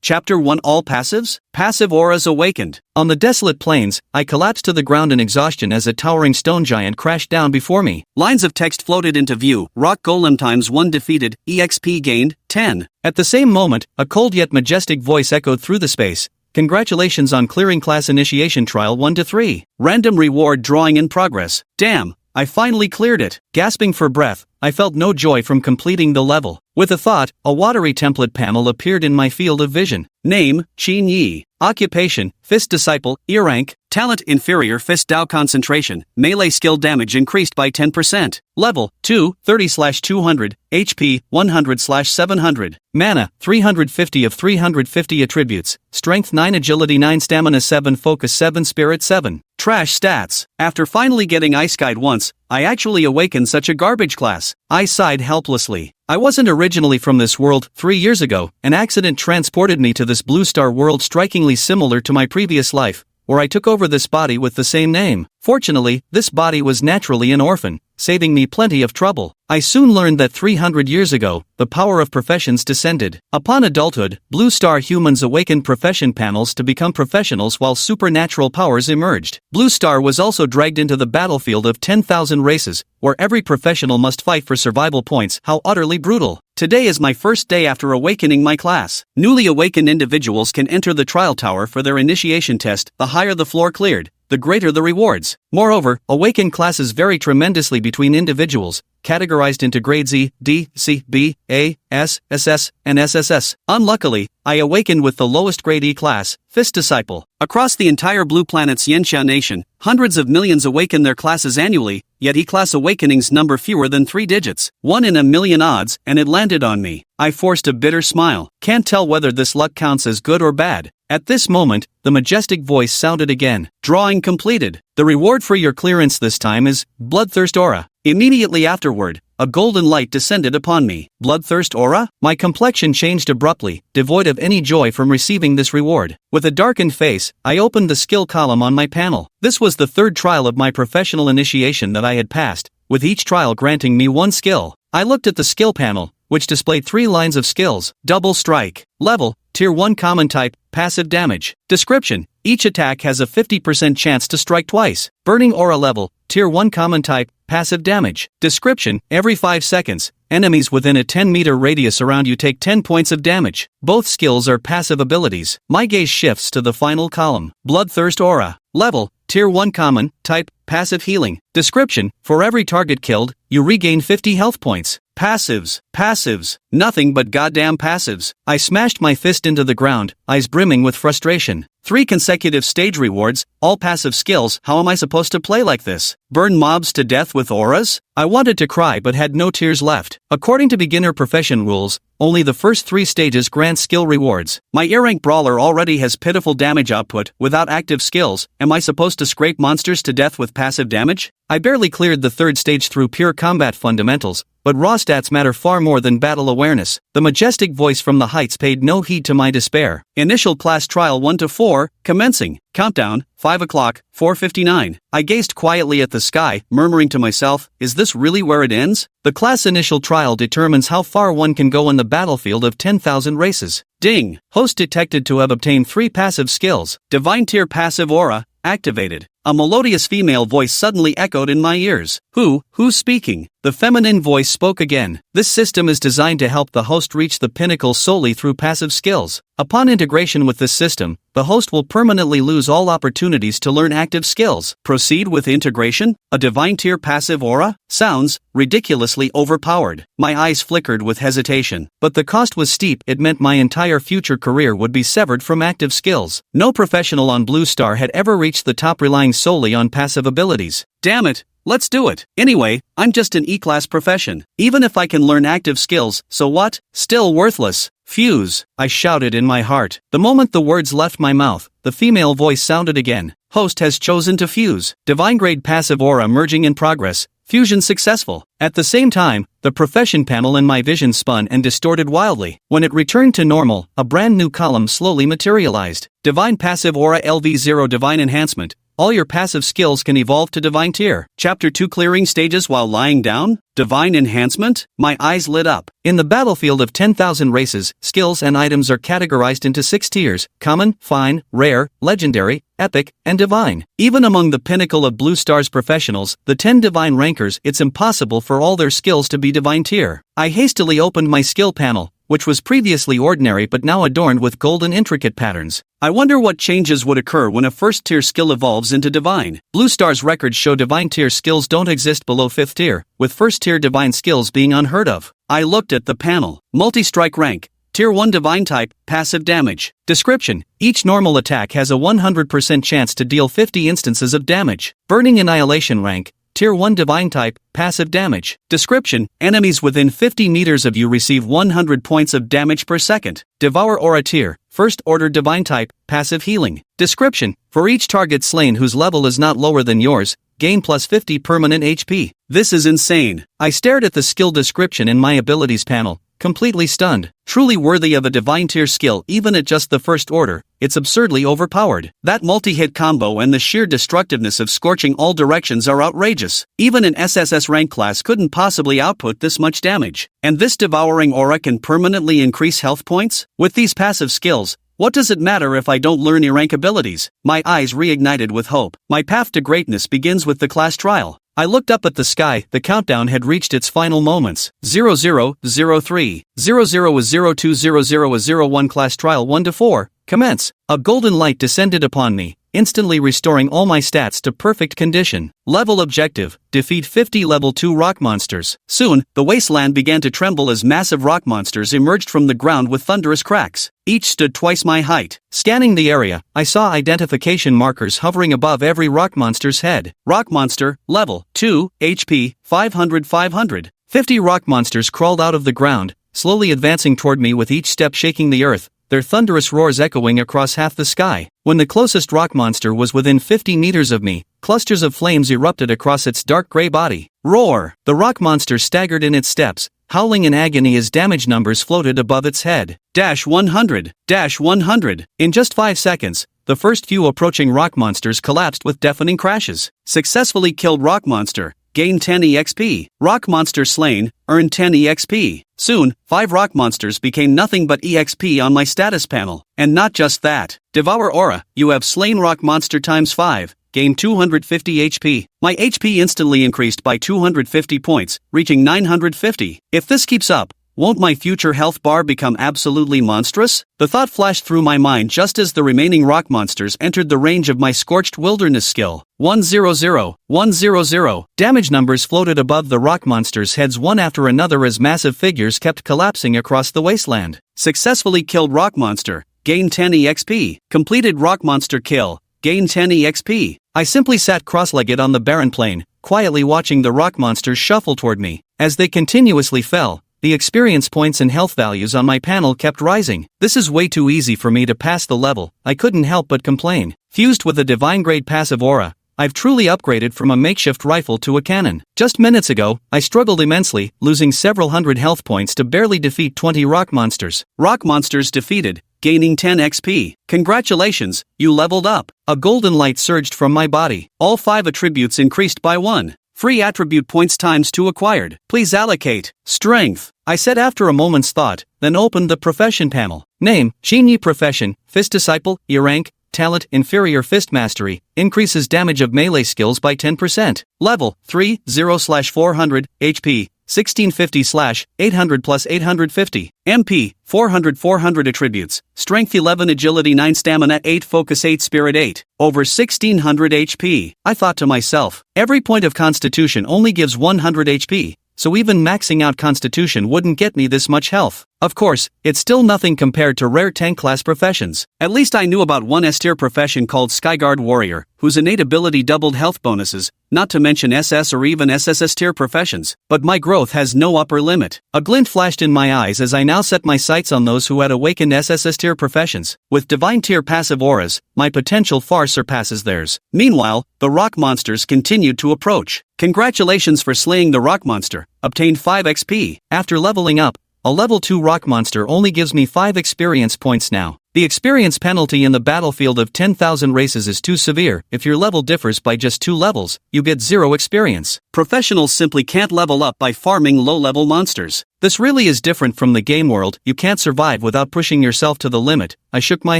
Chapter 1 All Passives? Passive Auras Awakened. On the desolate plains, I collapsed to the ground in exhaustion as a towering stone giant crashed down before me. Lines of text floated into view. Rock Golem times 1 defeated, EXP gained, 10. At the same moment, a cold yet majestic voice echoed through the space. Congratulations on clearing class initiation trial 1 to 3. Random reward drawing in progress. Damn, I finally cleared it. Gasping for breath, I felt no joy from completing the level. With a thought, a watery template panel appeared in my field of vision. Name, Qin Yi. Occupation, Fist Disciple, Ear Rank. Talent Inferior Fist Dao Concentration, Melee Skill Damage increased by 10%. Level, 2, 30/200, HP, 100/700. Mana, 350 of 350 attributes. Strength 9, Agility 9, Stamina 7, Focus 7, Spirit 7. Trash stats. After finally getting Ice Guide once, I actually awakened such a garbage class. I sighed helplessly. I wasn't originally from this world. 3 years ago, an accident transported me to this blue star world strikingly similar to my previous life, where I took over this body with the same name. Fortunately, this body was naturally an orphan, saving me plenty of trouble. I soon learned that 300 years ago, the power of professions descended. Upon adulthood, Blue Star humans awakened profession panels to become professionals while supernatural powers emerged. Blue Star was also dragged into the battlefield of 10,000 races, where every professional must fight for survival points. How utterly brutal. Today is my first day after awakening my class. Newly awakened individuals can enter the trial tower for their initiation test. The higher the floor cleared, the greater the rewards. Moreover, awakened classes vary tremendously between individuals, categorized into grades E, D, C, B, A, S, SS, and SSS. Unluckily, I awakened with the lowest grade E class, Fist Disciple. Across the entire Blue Planet's Yenxia Nation, hundreds of millions awaken their classes annually, yet E-class awakenings number fewer than 3 digits. 1 in a million odds, and it landed on me. I forced a bitter smile. Can't tell whether this luck counts as good or bad. At this moment, the majestic voice sounded again. Drawing completed. The reward for your clearance this time is Bloodthirst Aura. Immediately afterward, a golden light descended upon me. Bloodthirst Aura? My complexion changed abruptly, devoid of any joy from receiving this reward. With a darkened face, I opened the skill column on my panel. This was the 3rd trial of my professional initiation that I had passed, with each trial granting me 1 skill. I looked at the skill panel, which displayed 3 lines of skills. Double Strike. Level, Tier 1 Common Type, Passive Damage. Description: each attack has a 50% chance to strike twice. Burning Aura Level, Tier 1 Common Type, Passive Damage. Description: every 5 seconds, enemies within a 10-meter radius around you take 10 points of damage. Both skills are passive abilities. My gaze shifts to the final column. Bloodthirst Aura. Level, Tier 1 Common Type, Passive Healing. Description: for every target killed, you regain 50 health points. Passives. Nothing but goddamn passives. I smashed my fist into the ground, eyes brimming with frustration. 3 consecutive stage rewards, all passive skills. How am I supposed to play like this? Burn mobs to death with auras? I wanted to cry but had no tears left. According to beginner profession rules, only the first 3 stages grant skill rewards. My ear-rank brawler already has pitiful damage output without active skills. Am I supposed to scrape monsters to death with passive damage? I barely cleared the 3rd stage through pure combat fundamentals, but raw stats matter far more than battle awareness. The majestic voice from the heights paid no heed to my despair. Initial class trial 1 to 4, commencing. Countdown, 5 o'clock, 4:59. I gazed quietly at the sky, murmuring to myself, is this really where it ends? The class initial trial determines how far one can go in the battlefield of 10,000 races. Ding! Host detected to have obtained 3 passive skills. Divine Tier Passive Aura, activated. A melodious female voice suddenly echoed in my ears. Who's speaking? The feminine voice spoke again. This system is designed to help the host reach the pinnacle solely through passive skills. Upon integration with this system, the host will permanently lose all opportunities to learn active skills. Proceed with integration? A divine tier passive aura? Sounds ridiculously overpowered. My eyes flickered with hesitation. But the cost was steep. It meant my entire future career would be severed from active skills. No professional on Blue Star had ever reached the top relying solely on passive abilities. Damn it! Let's do it. Anyway, I'm just an E-class profession. Even if I can learn active skills, so what? Still worthless. Fuse, I shouted in my heart. The moment the words left my mouth, the female voice sounded again. Host has chosen to fuse. Divine grade passive aura merging in progress. Fusion successful. At the same time, the profession panel in my vision spun and distorted wildly. When it returned to normal, a brand new column slowly materialized. Divine passive aura LV0 divine enhancement. all your passive skills can evolve to Divine Tier. Chapter 2 Clearing Stages While Lying Down? Divine Enhancement? My eyes lit up. In the battlefield of 10,000 races, skills and items are categorized into 6 tiers: common, fine, rare, legendary, epic, and divine. Even among the pinnacle of Blue Star's professionals, the 10 divine rankers, it's impossible for all their skills to be Divine Tier. I hastily opened my skill panel, which was previously ordinary but now adorned with golden intricate patterns. I wonder what changes would occur when a first-tier skill evolves into divine. Blue Star's records show divine tier skills don't exist below 5th tier, with first-tier divine skills being unheard of. I looked at the panel. Multi-strike rank. Tier 1 divine type, passive damage. Description: each normal attack has a 100% chance to deal 50 instances of damage. Burning Annihilation rank. Tier 1 divine type, passive damage. Description: enemies within 50 meters of you receive 100 points of damage per second. Devour Aura tier, first order divine type, passive healing. Description: for each target slain whose level is not lower than yours, gain plus 50 permanent HP. This is insane. I stared at the skill description in my abilities panel, completely stunned. Truly worthy of a divine tier skill even at just the first order, it's absurdly overpowered. That multi-hit combo and the sheer destructiveness of scorching all directions are outrageous. Even an SSS rank class couldn't possibly output this much damage. And this devouring aura can permanently increase health points? With these passive skills, what does it matter if I don't learn E-rank abilities? My eyes reignited with hope. My path to greatness begins with the class trial. I looked up at the sky. The countdown had reached its final moments. 0003. 00 was 02, 00 was 01. Class trial 1 to 4. Commence. A golden light descended upon me, instantly restoring all my stats to perfect condition. Level objective: defeat 50 level 2 rock monsters. Soon, the wasteland began to tremble as massive rock monsters emerged from the ground with thunderous cracks. Each stood twice my height. Scanning the area, I saw identification markers hovering above every rock monster's head. Rock monster, level 2, HP, 500. 50 rock monsters crawled out of the ground, slowly advancing toward me with each step shaking the earth, their thunderous roars echoing across half the sky. When the closest rock monster was within 50 meters of me, clusters of flames erupted across its dark gray body. Roar! The rock monster staggered in its steps, howling in agony as damage numbers floated above its head. -100, -100. In just 5 seconds, the first few approaching rock monsters collapsed with deafening crashes. Successfully killed rock monster. Gain 10 EXP. Rock monster slain, earn 10 EXP. Soon, 5 rock monsters became nothing but EXP on my status panel. And not just that. Devour Aura, you have slain rock monster times 5, gain 250 HP. My HP instantly increased by 250 points, reaching 950. If this keeps up, won't my future health bar become absolutely monstrous? The thought flashed through my mind just as the remaining rock monsters entered the range of my Scorched Wilderness skill. 100, 100. Damage numbers floated above the rock monsters' heads one after another as massive figures kept collapsing across the wasteland. Successfully killed rock monster, gain 10 EXP. Completed rock monster kill, gain 10 EXP. I simply sat cross-legged on the barren plain, quietly watching the rock monsters shuffle toward me. As they continuously fell, the experience points and health values on my panel kept rising. This is way too easy for me to pass the level, I couldn't help but complain. Fused with a divine grade passive aura, I've truly upgraded from a makeshift rifle to a cannon. Just minutes ago, I struggled immensely, losing several hundred health points to barely defeat 20 rock monsters. Rock monsters defeated, gaining 10 XP. Congratulations, you leveled up. A golden light surged from my body. All 5 attributes increased by 1. Free attribute points times 2 acquired. Please allocate. Strength, I said after a moment's thought, then opened the profession panel. Name, Genie profession, Fist Disciple, E-rank. Talent, Inferior Fist Mastery, increases damage of melee skills by 10%. Level, 3, 0/400, HP, 1650/800 plus 850. MP, 400 attributes, Strength 11 Agility 9 Stamina 8 Focus 8 Spirit 8, over 1600 HP. I thought to myself, every point of Constitution only gives 100 HP, so even maxing out Constitution wouldn't get me this much health. Of course, it's still nothing compared to rare tank class professions. At least I knew about one S-tier profession called Skyguard Warrior, whose innate ability doubled health bonuses, not to mention SS or even SSS tier professions. But my growth has no upper limit. A glint flashed in my eyes as I now set my sights on those who had awakened SSS tier professions. With divine tier passive auras, my potential far surpasses theirs. Meanwhile, the rock monsters continued to approach. Congratulations for slaying the rock monster. Obtained 5 XP. After leveling up, a level 2 rock monster only gives me 5 experience points now. The experience penalty in the battlefield of 10,000 races is too severe. If your level differs by just 2 levels, you get 0 experience. Professionals simply can't level up by farming low-level monsters. This really is different from the game world. You can't survive without pushing yourself to the limit. I shook my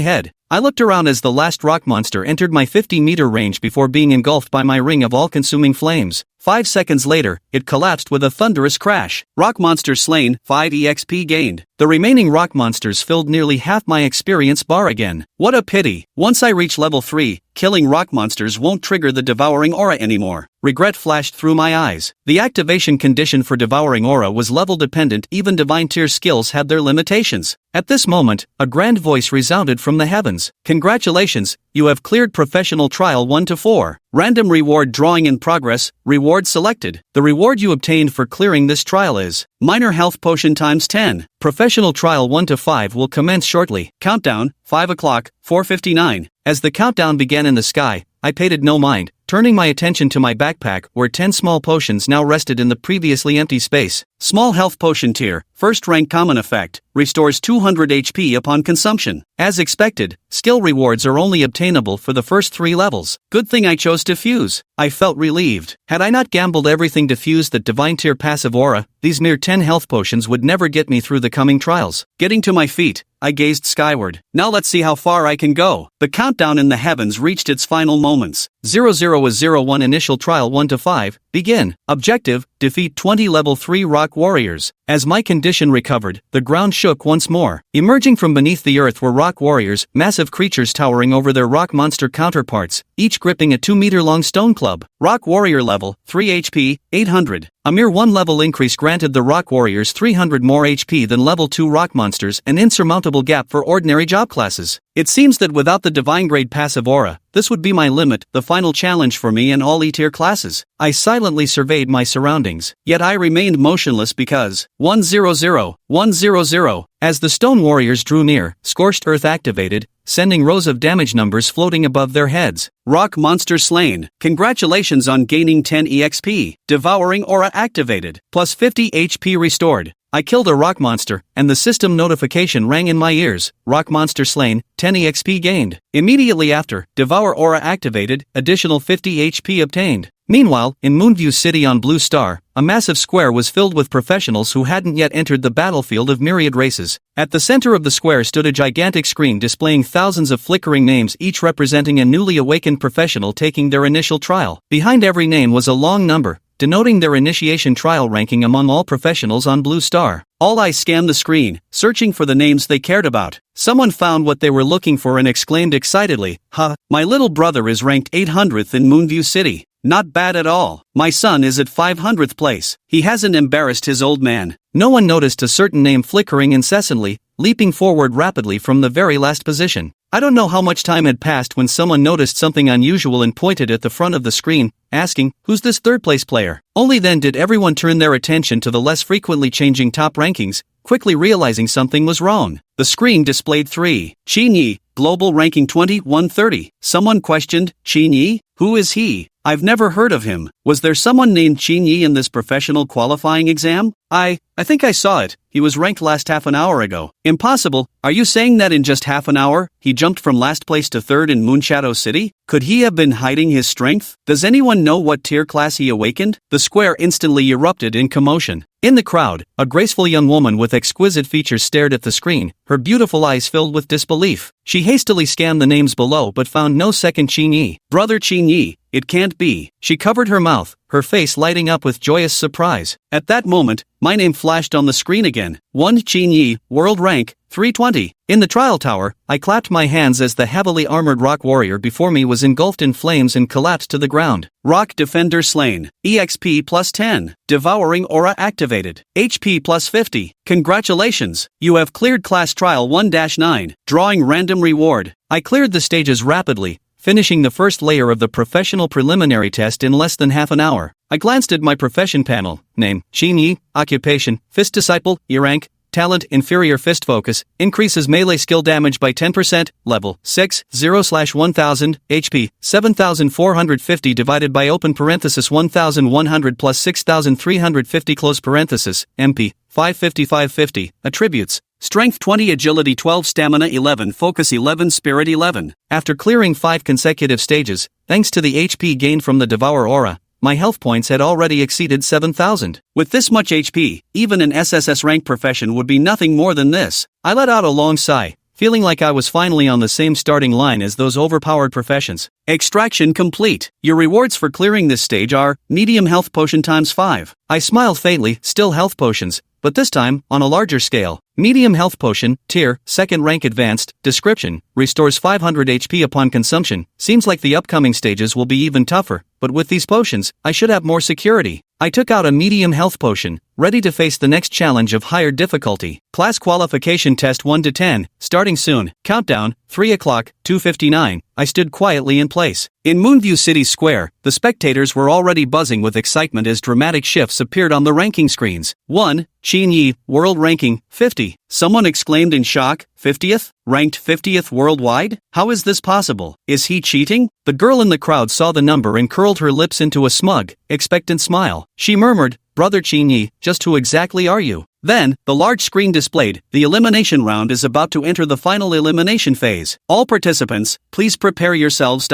head. I looked around as the last rock monster entered my 50-meter range before being engulfed by my ring of all-consuming flames. 5 seconds later, it collapsed with a thunderous crash. Rock monster slain, 5 EXP gained. The remaining rock monsters filled nearly half my experience bar again. What a pity. Once I reach level 3, killing rock monsters won't trigger the devouring aura anymore. Regret flashed through my eyes. The activation condition for devouring aura was level dependent. Even divine tier skills had their limitations. At this moment, a grand voice resounded from the heavens. Congratulations, you have cleared professional trial 1 to 4. Random reward drawing in progress, reward selected. The reward you obtained for clearing this trial is minor health potion times 10. Professional trial 1 to 5 will commence shortly. Countdown, 5 o'clock, 4:59. As the countdown began in the sky, I paid no mind, turning my attention to my backpack where 10 small potions now rested in the previously empty space. Small health potion tier, first rank common effect, restores 200 HP upon consumption. As expected, skill rewards are only obtainable for the first 3 levels. Good thing I chose to fuse. I felt relieved. Had I not gambled everything to fuse that divine tier passive aura, these mere 10 health potions would never get me through the coming trials. Getting to my feet, I gazed skyward. Now let's see how far I can go. The countdown in the heavens reached its final moments. 00 was 01 initial trial 1 to 5, begin. Objective, defeat 20 level 3 rock warriors. As my condition recovered, the ground shook once more. Emerging from beneath the earth were rock warriors, massive creatures towering over their rock monster counterparts, each gripping a 2-meter-long stone club. Rock warrior level, 3 HP, 800. A mere 1 level increase granted the rock warriors 300 more HP than level 2 rock monsters, an insurmountable gap for ordinary job classes. It seems that without the divine grade passive aura, this would be my limit, the final challenge for me and all E-tier classes. I silently surveyed my surroundings, yet I remained motionless because 100, 100. As the stone warriors drew near, scorched earth activated, sending rows of damage numbers floating above their heads. Rock monster slain. Congratulations on gaining 10 EXP. Devouring aura activated. Plus 50 HP restored. I killed a rock monster, and the system notification rang in my ears. Rock monster slain, 10 EXP gained. Immediately after, Devour aura activated, additional 50 HP obtained. Meanwhile, in Moonview City on Blue Star, a massive square was filled with professionals who hadn't yet entered the battlefield of myriad races. At the center of the square stood a gigantic screen displaying thousands of flickering names, each representing a newly awakened professional taking their initial trial. Behind every name was a long number, denoting their initiation trial ranking among all professionals on Blue Star. All eyes scanned the screen, searching for the names they cared about. Someone found what they were looking for and exclaimed excitedly, "Ha, my little brother is ranked 800th in Moonview City. Not bad at all. My son is at 500th place. He hasn't embarrassed his old man." No one noticed a certain name flickering incessantly, leaping forward rapidly from the very last position. I don't know how much time had passed when someone noticed something unusual and pointed at the front of the screen, asking, "Who's this third-place player?" Only then did everyone turn their attention to the less frequently changing top rankings, quickly realizing something was wrong. The screen displayed 3. Qin Yi, global ranking 2130. Someone questioned, "Qin Yi? Who is he? I've never heard of him. Was there someone named Qin Yi in this professional qualifying exam? I think I saw it. He was ranked last half an hour ago." Impossible. Are you saying that in just half an hour, he jumped from last place to third in Moonshadow City? Could he have been hiding his strength? Does anyone know what tier class he awakened? The square instantly erupted in commotion. In the crowd, a graceful young woman with exquisite features stared at the screen, her beautiful eyes filled with disbelief. She hastily scanned the names below but found no second Qin Yi. Brother Qin Yi, it can't be. She covered her mouth, her face lighting up with joyous surprise. At that moment, my name flashed on the screen again. 1 Qin Yi, world rank, 320. In the trial tower, I clapped my hands as the heavily armored rock warrior before me was engulfed in flames and collapsed to the ground. Rock defender slain. EXP plus 10. Devouring aura activated. HP plus 50. Congratulations, you have cleared class trial 1-9. Drawing random reward. I cleared the stages rapidly, finishing the first layer of the professional preliminary test in less than half an hour. I glanced at my profession panel. Name, Qin Yi. Occupation, Fist Disciple. E-rank, talent inferior fist focus, increases melee skill damage by 10%, level 6, 0/1000, HP, 7450 divided by open parenthesis 1100 plus 6350 close parenthesis, MP, 550. Attributes. Strength 20, agility 12, stamina 11, focus 11, spirit 11. After clearing 5 consecutive stages, thanks to the HP gained from the Devour aura, my health points had already exceeded 7,000. With this much HP, even an SSS rank profession would be nothing more than this. I let out a long sigh, feeling like I was finally on the same starting line as those overpowered professions. Extraction complete. Your rewards for clearing this stage are medium health potion times 5. I smiled faintly, still health potions, but this time, on a larger scale. Medium health potion, tier, 2nd rank advanced, description, restores 500 HP upon consumption. Seems like the upcoming stages will be even tougher, but with these potions, I should have more security. I took out a medium health potion, ready to face the next challenge of higher difficulty. Class qualification test 1 to 10, starting soon. Countdown, 3 o'clock, 2:59. I stood quietly in place. In Moonview City Square, the spectators were already buzzing with excitement as dramatic shifts appeared on the ranking screens. 1. Qin Yi, World Ranking, 50. Someone exclaimed in shock, 50th? Ranked 50th worldwide? How is this possible? Is he cheating? The girl in the crowd saw the number and curled her lips into a smug, expectant smile. She murmured, "Brother Qin Yi, just who exactly are you?" Then, the large screen displayed, the elimination round is about to enter the final elimination phase. All participants, please prepare yourselves.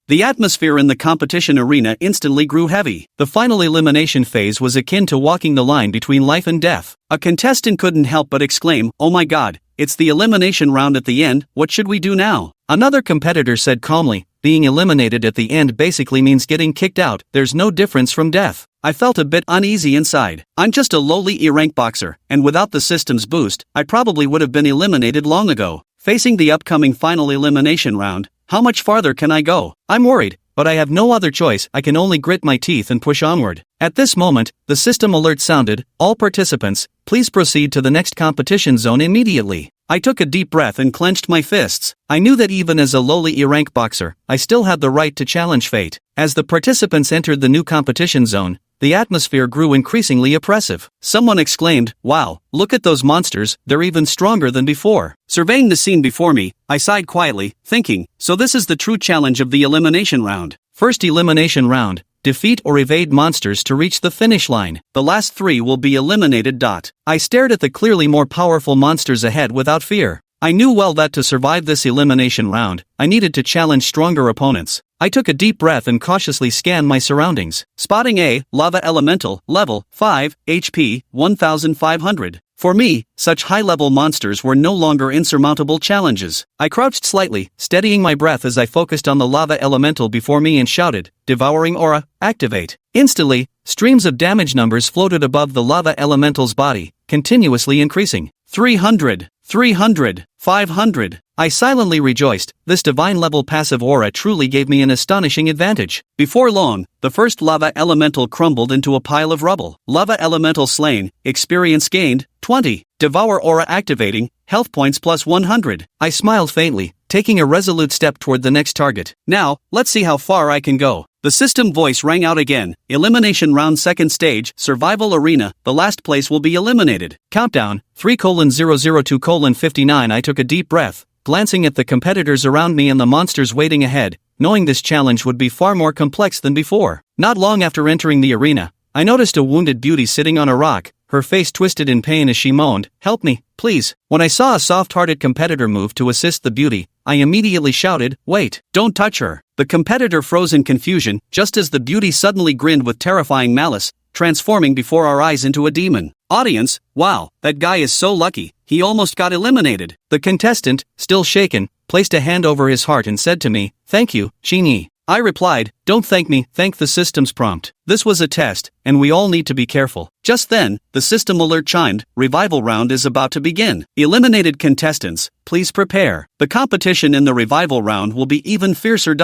The atmosphere in the competition arena instantly grew heavy. The final elimination phase was akin to walking the line between life and death. A contestant couldn't help but exclaim, "Oh my god, it's the elimination round at the end, what should we do now?" Another competitor said calmly, "Being eliminated at the end basically means getting kicked out, there's no difference from death." I felt a bit uneasy inside. I'm just a lowly E-rank boxer, and without the system's boost, I probably would have been eliminated long ago. Facing the upcoming final elimination round, how much farther can I go? I'm worried, but I have no other choice. I can only grit my teeth and push onward. At this moment, the system alert sounded, "All participants, please proceed to the next competition zone immediately." I took a deep breath and clenched my fists. I knew that even as a lowly E-rank boxer, I still had the right to challenge fate. As the participants entered the new competition zone, the atmosphere grew increasingly oppressive. Someone exclaimed, "Wow, look at those monsters, they're even stronger than before." Surveying the scene before me, I sighed quietly, thinking, so this is the true challenge of the elimination round. First elimination round, defeat or evade monsters to reach the finish line. The last 3 will be eliminated. I stared at the clearly more powerful monsters ahead without fear. I knew well that to survive this elimination round, I needed to challenge stronger opponents. I took a deep breath and cautiously scanned my surroundings. Spotting a lava elemental, level 5, HP 1500. For me, such high-level monsters were no longer insurmountable challenges. I crouched slightly, steadying my breath as I focused on the lava elemental before me and shouted, "Devouring aura, activate." Instantly, streams of damage numbers floated above the lava elemental's body, continuously increasing. 300, 300, 500. I silently rejoiced. This divine-level passive aura truly gave me an astonishing advantage. Before long, the first lava elemental crumbled into a pile of rubble. Lava elemental slain, experience gained, 20. Devour aura activating, health points plus 100. I smiled faintly, taking a resolute step toward the next target. Now, let's see how far I can go. The system voice rang out again. Elimination round, 2nd stage, survival arena, the last place will be eliminated. Countdown, 3:002:59. I took a deep breath, glancing at the competitors around me and the monsters waiting ahead, knowing this challenge would be far more complex than before. Not long after entering the arena, I noticed a wounded beauty sitting on a rock, her face twisted in pain as she moaned, "Help me, please." When I saw a soft-hearted competitor move to assist the beauty, I immediately shouted, "Wait, don't touch her." The competitor froze in confusion, just as the beauty suddenly grinned with terrifying malice, transforming before our eyes into a demon. Audience, wow, that guy is so lucky, he almost got eliminated. The contestant, still shaken, placed a hand over his heart and said to me, "Thank you, Qin Yi." I replied, "Don't thank me, thank the system's prompt. This was a test, and we all need to be careful." Just then, the system alert chimed, "Revival round is about to begin. Eliminated contestants, please prepare. The competition in the revival round will be even fiercer.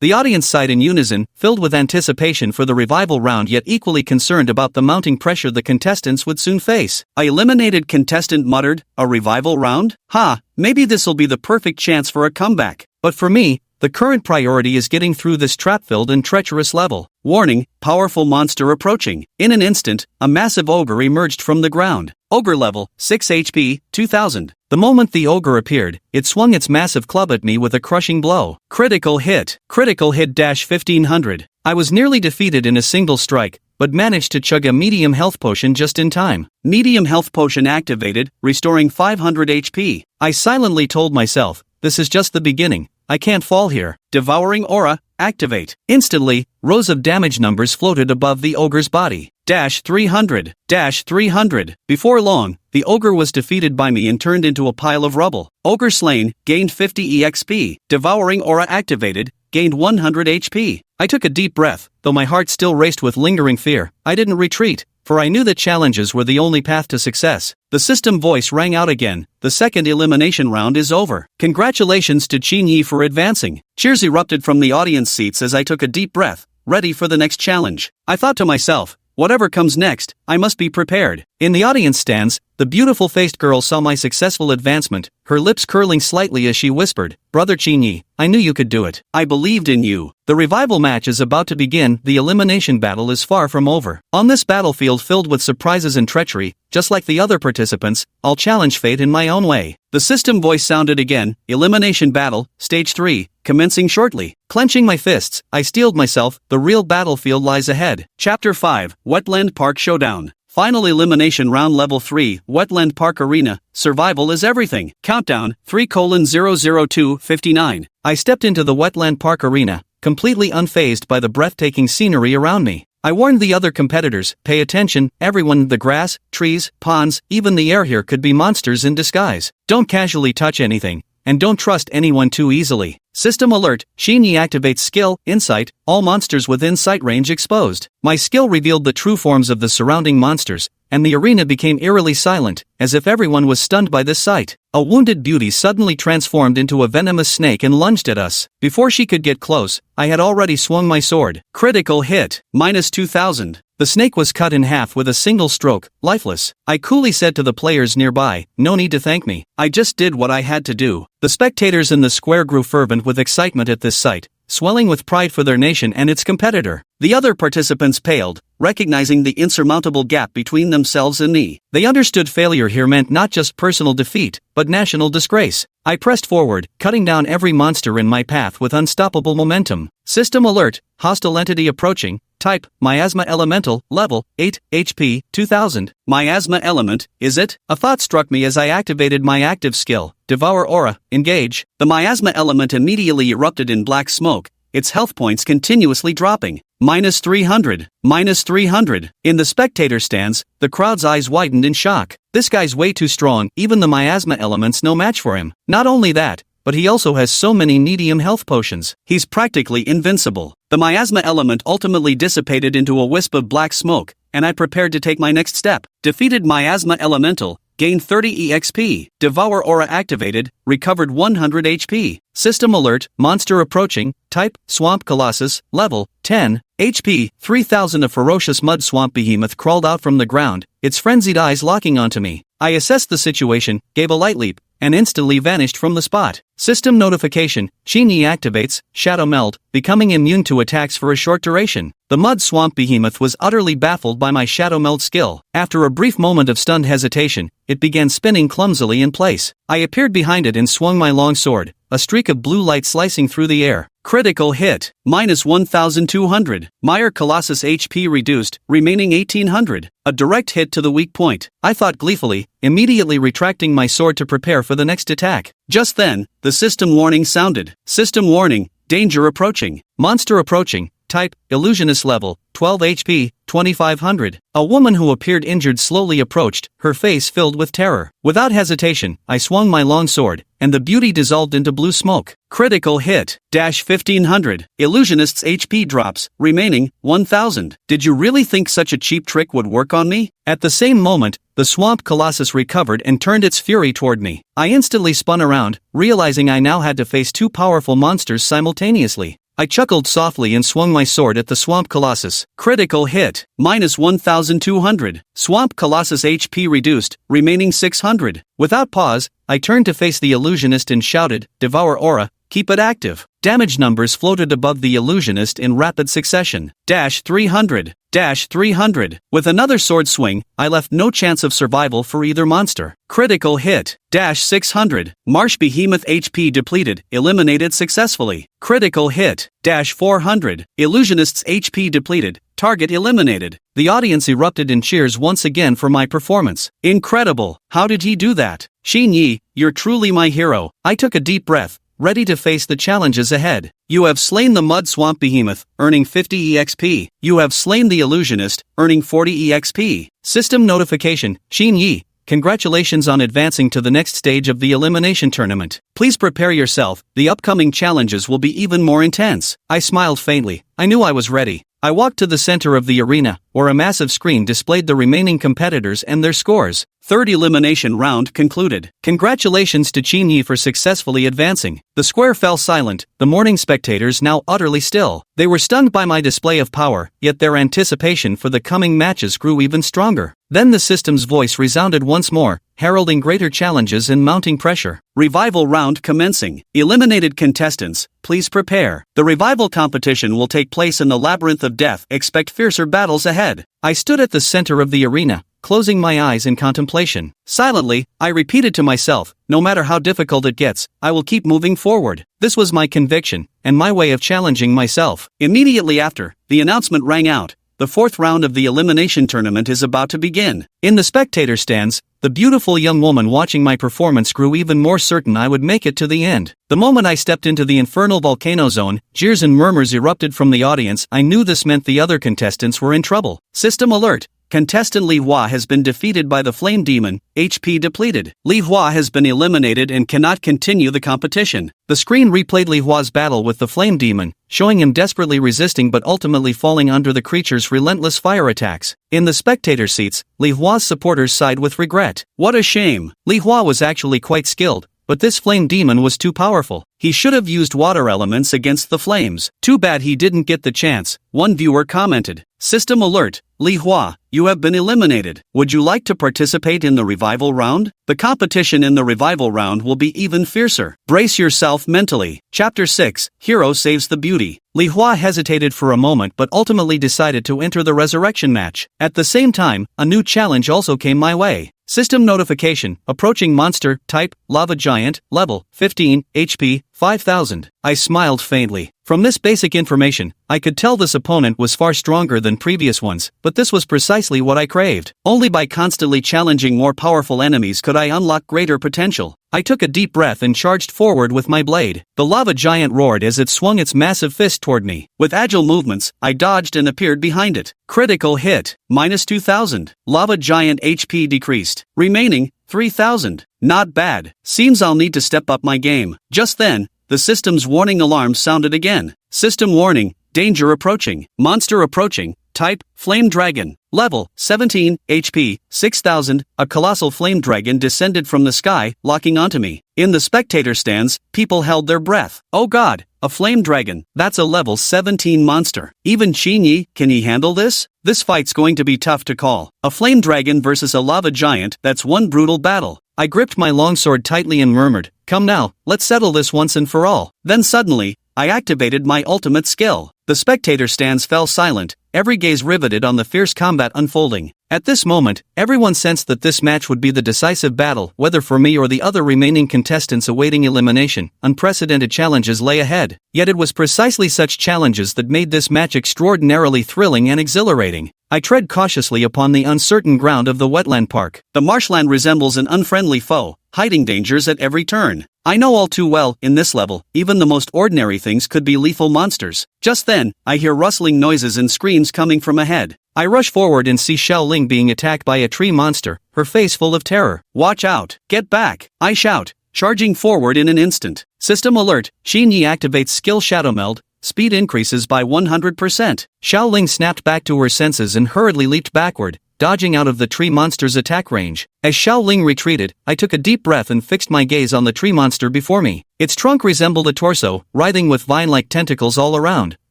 The audience sighed in unison, filled with anticipation for the revival round yet equally concerned about the mounting pressure the contestants would soon face. A eliminated contestant muttered, "A revival round? Ha, maybe this'll be the perfect chance for a comeback." But for me, The current priority is getting through this trap-filled and treacherous level. Warning, powerful monster approaching. In an instant, a massive ogre emerged from the ground. Ogre level, 6 HP, 2000. The moment the ogre appeared, it swung its massive club at me with a crushing blow. Critical hit. Critical hit dash 1500. I was nearly defeated in a single strike, but managed to chug a medium health potion just in time. Medium health potion activated, restoring 500 HP. I silently told myself, this is just the beginning. I can't fall here. Devouring aura, activate. Instantly, rows of damage numbers floated above the ogre's body. Dash 300. Dash 300. Before long, the ogre was defeated by me and turned into a pile of rubble. Ogre slain, gained 50 EXP. Devouring aura activated, gained 100 HP. I took a deep breath, though my heart still raced with lingering fear. I didn't retreat, for I knew that challenges were the only path to success. The system voice rang out again. The second elimination round is over. Congratulations to Qin Yi for advancing. Cheers erupted from the audience seats as I took a deep breath, ready for the next challenge. I thought to myself, whatever comes next, I must be prepared. In the audience stands, the beautiful-faced girl saw my successful advancement, her lips curling slightly as she whispered, Brother Qin Yi, I knew you could do it. I believed in you. The revival match is about to begin. The elimination battle is far from over. On this battlefield filled with surprises and treachery, just like the other participants, I'll challenge fate in my own way. The system voice sounded again. Elimination battle, stage 3, commencing shortly. Clenching my fists, I steeled myself. The real battlefield lies ahead. Chapter 5, Wetland Park Showdown. Final elimination round level 3, Wetland Park Arena, survival is everything. Countdown, 3:002:59. I stepped into the Wetland Park Arena, completely unfazed by the breathtaking scenery around me. I warned the other competitors, pay attention, everyone, the grass, trees, ponds, even the air here could be monsters in disguise. Don't casually touch anything, and don't trust anyone too easily. System alert, Qin Yi activates skill, insight, all monsters within sight range exposed. My skill revealed the true forms of the surrounding monsters, and the arena became eerily silent, as if everyone was stunned by this sight. A wounded beauty suddenly transformed into a venomous snake and lunged at us. Before she could get close, I had already swung my sword. Critical hit, -2000. The snake was cut in half with a single stroke, lifeless. I coolly said to the players nearby, no need to thank me. I just did what I had to do. The spectators in the square grew fervent with excitement at this sight, swelling with pride for their nation and its competitor. The other participants paled, recognizing the insurmountable gap between themselves and me. They understood failure here meant not just personal defeat, but national disgrace. I pressed forward, cutting down every monster in my path with unstoppable momentum. System alert, hostile entity approaching. Type, Miasma Elemental, level, 8, HP, 2000. Miasma Element, is it? A thought struck me as I activated my active skill, Devour Aura, engage. The Miasma Element immediately erupted in black smoke, its health points continuously dropping. -300, -300. In the spectator stands, the crowd's eyes widened in shock. This guy's way too strong, even the Miasma Element's no match for him. Not only that, but he also has so many medium health potions. He's practically invincible. The miasma element ultimately dissipated into a wisp of black smoke, and I prepared to take my next step. Defeated miasma elemental, gained 30 EXP. Devour aura activated, recovered 100 HP. System alert, monster approaching, type, swamp colossus, level, 10, HP, 3000. A ferocious mud swamp behemoth crawled out from the ground, its frenzied eyes locking onto me. I assessed the situation, gave a light leap, and instantly vanished from the spot. System notification, Qin Yi activates, Shadow Meld, becoming immune to attacks for a short duration. The mud swamp behemoth was utterly baffled by my Shadow Meld skill. After a brief moment of stunned hesitation, it began spinning clumsily in place. I appeared behind it and swung my long sword, a streak of blue light slicing through the air. Critical hit, -1200. Meyer Colossus HP reduced, remaining 1800. A direct hit to the weak point. I thought gleefully, immediately retracting my sword to prepare for the next attack. Just then, the system warning sounded. System warning, danger approaching. Monster approaching. Type, illusionist level, 12 HP, 2500. A woman who appeared injured slowly approached, her face filled with terror. Without hesitation, I swung my long sword, and the beauty dissolved into blue smoke. Critical hit, -1500. Illusionist's HP drops, remaining, 1000. Did you really think such a cheap trick would work on me? At the same moment, the swamp colossus recovered and turned its fury toward me. I instantly spun around, realizing I now had to face two powerful monsters simultaneously. I chuckled softly and swung my sword at the Swamp Colossus. Critical hit, -1200. Swamp Colossus HP reduced, remaining 600. Without pause, I turned to face the illusionist and shouted, Devour Aura, keep it active. Damage numbers floated above the illusionist in rapid succession. -300. -300. With another sword swing, I left no chance of survival for either monster. Critical hit. -600. Marsh Behemoth HP depleted, eliminated successfully. Critical hit. -400. Illusionist's HP depleted, target eliminated. The audience erupted in cheers once again for my performance. Incredible! How did he do that? Xin Yi, you're truly my hero. I took a deep breath, ready to face the challenges ahead. You have slain the Mud Swamp Behemoth, earning 50 EXP. You have slain the Illusionist, earning 40 EXP. System notification, Xin Yi, congratulations on advancing to the next stage of the Elimination tournament. Please prepare yourself, the upcoming challenges will be even more intense. I smiled faintly, I knew I was ready. I walked to the center of the arena, where a massive screen displayed the remaining competitors and their scores. Third elimination round concluded. Congratulations to Xin Yi for successfully advancing. The square fell silent, the mourning spectators now utterly still. They were stunned by my display of power, yet their anticipation for the coming matches grew even stronger. Then the system's voice resounded once more, heralding greater challenges and mounting pressure. Revival round commencing. Eliminated contestants, please prepare. The revival competition will take place in the Labyrinth of Death. Expect fiercer battles ahead. I stood at the center of the arena, closing my eyes in contemplation. Silently, I repeated to myself, no matter how difficult it gets, I will keep moving forward. This was my conviction, and my way of challenging myself. Immediately after, the announcement rang out. The fourth round of the Elimination tournament is about to begin. In the spectator stands, the beautiful young woman watching my performance grew even more certain I would make it to the end. The moment I stepped into the infernal volcano zone, jeers and murmurs erupted from the audience. I knew this meant the other contestants were in trouble. System alert. Contestant Li Hua has been defeated by the Flame Demon, HP depleted. Li Hua has been eliminated and cannot continue the competition. The screen replayed Li Hua's battle with the Flame Demon, showing him desperately resisting but ultimately falling under the creature's relentless fire attacks. In the spectator seats, Li Hua's supporters sighed with regret. What a shame! Li Hua was actually quite skilled, but this Flame Demon was too powerful. He should have used water elements against the flames. Too bad he didn't get the chance, one viewer commented. System alert, Li Hua, you have been eliminated. Would you like to participate in the revival round? The competition in the revival round will be even fiercer. Brace yourself mentally. Chapter 6, Hero Saves the Beauty. Li Hua hesitated for a moment but ultimately decided to enter the resurrection match. At the same time, a new challenge also came my way. System notification, approaching monster, type, lava giant, level, 15, HP, 5000. I smiled faintly. From this basic information, I could tell this opponent was far stronger than previous ones, but this was precisely what I craved. Only by constantly challenging more powerful enemies could I unlock greater potential. I took a deep breath and charged forward with my blade. The lava giant roared as it swung its massive fist toward me. With agile movements, I dodged and appeared behind it. Critical hit, -2000. Lava giant HP decreased, remaining 3000. Not bad. Seems I'll need to step up my game. Just then, the system's warning alarm sounded again. System warning, danger approaching, monster approaching, type, flame dragon, level, 17, HP, 6000, a colossal flame dragon descended from the sky, locking onto me. In the spectator stands, people held their breath. Oh god, a flame dragon, that's a level 17 monster. Even Xin Yi, can he handle this? This fight's going to be tough to call. A flame dragon versus a lava giant, that's one brutal battle. I gripped my longsword tightly and murmured, come now, let's settle this once and for all. Then suddenly, I activated my ultimate skill. The spectator stands fell silent, every gaze riveted on the fierce combat unfolding. At this moment, everyone sensed that this match would be the decisive battle, whether for me or the other remaining contestants awaiting elimination. Unprecedented challenges lay ahead. Yet it was precisely such challenges that made this match extraordinarily thrilling and exhilarating. I tread cautiously upon the uncertain ground of the Wetland Park. The marshland resembles an unfriendly foe, hiding dangers at every turn. I know all too well, in this level, even the most ordinary things could be lethal monsters. Just then, I hear rustling noises and screams coming from ahead. I rush forward and see Xiaoling being attacked by a tree monster, her face full of terror. Watch out! Get back! I shout, charging forward in an instant. System alert, Xin Yi activates skill Shadow Meld. Speed increases by 100%. Xiaoling snapped back to her senses and hurriedly leaped backward, dodging out of the tree monster's attack range. As Xiaoling retreated, I took a deep breath and fixed my gaze on the tree monster before me. Its trunk resembled a torso, writhing with vine-like tentacles all around,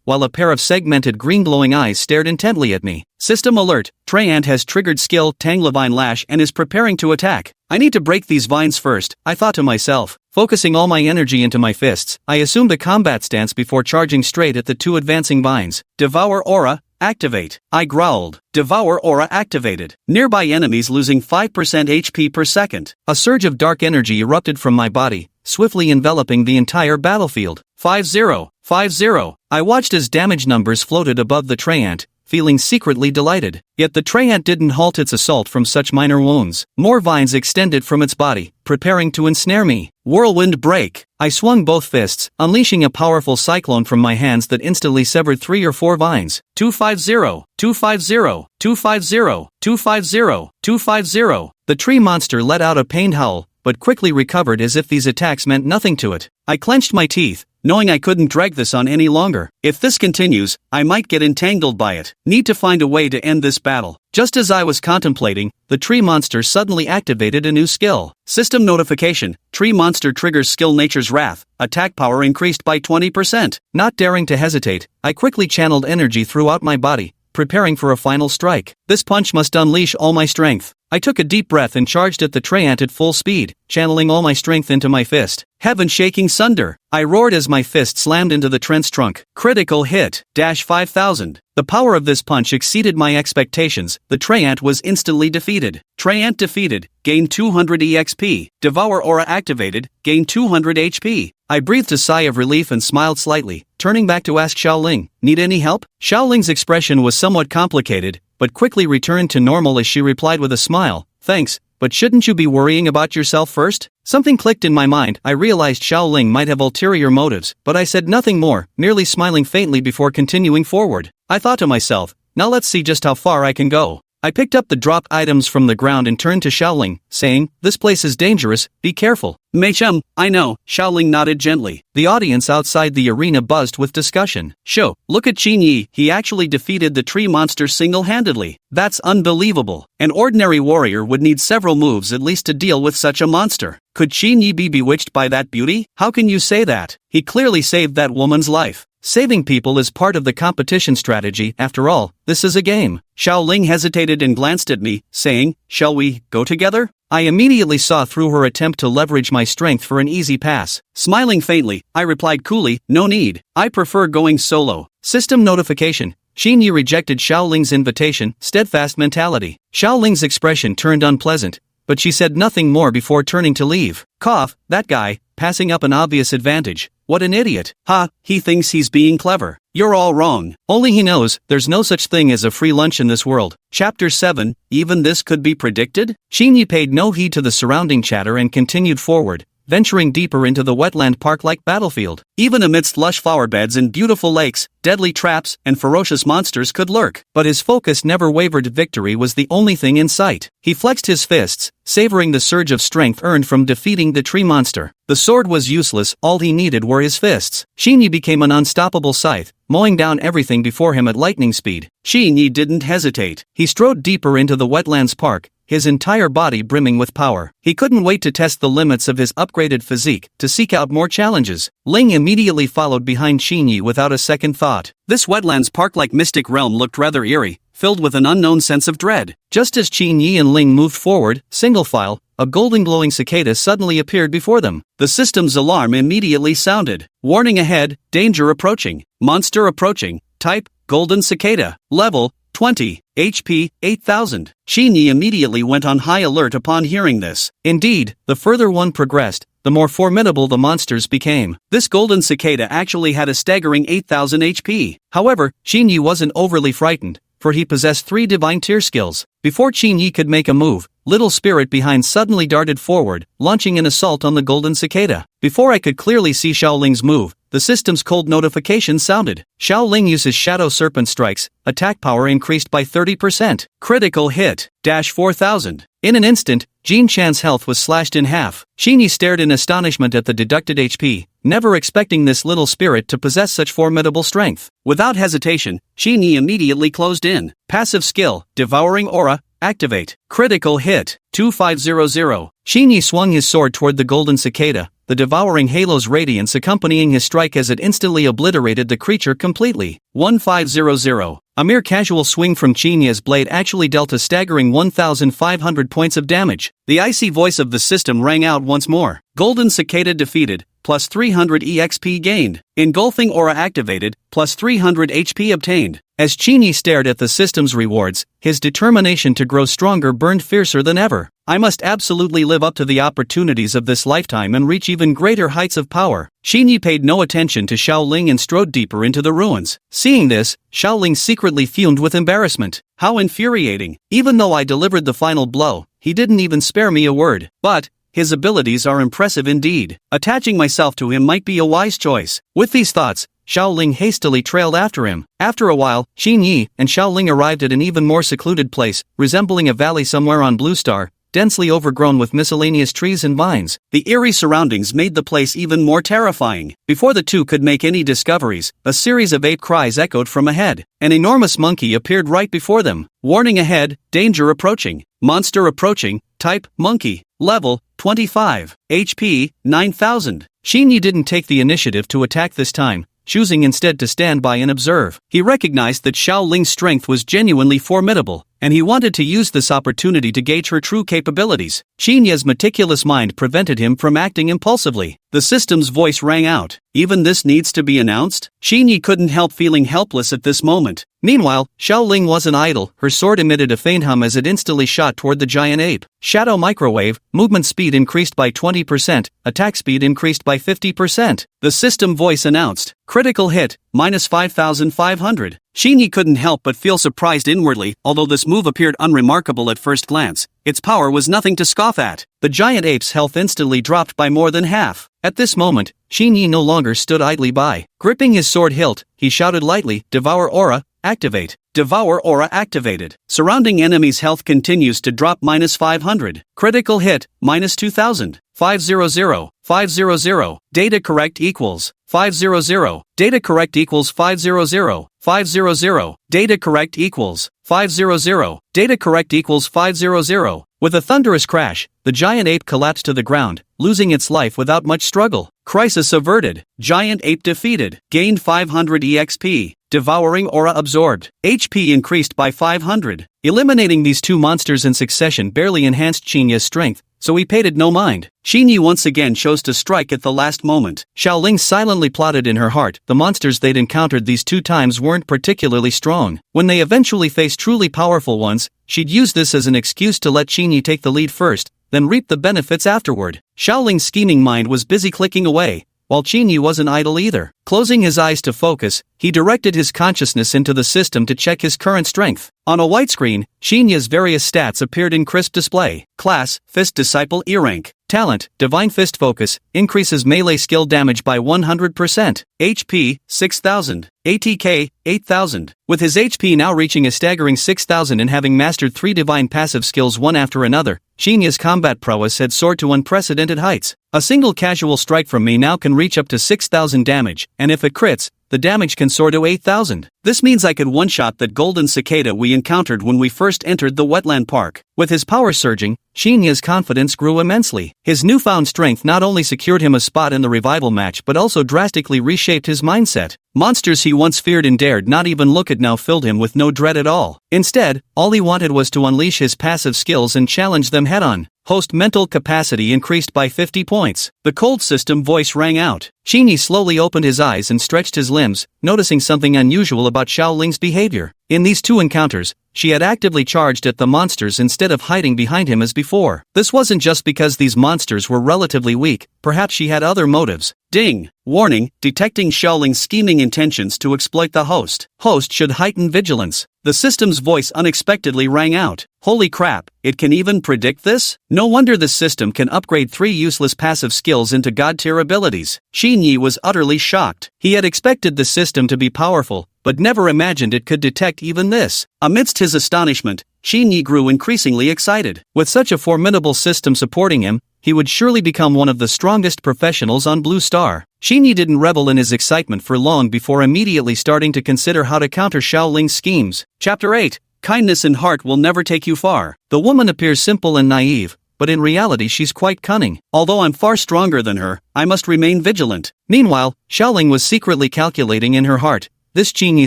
while a pair of segmented green glowing eyes stared intently at me. System alert, Treyant has triggered skill Tanglevine Lash and is preparing to attack. I need to break these vines first, I thought to myself. Focusing all my energy into my fists, I assumed a combat stance before charging straight at the two advancing vines. Devour Aura, activate. I growled. Devour Aura activated. Nearby enemies losing 5% HP per second. A surge of dark energy erupted from my body, swiftly enveloping the entire battlefield. 5-0, 5-0. I watched as damage numbers floated above the Treyant, feeling secretly delighted. Yet the Treyant didn't halt its assault from such minor wounds. More vines extended from its body, preparing to ensnare me. Whirlwind break. I swung both fists, unleashing a powerful cyclone from my hands that instantly severed 3 or 4 vines. 250, 250, 250, 250, 250. The tree monster let out a pained howl, but quickly recovered as if these attacks meant nothing to it. I clenched my teeth, knowing I couldn't drag this on any longer. If this continues, I might get entangled by it. Need to find a way to end this battle. Just as I was contemplating, the tree monster suddenly activated a new skill. System notification, tree monster triggers skill Nature's Wrath, attack power increased by 20%. Not daring to hesitate, I quickly channeled energy throughout my body, preparing for a final strike. This punch must unleash all my strength. I took a deep breath and charged at the Treyant at full speed, channeling all my strength into my fist. Heaven-shaking sunder! I roared as my fist slammed into the Trent's trunk. Critical hit, -5,000. The power of this punch exceeded my expectations. The Treyant was instantly defeated. Treyant defeated, gain 200 EXP. Devour Aura activated, gain 200 HP. I breathed a sigh of relief and smiled slightly, turning back to ask Xiaoling, need any help? Xiaoling's expression was somewhat complicated, but quickly returned to normal as she replied with a smile, thanks, but shouldn't you be worrying about yourself first? Something clicked in my mind. I realized Xiaoling might have ulterior motives, but I said nothing more, merely smiling faintly before continuing forward. I thought to myself, now let's see just how far I can go. I picked up the dropped items from the ground and turned to Xiaoling, saying, this place is dangerous, be careful. Mei Chum, I know, Xiaoling nodded gently. The audience outside the arena buzzed with discussion. Sho, look at Qin Yi, he actually defeated the tree monster single-handedly. That's unbelievable. An ordinary warrior would need several moves at least to deal with such a monster. Could Qin Yi be bewitched by that beauty? How can you say that? He clearly saved that woman's life. Saving people is part of the competition strategy, after all, this is a game. Xiaoling hesitated and glanced at me, saying, shall we go together? I immediately saw through her attempt to leverage my strength for an easy pass. Smiling faintly, I replied coolly, no need, I prefer going solo. System notification. Qin Yi rejected Xiaoling's invitation, steadfast mentality. Xiaoling's expression turned unpleasant, but she said nothing more before turning to leave. Cough, that guy, passing up an obvious advantage. What an idiot. Ha, he thinks he's being clever. You're all wrong. Only he knows, there's no such thing as a free lunch in this world. Chapter 7, even this could be predicted? Qin Yi paid no heed to the surrounding chatter and continued forward, venturing deeper into the wetland park-like battlefield. Even amidst lush flower beds and beautiful lakes, deadly traps and ferocious monsters could lurk. But his focus never wavered. Victory was the only thing in sight. He flexed his fists, savoring the surge of strength earned from defeating the tree monster. The sword was useless, all he needed were his fists. Qin Yi became an unstoppable scythe, mowing down everything before him at lightning speed. Qin Yi didn't hesitate. He strode deeper into the wetlands park, his entire body brimming with power. He couldn't wait to test the limits of his upgraded physique, to seek out more challenges. Ling immediately followed behind Qin Yi without a second thought. This wetlands park-like mystic realm looked rather eerie, filled with an unknown sense of dread. Just as Qin Yi and Ling moved forward, single file, a golden glowing cicada suddenly appeared before them. The system's alarm immediately sounded. Warning ahead, danger approaching, monster approaching, type, golden cicada, level, 20, HP, 8,000. Qin Yi immediately went on high alert upon hearing this. Indeed, the further one progressed, the more formidable the monsters became. This golden cicada actually had a staggering 8,000 HP. However, Qin Yi wasn't overly frightened, for he possessed 3 divine tier skills. Before Qin Yi could make a move, Little Spirit behind suddenly darted forward, launching an assault on the golden cicada. Before I could clearly see Xiaoling's move, the system's cold notification sounded. Xiaoling uses Shadow Serpent strikes, attack power increased by 30%. Critical hit, -4,000. In an instant, Jin Chan's health was slashed in half. Qin Yi stared in astonishment at the deducted HP, never expecting this little spirit to possess such formidable strength. Without hesitation, Qin Yi immediately closed in. Passive skill, Devouring Aura, activate. Critical hit. 2500. Xinyi swung his sword toward the golden cicada, the devouring halo's radiance accompanying his strike as it instantly obliterated the creature completely. 1500. A mere casual swing from Xinyi's blade actually dealt a staggering 1,500 points of damage. The icy voice of the system rang out once more. Golden cicada defeated, plus 300 EXP gained. Engulfing aura activated, plus 300 HP obtained. As Xinyi stared at the system's rewards, his determination to grow stronger burned fiercer than ever. I must absolutely live up to the opportunities of this lifetime and reach even greater heights of power. Xinyi paid no attention to Xiaoling and strode deeper into the ruins. Seeing this, Xiaoling secretly fumed with embarrassment. How infuriating. Even though I delivered the final blow, he didn't even spare me a word. But his abilities are impressive indeed. Attaching myself to him might be a wise choice. With these thoughts, Xiaoling hastily trailed after him. After a while, Xinyi and Xiaoling arrived at an even more secluded place, resembling a valley somewhere on Blue Star, densely overgrown with miscellaneous trees and vines. The eerie surroundings made the place even more terrifying. Before the two could make any discoveries, a series of ape cries echoed from ahead. An enormous monkey appeared right before them. Warning ahead, danger approaching. Monster approaching, type, monkey. Level, 25. HP, 9,000. Xinyi didn't take the initiative to attack this time, choosing instead to stand by and observe. He recognized that Xiaoling's strength was genuinely formidable, and he wanted to use this opportunity to gauge her true capabilities. Xinyi's meticulous mind prevented him from acting impulsively. The system's voice rang out. Even this needs to be announced? Xinyi couldn't help feeling helpless at this moment. Meanwhile, Xiaoling wasn't idle. Her sword emitted a faint hum as it instantly shot toward the giant ape. Shadow microwave, movement speed increased by 20%, attack speed increased by 50%. The system voice announced. Critical hit, minus 5,500. Xinyi couldn't help but feel surprised inwardly. Although this move appeared unremarkable at first glance, its power was nothing to scoff at. The giant ape's health instantly dropped by more than half. At this moment, Xinyi no longer stood idly by. Gripping his sword hilt, he shouted lightly, "Devour aura, activate." Devour aura activated. Surrounding enemies' health continues to drop minus 500. Critical hit, minus 2,000. 500. 500. Data correct equals 500. Data correct equals 500. 500. Data correct equals 500. Data correct equals 500. With a thunderous crash, the giant ape collapsed to the ground, losing its life without much struggle. Crisis averted. Giant ape defeated. Gained 500 EXP. Devouring aura absorbed. HP increased by 500. Eliminating these two monsters in succession barely enhanced Xinyi's strength, so he paid it no mind. Xinyi once again chose to strike at the last moment. Xiaoling silently plotted in her heart. The monsters they'd encountered these two times weren't particularly strong. When they eventually faced truly powerful ones, she'd use this as an excuse to let Xinyi take the lead first, then reap the benefits afterward. Xiaoling's scheming mind was busy clicking away, while Xinyi wasn't idle either. Closing his eyes to focus, he directed his consciousness into the system to check his current strength. On a white screen, Xinyi's various stats appeared in crisp display. Class, Fist Disciple E rank. Talent, Divine Fist Focus, increases melee skill damage by 100%. HP, 6,000. ATK, 8,000. With his HP now reaching a staggering 6,000 and having mastered 3 divine passive skills one after another, Xinyi's combat prowess had soared to unprecedented heights. A single casual strike from me now can reach up to 6,000 damage, and if it crits, the damage can soar to 8,000. This means I could one-shot that golden cicada we encountered when we first entered the Wetland Park. With his power surging, Xinyi's confidence grew immensely. His newfound strength not only secured him a spot in the revival match but also drastically reshaped his mindset. Monsters he once feared and dared not even look at now filled him with no dread at all. Instead, all he wanted was to unleash his passive skills and challenge them head-on. Host mental capacity increased by 50 points. The cold system voice rang out. Xinyi slowly opened his eyes and stretched his limbs, noticing something unusual about Xiaoling's behavior. In these two encounters, she had actively charged at the monsters instead of hiding behind him as before. This wasn't just because these monsters were relatively weak, perhaps she had other motives. Ding! Warning, detecting Xiaoling's scheming intentions to exploit the host. Host should heighten vigilance. The system's voice unexpectedly rang out. Holy crap, it can even predict this? No wonder this system can upgrade 3 useless passive skills into god-tier abilities. Xinyi was utterly shocked. He had expected the system to be powerful, but never imagined it could detect even this. Amidst his astonishment, Xinyi grew increasingly excited. With such a formidable system supporting him, he would surely become one of the strongest professionals on Blue Star. Xinyi didn't revel in his excitement for long before immediately starting to consider how to counter Xiaoling's schemes. Chapter 8. kindness in heart will never take you far. The woman appears simple and naive, but in reality she's quite cunning. Although I'm far stronger than her, I must remain vigilant. Meanwhile, Xiaoling was secretly calculating in her heart. This genie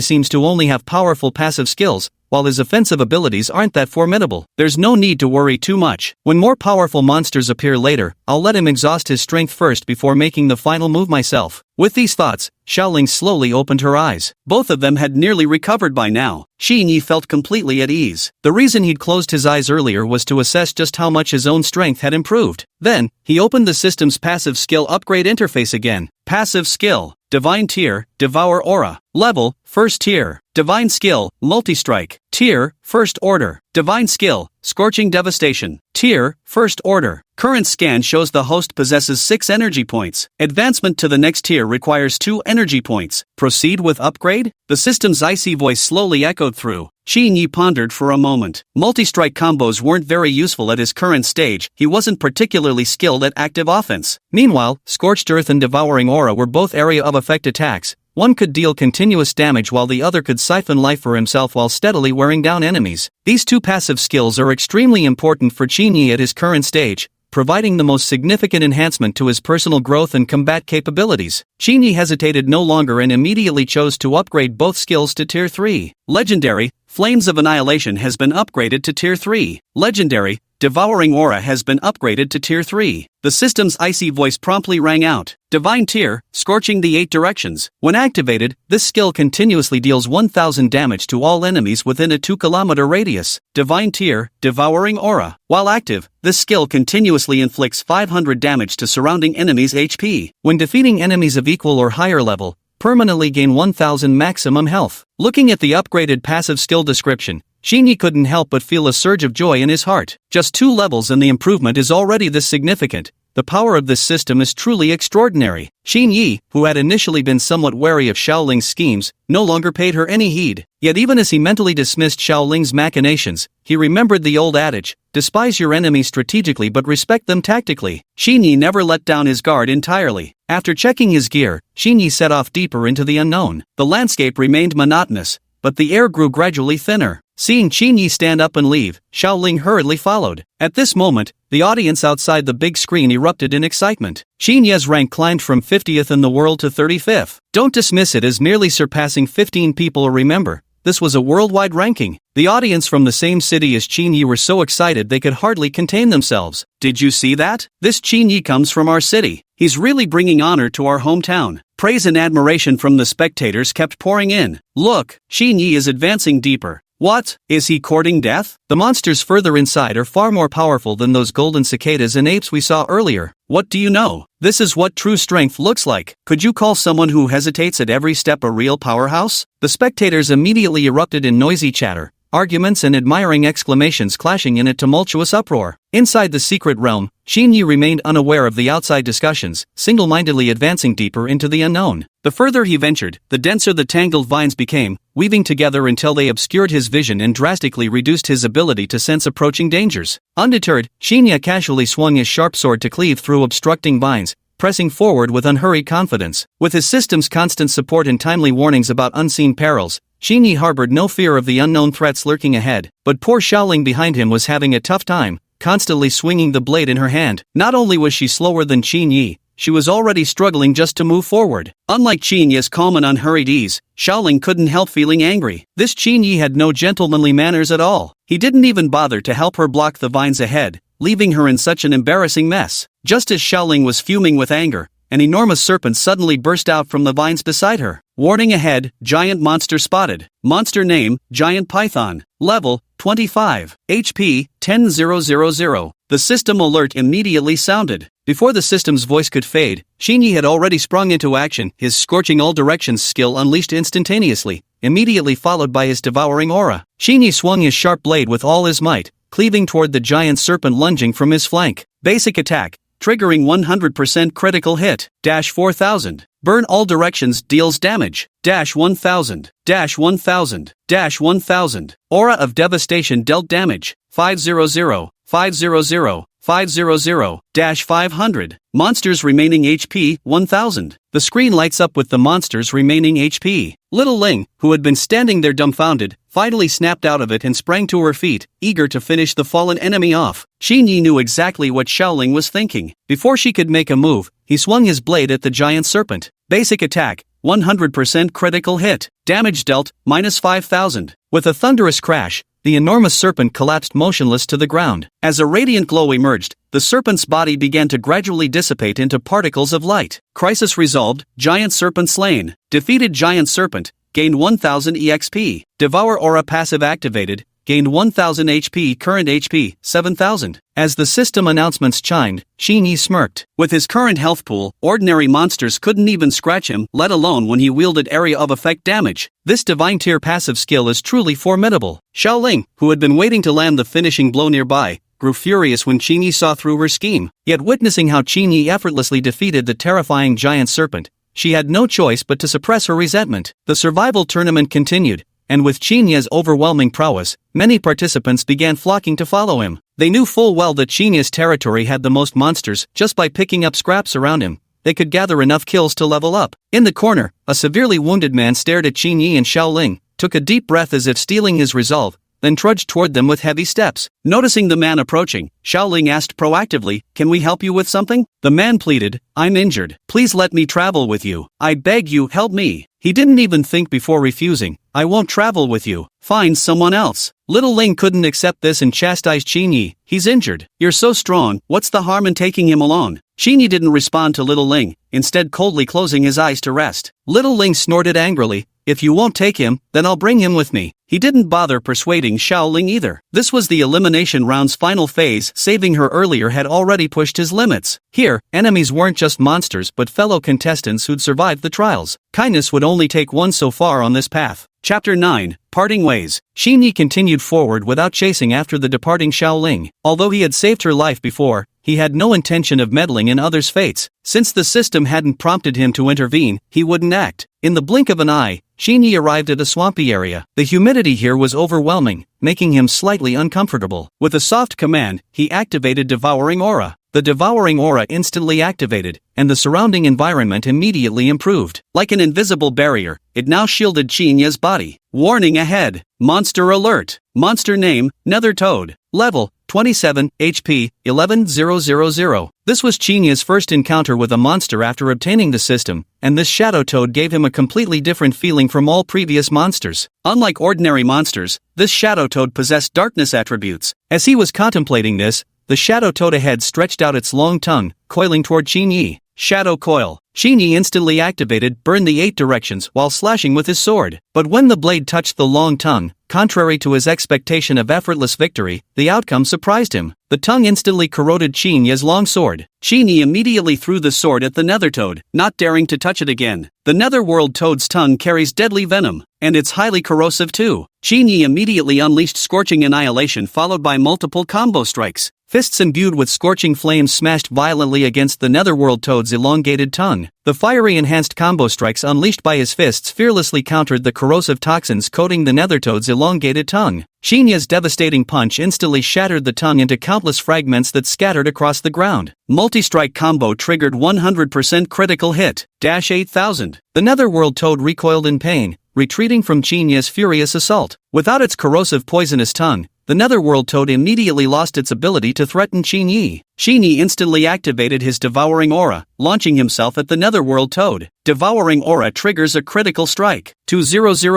seems to only have powerful passive skills, while his offensive abilities aren't that formidable. There's no need to worry too much. When more powerful monsters appear later, I'll let him exhaust his strength first before making the final move myself. With these thoughts, Xiaoling slowly opened her eyes. Both of them had nearly recovered by now. Xinyi felt completely at ease. The reason he'd closed his eyes earlier was to assess just how much his own strength had improved. Then, he opened the system's passive skill upgrade interface again. Passive skill. Divine Tier, Devour Aura. Level, First Tier. Divine Skill, Multi-Strike. Tier, First Order. Divine Skill, Scorching Devastation. Tier, First Order. Current scan shows the host possesses 6 energy points. Advancement to the next tier requires 2 energy points. Proceed with upgrade? The system's icy voice slowly echoed through. Xinyi pondered for a moment. Multi-strike combos weren't very useful at his current stage. He wasn't particularly skilled at active offense. Meanwhile, Scorched Earth and Devouring Aura were both area of effect attacks. One could deal continuous damage while the other could siphon life for himself while steadily wearing down enemies. These two passive skills are extremely important for Xinyi at his current stage, providing the most significant enhancement to his personal growth and combat capabilities. Xinyi hesitated no longer and immediately chose to upgrade both skills to Tier 3. Legendary, Flames of Annihilation has been upgraded to Tier 3. Legendary, Devouring Aura has been upgraded to Tier 3. The system's icy voice promptly rang out. Divine Tier, Scorching the 8 Directions. When activated, this skill continuously deals 1000 damage to all enemies within a 2-kilometer radius. Divine Tier, Devouring Aura. While active, this skill continuously inflicts 500 damage to surrounding enemies' HP. When defeating enemies of equal or higher level, permanently gain 1000 maximum health. Looking at the upgraded passive skill description, Xinyi couldn't help but feel a surge of joy in his heart. Just 2 levels and the improvement is already this significant. The power of this system is truly extraordinary. Xinyi, who had initially been somewhat wary of Xiaoling's schemes, no longer paid her any heed. Yet even as he mentally dismissed Xiaoling's machinations, he remembered the old adage, despise your enemies strategically but respect them tactically. Xinyi never let down his guard entirely. After checking his gear, Xinyi set off deeper into the unknown. The landscape remained monotonous, but the air grew gradually thinner. Seeing Xinyi stand up and leave, Xiaoling hurriedly followed. At this moment, the audience outside the big screen erupted in excitement. Xinyi's rank climbed from 50th in the world to 35th. Don't dismiss it as merely surpassing 15 people, or remember, this was a worldwide ranking. The audience from the same city as Xinyi were so excited they could hardly contain themselves. Did you see that? This Xinyi comes from our city. He's really bringing honor to our hometown. Praise and admiration from the spectators kept pouring in. Look, Xinyi is advancing deeper. What? Is he courting death? The monsters further inside are far more powerful than those golden cicadas and apes we saw earlier. What do you know? This is what true strength looks like. Could you call someone who hesitates at every step a real powerhouse? The spectators immediately erupted in noisy chatter, arguments and admiring exclamations clashing in a tumultuous uproar. Inside the secret realm, Xinyi remained unaware of the outside discussions, single-mindedly advancing deeper into the unknown. The further he ventured, the denser the tangled vines became, weaving together until they obscured his vision and drastically reduced his ability to sense approaching dangers. Undeterred, Xinyi casually swung his sharp sword to cleave through obstructing vines, pressing forward with unhurried confidence. With his system's constant support and timely warnings about unseen perils, Xinyi harbored no fear of the unknown threats lurking ahead. But poor Xiaoling behind him was having a tough time, constantly swinging the blade in her hand. Not only was she slower than Xinyi, she was already struggling just to move forward. Unlike Xinyi's calm and unhurried ease, Xiaoling couldn't help feeling angry. This Xinyi had no gentlemanly manners at all. He didn't even bother to help her block the vines ahead, leaving her in such an embarrassing mess. Just as Xiaoling was fuming with anger, an enormous serpent suddenly burst out from the vines beside her. Warning ahead, giant monster spotted. Monster name, Giant Python. Level, 25. HP, 10,000. The system alert immediately sounded. Before the system's voice could fade, Xinyi had already sprung into action, his Scorching All Directions skill unleashed instantaneously, immediately followed by his Devouring Aura. Xinyi swung his sharp blade with all his might, cleaving toward the giant serpent lunging from his flank. Basic attack, triggering 100% critical hit. Dash 4000. Burn All Directions deals damage. Dash 1000. Dash 1000. Dash 1000. Aura of Devastation dealt damage. 500. 500. 500. Dash 500. Monsters remaining HP 1000. The screen lights up with the monsters remaining HP. Little Ling, who had been standing there dumbfounded, finally snapped out of it and sprang to her feet, eager to finish the fallen enemy off. Qin Yi knew exactly what Xiaoling was thinking. Before she could make a move, he swung his blade at the giant serpent. Basic attack, 100% critical hit. Damage dealt, minus 5,000. With a thunderous crash, the enormous serpent collapsed motionless to the ground. As a radiant glow emerged, the serpent's body began to gradually dissipate into particles of light. Crisis resolved, giant serpent slain. Defeated giant serpent, gained 1000 EXP. Devour aura passive activated, gained 1000 HP. Current HP, 7000. As the system announcements chimed, Qin Yi smirked. With his current health pool, ordinary monsters couldn't even scratch him, let alone when he wielded area of effect damage. This divine tier passive skill is truly formidable. Xiaoling, who had been waiting to land the finishing blow nearby, grew furious when Qin Yi saw through her scheme. Yet witnessing how Qin Yi effortlessly defeated the terrifying giant serpent, she had no choice but to suppress her resentment. The survival tournament continued, and with Qin Yi's overwhelming prowess, many participants began flocking to follow him. They knew full well that Qin Yi's territory had the most monsters. Just by picking up scraps around him, they could gather enough kills to level up. In the corner, a severely wounded man stared at Qin Yi and Xiaoling, took a deep breath as if steeling his resolve, then trudged toward them with heavy steps. Noticing the man approaching, Xiaoling asked proactively, "Can we help you with something?" The man pleaded, "I'm injured. Please let me travel with you. I beg you, help me." He didn't even think before refusing. "I won't travel with you. Find someone else." Little Ling couldn't accept this and chastised Qin Yi. "He's injured. You're so strong, what's the harm in taking him along?" Qin Yi didn't respond to Little Ling, instead coldly closing his eyes to rest. Little Ling snorted angrily, "If you won't take him, then I'll bring him with me." He didn't bother persuading Xiaoling either. This was the elimination round's final phase. Saving her earlier had already pushed his limits. Here, enemies weren't just monsters but fellow contestants who'd survived the trials. Kindness would only take one so far on this path. Chapter 9, Parting Ways. Qin Yi continued forward without chasing after the departing Xiaoling. Although he had saved her life before, he had no intention of meddling in others' fates. Since the system hadn't prompted him to intervene, he wouldn't act. In the blink of an eye, Qin Yi arrived at a swampy area. The humidity here was overwhelming, making him slightly uncomfortable. With a soft command, he activated Devouring Aura. The Devouring Aura instantly activated, and the surrounding environment immediately improved. Like an invisible barrier, it now shielded Qin Yi's body. Warning ahead. Monster alert. Monster name, Nether Toad. Level, 27, HP, 11000. This was Qin Yi's first encounter with a monster after obtaining the system, and this shadow toad gave him a completely different feeling from all previous monsters. Unlike ordinary monsters, this shadow toad possessed darkness attributes. As he was contemplating this, the shadow toad ahead stretched out its long tongue, coiling toward Qin Yi. Shadow Coil. Qin Yi instantly activated Burn the 8 directions while slashing with his sword. But when the blade touched the long tongue, contrary to his expectation of effortless victory, the outcome surprised him. The tongue instantly corroded Qin Yi's long sword. Qin Yi immediately threw the sword at the nether toad, not daring to touch it again. The netherworld toad's tongue carries deadly venom, and it's highly corrosive too. Qin Yi immediately unleashed Scorching Annihilation followed by multiple combo strikes. Fists imbued with scorching flames smashed violently against the netherworld toad's elongated tongue. The fiery enhanced combo strikes unleashed by his fists fearlessly countered the corrosive toxins coating the nether toad's elongated tongue. Qin Yi's devastating punch instantly shattered the tongue into countless fragments that scattered across the ground. Multi-strike combo triggered 100% critical hit. 8000. The netherworld toad recoiled in pain, retreating from Qin Yi's furious assault. Without its corrosive poisonous tongue, the netherworld toad immediately lost its ability to threaten Qin Yi. Qin Yi instantly activated his Devouring Aura, launching himself at the netherworld toad. Devouring Aura triggers a critical strike. 2000.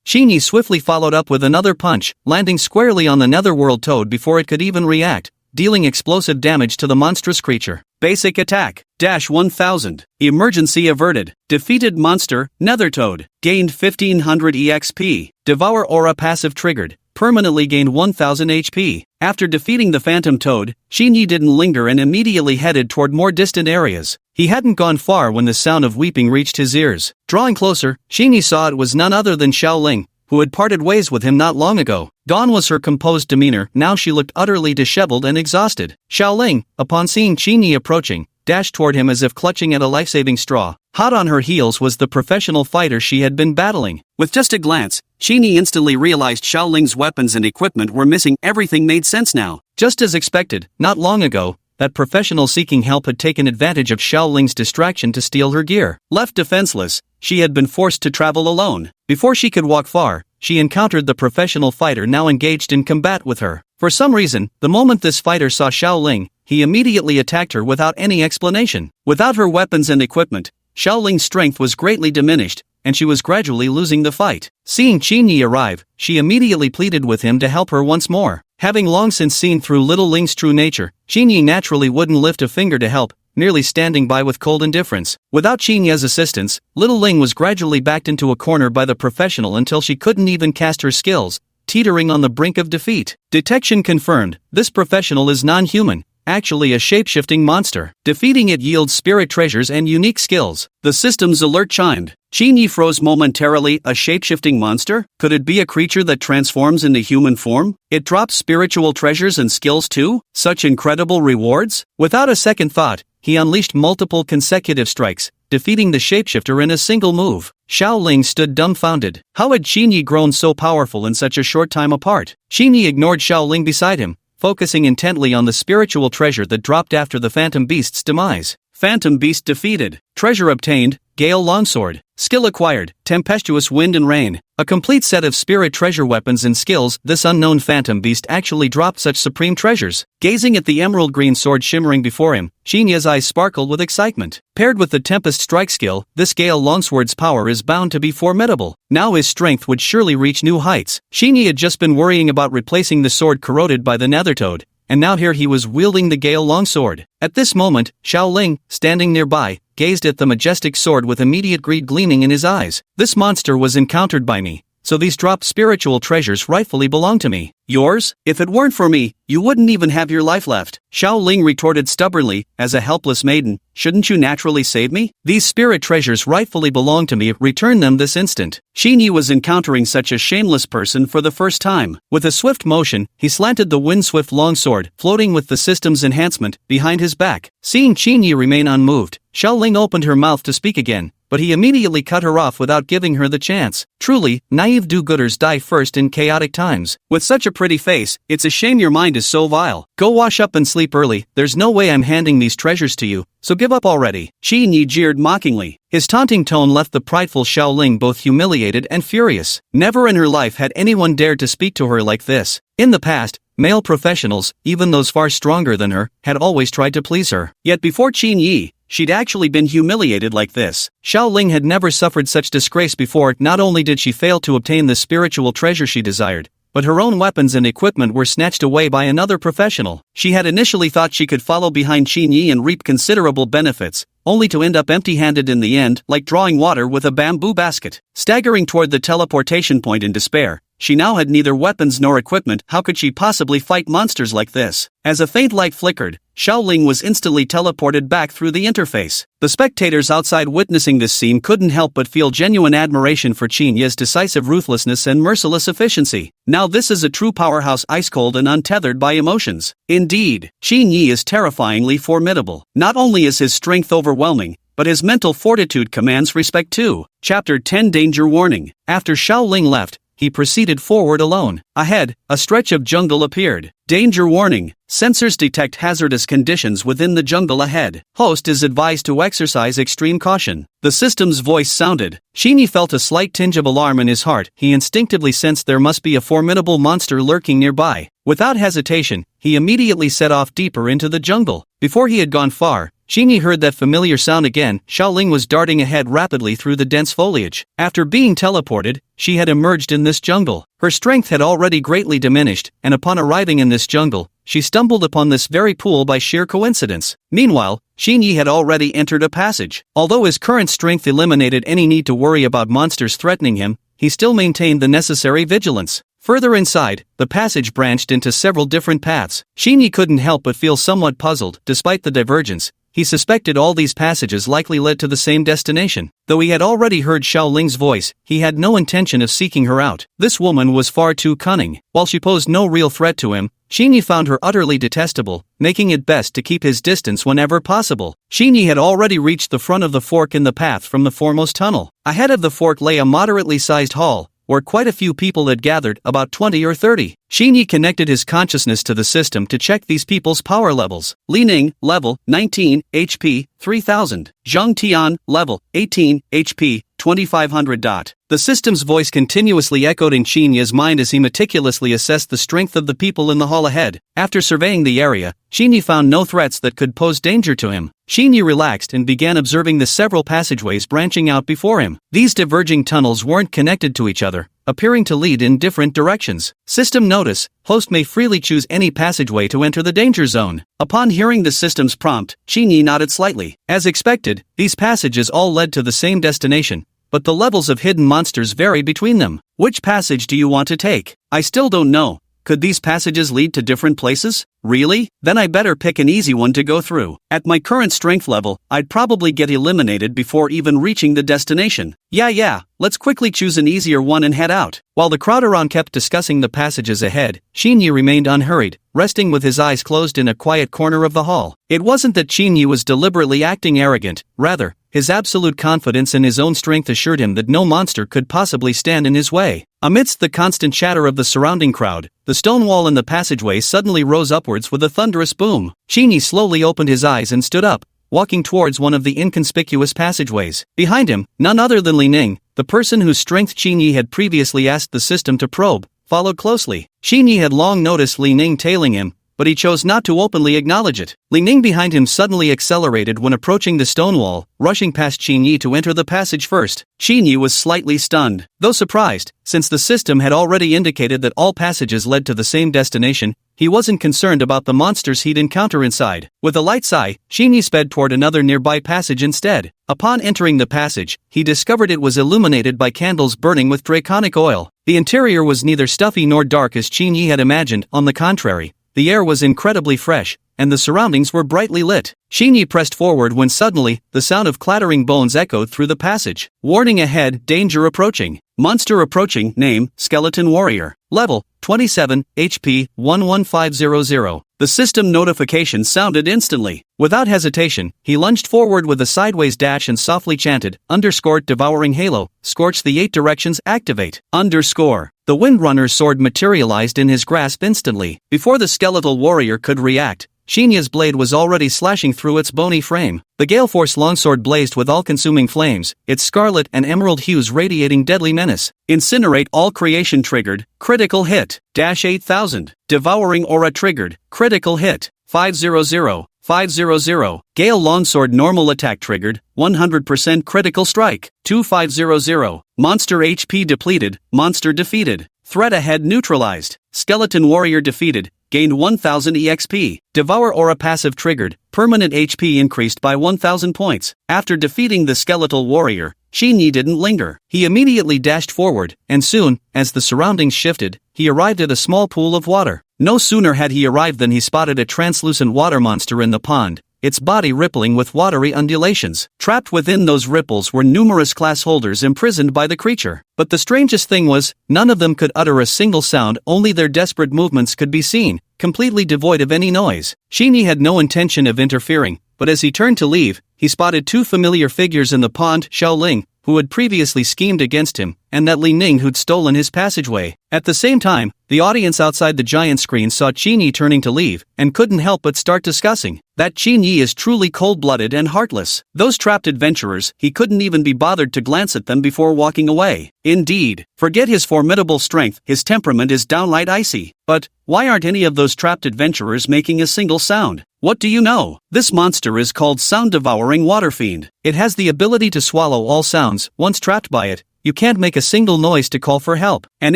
Qin Yi swiftly followed up with another punch, landing squarely on the netherworld toad before it could even react, dealing explosive damage to the monstrous creature. Basic attack, -1000. Emergency averted. Defeated monster, Nether Toad. Gained 1500 EXP. Devour Aura passive triggered. Permanently gained 1000 HP. After defeating the Phantom Toad, Qin Yi didn't linger and immediately headed toward more distant areas. He hadn't gone far when the sound of weeping reached his ears. Drawing closer, Qin Yi saw it was none other than Xiaoling, who had parted ways with him not long ago. Gone was her composed demeanor, now she looked utterly disheveled and exhausted. Xiaoling, upon seeing Qin Yi approaching, dashed toward him as if clutching at a life-saving straw. Hot on her heels was the professional fighter she had been battling. With just a glance, Qin Yi instantly realized Xiaoling's weapons and equipment were missing. Everything made sense now. Just as expected, not long ago, that professional seeking help had taken advantage of Xiao Ling's distraction to steal her gear. Left defenseless, she had been forced to travel alone. Before she could walk far, she encountered the professional fighter now engaged in combat with her. For some reason, the moment this fighter saw Xiao Ling, he immediately attacked her without any explanation. Without her weapons and equipment, Xiao Ling's strength was greatly diminished, and she was gradually losing the fight. Seeing Qin Yi arrive, she immediately pleaded with him to help her once more. Having long since seen through little Ling's true nature, Qin Yi naturally wouldn't lift a finger to help, merely standing by with cold indifference. Without Qin Yi's assistance, little Ling was gradually backed into a corner by the professional until she couldn't even cast her skills, teetering on the brink of defeat. Detection confirmed, this professional is non-human, actually a shape-shifting monster. Defeating it yields spirit treasures and unique skills. The system's alert chimed. Qin Yi froze momentarily. A shape-shifting monster? Could it be a creature that transforms into human form? It drops spiritual treasures and skills too? Such incredible rewards? Without a second thought, he unleashed multiple consecutive strikes, defeating the shapeshifter in a single move. Xiao Ling stood dumbfounded. How had Qin Yi grown so powerful in such a short time apart? Qin Yi ignored Xiao Ling beside him, focusing intently on the spiritual treasure that dropped after the Phantom Beast's demise. Phantom Beast defeated. Treasure obtained, Gale Longsword. Skill acquired, Tempestuous Wind and Rain. A complete set of spirit treasure weapons and skills. This unknown Phantom Beast actually dropped such supreme treasures. Gazing at the emerald green sword shimmering before him, Qin Yi's eyes sparkled with excitement. Paired with the Tempest Strike skill, this Gale Longsword's power is bound to be formidable. Now his strength would surely reach new heights. Qin Yi had just been worrying about replacing the sword corroded by the Nethertoad, and now here he was wielding the Gale Longsword. At this moment, Xiao Ling, standing nearby, gazed at the majestic sword with immediate greed gleaming in his eyes. This monster was encountered by me, so these dropped spiritual treasures rightfully belong to me. Yours? If it weren't for me, you wouldn't even have your life left. Xiao Ling retorted stubbornly, as a helpless maiden, shouldn't you naturally save me? These spirit treasures rightfully belong to me, return them this instant. Qin Yi was encountering such a shameless person for the first time. With a swift motion, he slanted the wind-swift longsword, floating with the system's enhancement, behind his back. Seeing Qin Yi remain unmoved, Xiao Ling opened her mouth to speak again, but he immediately cut her off without giving her the chance. Truly, naive do-gooders die first in chaotic times. With such a pretty face, it's a shame your mind is so vile. Go wash up and sleep early. There's no way I'm handing these treasures to you, so give up already. Qin Yi jeered mockingly. His taunting tone left the prideful Xiao Ling both humiliated and furious. Never in her life had anyone dared to speak to her like this. In the past, male professionals, even those far stronger than her, had always tried to please her. Yet before Qin Yi, she'd actually been humiliated like this. Xiao Ling had never suffered such disgrace before. Not only did she fail to obtain the spiritual treasure she desired, but her own weapons and equipment were snatched away by another professional. She had initially thought she could follow behind Qin Yi and reap considerable benefits, only to end up empty-handed in the end, like drawing water with a bamboo basket. Staggering toward the teleportation point in despair, she now had neither weapons nor equipment. How could she possibly fight monsters like this? As a faint light flickered, Xiao Ling was instantly teleported back through the interface. The spectators outside witnessing this scene couldn't help but feel genuine admiration for Qin Yi's decisive ruthlessness and merciless efficiency. Now this is a true powerhouse, ice-cold and untethered by emotions. Indeed, Qin Yi is terrifyingly formidable. Not only is his strength overwhelming, but his mental fortitude commands respect too. Chapter 10 Danger Warning. After Xiao Ling left, he proceeded forward alone. Ahead, a stretch of jungle appeared. Danger warning. Sensors detect hazardous conditions within the jungle ahead. Host is advised to exercise extreme caution. The system's voice sounded. Qin Yi felt a slight tinge of alarm in his heart. He instinctively sensed there must be a formidable monster lurking nearby. Without hesitation, he immediately set off deeper into the jungle. Before he had gone far, Qin Yi heard that familiar sound again. Xiao Ling was darting ahead rapidly through the dense foliage. After being teleported, she had emerged in this jungle. Her strength had already greatly diminished, and upon arriving in this jungle, she stumbled upon this very pool by sheer coincidence. Meanwhile, Qin Yi had already entered a passage. Although his current strength eliminated any need to worry about monsters threatening him, he still maintained the necessary vigilance. Further inside, the passage branched into several different paths. Qin Yi couldn't help but feel somewhat puzzled. Despite the divergence, he suspected all these passages likely led to the same destination. Though he had already heard Xiao Ling's voice, he had no intention of seeking her out. This woman was far too cunning. While she posed no real threat to him, Qin Yi found her utterly detestable, making it best to keep his distance whenever possible. Qin Yi had already reached the front of the fork in the path from the foremost tunnel. Ahead of the fork lay a moderately sized hall, where quite a few people had gathered, about 20 or 30. Xinyi connected his consciousness to the system to check these people's power levels. Li Ning, level 19, HP 3000. Zhang Tian, level 18, HP 2500. The system's voice continuously echoed in Xinyi's mind as he meticulously assessed the strength of the people in the hall ahead. After surveying the area, Xinyi found no threats that could pose danger to him. Xinyi relaxed and began observing the several passageways branching out before him. These diverging tunnels weren't connected to each other, appearing to lead in different directions. System notice: host may freely choose any passageway to enter the danger zone. Upon hearing the system's prompt, Xinyi nodded slightly. As expected, these passages all led to the same destination, but the levels of hidden monsters varied between them. Which passage do you want to take? I still don't know. Could these passages lead to different places? Really? Then I better pick an easy one to go through. At my current strength level, I'd probably get eliminated before even reaching the destination. Yeah, let's quickly choose an easier one and head out. While the crowd around kept discussing the passages ahead, Xinyi remained unhurried, resting with his eyes closed in a quiet corner of the hall. It wasn't that Xinyi was deliberately acting arrogant, rather, his absolute confidence in his own strength assured him that no monster could possibly stand in his way. Amidst the constant chatter of the surrounding crowd, the stone wall in the passageway suddenly rose upwards with a thunderous boom. Xinyi slowly opened his eyes and stood up, walking towards one of the inconspicuous passageways. Behind him, none other than Li Ning, the person whose strength Xinyi had previously asked the system to probe, followed closely. Xinyi had long noticed Li Ning tailing him, but he chose not to openly acknowledge it. Li Ning behind him suddenly accelerated when approaching the stone wall, rushing past Xinyi to enter the passage first. Xinyi was slightly stunned, though surprised, since the system had already indicated that all passages led to the same destination. He wasn't concerned about the monsters he'd encounter inside. With a light sigh, Xinyi sped toward another nearby passage instead. Upon entering the passage, he discovered it was illuminated by candles burning with draconic oil. The interior was neither stuffy nor dark as Xinyi had imagined. On the contrary, the air was incredibly fresh, and the surroundings were brightly lit. Xinyi pressed forward when suddenly, the sound of clattering bones echoed through the passage. Warning ahead, danger approaching. Monster approaching, name, Skeleton Warrior. Level, 27, HP, 11500. The system notification sounded instantly. Without hesitation, he lunged forward with a sideways dash and softly chanted, _devouring halo, scorch the 8 directions, activate, _. The Windrunner's sword materialized in his grasp instantly. Before the skeletal warrior could react, Xinyi's blade was already slashing through its bony frame. The Galeforce longsword blazed with all-consuming flames, its scarlet and emerald hues radiating deadly menace. Incinerate all creation triggered, critical hit, -8000. Devouring aura triggered, critical hit, 500. 500. Gale longsword normal attack triggered, 100% critical strike, 2500. Monster HP depleted, monster defeated. Threat ahead neutralized. Skeleton warrior defeated, gained 1000 EXP. Devour aura passive triggered, permanent HP increased by 1000 points. After defeating the skeletal warrior, Xinyi didn't linger. He immediately dashed forward, and soon, as the surroundings shifted, he arrived at a small pool of water. No sooner had he arrived than he spotted a translucent water monster in the pond, its body rippling with watery undulations. Trapped within those ripples were numerous class holders imprisoned by the creature. But the strangest thing was, none of them could utter a single sound, only their desperate movements could be seen, completely devoid of any noise. Xinyi had no intention of interfering, but as he turned to leave, he spotted 2 familiar figures in the pond, Xiaoling, who had previously schemed against him, and that Li Ning who'd stolen his passageway. At the same time, the audience outside the giant screen saw Xinyi turning to leave, and couldn't help but start discussing. That Xinyi is truly cold-blooded and heartless. Those trapped adventurers, he couldn't even be bothered to glance at them before walking away. Indeed, forget his formidable strength, his temperament is downright icy. But, why aren't any of those trapped adventurers making a single sound? What do you know? This monster is called Sound-Devouring Water Fiend. It has the ability to swallow all sounds. Once trapped by it, you can't make a single noise to call for help, and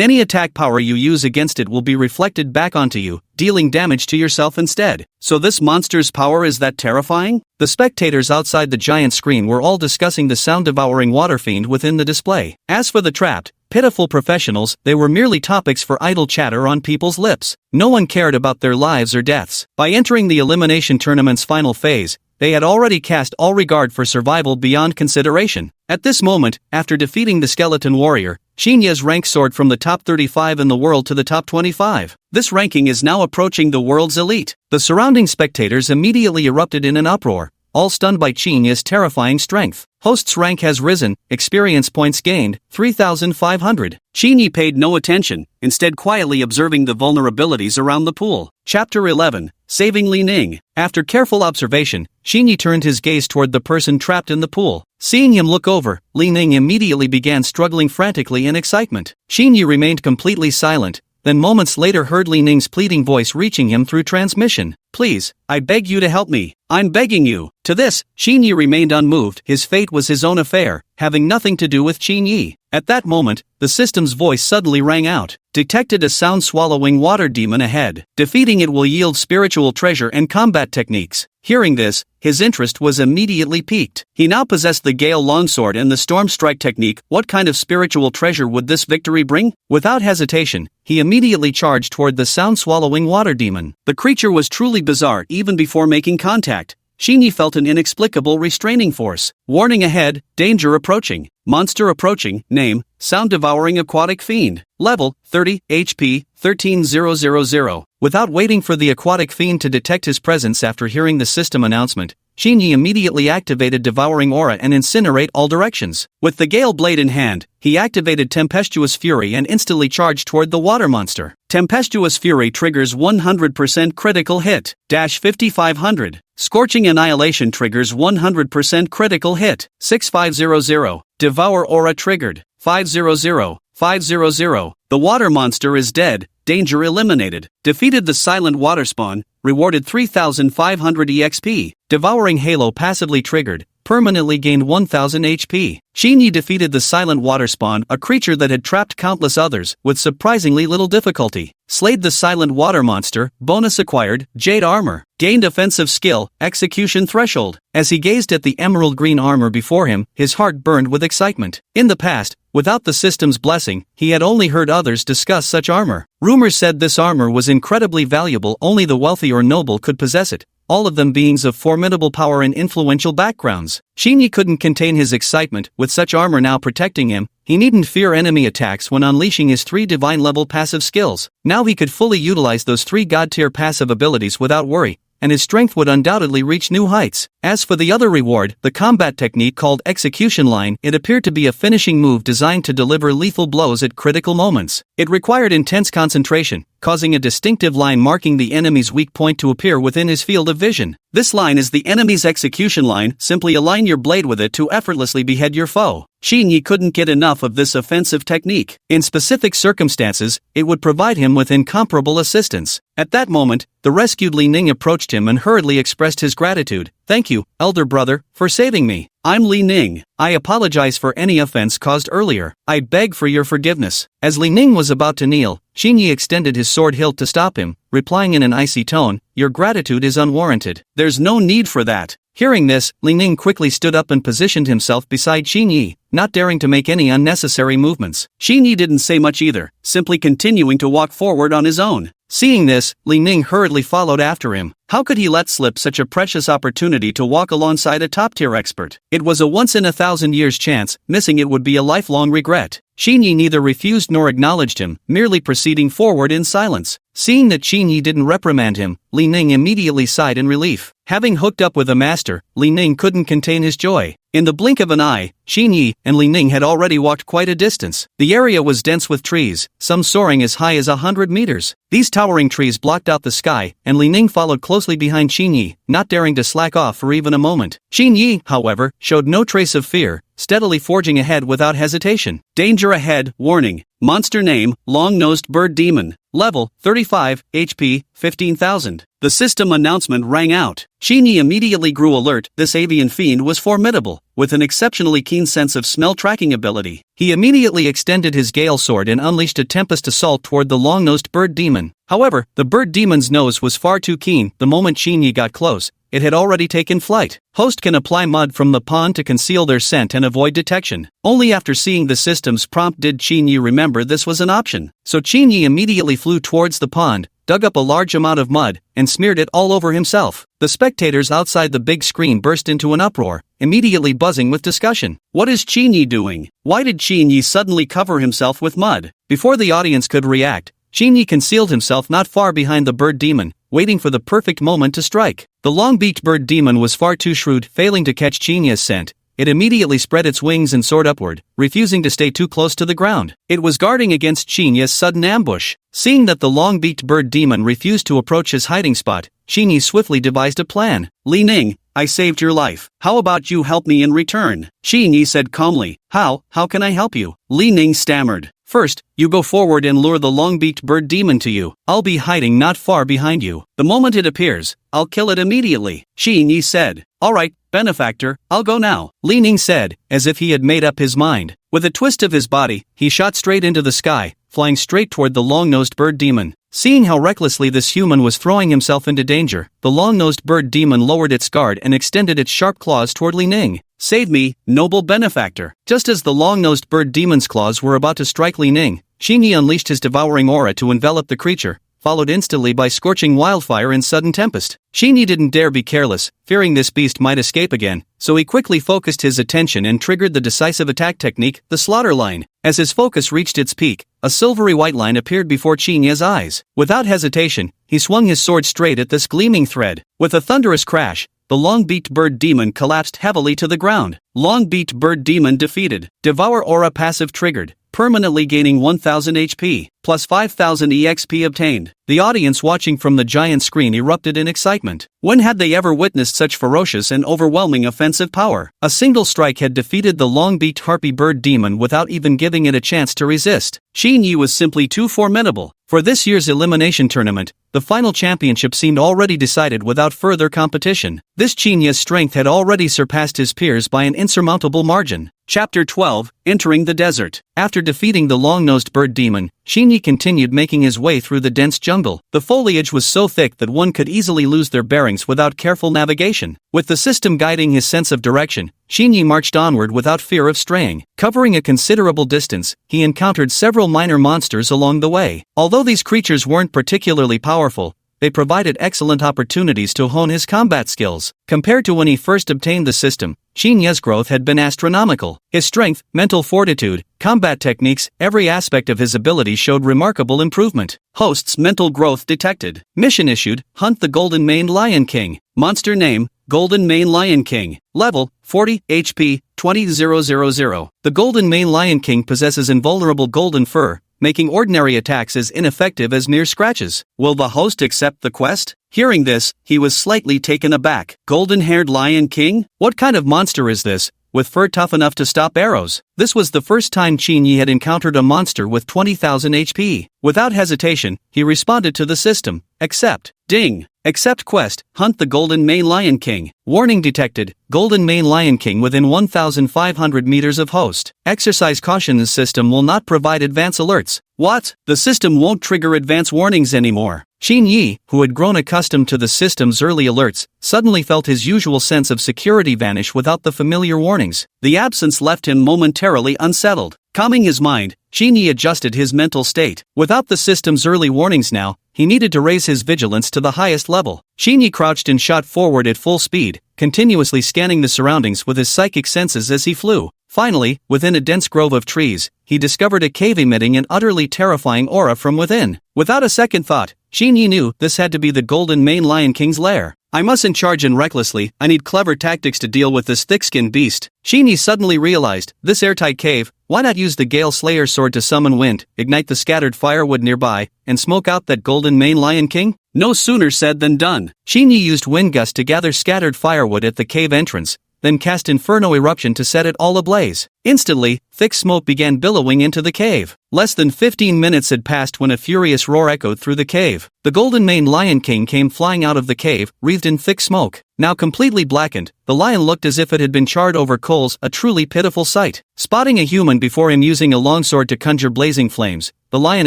any attack power you use against it will be reflected back onto you, dealing damage to yourself instead. So this monster's power is that terrifying? The spectators outside the giant screen were all discussing the sound-devouring water fiend within the display. As for the trapped, pitiful professionals, they were merely topics for idle chatter on people's lips. No one cared about their lives or deaths. By entering the elimination tournament's final phase, they had already cast all regard for survival beyond consideration. At this moment, after defeating the skeleton warrior, Xinyi's rank soared from the top 35 in the world to the top 25. This ranking is now approaching the world's elite. The surrounding spectators immediately erupted in an uproar, all stunned by Xinyi's terrifying strength. Host's rank has risen, experience points gained, 3,500. Qinyi paid no attention, instead quietly observing the vulnerabilities around the pool. Chapter 11. Saving Li Ning. After careful observation, Qinyi turned his gaze toward the person trapped in the pool. Seeing him look over, Li Ning immediately began struggling frantically in excitement. Qinyi remained completely silent, then moments later heard Li Ning's pleading voice reaching him through transmission. "Please, I beg you to help me. I'm begging you." To this, Qinyi remained unmoved. His fate was his own affair, having nothing to do with Qinyi. At that moment, the system's voice suddenly rang out. "Detected a sound-swallowing water demon ahead. Defeating it will yield spiritual treasure and combat techniques." Hearing this, his interest was immediately piqued. He now possessed the Gale Longsword and the Storm Strike technique. What kind of spiritual treasure would this victory bring? Without hesitation, he immediately charged toward the sound-swallowing water demon. The creature was truly bizarre even before making contact. Qinyi felt an inexplicable restraining force. Warning ahead, danger approaching. Monster approaching, name, sound-devouring aquatic fiend. Level, 30, HP, 13,000. Without waiting for the aquatic fiend to detect his presence after hearing the system announcement, Qinyi immediately activated Devouring Aura and Incinerate all directions. With the Gale Blade in hand, he activated Tempestuous Fury and instantly charged toward the water monster. Tempestuous Fury triggers 100% critical hit, dash 5500. Scorching Annihilation triggers 100% critical hit, 6500. Devour Aura triggered, 500. 500. The water monster is dead, danger eliminated. Defeated the silent water spawn, rewarded 3,500 EXP. Devouring Halo passively triggered, permanently gained 1,000 HP. Qinyi defeated the silent water spawn, a creature that had trapped countless others, with surprisingly little difficulty. Slayed the silent water monster, bonus acquired, Jade Armor. Gained offensive skill, Execution Threshold. As he gazed at the emerald green armor before him, his heart burned with excitement. In the past, without the system's blessing, he had only heard others discuss such armor. Rumors said this armor was incredibly valuable, only the wealthy or noble could possess it, all of them beings of formidable power and influential backgrounds. Qinyi couldn't contain his excitement. With such armor now protecting him, he needn't fear enemy attacks when unleashing his 3 divine-level passive skills. Now he could fully utilize those 3 god-tier passive abilities without worry, and his strength would undoubtedly reach new heights. As for the other reward, the combat technique called Execution Line, it appeared to be a finishing move designed to deliver lethal blows at critical moments. It required intense concentration, causing a distinctive line marking the enemy's weak point to appear within his field of vision. This line is the enemy's execution line. Simply align your blade with it to effortlessly behead your foe. Qinyi couldn't get enough of this offensive technique. In specific circumstances, it would provide him with incomparable assistance. At that moment, the rescued Li Ning approached him and hurriedly expressed his gratitude. "Thank you, elder brother, for saving me. I'm Li Ning. I apologize for any offense caused earlier. I beg for your forgiveness." As Li Ning was about to kneel, Qinyi extended his sword hilt to stop him, replying in an icy tone, "Your gratitude is unwarranted. There's no need for that." Hearing this, Li Ning quickly stood up and positioned himself beside Qinyi, not daring to make any unnecessary movements. Qinyi didn't say much either, simply continuing to walk forward on his own. Seeing this, Li Ning hurriedly followed after him. How could he let slip such a precious opportunity to walk alongside a top-tier expert? It was a once-in-a-thousand-years chance. Missing it would be a lifelong regret. Qinyi neither refused nor acknowledged him, merely proceeding forward in silence. Seeing that Qinyi didn't reprimand him, Li Ning immediately sighed in relief. Having hooked up with a master, Li Ning couldn't contain his joy. In the blink of an eye, Qinyi and Li Ning had already walked quite a distance. The area was dense with trees, some soaring as high as 100 meters. These towering trees blocked out the sky, and Li Ning followed closely behind Qinyi, not daring to slack off for even a moment. Qinyi, however, showed no trace of fear, steadily forging ahead without hesitation. Danger ahead, warning. Monster name, Long-Nosed Bird Demon. Level, 35, HP, 15,000. The system announcement rang out. Qinyi immediately grew alert. This avian fiend was formidable, with an exceptionally keen sense of smell tracking ability. He immediately extended his Gale Sword and unleashed a Tempest Assault toward the long-nosed bird demon. However, the bird demon's nose was far too keen. The moment Qinyi got close, it had already taken flight. Host can apply mud from the pond to conceal their scent and avoid detection. Only after seeing the system's prompt did Qinyi remember this was an option. So Qinyi immediately flew towards the pond, dug up a large amount of mud, and smeared it all over himself. The spectators outside the big screen burst into an uproar, immediately buzzing with discussion. What is Qinyi doing? Why did Qinyi suddenly cover himself with mud? Before the audience could react, Qinyi concealed himself not far behind the bird demon, waiting for the perfect moment to strike. The long-beaked bird demon was far too shrewd, failing to catch Qinyi's scent. it immediately spread its wings and soared upward, refusing to stay too close to the ground. It was guarding against Xinye's sudden ambush. Seeing that the long-beaked bird demon refused to approach his hiding spot, Xinye swiftly devised a plan. Li Ning, I saved your life. How about you help me in return? Xinye said calmly. How can I help you? Li Ning stammered. First, you go forward and lure the long-beaked bird demon to you. I'll be hiding not far behind you. The moment it appears, I'll kill it immediately. Xinye said. Alright, benefactor, I'll go now. Li Ning said, as if he had made up his mind. With a twist of his body, he shot straight into the sky, flying straight toward the long-nosed bird demon. Seeing how recklessly this human was throwing himself into danger, the long-nosed bird demon lowered its guard and extended its sharp claws toward Li Ning. Save me, noble benefactor. Just as the long-nosed bird demon's claws were about to strike Li Ning, Xinye unleashed his devouring aura to envelop the creature, followed instantly by scorching wildfire and sudden tempest. Xinye didn't dare be careless, fearing this beast might escape again, so he quickly focused his attention and triggered the decisive attack technique, the slaughter line. As his focus reached its peak, a silvery white line appeared before Xinye's eyes. Without hesitation, he swung his sword straight at this gleaming thread. With a thunderous crash, the long-beaked bird demon collapsed heavily to the ground. Long-beaked bird demon defeated. Devour aura passive triggered, permanently gaining 1000 HP, plus 5000 EXP obtained. The audience watching from the giant screen erupted in excitement. When had they ever witnessed such ferocious and overwhelming offensive power? A single strike had defeated the long-beaked harpy bird demon without even giving it a chance to resist. Xinye was simply too formidable. For this year's Elimination tournament, the final championship seemed already decided without further competition. This Xinye's strength had already surpassed his peers by an insurmountable margin. Chapter 12, Entering the Desert. After defeating the long-nosed bird demon, Xinye continued making his way through the dense jungle. The foliage was so thick that one could easily lose their bearings without careful navigation. With the system guiding his sense of direction, Xinye marched onward without fear of straying. Covering a considerable distance, he encountered several minor monsters along the way. Although these creatures weren't particularly powerful, they provided excellent opportunities to hone his combat skills. Compared to when he first obtained the system, Xinye's growth had been astronomical. His strength, mental fortitude, combat techniques, every aspect of his ability showed remarkable improvement. Host's mental growth detected. Mission issued, hunt the golden maned lion king. Monster name, Golden Mane Lion King. Level, 40, HP, 20,000. The Golden Mane Lion King possesses invulnerable golden fur, making ordinary attacks as ineffective as mere scratches. Will the host accept the quest? Hearing this, he was slightly taken aback. Golden-haired Lion King? What kind of monster is this, with fur tough enough to stop arrows? This was the first time Xinye had encountered a monster with 20,000 HP. Without hesitation, he responded to the system. Accept. Ding. Accept quest, hunt the Golden Mane Lion King. Warning detected, Golden Mane Lion King within 1,500 meters of host. Exercise caution. The system will not provide advance alerts. What? The system won't trigger advance warnings anymore. Xinye, who had grown accustomed to the system's early alerts, suddenly felt his usual sense of security vanish without the familiar warnings. The absence left him momentarily unsettled. Calming his mind, Xinye adjusted his mental state. Without the system's early warnings now, he needed to raise his vigilance to the highest level. Xinye crouched and shot forward at full speed, continuously scanning the surroundings with his psychic senses as he flew. Finally, within a dense grove of trees, he discovered a cave emitting an utterly terrifying aura from within. Without a second thought, Xinye knew this had to be the Golden Mane Lion King's lair. I mustn't charge in recklessly, I need clever tactics to deal with this thick-skinned beast. Xinye suddenly realized, this airtight cave, why not use the Gale Slayer's sword to summon wind, ignite the scattered firewood nearby, and smoke out that Golden Mane Lion King? No sooner said than done. Xinye used wind gusts to gather scattered firewood at the cave entrance, then cast Inferno Eruption to set it all ablaze. Instantly, thick smoke began billowing into the cave. Less than 15 minutes had passed when a furious roar echoed through the cave. The Golden Mane Lion King came flying out of the cave, wreathed in thick smoke. Now completely blackened, the lion looked as if it had been charred over coals, a truly pitiful sight. Spotting a human before him using a longsword to conjure blazing flames, the lion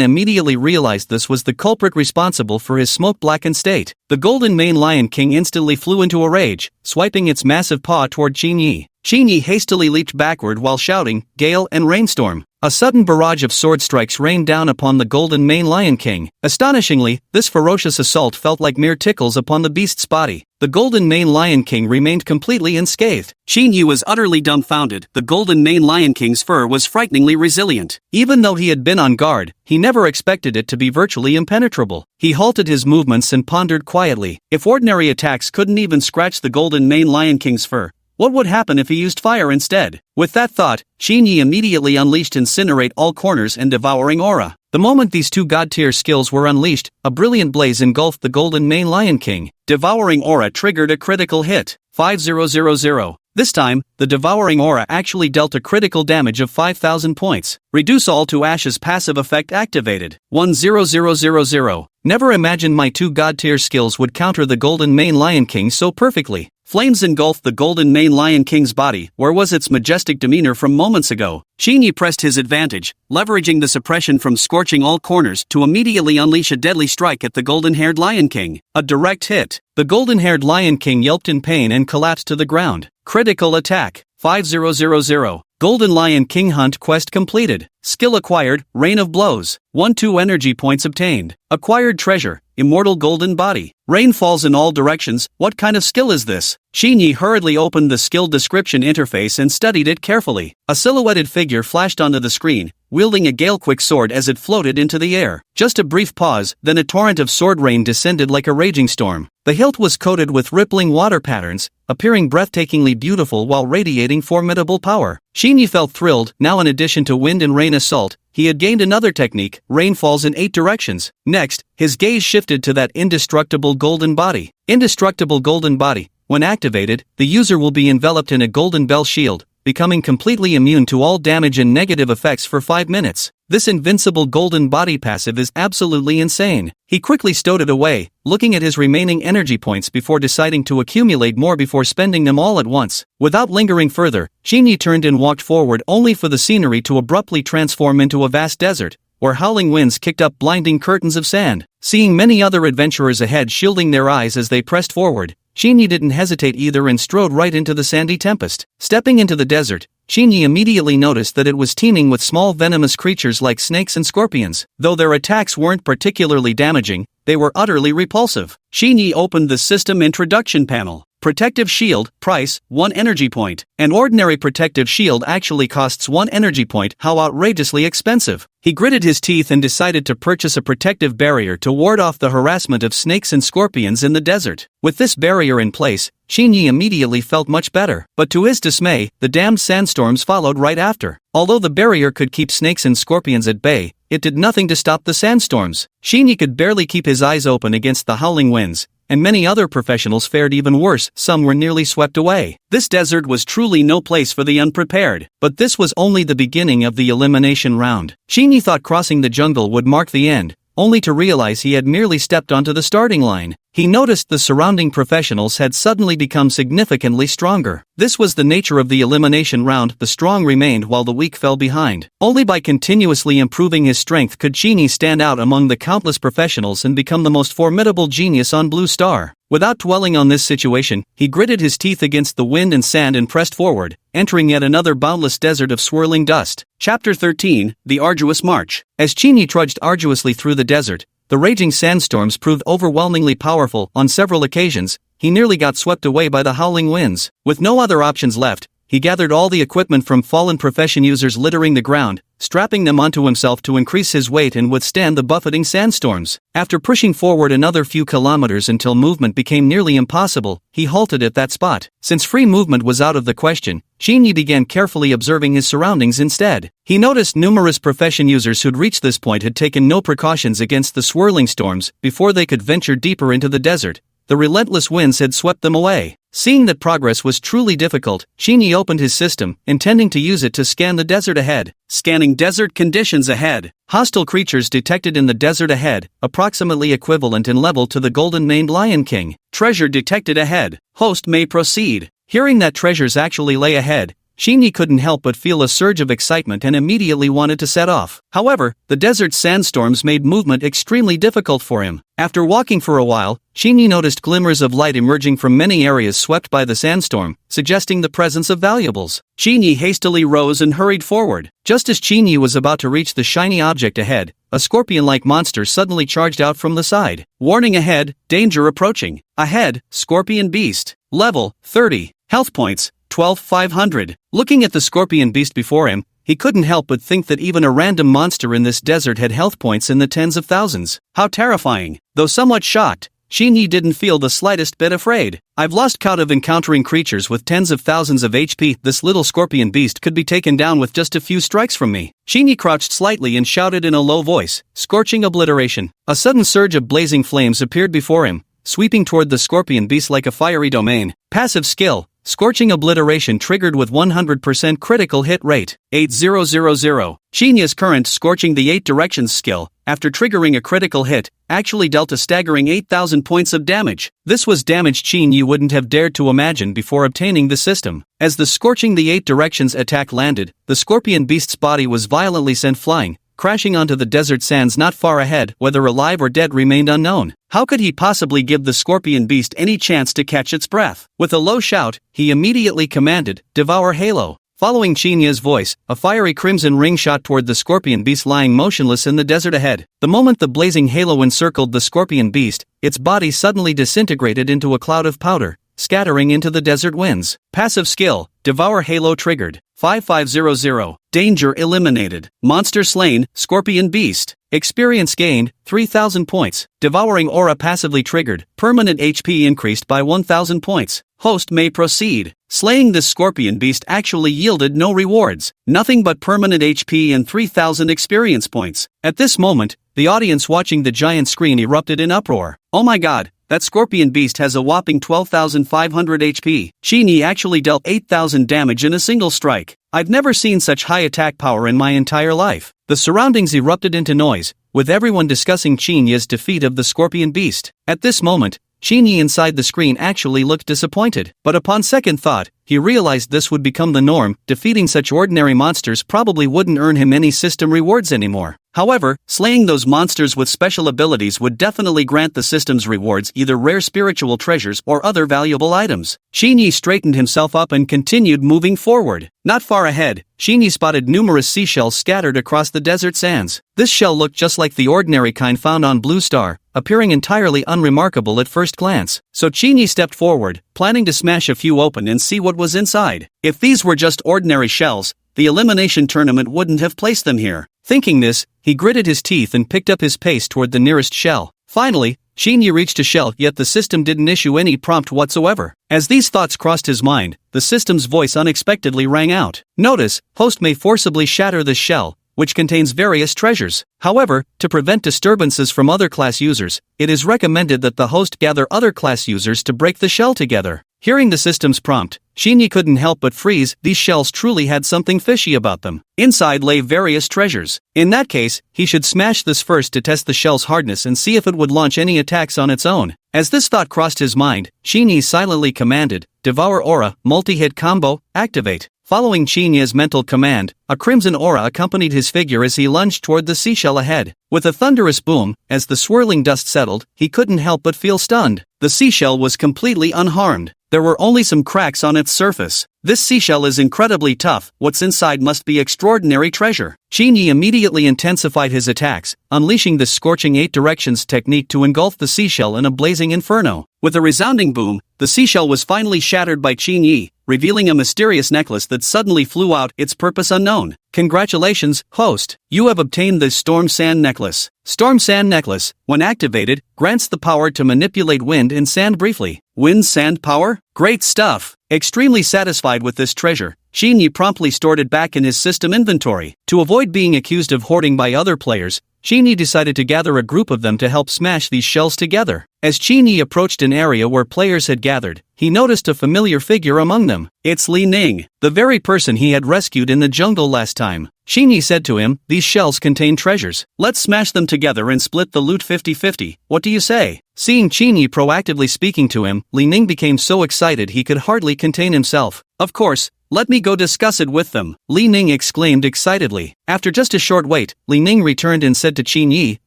immediately realized this was the culprit responsible for his smoke-blackened state. The Golden Mane Lion King instantly flew into a rage, swiping its massive paw toward Xinye. Xinye hastily leaped backward while shouting, "Gale and rainstorm." A sudden barrage of sword strikes rained down upon the Golden Mane Lion King. Astonishingly, this ferocious assault felt like mere tickles upon the beast's body. The Golden Mane Lion King remained completely unscathed. Xinye was utterly dumbfounded. The Golden Mane Lion King's fur was frighteningly resilient. Even though he had been on guard, he never expected it to be virtually impenetrable. He halted his movements and pondered quietly. If ordinary attacks couldn't even scratch the Golden Mane Lion King's fur, What would happen if he used fire instead? With that thought, Xingyi immediately unleashed Incinerate All Corners and Devouring Aura. The moment these two god-tier skills were unleashed, a brilliant blaze engulfed the Golden Mane Lion King. Devouring Aura triggered a critical hit. 5000. This time, the Devouring Aura actually dealt a critical damage of 5000 points. Reduce All to Ashes passive effect activated. 10000. Never imagined my two god-tier skills would counter the Golden Mane Lion King so perfectly. Flames engulfed the Golden Mane Lion King's body. Where was its majestic demeanor from moments ago? Xingyi pressed his advantage, leveraging the suppression from Scorching All Corners to immediately unleash a deadly strike at the golden-haired Lion King. A direct hit. The golden-haired Lion King yelped in pain and collapsed to the ground. Critical attack. 5000. Golden Lion King Hunt quest completed. Skill acquired, Rain of Blows. 1-2 energy points obtained. Acquired treasure, Immortal Golden Body. Rain falls in all directions. What kind of skill is this? Xingyi hurriedly opened the skill description interface and studied it carefully. A silhouetted figure flashed onto the screen, wielding a gale-quick sword as it floated into the air. Just a brief pause, then a torrent of sword rain descended like a raging storm. The hilt was coated with rippling water patterns, appearing breathtakingly beautiful while radiating formidable power. Xingyi felt thrilled. Now, in addition to Wind and Rain Assault, he had gained another technique, Rain Falls in 8 directions. Next, his gaze shifted to that Indestructible Golden Body. Indestructible Golden Body. When activated, the user will be enveloped in a golden bell shield, becoming completely immune to all damage and negative effects for 5 minutes. This invincible golden body passive is absolutely insane. He quickly stowed it away, looking at his remaining energy points before deciding to accumulate more before spending them all at once. Without lingering further, Xingyi turned and walked forward only for the scenery to abruptly transform into a vast desert, where howling winds kicked up blinding curtains of sand. Seeing many other adventurers ahead shielding their eyes as they pressed forward, Xingyi didn't hesitate either and strode right into the sandy tempest. Stepping into the desert, Xingyi immediately noticed that it was teeming with small venomous creatures like snakes and scorpions. Though their attacks weren't particularly damaging, they were utterly repulsive. Xingyi opened the system introduction panel. Protective Shield, price, 1 energy point. An ordinary protective shield actually costs 1 energy point. How outrageously expensive. He gritted his teeth and decided to purchase a protective barrier to ward off the harassment of snakes and scorpions in the desert. With this barrier in place, Xingyi immediately felt much better. But to his dismay, the damned sandstorms followed right after. Although the barrier could keep snakes and scorpions at bay, it did nothing to stop the sandstorms. Xingyi could barely keep his eyes open against the howling winds, and many other professionals fared even worse. Some were nearly swept away. This desert was truly no place for the unprepared. But this was only the beginning of the elimination round. Xingyi thought crossing the jungle would mark the end, only to realize he had merely stepped onto the starting line. He noticed the surrounding professionals had suddenly become significantly stronger. This was the nature of the elimination round. The strong remained while the weak fell behind. Only by continuously improving his strength could Xingyi stand out among the countless professionals and become the most formidable genius on Blue Star. Without dwelling on this situation, he gritted his teeth against the wind and sand and pressed forward, entering yet another boundless desert of swirling dust. Chapter 13, The Arduous March. As Xingyi trudged arduously through the desert, the raging sandstorms proved overwhelmingly powerful. On several occasions, he nearly got swept away by the howling winds. With no other options left, he gathered all the equipment from fallen profession users littering the ground, strapping them onto himself to increase his weight and withstand the buffeting sandstorms. After pushing forward another few kilometers until movement became nearly impossible, he halted at that spot. Since free movement was out of the question, Xingyi began carefully observing his surroundings instead. He noticed numerous profession users who'd reached this point had taken no precautions against the swirling storms. Before they could venture deeper into the desert, the relentless winds had swept them away. Seeing that progress was truly difficult, Xingyi opened his system, intending to use it to scan the desert ahead. Scanning desert conditions ahead. Hostile creatures detected in the desert ahead, approximately equivalent in level to the golden-maned Lion King. Treasure detected ahead. Host may proceed. Hearing that treasures actually lay ahead, Xingyi couldn't help but feel a surge of excitement and immediately wanted to set off. However, the desert sandstorms made movement extremely difficult for him. After walking for a while, Xingyi noticed glimmers of light emerging from many areas swept by the sandstorm, suggesting the presence of valuables. Xingyi hastily rose and hurried forward. Just as Xingyi was about to reach the shiny object ahead, a scorpion-like monster suddenly charged out from the side. Warning ahead, danger approaching. Ahead, scorpion beast. Level, 30. Health points, 12,500. Looking at the scorpion beast before him, he couldn't help but think that even a random monster in this desert had health points in the tens of thousands. How terrifying! Though somewhat shocked, Xin Yi didn't feel the slightest bit afraid. I've lost count of encountering creatures with tens of thousands of HP. This little scorpion beast could be taken down with just a few strikes from me. Xin Yi crouched slightly and shouted in a low voice, "Scorching obliteration." A sudden surge of blazing flames appeared before him, sweeping toward the scorpion beast like a fiery domain. Passive skill. Scorching obliteration triggered with 100% critical hit rate. 8000. Xin Yi's current Scorching the 8 Directions skill, after triggering a critical hit, actually dealt a staggering 8,000 points of damage. This was damage Xin Yi wouldn't have dared to imagine before obtaining the system. As the Scorching the 8 Directions attack landed, the scorpion beast's body was violently sent flying, crashing onto the desert sands not far ahead. Whether alive or dead remained unknown. How could he possibly give the scorpion beast any chance to catch its breath? With a low shout, he immediately commanded, "Devour Halo." Following Xin Yi's voice, a fiery crimson ring shot toward the scorpion beast lying motionless in the desert ahead. The moment the blazing halo encircled the scorpion beast, its body suddenly disintegrated into a cloud of powder, scattering into the desert winds. Passive skill, Devour Halo triggered. 5500. Danger eliminated. Monster slain, Scorpion Beast. Experience gained, 3000 points. Devouring Aura passively triggered. Permanent HP increased by 1000 points. Host may proceed. Slaying this Scorpion Beast actually yielded no rewards. Nothing but permanent HP and 3000 experience points. At this moment, the audience watching the giant screen erupted in uproar. Oh my god! That scorpion beast has a whopping 12,500 HP. Xin Yi actually dealt 8,000 damage in a single strike. I've never seen such high attack power in my entire life. The surroundings erupted into noise, with everyone discussing Xin Yi's defeat of the scorpion beast. At this moment, Xin Yi inside the screen actually looked disappointed. But upon second thought, he realized this would become the norm. Defeating such ordinary monsters probably wouldn't earn him any system rewards anymore. However, slaying those monsters with special abilities would definitely grant the system's rewards either rare spiritual treasures or other valuable items. Xin Yi straightened himself up and continued moving forward. Not far ahead, Xin Yi spotted numerous seashells scattered across the desert sands. This shell looked just like the ordinary kind found on Blue Star, appearing entirely unremarkable at first glance. So Xin Yi stepped forward, planning to smash a few open and see what was inside. If these were just ordinary shells, the elimination tournament wouldn't have placed them here. Thinking this, he gritted his teeth and picked up his pace toward the nearest shell. Finally, Xin Yi reached a shell, yet the system didn't issue any prompt whatsoever. As these thoughts crossed his mind, the system's voice unexpectedly rang out. Notice, host may forcibly shatter this shell, which contains various treasures. However, to prevent disturbances from other class users, it is recommended that the host gather other class users to break the shell together. Hearing the system's prompt, Xin Yi couldn't help but freeze. These shells truly had something fishy about them. Inside lay various treasures. In that case, he should smash this first to test the shell's hardness and see if it would launch any attacks on its own. As this thought crossed his mind, Xin Yi silently commanded, "Devour Aura, multi-hit combo, activate." Following Xin Yi's mental command, a crimson aura accompanied his figure as he lunged toward the seashell ahead. With a thunderous boom, as the swirling dust settled, he couldn't help but feel stunned. The seashell was completely unharmed. There were only some cracks on its surface. This seashell is incredibly tough. What's inside must be extraordinary treasure. Xin Yi immediately intensified his attacks, unleashing the Scorching 8 Directions technique to engulf the seashell in a blazing inferno. With a resounding boom, the seashell was finally shattered by Xin Yi, revealing a mysterious necklace that suddenly flew out, its purpose unknown. Congratulations, host. You have obtained the Storm Sand Necklace. Storm Sand Necklace, when activated, grants the power to manipulate wind and sand briefly. Wind sand power? Great stuff. Extremely satisfied with this treasure, Xin Yi promptly stored it back in his system inventory. To avoid being accused of hoarding by other players, Xin Yi decided to gather a group of them to help smash these shells together. As Xin Yi approached an area where players had gathered, he noticed a familiar figure among them. It's Li Ning, the very person he had rescued in the jungle last time. Xin Yi said to him, "These shells contain treasures. Let's smash them together and split the loot 50-50. What do you say?" Seeing Xin Yi proactively speaking to him, Li Ning became so excited he could hardly contain himself. "Of course, let me go discuss it with them," Li Ning exclaimed excitedly. After just a short wait, Li Ning returned and said to Xin Yi,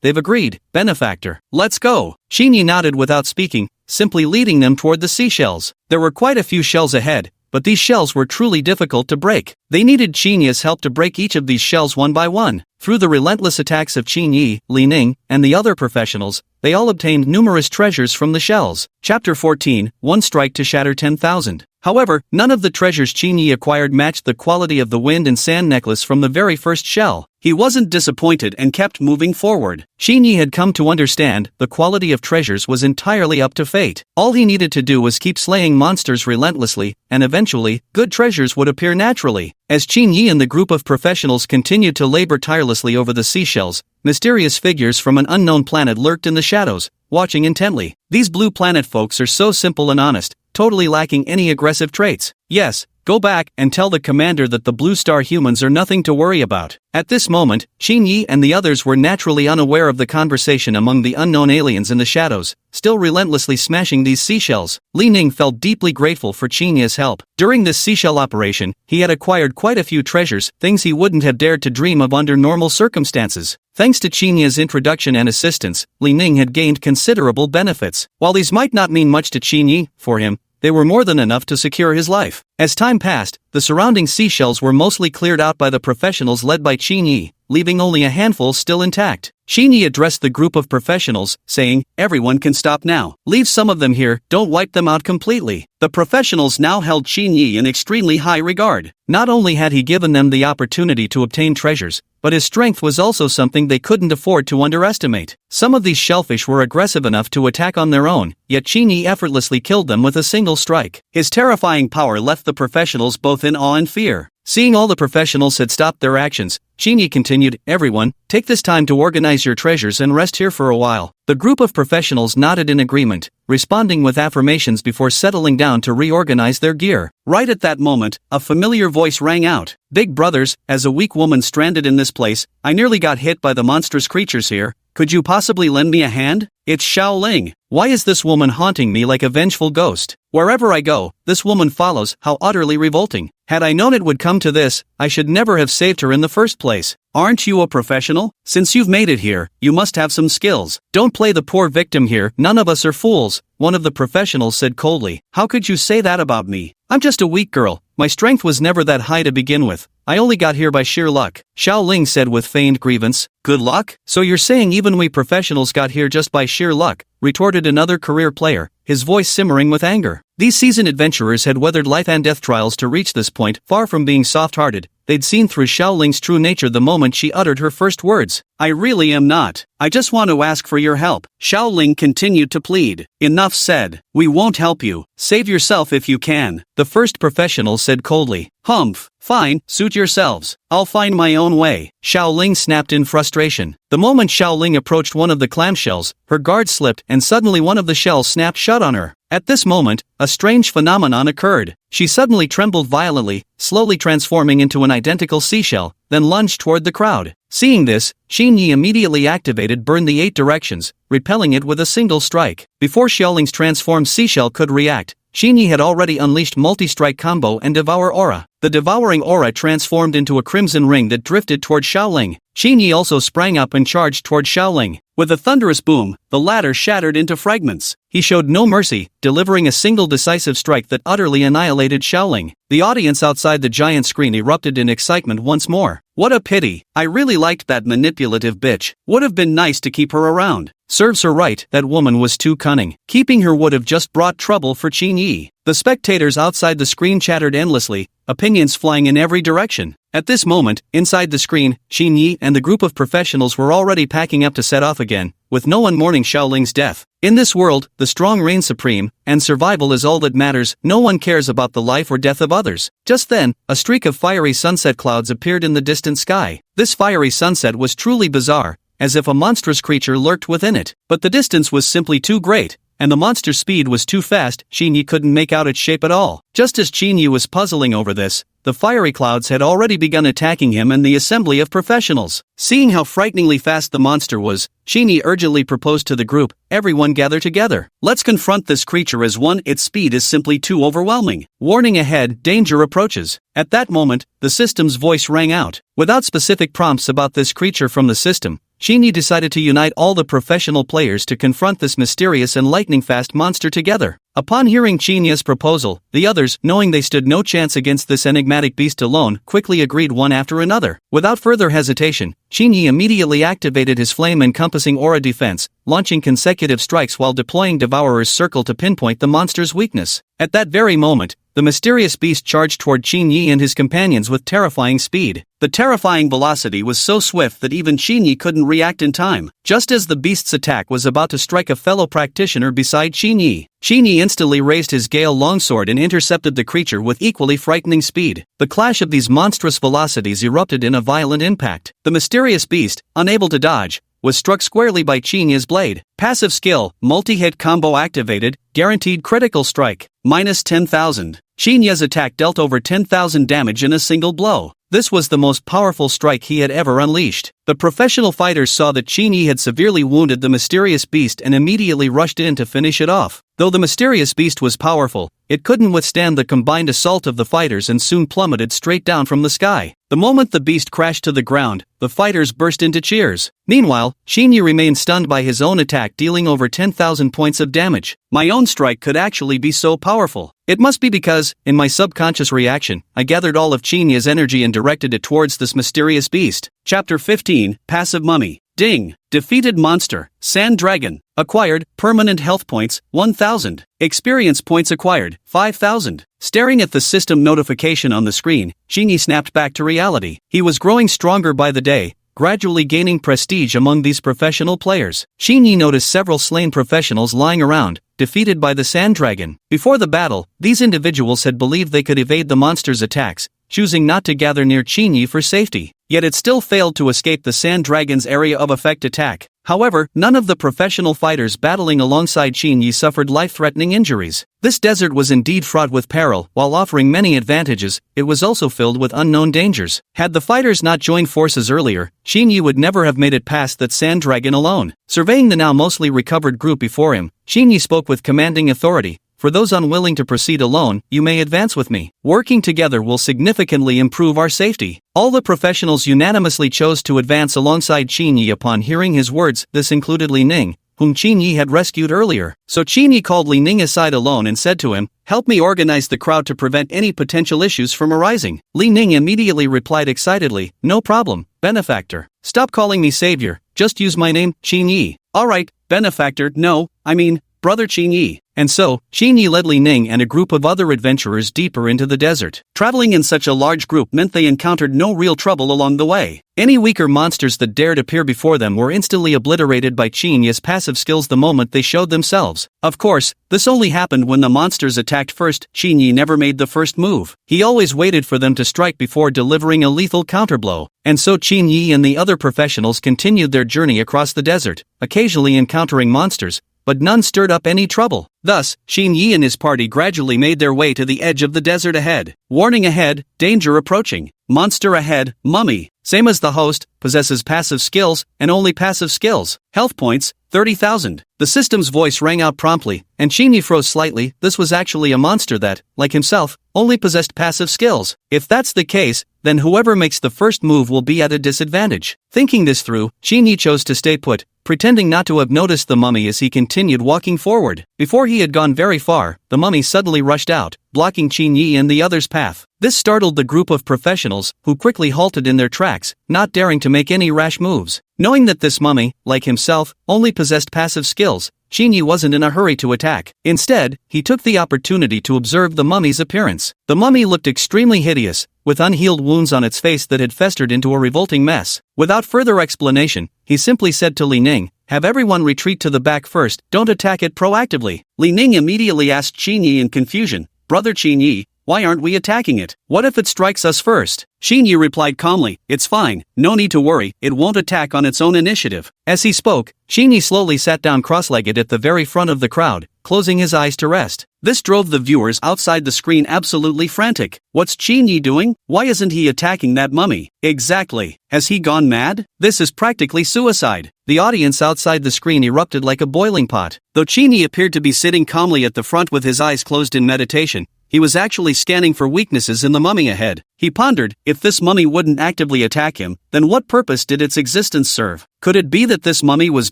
"They've agreed, benefactor. Let's go." Xin Yi nodded without speaking, simply leading them toward the seashells. There were quite a few shells ahead, but these shells were truly difficult to break. They needed Xin Yi's help to break each of these shells one by one. Through the relentless attacks of Xin Yi, Li Ning, and the other professionals, they all obtained numerous treasures from the shells. Chapter 14, One Strike to Shatter 10,000. However, none of the treasures Qin Yi acquired matched the quality of the wind and sand necklace from the very first shell. He wasn't disappointed and kept moving forward. Qin Yi had come to understand the quality of treasures was entirely up to fate. All he needed to do was keep slaying monsters relentlessly, and eventually, good treasures would appear naturally. As Qin Yi and the group of professionals continued to labor tirelessly over the seashells, mysterious figures from an unknown planet lurked in the shadows, watching intently. These blue planet folks are so simple and honest, totally lacking any aggressive traits. Yes, go back and tell the commander that the blue star humans are nothing to worry about. At this moment, Qin Yi and the others were naturally unaware of the conversation among the unknown aliens in the shadows, still relentlessly smashing these seashells. Li Ning felt deeply grateful for Qin Yi's help. During this seashell operation, he had acquired quite a few treasures, things he wouldn't have dared to dream of under normal circumstances. Thanks to Qin Yi's introduction and assistance, Li Ning had gained considerable benefits. While these might not mean much to Qin Yi, for him, they were more than enough to secure his life. As time passed, the surrounding seashells were mostly cleared out by the professionals led by Qin Yi, leaving only a handful still intact. Qin Yi addressed the group of professionals, saying, "Everyone can stop now. Leave some of them here, don't wipe them out completely." The professionals now held Qin Yi in extremely high regard. Not only had he given them the opportunity to obtain treasures, but his strength was also something they couldn't afford to underestimate. Some of these shellfish were aggressive enough to attack on their own, yet Qin Yi effortlessly killed them with a single strike. His terrifying power left the professionals both in awe and fear. Seeing all the professionals had stopped their actions, Qin Yi continued, "Everyone, take this time to organize your treasures and rest here for a while." The group of professionals nodded in agreement, responding with affirmations before settling down to reorganize their gear. Right at that moment, a familiar voice rang out. "Big brothers, as a weak woman stranded in this place, I nearly got hit by the monstrous creatures here. Could you possibly lend me a hand? It's Xiao Ling. Why is this woman haunting me like a vengeful ghost? Wherever I go, this woman follows, how utterly revolting. Had I known it would come to this, I should never have saved her in the first place. Aren't you a professional? Since you've made it here, you must have some skills. Don't play the poor victim here, none of us are fools," one of the professionals said coldly. "How could you say that about me? I'm just a weak girl. My strength was never that high to begin with. I only got here by sheer luck," Xiao Ling said with feigned grievance. "Good luck? So you're saying even we professionals got here just by sheer luck?" retorted another career player, his voice simmering with anger. These seasoned adventurers had weathered life and death trials to reach this point. Far from being soft-hearted, they'd seen through Xiao Ling's true nature the moment she uttered her first words. "I really am not. I just want to ask for your help," Xiao Ling continued to plead. "Enough said. We won't help you. Save yourself if you can," the first professional said coldly. "Humph. Fine, suit yourselves. I'll find my own way," Xiao Ling snapped in frustration. The moment Xiao Ling approached one of the clamshells, her guard slipped and suddenly one of the shells snapped shut on her. At this moment, a strange phenomenon occurred. She suddenly trembled violently, slowly transforming into an identical seashell, then lunged toward the crowd. Seeing this, Qin Yi immediately activated Burn the 8 Directions, repelling it with a single strike. Before Xiaoling's transformed seashell could react, Qin Yi had already unleashed multi-strike combo and Devour Aura. The devouring aura transformed into a crimson ring that drifted toward Xiaoling. Qin Yi also sprang up and charged toward Xiaoling. With a thunderous boom, the latter shattered into fragments. He showed no mercy, delivering a single decisive strike that utterly annihilated Xiaoling. The audience outside the giant screen erupted in excitement once more. "What a pity. I really liked that manipulative bitch. Would have been nice to keep her around. Serves her right, that woman was too cunning. Keeping her would have just brought trouble for Qin Yi." The spectators outside the screen chattered endlessly, opinions flying in every direction. At this moment, inside the screen, Qin Yi and the group of professionals were already packing up to set off again, with no one mourning Xiaoling's death. In this world, the strong reign supreme, and survival is all that matters. No one cares about the life or death of others. Just then, a streak of fiery sunset clouds appeared in the distant sky. This fiery sunset was truly bizarre, as if a monstrous creature lurked within it. But the distance was simply too great, and the monster's speed was too fast. Qin Yi couldn't make out its shape at all. Just as Qin Yi was puzzling over this, the fiery clouds had already begun attacking him and the assembly of professionals. Seeing how frighteningly fast the monster was, Qin Yi urgently proposed to the group, "Everyone gather together. Let's confront this creature as one. Its speed is simply too overwhelming. Warning ahead, danger approaches." At that moment, the system's voice rang out. Without specific prompts about this creature from the system, Qin Yi decided to unite all the professional players to confront this mysterious and lightning-fast monster together. Upon hearing Qin Yi's proposal, the others, knowing they stood no chance against this enigmatic beast alone, quickly agreed one after another. Without further hesitation, Qin Yi immediately activated his flame-encompassing aura defense, launching consecutive strikes while deploying Devourer's circle to pinpoint the monster's weakness. At that very moment, the mysterious beast charged toward Qin Yi and his companions with terrifying speed. The terrifying velocity was so swift that even Qin Yi couldn't react in time. Just as the beast's attack was about to strike a fellow practitioner beside Qin Yi instantly raised his Gale longsword and intercepted the creature with equally frightening speed. The clash of these monstrous velocities erupted in a violent impact. The mysterious beast, unable to dodge, was struck squarely by Qin Yi's blade. Passive skill, multi-hit combo activated, guaranteed critical strike, minus 10,000. Qin Yi's attack dealt over 10,000 damage in a single blow. This was the most powerful strike he had ever unleashed. The professional fighters saw that Qin Yi had severely wounded the mysterious beast and immediately rushed in to finish it off. Though the mysterious beast was powerful, it couldn't withstand the combined assault of the fighters and soon plummeted straight down from the sky. The moment the beast crashed to the ground, the fighters burst into cheers. Meanwhile, Qin Yi remained stunned by his own attack, dealing over 10,000 points of damage. My own strike could actually be so powerful. It must be because, in my subconscious reaction, I gathered all of Qin Yi's energy and directed it towards this mysterious beast. Chapter 15, Passive Mummy. Ding! Defeated monster, Sand Dragon. Acquired, permanent health points, 1,000. Experience points acquired, 5,000. Staring at the system notification on the screen, Qin Yi snapped back to reality. He was growing stronger by the day, gradually gaining prestige among these professional players. Qin Yi noticed several slain professionals lying around, defeated by the Sand Dragon. Before the battle, these individuals had believed they could evade the monster's attacks, choosing not to gather near Qin Yi for safety. Yet it still failed to escape the Sand Dragon's area of effect attack. However, none of the professional fighters battling alongside Qin Yi suffered life-threatening injuries. This desert was indeed fraught with peril. While offering many advantages, it was also filled with unknown dangers. Had the fighters not joined forces earlier, Qin Yi would never have made it past that Sand Dragon alone. Surveying the now mostly recovered group before him, Qin Yi spoke with commanding authority. For those unwilling to proceed alone, you may advance with me. Working together will significantly improve our safety. All the professionals unanimously chose to advance alongside Qin Yi upon hearing his words. This included Li Ning, whom Qin Yi had rescued earlier. So Qin Yi called Li Ning aside alone and said to him, "Help me organize the crowd to prevent any potential issues from arising." Li Ning immediately replied excitedly, "No problem, benefactor. Stop calling me savior, just use my name, Qin Yi." "Alright, benefactor, no, I mean, brother Qin Yi." And so, Qin Yi led Li Ning and a group of other adventurers deeper into the desert. Traveling in such a large group meant they encountered no real trouble along the way. Any weaker monsters that dared appear before them were instantly obliterated by Qin Yi's passive skills the moment they showed themselves. Of course, this only happened when the monsters attacked first. Qin Yi never made the first move. He always waited for them to strike before delivering a lethal counterblow. And so Qin Yi and the other professionals continued their journey across the desert, occasionally encountering monsters, but none stirred up any trouble. Thus, Qin Yi and his party gradually made their way to the edge of the desert ahead. Warning ahead, danger approaching. Monster ahead, mummy. Same as the host, possesses passive skills, and only passive skills. Health points, 30,000. The system's voice rang out promptly, and Qin Yi froze slightly. This was actually a monster that, like himself, only possessed passive skills. If that's the case, then whoever makes the first move will be at a disadvantage. Thinking this through, Qin Yi chose to stay put, pretending not to have noticed the mummy as he continued walking forward. Before he had gone very far, the mummy suddenly rushed out, blocking Qin Yi and the others' path. This startled the group of professionals, who quickly halted in their tracks, not daring to make any rash moves. Knowing that this mummy, like himself, only possessed passive skills, Qin Yi wasn't in a hurry to attack. Instead, he took the opportunity to observe the mummy's appearance. The mummy looked extremely hideous, with unhealed wounds on its face that had festered into a revolting mess. Without further explanation, he simply said to Li Ning, "Have everyone retreat to the back first, don't attack it proactively." Li Ning immediately asked Qin Yi in confusion, "Brother Qin Yi, why aren't we attacking it? What if it strikes us first?" Qin Yi replied calmly, "It's fine, no need to worry, it won't attack on its own initiative." As he spoke, Qin Yi slowly sat down cross-legged at the very front of the crowd, closing his eyes to rest. This drove the viewers outside the screen absolutely frantic. What's Qin Yi doing? Why isn't he attacking that mummy? Exactly. Has he gone mad? This is practically suicide. The audience outside the screen erupted like a boiling pot. Though Qin Yi appeared to be sitting calmly at the front with his eyes closed in meditation, he was actually scanning for weaknesses in the mummy ahead. He pondered, if this mummy wouldn't actively attack him, then what purpose did its existence serve? Could it be that this mummy was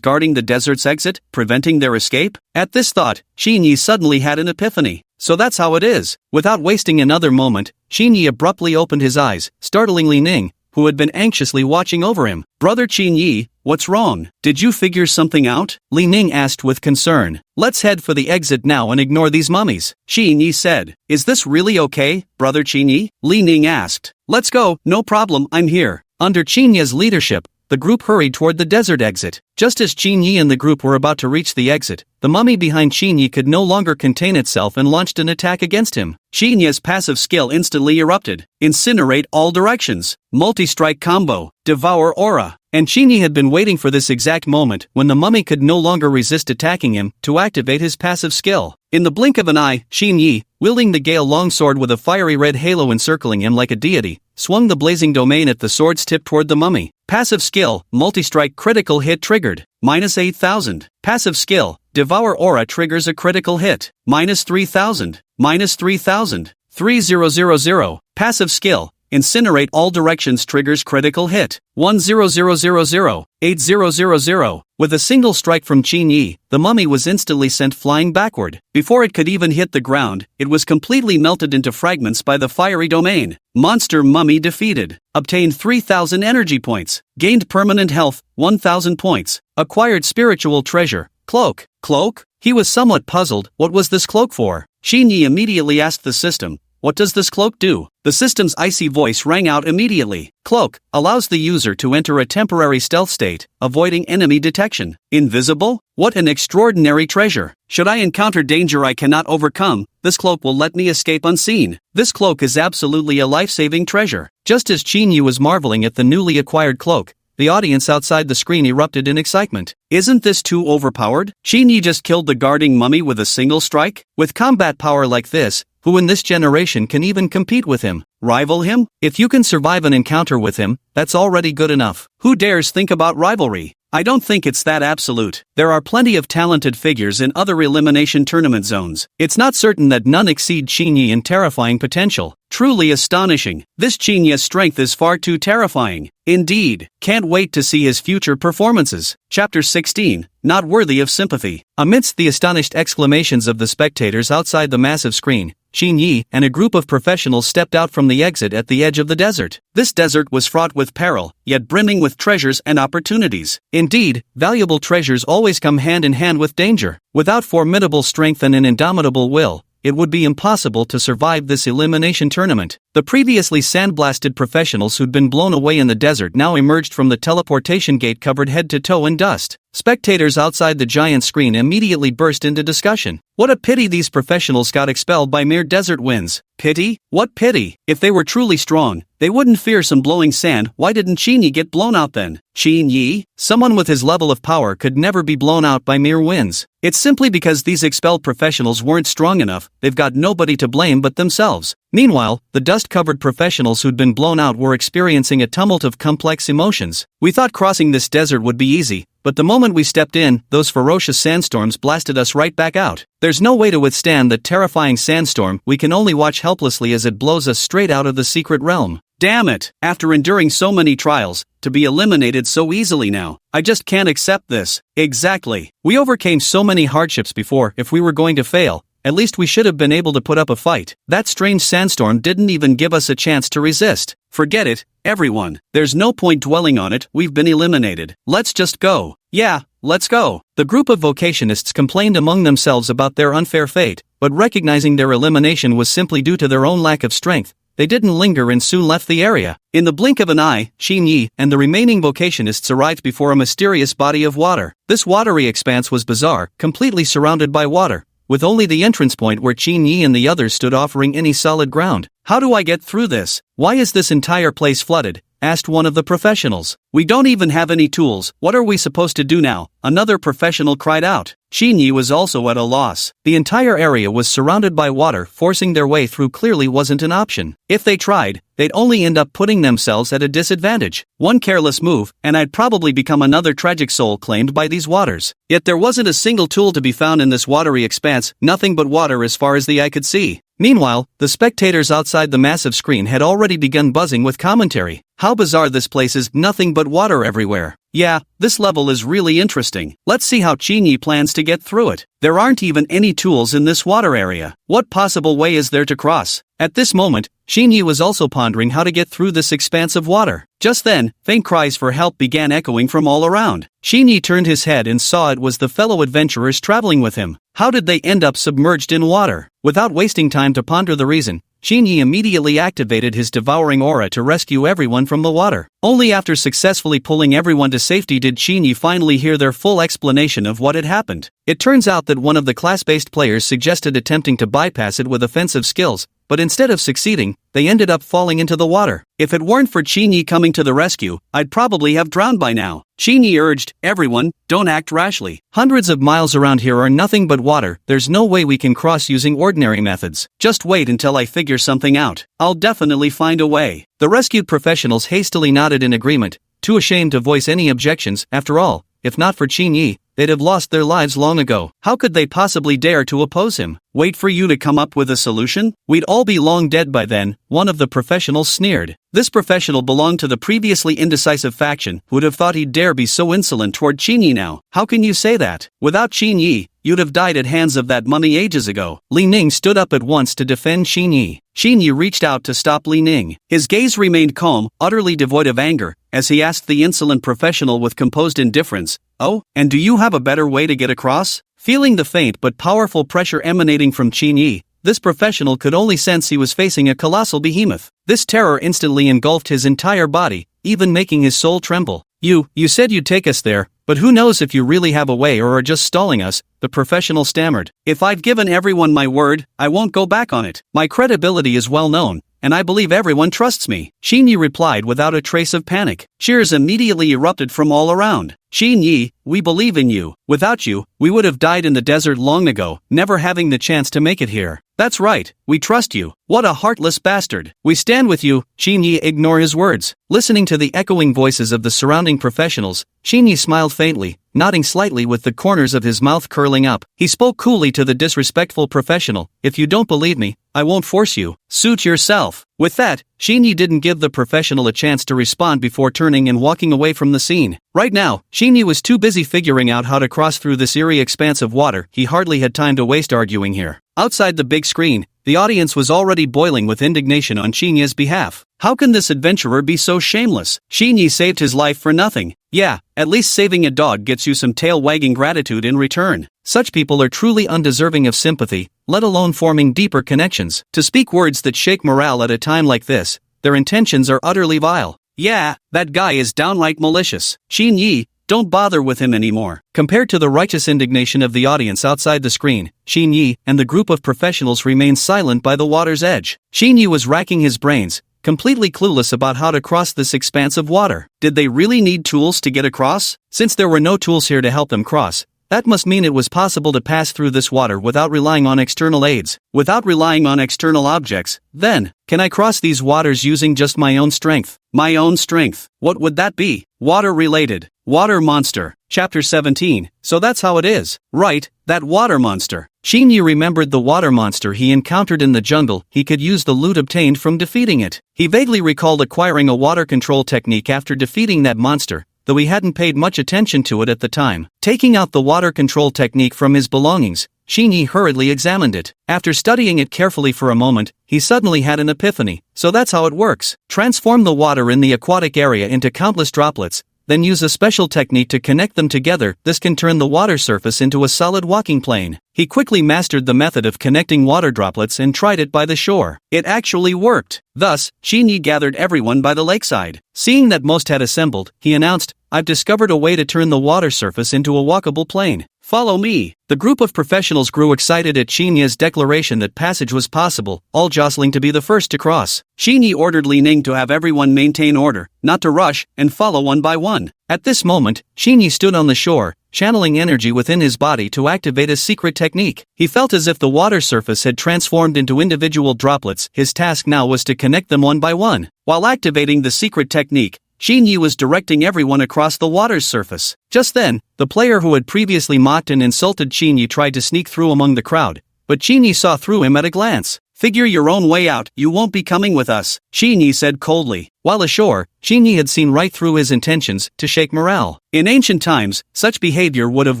guarding the desert's exit, preventing their escape? At this thought, Qin Yi suddenly had an epiphany. So that's how it is. Without wasting another moment, Qin Yi abruptly opened his eyes, startling Li Ning, who had been anxiously watching over him. "Brother Qin Yi, what's wrong? Did you figure something out? Li Ning asked with concern. Let's head for the exit now and ignore these mummies, Qin Yi said. Is this really okay, brother Qin Yi? Li Ning asked. Let's go, no problem, I'm here. Under Qin Yi's leadership, the group hurried toward the desert exit. Just as Qin Yi and the group were about to reach the exit, the mummy behind Qin Yi could no longer contain itself and launched an attack against him. Qin Yi's passive skill instantly erupted. Incinerate all directions. Multi-strike combo. Devour aura. And Qin Yi had been waiting for this exact moment when the mummy could no longer resist attacking him to activate his passive skill. In the blink of an eye, Qin Yi, wielding the Gale longsword with a fiery red halo encircling him like a deity, swung the blazing domain at the sword's tip toward the mummy. Passive skill, multi-strike critical hit triggered. Minus 8,000. Passive skill, devour aura triggers a critical hit. Minus 3,000. Minus 3,000. 3000. Passive skill, incinerate all directions triggers critical hit. 10000. 8000. With a single strike from Qin Yi, the mummy was instantly sent flying backward. Before it could even hit the ground, it was completely melted into fragments by the fiery domain. Monster mummy defeated. Obtained 3,000 energy points. Gained permanent health, 1,000 points. Acquired spiritual treasure. Cloak. Cloak? He was somewhat puzzled. What was this cloak for? Qin Yi immediately asked the system, what does this cloak do? The system's icy voice rang out immediately. Cloak allows the user to enter a temporary stealth state, avoiding enemy detection. Invisible? What an extraordinary treasure. Should I encounter danger I cannot overcome, this cloak will let me escape unseen. This cloak is absolutely a life-saving treasure. Just as Qin Yi was marveling at the newly acquired cloak, the audience outside the screen erupted in excitement. Isn't this too overpowered? Qin Yi just killed the guarding mummy with a single strike? With combat power like this, who in this generation can even compete with him? Rival him? If you can survive an encounter with him, that's already good enough. Who dares think about rivalry? I don't think it's that absolute. There are plenty of talented figures in other elimination tournament zones. It's not certain that none exceed Qin Yi in terrifying potential. Truly astonishing. This Qin Yi's strength is far too terrifying. Indeed. Can't wait to see his future performances. Chapter 16. Not worthy of sympathy. Amidst the astonished exclamations of the spectators outside the massive screen, Qin Yi and a group of professionals stepped out from the exit at the edge of the desert. This desert was fraught with peril, yet brimming with treasures and opportunities. Indeed, valuable treasures always come hand in hand with danger. Without formidable strength and an indomitable will, it would be impossible to survive this elimination tournament. The previously sandblasted professionals who'd been blown away in the desert now emerged from the teleportation gate covered head to toe in dust. Spectators outside the giant screen immediately burst into discussion. What a pity these professionals got expelled by mere desert winds. Pity? What pity? If they were truly strong, they wouldn't fear some blowing sand. Why didn't Qin Yi get blown out then? Qin Yi? Someone with his level of power could never be blown out by mere winds. It's simply because these expelled professionals weren't strong enough. They've got nobody to blame but themselves. Meanwhile, the dust-covered professionals who'd been blown out were experiencing a tumult of complex emotions. We thought crossing this desert would be easy, but the moment we stepped in, those ferocious sandstorms blasted us right back out. There's no way to withstand that terrifying sandstorm. We can only watch helplessly as it blows us straight out of the secret realm. Damn it! After enduring so many trials, to be eliminated so easily now, I just can't accept this. Exactly. We overcame so many hardships before. If we were going to fail, at least we should have been able to put up a fight. That strange sandstorm didn't even give us a chance to resist. Forget it, everyone. There's no point dwelling on it. We've been eliminated. Let's just go. Yeah, let's go. The group of vocationists complained among themselves about their unfair fate, but recognizing their elimination was simply due to their own lack of strength, they didn't linger and soon left the area. In the blink of an eye, Qin Yi and the remaining vocationists arrived before a mysterious body of water. This watery expanse was bizarre, completely surrounded by water, with only the entrance point where Qin Yi and the others stood offering any solid ground. How do I get through this? Why is this entire place flooded? Asked one of the professionals. We don't even have any tools. What are we supposed to do now? Another professional cried out. Qin Yi was also at a loss. The entire area was surrounded by water. Forcing their way through clearly wasn't an option. If they tried, they'd only end up putting themselves at a disadvantage. One careless move, and I'd probably become another tragic soul claimed by these waters. Yet there wasn't a single tool to be found in this watery expanse, nothing but water as far as the eye could see. Meanwhile, the spectators outside the massive screen had already begun buzzing with commentary. How bizarre this place is, nothing but water everywhere. Yeah, this level is really interesting. Let's see how Qin Yi plans to get through it. There aren't even any tools in this water area. What possible way is there to cross? At this moment, Xinyi was also pondering how to get through this expanse of water. Just then, faint cries for help began echoing from all around. Xinyi turned his head and saw it was the fellow adventurers traveling with him. How did they end up submerged in water? Without wasting time to ponder the reason, Xinyi immediately activated his devouring aura to rescue everyone from the water. Only after successfully pulling everyone to safety did Xinyi finally hear their full explanation of what had happened. It turns out that one of the class-based players suggested attempting to bypass it with offensive skills, but instead of succeeding, they ended up falling into the water. If it weren't for Xinyi coming to the rescue, I'd probably have drowned by now. Xinyi urged, "Everyone, don't act rashly. Hundreds of miles around here are nothing but water. There's no way we can cross using ordinary methods. Just wait until I figure something out. I'll definitely find a way." The rescued professionals hastily nodded in agreement, too ashamed to voice any objections. After all, if not for Xinyi, they'd have lost their lives long ago. How could they possibly dare to oppose him? "Wait for you to come up with a solution? We'd all be long dead by then," one of the professionals sneered. This professional belonged to the previously indecisive faction. Who'd have thought he'd dare be so insolent toward Xinyi now? "How can you say that? Without Xinyi, you'd have died at hands of that mummy ages ago." Li Ning stood up at once to defend Xinyi. Xinyi reached out to stop Li Ning. His gaze remained calm, utterly devoid of anger, as he asked the insolent professional with composed indifference, "Oh, and do you have a better way to get across?" Feeling the faint but powerful pressure emanating from Xinyi, this professional could only sense he was facing a colossal behemoth. This terror instantly engulfed his entire body, even making his soul tremble. You said you'd take us there, but who knows if you really have a way or are just stalling us," the professional stammered. "If I've given everyone my word, I won't go back on it. My credibility is well known, and I believe everyone trusts me," Xinyi replied without a trace of panic. Cheers immediately erupted from all around. "Xinyi, we believe in you. Without you, we would have died in the desert long ago, never having the chance to make it here." "That's right, we trust you. What a heartless bastard. We stand with you." Xinyi ignored his words. Listening to the echoing voices of the surrounding professionals, Xinyi smiled faintly, nodding slightly with the corners of his mouth curling up. He spoke coolly to the disrespectful professional, "If you don't believe me, I won't force you. Suit yourself." With that, Xinyi didn't give the professional a chance to respond before turning and walking away from the scene. Right now, Xinyi was too busy figuring out how to cross through this eerie expanse of water. He hardly had time to waste arguing here. Outside the big screen, the audience was already boiling with indignation on Xinyi's behalf. How can this adventurer be so shameless? Xinyi saved his life for nothing. Yeah, at least saving a dog gets you some tail-wagging gratitude in return. Such people are truly undeserving of sympathy, let alone forming deeper connections. To speak words that shake morale at a time like this, their intentions are utterly vile. Yeah, that guy is downright malicious. Xinyi, don't bother with him anymore. Compared to the righteous indignation of the audience outside the screen, Xinyi and the group of professionals remained silent by the water's edge. Xinyi was racking his brains, completely clueless about how to cross this expanse of water. Did they really need tools to get across? Since there were no tools here to help them cross, that must mean it was possible to pass through this water without relying on external aids, without relying on external objects. Then, can I cross these waters using just my own strength? My own strength. What would that be? Water-related. Water monster. Chapter 17. So that's how it is. Right, that water monster. Xinyi remembered the water monster he encountered in the jungle. He could use the loot obtained from defeating it. He vaguely recalled acquiring a water control technique after defeating that monster, though he hadn't paid much attention to it at the time. Taking out the water control technique from his belongings, Xinyi hurriedly examined it. After studying it carefully for a moment, he suddenly had an epiphany. So that's how it works. Transform the water in the aquatic area into countless droplets, then use a special technique to connect them together. This can turn the water surface into a solid walking plane. He quickly mastered the method of connecting water droplets and tried it by the shore. It actually worked. Thus, Xinyi gathered everyone by the lakeside. Seeing that most had assembled, he announced, "I've discovered a way to turn the water surface into a walkable plane. Follow me." The group of professionals grew excited at Xinyi's declaration that passage was possible, all jostling to be the first to cross. Xinyi ordered Li Ning to have everyone maintain order, not to rush, and follow one by one. At this moment, Xinyi stood on the shore, channeling energy within his body to activate a secret technique. He felt as if the water surface had transformed into individual droplets. His task now was to connect them one by one. While activating the secret technique, Xinyi was directing everyone across the water's surface. Just then, the player who had previously mocked and insulted Xinyi tried to sneak through among the crowd, but Xinyi saw through him at a glance. Figure your own way out, you won't be coming with us, Xinyi said coldly. While ashore, Xinyi had seen right through his intentions to shake morale. In ancient times, such behavior would have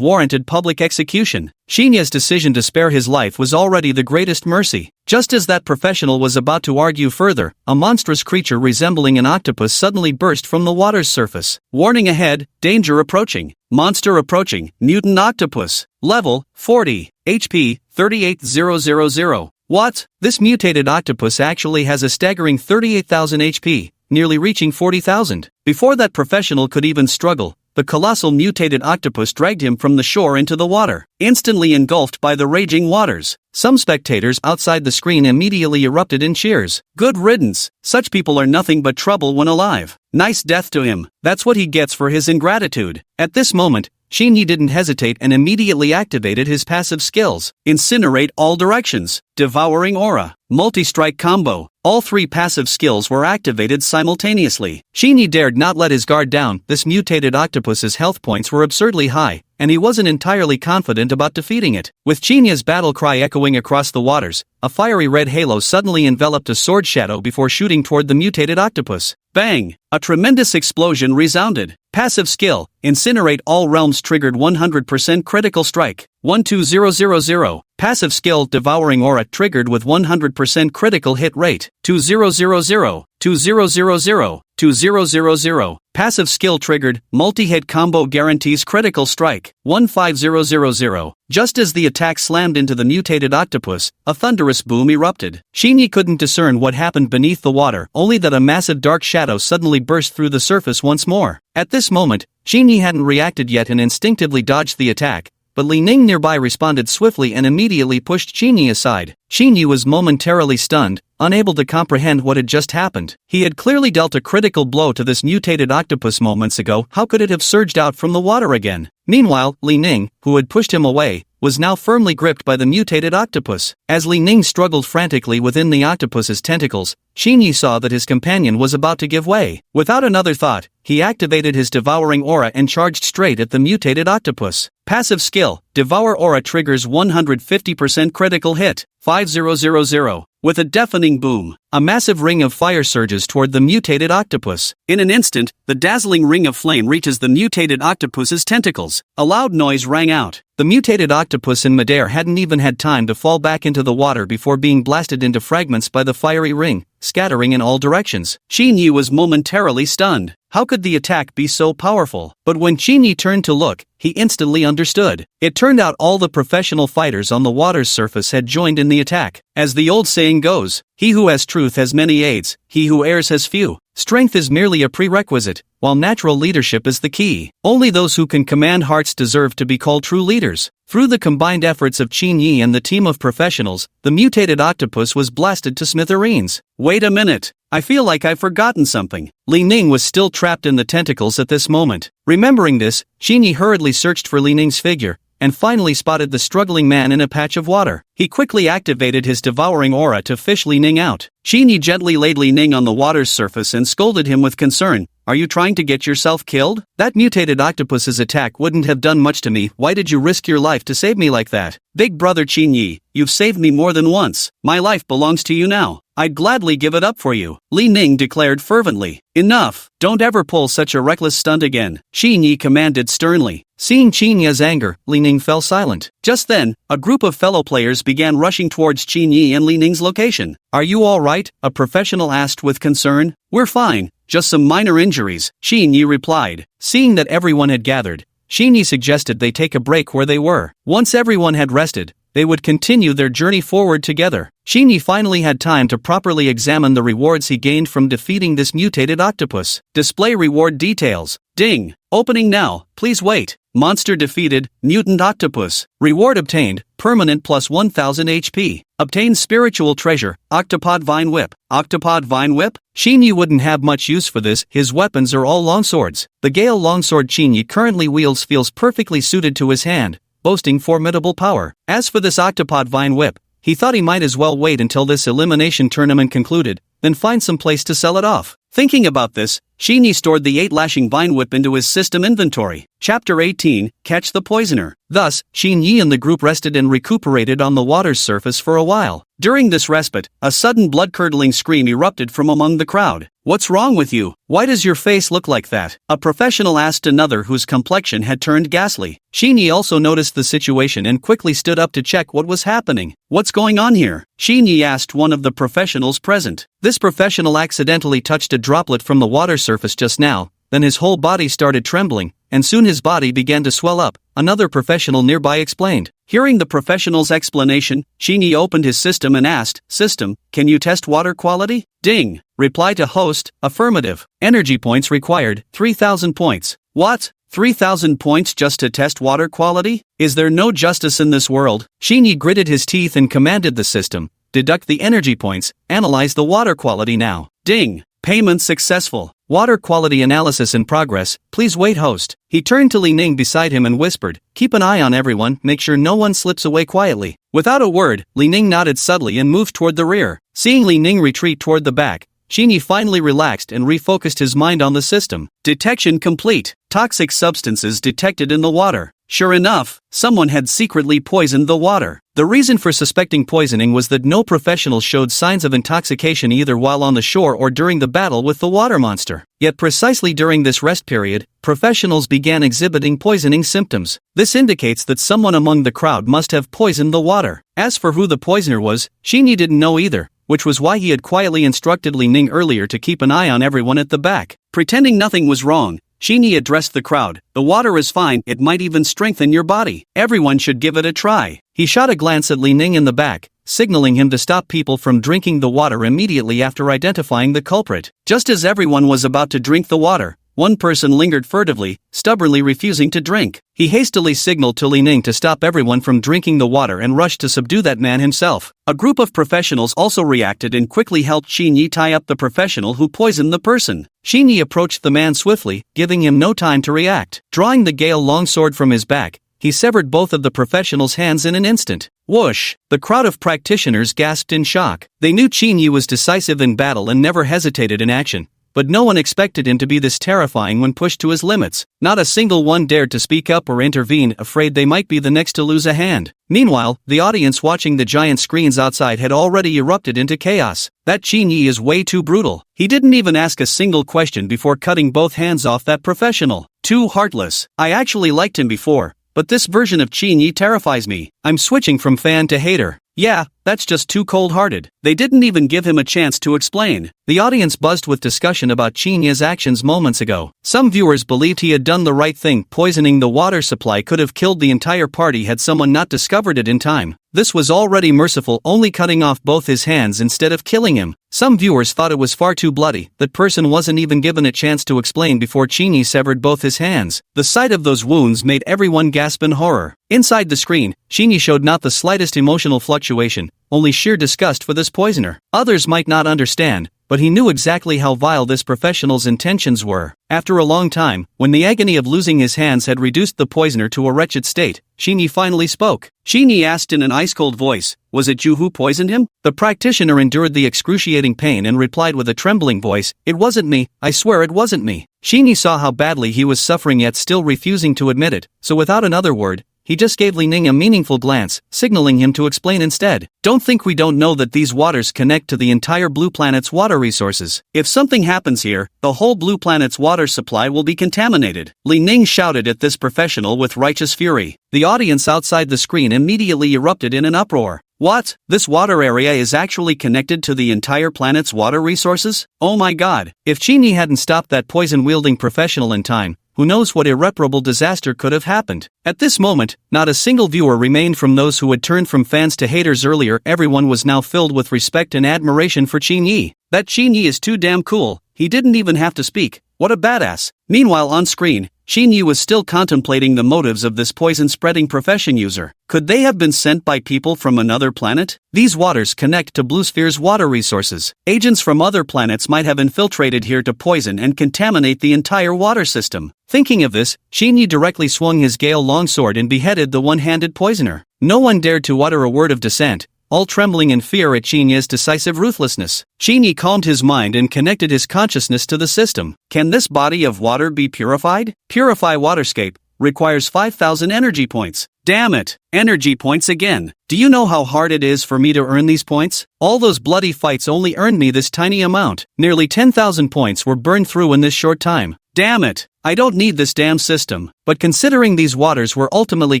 warranted public execution. Xinyi's decision to spare his life was already the greatest mercy. Just as that professional was about to argue further, a monstrous creature resembling an octopus suddenly burst from the water's surface. Warning ahead, danger approaching. Monster approaching, mutant octopus. Level, 40. HP, 38,000. What? This mutated octopus actually has a staggering 38,000 HP, nearly reaching 40,000. Before that professional could even struggle, the colossal mutated octopus dragged him from the shore into the water, instantly engulfed by the raging waters. Some spectators outside the screen immediately erupted in cheers. Good riddance, such people are nothing but trouble when alive. Nice death to him, that's what he gets for his ingratitude. At this moment, Xinyi didn't hesitate and immediately activated his passive skills. Incinerate all directions, devouring aura, multi-strike combo. All three passive skills were activated simultaneously. Xinyi dared not let his guard down. This mutated octopus's health points were absurdly high, and he wasn't entirely confident about defeating it. With Xinyi's battle cry echoing across the waters, a fiery red halo suddenly enveloped a sword shadow before shooting toward the mutated octopus. Bang! A tremendous explosion resounded. Passive skill, Incinerate all realms triggered 100% critical strike. 12000. Passive skill, Devouring Aura triggered with 100% critical hit rate. 2000. 2000. 2000. Passive skill triggered, multi-hit combo guarantees critical strike. 15000. Just as the attack slammed into the mutated octopus, a thunderous boom erupted. Xinyi couldn't discern what happened beneath the water, only that a massive dark shadow suddenly burst through the surface once more. At this moment, Xinyi hadn't reacted yet and instinctively dodged the attack, but Li Ning nearby responded swiftly and immediately pushed Xinyi aside. Xinyi was momentarily stunned, unable to comprehend what had just happened. He had clearly dealt a critical blow to this mutated octopus moments ago. How could it have surged out from the water again? Meanwhile, Li Ning, who had pushed him away, was now firmly gripped by the mutated octopus. As Li Ning struggled frantically within the octopus's tentacles, Xinyi saw that his companion was about to give way. Without another thought, he activated his devouring aura and charged straight at the mutated octopus. Passive skill, Devour Aura triggers 150% critical hit. 5000. With a deafening boom, a massive ring of fire surges toward the mutated octopus. In an instant, the dazzling ring of flame reaches the mutated octopus's tentacles. A loud noise rang out. The mutated octopus in midair hadn't even had time to fall back into the water before being blasted into fragments by the fiery ring, scattering in all directions. Xinyi was momentarily stunned. How could the attack be so powerful? But when Xinyi turned to look, he instantly understood. It turned out all the professional fighters on the water's surface had joined in the attack. As the old saying goes, he who has truth has many aides, he who errs has few. Strength is merely a prerequisite, while natural leadership is the key. Only those who can command hearts deserve to be called true leaders. Through the combined efforts of Xinyi and the team of professionals, the mutated octopus was blasted to smithereens. Wait a minute, I feel like I've forgotten something. Li Ning was still trapped in the tentacles at this moment. Remembering this, Xinyi hurriedly searched for Li Ning's figure, and finally spotted the struggling man in a patch of water. He quickly activated his devouring aura to fish Li Ning out. Xinyi gently laid Li Ning on the water's surface and scolded him with concern. Are you trying to get yourself killed? That mutated octopus's attack wouldn't have done much to me. Why did you risk your life to save me like that? Big brother Xinyi, you've saved me more than once. My life belongs to you now. I'd gladly give it up for you, Li Ning declared fervently. Enough, don't ever pull such a reckless stunt again, Xinyi commanded sternly. Seeing Xinyi's anger, Li Ning fell silent. Just then, a group of fellow players began rushing towards Xinyi and Li Ning's location. Are you all right? A professional asked with concern. We're fine, just some minor injuries, Xinyi replied. Seeing that everyone had gathered, Xinyi suggested they take a break where they were. Once everyone had rested, they would continue their journey forward together. Xinyi finally had time to properly examine the rewards he gained from defeating this mutated octopus. Display reward details. Ding! Opening now, please wait. Monster defeated, mutant octopus. Reward obtained, permanent plus 1000 HP. Obtained spiritual treasure, octopod vine whip. Octopod vine whip? Xinyi wouldn't have much use for this, his weapons are all longswords. The Gale longsword Xinyi currently wields feels perfectly suited to his hand, boasting formidable power. As for this octopod vine whip, he thought he might as well wait until this elimination tournament concluded, then find some place to sell it off. Thinking about this, Xinyi stored the 8-lashing vine whip into his system inventory. Chapter 18, Catch the Poisoner. Thus, Xinyi and the group rested and recuperated on the water's surface for a while. During this respite, a sudden blood-curdling scream erupted from among the crowd. "What's wrong with you? Why does your face look like that?" a professional asked another whose complexion had turned ghastly. Shinji also noticed the situation and quickly stood up to check what was happening. "What's going on here?" Shinji asked one of the professionals present. This professional accidentally touched a droplet from the water surface just now, then his whole body started trembling, and soon his body began to swell up, another professional nearby explained. Hearing the professional's explanation, Shinji opened his system and asked, "System, can you test water quality?" Ding. Reply to host, affirmative. Energy points required, 3,000 points. What? 3,000 points just to test water quality? Is there no justice in this world? Shinji gritted his teeth and commanded the system, deduct the energy points, analyze the water quality now. Ding. Payment successful. Water quality analysis in progress, please wait host. He turned to Li Ning beside him and whispered, "Keep an eye on everyone, make sure no one slips away quietly." Without a word, Li Ning nodded subtly and moved toward the rear. Seeing Li Ning retreat toward the back, Shinji finally relaxed and refocused his mind on the system. Detection complete. Toxic substances detected in the water. Sure enough, someone had secretly poisoned the water. The reason for suspecting poisoning was that no professional showed signs of intoxication either while on the shore or during the battle with the water monster. Yet precisely during this rest period, professionals began exhibiting poisoning symptoms. This indicates that someone among the crowd must have poisoned the water. As for who the poisoner was, Shinji didn't know either, which was why he had quietly instructed Li Ning earlier to keep an eye on everyone at the back. Pretending nothing was wrong, Shinji addressed the crowd. "The water is fine, it might even strengthen your body. Everyone should give it a try." He shot a glance at Li Ning in the back, signaling him to stop people from drinking the water immediately after identifying the culprit. Just as everyone was about to drink the water, one person lingered furtively, stubbornly refusing to drink. He hastily signaled to Li Ning to stop everyone from drinking the water and rushed to subdue that man himself. A group of professionals also reacted and quickly helped Shinji tie up the professional who poisoned the person. Shinji approached the man swiftly, giving him no time to react. Drawing the Gale longsword from his back, he severed both of the professional's hands in an instant. Whoosh! The crowd of practitioners gasped in shock. They knew Shinji was decisive in battle and never hesitated in action, but no one expected him to be this terrifying when pushed to his limits. Not a single one dared to speak up or intervene, afraid they might be the next to lose a hand. Meanwhile, the audience watching the giant screens outside had already erupted into chaos. That Shinji is way too brutal. He didn't even ask a single question before cutting both hands off that professional. Too heartless. I actually liked him before, but this version of Shinji terrifies me. I'm switching from fan to hater. Yeah, that's just too cold-hearted. They didn't even give him a chance to explain. The audience buzzed with discussion about Shinji's actions moments ago. Some viewers believed he had done the right thing. Poisoning the water supply could have killed the entire party had someone not discovered it in time. This was already merciful, only cutting off both his hands instead of killing him. Some viewers thought it was far too bloody. That person wasn't even given a chance to explain before Shinji severed both his hands. The sight of those wounds made everyone gasp in horror. Inside the screen, Shinji showed not the slightest emotional fluctuation, only sheer disgust for this poisoner. Others might not understand, but he knew exactly how vile this professional's intentions were. After a long time, when the agony of losing his hands had reduced the poisoner to a wretched state, Shinji finally spoke. Shinji asked in an ice-cold voice, "Was it you who poisoned him?" The practitioner endured the excruciating pain and replied with a trembling voice, "It wasn't me, I swear it wasn't me." Shinji saw how badly he was suffering yet still refusing to admit it, so without another word, he just gave Li Ning a meaningful glance, signaling him to explain instead. "Don't think we don't know that these waters connect to the entire Blue Planet's water resources. If something happens here, the whole Blue Planet's water supply will be contaminated." Li Ning shouted at this professional with righteous fury. The audience outside the screen immediately erupted in an uproar. What? This water area is actually connected to the entire planet's water resources? Oh my god! If Shinji hadn't stopped that poison-wielding professional in time, who knows what irreparable disaster could have happened. At this moment, not a single viewer remained from those who had turned from fans to haters earlier. Everyone was now filled with respect and admiration for Shinji. That Shinji is too damn cool, he didn't even have to speak. What a badass. Meanwhile on screen, Shinji was still contemplating the motives of this poison-spreading profession user. Could they have been sent by people from another planet? These waters connect to Blue Sphere's water resources. Agents from other planets might have infiltrated here to poison and contaminate the entire water system. Thinking of this, Shinji directly swung his Gale longsword and beheaded the one-handed poisoner. No one dared to utter a word of dissent, all trembling in fear at Shinji's decisive ruthlessness. Shinji calmed his mind and connected his consciousness to the system. Can this body of water be purified? Purify waterscape, requires 5,000 energy points. Damn it, energy points again. Do you know how hard it is for me to earn these points? All those bloody fights only earned me this tiny amount. Nearly 10,000 points were burned through in this short time. Damn it, I don't need this damn system. But considering these waters were ultimately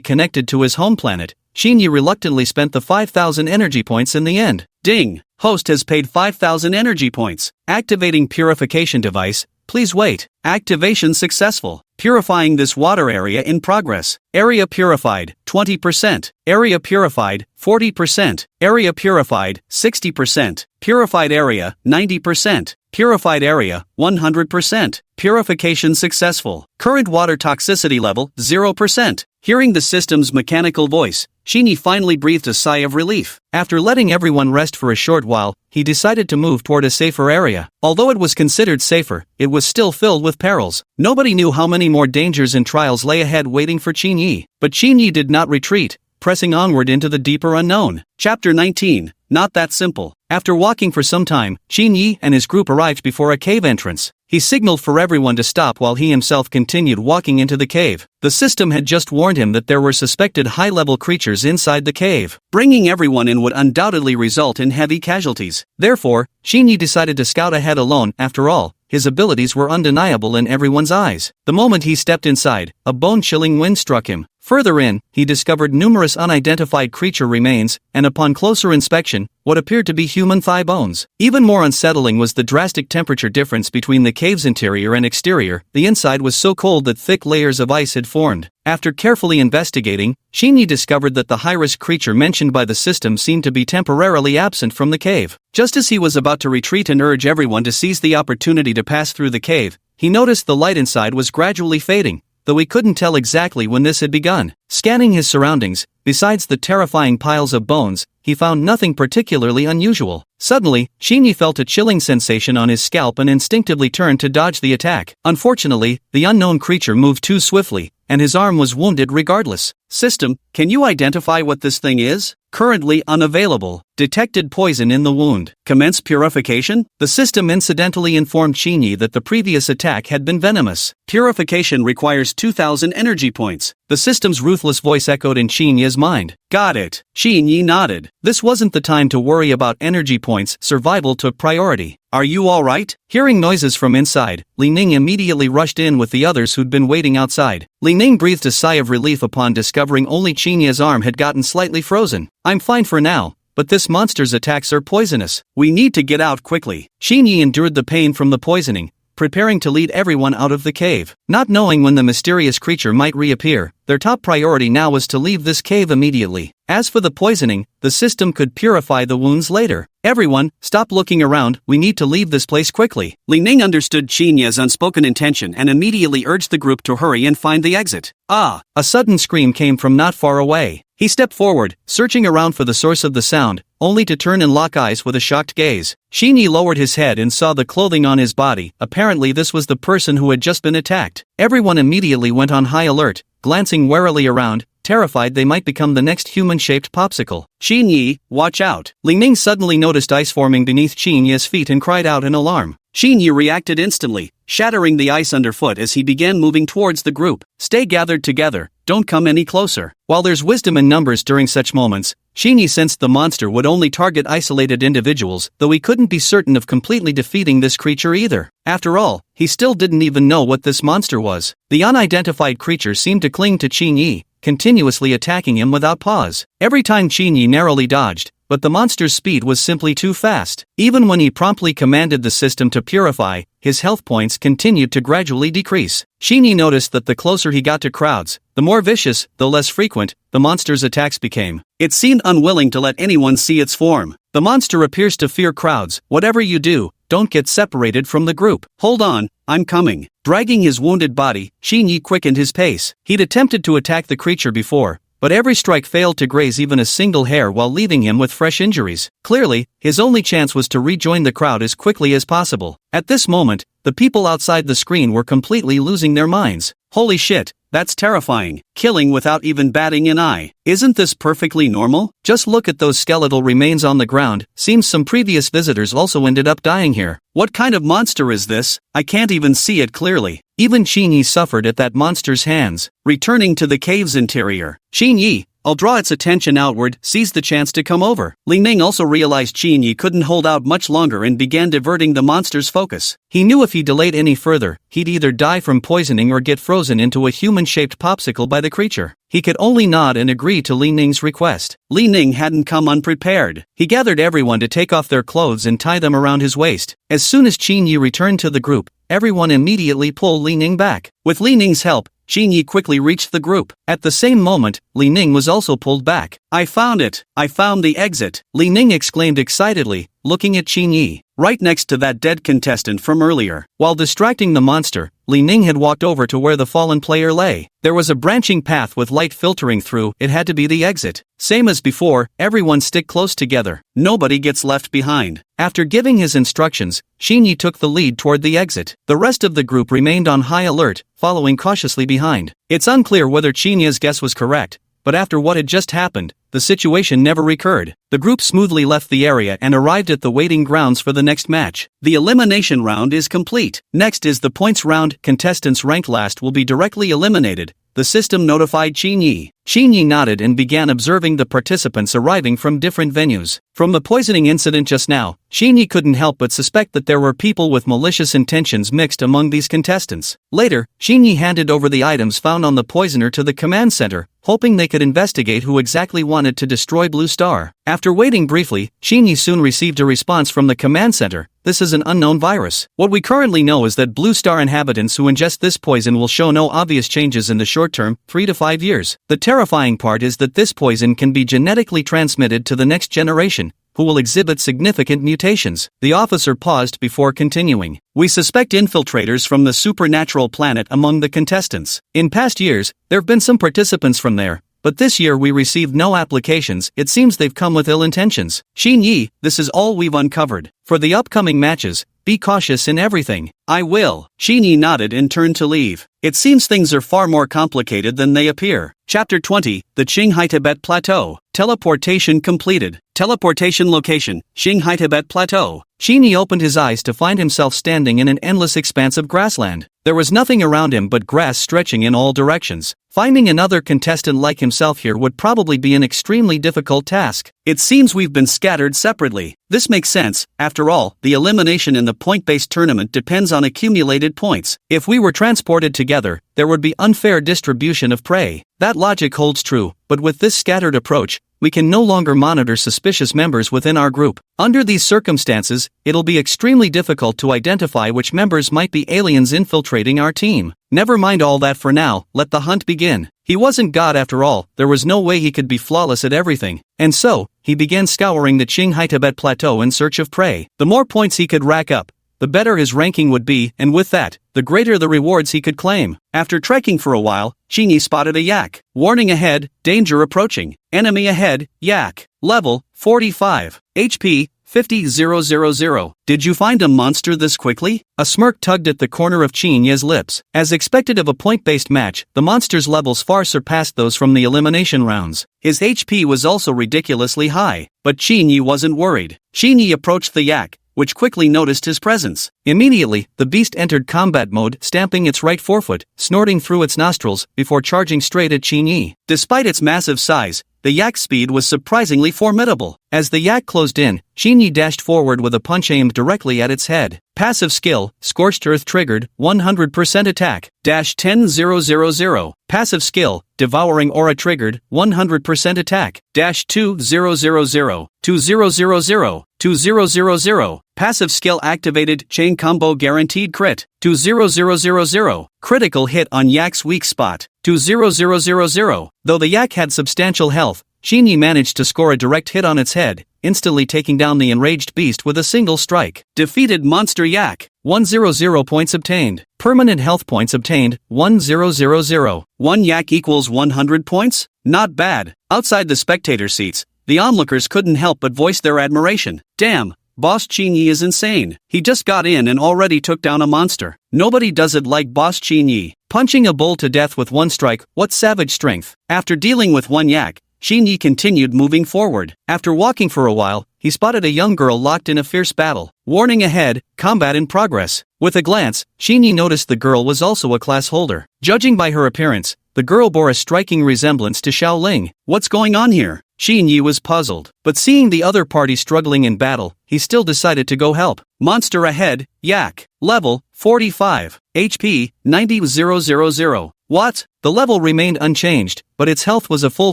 connected to his home planet, Shinyi reluctantly spent the 5,000 energy points in the end. Ding! Host has paid 5,000 energy points. Activating purification device. Please wait. Activation successful. Purifying this water area in progress. Area purified, 20%. Area purified, 40%. Area purified, 60%. Purified area, 90%. Purified area, 100%. Purification successful. Current water toxicity level, 0%. Hearing the system's mechanical voice, Shinyi finally breathed a sigh of relief. After letting everyone rest for a short while, he decided to move toward a safer area. Although it was considered safer, it was still filled with perils. Nobody knew how many more dangers and trials lay ahead waiting for Shinyi. But Shinyi did not retreat, pressing onward into the deeper unknown. Chapter 19. Not that simple. After walking for some time, Shinyi and his group arrived before a cave entrance. He signaled for everyone to stop while he himself continued walking into the cave. The system had just warned him that there were suspected high-level creatures inside the cave. Bringing everyone in would undoubtedly result in heavy casualties. Therefore, Shinyi decided to scout ahead alone. After all, his abilities were undeniable in everyone's eyes. The moment he stepped inside, a bone-chilling wind struck him. Further in, he discovered numerous unidentified creature remains, and upon closer inspection, what appeared to be human thigh bones. Even more unsettling was the drastic temperature difference between the cave's interior and exterior. The inside was so cold that thick layers of ice had formed. After carefully investigating, Shinyi discovered that the high-risk creature mentioned by the system seemed to be temporarily absent from the cave. Just as he was about to retreat and urge everyone to seize the opportunity to pass through the cave, he noticed the light inside was gradually fading, though he couldn't tell exactly when this had begun. Scanning his surroundings, besides the terrifying piles of bones, he found nothing particularly unusual. Suddenly, Shinyi felt a chilling sensation on his scalp and instinctively turned to dodge the attack. Unfortunately, the unknown creature moved too swiftly, and his arm was wounded regardless. System, can you identify what this thing is? Currently unavailable. Detected poison in the wound. Commence purification? The system incidentally informed Shinyi that the previous attack had been venomous. Purification requires 2,000 energy points. The system's ruthless voice echoed in Shinyi's mind. Got it. Shinyi nodded. This wasn't the time to worry about energy points. Survival took priority. Are you alright? Hearing noises from inside, Li Ning immediately rushed in with the others who'd been waiting outside. Li Ning breathed a sigh of relief upon discovering only Shinyi's arm had gotten slightly frozen. I'm fine for now, but this monster's attacks are poisonous. We need to get out quickly. Shinyi endured the pain from the poisoning, preparing to lead everyone out of the cave. Not knowing when the mysterious creature might reappear, their top priority now was to leave this cave immediately. As for the poisoning, the system could purify the wounds later. Everyone, stop looking around, we need to leave this place quickly. Li Ning understood Shinyi's unspoken intention and immediately urged the group to hurry and find the exit. Ah! A sudden scream came from not far away. He stepped forward, searching around for the source of the sound, only to turn and lock eyes with a shocked gaze. Shinyi lowered his head and saw the clothing on his body. Apparently this was the person who had just been attacked. Everyone immediately went on high alert, glancing warily around, terrified they might become the next human-shaped popsicle. Shinyi, watch out! Li Ning suddenly noticed ice forming beneath Shinyi's feet and cried out in alarm. Shinyi reacted instantly, shattering the ice underfoot as he began moving towards the group. Stay gathered together, don't come any closer. While there's wisdom in numbers during such moments, Shinyi sensed the monster would only target isolated individuals, though he couldn't be certain of completely defeating this creature either. After all, he still didn't even know what this monster was. The unidentified creature seemed to cling to Shinyi, continuously attacking him without pause. Every time Shinyi narrowly dodged, but the monster's speed was simply too fast. Even when he promptly commanded the system to purify, his health points continued to gradually decrease. Shinyi noticed that the closer he got to crowds, the more vicious, though less frequent, the monster's attacks became. It seemed unwilling to let anyone see its form. The monster appears to fear crowds. Whatever you do, don't get separated from the group. Hold on, I'm coming. Dragging his wounded body, Shinyi quickened his pace. He'd attempted to attack the creature before, but every strike failed to graze even a single hair while leaving him with fresh injuries. Clearly, his only chance was to rejoin the crowd as quickly as possible. At this moment, the people outside the screen were completely losing their minds. Holy shit, that's terrifying. Killing without even batting an eye. Isn't this perfectly normal? Just look at those skeletal remains on the ground. Seems some previous visitors also ended up dying here. What kind of monster is this? I can't even see it clearly. Even Qin Yi suffered at that monster's hands. Returning to the cave's interior, Qin Yi, I'll draw its attention outward, seized the chance to come over. Li Ning also realized Qin Yi couldn't hold out much longer and began diverting the monster's focus. He knew if he delayed any further, he'd either die from poisoning or get frozen into a human-shaped popsicle by the creature. He could only nod and agree to Li Ning's request. Li Ning hadn't come unprepared. He gathered everyone to take off their clothes and tie them around his waist. As soon as Qin Yi returned to the group, everyone immediately pulled Li Ning back. With Li Ning's help, Qin Yi quickly reached the group. At the same moment, Li Ning was also pulled back. I found it! I found the exit! Li Ning exclaimed excitedly, looking at Qin Yi. Right next to that dead contestant from earlier. While distracting the monster, Li Ning had walked over to where the fallen player lay. There was a branching path with light filtering through. It had to be the exit. Same as before, everyone stick close together. Nobody gets left behind. After giving his instructions, Qin Yi took the lead toward the exit. The rest of the group remained on high alert, following cautiously behind. It's unclear whether Qin Yi's guess was correct, but after what had just happened, the situation never recurred. The group smoothly left the area and arrived at the waiting grounds for the next match. The elimination round is complete. Next is the points round. Contestants ranked last will be directly eliminated. The system notified Qin Yi. Qin Yi nodded and began observing the participants arriving from different venues. From the poisoning incident just now, Qin Yi couldn't help but suspect that there were people with malicious intentions mixed among these contestants. Later, Qin Yi handed over the items found on the poisoner to the command center, hoping they could investigate who exactly wanted to destroy Blue Star. After waiting briefly, Qin Yi soon received a response from the command center. This is an unknown virus. What we currently know is that Blue Star inhabitants who ingest this poison will show no obvious changes in the short term, 3 to 5 years. The terrifying part is that this poison can be genetically transmitted to the next generation, who will exhibit significant mutations. The officer paused before continuing. We suspect infiltrators from the supernatural planet among the contestants. In past years, there have been some participants from there, but this year we received no applications. It seems they've come with ill intentions. Qin Yi, this is all we've uncovered. For the upcoming matches, be cautious in everything. I will. Qin Yi nodded and turned to leave. It seems things are far more complicated than they appear. Chapter 20, the Qinghai Tibet Plateau. Teleportation completed. Teleportation location, Qinghai Tibet Plateau. Qin Yi opened his eyes to find himself standing in an endless expanse of grassland. There was nothing around him but grass stretching in all directions. Finding another contestant like himself here would probably be an extremely difficult task. It seems we've been scattered separately. This makes sense. After all, the elimination in the point-based tournament depends on accumulated points. If we were transported together, there would be unfair distribution of prey. That logic holds true, but with this scattered approach, we can no longer monitor suspicious members within our group. Under these circumstances, it'll be extremely difficult to identify which members might be aliens infiltrating our team. Never mind all that for now, let the hunt begin. He wasn't God after all, there was no way he could be flawless at everything. And so, he began scouring the Qinghai Tibet Plateau in search of prey. The more points he could rack up, the better his ranking would be, and with that, the greater the rewards he could claim. After trekking for a while, Qin Yi spotted a yak. Warning ahead, danger approaching. Enemy ahead, yak. Level, 45. HP, 50,000. Did you find a monster this quickly? A smirk tugged at the corner of Qin Yi's lips. As expected of a point-based match, the monster's levels far surpassed those from the elimination rounds. His HP was also ridiculously high, but Qin Yi wasn't worried. Qin Yi approached the yak, which quickly noticed his presence. Immediately, the beast entered combat mode, stamping its right forefoot, snorting through its nostrils, before charging straight at Qin Yi. Despite its massive size, the yak's speed was surprisingly formidable. As the yak closed in, Qin Yi dashed forward with a punch aimed directly at its head. Passive skill, Scorched Earth triggered, 100% attack, -10,000. Passive skill, Devouring Aura triggered, 100% attack, -2000, 2000, 2000. Passive skill activated, Chain Combo guaranteed crit, 2000. Critical hit on yak's weak spot, 2000. Though the yak had substantial health, Qin Yi managed to score a direct hit on its head, instantly taking down the enraged beast with a single strike. Defeated Monster Yak. 100 points obtained. Permanent health points obtained, 1000. 1 yak equals 100 points? Not bad. Outside the spectator seats, the onlookers couldn't help but voice their admiration. Damn, Boss Qin Yi is insane. He just got in and already took down a monster. Nobody does it like Boss Qin Yi. Punching a bull to death with one strike, what savage strength. After dealing with one yak, Qin Yi continued moving forward. After walking for a while, he spotted a young girl locked in a fierce battle. Warning ahead, combat in progress. With a glance, Xinyi noticed the girl was also a class holder. Judging by her appearance, the girl bore a striking resemblance to Xiao Ling. What's going on here? Xinyi was puzzled, but seeing the other party struggling in battle, he still decided to go help. Monster ahead, Yak. Level, 45. HP, 90,000. What? The level remained unchanged, but its health was a full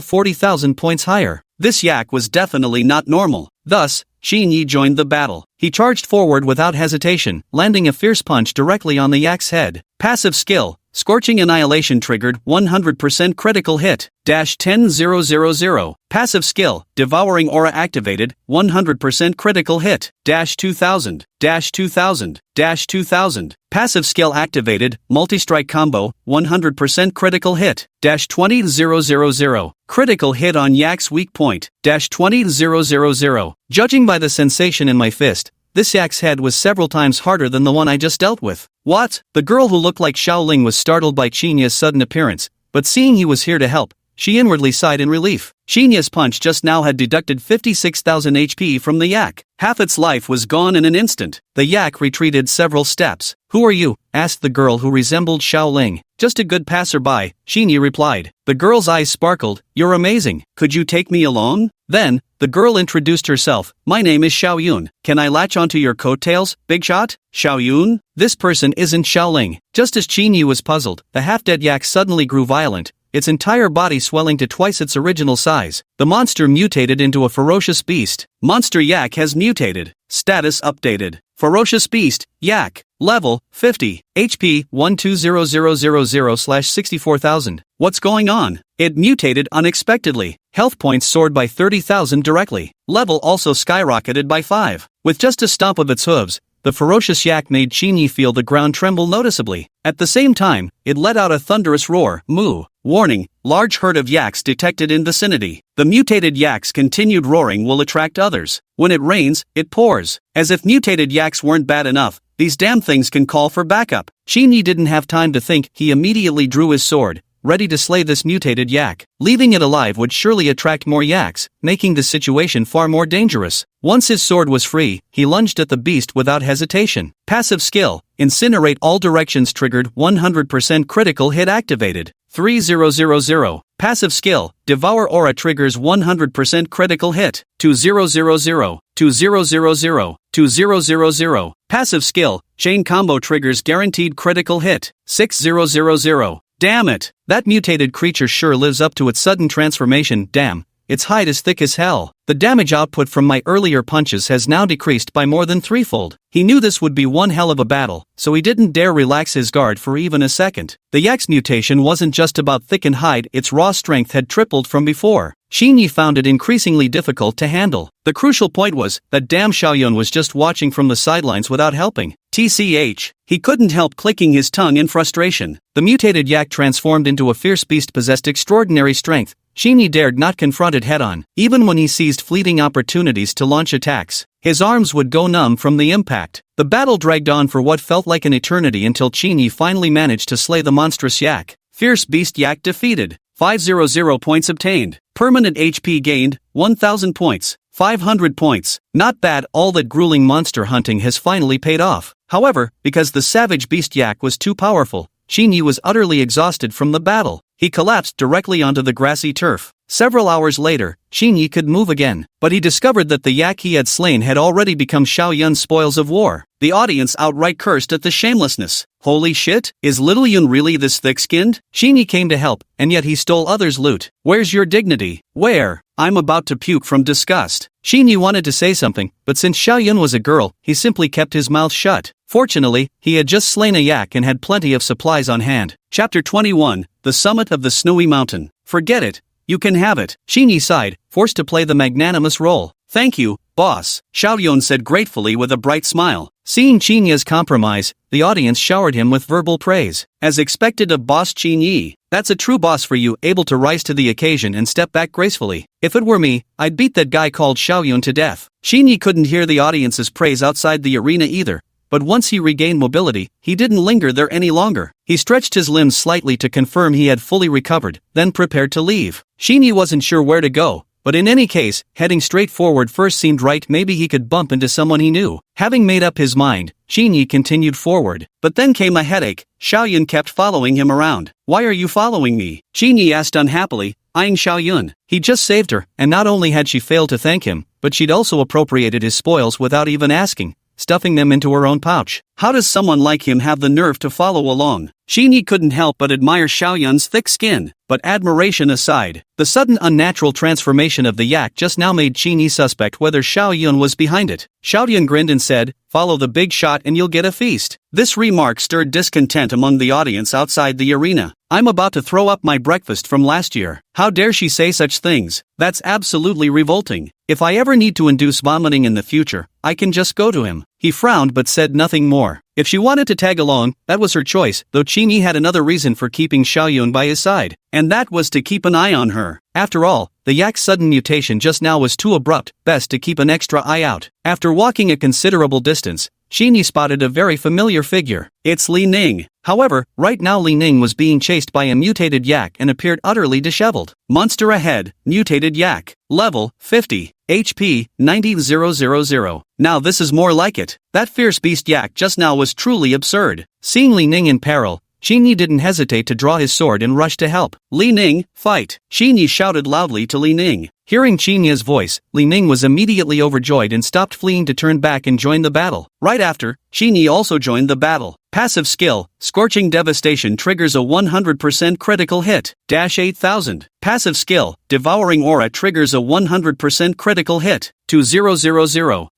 40,000 points higher. This Yak was definitely not normal. Thus, Xinyi joined the battle. He charged forward without hesitation, landing a fierce punch directly on the Yak's head. Passive skill, Scorching Annihilation triggered 100% critical hit. -10,000. Passive skill, Devouring Aura activated 100% critical hit. -2000. -2000. -2000. Passive skill activated, Multi-strike combo 100% critical hit. -20,000. Critical hit on Yak's weak point. -20,000. Judging by the sensation in my fist, this Yak's head was several times harder than the one I just dealt with. What? The girl who looked like Xiao Ling was startled by Xinya's sudden appearance, but seeing he was here to help, she inwardly sighed in relief. Xinya's punch just now had deducted 56,000 HP from the Yak. Half its life was gone in an instant. The Yak retreated several steps. Who are you? Asked the girl who resembled Xiao Ling. Just a good passerby, Xinyi replied. The girl's eyes sparkled. You're amazing. Could you take me along? Then, the girl introduced herself. My name is Xiao Yun. Can I latch onto your coattails, big shot? Xiao Yun? This person isn't Xiao Ling. Just as Xinyi was puzzled, the half-dead Yak suddenly grew violent, its entire body swelling to twice its original size. The monster mutated into a ferocious beast. Monster Yak has mutated. Status updated. Ferocious beast, Yak. Level, 50. HP, 120000/64,000. What's going on? It mutated unexpectedly. Health points soared by 30,000 directly. Level also skyrocketed by 5. With just a stomp of its hooves, the ferocious Yak made Xinyi feel the ground tremble noticeably. At the same time, it let out a thunderous roar. Moo. Warning, large herd of Yaks detected in vicinity. The mutated Yak's continued roaring will attract others. When it rains, it pours. As if mutated Yaks weren't bad enough, these damn things can call for backup. Xinyi didn't have time to think. He immediately drew his sword, ready to slay this mutated Yak. Leaving it alive would surely attract more Yaks, making the situation far more dangerous. Once his sword was free, he lunged at the beast without hesitation. Passive skill, Incinerate all directions triggered 100% critical hit activated. 3000. Passive skill, Devour Aura triggers 100% critical hit. 2000. 2000. 2000. Passive skill, Chain Combo triggers guaranteed critical hit. 6000. Damn it! That mutated creature sure lives up to its sudden transformation. Damn, its hide is thick as hell. The damage output from my earlier punches has now decreased by more than threefold. He knew this would be one hell of a battle, so he didn't dare relax his guard for even a second. The Yak's mutation wasn't just about thickened hide, its raw strength had tripled from before. Xinyi found it increasingly difficult to handle. The crucial point was that damn Xiaoyun was just watching from the sidelines without helping. TCH. He couldn't help clicking his tongue in frustration. The mutated Yak transformed into a fierce beast possessed extraordinary strength. Xinyi dared not confront it head-on, even when he seized fleeting opportunities to launch attacks. His arms would go numb from the impact. The battle dragged on for what felt like an eternity until Xinyi finally managed to slay the monstrous Yak. Fierce beast Yak defeated. 500 points obtained. Permanent HP gained, 1000 points. 500 points. Not bad. All that grueling monster hunting has finally paid off. However, because the savage beast Yak was too powerful, Xinyi was utterly exhausted from the battle. He collapsed directly onto the grassy turf. Several hours later, Xinyi could move again, but he discovered that the Yak he had slain had already become Xiao Yun's spoils of war. The audience outright cursed at the shamelessness. Holy shit, is little Yun really this thick-skinned? Xinyi came to help, and yet he stole others' loot. Where's your dignity? Where? I'm about to puke from disgust. Xinyi wanted to say something, but since Xiao Yun was a girl, he simply kept his mouth shut. Fortunately, he had just slain a Yak and had plenty of supplies on hand. Chapter 21, The Summit of the Snowy Mountain. Forget it. You can have it. Xinyi sighed, forced to play the magnanimous role. Thank you, boss, Xiaoyun said gratefully with a bright smile. Seeing Xinyi's compromise, the audience showered him with verbal praise. As expected of boss Xinyi, that's a true boss for you, able to rise to the occasion and step back gracefully. If it were me, I'd beat that guy called Xiaoyun to death. Xinyi couldn't hear the audience's praise outside the arena either. But once he regained mobility, he didn't linger there any longer. He stretched his limbs slightly to confirm he had fully recovered, then prepared to leave. Xinyi wasn't sure where to go, but in any case, heading straight forward first seemed right. Maybe he could bump into someone he knew. Having made up his mind, Qinyi continued forward. But then came a headache. Xiaoyun kept following him around. "Why are you following me?" Qinyi asked unhappily, eyeing Xiaoyun. He just saved her, and not only had she failed to thank him, but she'd also appropriated his spoils without even asking, stuffing them into her own pouch. How does someone like him have the nerve to follow along? Qinyi couldn't help but admire Xiaoyun's thick skin. But admiration aside, the sudden unnatural transformation of the yak just now made Qinyi suspect whether Xiaoyun was behind it. Xiaoyun grinned and said, "Follow the big shot and you'll get a feast." This remark stirred discontent among the audience outside the arena. "I'm about to throw up my breakfast from last year. How dare she say such things? That's absolutely revolting. If I ever need to induce vomiting in the future, I can just go to him." He frowned but said nothing more. If she wanted to tag along, that was her choice, though Qinyi had another reason for keeping Xiaoyun by his side, and that was to keep an eye on her. After all, the yak's sudden mutation just now was too abrupt, best to keep an extra eye out. After walking a considerable distance, Qinyi spotted a very familiar figure. It's Li Ning. However, right now Li Ning was being chased by a mutated yak and appeared utterly disheveled. Monster ahead, mutated yak. Level, 50. HP, 90,000. Now this is more like it. That fierce beast yak just now was truly absurd. Seeing Li Ning in peril, Qinyi didn't hesitate to draw his sword and rush to help. "Li Ning, fight!" Qinyi shouted loudly to Li Ning. Hearing Qinyi's voice, Li Ning was immediately overjoyed and stopped fleeing to turn back and join the battle. Right after, Qinyi also joined the battle. Passive skill, Scorching Devastation triggers a 100% critical hit. 8000. Passive skill, Devouring Aura triggers a 100% critical hit. 2000.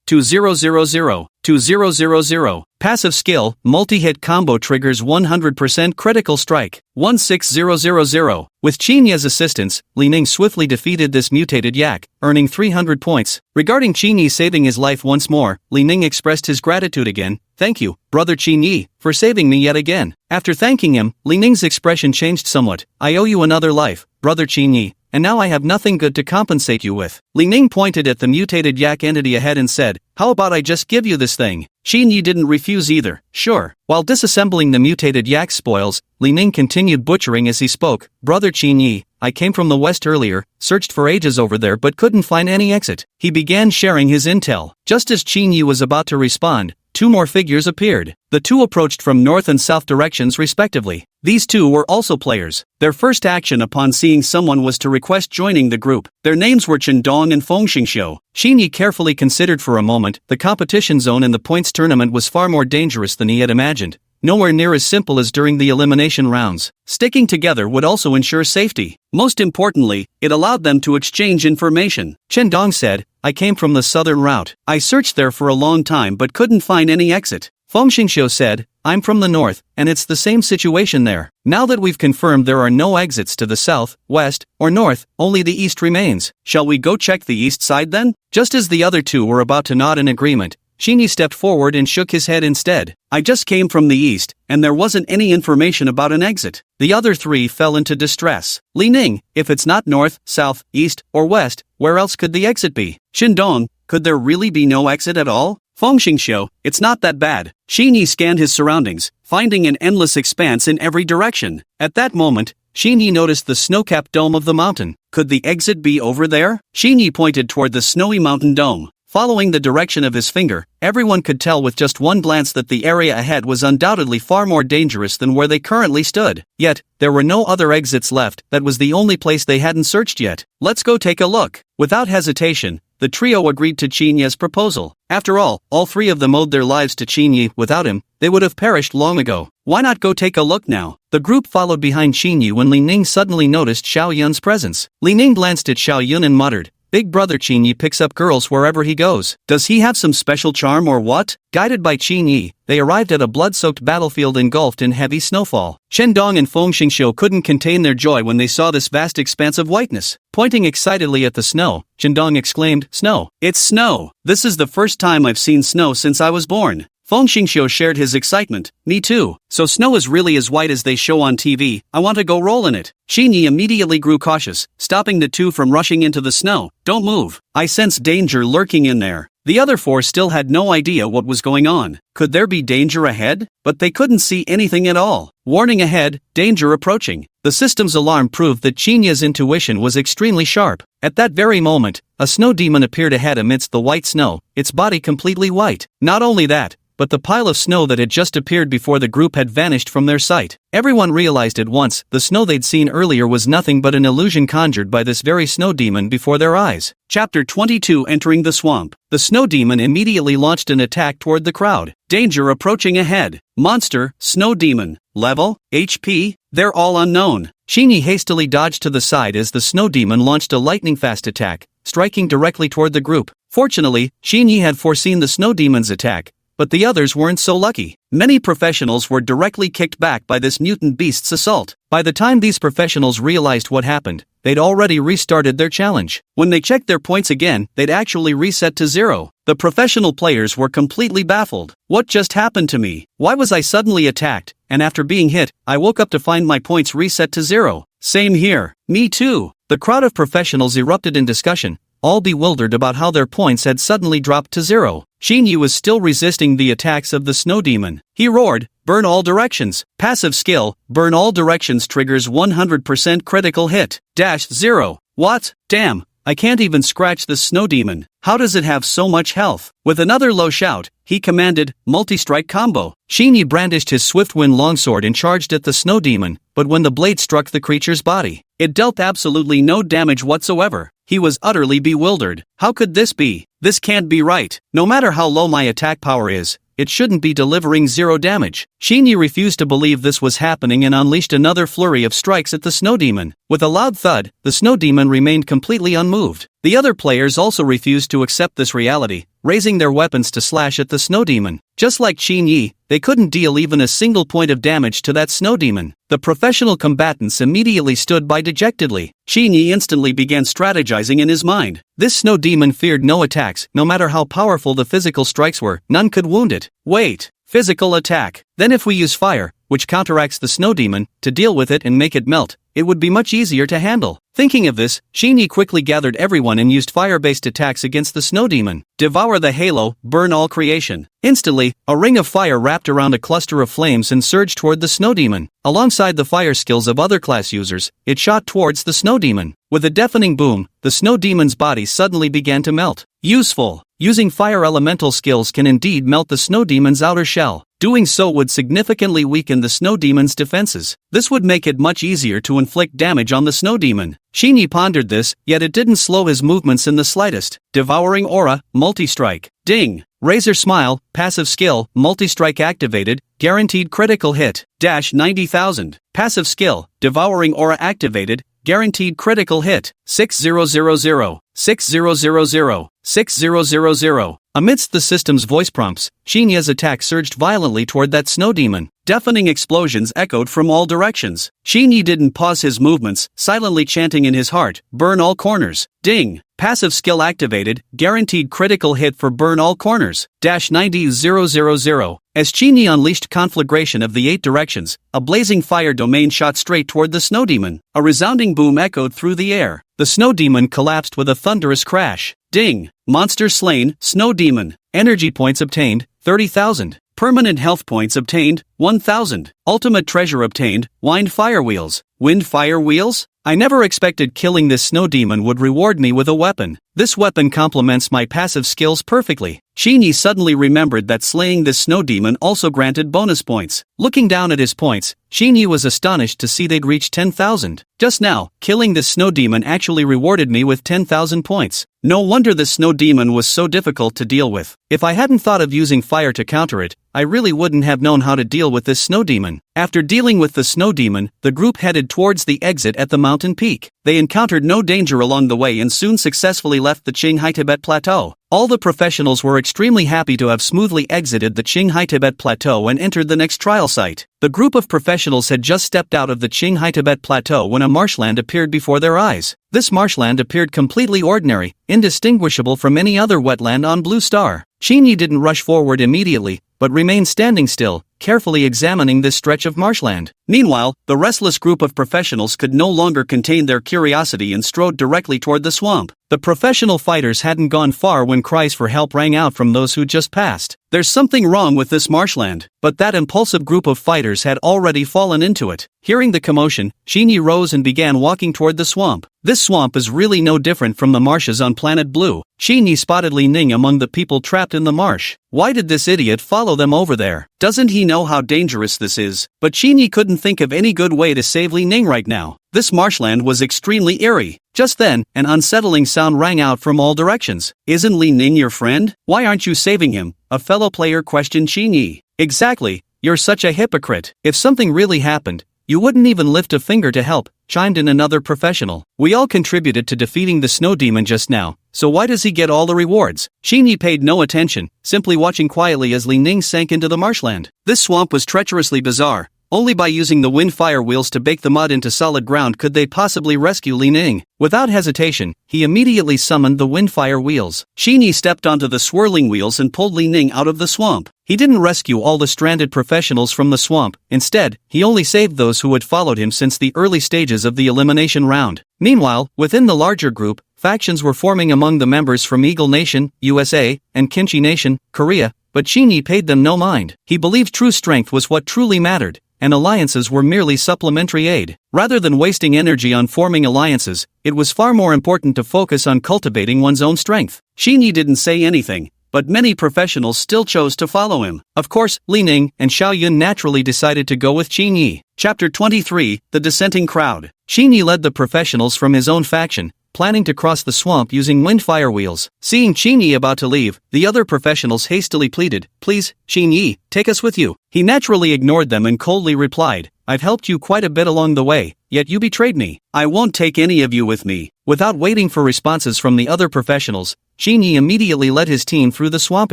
2000. 2000. Passive skill, Multi-hit combo triggers 100% critical strike. 16000. With Qinyi's assistance, Li Ning swiftly defeated this mutated yak, earning 300 points. Regarding Qinyi saving his life once more, Li Ning expressed his gratitude again. "Thank you, Brother Qinyi, for saving me yet again." After thanking him, Li Ning's expression changed somewhat. "I owe you another life, Brother Qinyi, and now I have nothing good to compensate you with." Li Ning pointed at the mutated yak entity ahead and said, "How about I just give you this thing?" Qinyi didn't refuse either. "Sure." While disassembling the mutated yak spoils, Li Ning continued butchering as he spoke. "Brother Qinyi, I came from the west earlier, searched for ages over there but couldn't find any exit." He began sharing his intel. Just as Qinyi was about to respond, two more figures appeared. The two approached from north and south directions respectively. These two were also players. Their first action upon seeing someone was to request joining the group. Their names were Chendong and Fengxingxiu. Qinyi carefully considered for a moment. The competition zone in the points tournament was far more dangerous than he had imagined. Nowhere near as simple as during the elimination rounds. Sticking together would also ensure safety. Most importantly, it allowed them to exchange information. Chendong said, "I came from the southern route. I searched there for a long time but couldn't find any exit." Fengxingxiu said, "I'm from the north, and it's the same situation there. Now that we've confirmed there are no exits to the south, west, or north, only the east remains. Shall we go check the east side then?" Just as the other two were about to nod in agreement, Qinyi stepped forward and shook his head instead. "I just came from the east, and there wasn't any information about an exit." The other three fell into distress. "Li Ning, if it's not north, south, east, or west, where else could the exit be?" "Chendong, could there really be no exit at all?" "Fengxingxiu, it's not that bad." Qinyi scanned his surroundings, finding an endless expanse in every direction. At that moment, Qinyi noticed the snow-capped dome of the mountain. Could the exit be over there? Qinyi pointed toward the snowy mountain dome. Following the direction of his finger, everyone could tell with just one glance that the area ahead was undoubtedly far more dangerous than where they currently stood. Yet, there were no other exits left. That was the only place they hadn't searched yet. "Let's go take a look." Without hesitation, the trio agreed to Qinyi's proposal. After all three of them owed their lives to Qinyi. Without him, they would have perished long ago. Why not go take a look now? The group followed behind Qinyi when Li Ning suddenly noticed Xiaoyun's presence. Li Ning glanced at Xiaoyun and muttered, "Big Brother Qinyi picks up girls wherever he goes. Does he have some special charm or what?" Guided by Qinyi, they arrived at a blood-soaked battlefield engulfed in heavy snowfall. Chendong and Fengxingxiu couldn't contain their joy when they saw this vast expanse of whiteness. Pointing excitedly at the snow, Chendong exclaimed, "Snow! It's snow! This is the first time I've seen snow since I was born." Feng Xingxiu shared his excitement. Me too. So snow is really as white as they show on TV. I want to go roll in it. Xinyi immediately grew cautious, stopping the two from rushing into the snow. Don't move. I sense danger lurking in there. The other four still had no idea what was going on. Could there be danger ahead? But they couldn't see anything at all. Warning ahead, danger approaching. The system's alarm proved that Xinya's intuition was extremely sharp. At that very moment, a snow demon appeared ahead amidst the white snow, its body completely white. Not only that, but the pile of snow that had just appeared before the group had vanished from their sight. Everyone realized at once the snow they'd seen earlier was nothing but an illusion conjured by this very snow demon before their eyes. Chapter 22 Entering the Swamp. The snow demon immediately launched an attack toward the crowd. Danger approaching ahead. Monster, snow demon. Level, HP, they're all unknown. Xinyi hastily dodged to the side as the snow demon launched a lightning-fast attack, striking directly toward the group. Fortunately, Xinyi had foreseen the snow demon's attack, but the others weren't so lucky. Many professionals were directly kicked back by this mutant beast's assault. By the time these professionals realized what happened, they'd already restarted their challenge. When they checked their points again, they'd actually reset to 0. The professional players were completely baffled. What just happened to me? Why was I suddenly attacked? And after being hit, I woke up to find my points reset to 0. Same here. Me too. The crowd of professionals erupted in discussion, all bewildered about how their points had suddenly dropped to 0. Xinyi was still resisting the attacks of the snow demon. He roared, "Burn all directions." Passive skill, Burn all directions triggers 100% critical hit. -0. What? Damn, I can't even scratch the snow demon. How does it have so much health? With another low shout, he commanded, multi-strike combo. Xinyi brandished his swift wind longsword and charged at the snow demon, but when the blade struck the creature's body, it dealt absolutely no damage whatsoever. He was utterly bewildered. How could this be? This can't be right. No matter how low my attack power is, it shouldn't be delivering 0 damage. Xinyi refused to believe this was happening and unleashed another flurry of strikes at the snow demon. With a loud thud, the snow demon remained completely unmoved. The other players also refused to accept this reality, raising their weapons to slash at the snow demon. Just like Xinyi, they couldn't deal even a single point of damage to that snow demon. The professional combatants immediately stood by dejectedly. Xinyi instantly began strategizing in his mind. This snow demon feared no attacks, no matter how powerful the physical strikes were, none could wound it. Wait. Physical attack. Then if we use fire, which counteracts the snow demon, to deal with it and make it melt, it would be much easier to handle. Thinking of this, Xinyi quickly gathered everyone and used fire-based attacks against the snow demon. Devour the halo, burn all creation. Instantly, a ring of fire wrapped around a cluster of flames and surged toward the snow demon. Alongside the fire skills of other class users, it shot towards the snow demon. With a deafening boom, the snow demon's body suddenly began to melt. Useful. Using fire elemental skills can indeed melt the snow demon's outer shell. Doing so would significantly weaken the snow demon's defenses. This would make it much easier to inflict damage on the snow demon. Xinyi pondered this, yet it didn't slow his movements in the slightest. Devouring aura, multi-strike. Ding. Razor smile, passive skill, multi-strike activated, guaranteed critical hit. -90,000. Passive skill, devouring aura activated, guaranteed critical hit. 6000. 6000. 6000. Amidst the system's voice prompts, Xinya's attack surged violently toward that snow demon. Deafening explosions echoed from all directions. Xinyi didn't pause his movements, silently chanting in his heart, "Burn all corners." Ding. Passive skill activated, guaranteed critical hit for burn all corners. -90000. As Xinyi unleashed conflagration of the 8 directions, a blazing fire domain shot straight toward the snow demon. A resounding boom echoed through the air. The snow demon collapsed with a thunderous crash. Ding. Monster slain, snow demon. Energy points obtained, 30,000. Permanent health points obtained, 1,000. Ultimate treasure obtained, wind fire wheels. Wind fire wheels? I never expected killing this snow demon would reward me with a weapon. This weapon complements my passive skills perfectly. Xinyi suddenly remembered that slaying this snow demon also granted bonus points. Looking down at his points, Xinyi was astonished to see they'd reached 10,000. Just now, killing this snow demon actually rewarded me with 10,000 points. No wonder the snow demon was so difficult to deal with. If I hadn't thought of using fire to counter it, I really wouldn't have known how to deal with this snow demon. After dealing with the snow demon, the group headed towards the exit at the mountain peak. They encountered no danger along the way and soon successfully left the Qinghai Tibet Plateau. All the professionals were extremely happy to have smoothly exited the Qinghai Tibet Plateau and entered the next trial site. The group of professionals had just stepped out of the Qinghai Tibet Plateau when a marshland appeared before their eyes. This marshland appeared completely ordinary, indistinguishable from any other wetland on Blue Star. Xinyi didn't rush forward immediately, but remained standing still, carefully examining this stretch of marshland. Meanwhile, the restless group of professionals could no longer contain their curiosity and strode directly toward the swamp. The professional fighters hadn't gone far when cries for help rang out from those who just passed. There's something wrong with this marshland, but that impulsive group of fighters had already fallen into it. Hearing the commotion, Shinyi rose and began walking toward the swamp. This swamp is really no different from the marshes on Planet Blue. Shinyi spotted Li Ning among the people trapped in the marsh. Why did this idiot follow them over there? Doesn't he know how dangerous this is? But Shinyi couldn't think of any good way to save Li Ning right now. This marshland was extremely eerie. Just then, an unsettling sound rang out from all directions. Isn't Li Ning your friend? Why aren't you saving him? A fellow player questioned Shinyi. Exactly. You're such a hypocrite. If something really happened, you wouldn't even lift a finger to help, chimed in another professional. We all contributed to defeating the snow demon just now, so why does he get all the rewards? Shinyi paid no attention, simply watching quietly as Li Ning sank into the marshland. This swamp was treacherously bizarre. Only by using the wind fire wheels to bake the mud into solid ground could they possibly rescue Li Ning. Without hesitation, he immediately summoned the wind fire wheels. Shinyi stepped onto the swirling wheels and pulled Li Ning out of the swamp. He didn't rescue all the stranded professionals from the swamp. Instead, he only saved those who had followed him since the early stages of the elimination round. Meanwhile, within the larger group, factions were forming among the members from Eagle Nation, USA, and Kimchi Nation, Korea, but Shinyi paid them no mind. He believed true strength was what truly mattered, and alliances were merely supplementary aid. Rather than wasting energy on forming alliances, it was far more important to focus on cultivating one's own strength. Shinyi didn't say anything, but many professionals still chose to follow him. Of course, Li Ning and Xiao Yun naturally decided to go with Shinyi. Chapter 23, The Dissenting Crowd. Shinyi led the professionals from his own faction, planning to cross the swamp using wind fire wheels. Seeing Shinyi about to leave, the other professionals hastily pleaded, "Please, Shinyi, take us with you." He naturally ignored them and coldly replied, "I've helped you quite a bit along the way, yet you betrayed me. I won't take any of you with me." Without waiting for responses from the other professionals, Shinyi immediately led his team through the swamp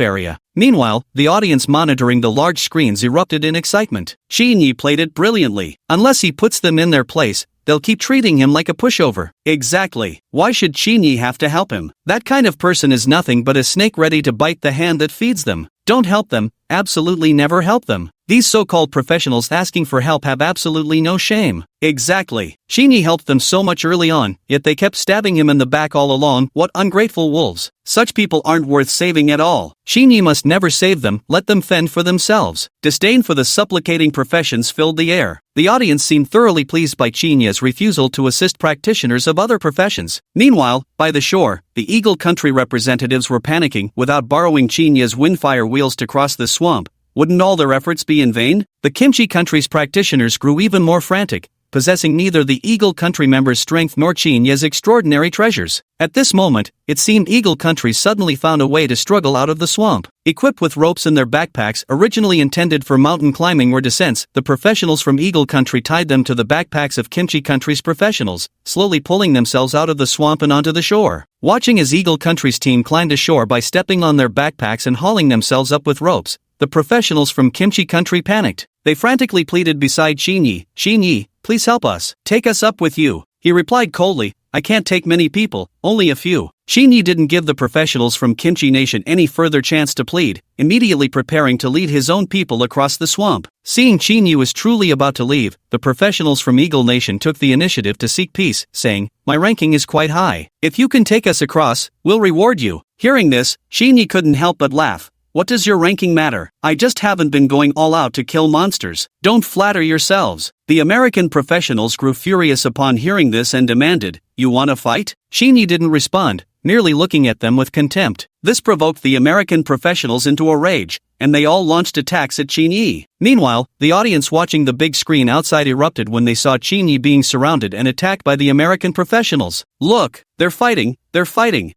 area. Meanwhile, the audience monitoring the large screens erupted in excitement. Shinyi played it brilliantly. Unless he puts them in their place, they'll keep treating him like a pushover. Exactly. Why should Shinyi have to help him? That kind of person is nothing but a snake ready to bite the hand that feeds them. Don't help them, absolutely never help them. These so-called professionals asking for help have absolutely no shame. Exactly. Shinyi helped them so much early on, yet they kept stabbing him in the back all along. What ungrateful wolves. Such people aren't worth saving at all. Shinyi must never save them, let them fend for themselves. Disdain for the supplicating professions filled the air. The audience seemed thoroughly pleased by Shinyi's refusal to assist practitioners of other professions. Meanwhile, by the shore, the Eagle Country representatives were panicking. Without borrowing Shinyi's windfire wheels to cross the swamp, wouldn't all their efforts be in vain? The Kimchi Country's practitioners grew even more frantic, possessing neither the Eagle Country members' strength nor Shinyi's extraordinary treasures. At this moment, it seemed Eagle Country suddenly found a way to struggle out of the swamp. Equipped with ropes in their backpacks originally intended for mountain climbing or descents, the professionals from Eagle Country tied them to the backpacks of Kimchi Country's professionals, slowly pulling themselves out of the swamp and onto the shore. Watching as Eagle Country's team climbed ashore by stepping on their backpacks and hauling themselves up with ropes, the professionals from Kimchi Country panicked. They frantically pleaded beside Shinyi, "Shinyi, please help us. Take us up with you." He replied coldly, "I can't take many people, only a few." Shinyi didn't give the professionals from Kimchi Nation any further chance to plead, immediately preparing to lead his own people across the swamp. Seeing Shinyi was truly about to leave, the professionals from Eagle Nation took the initiative to seek peace, saying, "My ranking is quite high. If you can take us across, we'll reward you." Hearing this, Shinyi couldn't help but laugh. "What does your ranking matter? I just haven't been going all out to kill monsters. Don't flatter yourselves." The American professionals grew furious upon hearing this and demanded, "You wanna fight?" Shinyi didn't respond, merely looking at them with contempt. This provoked the American professionals into a rage, and they all launched attacks at Shinyi. Meanwhile, the audience watching the big screen outside erupted when they saw Shinyi being surrounded and attacked by the American professionals. "Look, they're fighting.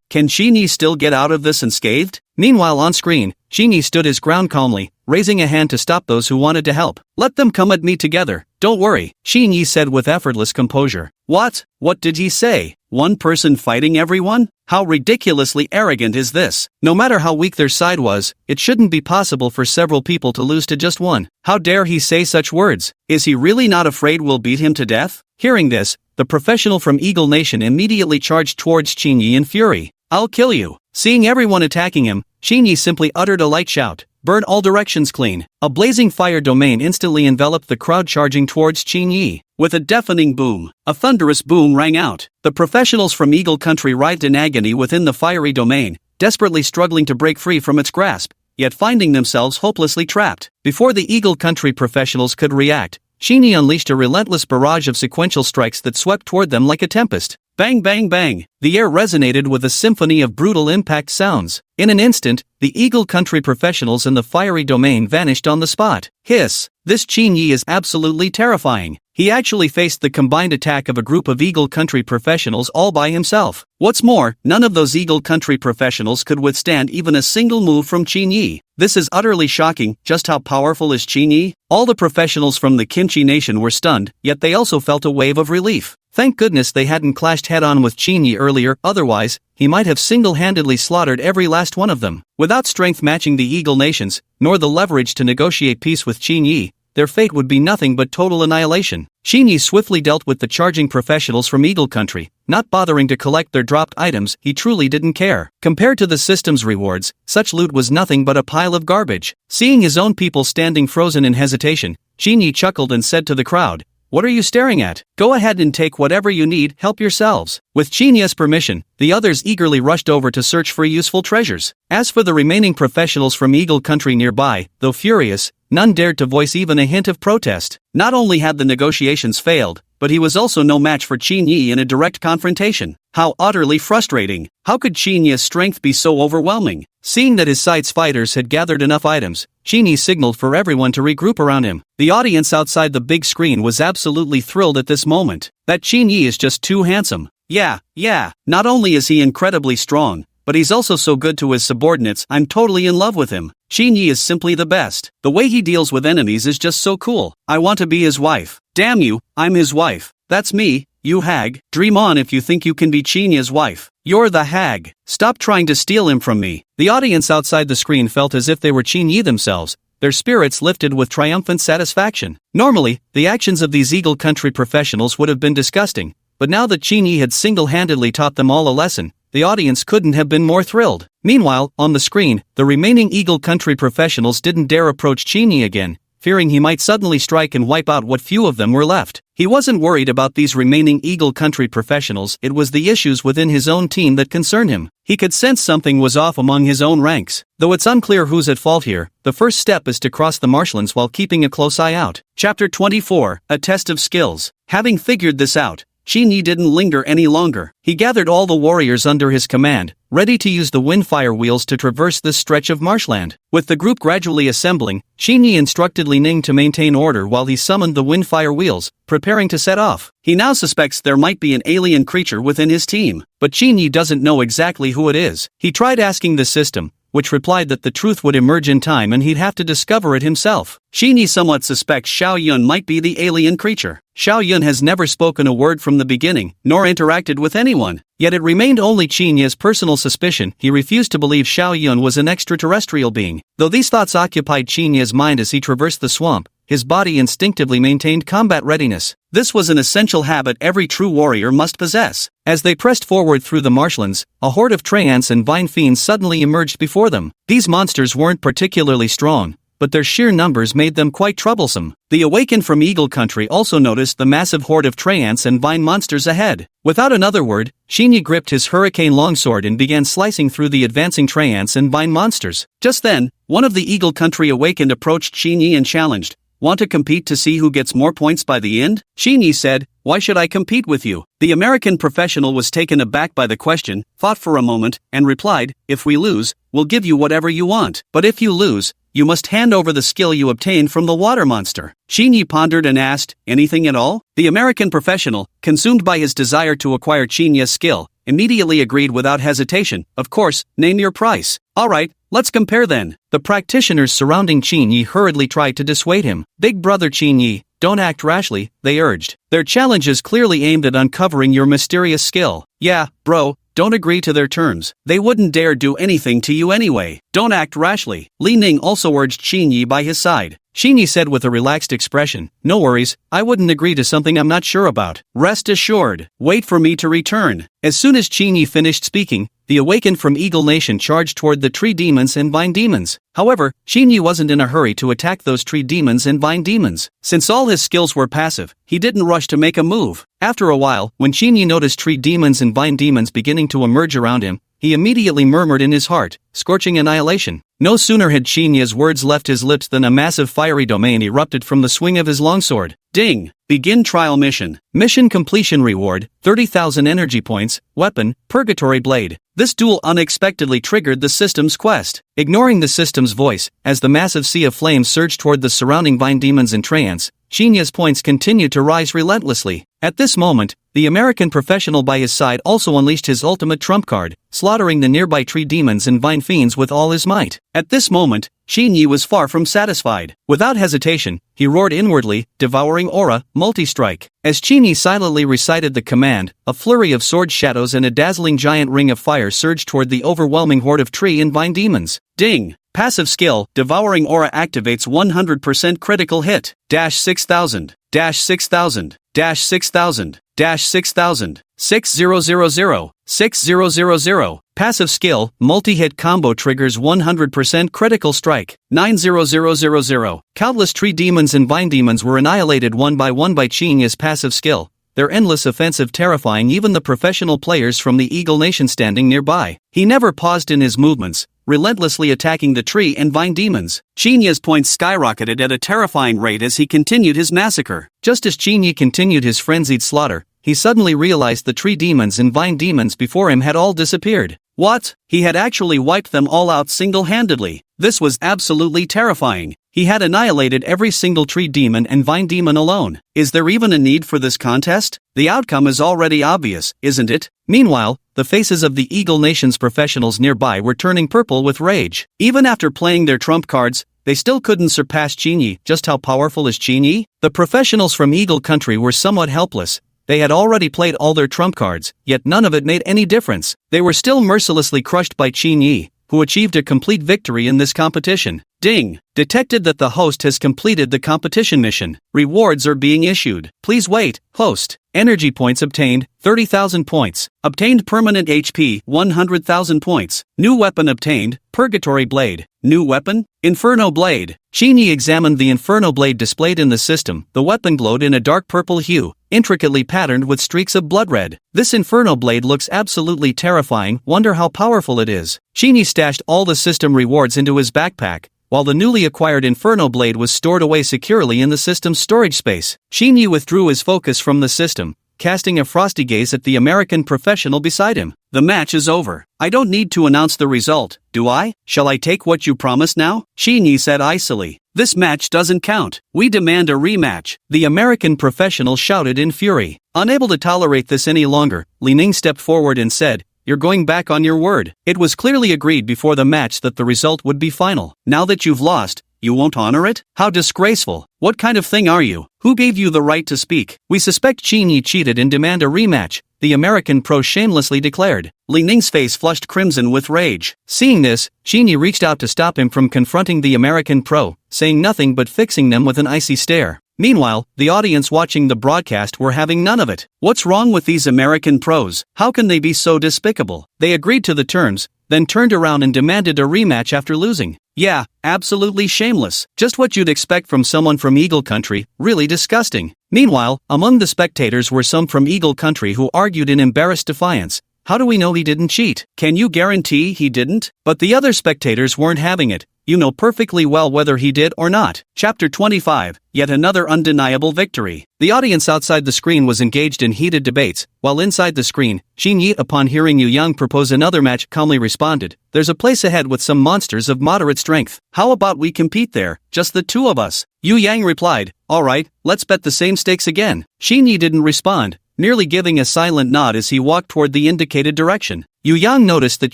Can Shinyi still get out of this unscathed?" Meanwhile on screen, Shinyi stood his ground calmly, raising a hand to stop those who wanted to help. "Let them come at me together, don't worry," Shinyi said with effortless composure. What did he say? One person fighting everyone? How ridiculously arrogant is this? No matter how weak their side was, it shouldn't be possible for several people to lose to just one. How dare he say such words? Is he really not afraid we'll beat him to death? Hearing this, the professional from Eagle Nation immediately charged towards Shinyi in fury. "I'll kill you." Seeing everyone attacking him, Shinyi simply uttered a light shout, burn all directions clean. A blazing fire domain instantly enveloped the crowd charging towards Qin Yi. With a deafening boom, a thunderous boom rang out. The professionals from Eagle Country writhed in agony within the fiery domain, desperately struggling to break free from its grasp, yet finding themselves hopelessly trapped. Before the Eagle Country professionals could react, Qin Yi unleashed a relentless barrage of sequential strikes that swept toward them like a tempest. Bang bang bang! The air resonated with a symphony of brutal impact sounds. In an instant, the Eagle Country professionals in the fiery domain vanished on the spot. Hiss! This Qin Yi is absolutely terrifying. He actually faced the combined attack of a group of Eagle Country professionals all by himself. What's more, none of those Eagle Country professionals could withstand even a single move from Qin Yi. This is utterly shocking. Just how powerful is Qin Yi? All the professionals from the Kimchi Nation were stunned, yet they also felt a wave of relief. Thank goodness they hadn't clashed head-on with Qin Yi earlier, otherwise, he might have single-handedly slaughtered every last one of them. Without strength matching the Eagle Nations, nor the leverage to negotiate peace with Qin Yi, their fate would be nothing but total annihilation. Qin Yi swiftly dealt with the charging professionals from Eagle Country, not bothering to collect their dropped items. He truly didn't care. Compared to the system's rewards, such loot was nothing but a pile of garbage. Seeing his own people standing frozen in hesitation, Qin Yi chuckled and said to the crowd, "What are you staring at? Go ahead and take whatever you need, help yourselves." With Qin Yi's permission, the others eagerly rushed over to search for useful treasures. As for the remaining professionals from Eagle Country nearby, though furious, none dared to voice even a hint of protest. Not only had the negotiations failed, but he was also no match for Qin Yi in a direct confrontation. How utterly frustrating! How could Qin Yi's strength be so overwhelming? Seeing that his side's fighters had gathered enough items, Qin Yi signaled for everyone to regroup around him. The audience outside the big screen was absolutely thrilled at this moment. That Qin Yi is just too handsome. Yeah, not only is he incredibly strong, but he's also so good to his subordinates. I'm totally in love with him. Qin Yi is simply the best. The way he deals with enemies is just so cool. I want to be his wife. Damn you, I'm his wife. That's me, you hag. Dream on if you think you can be Qin Yi's wife. You're the hag. Stop trying to steal him from me. The audience outside the screen felt as if they were Qin Yi themselves, their spirits lifted with triumphant satisfaction. Normally, the actions of these Eagle Country professionals would have been disgusting, but now that Qin Yi had single-handedly taught them all a lesson, the audience couldn't have been more thrilled. Meanwhile, on the screen, the remaining Eagle Country professionals didn't dare approach Qin Yi again, fearing he might suddenly strike and wipe out what few of them were left. He wasn't worried about these remaining Eagle Country professionals, it was the issues within his own team that concerned him. He could sense something was off among his own ranks. Though it's unclear who's at fault here, the first step is to cross the marshlands while keeping a close eye out. Chapter 24, A Test of Skills. Having figured this out, Qin Yi didn't linger any longer. He gathered all the warriors under his command, ready to use the windfire wheels to traverse this stretch of marshland. With the group gradually assembling, Qin Yi instructed Li Ning to maintain order while he summoned the windfire wheels, preparing to set off. He now suspects there might be an alien creature within his team, but Qin Yi doesn't know exactly who it is. He tried asking the system, which replied that the truth would emerge in time and he'd have to discover it himself. Qin Yi somewhat suspects Xiao Yun might be the alien creature. Xiao Yun has never spoken a word from the beginning, nor interacted with anyone. Yet it remained only Qin Yi's personal suspicion. He refused to believe Xiao Yun was an extraterrestrial being. Though these thoughts occupied Qin Yi's mind as he traversed the swamp, his body instinctively maintained combat readiness. This was an essential habit every true warrior must possess. As they pressed forward through the marshlands, a horde of treants and vine fiends suddenly emerged before them. These monsters weren't particularly strong, but their sheer numbers made them quite troublesome. The awakened from Eagle Country also noticed the massive horde of treants and vine monsters ahead. Without another word, Qin Yi gripped his hurricane longsword and began slicing through the advancing treants and vine monsters. Just then, one of the Eagle Country awakened approached Qin Yi and challenged, "Want to compete to see who gets more points by the end?" Qin Yi said, "Why should I compete with you?" The American professional was taken aback by the question, thought for a moment, and replied, "If we lose, we'll give you whatever you want. But if you lose, you must hand over the skill you obtained from the water monster." Qin Yi pondered and asked, "Anything at all?" The American professional, consumed by his desire to acquire Qin Yi's skill, immediately agreed without hesitation, "Of course, name your price." "All right, let's compare then." The practitioners surrounding Qin Yi hurriedly tried to dissuade him. "Big brother Qin Yi, don't act rashly," they urged. "Their challenge is clearly aimed at uncovering your mysterious skill." "Yeah, bro, don't agree to their terms. They wouldn't dare do anything to you anyway. Don't act rashly." Li Ning also urged Qin Yi by his side. Qin Yi said with a relaxed expression, "No worries, I wouldn't agree to something I'm not sure about. Rest assured, wait for me to return." As soon as Qin Yi finished speaking, the awakened from Eagle Nation charged toward the tree demons and vine demons. However, Xinyi wasn't in a hurry to attack those tree demons and vine demons. Since all his skills were passive, he didn't rush to make a move. After a while, when Xinyi noticed tree demons and vine demons beginning to emerge around him, he immediately murmured in his heart, "Scorching annihilation." No sooner had Xinyi's words left his lips than a massive fiery domain erupted from the swing of his longsword. Ding! Begin trial mission. Mission completion reward, 30,000 energy points, weapon, Purgatory Blade. This duel unexpectedly triggered the system's quest. Ignoring the system's voice, as the massive sea of flames surged toward the surrounding vine demons in trance, Xinyi's points continued to rise relentlessly. At this moment, the American professional by his side also unleashed his ultimate trump card, slaughtering the nearby tree demons and vine fiends with all his might. At this moment, Xinyi was far from satisfied. Without hesitation, he roared inwardly, "Devouring Aura, Multi-Strike." As Xinyi silently recited the command, a flurry of sword shadows and a dazzling giant ring of fire surged toward the overwhelming horde of tree and vine demons. Ding! Passive skill, Devouring Aura activates 100% critical hit. -6000, -6000, -6000, -6000, 6000, 6000. Passive skill, multi-hit combo triggers 100% critical strike. 90000. Countless tree demons and vine demons were annihilated one by Xinyi's passive skill, their endless offensive terrifying even the professional players from the Eagle Nation standing nearby. He never paused in his movements, relentlessly attacking the tree and vine demons. Xinyi's points skyrocketed at a terrifying rate as he continued his massacre. Just as Xinyi continued his frenzied slaughter, he suddenly realized the tree demons and vine demons before him had all disappeared. What? He had actually wiped them all out single-handedly. This was absolutely terrifying. He had annihilated every single tree demon and vine demon alone. Is there even a need for this contest? The outcome is already obvious, isn't it? Meanwhile, the faces of the Eagle Nation's professionals nearby were turning purple with rage. Even after playing their trump cards, they still couldn't surpass Xinyi. Just how powerful is Xinyi? The professionals from Eagle Country were somewhat helpless. They had already played all their trump cards, yet none of it made any difference. They were still mercilessly crushed by Xinyi, who achieved a complete victory in this competition. Ding! Detected that the host has completed the competition mission. Rewards are being issued. Please wait, host. Energy points obtained, 30,000 points. Obtained permanent HP, 100,000 points. New weapon obtained, Purgatory Blade. New weapon? Inferno Blade. Xinyi examined the Inferno Blade displayed in the system. The weapon glowed in a dark purple hue, intricately patterned with streaks of blood red. This Inferno Blade looks absolutely terrifying. Wonder how powerful it is. Xinyi stashed all the system rewards into his backpack, while the newly acquired Inferno Blade was stored away securely in the system's storage space. Xinyi withdrew his focus from the system, casting a frosty gaze at the American professional beside him. The match is over. I don't need to announce the result, do I? Shall I take what you promised now? Xinyi said icily. This match doesn't count. We demand a rematch. The American professional shouted in fury. Unable to tolerate this any longer, Li Ning stepped forward and said, "You're going back on your word." It was clearly agreed before the match that the result would be final. Now that you've lost, you won't honor it? How disgraceful. What kind of thing are you? Who gave you the right to speak? We suspect Xinyi cheated and demand a rematch, the American pro shamelessly declared. Li Ning's face flushed crimson with rage. Seeing this, Xinyi reached out to stop him from confronting the American pro, saying nothing but fixing them with an icy stare. Meanwhile, the audience watching the broadcast were having none of it. What's wrong with these American pros? How can they be so despicable? They agreed to the terms, then turned around and demanded a rematch after losing. Yeah, absolutely shameless. Just what you'd expect from someone from Eagle Country, really disgusting. Meanwhile, among the spectators were some from Eagle Country who argued in embarrassed defiance. How do we know he didn't cheat? Can you guarantee he didn't? But the other spectators weren't having it. You know perfectly well whether he did or not. Chapter 25, yet another undeniable victory. The audience outside the screen was engaged in heated debates, while inside the screen, Xinyi, upon hearing Yu Yang propose another match, calmly responded, "There's a place ahead with some monsters of moderate strength. How about we compete there, just the two of us?" Yu Yang replied, "All right, let's bet the same stakes again." Xinyi didn't respond, merely giving a silent nod as he walked toward the indicated direction. Yu Yang noticed that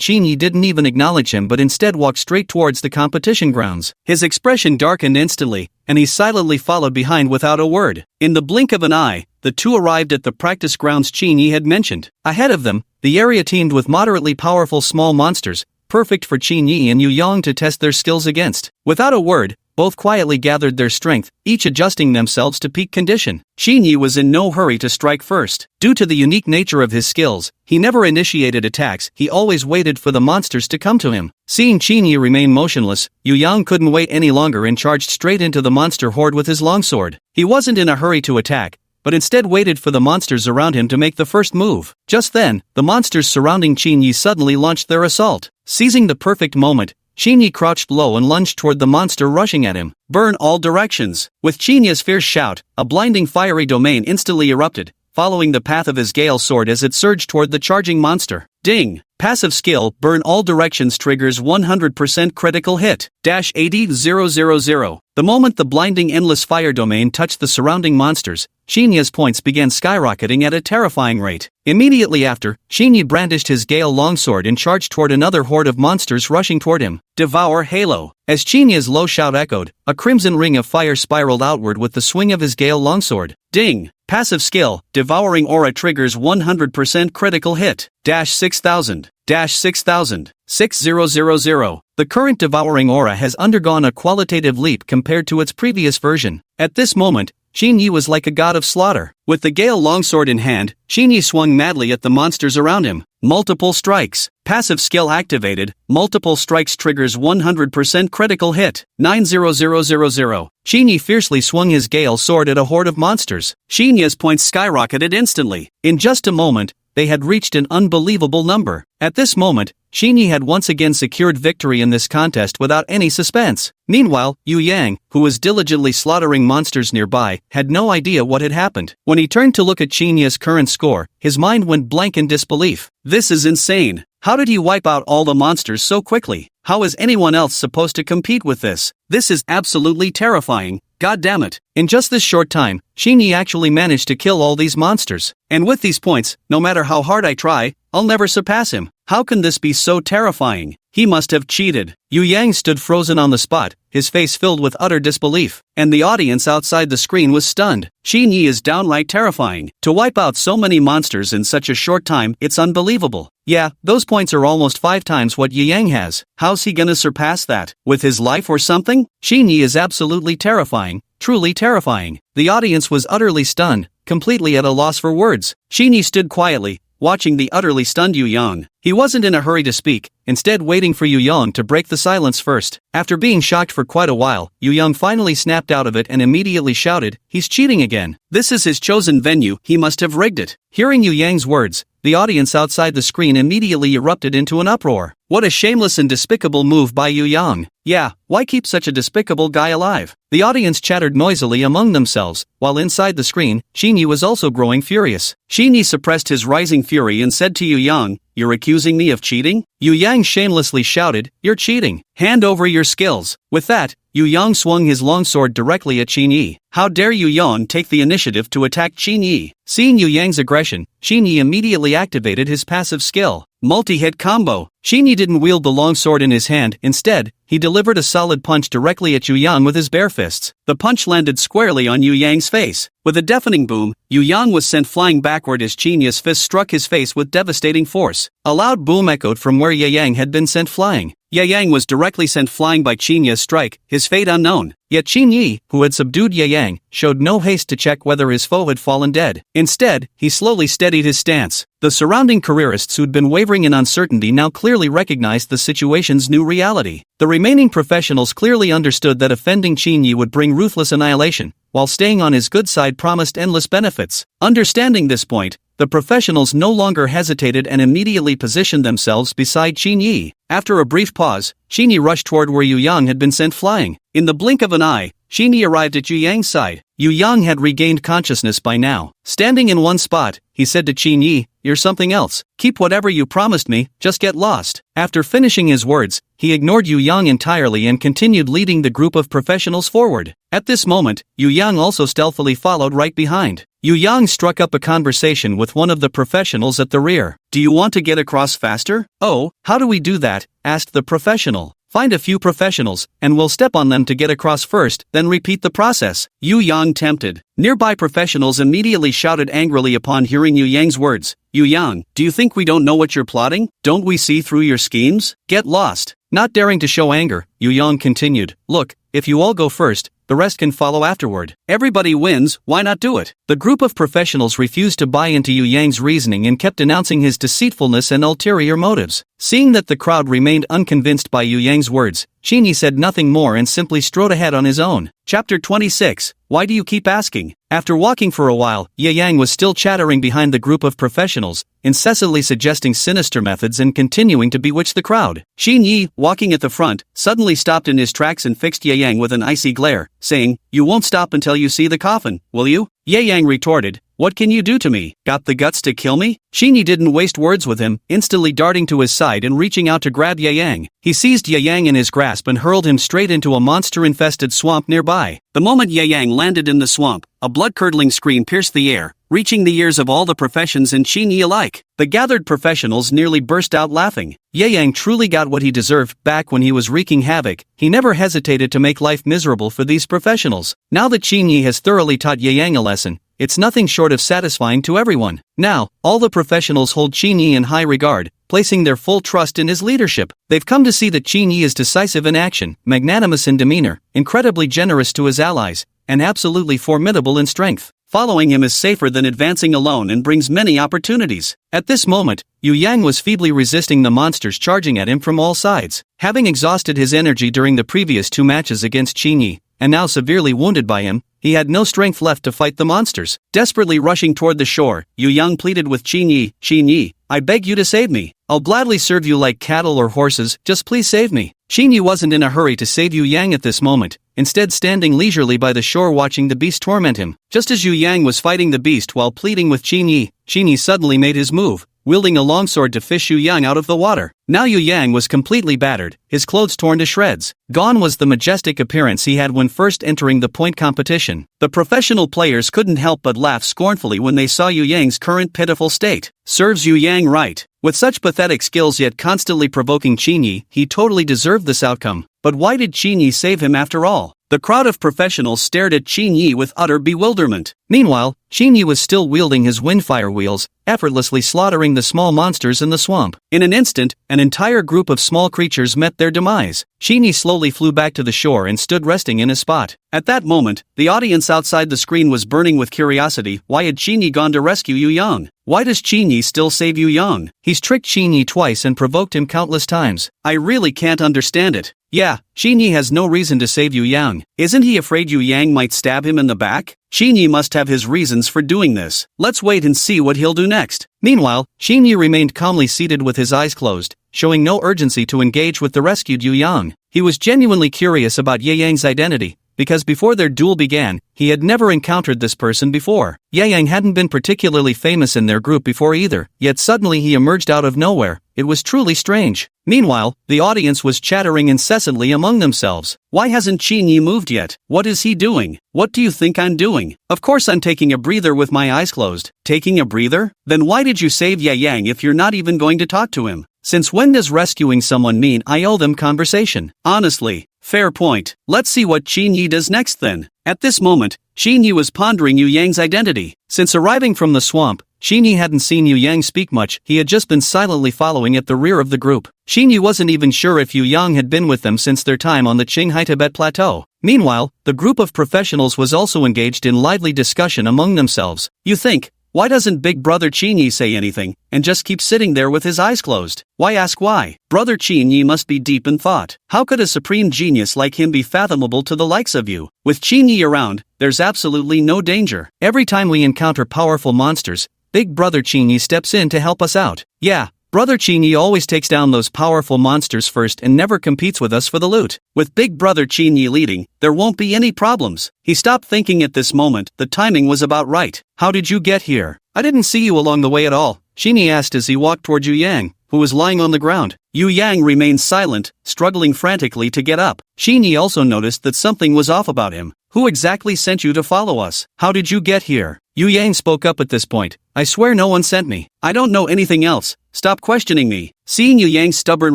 Xinyi didn't even acknowledge him but instead walked straight towards the competition grounds. His expression darkened instantly, and he silently followed behind without a word. In the blink of an eye, the two arrived at the practice grounds Xinyi had mentioned. Ahead of them, the area teemed with moderately powerful small monsters, perfect for Xinyi and Yu Yang to test their skills against. Without a word, both quietly gathered their strength, each adjusting themselves to peak condition. Qin Yi was in no hurry to strike first. Due to the unique nature of his skills, he never initiated attacks, he always waited for the monsters to come to him. Seeing Qin Yi remain motionless, Yu Yang couldn't wait any longer and charged straight into the monster horde with his longsword. He wasn't in a hurry to attack, but instead waited for the monsters around him to make the first move. Just then, the monsters surrounding Qin Yi suddenly launched their assault. Seizing the perfect moment, Qin Yi crouched low and lunged toward the monster rushing at him. Burn all directions! With Qin Yi's fierce shout, a blinding fiery domain instantly erupted, following the path of his gale sword as it surged toward the charging monster. Ding! Passive skill, burn all directions triggers 100% critical hit. -80,000. The moment the blinding endless fire domain touched the surrounding monsters, Qin Yi's points began skyrocketing at a terrifying rate. Immediately after, Qin Yi brandished his gale longsword and charged toward another horde of monsters rushing toward him. Devour Halo. As Qin Yi's low shout echoed, a crimson ring of fire spiraled outward with the swing of his gale longsword. Ding! Passive skill, devouring aura triggers 100% critical hit. -6000. -6000. 6000. The current devouring aura has undergone a qualitative leap compared to its previous version. At this moment, Qin Yi was like a god of slaughter. With the gale longsword in hand, Qin Yi swung madly at the monsters around him. Multiple strikes. Passive skill activated. Multiple strikes triggers 100% critical hit. 90000. Qin Yi fiercely swung his gale sword at a horde of monsters. Qin Yi's points skyrocketed instantly. In just a moment, they had reached an unbelievable number. At this moment, Qin Yi had once again secured victory in this contest without any suspense. Meanwhile, Yu Yang, who was diligently slaughtering monsters nearby, had no idea what had happened. When he turned to look at Qin Yi's current score, his mind went blank in disbelief. This is insane. How did he wipe out all the monsters so quickly? How is anyone else supposed to compete with this? This is absolutely terrifying. God damn it. In just this short time, Qin Yi actually managed to kill all these monsters. And with these points, no matter how hard I try, I'll never surpass him. How can this be so terrifying? He must have cheated. Yu Yang stood frozen on the spot, his face filled with utter disbelief, and the audience outside the screen was stunned. Qin Yi is downright terrifying. To wipe out so many monsters in such a short time, it's unbelievable. Yeah, those points are almost 5 times what Yu Yang has. How's he gonna surpass that? With his life or something? Qin Yi is absolutely terrifying, truly terrifying. The audience was utterly stunned, completely at a loss for words. Qin Yi stood quietly, watching the utterly stunned Yu Yang. He wasn't in a hurry to speak, instead waiting for Yu Yang to break the silence first. After being shocked for quite a while, Yu Yang finally snapped out of it and immediately shouted, "He's cheating again. This is his chosen venue, he must have rigged it." Hearing Yu Yang's words, the audience outside the screen immediately erupted into an uproar. What a shameless and despicable move by Yu Yang. Yeah, why keep such a despicable guy alive? The audience chattered noisily among themselves, while inside the screen, Qin Yi was also growing furious. Qin Yi suppressed his rising fury and said to Yu Yang, "You're accusing me of cheating?" Yu Yang shamelessly shouted, "You're cheating. Hand over your skills." With that, Yu Yang swung his longsword directly at Qin Yi. How dare Yu Yang take the initiative to attack Qin Yi? Seeing Yu Yang's aggression, Qin Yi immediately activated his passive skill. Multi-hit combo. Qin Yi didn't wield the longsword in his hand, instead, he delivered a solid punch directly at Yu Yang with his bare fists. The punch landed squarely on Yu Yang's face. With a deafening boom, Yu Yang was sent flying backward as Qin Yi's fist struck his face with devastating force. A loud boom echoed from where Yu Yang had been sent flying. Yu Yang was directly sent flying by Qin Yi's strike, his fate unknown. Yet Qin Yi, who had subdued Yu Yang, showed no haste to check whether his foe had fallen dead. Instead, he slowly steadied his stance. The surrounding careerists who'd been wavering in uncertainty now clearly recognized the situation's new reality. The remaining professionals clearly understood that offending Qin Yi would bring ruthless annihilation, while staying on his good side promised endless benefits. Understanding this point, the professionals no longer hesitated and immediately positioned themselves beside Qin Yi. After a brief pause, Qin Yi rushed toward where Yu Yang had been sent flying. In the blink of an eye, Qin Yi arrived at Yu Yang's side. Yu Yang had regained consciousness by now. Standing in one spot, he said to Qin Yi, "You're something else. Keep whatever you promised me, just get lost." After finishing his words, he ignored Yu Yang entirely and continued leading the group of professionals forward. At this moment, Yu Yang also stealthily followed right behind. Yu Yang struck up a conversation with one of the professionals at the rear. "Do you want to get across faster?" "Oh, how do we do that?" asked the professional. Find a few professionals, and we'll step on them to get across first, then repeat the process. Yu Yang tempted. Nearby professionals immediately shouted angrily upon hearing Yu Yang's words. Yu Yang, do you think we don't know what you're plotting? Don't we see through your schemes? Get lost. Not daring to show anger, Yu Yang continued. Look, if you all go first, the rest can follow afterward. Everybody wins, why not do it? The group of professionals refused to buy into Yu Yang's reasoning and kept denouncing his deceitfulness and ulterior motives. Seeing that the crowd remained unconvinced by Yu Yang's words, Qingyi said nothing more and simply strode ahead on his own. Chapter 26. Why do you keep asking? After walking for a while, Yu Yang was still chattering behind the group of professionals, incessantly suggesting sinister methods and continuing to bewitch the crowd. Qingyi, walking at the front, suddenly stopped in his tracks and fixed Yu Yang with an icy glare, saying, "You won't stop until you see the coffin, will you?" Yu Yang retorted, "What can you do to me? Got the guts to kill me?" Qingyi didn't waste words with him, instantly darting to his side and reaching out to grab Yu Yang. He seized Yu Yang in his grasp and hurled him straight into a monster-infested swamp nearby. The moment Yu Yang landed in the swamp, a blood-curdling scream pierced the air, reaching the ears of all the professions and Qingyi alike. The gathered professionals nearly burst out laughing. Yu Yang truly got what he deserved. Back when he was wreaking havoc, he never hesitated to make life miserable for these professionals. Now that Qingyi has thoroughly taught Yu Yang a lesson, it's nothing short of satisfying to everyone. Now, all the professionals hold Qingyi in high regard, placing their full trust in his leadership. They've come to see that Qingyi is decisive in action, magnanimous in demeanor, incredibly generous to his allies, and absolutely formidable in strength. Following him is safer than advancing alone and brings many opportunities. At this moment, Yu Yang was feebly resisting the monsters charging at him from all sides. Having exhausted his energy during the previous 2 matches against Qingyi, and now severely wounded by him, he had no strength left to fight the monsters. Desperately rushing toward the shore, Yu Yang pleaded with Qingyi, "Qingyi, I beg you to save me. I'll gladly serve you like cattle or horses, just please save me." Qingyi wasn't in a hurry to save Yu Yang at this moment, instead standing leisurely by the shore watching the beast torment him. Just as Yu Yang was fighting the beast while pleading with Qingyi, Qingyi suddenly made his move, wielding a longsword to fish Yu Yang out of the water. Now Yu Yang was completely battered, his clothes torn to shreds. Gone was the majestic appearance he had when first entering the point competition. The professional players couldn't help but laugh scornfully when they saw Yu Yang's current pitiful state. Serves Yu Yang right. With such pathetic skills yet constantly provoking Qingyi, he totally deserved this outcome. But why did Qingyi save him after all? The crowd of professionals stared at Qingyi with utter bewilderment. Meanwhile, Qingyi was still wielding his windfire wheels, effortlessly slaughtering the small monsters in the swamp. In an instant, an entire group of small creatures met their demise. Qingyi slowly flew back to the shore and stood resting in his spot. At that moment, the audience outside the screen was burning with curiosity. Why had Qingyi gone to rescue Yu Yang? Why does Qingyi still save Yu Yang? He's tricked Qingyi twice and provoked him countless times. I really can't understand it. Yeah, Qingyi has no reason to save Yu Yang. Isn't he afraid Yu Yang might stab him in the back? Qingyi must have his reasons for doing this. Let's wait and see what he'll do next. Meanwhile, Qingyi remained calmly seated with his eyes closed, showing no urgency to engage with the rescued Yu Yang. He was genuinely curious about Yu Yang's identity, because before their duel began, he had never encountered this person before. Yu Yang hadn't been particularly famous in their group before either, yet suddenly he emerged out of nowhere. It was truly strange. Meanwhile, the audience was chattering incessantly among themselves. Why hasn't Qingyi moved yet? What is he doing? What do you think I'm doing? Of course I'm taking a breather with my eyes closed. Taking a breather? Then why did you save Yu Yang if you're not even going to talk to him? Since when does rescuing someone mean I owe them conversation? Honestly, fair point. Let's see what Qingyi does next then. At this moment, Qingyi was pondering Yu Yang's identity. Since arriving from the swamp, Qingyi hadn't seen Yu Yang speak much, he had just been silently following at the rear of the group. Qingyi wasn't even sure if Yu Yang had been with them since their time on the Qinghai Tibet Plateau. Meanwhile, the group of professionals was also engaged in lively discussion among themselves. You think, why doesn't Big Brother Qingyi say anything, and just keep sitting there with his eyes closed? Why ask why? Brother Qingyi must be deep in thought. How could a supreme genius like him be fathomable to the likes of you? With Qingyi around, there's absolutely no danger. Every time we encounter powerful monsters, Big Brother Qingyi steps in to help us out. Yeah, Brother Qingyi always takes down those powerful monsters first and never competes with us for the loot. With Big Brother Qingyi leading, there won't be any problems. He stopped thinking at this moment. The timing was about right. How did you get here? I didn't see you along the way at all, Qingyi asked as he walked toward Yu Yang, who was lying on the ground. Yu Yang remained silent, struggling frantically to get up. Qingyi also noticed that something was off about him. Who exactly sent you to follow us? How did you get here? Yu Yang spoke up at this point. I swear no one sent me. I don't know anything else. Stop questioning me. Seeing Yu Yang's stubborn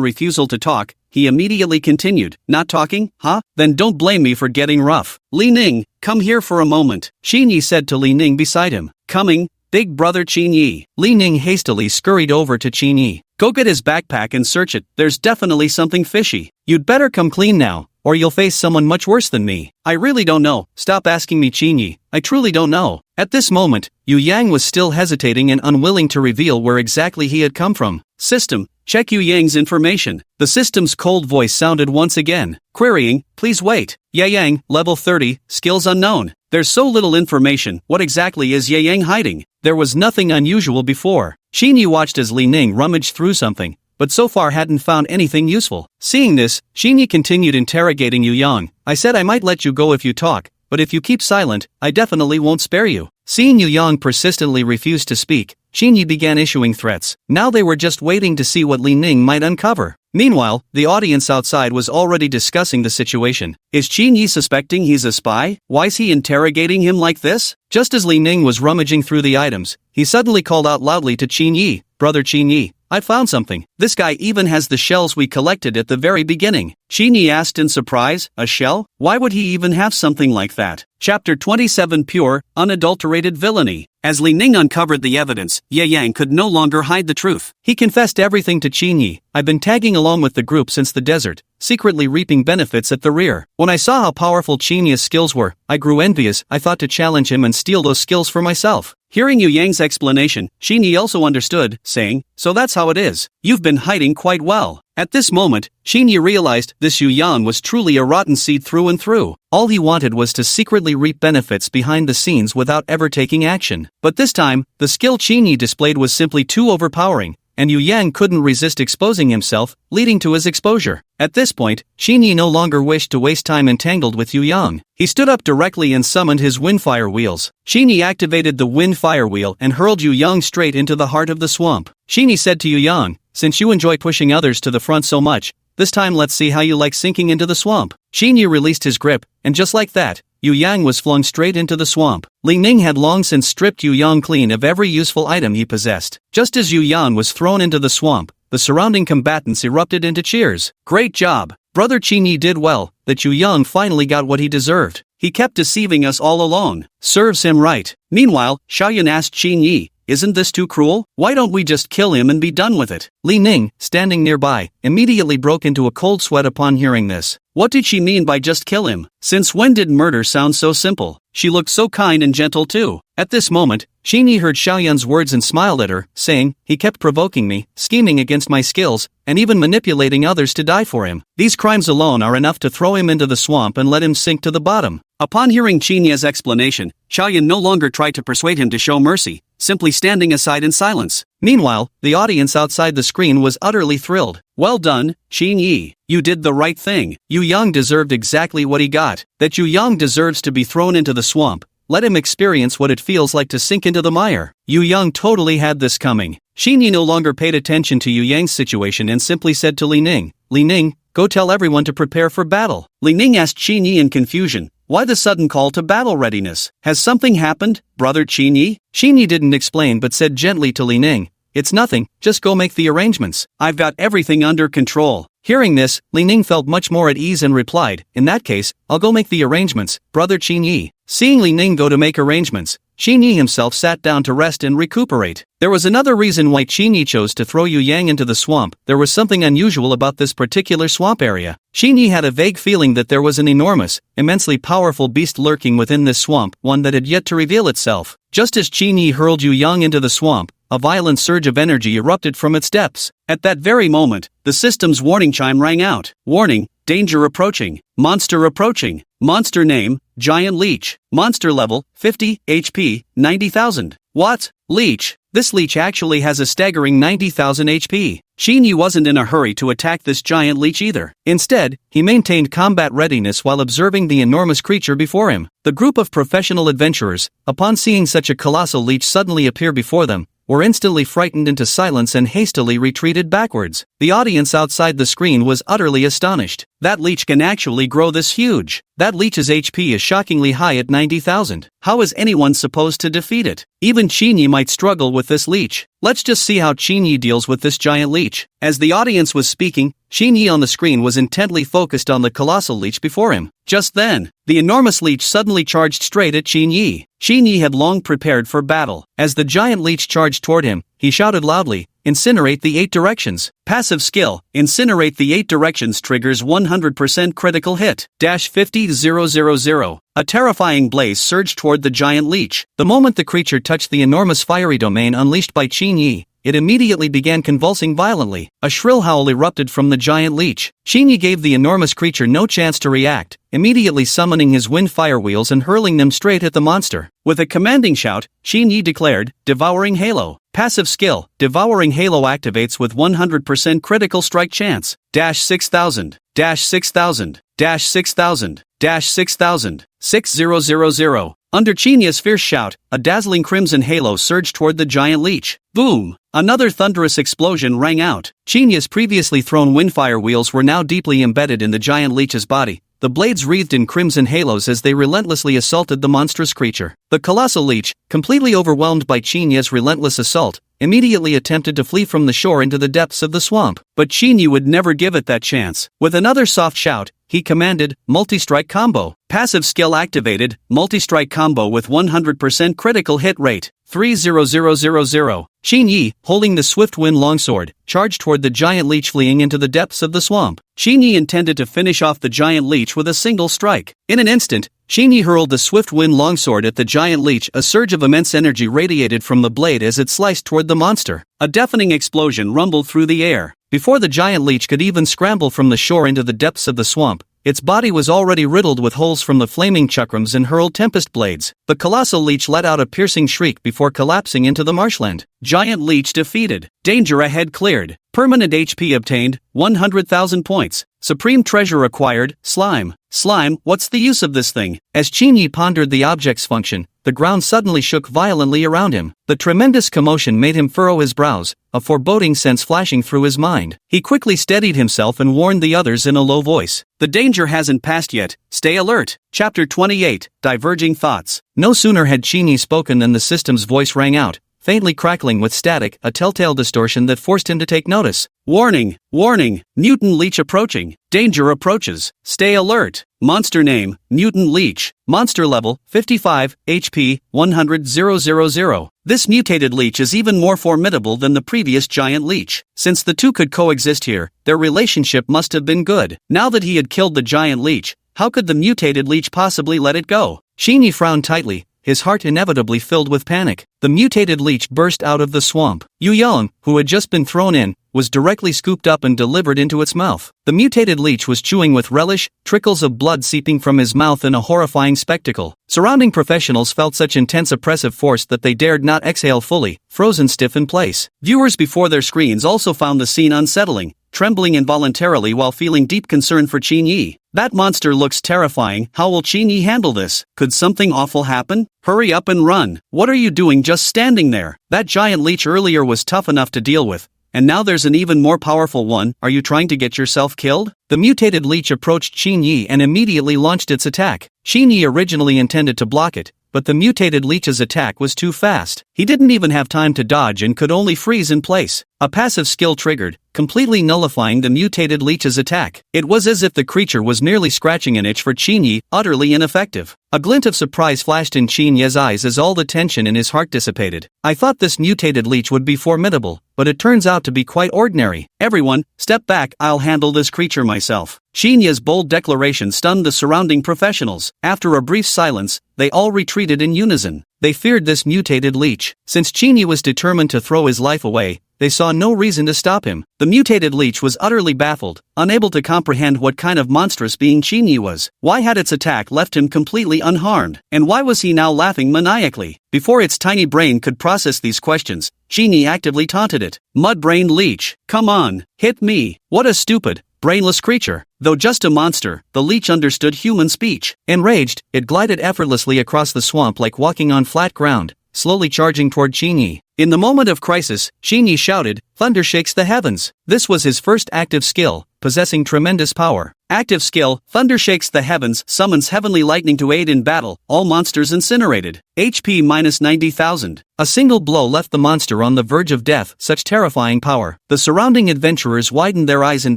refusal to talk, he immediately continued, "Not talking, huh? Then don't blame me for getting rough. Li Ning, come here for a moment," Qin Yi said to Li Ning beside him. "Coming, big brother Qin Yi." Li Ning hastily scurried over to Qin Yi. "Go get his backpack and search it, there's definitely something fishy. You'd better come clean now, or you'll face someone much worse than me." "I really don't know, stop asking me Qin Yi, I truly don't know." At this moment, Yu Yang was still hesitating and unwilling to reveal where exactly he had come from. "System, check Yu Yang's information." The system's cold voice sounded once again, querying, "Please wait. Yang, level 30, skills unknown. There's so little information, what exactly is Yang hiding?" There was nothing unusual before. Qin Yi watched as Li Ning rummaged through something, but so far hadn't found anything useful. Seeing this, Qin Yi continued interrogating Yu Yang. "I said I might let you go if you talk, but if you keep silent, I definitely won't spare you." Seeing Yu Yang persistently refuse to speak, Qin Yi began issuing threats. Now they were just waiting to see what Li Ning might uncover. Meanwhile, the audience outside was already discussing the situation. Is Qin Yi suspecting he's a spy? Why's he interrogating him like this? Just as Li Ning was rummaging through the items, he suddenly called out loudly to Qin Yi, "Brother Qin Yi, I found something. This guy even has the shells we collected at the very beginning." Qin Yi asked in surprise, "A shell? Why would he even have something like that?" Chapter 27 Pure, Unadulterated Villainy. As Li Ning uncovered the evidence, Ye Yang could no longer hide the truth. He confessed everything to Qin Yi. "I've been tagging along with the group since the desert, secretly reaping benefits at the rear. When I saw how powerful Qin Yi's skills were, I grew envious. I thought to challenge him and steal those skills for myself." Hearing Yu Yang's explanation, Qin Yi also understood, saying, "So that's how it is. You've been hiding quite well." At this moment, Qin Yi realized this Yu Yang was truly a rotten seed through and through. All he wanted was to secretly reap benefits behind the scenes without ever taking action. But this time, the skill Qin Yi displayed was simply too overpowering, and Yu Yang couldn't resist exposing himself, leading to his exposure. At this point, Qin Yi no longer wished to waste time entangled with Yu Yang. He stood up directly and summoned his windfire wheels. Qin Yi activated the windfire wheel and hurled Yu Yang straight into the heart of the swamp. Qin Yi said to Yu Yang, "Since you enjoy pushing others to the front so much, this time let's see how you like sinking into the swamp." Qin Yi released his grip, and just like that, Yu Yang was flung straight into the swamp. Li Ning had long since stripped Yu Yang clean of every useful item he possessed. Just as Yu Yang was thrown into the swamp, the surrounding combatants erupted into cheers. "Great job! Brother Qin Yi did well, that Yu Yang finally got what he deserved. He kept deceiving us all along. Serves him right." Meanwhile, Xiaoyan asked Qin Yi, "Isn't this too cruel? Why don't we just kill him and be done with it?" Li Ning, standing nearby, immediately broke into a cold sweat upon hearing this. What did she mean by just kill him? Since when did murder sound so simple? She looked so kind and gentle too. At this moment, Qin Yi heard Xiaoyan's words and smiled at her, saying, "He kept provoking me, scheming against my skills, and even manipulating others to die for him. These crimes alone are enough to throw him into the swamp and let him sink to the bottom." Upon hearing Qin Yi's explanation, Xiaoyan no longer tried to persuade him to show mercy, simply standing aside in silence. Meanwhile, the audience outside the screen was utterly thrilled. "Well done, Qin Yi. You did the right thing. Yu Yang deserved exactly what he got. That Yu Yang deserves to be thrown into the swamp. Let him experience what it feels like to sink into the mire." Yu Yang totally had this coming. Qin Yi no longer paid attention to Yu Yang's situation and simply said to Li Ning, "Li Ning, go tell everyone to prepare for battle." Li Ning asked Qin Yi in confusion, "Why the sudden call to battle readiness? Has something happened, brother Qin Yi?" Qin Yi didn't explain but said gently to Li Ning, "It's nothing, just go make the arrangements. I've got everything under control." Hearing this, Li Ning felt much more at ease and replied, "In that case, I'll go make the arrangements, brother Qin Yi." Seeing Li Ning go to make arrangements, Qin Yi himself sat down to rest and recuperate. There was another reason why Qin Yi chose to throw Yu Yang into the swamp. There was something unusual about this particular swamp area. Qin Yi had a vague feeling that there was an enormous, immensely powerful beast lurking within this swamp, one that had yet to reveal itself. Just as Qin Yi hurled Yu Yang into the swamp, a violent surge of energy erupted from its depths. At that very moment, the system's warning chime rang out. "Warning, danger approaching, monster approaching. Monster name, Giant Leech. Monster level, 50, HP, 90,000. What? Leech? This leech actually has a staggering 90,000 HP. Qin Yi wasn't in a hurry to attack this giant leech either. Instead, he maintained combat readiness while observing the enormous creature before him. The group of professional adventurers, upon seeing such a colossal leech suddenly appear before them, were instantly frightened into silence and hastily retreated backwards. The audience outside the screen was utterly astonished. That leech can actually grow this huge. That leech's HP is shockingly high at 90,000. How is anyone supposed to defeat it? Even Chinyi might struggle with this leech. Let's just see how Chinyi deals with this giant leech. As the audience was speaking, Chinyi on the screen was intently focused on the colossal leech before him. Just then, the enormous leech suddenly charged straight at Chinyi. Chinyi had long prepared for battle. As the giant leech charged toward him, he shouted loudly, "Incinerate the 8 directions." Passive skill, Incinerate the 8 directions triggers 100% critical hit. -50,000. A terrifying blaze surged toward the giant leech. The moment the creature touched the enormous fiery domain unleashed by Chinyi, it immediately began convulsing violently. A shrill howl erupted from the giant leech. Chinyi gave the enormous creature no chance to react, immediately summoning his wind fire wheels and hurling them straight at the monster. With a commanding shout, Chinyi declared, "Devouring Halo." Passive skill, Devouring Halo activates with 100% critical strike chance. -6000, -6000, -6000, -6000, 6000. Under Chinyi's fierce shout, a dazzling crimson halo surged toward the giant leech. Boom! Another thunderous explosion rang out. Chinyi's previously thrown windfire wheels were now deeply embedded in the giant leech's body, the blades wreathed in crimson halos as they relentlessly assaulted the monstrous creature. The colossal leech, completely overwhelmed by Chinyi's relentless assault, immediately attempted to flee from the shore into the depths of the swamp. But Chinyi would never give it that chance. With another soft shout, he commanded, "Multi-strike combo." Passive skill activated, multi-strike combo with 100% critical hit rate. 30000. Chinyi, holding the swift wind longsword, charged toward the giant leech fleeing into the depths of the swamp. Chinyi intended to finish off the giant leech with a single strike. In an instant, Chinyi hurled the swift wind longsword at the giant leech. A surge of immense energy radiated from the blade as it sliced toward the monster. A deafening explosion rumbled through the air. Before the giant leech could even scramble from the shore into the depths of the swamp, its body was already riddled with holes from the flaming chakrams and hurled tempest blades. The colossal leech let out a piercing shriek before collapsing into the marshland. Giant leech defeated. Danger ahead cleared. Permanent HP obtained, 100,000 points. Supreme treasure acquired, slime. Slime, what's the use of this thing? As Chinyi pondered the object's function, the ground suddenly shook violently around him. The tremendous commotion made him furrow his brows, a foreboding sense flashing through his mind. He quickly steadied himself and warned the others in a low voice. "The danger hasn't passed yet, stay alert." Chapter 28, Diverging Thoughts. No sooner had Chinyi spoken than the system's voice rang out, faintly crackling with static, a telltale distortion that forced him to take notice. "Warning, warning, mutant leech approaching. Danger approaches. Stay alert. Monster name, mutant leech. Monster level, 55, HP, 100,000. This mutated leech is even more formidable than the previous giant leech. Since the two could coexist here, their relationship must have been good. Now that he had killed the giant leech, how could the mutated leech possibly let it go? Chinyi frowned tightly, his heart inevitably filled with panic. The mutated leech burst out of the swamp. Yu Yong, who had just been thrown in, was directly scooped up and delivered into its mouth. The mutated leech was chewing with relish, trickles of blood seeping from his mouth in a horrifying spectacle. Surrounding professionals felt such intense oppressive force that they dared not exhale fully, frozen stiff in place. Viewers before their screens also found the scene unsettling, trembling involuntarily while feeling deep concern for Chinyi. That monster looks terrifying. How will Chinyi handle this? Could something awful happen? Hurry up and run. What are you doing just standing there? That giant leech earlier was tough enough to deal with, and now there's an even more powerful one. Are you trying to get yourself killed? The mutated leech approached Chinyi and immediately launched its attack. Chinyi originally intended to block it, but the mutated leech's attack was too fast. He didn't even have time to dodge and could only freeze in place. A passive skill triggered, completely nullifying the mutated leech's attack. It was as if the creature was merely scratching an itch for Chinyi, utterly ineffective. A glint of surprise flashed in Chinyi's eyes as all the tension in his heart dissipated. I thought this mutated leech would be formidable, but it turns out to be quite ordinary. Everyone, step back, I'll handle this creature myself. Chinyi's bold declaration stunned the surrounding professionals. After a brief silence, they all retreated in unison. They feared this mutated leech. Since Chinyi was determined to throw his life away, they saw no reason to stop him. The mutated leech was utterly baffled, unable to comprehend what kind of monstrous being Chinyi was. Why had its attack left him completely unharmed? And why was he now laughing maniacally? Before its tiny brain could process these questions, Chinyi actively taunted it. "Mud-brained leech, come on, hit me." What a stupid, brainless creature. Though just a monster, the leech understood human speech. Enraged, it glided effortlessly across the swamp like walking on flat ground, slowly charging toward Chinyi. In the moment of crisis, Chinyi shouted, thunder shakes the heavens. This was his first active skill, possessing tremendous power. Active skill, thunder shakes the heavens, summons heavenly lightning to aid in battle, all monsters incinerated. HP minus 90,000. A single blow left the monster on the verge of death, such terrifying power. The surrounding adventurers widened their eyes in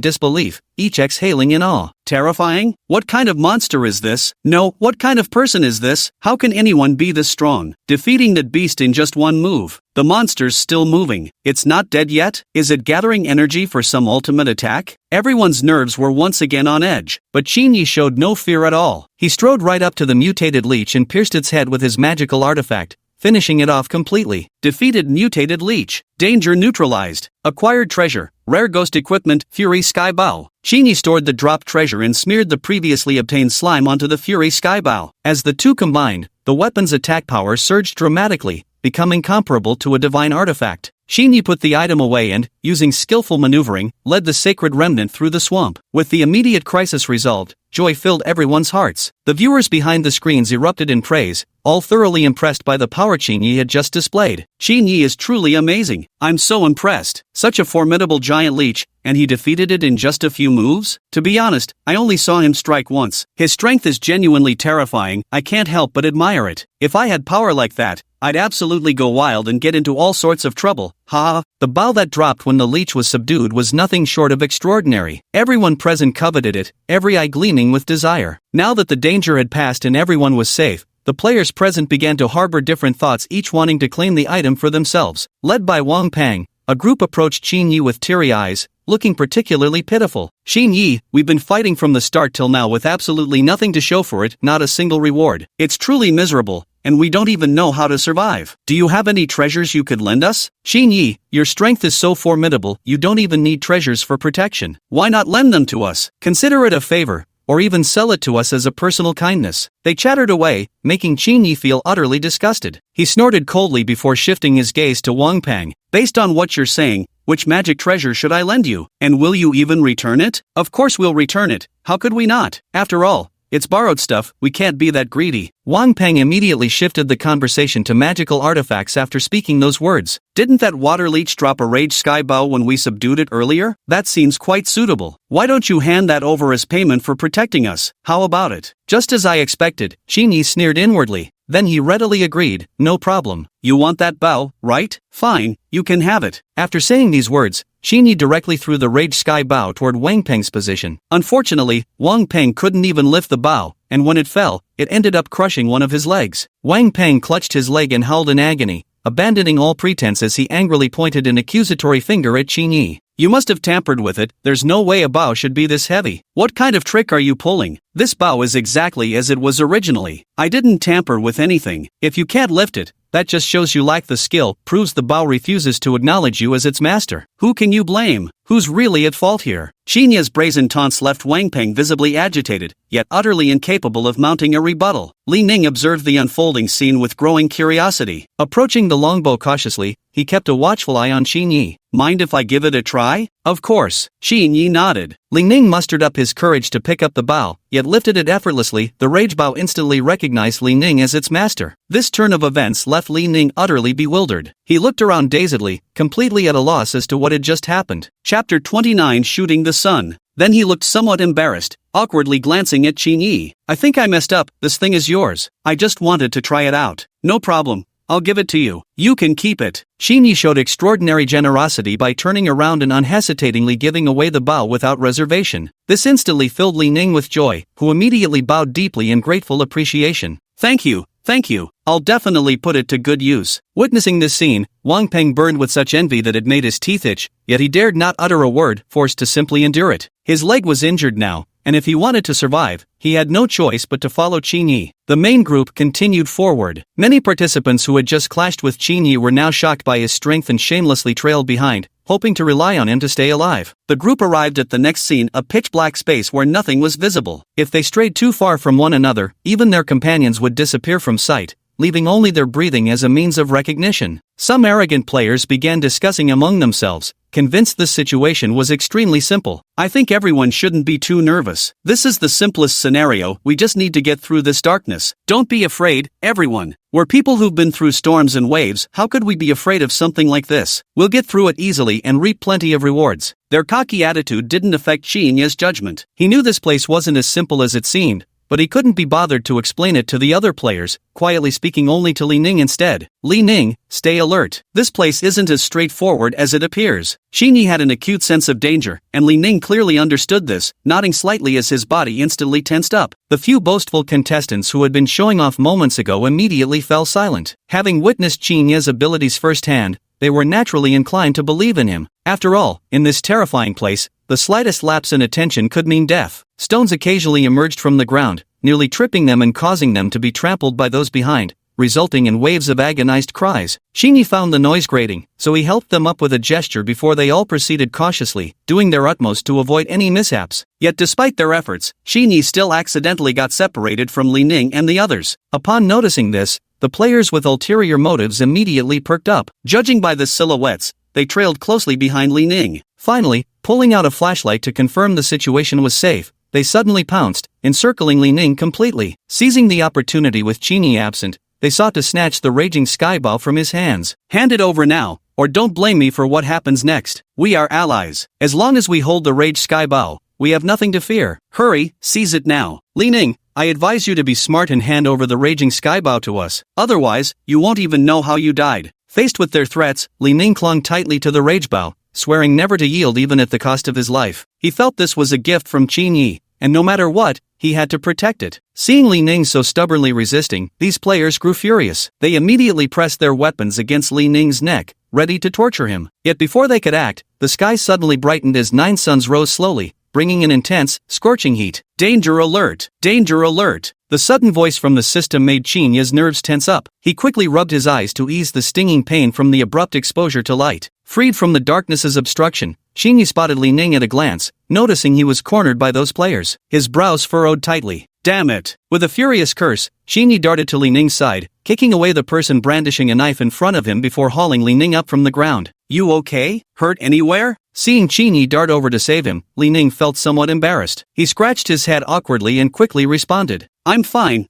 disbelief, each exhaling in awe. Terrifying? What kind of monster is this? No, what kind of person is this? How can anyone be this strong? Defeating that beast in just one move. The monster's still moving. It's not dead yet? Is it gathering energy for some ultimate attack? Everyone's nerves were once again on edge, but Qin showed no fear at all. He strode right up to the mutated leech and pierced its head with his magical artifact, finishing it off completely. Defeated mutated leech. Danger neutralized. Acquired treasure. Rare ghost equipment, Fury Sky Bow. Qin stored the dropped treasure and smeared the previously obtained slime onto the Fury Sky Bow. As the two combined, the weapon's attack power surged dramatically, becoming comparable to a divine artifact. Qin put the item away and, using skillful maneuvering, led the sacred remnant through the swamp. With the immediate crisis resolved, joy filled everyone's hearts. The viewers behind the screens erupted in praise, all thoroughly impressed by the power Qin had just displayed. Qin is truly amazing. I'm so impressed. Such a formidable giant leech, and he defeated it in just a few moves? To be honest, I only saw him strike once. His strength is genuinely terrifying. I can't help but admire it. If I had power like that, I'd absolutely go wild and get into all sorts of trouble. Ha! The bow that dropped when the leech was subdued was nothing short of extraordinary. Everyone present coveted it, every eye gleaming with desire. Now that the danger had passed and everyone was safe, the players present began to harbor different thoughts, each wanting to claim the item for themselves. Led by Wang Peng, a group approached Qin with teary eyes, looking particularly pitiful. Qin, we've been fighting from the start till now with absolutely nothing to show for it, not a single reward. It's truly miserable, and we don't even know how to survive. Do you have any treasures you could lend us? Qin, your strength is so formidable, you don't even need treasures for protection. Why not lend them to us? Consider it a favor, or even sell it to us as a personal kindness. They chattered away, making Qin feel utterly disgusted. He snorted coldly before shifting his gaze to Wang Peng. Based on what you're saying, which magic treasure should I lend you? And will you even return it? Of course we'll return it. How could we not? After all, it's borrowed stuff, we can't be that greedy. Wang Peng immediately shifted the conversation to magical artifacts after speaking those words. Didn't that water leech drop a rage sky bow when we subdued it earlier? That seems quite suitable. Why don't you hand that over as payment for protecting us? How about it? Just as I expected, Qin sneered inwardly. Then he readily agreed, no problem. You want that bow, right? Fine, you can have it. After saying these words, Qin directly threw the rage sky bow toward Wang Peng's position. Unfortunately, Wang Peng couldn't even lift the bow, and when it fell, it ended up crushing one of his legs. Wang Peng clutched his leg and howled in agony, abandoning all pretense as he angrily pointed an accusatory finger at Qin. You must have tampered with it, there's no way a bow should be this heavy. What kind of trick are you pulling? This bow is exactly as it was originally. I didn't tamper with anything. If you can't lift it, that just shows you lack the skill, proves the bow refuses to acknowledge you as its master. Who can you blame? Who's really at fault here? Qin's brazen taunts left Wang Peng visibly agitated, yet utterly incapable of mounting a rebuttal. Li Ning observed the unfolding scene with growing curiosity. Approaching the longbow cautiously, he kept a watchful eye on Qin. Mind if I give it a try? Of course. Qin nodded. Li Ning mustered up his courage to pick up the bow, yet lifted it effortlessly. The rage bow instantly recognized Li Ning as its master. This turn of events left Li Ning utterly bewildered. He looked around dazedly, completely at a loss as to what had just happened. Chapter 29 Shooting the Sun. Then he looked somewhat embarrassed, awkwardly glancing at Qin. I think I messed up, this thing is yours. I just wanted to try it out. No problem. I'll give it to you. You can keep it. Qin showed extraordinary generosity by turning around and unhesitatingly giving away the bow without reservation. This instantly filled Li Ning with joy, who immediately bowed deeply in grateful appreciation. Thank you. Thank you. I'll definitely put it to good use. Witnessing this scene, Wang Peng burned with such envy that it made his teeth itch, yet he dared not utter a word, forced to simply endure it. His leg was injured now, and if he wanted to survive, he had no choice but to follow Qin. The main group continued forward. Many participants who had just clashed with Qin were now shocked by his strength and shamelessly trailed behind, hoping to rely on him to stay alive. The group arrived at the next scene, a pitch-black space where nothing was visible. If they strayed too far from one another, even their companions would disappear from sight, leaving only their breathing as a means of recognition. Some arrogant players began discussing among themselves, convinced this situation was extremely simple. I think everyone shouldn't be too nervous. This is the simplest scenario, we just need to get through this darkness. Don't be afraid, everyone. We're people who've been through storms and waves, how could we be afraid of something like this? We'll get through it easily and reap plenty of rewards. Their cocky attitude didn't affect Xinya's judgment. He knew this place wasn't as simple as it seemed, but he couldn't be bothered to explain it to the other players, quietly speaking only to Li Ning instead. Li Ning, stay alert. This place isn't as straightforward as it appears. Xinyi had an acute sense of danger, and Li Ning clearly understood this, nodding slightly as his body instantly tensed up. The few boastful contestants who had been showing off moments ago immediately fell silent. Having witnessed Xinya's abilities firsthand, they were naturally inclined to believe in him. After all, in this terrifying place, the slightest lapse in attention could mean death. Stones occasionally emerged from the ground, nearly tripping them and causing them to be trampled by those behind, resulting in waves of agonized cries. Xinyi found the noise grating, so he helped them up with a gesture before they all proceeded cautiously, doing their utmost to avoid any mishaps. Yet despite their efforts, Xinyi still accidentally got separated from Li Ning and the others. Upon noticing this, the players with ulterior motives immediately perked up. Judging by the silhouettes, they trailed closely behind Li Ning. Finally, pulling out a flashlight to confirm the situation was safe, they suddenly pounced, encircling Li Ning completely. Seizing the opportunity with Xinyi absent, they sought to snatch the raging skybow from his hands. Hand it over now, or don't blame me for what happens next. We are allies. As long as we hold the rage skybow, we have nothing to fear. Hurry, seize it now. Li Ning, I advise you to be smart and hand over the raging skybow to us. Otherwise, you won't even know how you died. Faced with their threats, Li Ning clung tightly to the rage bow, swearing never to yield even at the cost of his life. He felt this was a gift from Xinyi, and no matter what, he had to protect it. Seeing Li Ning so stubbornly resisting, these players grew furious. They immediately pressed their weapons against Li Ning's neck, ready to torture him. Yet before they could act, the sky suddenly brightened as 9 suns rose slowly, bringing an intense, scorching heat. Danger alert! Danger alert! The sudden voice from the system made Xinya's nerves tense up. He quickly rubbed his eyes to ease the stinging pain from the abrupt exposure to light. Freed from the darkness's obstruction, Xinyi spotted Li Ning at a glance, noticing he was cornered by those players. His brows furrowed tightly. Damn it! With a furious curse, Xinyi darted to Li Ning's side, kicking away the person brandishing a knife in front of him before hauling Li Ning up from the ground. You okay? Hurt anywhere? Seeing Xinyi dart over to save him, Li Ning felt somewhat embarrassed. He scratched his head awkwardly and quickly responded. I'm fine.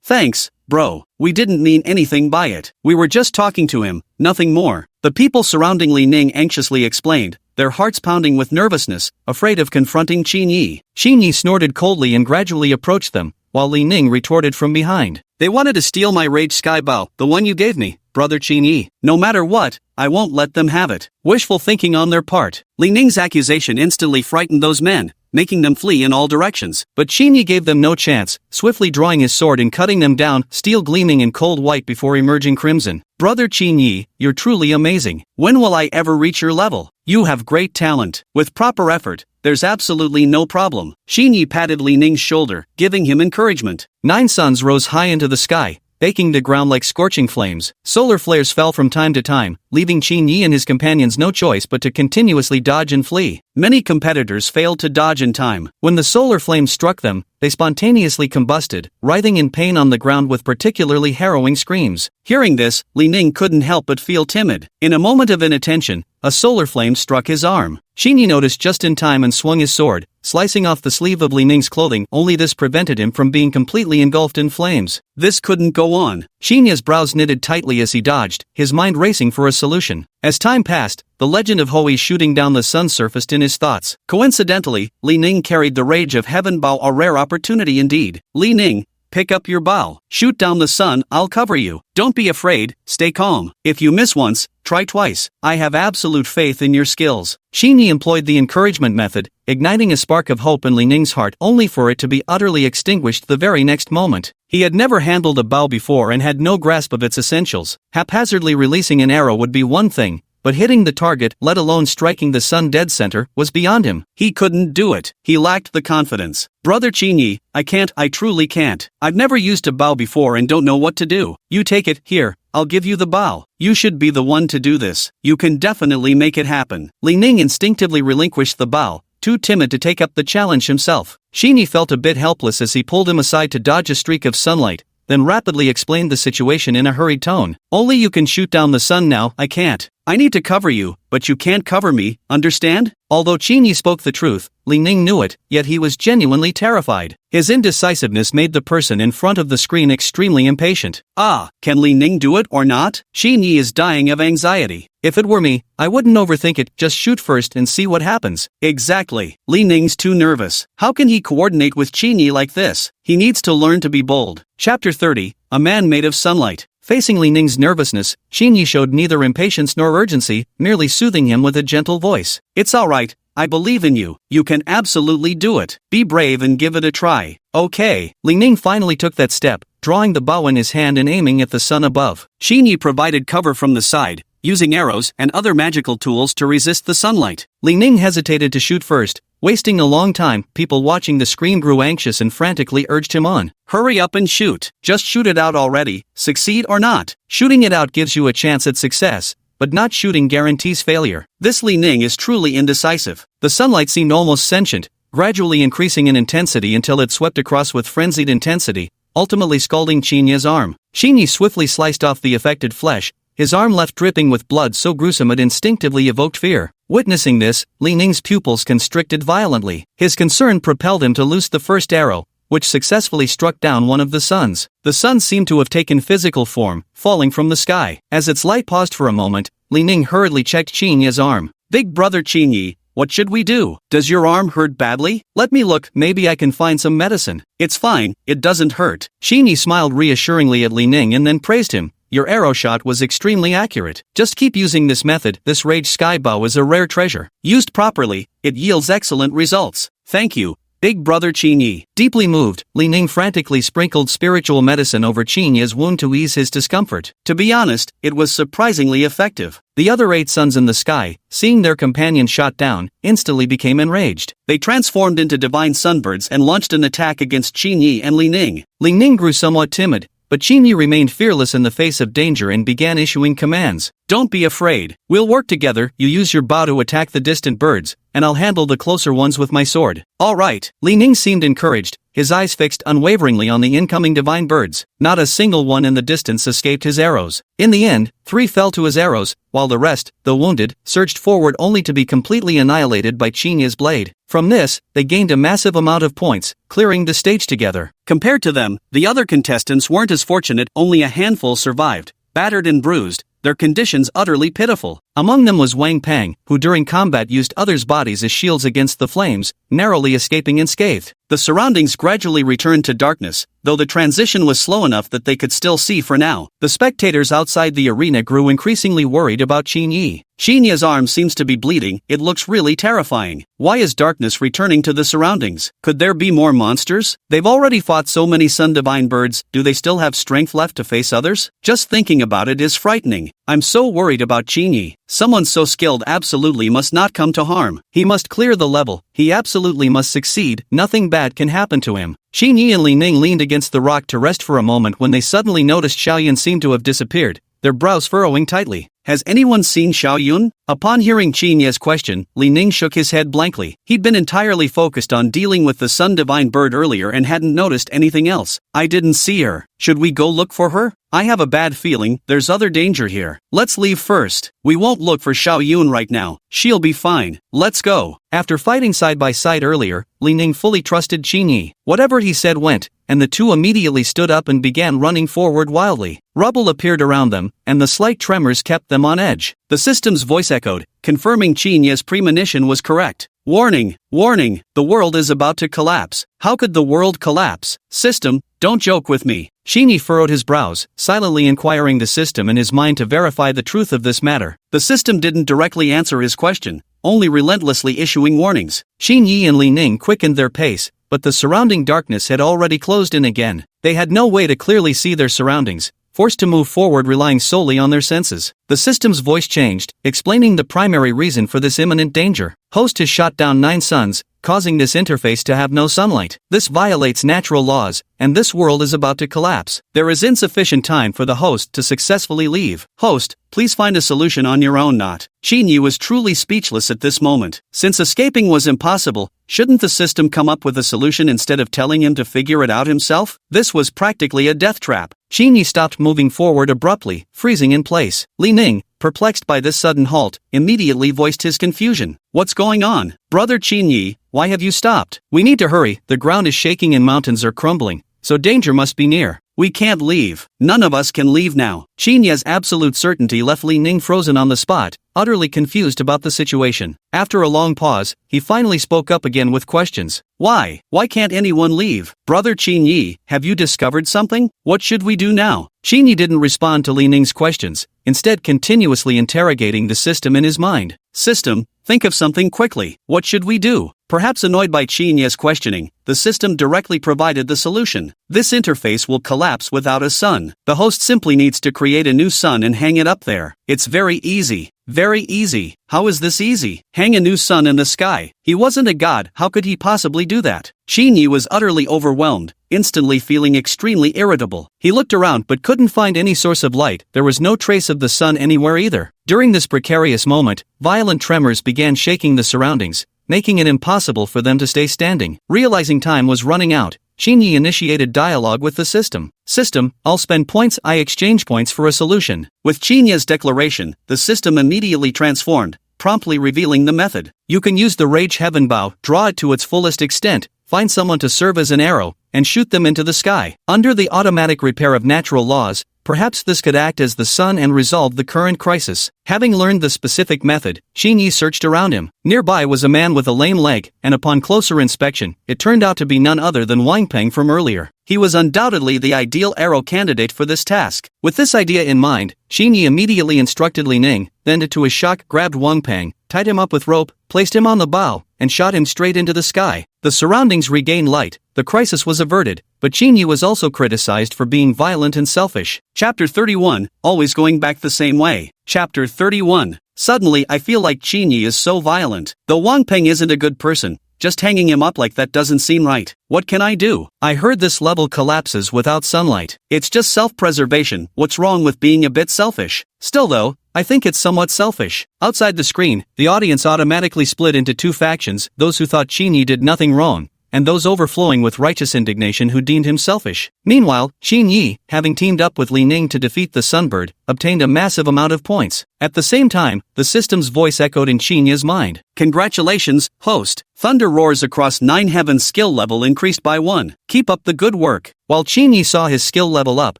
Thanks, bro. We didn't mean anything by it. We were just talking to him, nothing more. The people surrounding Li Ning anxiously explained, their hearts pounding with nervousness, afraid of confronting Xinyi. Xinyi snorted coldly and gradually approached them, while Li Ning retorted from behind. They wanted to steal my rage skybow, the one you gave me, brother Xinyi. No matter what, I won't let them have it. Wishful thinking on their part. Li Ning's accusation instantly frightened those men, making them flee in all directions. But Xinyi gave them no chance, swiftly drawing his sword and cutting them down, steel gleaming in cold white before emerging crimson. Brother Xinyi, you're truly amazing. When will I ever reach your level? You have great talent. With proper effort, there's absolutely no problem. Xinyi patted Li Ning's shoulder, giving him encouragement. 9 suns rose high into the sky, baking the ground like scorching flames. Solar flares fell from time to time, leaving Xinyi and his companions no choice but to continuously dodge and flee. Many competitors failed to dodge in time. When the solar flames struck them, they spontaneously combusted, writhing in pain on the ground with particularly harrowing screams. Hearing this, Li Ning couldn't help but feel timid. In a moment of inattention, a solar flame struck his arm. Xinyi noticed just in time and swung his sword, slicing off the sleeve of Li Ning's clothing. Only this prevented him from being completely engulfed in flames. This couldn't go on. Xinya's brows knitted tightly as he dodged, his mind racing for a solution. As time passed, the legend of Hoi shooting down the sun surfaced in his thoughts. Coincidentally, Li Ning carried the rage of heaven bow, a rare opportunity indeed. Li Ning, pick up your bow. Shoot down the sun, I'll cover you. Don't be afraid, stay calm. If you miss once, try twice. I have absolute faith in your skills. Xinyi employed the encouragement method, igniting a spark of hope in Li Ning's heart only for it to be utterly extinguished the very next moment. He had never handled a bow before and had no grasp of its essentials. Haphazardly releasing an arrow would be one thing, but hitting the target, let alone striking the sun dead center, was beyond him. He couldn't do it. He lacked the confidence. Brother Xinyi, I truly can't. I've never used a bow before and don't know what to do. You take it, here, I'll give you the bow. You should be the one to do this. You can definitely make it happen. Li Ning instinctively relinquished the bow, too timid to take up the challenge himself. Xinyi felt a bit helpless as he pulled him aside to dodge a streak of sunlight, then rapidly explained the situation in a hurried tone. Only you can shoot down the sun now, I can't. I need to cover you, but you can't cover me, understand? Although Qingyi spoke the truth, Li Ning knew it, yet he was genuinely terrified. His indecisiveness made the person in front of the screen extremely impatient. Can Li Ning do it or not? Qingyi is dying of anxiety. If it were me, I wouldn't overthink it, just shoot first and see what happens. Exactly. Li Ning's too nervous. How can he coordinate with Qingyi like this? He needs to learn to be bold. Chapter 30, A Man Made of Sunlight. Facing Li Ning's nervousness, Qingyi showed neither impatience nor urgency, merely soothing him with a gentle voice. It's alright, I believe in you. You can absolutely do it. Be brave and give it a try. Okay. Li Ning finally took that step, drawing the bow in his hand and aiming at the sun above. Qingyi provided cover from the side, using arrows and other magical tools to resist the sunlight. Li Ning hesitated to shoot first, wasting a long time. People watching the screen grew anxious and frantically urged him on. Hurry up and shoot. Just shoot it out already, succeed or not. Shooting it out gives you a chance at success, but not shooting guarantees failure. This Li Ning is truly indecisive. The sunlight seemed almost sentient, gradually increasing in intensity until it swept across with frenzied intensity, ultimately scalding Qingyi's arm. Qingyi swiftly sliced off the affected flesh, his arm left dripping with blood so gruesome it instinctively evoked fear. Witnessing this, Li Ning's pupils constricted violently. His concern propelled him to loose the first arrow, which successfully struck down one of the suns. The sun seemed to have taken physical form, falling from the sky. As its light paused for a moment, Li Ning hurriedly checked Qingyi's arm. Big brother Qingyi, what should we do? Does your arm hurt badly? Let me look, maybe I can find some medicine. It's fine, it doesn't hurt. Qingyi smiled reassuringly at Li Ning and then praised him. Your arrow shot was extremely accurate. Just keep using this method. This rage sky bow is a rare treasure. Used properly, it yields excellent results. Thank you, big brother Qingyi. Deeply moved, Li Ning frantically sprinkled spiritual medicine over Qingyi's wound to ease his discomfort. To be honest, it was surprisingly effective. The other 8 suns in the sky, seeing their companion shot down, instantly became enraged. They transformed into divine sunbirds and launched an attack against Qingyi and Li Ning. Li Ning grew somewhat timid, but Qingyi remained fearless in the face of danger and began issuing commands. Don't be afraid. We'll work together. You use your bow to attack the distant birds, and I'll handle the closer ones with my sword. All right. Li Ning seemed encouraged, his eyes fixed unwaveringly on the incoming divine birds. Not a single one in the distance escaped his arrows. In the end, 3 fell to his arrows, while the rest, though wounded, surged forward only to be completely annihilated by Qingyi's blade. From this, they gained a massive amount of points, clearing the stage together. Compared to them, the other contestants weren't as fortunate. Only a handful survived, battered and bruised, their conditions utterly pitiful. Among them was Wang Pang, who during combat used others' bodies as shields against the flames, narrowly escaping unscathed. The surroundings gradually returned to darkness, though the transition was slow enough that they could still see for now. The spectators outside the arena grew increasingly worried about Qingyi. Qingyi's arm seems to be bleeding. It looks really terrifying. Why is darkness returning to the surroundings? Could there be more monsters? They've already fought so many sun divine birds. Do they still have strength left to face others? Just thinking about it is frightening. I'm so worried about Qingyi. Someone so skilled absolutely must not come to harm. He must clear the level. He absolutely must succeed. Nothing bad can happen to him. Qingyi and Li Ning leaned against the rock to rest for a moment when they suddenly noticed Xiaoyun seemed to have disappeared, their brows furrowing tightly. Has anyone seen Xiaoyun? Upon hearing Qingyi's question, Li Ning shook his head blankly. He'd been entirely focused on dealing with the sun divine bird earlier and hadn't noticed anything else. I didn't see her. Should we go look for her? I have a bad feeling there's other danger here. Let's leave first. We won't look for Xiaoyun right now. She'll be fine. Let's go. After fighting side by side earlier, Li Ning fully trusted Qingyi. Whatever he said went, and the two immediately stood up and began running forward wildly. Rubble appeared around them, and the slight tremors kept them on edge. The system's voice echoed, confirming Qingyi's premonition was correct. Warning, warning, the world is about to collapse. How could the world collapse? System, don't joke with me. Qingyi furrowed his brows, silently inquiring the system in his mind to verify the truth of this matter. The system didn't directly answer his question, only relentlessly issuing warnings. Qingyi and Li Ning quickened their pace, but the surrounding darkness had already closed in again. They had no way to clearly see their surroundings, forced to move forward relying solely on their senses. The system's voice changed, explaining the primary reason for this imminent danger. Host has shot down 9 suns, causing this interface to have no sunlight. This violates natural laws, and this world is about to collapse. There is insufficient time for the host to successfully leave. Host, please find a solution on your own. Not. Shinyi was truly speechless at this moment. Since escaping was impossible, shouldn't the system come up with a solution instead of telling him to figure it out himself? This was practically a death trap. Shinyi stopped moving forward abruptly, freezing in place. Li Ning, perplexed by this sudden halt, immediately voiced his confusion. What's going on? Brother Shinyi, why have you stopped? We need to hurry, the ground is shaking and mountains are crumbling, so danger must be near. We can't leave. None of us can leave now. Shinya's absolute certainty left Li Ning frozen on the spot, utterly confused about the situation. After a long pause, he finally spoke up again with questions. Why? Why can't anyone leave? Brother Shinyi, have you discovered something? What should we do now? Shinyi didn't respond to Li Ning's questions, instead continuously interrogating the system in his mind. System, think of something quickly. What should we do? Perhaps annoyed by Shinya's questioning, the system directly provided the solution. This interface will collapse without a sun. The host simply needs to create a new sun and hang it up there. It's very easy. Very easy. How is this easy? Hang a new sun in the sky. He wasn't a god, how could he possibly do that? Shinyi was utterly overwhelmed, instantly feeling extremely irritable. He looked around but couldn't find any source of light, there was no trace of the sun anywhere either. During this precarious moment, violent tremors began shaking the surroundings, making it impossible for them to stay standing. Realizing time was running out, Shinyi initiated dialogue with the system. System, I'll spend points, I exchange points for a solution. With Shinya's declaration, the system immediately transformed, promptly revealing the method. You can use the Rage Heaven Bow, draw it to its fullest extent, find someone to serve as an arrow, and shoot them into the sky. Under the automatic repair of natural laws, perhaps this could act as the sun and resolve the current crisis. Having learned the specific method, Shinyi searched around him. Nearby was a man with a lame leg, and upon closer inspection, it turned out to be none other than Wang Peng from earlier. He was undoubtedly the ideal arrow candidate for this task. With this idea in mind, Shinyi immediately instructed Li Ning, then to his shock grabbed Wang Peng, tied him up with rope, placed him on the bow, and shot him straight into the sky. The surroundings regained light, the crisis was averted, but Shinyi was also criticized for being violent and selfish. Chapter 31, always going back the same way. Chapter 31. Suddenly I feel like Shinyi is so violent. Though Wang Peng isn't a good person, just hanging him up like that doesn't seem right. What can I do? I heard this level collapses without sunlight. It's just self-preservation, what's wrong with being a bit selfish? Still though, I think it's somewhat selfish. Outside the screen, the audience automatically split into two factions, those who thought Shinyi did nothing wrong, and those overflowing with righteous indignation who deemed him selfish. Meanwhile, Shinyi, having teamed up with Li Ning to defeat the Sunbird, obtained a massive amount of points. At the same time, the system's voice echoed in Shinya's mind. Congratulations, host. Thunder roars across 9 heavens, skill level increased by 1. Keep up the good work. While Shinyi saw his skill level up,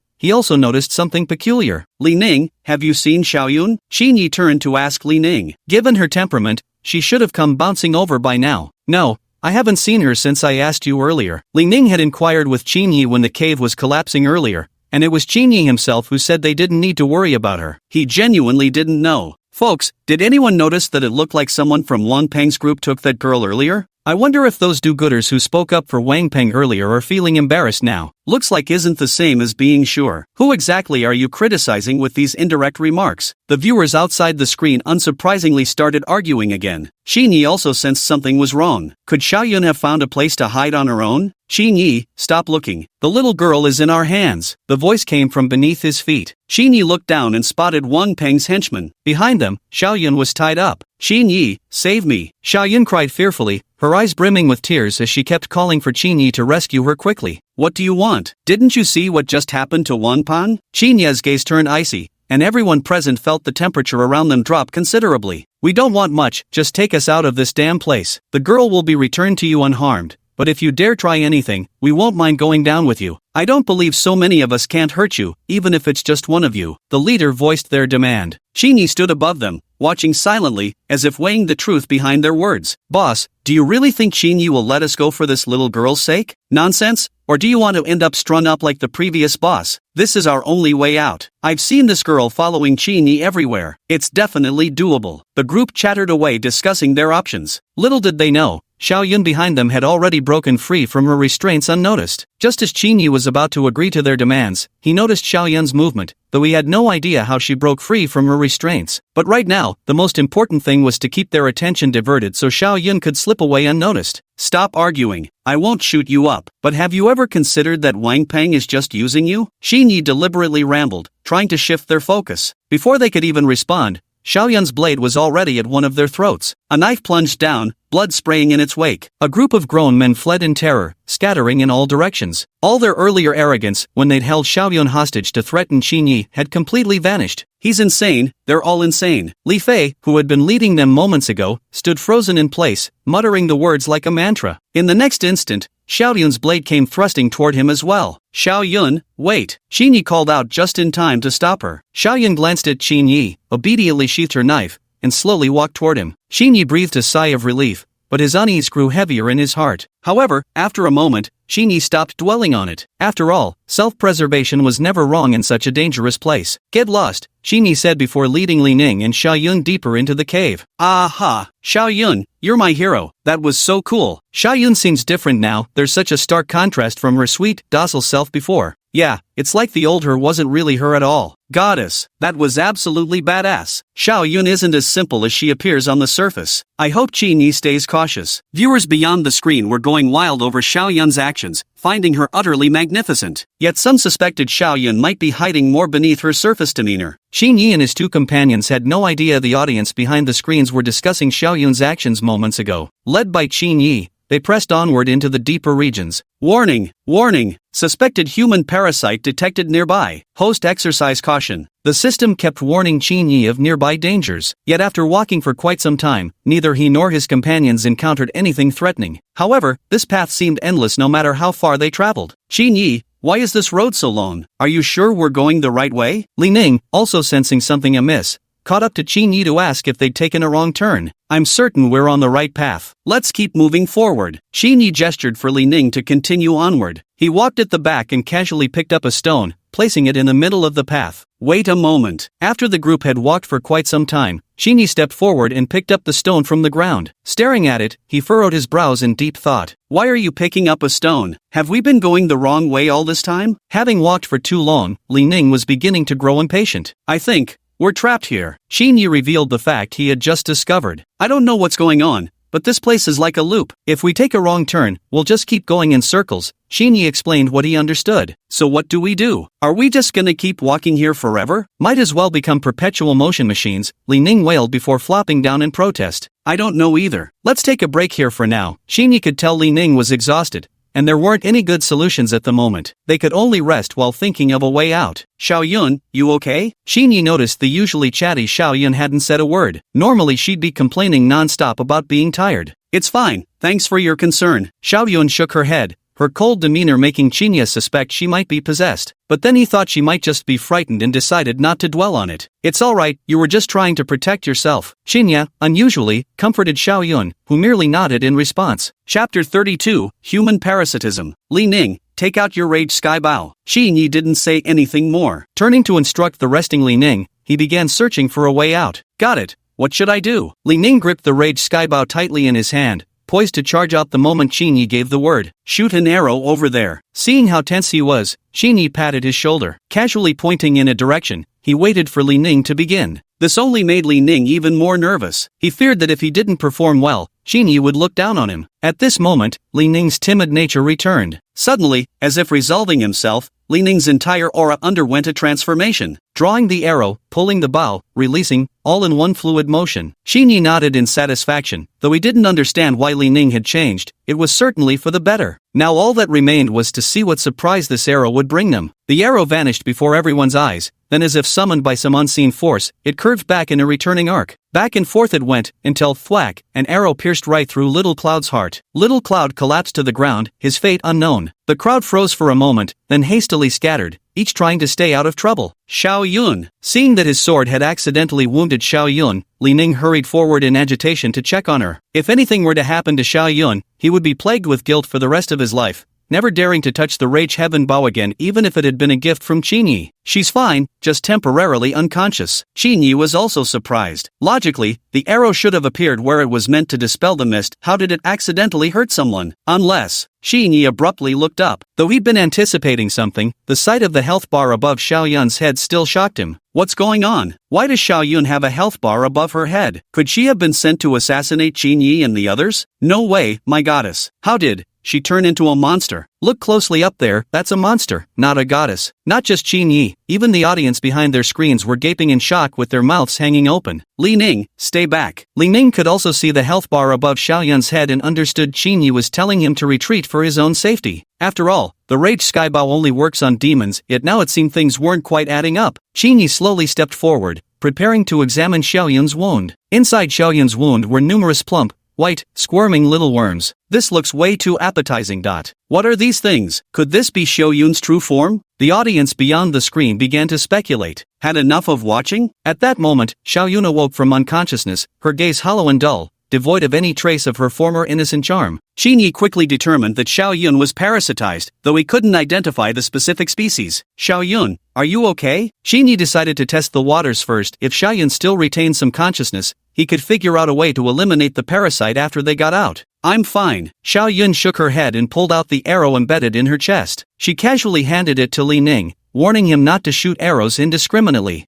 he also noticed something peculiar. Li Ning, have you seen Xiaoyun? Shinyi turned to ask Li Ning. Given her temperament, she should have come bouncing over by now. No, I haven't seen her since I asked you earlier. Li Ning had inquired with Shinyi when the cave was collapsing earlier, and it was Shinyi himself who said they didn't need to worry about her. He genuinely didn't know. Folks, did anyone notice that it looked like someone from Wang Peng's group took that girl earlier? I wonder if those do-gooders who spoke up for Wang Peng earlier are feeling embarrassed now. Looks like isn't the same as being sure. Who exactly are you criticizing with these indirect remarks? The viewers outside the screen unsurprisingly started arguing again. Shinyi also sensed something was wrong. Could Xiaoyun have found a place to hide on her own? Shinyi, stop looking. The little girl is in our hands. The voice came from beneath his feet. Shinyi looked down and spotted Wang Peng's henchmen. Behind them, Xiaoyun was tied up. Shinyi, save me. Xiaoyun cried fearfully, her eyes brimming with tears as she kept calling for Shinyi to rescue her quickly. What do you want? Didn't you see what just happened to Wang Pan? Shinya's gaze turned icy, and everyone present felt the temperature around them drop considerably. We don't want much, just take us out of this damn place. The girl will be returned to you unharmed, but if you dare try anything, we won't mind going down with you. I don't believe so many of us can't hurt you, even if it's just one of you. The leader voiced their demand. Shinyi stood above them, watching silently, as if weighing the truth behind their words. Boss, do you really think Shinyi will let us go for this little girl's sake? Nonsense? Or do you want to end up strung up like the previous boss? This is our only way out. I've seen this girl following Shinyi everywhere. It's definitely doable. The group chattered away discussing their options. Little did they know, Xiao Yun behind them had already broken free from her restraints unnoticed. Just as Qin Yi was about to agree to their demands, he noticed Xiao Yun's movement, though he had no idea how she broke free from her restraints. But right now, the most important thing was to keep their attention diverted so Xiao Yun could slip away unnoticed. Stop arguing. I won't shoot you up. But have you ever considered that Wang Peng is just using you? Qin Yi deliberately rambled, trying to shift their focus. Before they could even respond, Xiao Yun's blade was already at one of their throats. A knife plunged down, blood spraying in its wake. A group of grown men fled in terror, scattering in all directions. All their earlier arrogance, when they'd held Xiao Yun hostage to threaten Qin Yi, had completely vanished. He's insane, they're all insane. Li Fei, who had been leading them moments ago, stood frozen in place, muttering the words like a mantra. In the next instant, Xiao Yun's blade came thrusting toward him as well. Xiao Yun, wait! Qin Yi called out just in time to stop her. Xiao Yun glanced at Qin Yi, obediently sheathed her knife, and slowly walked toward him. Qin Yi breathed a sigh of relief, but his unease grew heavier in his heart. However, after a moment, Qin Yi stopped dwelling on it. After all, self-preservation was never wrong in such a dangerous place. Get lost, Qin Yi said before leading Li Ning and Xiao Yun deeper into the cave. Aha! Xiao Yun, you're my hero. That was so cool. Xiao Yun seems different now, there's such a stark contrast from her sweet, docile self before. Yeah, it's like the old her wasn't really her at all. Goddess, that was absolutely badass. Xiao Yun isn't as simple as she appears on the surface. I hope Qin Yi stays cautious. Viewers beyond the screen were going wild over Xiao Yun's actions, finding her utterly magnificent. Yet some suspected Xiao Yun might be hiding more beneath her surface demeanor. Qin Yi and his two companions had no idea the audience behind the screens were discussing Xiao Yun's actions moments ago. Led by Qin Yi, they pressed onward into the deeper regions. Warning! Warning! Suspected human parasite detected nearby. Host exercise caution. The system kept warning Qin Yi of nearby dangers. Yet after walking for quite some time, neither he nor his companions encountered anything threatening. However, this path seemed endless no matter how far they traveled. Qin Yi, why is this road so long? Are you sure we're going the right way? Li Ning, also sensing something amiss, caught up to Qin Yi to ask if they'd taken a wrong turn. I'm certain we're on the right path. Let's keep moving forward. Qin Yi gestured for Li Ning to continue onward. He walked at the back and casually picked up a stone, placing it in the middle of the path. Wait a moment. After the group had walked for quite some time, Qin Yi stepped forward and picked up the stone from the ground. Staring at it, he furrowed his brows in deep thought. Why are you picking up a stone? Have we been going the wrong way all this time? Having walked for too long, Li Ning was beginning to grow impatient. I think we're trapped here. Qin Yi revealed the fact he had just discovered. I don't know what's going on, but this place is like a loop. If we take a wrong turn, we'll just keep going in circles. Qin Yi explained what he understood. So what do we do? Are we just gonna keep walking here forever? Might as well become perpetual motion machines, Li Ning wailed before flopping down in protest. I don't know either. Let's take a break here for now. Qin Yi could tell Li Ning was exhausted, and there weren't any good solutions at the moment. They could only rest while thinking of a way out. Xiao Yun, you okay? Qin Yi noticed the usually chatty Xiao Yun hadn't said a word. Normally she'd be complaining non-stop about being tired. It's fine, thanks for your concern. Xiao Yun shook her head, her cold demeanor making Qin Yi suspect she might be possessed. But then he thought she might just be frightened and decided not to dwell on it. It's alright, you were just trying to protect yourself. Qin Yi, unusually, comforted Xiao Yun, who merely nodded in response. Chapter 32, Human Parasitism. Li Ning, take out your rage sky bow. Qin Yi didn't say anything more. Turning to instruct the resting Li Ning, he began searching for a way out. Got it. What should I do? Li Ning gripped the rage sky bow tightly in his hand, poised to charge out the moment Qin Yi gave the word. Shoot an arrow over there. Seeing how tense he was, Qin Yi patted his shoulder. Casually pointing in a direction, he waited for Li Ning to begin. This only made Li Ning even more nervous. He feared that if he didn't perform well, Qin Yi would look down on him. At this moment, Li Ning's timid nature returned. Suddenly, as if resolving himself, Li Ning's entire aura underwent a transformation. Drawing the arrow, pulling the bow, releasing, all in one fluid motion. Qin Yi nodded in satisfaction. Though he didn't understand why Li Ning had changed, it was certainly for the better. Now all that remained was to see what surprise this arrow would bring them. The arrow vanished before everyone's eyes, then as if summoned by some unseen force, it curved back in a returning arc. Back and forth it went, until thwack, an arrow pierced right through Little Cloud's heart. Little Cloud collapsed to the ground, his fate unknown. The crowd froze for a moment, then hastily scattered, each trying to stay out of trouble. Xiao Yun. Seeing that his sword had accidentally wounded Xiao Yun, Li Ning hurried forward in agitation to check on her. If anything were to happen to Xiao Yun, he would be plagued with guilt for the rest of his life. never daring to touch the Rage Heaven bow again even if it had been a gift from Qinyi. She's fine, just temporarily unconscious. Qinyi was also surprised. Logically, the arrow should have appeared where it was meant to dispel the mist. How did it accidentally hurt someone? Unless... Qinyi abruptly looked up. Though he'd been anticipating something, the sight of the health bar above Xiao Yun's head still shocked him. What's going on? Why does Xiao Yun have a health bar above her head? Could she have been sent to assassinate Qinyi and the others? No way, my goddess. How did she turn into a monster? Look closely up there, that's a monster, not a goddess. Not just Qinyi, even the audience behind their screens were gaping in shock with their mouths hanging open. Li Ning, stay back. Li Ning could also see the health bar above Xiao Yun's head and understood Qinyi was telling him to retreat for his own safety. After all, the Rage Skybow only works on demons, yet now it seemed things weren't quite adding up. Qinyi slowly stepped forward, preparing to examine Xiao Yun's wound. Inside Xiao Yun's wound were numerous plump, white, squirming little worms. This looks way too appetizing. What are these things? Could this be Xiao Yun's true form? The audience beyond the screen began to speculate. Had enough of watching? At that moment, Xiao Yun awoke from unconsciousness, her gaze hollow and dull, devoid of any trace of her former innocent charm. Qinyi quickly determined that Xiao Yun was parasitized, though he couldn't identify the specific species. Xiao Yun, are you okay? Qinyi decided to test the waters first. If Xiao Yun still retained some consciousness, he could figure out a way to eliminate the parasite after they got out. I'm fine. Xiao Yun shook her head and pulled out the arrow embedded in her chest. She casually handed it to Li Ning, warning him not to shoot arrows indiscriminately.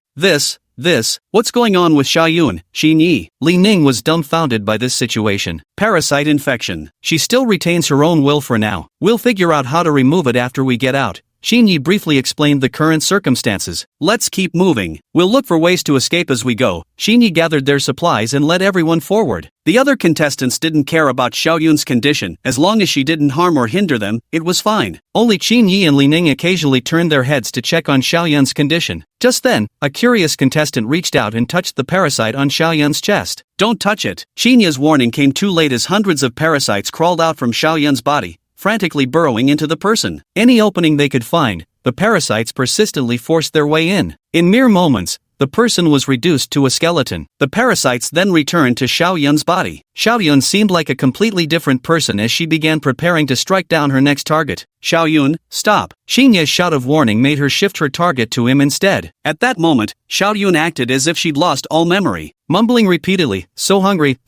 What's going on with Xiao Yun? Qinyi. Li Ning was dumbfounded by this situation. Parasite infection. She still retains her own will for now. We'll figure out how to remove it after we get out. Qinyi briefly explained the current circumstances. Let's keep moving. We'll look for ways to escape as we go. Qinyi gathered their supplies and led everyone forward. The other contestants didn't care about Xiao Yun's condition. As long as she didn't harm or hinder them, it was fine. Only Qinyi and Li Ning occasionally turned their heads to check on Xiao Yun's condition. Just then, a curious contestant reached out and touched the parasite on Xiao Yun's chest. Don't touch it. Qinyi's warning came too late as hundreds of parasites crawled out from Xiao Yun's body, frantically burrowing into the person. Any opening they could find, the parasites persistently forced their way in. In mere moments, the person was reduced to a skeleton. The parasites then returned to Xiao Yun's body. Xiao Yun seemed like a completely different person as she began preparing to strike down her next target. Xiao Yun, stop. Xinya's shout of warning made her shift her target to him instead. At that moment, Xiao Yun acted as if she'd lost all memory. Mumbling repeatedly, so hungry,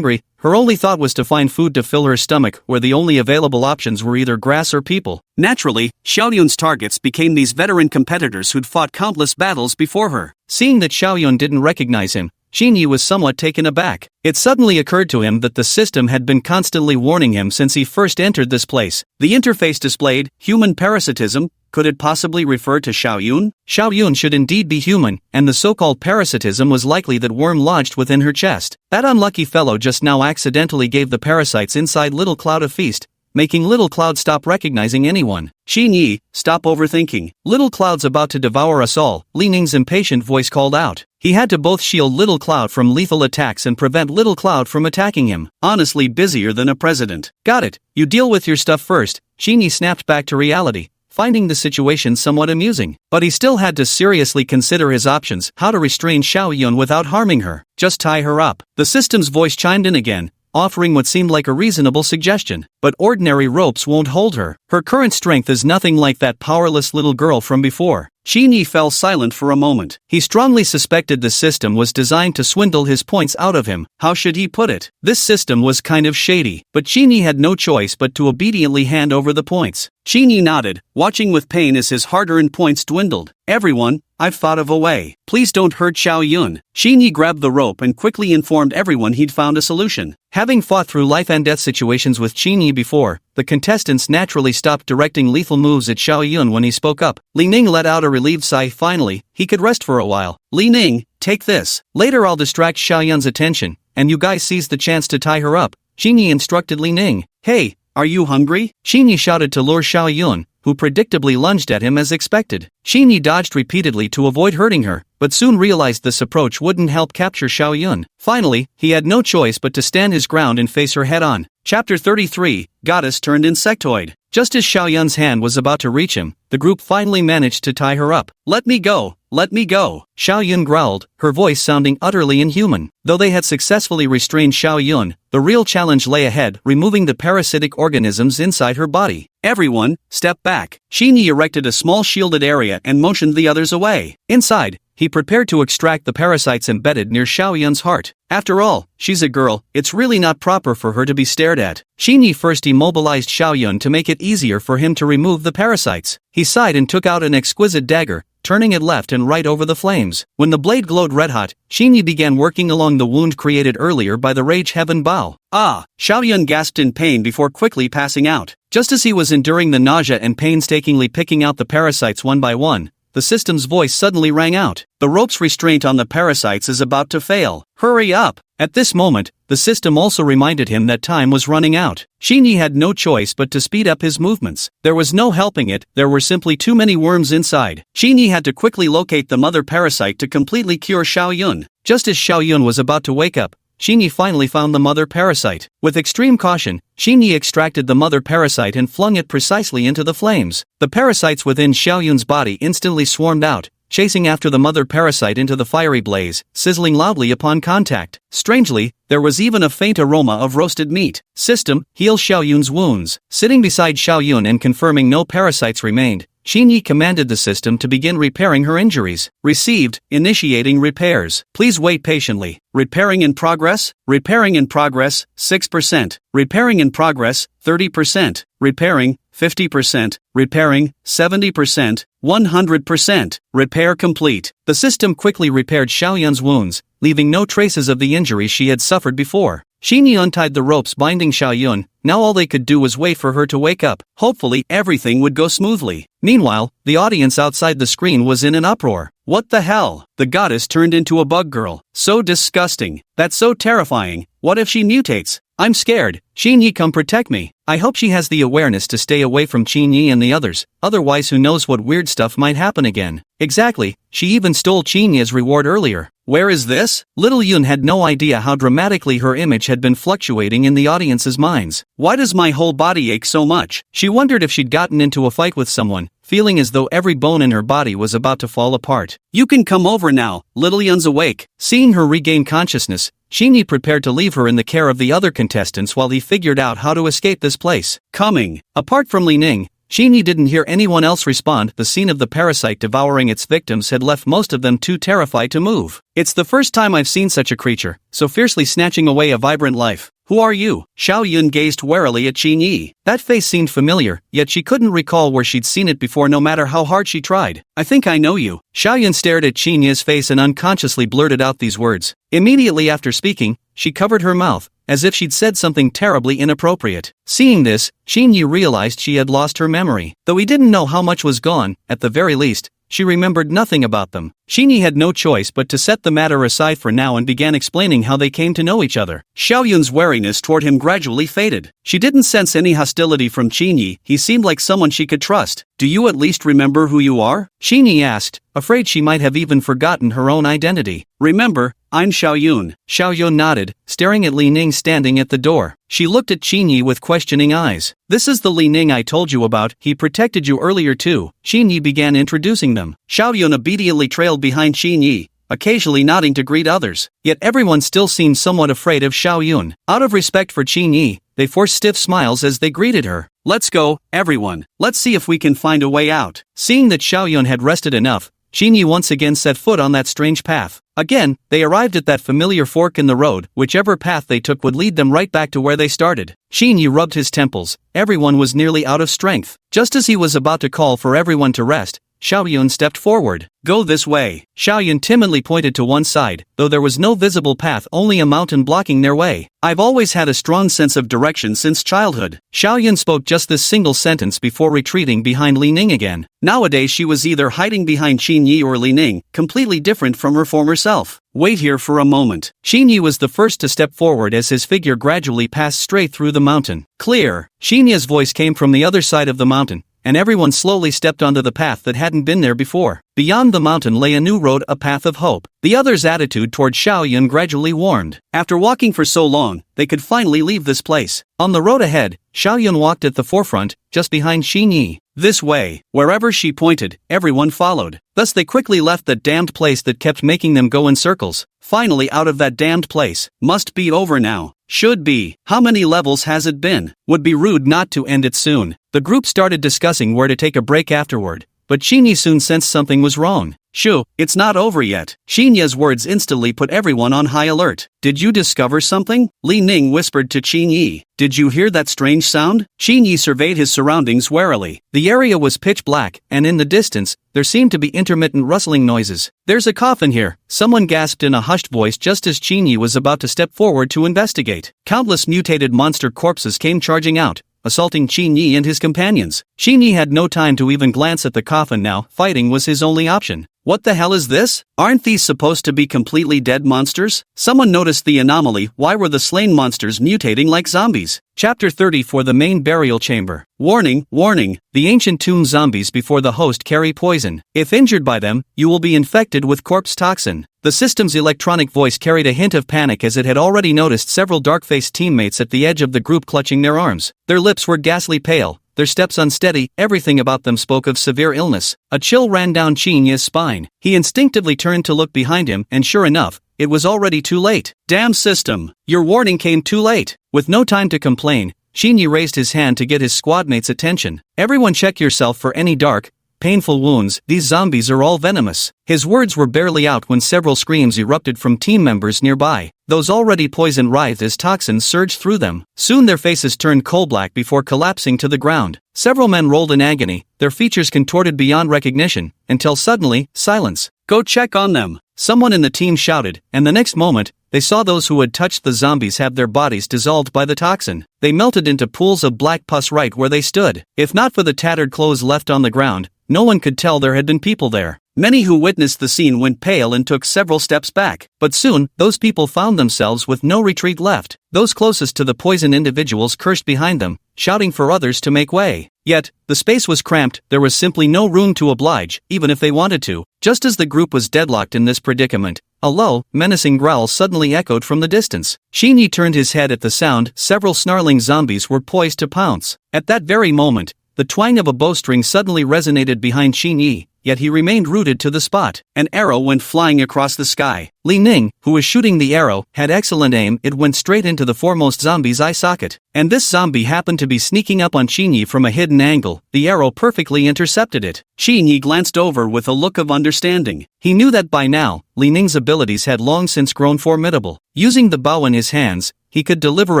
her only thought was to find food to fill her stomach, where the only available options were either grass or people. Naturally, Xiao Yun's targets became these veteran competitors who'd fought countless battles before her. Seeing that Xiao Yun didn't recognize him, Qinyi was somewhat taken aback. It suddenly occurred to him that the system had been constantly warning him since he first entered this place. The interface displayed, human parasitism. Could it possibly refer to Xiao Yun? Xiao Yun should indeed be human, and the so-called parasitism was likely that worm lodged within her chest. That unlucky fellow just now accidentally gave the parasites inside Little Cloud a feast, making Little Cloud stop recognizing anyone. Qinyi, stop overthinking. Little Cloud's about to devour us all, Li Ning's impatient voice called out. He had to both shield Little Cloud from lethal attacks and prevent Little Cloud from attacking him. Honestly, busier than a president. Got it. You deal with your stuff first. Qinyi snapped back to reality, finding the situation somewhat amusing. But he still had to seriously consider his options, how to restrain Xiao Yun without harming her. Just tie her up. The system's voice chimed in again, offering what seemed like a reasonable suggestion. But ordinary ropes won't hold her. Her current strength is nothing like that powerless little girl from before. Qinyi fell silent for a moment. He strongly suspected the system was designed to swindle his points out of him. How should he put it? This system was kind of shady, but Qinyi had no choice but to obediently hand over the points. Qinyi nodded, watching with pain as his hard-earned points dwindled. Everyone, I've thought of a way. Please don't hurt Xiao Yun. Qinyi grabbed the rope and quickly informed everyone he'd found a solution. Having fought through life and death situations with Qinyi before, the contestants naturally stopped directing lethal moves at Xiao Yun when he spoke up. Li Ning let out a relieved sigh. Finally, he could rest for a while. Li Ning, take this. Later I'll distract Xiao Yun's attention, and you guys seize the chance to tie her up. Qinyi instructed Li Ning. Hey, are you hungry? Qinyi shouted to lure Xiao Yun, who predictably lunged at him as expected. Qinyi dodged repeatedly to avoid hurting her, but soon realized this approach wouldn't help capture Xiao Yun. Finally, he had no choice but to stand his ground and face her head-on. Chapter 33, Goddess Turned Insectoid. Just as Xiao Yun's hand was about to reach him, the group finally managed to tie her up. Let me go. let me go, Xiao Yun growled, her voice sounding utterly inhuman. Though they had successfully restrained Xiao Yun, the real challenge lay ahead, removing the parasitic organisms inside her body. Everyone, step back. Xinyi erected a small shielded area and motioned the others away. Inside, he prepared to extract the parasites embedded near Xiao Yun's heart. After all, she's a girl, it's really not proper for her to be stared at. Xinyi first immobilized Xiao Yun to make it easier for him to remove the parasites. He sighed and took out an exquisite dagger, turning it left and right over the flames. When the blade glowed red-hot, Xinyi began working along the wound created earlier by the Rage Heaven Bao. Ah! Xiao Yun gasped in pain before quickly passing out. Just as he was enduring the nausea and painstakingly picking out the parasites one by one, the system's voice suddenly rang out. The rope's restraint on the parasites is about to fail. Hurry up! At this moment, the system also reminded him that time was running out. Xinyi had no choice but to speed up his movements. There was no helping it, there were simply too many worms inside. Xinyi had to quickly locate the mother parasite to completely cure Xiao Yun. Just as Xiao Yun was about to wake up, Xinyi finally found the mother parasite. With extreme caution, Xinyi extracted the mother parasite and flung it precisely into the flames. The parasites within Xiao Yun's body instantly swarmed out, chasing after the mother parasite into the fiery blaze, sizzling loudly upon contact. Strangely, there was even a faint aroma of roasted meat. System, heal Xiao Yun's wounds. Sitting beside Xiao Yun and confirming no parasites remained, Xinyi commanded the system to begin repairing her injuries. Received, initiating repairs. Please wait patiently. Repairing in progress? Repairing in progress, 6%. Repairing in progress, 30%. Repairing, 50%. Repairing, 70%. 100%. Repair complete. The system quickly repaired Xiao Yun's wounds, leaving no traces of the injuries she had suffered before. Xinyi untied the ropes binding Xiao Yun. Now all they could do was wait for her to wake up. Hopefully, everything would go smoothly. Meanwhile, the audience outside the screen was in an uproar. What the hell? The goddess turned into a bug girl. So disgusting. That's so terrifying. What if she mutates? I'm scared. Xinyi, come protect me. I hope she has the awareness to stay away from Xinyi and the others, otherwise who knows what weird stuff might happen again. Exactly, she even stole Xinyi as reward earlier. Where is this? Little Yun had no idea how dramatically her image had been fluctuating in the audience's minds. Why does my whole body ache so much? She wondered if she'd gotten into a fight with someone, feeling as though every bone in her body was about to fall apart. You can come over now, Little Yun's awake. Seeing her regain consciousness, Xinyi prepared to leave her in the care of the other contestants while he figured out how to escape this place. Coming. Apart from Li Ning, Xinyi didn't hear anyone else respond. The scene of the parasite devouring its victims had left most of them too terrified to move. It's the first time I've seen such a creature, so fiercely snatching away a vibrant life. Who are you? Xiao Yun gazed warily at Xinyi. That face seemed familiar, yet she couldn't recall where she'd seen it before no matter how hard she tried. I think I know you. Xiao Yun stared at Xinyi's face and unconsciously blurted out these words. Immediately after speaking, she covered her mouth, as if she'd said something terribly inappropriate. Seeing this, Xinyi realized she had lost her memory. Though he didn't know how much was gone, at the very least, she remembered nothing about them. Xinyi had no choice but to set the matter aside for now and began explaining how they came to know each other. Xiao Yun's wariness toward him gradually faded. She didn't sense any hostility from Xinyi. He seemed like someone she could trust. Do you at least remember who you are? Xinyi asked, afraid she might have even forgotten her own identity. Remember, I'm Xiao Yun. Xiao Yun nodded, staring at Li Ning standing at the door. She looked at Xinyi with questioning eyes. This is the Li Ning I told you about. He protected you earlier too. Xinyi began introducing them. Xiao Yun obediently trailed behind Xinyi, occasionally nodding to greet others. Yet everyone still seemed somewhat afraid of Xiao Yun. Out of respect for Xinyi, they forced stiff smiles as they greeted her. Let's go, everyone. Let's see if we can find a way out. Seeing that Xiao Yun had rested enough, Xinyi once again set foot on that strange path. Again, they arrived at that familiar fork in the road. Whichever path they took would lead them right back to where they started. Xinyi rubbed his temples. Everyone was nearly out of strength. Just as he was about to call for everyone to rest, Xiao Yun stepped forward. Go this way. Xiao Yun timidly pointed to one side, though there was no visible path, only a mountain blocking their way. I've always had a strong sense of direction since childhood. Xiao Yun spoke just this single sentence before retreating behind Li Ning again. Nowadays she was either hiding behind Xinyi or Li Ning, completely different from her former self. Wait here for a moment. Xinyi was the first to step forward as his figure gradually passed straight through the mountain. Clear. Xinyi's voice came from the other side of the mountain, and everyone slowly stepped onto the path that hadn't been there before. Beyond the mountain lay a new road, a path of hope. The others' attitude toward Xiao Yun gradually warmed. After walking for so long, they could finally leave this place. On the road ahead, Xiao Yun walked at the forefront, just behind Xinyi. This way. Wherever she pointed, everyone followed. Thus they quickly left that damned place that kept making them go in circles. Finally out of that damned place. Must be over now. Should be. How many levels has it been? Would be rude not to end it soon. The group started discussing where to take a break afterward. But Shinya soon sensed something was wrong. Shoo, it's not over yet. Shinya's words instantly put everyone on high alert. Did you discover something? Li Ning whispered to Qin Yi. Did you hear that strange sound? Qin Yi surveyed his surroundings warily. The area was pitch black, and in the distance, there seemed to be intermittent rustling noises. There's a coffin here, someone gasped in a hushed voice just as Qin Yi was about to step forward to investigate. Countless mutated monster corpses came charging out, assaulting Qin Yi and his companions. Qin Yi had no time to even glance at the coffin now. Fighting was his only option. What the hell is this? Aren't these supposed to be completely dead monsters? Someone noticed the anomaly. Why were the slain monsters mutating like zombies? Chapter 30 for the main burial chamber. Warning, warning, the ancient tomb zombies before the host carry poison. If injured by them, you will be infected with corpse toxin. The system's electronic voice carried a hint of panic as it had already noticed several dark-faced teammates at the edge of the group clutching their arms. Their lips were ghastly pale, their steps unsteady, everything about them spoke of severe illness. A chill ran down Qin Yi's spine. He instinctively turned to look behind him, and sure enough, it was already too late. Damn system! Your warning came too late. With no time to complain, Qin Yi raised his hand to get his squadmates' attention. Everyone check yourself for any dark, painful wounds. These zombies are all venomous. His words were barely out when several screams erupted from team members nearby. Those already poisoned writhed as toxins surged through them. Soon their faces turned coal-black before collapsing to the ground. Several men rolled in agony, their features contorted beyond recognition, until suddenly, silence. Go check on them, someone in the team shouted, and the next moment, they saw those who had touched the zombies have their bodies dissolved by the toxin. They melted into pools of black pus right where they stood. If not for the tattered clothes left on the ground, no one could tell there had been people there. Many who witnessed the scene went pale and took several steps back. But soon, those people found themselves with no retreat left. Those closest to the poisoned individuals cursed behind them, shouting for others to make way. Yet, the space was cramped, there was simply no room to oblige, even if they wanted to. Just as the group was deadlocked in this predicament, a low, menacing growl suddenly echoed from the distance. Qin Yi turned his head at the sound. Several snarling zombies were poised to pounce. At that very moment, the twang of a bowstring suddenly resonated behind Qin Yi, yet he remained rooted to the spot. An arrow went flying across the sky. Li Ning, who was shooting the arrow, had excellent aim. It went straight into the foremost zombie's eye socket. And this zombie happened to be sneaking up on Qin Yi from a hidden angle. The arrow perfectly intercepted it. Qin Yi glanced over with a look of understanding. He knew that by now, Li Ning's abilities had long since grown formidable. Using the bow in his hands, he could deliver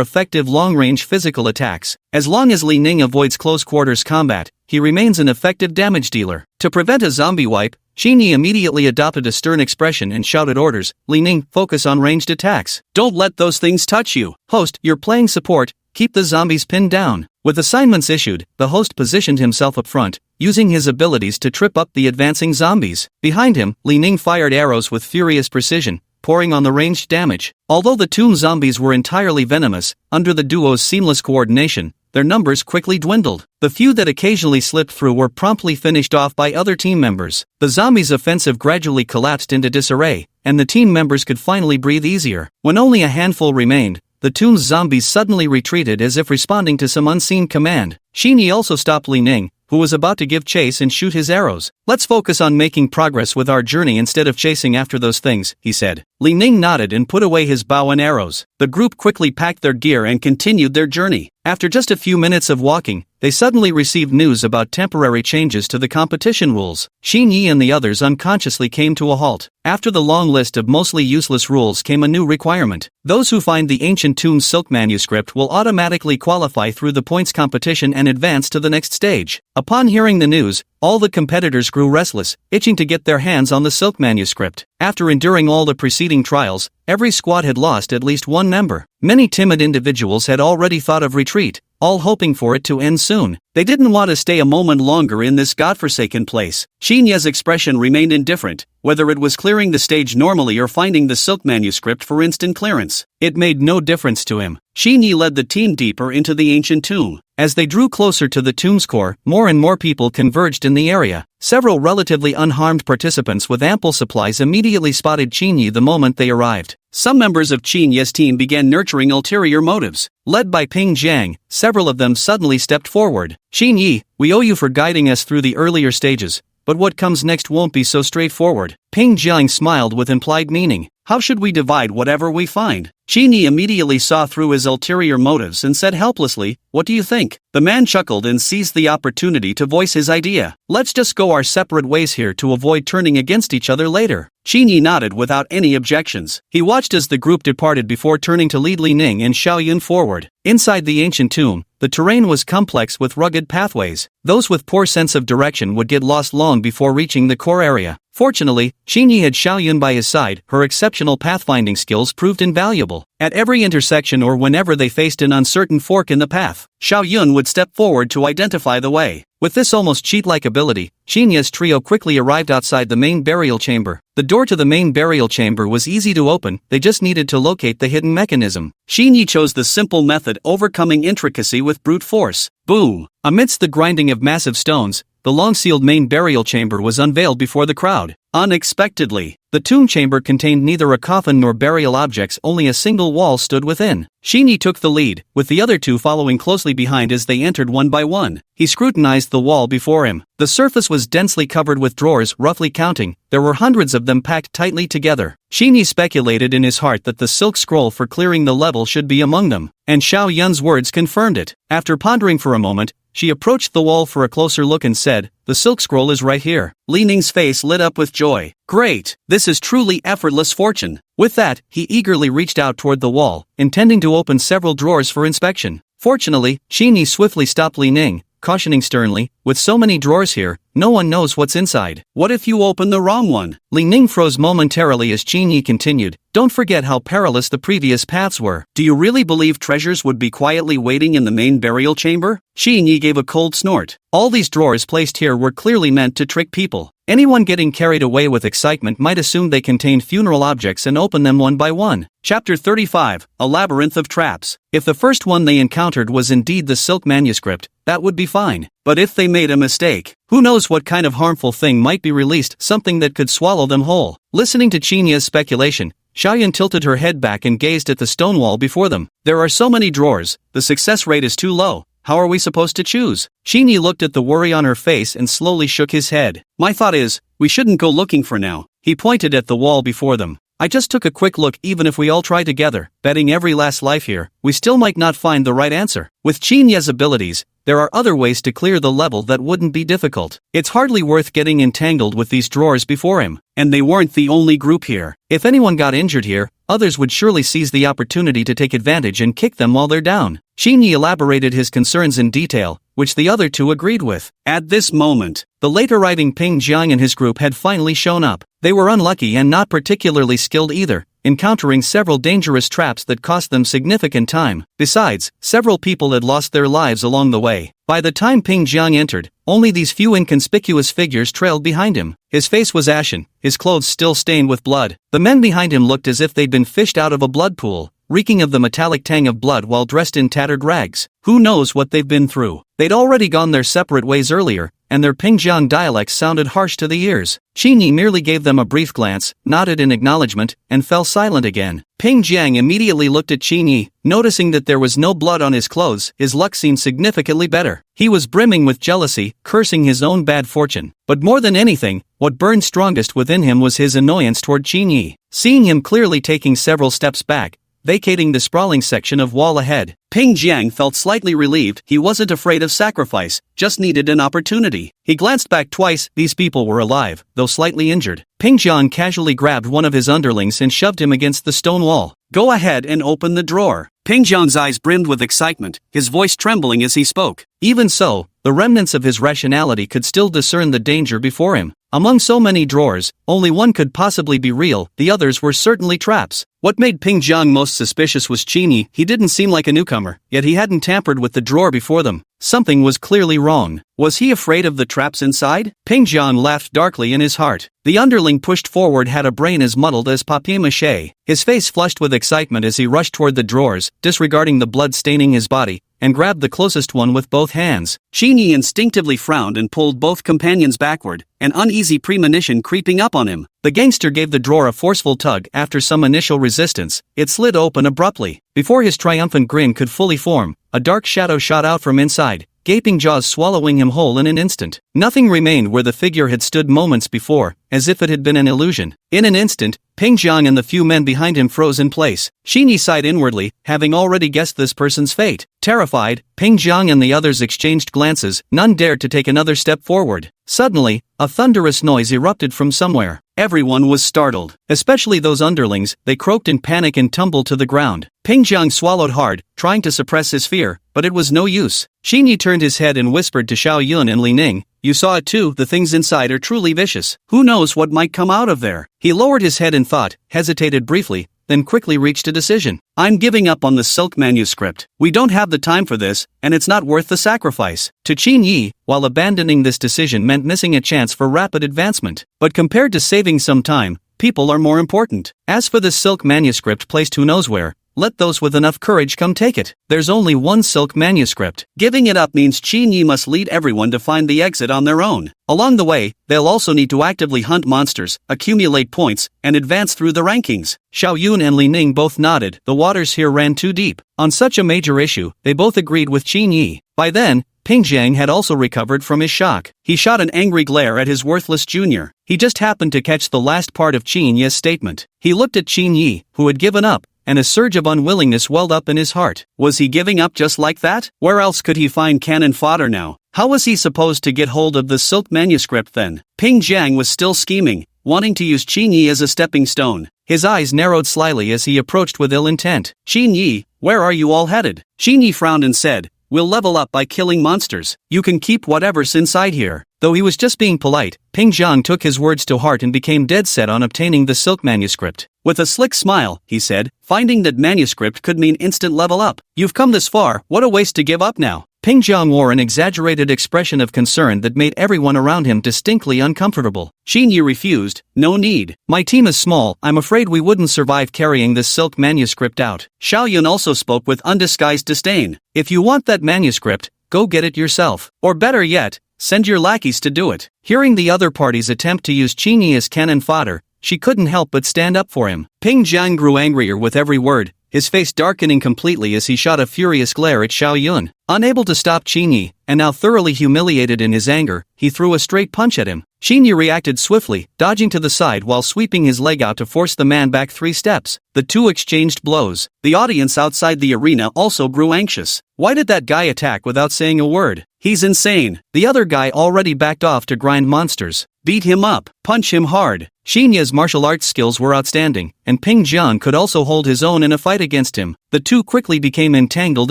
effective long-range physical attacks. As long as Li Ning avoids close-quarters combat, he remains an effective damage dealer. To prevent a zombie wipe, Qin Yi immediately adopted a stern expression and shouted orders. Li Ning, focus on ranged attacks. Don't let those things touch you. Host, you're playing support, keep the zombies pinned down. With assignments issued, the host positioned himself up front, using his abilities to trip up the advancing zombies. Behind him, Li Ning fired arrows with furious precision, pouring on the ranged damage. Although the tomb zombies were entirely venomous, under the duo's seamless coordination, their numbers quickly dwindled. The few that occasionally slipped through were promptly finished off by other team members. The zombies' offensive gradually collapsed into disarray, and the team members could finally breathe easier. When only a handful remained, the tomb's zombies suddenly retreated as if responding to some unseen command. Qin Yi also stopped Li Ning, who was about to give chase and shoot his arrows. Let's focus on making progress with our journey instead of chasing after those things, he said. Li Ning nodded and put away his bow and arrows. The group quickly packed their gear and continued their journey. After just a few minutes of walking, they suddenly received news about temporary changes to the competition rules. Qin Yi and the others unconsciously came to a halt. After the long list of mostly useless rules came a new requirement. Those who find the ancient tomb silk manuscript will automatically qualify through the points competition and advance to the next stage. Upon hearing the news, all the competitors grew restless, itching to get their hands on the silk manuscript. After enduring all the preceding trials, every squad had lost at least one member. Many timid individuals had already thought of retreat, all hoping for it to end soon. They didn't want to stay a moment longer in this godforsaken place. Qin Yi's expression remained indifferent, whether it was clearing the stage normally or finding the silk manuscript for instant clearance. It made no difference to him. Qin Yi led the team deeper into the ancient tomb. As they drew closer to the tomb's core, more and more people converged in the area. Several relatively unharmed participants with ample supplies immediately spotted Qin Yi the moment they arrived. some members of Qin Ye's team began nurturing ulterior motives. Led by Ping Jiang, several of them suddenly stepped forward. Qin Yi, we owe you for guiding us through the earlier stages, but what comes next won't be so straightforward. Ping Jiang smiled with implied meaning. How should we divide whatever we find? Qin Yi immediately saw through his ulterior motives and said helplessly, what do you think? The man chuckled and seized the opportunity to voice his idea. Let's just go our separate ways here to avoid turning against each other later. Qin Yi nodded without any objections. He watched as the group departed before turning to lead Li Ning and Xiao Yun forward. Inside the ancient tomb, the terrain was complex with rugged pathways. Those with poor sense of direction would get lost long before reaching the core area. Fortunately, Qin Yi had Xiao Yun by his side. Her exceptional pathfinding skills proved invaluable. At every intersection or whenever they faced an uncertain fork in the path, Xiao Yun would step forward to identify the way. With this almost cheat-like ability, Qin Ye's trio quickly arrived outside the main burial chamber. The door to the main burial chamber was easy to open, they just needed to locate the hidden mechanism. Qin Yi chose the simple method, overcoming intricacy with brute force. Boom! Amidst the grinding of massive stones, the long-sealed main burial chamber was unveiled before the crowd. Unexpectedly, the tomb chamber contained neither a coffin nor burial objects, only a single wall stood within. Qin Yi took the lead, with the other two following closely behind as they entered one by one. He scrutinized the wall before him. The surface was densely covered with drawers, roughly counting. There were hundreds of them packed tightly together. Qin Yi speculated in his heart that the silk scroll for clearing the level should be among them, and Xiao Yun's words confirmed it. After pondering for a moment, she approached the wall for a closer look and said, the silk scroll is right here. Li Ning's face lit up with joy. Great! This is truly effortless fortune. With that, he eagerly reached out toward the wall, intending to open several drawers for inspection. Fortunately, Qin Yi swiftly stopped Li Ning, cautioning sternly, with so many drawers here, no one knows what's inside. What if you open the wrong one? Li Ning froze momentarily as Qin Yi continued, don't forget how perilous the previous paths were. Do you really believe treasures would be quietly waiting in the main burial chamber? Qin Yi gave a cold snort. All these drawers placed here were clearly meant to trick people. Anyone getting carried away with excitement might assume they contained funeral objects and open them one by one. Chapter 35, A Labyrinth of Traps. If the first one they encountered was indeed the silk manuscript, that would be fine. But if they made a mistake, who knows what kind of harmful thing might be released, something that could swallow them whole. Listening to Qin Yi's speculation, Xiao Yun tilted her head back and gazed at the stone wall before them. There are so many drawers, the success rate is too low. How are we supposed to choose? Qin Yi looked at the worry on her face and slowly shook his head. My thought is, we shouldn't go looking for now. He pointed at the wall before them. I just took a quick look. Even if we all try together, betting every last life here, we still might not find the right answer. With Qin Ye's abilities, there are other ways to clear the level that wouldn't be difficult. It's hardly worth getting entangled with these drawers before him. And they weren't the only group here. If anyone got injured here, others would surely seize the opportunity to take advantage and kick them while they're down. Qin Yi elaborated his concerns in detail, which the other two agreed with. At this moment, the late arriving Ping Jiang and his group had finally shown up. They were unlucky and not particularly skilled either, encountering several dangerous traps that cost them significant time. Besides, several people had lost their lives along the way. By the time Ping Jiang entered, only these few inconspicuous figures trailed behind him. His face was ashen, his clothes still stained with blood. The men behind him looked as if they'd been fished out of a blood pool, reeking of the metallic tang of blood while dressed in tattered rags. Who knows what they've been through? They'd already gone their separate ways earlier, and their Pingjiang dialects sounded harsh to the ears. Qin Yi merely gave them a brief glance, nodded in acknowledgement, and fell silent again. Ping Jiang immediately looked at Qin Yi, noticing that there was no blood on his clothes. His luck seemed significantly better. He was brimming with jealousy, cursing his own bad fortune. But more than anything, what burned strongest within him was his annoyance toward Qin Yi. Seeing him clearly taking several steps back, vacating the sprawling section of wall ahead, Ping Jiang felt slightly relieved. He wasn't afraid of sacrifice, just needed an opportunity. He glanced back twice. These people were alive, though slightly injured. Ping Jiang casually grabbed one of his underlings and shoved him against the stone wall. Go ahead and open the drawer. Ping Jiang's eyes brimmed with excitement, his voice trembling as he spoke. Even so, the remnants of his rationality could still discern the danger before him. Among so many drawers, only one could possibly be real, the others were certainly traps. What made Ping Jiang most suspicious was Qin Yi. He didn't seem like a newcomer, yet he hadn't tampered with the drawer before them. Something was clearly wrong. Was he afraid of the traps inside? Ping Jiang laughed darkly in his heart. The underling pushed forward had a brain as muddled as papier-mâché. His face flushed with excitement as he rushed toward the drawers, disregarding the blood staining his body. and grabbed the closest one with both hands. Qin Yi instinctively frowned and pulled both companions backward, an uneasy premonition creeping up on him. The gangster gave the drawer a forceful tug. After some initial resistance, it slid open abruptly. Before his triumphant grin could fully form, a dark shadow shot out from inside, gaping jaws swallowing him whole in an instant. Nothing remained where the figure had stood moments before, as if it had been an illusion. In an instant, Ping Jiang and the few men behind him froze in place. Qin Yi sighed inwardly, having already guessed this person's fate. Terrified, Ping Jiang and the others exchanged glances. None dared to take another step forward. Suddenly, a thunderous noise erupted from somewhere. Everyone was startled, especially those underlings. They croaked in panic and tumbled to the ground. Ping Jiang swallowed hard, trying to suppress his fear, but it was no use. Qin Yi turned his head and whispered to Xiao Yun and Li Ning, "You saw it too, the things inside are truly vicious. Who knows what might come out of there?" He lowered his head in thought, hesitated briefly, then quickly reached a decision. "I'm giving up on the silk manuscript. We don't have the time for this, and it's not worth the sacrifice." To Qin Yi, while abandoning this decision meant missing a chance for rapid advancement. But compared to saving some time, people are more important. As for the silk manuscript placed who knows where, let those with enough courage come take it. There's only one silk manuscript. Giving it up means Qin Yi must lead everyone to find the exit on their own. Along the way, they'll also need to actively hunt monsters, accumulate points, and advance through the rankings. Xiao Yun and Li Ning both nodded. The waters here ran too deep. On such a major issue, they both agreed with Qin Yi. By then, Ping Jiang had also recovered from his shock. He shot an angry glare at his worthless junior. He just happened to catch the last part of Qin Yi's statement. He looked at Qin Yi, who had given up, and a surge of unwillingness welled up in his heart. Was he giving up just like that? Where else could he find cannon fodder now? How was he supposed to get hold of the silk manuscript then? Ping Jiang was still scheming, wanting to use Qin Yi as a stepping stone. His eyes narrowed slyly as he approached with ill intent. "Qin Yi, where are you all headed?" Qin Yi frowned and said, "We'll level up by killing monsters. You can keep whatever's inside here." Though he was just being polite, Ping Jiang took his words to heart and became dead set on obtaining the silk manuscript. With a slick smile, he said, "Finding that manuscript could mean instant level up. You've come this far, what a waste to give up now." Ping Jiang wore an exaggerated expression of concern that made everyone around him distinctly uncomfortable. Qin Yi refused, "No need. My team is small, I'm afraid we wouldn't survive carrying this silk manuscript out." Xiao Yun also spoke with undisguised disdain. "If you want that manuscript, go get it yourself. Or better yet, send your lackeys to do it." Hearing the other party's attempt to use Qin Yi as cannon fodder, she couldn't help but stand up for him. Ping Jiang grew angrier with every word, his face darkening completely as he shot a furious glare at Xiao Yun. Unable to stop Qin Yi, and now thoroughly humiliated in his anger, he threw a straight punch at him. Qin Yi reacted swiftly, dodging to the side while sweeping his leg out to force the man back 3 steps. The two exchanged blows. The audience outside the arena also grew anxious. Why did that guy attack without saying a word? He's insane. The other guy already backed off to grind monsters. Beat him up, punch him hard. Qin Yi's martial arts skills were outstanding, and Ping Jiang could also hold his own in a fight against him. The two quickly became entangled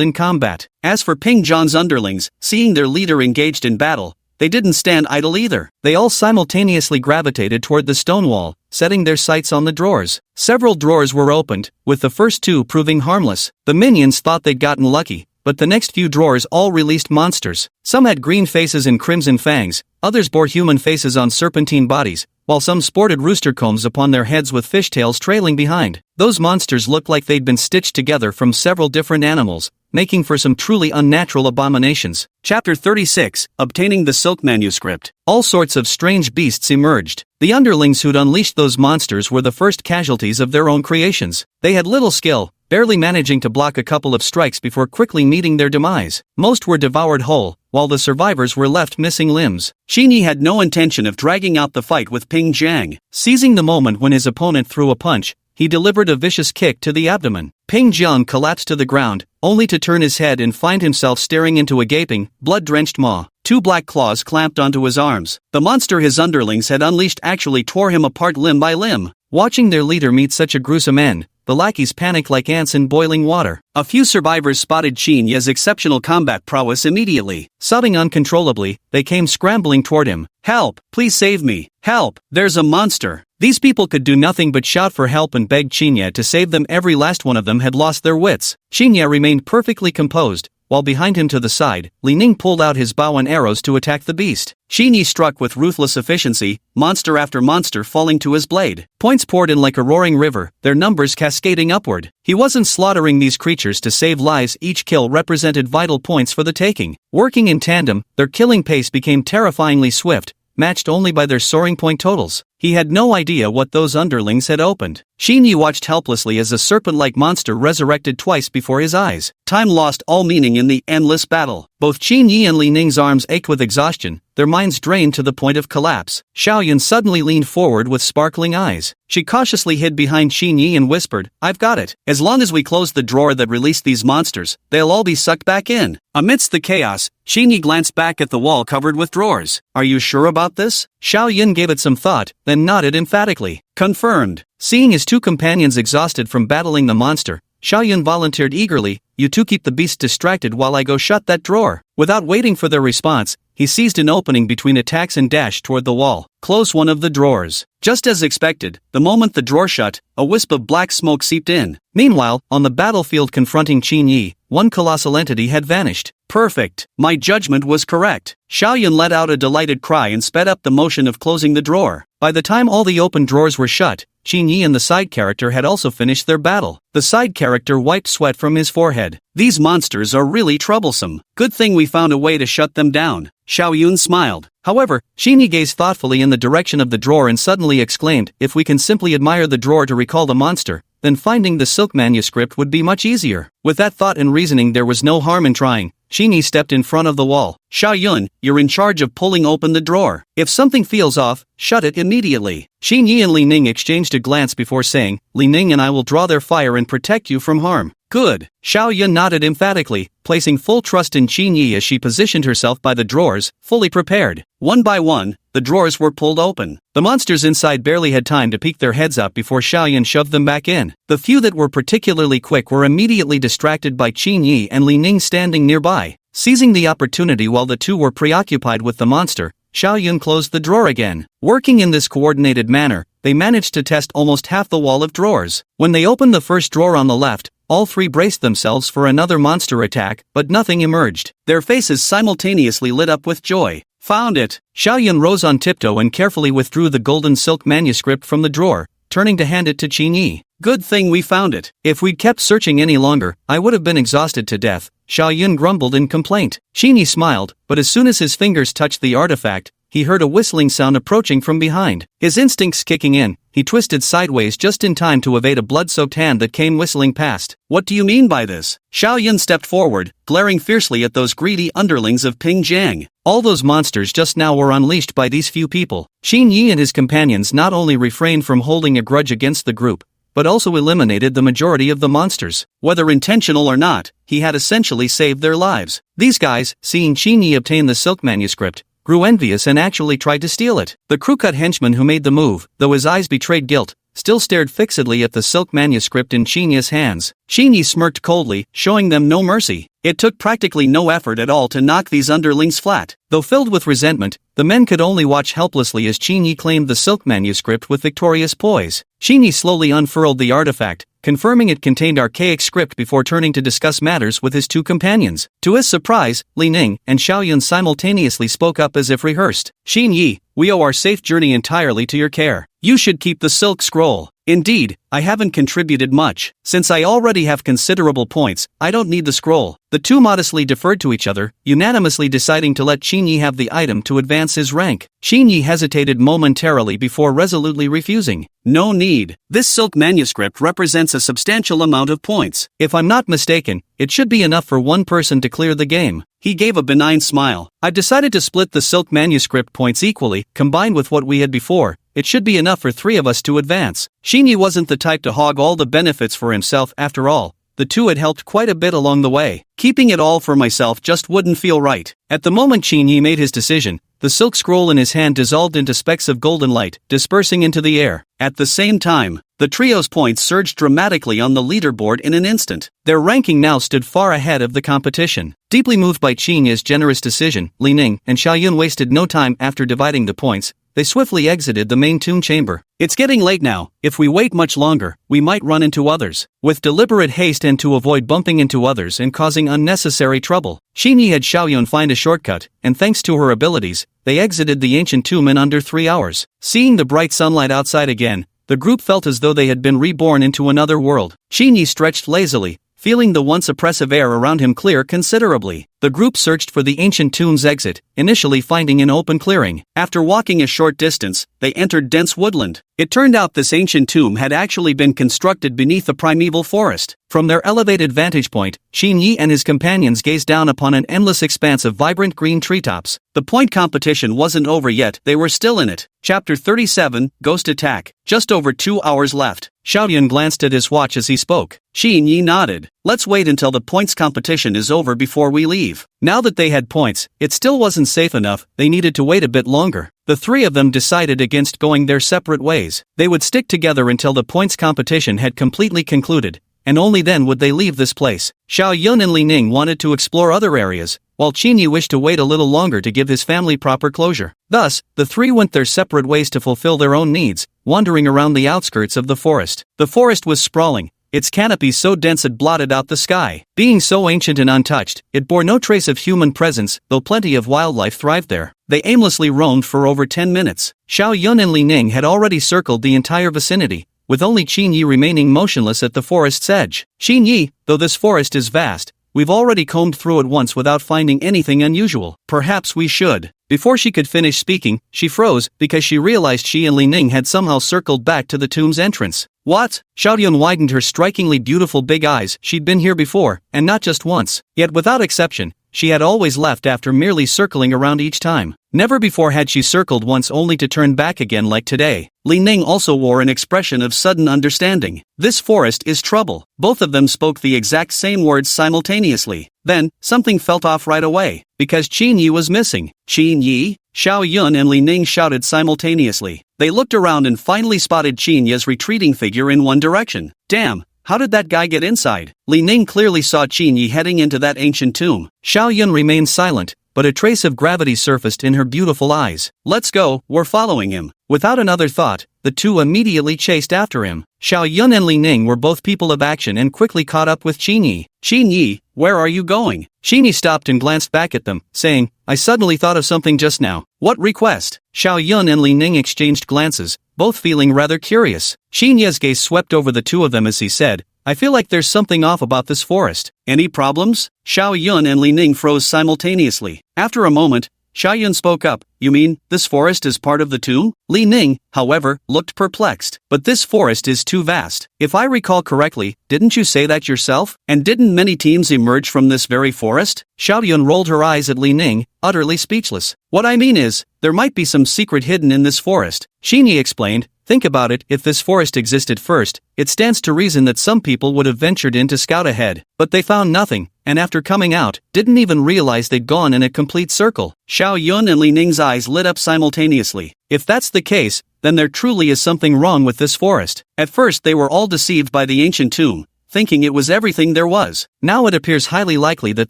in combat. As for Ping Jiang's underlings, seeing their leader engaged in battle, they didn't stand idle either. They all simultaneously gravitated toward the stone wall, setting their sights on the drawers. Several drawers were opened, with the first 2 proving harmless. The minions thought they'd gotten lucky, but the next few drawers all released monsters. Some had green faces and crimson fangs, others bore human faces on serpentine bodies, while some sported rooster combs upon their heads with fishtails trailing behind. Those monsters looked like they'd been stitched together from several different animals, making for some truly unnatural abominations. Chapter 36, Obtaining the Silk Manuscript. All sorts of strange beasts emerged. The underlings who'd unleashed those monsters were the first casualties of their own creations. They had little skill, barely managing to block a couple of strikes before quickly meeting their demise. Most were devoured whole, while the survivors were left missing limbs. Qin Yi had no intention of dragging out the fight with Ping Jiang. Seizing the moment when his opponent threw a punch, he delivered a vicious kick to the abdomen. Ping Jiang collapsed to the ground, only to turn his head and find himself staring into a gaping, blood-drenched maw. 2 black claws clamped onto his arms. The monster his underlings had unleashed actually tore him apart limb by limb. Watching their leader meet such a gruesome end, the lackeys panicked like ants in boiling water. A few survivors spotted Qin Yi's exceptional combat prowess immediately. Sobbing uncontrollably, they came scrambling toward him. "Help! Please save me! Help! There's a monster!" These people could do nothing but shout for help and beg Qin Yi to save them. Every last one of them had lost their wits. Qin Yi remained perfectly composed, while behind him to the side, Li Ning pulled out his bow and arrows to attack the beast. Xi Yi struck with ruthless efficiency, monster after monster falling to his blade. Points poured in like a roaring river, their numbers cascading upward. He wasn't slaughtering these creatures to save lives, each kill represented vital points for the taking. Working in tandem, their killing pace became terrifyingly swift, matched only by their soaring point totals. He had no idea what those underlings had opened. Xi Yi watched helplessly as a serpent-like monster resurrected twice before his eyes. Time lost all meaning in the endless battle. Both Qin Yi and Li Ning's arms ached with exhaustion, their minds drained to the point of collapse. Xiaoyun suddenly leaned forward with sparkling eyes. She cautiously hid behind Qin Yi and whispered, "I've got it. As long as we close the drawer that released these monsters, they'll all be sucked back in." Amidst the chaos, Qin Yi glanced back at the wall covered with drawers. "Are you sure about this?" Xiaoyun gave it some thought, then nodded emphatically. "Confirmed." Seeing his two companions exhausted from battling the monster, Xiaoyun volunteered eagerly, "You two keep the beast distracted while I go shut that drawer." Without waiting for their response, he seized an opening between attacks and dashed toward the wall. Close one of the drawers. Just as expected, the moment the drawer shut, a wisp of black smoke seeped in. Meanwhile, on the battlefield confronting Qin Yi, one colossal entity had vanished. "Perfect. My judgment was correct." Xiaoyun let out a delighted cry and sped up the motion of closing the drawer. By the time all the open drawers were shut, Qin Yi and the side character had also finished their battle. The side character wiped sweat from his forehead. "These monsters are really troublesome. Good thing we found a way to shut them down." Xiaoyun smiled. However, Qin Yi gazed thoughtfully in the direction of the drawer and suddenly exclaimed, "If we can simply admire the drawer to recall the monster, then finding the silk manuscript would be much easier." With that thought and reasoning, there was no harm in trying. Qin Yi stepped in front of the wall. "Xiaoyun, you're in charge of pulling open the drawer. If something feels off, shut it immediately." Qin Yi and Li Ning exchanged a glance before saying, "Li Ning and I will draw their fire and protect you from harm." "Good." Xiaoyun nodded emphatically, placing full trust in Qin Yi as she positioned herself by the drawers, fully prepared. One by one, the drawers were pulled open. The monsters inside barely had time to peek their heads up before Xiaoyun shoved them back in. The few that were particularly quick were immediately distracted by Qin Yi and Li Ning standing nearby. Seizing the opportunity while the two were preoccupied with the monster, Xiaoyun closed the drawer again. Working in this coordinated manner, they managed to test almost half the wall of drawers. When they opened the first drawer on the left, all three braced themselves for another monster attack, but nothing emerged. Their faces simultaneously lit up with joy. "Found it!" Xiaoyun rose on tiptoe and carefully withdrew the golden silk manuscript from the drawer, turning to hand it to Qin Yi. "Good thing we found it. If we'd kept searching any longer, I would have been exhausted to death," Xiaoyun grumbled in complaint. Qin Yi smiled, but as soon as his fingers touched the artifact, he heard a whistling sound approaching from behind. His instincts kicking in, he twisted sideways just in time to evade a blood-soaked hand that came whistling past. "What do you mean by this?" Xiaoyun stepped forward, glaring fiercely at those greedy underlings of Ping Jiang. All those monsters just now were unleashed by these few people. Qin Yi and his companions not only refrained from holding a grudge against the group, but also eliminated the majority of the monsters. Whether intentional or not, he had essentially saved their lives. These guys, seeing Qin Yi obtain the silk manuscript, grew envious and actually tried to steal it. The crew-cut henchman who made the move, though his eyes betrayed guilt, still stared fixedly at the silk manuscript in Qin Yi's hands. Qin Yi smirked coldly, showing them no mercy. It took practically no effort at all to knock these underlings flat. Though filled with resentment, the men could only watch helplessly as Qin Yi claimed the silk manuscript with victorious poise. Qin Yi slowly unfurled the artifact, confirming it contained archaic script before turning to discuss matters with his two companions. To his surprise, Li Ning and Xiaoyun simultaneously spoke up as if rehearsed. "Qin Yi, we owe our safe journey entirely to your care. You should keep the silk scroll." "Indeed, I haven't contributed much. Since I already have considerable points, I don't need the scroll." The two modestly deferred to each other, unanimously deciding to let Qin Yi have the item to advance his rank. Qin Yi hesitated momentarily before resolutely refusing. "No need. This silk manuscript represents a substantial amount of points. If I'm not mistaken, it should be enough for one person to clear the game." He gave a benign smile. "I've decided to split the silk manuscript points equally, combined with what we had before. It should be enough for three of us to advance." Qin Yi wasn't the type to hog all the benefits for himself after all. The two had helped quite a bit along the way. Keeping it all for myself just wouldn't feel right. At the moment Qin Yi made his decision, the silk scroll in his hand dissolved into specks of golden light, dispersing into the air. At the same time, The trio's points surged dramatically on the leaderboard in an instant. Their ranking now stood far ahead of the competition. Deeply moved by Qinye's generous decision, Li Ning and Xiaoyun wasted no time after dividing the points. They swiftly exited the main tomb chamber. It's getting late now. If we wait much longer, we might run into others. With deliberate haste and to avoid bumping into others and causing unnecessary trouble, Xinyi had Xiaoyun find a shortcut, and thanks to her abilities, they exited the ancient tomb in under 3 hours. Seeing the bright sunlight outside again, the group felt as though they had been reborn into another world. Xinyi stretched lazily, feeling the once oppressive air around him clear considerably. The group searched for the ancient tomb's exit, initially finding an open clearing. After walking a short distance, they entered dense woodland. It turned out this ancient tomb had actually been constructed beneath a primeval forest. From their elevated vantage point, Xin Yi and his companions gazed down upon an endless expanse of vibrant green treetops. The point competition wasn't over yet, they were still in it. Chapter 37, Ghost Attack. Just over 2 hours left. Xiaoyun glanced at his watch as he spoke. Xin Yi nodded. Let's wait until the points competition is over before we leave. Now that they had points, it still wasn't safe enough, they needed to wait a bit longer. The three of them decided against going their separate ways. They would stick together until the points competition had completely concluded, and only then would they leave this place. Xiaoyun and Li Ning wanted to explore other areas, while Qinyi wished to wait a little longer to give his family proper closure. Thus, the three went their separate ways to fulfill their own needs, wandering around the outskirts of the forest. The forest was sprawling, its canopy so dense it blotted out the sky. Being so ancient and untouched, it bore no trace of human presence, though plenty of wildlife thrived there. They aimlessly roamed for over 10 minutes. Xiaoyun and Li Ning had already circled the entire vicinity, with only Qinyi remaining motionless at the forest's edge. Qinyi, though this forest is vast, we've already combed through it once without finding anything unusual. Perhaps we should. Before she could finish speaking, she froze, because she realized she and Li Ning had somehow circled back to the tomb's entrance. What? Xiaoyun widened her strikingly beautiful big eyes. She'd been here before, and not just once. Yet without exception, she had always left after merely circling around each time. Never before had she circled once only to turn back again like today. Li Ning also wore an expression of sudden understanding. This forest is trouble. Both of them spoke the exact same words simultaneously. Then, something felt off right away, because Qinyi was missing. Qinyi? Xiaoyun and Li Ning shouted simultaneously. They looked around and finally spotted Qinyi's retreating figure in one direction. Damn! How did that guy get inside? Li Ning clearly saw Qinyi heading into that ancient tomb. Xiaoyun remained silent, but a trace of gravity surfaced in her beautiful eyes. Let's go, we're following him. Without another thought, the two immediately chased after him. Xiaoyun and Li Ning were both people of action and quickly caught up with Qinyi. Qinyi, where are you going? Qinyi stopped and glanced back at them, saying, I suddenly thought of something just now. What request? Xiaoyun and Li Ning exchanged glances, both feeling rather curious. Qinyi's gaze swept over the two of them as he said, I feel like there's something off about this forest. Any problems? Xiaoyun and Li Ning froze simultaneously. After a moment, Xiaoyun spoke up, you mean, this forest is part of the tomb? Li Ning, however, looked perplexed. But this forest is too vast. If I recall correctly, didn't you say that yourself? And didn't many teams emerge from this very forest? Xiaoyun rolled her eyes at Li Ning, utterly speechless. What I mean is, there might be some secret hidden in this forest. Qinyi explained, think about it, if this forest existed first, it stands to reason that some people would have ventured in to scout ahead. But they found nothing, and after coming out, didn't even realize they'd gone in a complete circle. Xiaoyun and Li Ning's eyes lit up simultaneously. If that's the case, then there truly is something wrong with this forest. At first they were all deceived by the ancient tomb, thinking it was everything there was. Now it appears highly likely that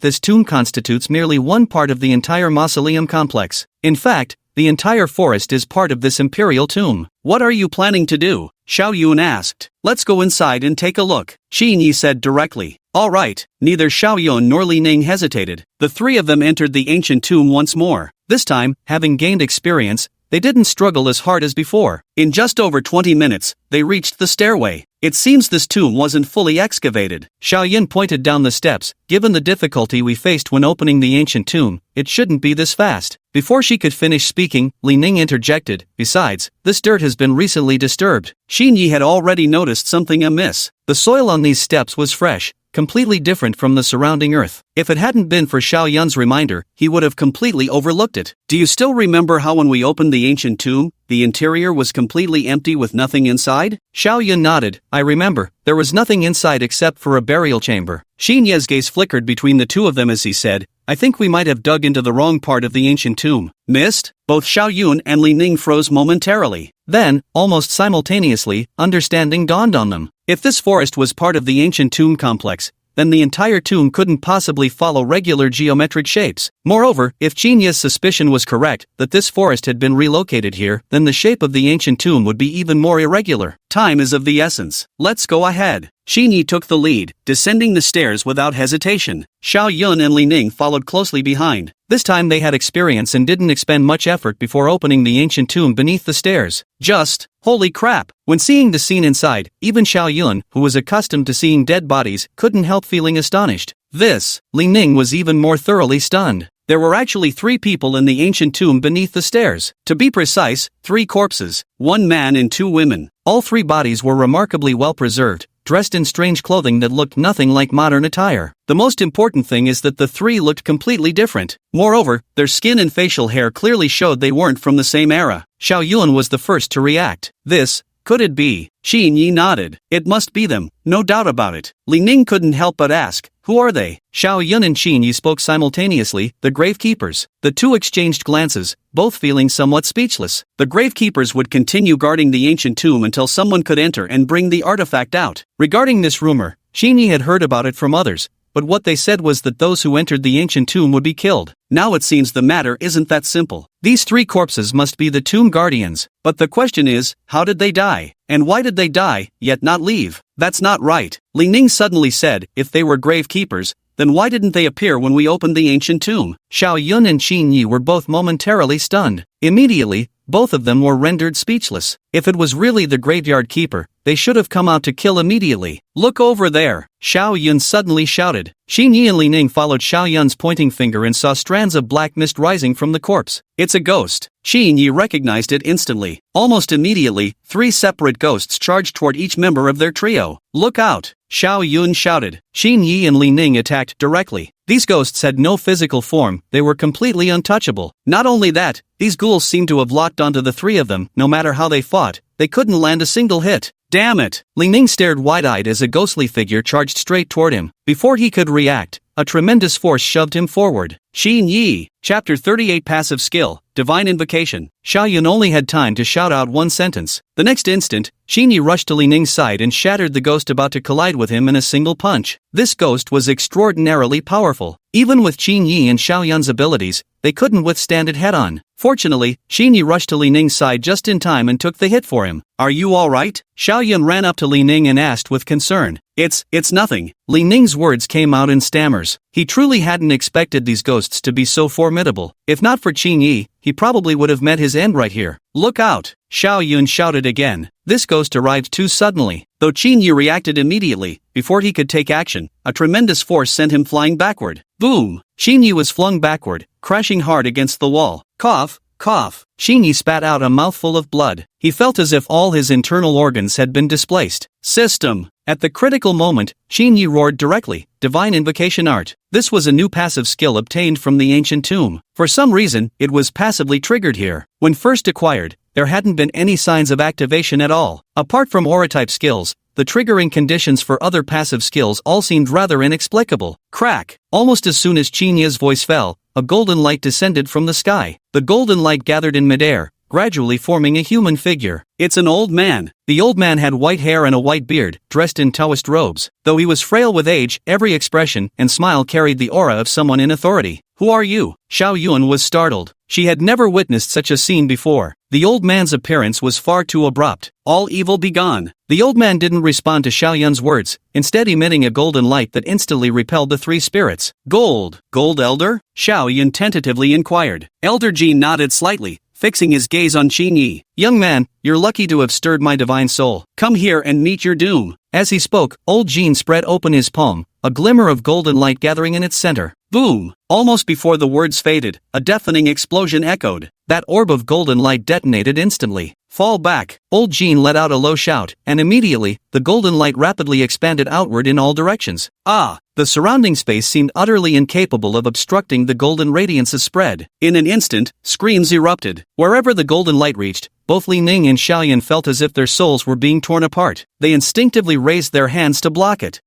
this tomb constitutes merely one part of the entire mausoleum complex. In fact, the entire forest is part of this imperial tomb. What are you planning to do? Xiaoyun asked. Let's go inside and take a look, Qinyi said directly. All right. Neither Xiaoyun nor Li Ning hesitated. The three of them entered the ancient tomb once more. This time, having gained experience, they didn't struggle as hard as before. In just over 20 minutes, they reached the stairway. It seems this tomb wasn't fully excavated. Xiaoyun pointed down the steps. Given the difficulty we faced when opening the ancient tomb, it shouldn't be this fast. Before she could finish speaking, Li Ning interjected, besides, this dirt has been recently disturbed. Qinyi had already noticed something amiss. The soil on these steps was fresh, completely different from the surrounding earth. If it hadn't been for Xiaoyun's reminder, he would have completely overlooked it. Do you still remember how when we opened the ancient tomb, the interior was completely empty with nothing inside? Xiaoyun nodded. I remember, there was nothing inside except for a burial chamber. Xinye's gaze flickered between the two of them as he said, I think we might have dug into the wrong part of the ancient tomb. Missed? Both Xiao Yun and Li Ning froze momentarily. Then, almost simultaneously, understanding dawned on them. If this forest was part of the ancient tomb complex, then the entire tomb couldn't possibly follow regular geometric shapes. Moreover, if Qinye's suspicion was correct that this forest had been relocated here, then the shape of the ancient tomb would be even more irregular. Time is of the essence. Let's go ahead. Qinye took the lead, descending the stairs without hesitation. Xiao Yun and Li Ning followed closely behind. This time they had experience and didn't expend much effort before opening the ancient tomb beneath the stairs. Just, holy crap! When seeing the scene inside, even Xiao Yun, who was accustomed to seeing dead bodies, couldn't help feeling astonished. Li Ning was even more thoroughly stunned. There were actually 3 people in the ancient tomb beneath the stairs. To be precise, 3 corpses, 1 man and 2 women. All 3 bodies were remarkably well preserved, dressed in strange clothing that looked nothing like modern attire. The most important thing is that the 3 looked completely different. Moreover, their skin and facial hair clearly showed they weren't from the same era. Xiao Yun was the first to react. Could it be? Qinye nodded. It must be them, no doubt about it. Li Ning couldn't help but ask, who are they? Xiao Yun and Qinye spoke simultaneously, the gravekeepers. The 2 exchanged glances, both feeling somewhat speechless. The gravekeepers would continue guarding the ancient tomb until someone could enter and bring the artifact out. Regarding this rumor, Qinye had heard about it from others, but what they said was that those who entered the ancient tomb would be killed. Now it seems the matter isn't that simple. These 3 corpses must be the tomb guardians. But the question is, how did they die? And why did they die, yet not leave? That's not right. Li Ning suddenly said, if they were gravekeepers, then why didn't they appear when we opened the ancient tomb? Xiao Yun and Qinye were both momentarily stunned. Immediately, both of them were rendered speechless. If it was really the graveyard keeper, they should have come out to kill immediately. Look over there! Xiao Yun suddenly shouted. Qinye and Li Ning followed Xiao Yun's pointing finger and saw strands of black mist rising from the corpse. It's a ghost. Qinye recognized it instantly. Almost immediately, 3 separate ghosts charged toward each member of their trio. Look out! Xiao Yun shouted. Qinye and Li Ning attacked directly. These ghosts had no physical form, they were completely untouchable. Not only that, these ghouls seemed to have locked onto the 3 of them. No matter how they fought, they couldn't land a single hit. Damn it! Li Ning stared wide-eyed as a ghostly figure charged straight toward him. Before he could react, a tremendous force shoved him forward. Qinye, Chapter 38 Passive Skill, Divine Invocation. Xiao Yun only had time to shout out one sentence. The next instant, Qinye rushed to Li Ning's side and shattered the ghost about to collide with him in a single punch. This ghost was extraordinarily powerful. Even with Qinye and Xiao Yun's abilities, they couldn't withstand it head-on. Fortunately, Qinye rushed to Li Ning's side just in time and took the hit for him. Are you alright? Xiao Yun ran up to Li Ning and asked with concern. It's nothing. Li Ning's words came out in stammers. He truly hadn't expected these ghosts to be so formidable. If not for Qinye, he probably would have met his end right here. Look out! Xiao Yun shouted again. This ghost arrived too suddenly. Though Qinye reacted immediately, before he could take action, a tremendous force sent him flying backward. Boom! Qinye was flung backward, crashing hard against the wall. Cough! Cough! Qinye spat out a mouthful of blood. He felt as if all his internal organs had been displaced. System! At the critical moment, Qinye roared directly, Divine Invocation Art. This was a new passive skill obtained from the ancient tomb. For some reason, it was passively triggered here. When first acquired, there hadn't been any signs of activation at all. Apart from aura-type skills, the triggering conditions for other passive skills all seemed rather inexplicable. Crack! Almost as soon as Qinye's voice fell, a golden light descended from the sky. The golden light gathered in midair, gradually forming a human figure. It's an old man. The old man had white hair and a white beard, dressed in Taoist robes. Though he was frail with age, every expression and smile carried the aura of someone in authority. Who are you? Xiao Yun was startled. She had never witnessed such a scene before. The old man's appearance was far too abrupt. All evil be gone. The old man didn't respond to Xiao Yun's words, instead emitting a golden light that instantly repelled the 3 spirits. Gold Elder? Xiao Yun tentatively inquired. Elder Jin nodded slightly, fixing his gaze on Qinye. Young man, you're lucky to have stirred my divine soul. Come here and meet your doom. As he spoke, old Jin spread open his palm, a glimmer of golden light gathering in its center. Boom! Almost before the words faded, a deafening explosion echoed. That orb of golden light detonated instantly. Fall back! Old Jin let out a low shout, and immediately, the golden light rapidly expanded outward in all directions. The surrounding space seemed utterly incapable of obstructing the golden radiance's spread. In an instant, screams erupted. Wherever the golden light reached, both Li Ning and Xiao Yun felt as if their souls were being torn apart. They instinctively raised their hands to block it.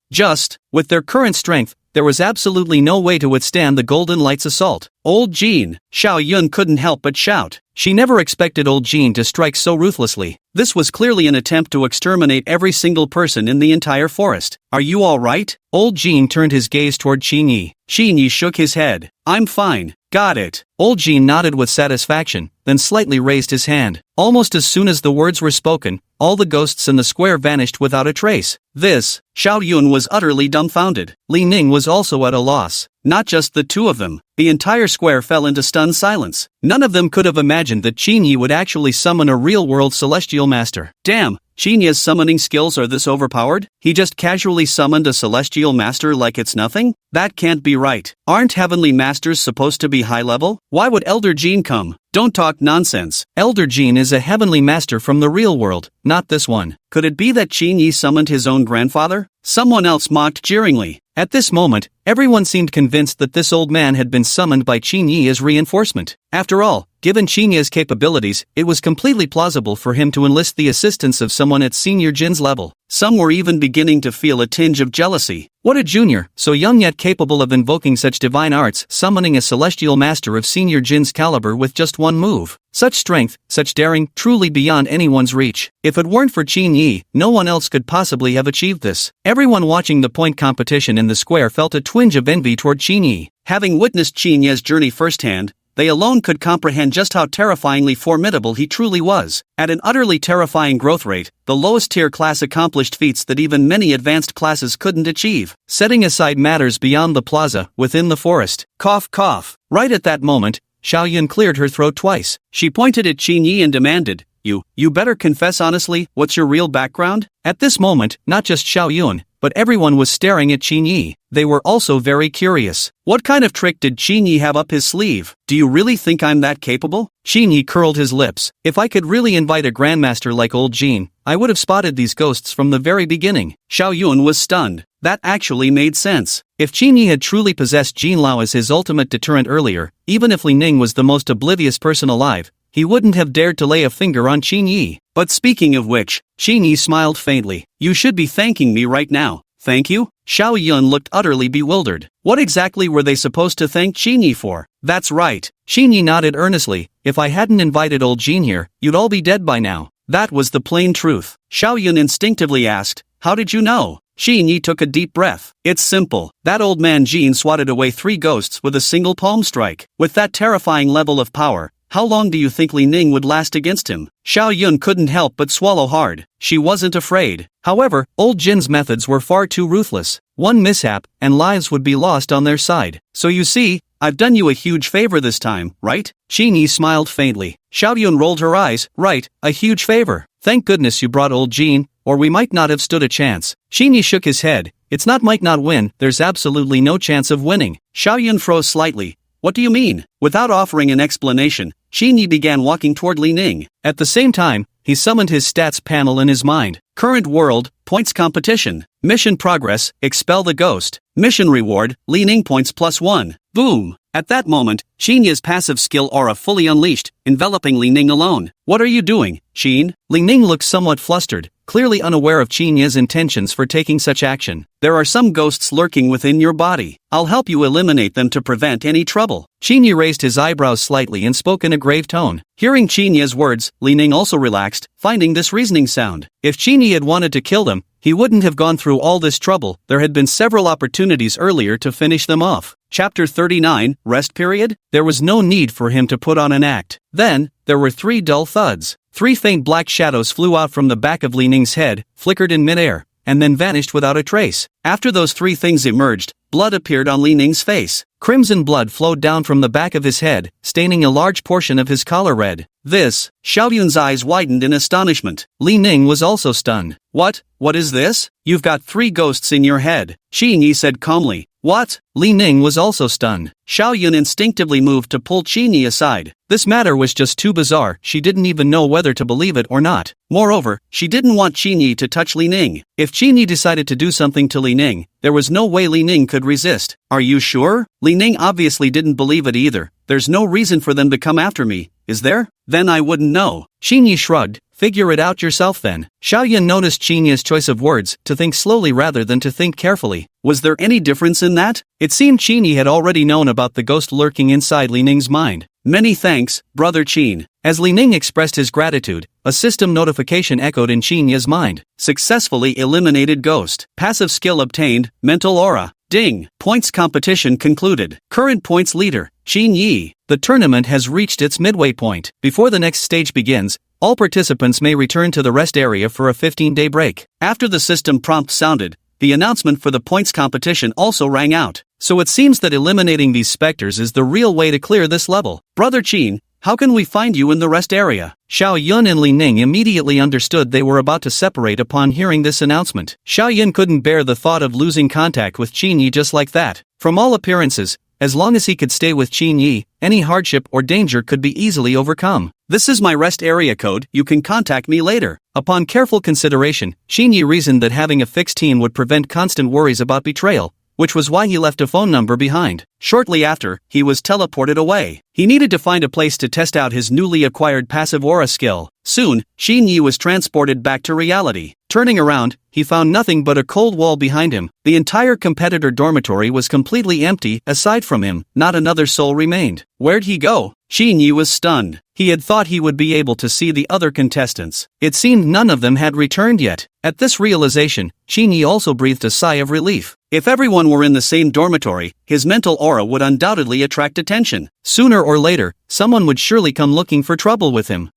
With their current strength, there was absolutely no way to withstand the golden light's assault. Old Jean, Xiao Yun couldn't help but shout. She never expected old Jean to strike so ruthlessly. This was clearly an attempt to exterminate every single person in the entire forest. Are you all right? Old Jean turned his gaze toward Qin Yi. Qin Yi shook his head. I'm fine. Got it. Old Jean nodded with satisfaction, then slightly raised his hand. Almost as soon as the words were spoken, all the ghosts in the square vanished without a trace. Xiao Yun was utterly dumbfounded. Li Ning was also at a loss. Not just the two of them. The entire square fell into stunned silence. None of them could have imagined that Qin Yi would actually summon a real-world celestial master. Damn, Qin Yi's summoning skills are this overpowered? He just casually summoned a celestial master like it's nothing? That can't be right. Aren't heavenly masters supposed to be high-level? Why would Elder Jean come? Don't talk nonsense. Elder Jean is a heavenly master from the real world, not this one. Could it be that Qin Yi summoned his own grandfather? Someone else mocked jeeringly. At this moment, everyone seemed convinced that this old man had been summoned by Qin Yi as reinforcement. After all, given Qin Yi's capabilities, it was completely plausible for him to enlist the assistance of someone at Senior Jin's level. Some were even beginning to feel a tinge of jealousy. What a junior, so young yet capable of invoking such divine arts, summoning a celestial master of Senior Jin's caliber with just one move. Such strength, such daring, truly beyond anyone's reach. If it weren't for Qin Yi, no one else could possibly have achieved this. Everyone watching the point competition in the square felt a twinge of envy toward Qin Yi. Having witnessed Qin Yi's journey firsthand, they alone could comprehend just how terrifyingly formidable he truly was. At an utterly terrifying growth rate, the lowest tier class accomplished feats that even many advanced classes couldn't achieve. Setting aside matters beyond the plaza, within the forest. Cough cough. Right at that moment, Xiao Yun cleared her throat twice. She pointed at Qin Yi and demanded, You better confess honestly, what's your real background? At this moment, not just Xiao Yun, but everyone was staring at Qin Yi. They were also very curious. What kind of trick did Qin Yi have up his sleeve? Do you really think I'm that capable? Qin Yi curled his lips. If I could really invite a grandmaster like old Jean, I would have spotted these ghosts from the very beginning. Xiao Yun was stunned. That actually made sense. If Qin Yi had truly possessed Jin Lao as his ultimate deterrent earlier, even if Li Ning was the most oblivious person alive, he wouldn't have dared to lay a finger on Qin Yi. But speaking of which, Qin Yi smiled faintly. You should be thanking me right now. Thank you? Xiao Yun looked utterly bewildered. What exactly were they supposed to thank Qin Yi for? That's right. Qin Yi nodded earnestly. If I hadn't invited old Jean here, you'd all be dead by now. That was the plain truth. Xiao Yun instinctively asked, How did you know? Qin Yi took a deep breath. It's simple. That old man Jean swatted away 3 ghosts with a single palm strike. With that terrifying level of power, how long do you think Li Ning would last against him? Xiao Yun couldn't help but swallow hard. She wasn't afraid. However, old Jin's methods were far too ruthless. One mishap, and lives would be lost on their side. So you see, I've done you a huge favor this time, right? Qin Yi smiled faintly. Xiao Yun rolled her eyes. Right, a huge favor. Thank goodness you brought old Jean, or we might not have stood a chance. Qin Yi shook his head. It's not might not win, there's absolutely no chance of winning. Xiao Yun froze slightly. What do you mean? Without offering an explanation, Qin Yi began walking toward Li Ning. At the same time, he summoned his stats panel in his mind. Current world, points competition. Mission progress, expel the ghost. Mission reward, Li Ning points +1. Boom! At that moment, Qin Yi's passive skill aura fully unleashed, enveloping Li Ning alone. What are you doing, Qin? Li Ning looked somewhat flustered, clearly unaware of Qin Yi's intentions for taking such action. There are some ghosts lurking within your body. I'll help you eliminate them to prevent any trouble. Qin Yi raised his eyebrows slightly and spoke in a grave tone. Hearing Qin Yi's words, Li Ning also relaxed, finding this reasoning sound. If Qin Yi had wanted to kill them, he wouldn't have gone through all this trouble. There had been several opportunities earlier to finish them off. Chapter 39, Rest Period? There was no need for him to put on an act. Then, there were 3 dull thuds. 3 faint black shadows flew out from the back of Li Ning's head, flickered in midair, and then vanished without a trace. After those 3 things emerged, blood appeared on Li Ning's face. Crimson blood flowed down from the back of his head, staining a large portion of his collar red. Xiao Yun's eyes widened in astonishment. Li Ning was also stunned. What is this? You've got 3 ghosts in your head. Qin Yi said calmly. What? Li Ning was also stunned. Xiao Yun instinctively moved to pull Qinyi aside. This matter was just too bizarre, she didn't even know whether to believe it or not. Moreover, she didn't want Qinyi to touch Li Ning. If Qinyi decided to do something to Li Ning, there was no way Li Ning could resist. Are you sure? Li Ning obviously didn't believe it either. There's no reason for them to come after me, is there? Then I wouldn't know. Qinyi shrugged. Figure it out yourself then. Xiao Yun noticed Qinyi's choice of words, to think slowly rather than to think carefully. Was there any difference in that? It seemed Qinyi had already known about the ghost lurking inside Li Ning's mind. Many thanks, Brother Qin. As Li Ning expressed his gratitude, a system notification echoed in Qinyi's mind. Successfully eliminated ghost. Passive skill obtained, mental aura. Ding! Points competition concluded. Current points leader, Qinyi. The tournament has reached its midway point. Before the next stage begins, all participants may return to the rest area for a 15-day break. After the system prompt sounded, the announcement for the points competition also rang out. So it seems that eliminating these specters is the real way to clear this level. Brother Qin, how can we find you in the rest area? Xiao Yun and Li Ning immediately understood they were about to separate upon hearing this announcement. Xiao Yun couldn't bear the thought of losing contact with Qinyi just like that. From all appearances, as long as he could stay with Qinyi, any hardship or danger could be easily overcome. This is my rest area code, you can contact me later. Upon careful consideration, Qinyi reasoned that having a fixed team would prevent constant worries about betrayal, which was why he left a phone number behind. Shortly after, he was teleported away. He needed to find a place to test out his newly acquired passive aura skill. Soon, Qinyi was transported back to reality. Turning around, he found nothing but a cold wall behind him. The entire competitor dormitory was completely empty. Aside from him, not another soul remained. Where'd he go? Qinyi was stunned. He had thought he would be able to see the other contestants. It seemed none of them had returned yet. At this realization, Qinyi also breathed a sigh of relief. If everyone were in the same dormitory, his mental aura would undoubtedly attract attention. Sooner or later, someone would surely come looking for trouble with him.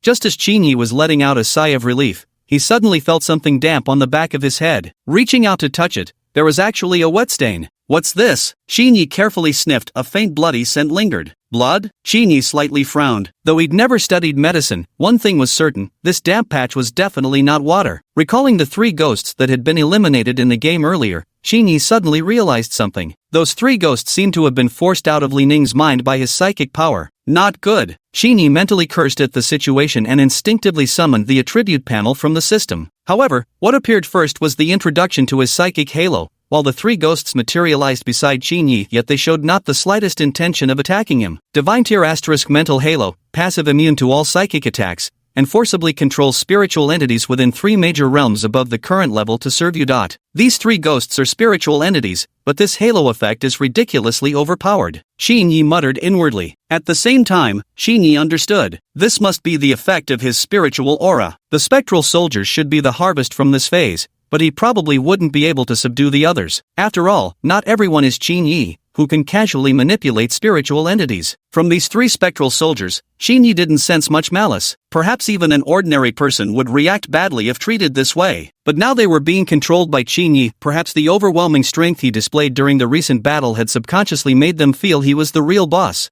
Just as Qinyi was letting out a sigh of relief, he suddenly felt something damp on the back of his head. Reaching out to touch it, there was actually a wet stain. What's this? Qinyi carefully sniffed. A faint bloody scent lingered. Blood? Qinyi slightly frowned. Though he'd never studied medicine, one thing was certain, this damp patch was definitely not water. Recalling the 3 ghosts that had been eliminated in the game earlier, Qinyi suddenly realized something. Those 3 ghosts seemed to have been forced out of Li Ning's mind by his psychic power. Not good. Qinyi mentally cursed at the situation and instinctively summoned the attribute panel from the system. However, what appeared first was the introduction to his psychic halo, while the 3 ghosts materialized beside Qinyi, yet they showed not the slightest intention of attacking him. Divine Tier * Mental Halo, passive immune to all psychic attacks, and forcibly controls spiritual entities within 3 major realms above the current level to serve you. These 3 ghosts are spiritual entities, but this halo effect is ridiculously overpowered. Qinyi muttered inwardly. At the same time, Qinyi understood. This must be the effect of his spiritual aura. The spectral soldiers should be the harvest from this phase, but he probably wouldn't be able to subdue the others. After all, not everyone is Qinyi, who can casually manipulate spiritual entities. From these 3 spectral soldiers, Qinyi didn't sense much malice. Perhaps even an ordinary person would react badly if treated this way. But now they were being controlled by Qinyi. Perhaps the overwhelming strength he displayed during the recent battle had subconsciously made them feel he was the real boss.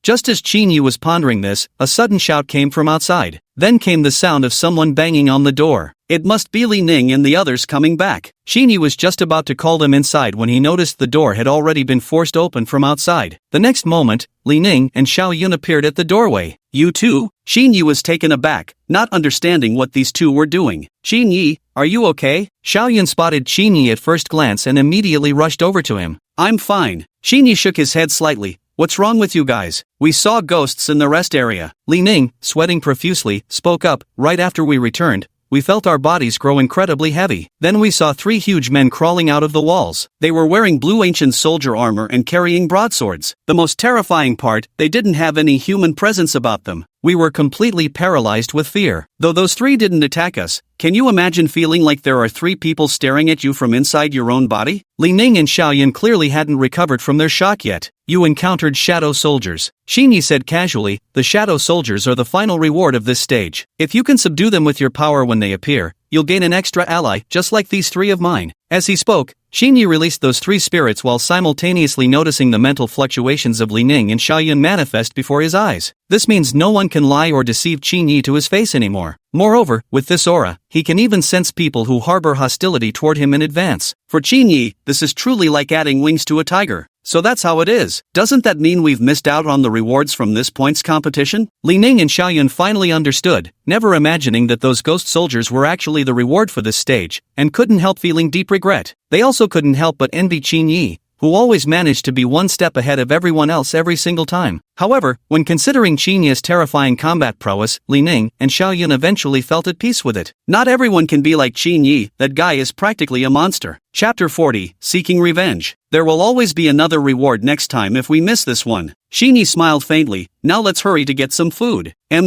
Just as Qinyi was pondering this, a sudden shout came from outside. Then came the sound of someone banging on the door. It must be Li Ning and the others coming back. Qinyi was just about to call them inside when he noticed the door had already been forced open from outside. The next moment, Li Ning and Xiao Yun appeared at the doorway. You too? Qinyi was taken aback, not understanding what these 2 were doing. Qinyi, are you okay? Xiao Yun spotted Qinyi at first glance and immediately rushed over to him. I'm fine. Qinyi shook his head slightly. What's wrong with you guys? We saw ghosts in the rest area. Li Ning, sweating profusely, spoke up. Right after we returned, we felt our bodies grow incredibly heavy. Then we saw 3 huge men crawling out of the walls. They were wearing blue ancient soldier armor and carrying broadswords. The most terrifying part, they didn't have any human presence about them. We were completely paralyzed with fear. Though those 3 didn't attack us, can you imagine feeling like there are 3 people staring at you from inside your own body? Li Ning and Xiao Yun clearly hadn't recovered from their shock yet. You encountered shadow soldiers. Qinyi said casually, the shadow soldiers are the final reward of this stage. If you can subdue them with your power when they appear, you'll gain an extra ally, just like these 3 of mine. As he spoke, Xinyi released those three spirits while simultaneously noticing the mental fluctuations of Li Ning and Xiaoyun manifest before his eyes. This means no one can lie or deceive Xinyi to his face anymore. Moreover, with this aura, he can even sense people who harbor hostility toward him in advance. For Xinyi, this is truly like adding wings to a tiger. So that's how it is. Doesn't that mean we've missed out on the rewards from this points competition? Li Ning and Xiaoyun finally understood, never imagining that those ghost soldiers were actually the reward for this stage, and couldn't help feeling deep regret. They also couldn't help but envy Xinyi, who always managed to be one step ahead of everyone else every single time. However, when considering Xinyi's terrifying combat prowess, Li Ning and Xiaoyun eventually felt at peace with it. Not everyone can be like Xinyi, that guy is practically a monster. Chapter 40, Seeking Revenge. There will always be another reward next time if we miss this one. Xinyi smiled faintly. Now let's hurry to get some food. Li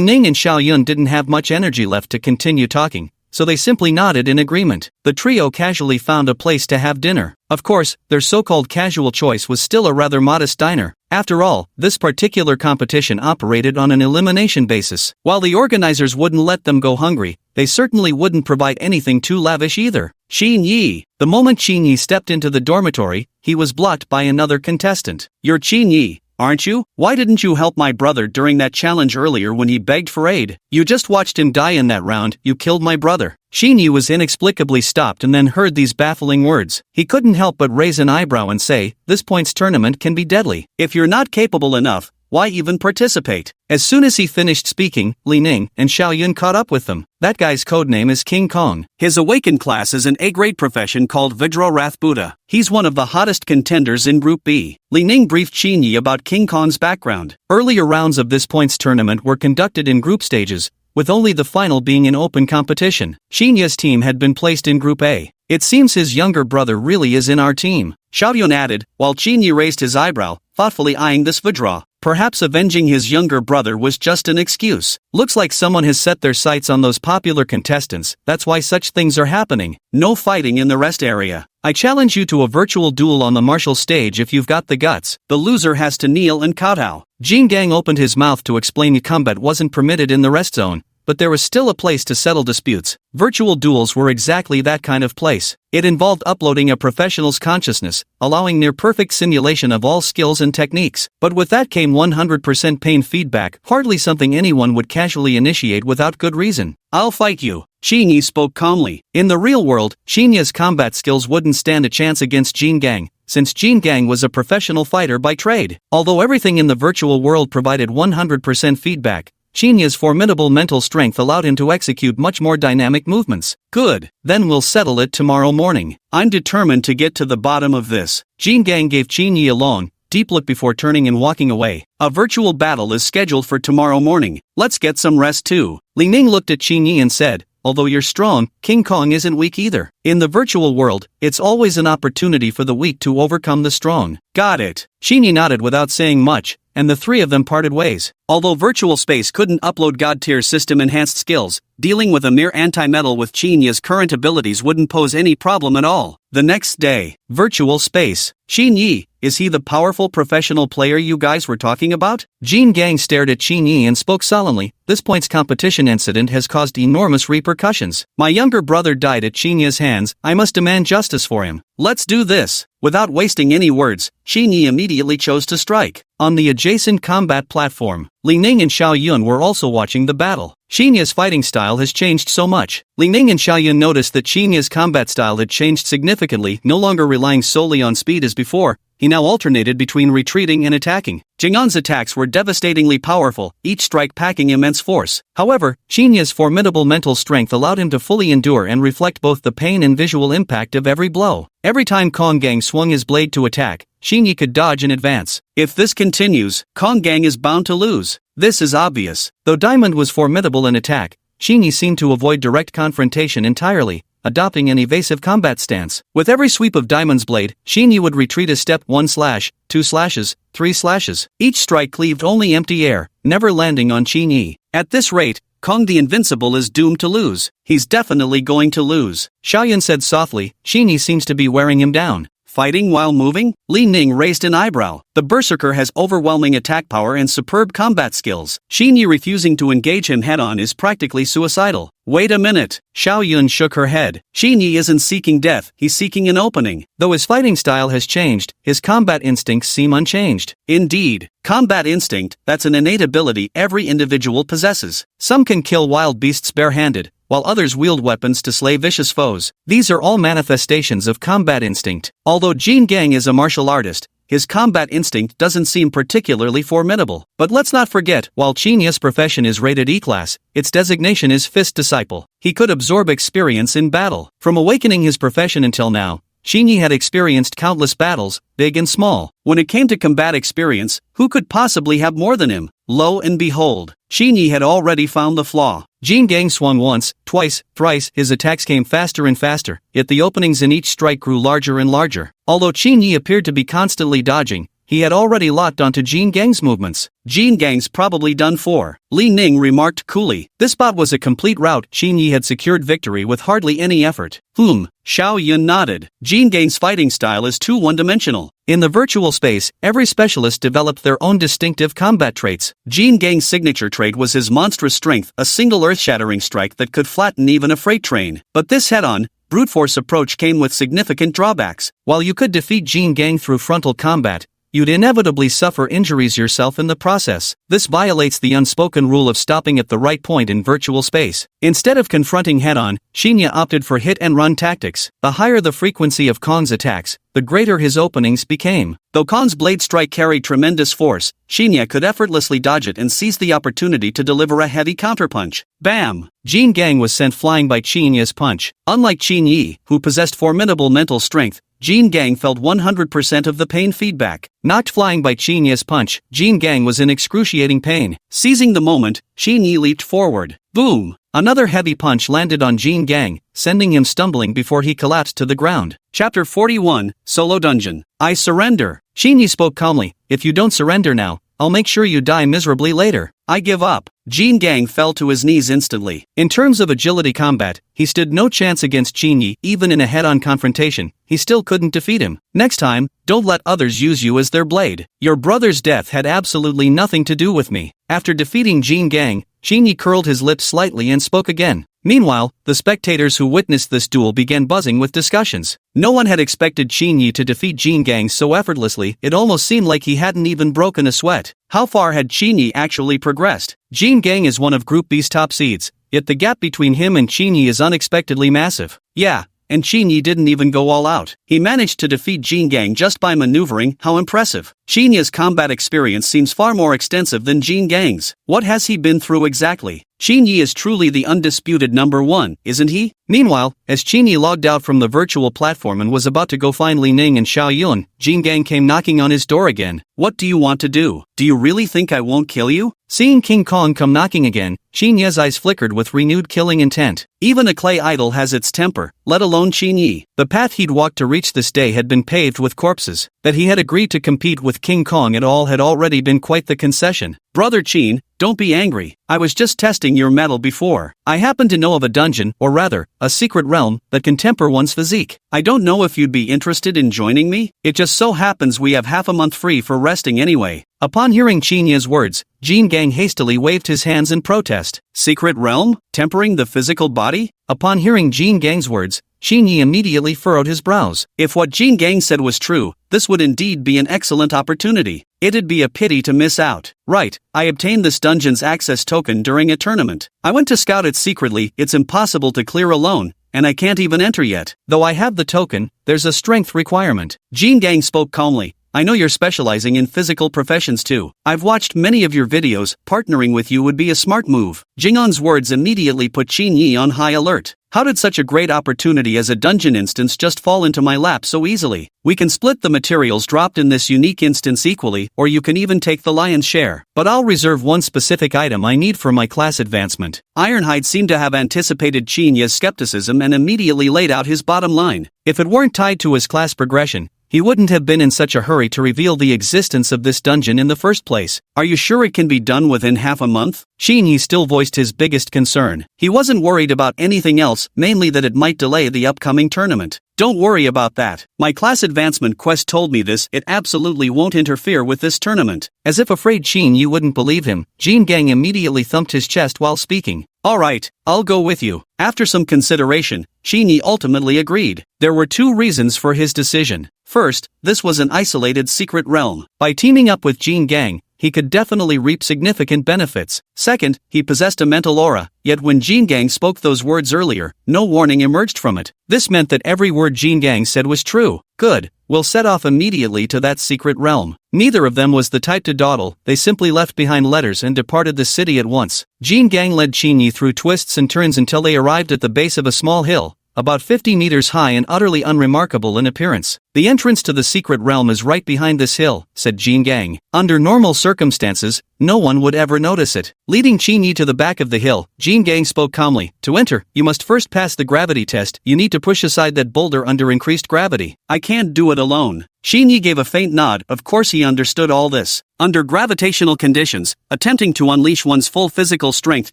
Ning and Xiaoyun didn't have much energy left to continue talking, so they simply nodded in agreement. The trio casually found a place to have dinner. Of course, their so-called casual choice was still a rather modest diner. After all, this particular competition operated on an elimination basis. While the organizers wouldn't let them go hungry, they certainly wouldn't provide anything too lavish either. Xinyi. The moment Xinyi stepped into the dormitory, he was blocked by another contestant. You're Xinyi, aren't you? Why didn't you help my brother during that challenge earlier when he begged for aid? You just watched him die in that round. You killed my brother. Xinyi was inexplicably stopped and then heard these baffling words. He couldn't help but raise an eyebrow and say, this points tournament can be deadly. If you're not capable enough, why even participate? As soon as he finished speaking, Li Ning and Xiaoyun caught up with them. That guy's codename is King Kong. His awakened class is an A-grade profession called Vajra Buddha. He's one of the hottest contenders in Group B. Li Ning briefed Xinyi about King Kong's background. Earlier rounds of this points tournament were conducted in group stages, with only the final being an open competition. Xinyi's team had been placed in Group A. It seems his younger brother really is in our team, Xiaoyun added, while Xinyi raised his eyebrow, thoughtfully eyeing this Vajra. Perhaps avenging his younger brother was just an excuse. Looks like someone has set their sights on those popular contestants, that's why such things are happening. No fighting in the rest area. I challenge you to a virtual duel on the martial stage if you've got the guts. The loser has to kneel and kowtow. Jin Gang opened his mouth to explain combat wasn't permitted in the rest zone, but there was still a place to settle disputes. Virtual duels were exactly that kind of place. It involved uploading a professional's consciousness, allowing near-perfect simulation of all skills and techniques. But with that came 100% pain feedback, hardly something anyone would casually initiate without good reason. I'll fight you. Xinyi spoke calmly. In the real world, Xinyi's combat skills wouldn't stand a chance against Jin Gang, since Jin Gang was a professional fighter by trade. Although everything in the virtual world provided 100% feedback, Xinyi's formidable mental strength allowed him to execute much more dynamic movements. Good, then we'll settle it tomorrow morning. I'm determined to get to the bottom of this. Jin Gang gave Xinyi a long, deep look before turning and walking away. A virtual battle is scheduled for tomorrow morning. Let's get some rest too. Li Ning looked at Xinyi and said, although you're strong, King Kong isn't weak either. In the virtual world, it's always an opportunity for the weak to overcome the strong. Got it. Xinyi nodded without saying much, and the three of them parted ways. Although virtual space couldn't upload God-tier system-enhanced skills, dealing with a mere anti-metal with Xinyi's current abilities wouldn't pose any problem at all. The next day, virtual space. Xinyi, is he the powerful professional player you guys were talking about? Jin Gang stared at Xinyi and spoke solemnly. This points competition incident has caused enormous repercussions. My younger brother died at Xinyi's hands. I must demand justice for him. Let's do this. Without wasting any words, Xinyi immediately chose to strike. On the adjacent combat platform, Li Ning and Xiaoyun were also watching the battle. Xinyi's fighting style has changed so much. Li Ning and Xiaoyun noticed that Xinyi's combat style had changed significantly, no longer relying solely on speed as before. He now alternated between retreating and attacking. Jing'an's attacks were devastatingly powerful, each strike packing immense force. However, Xinyi's formidable mental strength allowed him to fully endure and reflect both the pain and visual impact of every blow. Every time Kong Gang swung his blade to attack, Xinyi could dodge in advance. If this continues, Kong Gang is bound to lose. This is obvious. Though Diamond was formidable in attack, Xinyi seemed to avoid direct confrontation entirely, adopting an evasive combat stance. With every sweep of Diamond's blade, Xinyi would retreat a step, 1 slash, 2 slashes, 3 slashes. Each strike cleaved only empty air, never landing on Xinyi. At this rate, Kong the Invincible is doomed to lose. He's definitely going to lose. Xiaoyun said softly. Xinyi seems to be wearing him down. Fighting while moving? Li Ning raised an eyebrow. The berserker has overwhelming attack power and superb combat skills. Xinyi refusing to engage him head-on is practically suicidal. Wait a minute. Xiao Yun shook her head. Xinyi isn't seeking death, he's seeking an opening. Though his fighting style has changed, his combat instincts seem unchanged. Indeed. Combat instinct, that's an innate ability every individual possesses. Some can kill wild beasts barehanded, while others wield weapons to slay vicious foes. These are all manifestations of combat instinct. Although Jin Gang is a martial artist, his combat instinct doesn't seem particularly formidable. But let's not forget, while Xinyi's profession is rated E-class, its designation is Fist Disciple. He could absorb experience in battle. From awakening his profession until now, Xinyi had experienced countless battles, big and small. When it came to combat experience, who could possibly have more than him? Lo and behold, Xinyi had already found the flaw. Jin Gang swung once, twice, thrice, his attacks came faster and faster, yet the openings in each strike grew larger and larger. Although Xinyi appeared to be constantly dodging, he had already locked onto Jin Gang's movements. Jin Gang's probably done for. Li Ning remarked coolly. This bout was a complete rout. Xinyi had secured victory with hardly any effort. Xiao Yun nodded. Jin Gang's fighting style is too one-dimensional. In the virtual space, every specialist developed their own distinctive combat traits. Jin Gang's signature trait was his monstrous strength, a single earth-shattering strike that could flatten even a freight train. But this head-on, brute force approach came with significant drawbacks. While you could defeat Jin Gang through frontal combat, you'd inevitably suffer injuries yourself in the process. This violates the unspoken rule of stopping at the right point in virtual space. Instead of confronting head-on, Xinyi opted for hit-and-run tactics. The higher the frequency of Kong's attacks, the greater his openings became. Though Kong's blade strike carried tremendous force, Xinyi could effortlessly dodge it and seize the opportunity to deliver a heavy counterpunch. Bam! Jin Gang was sent flying by Xinyi's punch. Unlike Xinyi, who possessed formidable mental strength, Jin Gang felt 100% of the pain feedback. Knocked flying by Xinyi's punch, Jin Gang was in excruciating pain. Seizing the moment, Xinyi leaped forward. Boom! Another heavy punch landed on Jin Gang, sending him stumbling before he collapsed to the ground. Chapter 41, Solo Dungeon. I surrender. Xinyi spoke calmly. If you don't surrender now, I'll make sure you die miserably later. I give up. Jin Gang fell to his knees instantly. In terms of agility combat, he stood no chance against Xinyi. Even in a head-on confrontation, he still couldn't defeat him. Next time, don't let others use you as their blade. Your brother's death had absolutely nothing to do with me. After defeating Jin Gang, Xinyi curled his lips slightly and spoke again. Meanwhile, the spectators who witnessed this duel began buzzing with discussions. No one had expected Xinyi to defeat Jin Gang so effortlessly, it almost seemed like he hadn't even broken a sweat. How far had Xinyi actually progressed? Jin Gang is one of Group B's top seeds, yet the gap between him and Xinyi is unexpectedly massive. Yeah, and Xinyi didn't even go all out. He managed to defeat Jin Gang just by maneuvering. How impressive. Xinyi's combat experience seems far more extensive than Jin Gang's. What has he been through exactly? Xinyi is truly the undisputed number one, isn't he? Meanwhile, as Xinyi logged out from the virtual platform and was about to go find Li Ning and Xiao Yun, Jin Gang came knocking on his door again. What do you want to do? Do you really think I won't kill you? Seeing King Kong come knocking again, Xinyi's eyes flickered with renewed killing intent. Even a clay idol has its temper, let alone Xinyi. The path he'd walked to reach this day had been paved with corpses. That he had agreed to compete with King Kong at all had already been quite the concession. Brother Qin, don't be angry. I was just testing your mettle before. I happen to know of a dungeon, or rather, a secret realm, that can temper one's physique. I don't know if you'd be interested in joining me. It just so happens we have half a month free for resting anyway. Upon hearing Xinyi's words, Jin Gang hastily waved his hands in protest. Secret realm? Tempering the physical body? Upon hearing Jin Gang's words, Xinyi immediately furrowed his brows. If what Jin Gang said was true, this would indeed be an excellent opportunity. It'd be a pity to miss out. Right, I obtained this dungeon's access token during a tournament. I went to scout it secretly. It's impossible to clear alone, and I can't even enter yet. Though I have the token, there's a strength requirement. Jin Gang spoke calmly. I know you're specializing in physical professions too. I've watched many of your videos. Partnering with you would be a smart move. Jingon's words immediately put Xinyi on high alert. How did such a great opportunity as a dungeon instance just fall into my lap so easily? We can split the materials dropped in this unique instance equally, or you can even take the lion's share. But I'll reserve one specific item I need for my class advancement. Ironhide seemed to have anticipated Xinyi's skepticism and immediately laid out his bottom line. If it weren't tied to his class progression, he wouldn't have been in such a hurry to reveal the existence of this dungeon in the first place. Are you sure it can be done within half a month? Xinyi still voiced his biggest concern. He wasn't worried about anything else, mainly that it might delay the upcoming tournament. Don't worry about that. My class advancement quest told me this, it absolutely won't interfere with this tournament. As if afraid Qin Yi wouldn't believe him, Jin Gang immediately thumped his chest while speaking. Alright, I'll go with you. After some consideration, Qin Yi ultimately agreed. There were two reasons for his decision. First, this was an isolated secret realm. By teaming up with Jin Gang, he could definitely reap significant benefits. Second, he possessed a mental aura, yet when Jin Gang spoke those words earlier, no warning emerged from it. This meant that every word Jin Gang said was true. Good, we'll set off immediately to that secret realm. Neither of them was the type to dawdle, they simply left behind letters and departed the city at once. Jin Gang led Qin Yi through twists and turns until they arrived at the base of a small hill, about 50 meters high and utterly unremarkable in appearance. The entrance to the secret realm is right behind this hill, said Jin Gang. Under normal circumstances, no one would ever notice it. Leading Qin Yi to the back of the hill, Jin Gang spoke calmly. To enter, you must first pass the gravity test. You need to push aside that boulder under increased gravity. I can't do it alone. Qin Yi gave a faint nod, of course he understood all this. Under gravitational conditions, attempting to unleash one's full physical strength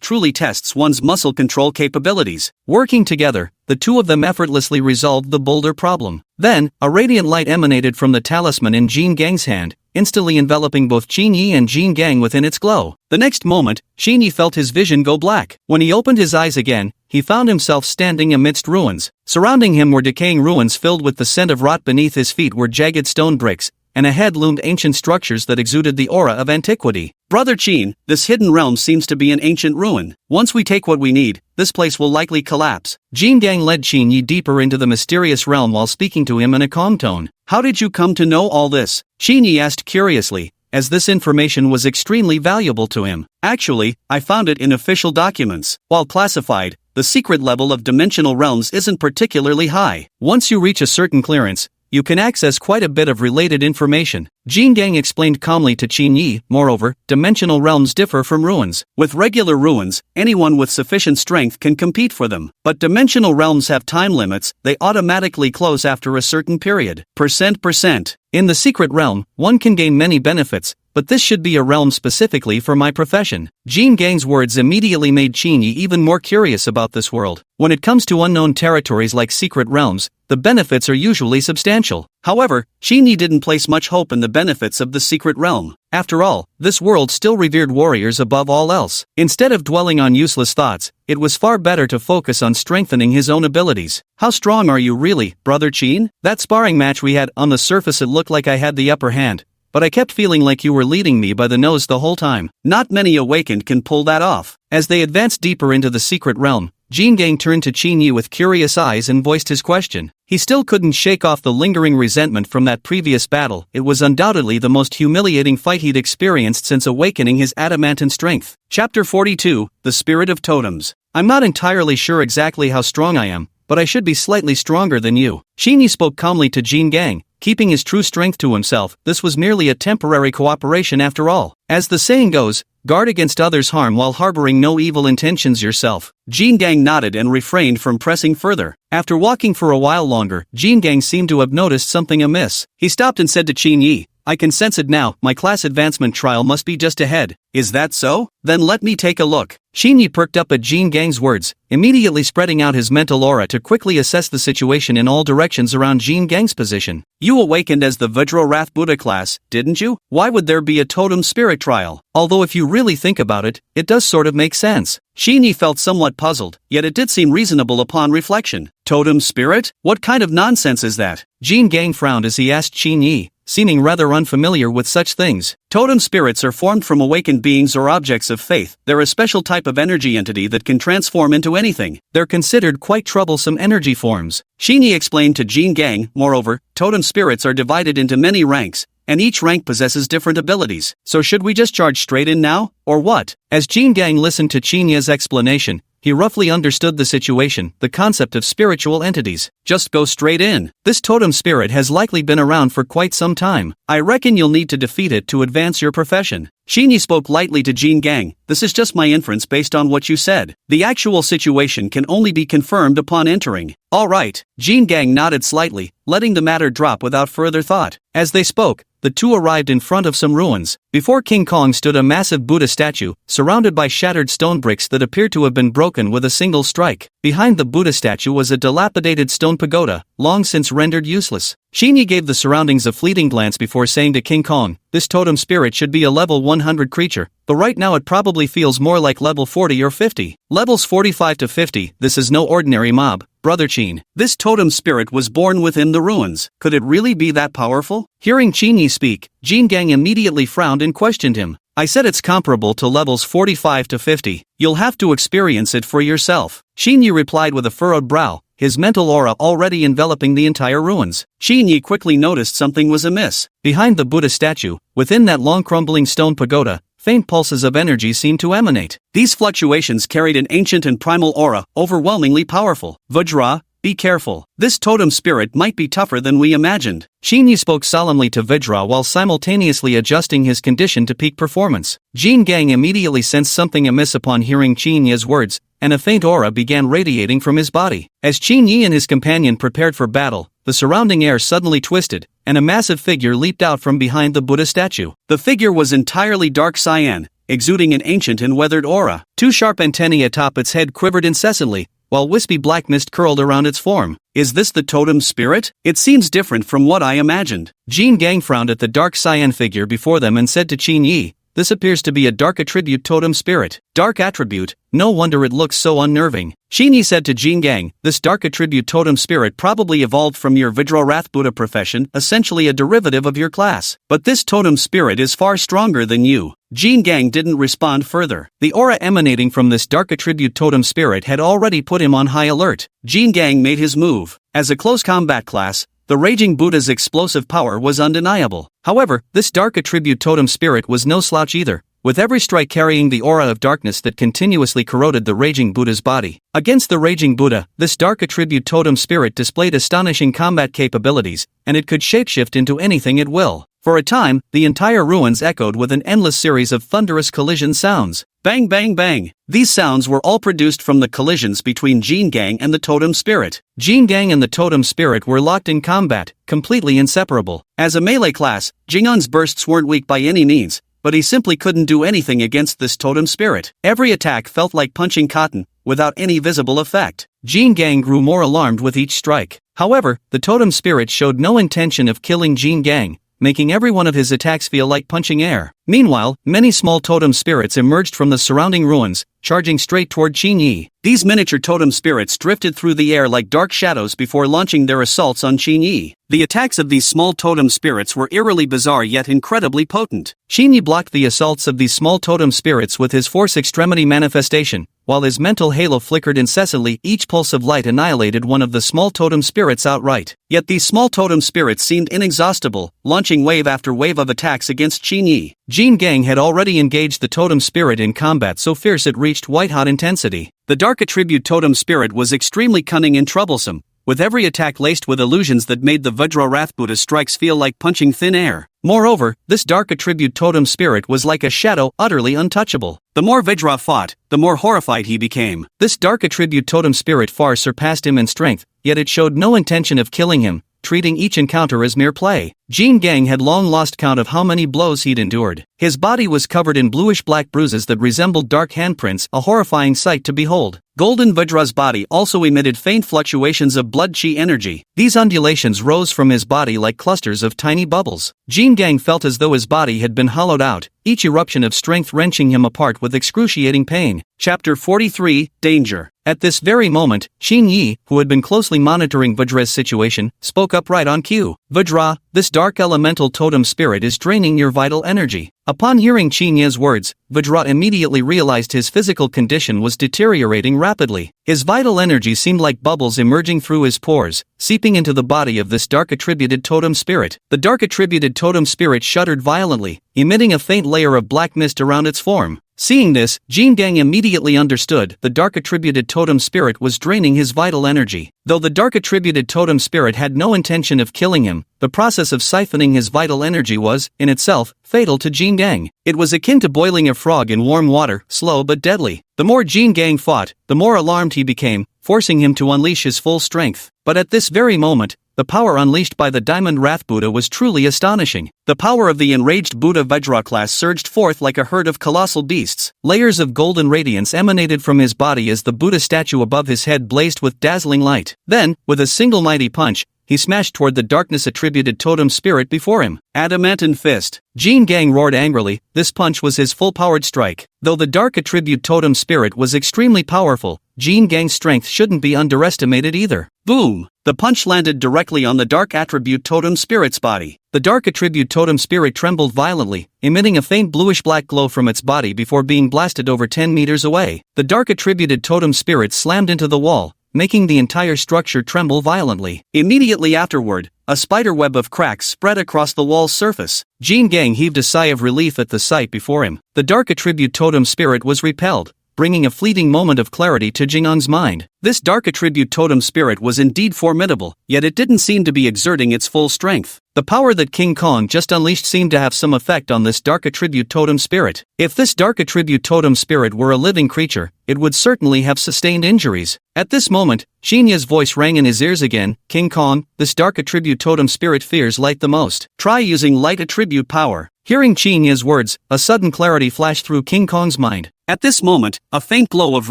truly tests one's muscle control capabilities. Working together, the two of them effortlessly resolved the boulder problem. Then, a radiant light emanated from the talisman in Jin Gang's hand, instantly enveloping both Qin Yi and Jin Gang within its glow. The next moment, Qin Yi felt his vision go black. When he opened his eyes again, he found himself standing amidst ruins. Surrounding him were decaying ruins filled with the scent of rot. Beneath his feet were jagged stone bricks, and ahead loomed ancient structures that exuded the aura of antiquity. Brother Qin, this hidden realm seems to be an ancient ruin. Once we take what we need, this place will likely collapse. Jin Gang led Qin Yi deeper into the mysterious realm while speaking to him in a calm tone. How did you come to know all this? Qin Yi asked curiously, as this information was extremely valuable to him. Actually, I found it in official documents. While classified, the secret level of dimensional realms isn't particularly high. Once you reach a certain clearance, you can access quite a bit of related information. Jin Gang explained calmly to Qin Yi. Moreover, dimensional realms differ from ruins. With regular ruins, anyone with sufficient strength can compete for them. But dimensional realms have time limits, they automatically close after a certain period. %. In the secret realm, one can gain many benefits, but this should be a realm specifically for my profession. Jin Gang's words immediately made Qin Yi even more curious about this world. When it comes to unknown territories like secret realms, the benefits are usually substantial. However, Qin Yi didn't place much hope in the benefits of the secret realm. After all, this world still revered warriors above all else. Instead of dwelling on useless thoughts, it was far better to focus on strengthening his own abilities. How strong are you really, Brother Qin? That sparring match we had, on the surface it looked like I had the upper hand, but I kept feeling like you were leading me by the nose the whole time. Not many awakened can pull that off. As they advanced deeper into the secret realm, Jin Gang turned to Qin Yi with curious eyes and voiced his question. He still couldn't shake off the lingering resentment from that previous battle. It was undoubtedly the most humiliating fight he'd experienced since awakening his adamantine strength. Chapter 42, The Spirit of Totems. I'm not entirely sure exactly how strong I am, but I should be slightly stronger than you. Qin Yi spoke calmly to Jin Gang, keeping his true strength to himself. This was merely a temporary cooperation after all. As the saying goes, guard against others' harm while harboring no evil intentions yourself. Jin Gang nodded and refrained from pressing further. After walking for a while longer, Jin Gang seemed to have noticed something amiss. He stopped and said to Qin Yi, I can sense it now, my class advancement trial must be just ahead. Is that so? Then let me take a look. Qin Yi perked up at Jin Gang's words, immediately spreading out his mental aura to quickly assess the situation in all directions around Jin Gang's position. You awakened as the Vajra Buddha class, didn't you? Why would there be a totem spirit trial? Although if you really think about it, it does sort of make sense. Qin Yi felt somewhat puzzled, yet it did seem reasonable upon reflection. Totem spirit? What kind of nonsense is that? Jin Gang frowned as he asked Qin Yi, seeming rather unfamiliar with such things. Totem spirits are formed from awakened beings or objects of faith. They're a special type of energy entity that can transform into anything. They're considered quite troublesome energy forms. Qin Yi explained to Jin Gang. Moreover, totem spirits are divided into many ranks, and each rank possesses different abilities. So should we just charge straight in now, or what? As Jin Gang listened to Qin Yi's explanation, he roughly understood the situation, the concept of spiritual entities. Just go straight in. This totem spirit has likely been around for quite some time. I reckon you'll need to defeat it to advance your profession. Xinyi spoke lightly to Jin Gang. This is just my inference based on what you said. The actual situation can only be confirmed upon entering. Alright, Jin Gang nodded slightly, letting the matter drop without further thought. As they spoke, the two arrived in front of some ruins. Before King Kong stood a massive Buddha statue, surrounded by shattered stone bricks that appeared to have been broken with a single strike. Behind the Buddha statue was a dilapidated stone pagoda, long since rendered useless. Xinyi gave the surroundings a fleeting glance before saying to King Kong, "This totem spirit should be a level 100 creature, but right now it probably feels more like level 40 or 50. Levels 45 to 50, this is no ordinary mob. Brother Qin, this totem spirit was born within the ruins. Could it really be that powerful?" Hearing Xinyi speak, Jin Gang immediately frowned and questioned him. "I said it's comparable to levels 45 to 50. You'll have to experience it for yourself." Xinyi replied with a furrowed brow, his mental aura already enveloping the entire ruins. Xinyi quickly noticed something was amiss. Behind the Buddha statue, within that long crumbling stone pagoda, faint pulses of energy seemed to emanate. These fluctuations carried an ancient and primal aura, overwhelmingly powerful. "Vajra, be careful. This totem spirit might be tougher than we imagined." Xinyi spoke solemnly to Vajra while simultaneously adjusting his condition to peak performance. Jin Gang immediately sensed something amiss upon hearing Xinyi's words, and a faint aura began radiating from his body. As Xinyi and his companion prepared for battle, the surrounding air suddenly twisted, and a massive figure leaped out from behind the Buddha statue. The figure was entirely dark cyan, exuding an ancient and weathered aura. Two sharp antennae atop its head quivered incessantly, while wispy black mist curled around its form. "Is this the totem spirit? It seems different from what I imagined." Jin Gang frowned at the dark cyan figure before them and said to Xinyi, "This appears to be a dark attribute totem spirit." "Dark attribute? No wonder it looks so unnerving." Xinyi said to Jin Gang, "This dark attribute totem spirit probably evolved from your Vajra Buddha profession, essentially a derivative of your class. But this totem spirit is far stronger than you." Jin Gang didn't respond further. The aura emanating from this dark attribute totem spirit had already put him on high alert. Jin Gang made his move. As a close combat class, the Raging Buddha's explosive power was undeniable. However, this dark attribute totem spirit was no slouch either, with every strike carrying the aura of darkness that continuously corroded the Raging Buddha's body. Against the Raging Buddha, this dark attribute totem spirit displayed astonishing combat capabilities, and it could shapeshift into anything at will. For a time, the entire ruins echoed with an endless series of thunderous collision sounds. Bang bang bang! These sounds were all produced from the collisions between Jin Gang and the totem spirit. Jin Gang and the totem spirit were locked in combat, completely inseparable. As a melee class, Jingun's bursts weren't weak by any means, but he simply couldn't do anything against this totem spirit. Every attack felt like punching cotton, without any visible effect. Jin Gang grew more alarmed with each strike. However, the totem spirit showed no intention of killing Jin Gang, making every one of his attacks feel like punching air. Meanwhile, many small totem spirits emerged from the surrounding ruins, charging straight toward Xinyi. These miniature totem spirits drifted through the air like dark shadows before launching their assaults on Xinyi. The attacks of these small totem spirits were eerily bizarre yet incredibly potent. Xinyi blocked the assaults of these small totem spirits with his force extremity manifestation. While his mental halo flickered incessantly, each pulse of light annihilated one of the small totem spirits outright. Yet these small totem spirits seemed inexhaustible, launching wave after wave of attacks against Xinyi. Jin Gang had already engaged the totem spirit in combat so fierce it reached white-hot intensity. The dark attribute totem spirit was extremely cunning and troublesome, with every attack laced with illusions that made the Vajra Buddha's strikes feel like punching thin air. Moreover, this dark attribute totem spirit was like a shadow, utterly untouchable. The more Vajra fought, the more horrified he became. This dark attribute totem spirit far surpassed him in strength, yet it showed no intention of killing him, treating each encounter as mere play. Jin Gang had long lost count of how many blows he'd endured. His body was covered in bluish-black bruises that resembled dark handprints, a horrifying sight to behold. Golden Vajra's body also emitted faint fluctuations of blood-chi energy. These undulations rose from his body like clusters of tiny bubbles. Jin Gang felt as though his body had been hollowed out, each eruption of strength wrenching him apart with excruciating pain. Chapter 43, Danger. At this very moment, Xinyi, who had been closely monitoring Vajra's situation, spoke up right on cue. "Vajra, this dark elemental totem spirit is draining your vital energy." Upon hearing Xinyi's words, Vajra immediately realized his physical condition was deteriorating rapidly. His vital energy seemed like bubbles emerging through his pores, seeping into the body of this dark attributed totem spirit. The dark attributed totem spirit shuddered violently, emitting a faint layer of black mist around its form. Seeing this, Jin Gang immediately understood the dark attributed totem spirit was draining his vital energy. Though the dark attributed totem spirit had no intention of killing him, the process of siphoning his vital energy was, in itself, fatal to Jin Gang. It was akin to boiling a frog in warm water, slow but deadly. The more Jin Gang fought, the more alarmed he became, forcing him to unleash his full strength. But at this very moment, the power unleashed by the Diamond Wrath Buddha was truly astonishing. The power of the enraged Buddha Vajra class surged forth like a herd of colossal beasts. Layers of golden radiance emanated from his body as the Buddha statue above his head blazed with dazzling light. Then, with a single mighty punch, he smashed toward the darkness-attributed totem spirit before him. Adamantine fist. Jin Gang roared angrily. This punch was his full-powered strike. Though the dark attribute totem spirit was extremely powerful, Jin Gang's strength shouldn't be underestimated either. Boom! The punch landed directly on the dark attribute totem spirit's body. The dark attribute totem spirit trembled violently, emitting a faint bluish-black glow from its body before being blasted over 10 meters away. The dark attributed totem spirit slammed into the wall, making the entire structure tremble violently. Immediately afterward, a spiderweb of cracks spread across the wall's surface. Jin Gang heaved a sigh of relief at the sight before him. The dark attribute totem spirit was repelled, bringing a fleeting moment of clarity to Jingang's mind. This dark attribute totem spirit was indeed formidable, yet it didn't seem to be exerting its full strength. The power that King Kong just unleashed seemed to have some effect on this dark attribute totem spirit. If this dark attribute totem spirit were a living creature, it would certainly have sustained injuries. At this moment, Shinya's voice rang in his ears again. King Kong, this dark attribute totem spirit fears light the most. Try using light attribute power. Hearing Shinya's words, a sudden clarity flashed through King Kong's mind. At this moment, a faint glow of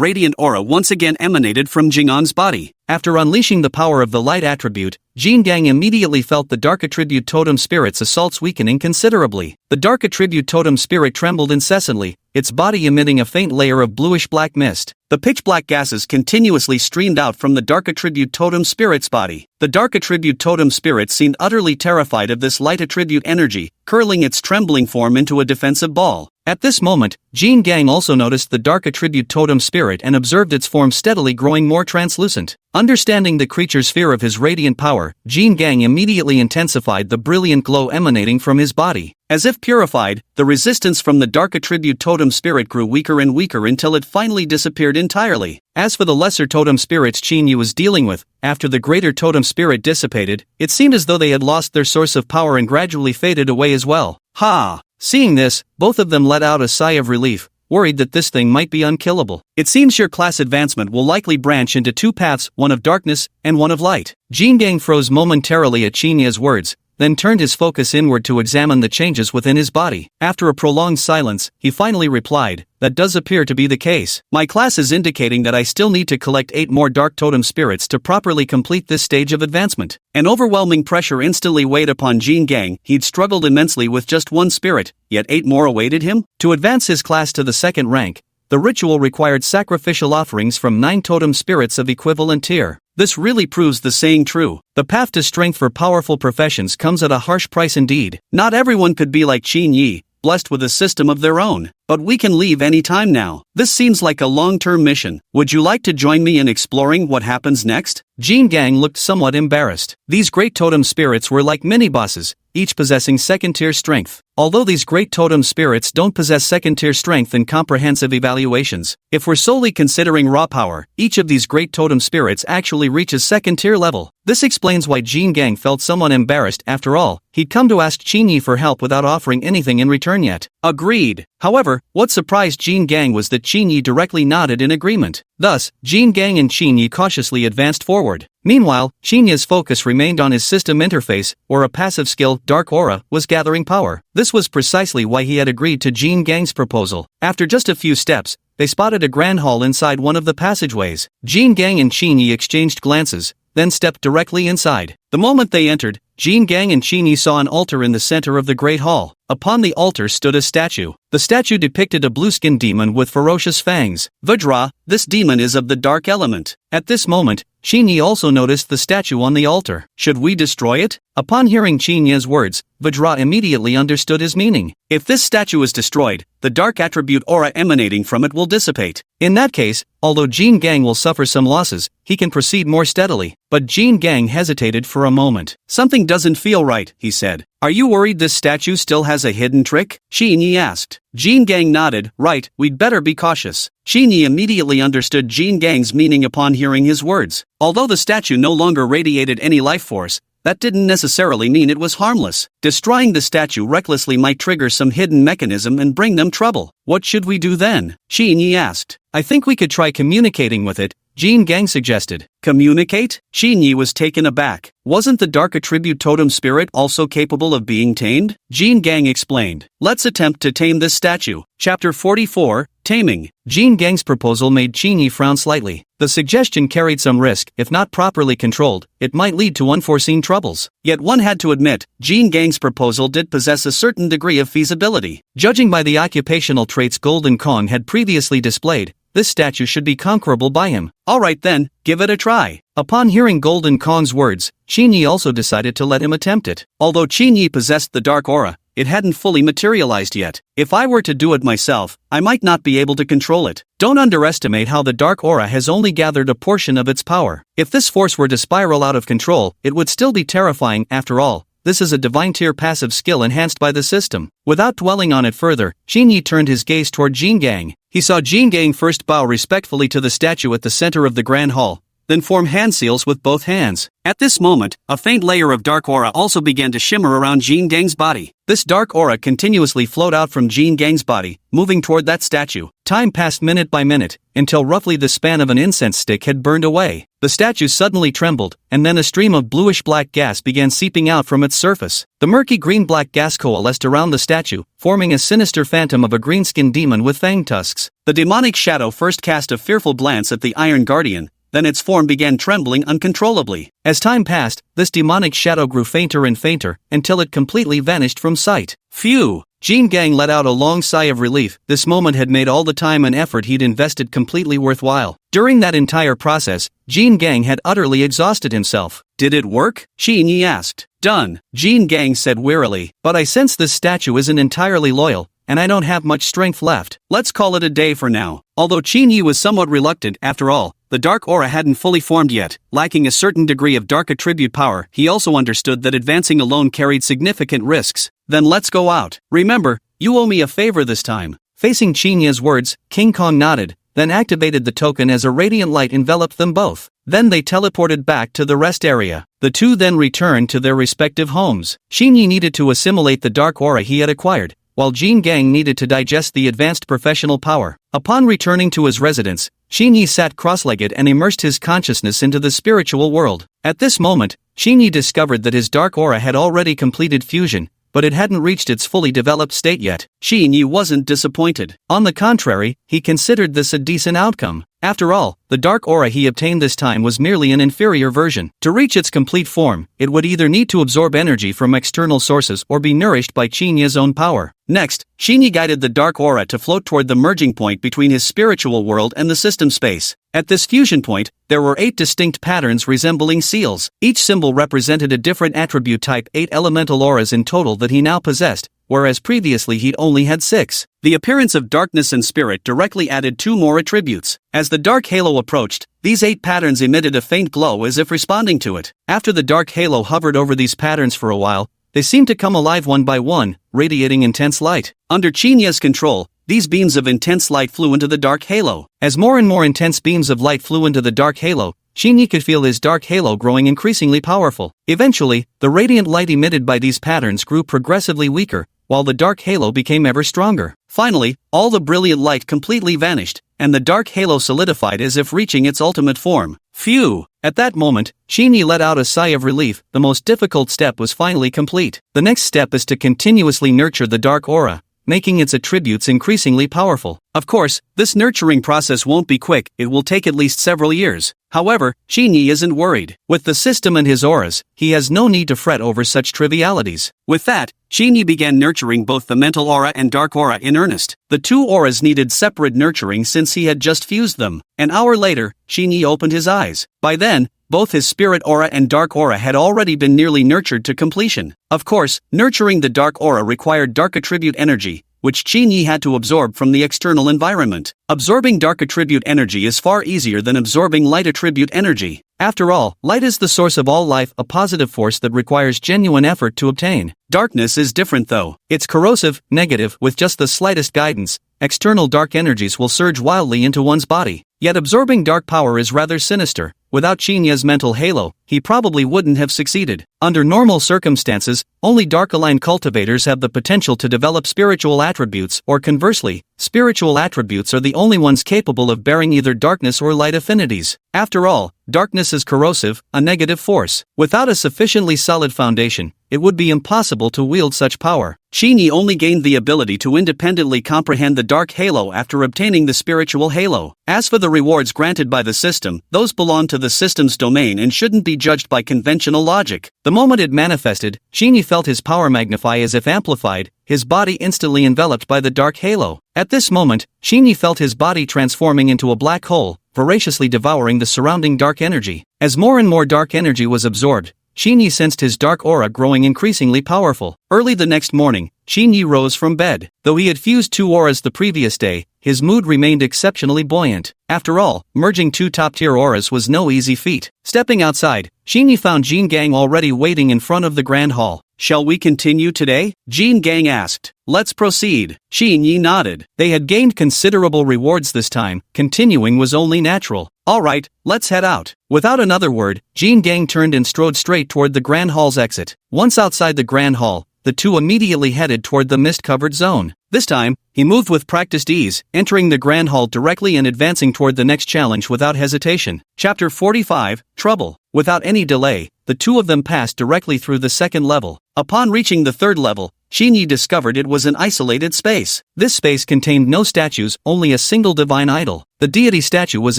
radiant aura once again emanated from Jingang's body. After unleashing the power of the light attribute, Jin Gang immediately felt the dark attribute totem spirit's assaults weakening considerably. The dark attribute totem spirit trembled incessantly, its body emitting a faint layer of bluish-black mist. The pitch-black gases continuously streamed out from the dark attribute totem spirit's body. The dark attribute totem spirit seemed utterly terrified of this light attribute energy, curling its trembling form into a defensive ball. At this moment, Jin Gang also noticed the dark attribute totem spirit and observed its form steadily growing more translucent. Understanding the creature's fear of his radiant power, Jin Gang immediately intensified the brilliant glow emanating from his body. As if purified, the resistance from the dark attribute totem spirit grew weaker and weaker until it finally disappeared entirely. As for the lesser totem spirits Chinyi was dealing with, after the greater totem spirit dissipated, it seemed as though they had lost their source of power and gradually faded away as well. Ha! Seeing this, both of them let out a sigh of relief, worried that this thing might be unkillable. It seems your class advancement will likely branch into two paths, one of darkness and one of light. Jin Gang froze momentarily at Chinya's words, then turned his focus inward to examine the changes within his body. After a prolonged silence, he finally replied, "That does appear to be the case. My class is indicating that I still need to collect 8 more dark totem spirits to properly complete this stage of advancement." An overwhelming pressure instantly weighed upon Jin Gang. He'd struggled immensely with just 1 spirit, yet 8 more awaited him. To advance his class to the 2nd rank, the ritual required sacrificial offerings from 9 totem spirits of equivalent tier. This really proves the saying true. The path to strength for powerful professions comes at a harsh price indeed. Not everyone could be like Qin Yi, blessed with a system of their own. But we can leave any time now. This seems like a long-term mission. Would you like to join me in exploring what happens next? Jin Gang looked somewhat embarrassed. These great totem spirits were like mini-bosses, each possessing 2nd-tier strength. Although these great totem spirits don't possess 2nd-tier strength in comprehensive evaluations, if we're solely considering raw power, each of these great totem spirits actually reaches 2nd-tier level. This explains why Jin Gang felt somewhat embarrassed. After all, he'd come to ask Qin Yi for help without offering anything in return yet. Agreed. However, what surprised Jin Gang was that Qin Yi directly nodded in agreement. Thus, Jin Gang and Qin Yi cautiously advanced forward. Meanwhile, Qin Yi's focus remained on his system interface, or a passive skill, Dark Aura, was gathering power. This was precisely why he had agreed to Jin Gang's proposal. After just a few steps, they spotted a grand hall inside one of the passageways. Jin Gang and Qin Yi exchanged glances, then stepped directly inside. The moment they entered, Jin Gang and Qin Yi saw an altar in the center of the great hall. Upon the altar stood a statue. The statue depicted a blue-skinned demon with ferocious fangs. Vajra, this demon is of the dark element. At this moment, Qin Yi also noticed the statue on the altar. Should we destroy it? Upon hearing Qin Yi's words, Vajra immediately understood his meaning. If this statue is destroyed, the dark attribute aura emanating from it will dissipate. In that case, although Jin Gang will suffer some losses, he can proceed more steadily. But Jin Gang hesitated for a moment. Something doesn't feel right, he said. Are you worried this statue still has a hidden trick? Qin Yi asked. Jean Gang nodded. Right, we'd better be cautious. Xinyi immediately understood Jean Gang's meaning upon hearing his words. Although the statue no longer radiated any life force, that didn't necessarily mean it was harmless. Destroying the statue recklessly might trigger some hidden mechanism and bring them trouble. What should we do then? Xinyi asked. I think we could try communicating with it, Jean Gang suggested. Communicate? Xinyi was taken aback. Wasn't the dark attribute totem spirit also capable of being tamed? Jean Gang explained. Let's attempt to tame this statue. Chapter 44, Taming. Jean Gang's proposal made Xinyi frown slightly. The suggestion carried some risk. If not properly controlled, it might lead to unforeseen troubles. Yet one had to admit, Jean Gang's proposal did possess a certain degree of feasibility. Judging by the occupational traits Golden Kong had previously displayed, this statue should be conquerable by him. Alright then, give it a try. Upon hearing Golden Kong's words, Xinyi also decided to let him attempt it. Although Xinyi possessed the dark aura, it hadn't fully materialized yet. If I were to do it myself, I might not be able to control it. Don't underestimate how the dark aura has only gathered a portion of its power. If this force were to spiral out of control, it would still be terrifying. After all, this is a divine tier passive skill enhanced by the system. Without dwelling on it further, Xinyi turned his gaze toward Jean Gang. He saw Jean Gang first bow respectfully to the statue at the center of the Grand Hall, then form hand seals with both hands. At this moment, a faint layer of dark aura also began to shimmer around Jean Gang's body. This dark aura continuously flowed out from Jean Gang's body, moving toward that statue. Time passed minute by minute, until roughly the span of an incense stick had burned away. The statue suddenly trembled, and then a stream of bluish-black gas began seeping out from its surface. The murky green-black gas coalesced around the statue, forming a sinister phantom of a green-skinned demon with fang tusks. The demonic shadow first cast a fearful glance at the Iron Guardian, then its form began trembling uncontrollably. As time passed, this demonic shadow grew fainter and fainter, until it completely vanished from sight. Phew! Jean Gang let out a long sigh of relief. This moment had made all the time and effort he'd invested completely worthwhile. During that entire process, Jean Gang had utterly exhausted himself. Did it work? Xinyi asked. Done, Jean Gang said wearily. But I sense this statue isn't entirely loyal, and I don't have much strength left. Let's call it a day for now. Although Xinyi was somewhat reluctant, after all, the dark aura hadn't fully formed yet. Lacking a certain degree of dark attribute power, he also understood that advancing alone carried significant risks. Then let's go out. Remember, you owe me a favor this time. Facing Xinyi's words, King Kong nodded, then activated the token as a radiant light enveloped them both. Then they teleported back to the rest area. The two then returned to their respective homes. Xinyi needed to assimilate the dark aura he had acquired, while Jean Gang needed to digest the advanced professional power. Upon returning to his residence, Xinyi sat cross-legged and immersed his consciousness into the spiritual world. At this moment, Xinyi discovered that his dark aura had already completed fusion, but it hadn't reached its fully developed state yet. Xinyi wasn't disappointed. On the contrary, he considered this a decent outcome. After all, the dark aura he obtained this time was merely an inferior version. To reach its complete form, it would either need to absorb energy from external sources or be nourished by Xinyi's own power. Next, Xinyi guided the dark aura to float toward the merging point between his spiritual world and the system space. At this fusion point, there were 8 distinct patterns resembling seals. Each symbol represented a different attribute type, 8 elemental auras in total that he now possessed, whereas previously he'd only had 6. The appearance of darkness and spirit directly added 2 more attributes. As the dark halo approached, these 8 patterns emitted a faint glow as if responding to it. After the dark halo hovered over these patterns for a while, they seemed to come alive one by one, radiating intense light. Under Xinyi's control, these beams of intense light flew into the dark halo. As more and more intense beams of light flew into the dark halo, Xinyi could feel his dark halo growing increasingly powerful. Eventually, the radiant light emitted by these patterns grew progressively weaker, while the dark halo became ever stronger. Finally, all the brilliant light completely vanished, and the dark halo solidified as if reaching its ultimate form. Phew! At that moment, Xinyi let out a sigh of relief. The most difficult step was finally complete. The next step is to continuously nurture the dark aura, making its attributes increasingly powerful. Of course, this nurturing process won't be quick, it will take at least several years. However, Xinyi isn't worried. With the system and his auras, he has no need to fret over such trivialities. With that, Xinyi began nurturing both the mental aura and dark aura in earnest. The 2 auras needed separate nurturing since he had just fused them. An hour later, Xinyi opened his eyes. By then, both his spirit aura and dark aura had already been nearly nurtured to completion. Of course, nurturing the dark aura required dark attribute energy, which Xinyi had to absorb from the external environment. Absorbing dark attribute energy is far easier than absorbing light attribute energy. After all, light is the source of all life, a positive force that requires genuine effort to obtain. Darkness is different though. It's corrosive, negative, with just the slightest guidance. External dark energies will surge wildly into one's body. Yet absorbing dark power is rather sinister. Without Chinya's mental halo, he probably wouldn't have succeeded. Under normal circumstances, only dark-aligned cultivators have the potential to develop spiritual attributes, or conversely, spiritual attributes are the only ones capable of bearing either darkness or light affinities. After all, darkness is corrosive, a negative force. Without a sufficiently solid foundation, it would be impossible to wield such power. Chinyi only gained the ability to independently comprehend the dark halo after obtaining the spiritual halo. As for the rewards granted by the system, those belong to the system's domain and shouldn't be judged by conventional logic. The moment it manifested, Chinyi felt his power magnify as if amplified, his body instantly enveloped by the dark halo. At this moment, Chinyi felt his body transforming into a black hole, voraciously devouring the surrounding dark energy. As more and more dark energy was absorbed, Chinyi sensed his dark aura growing increasingly powerful. Early the next morning, Chinyi rose from bed. Though he had fused two auras the previous day, his mood remained exceptionally buoyant. After all, merging two top-tier auras was no easy feat. Stepping outside, Chinyi found Jin Gang already waiting in front of the grand hall. "Shall we continue today?" Jin Gang asked. "Let's proceed." Chinyi nodded. They had gained considerable rewards this time, continuing was only natural. "Alright, let's head out." Without another word, Jin Gang turned and strode straight toward the grand hall's exit. Once outside the grand hall, the two immediately headed toward the mist-covered zone. This time, he moved with practiced ease, entering the grand hall directly and advancing toward the next challenge without hesitation. Chapter 45, Trouble. Without any delay, the two of them passed directly through the second level. Upon reaching the third level, Chinyi discovered it was an isolated space. This space contained no statues, only a single divine idol. The deity statue was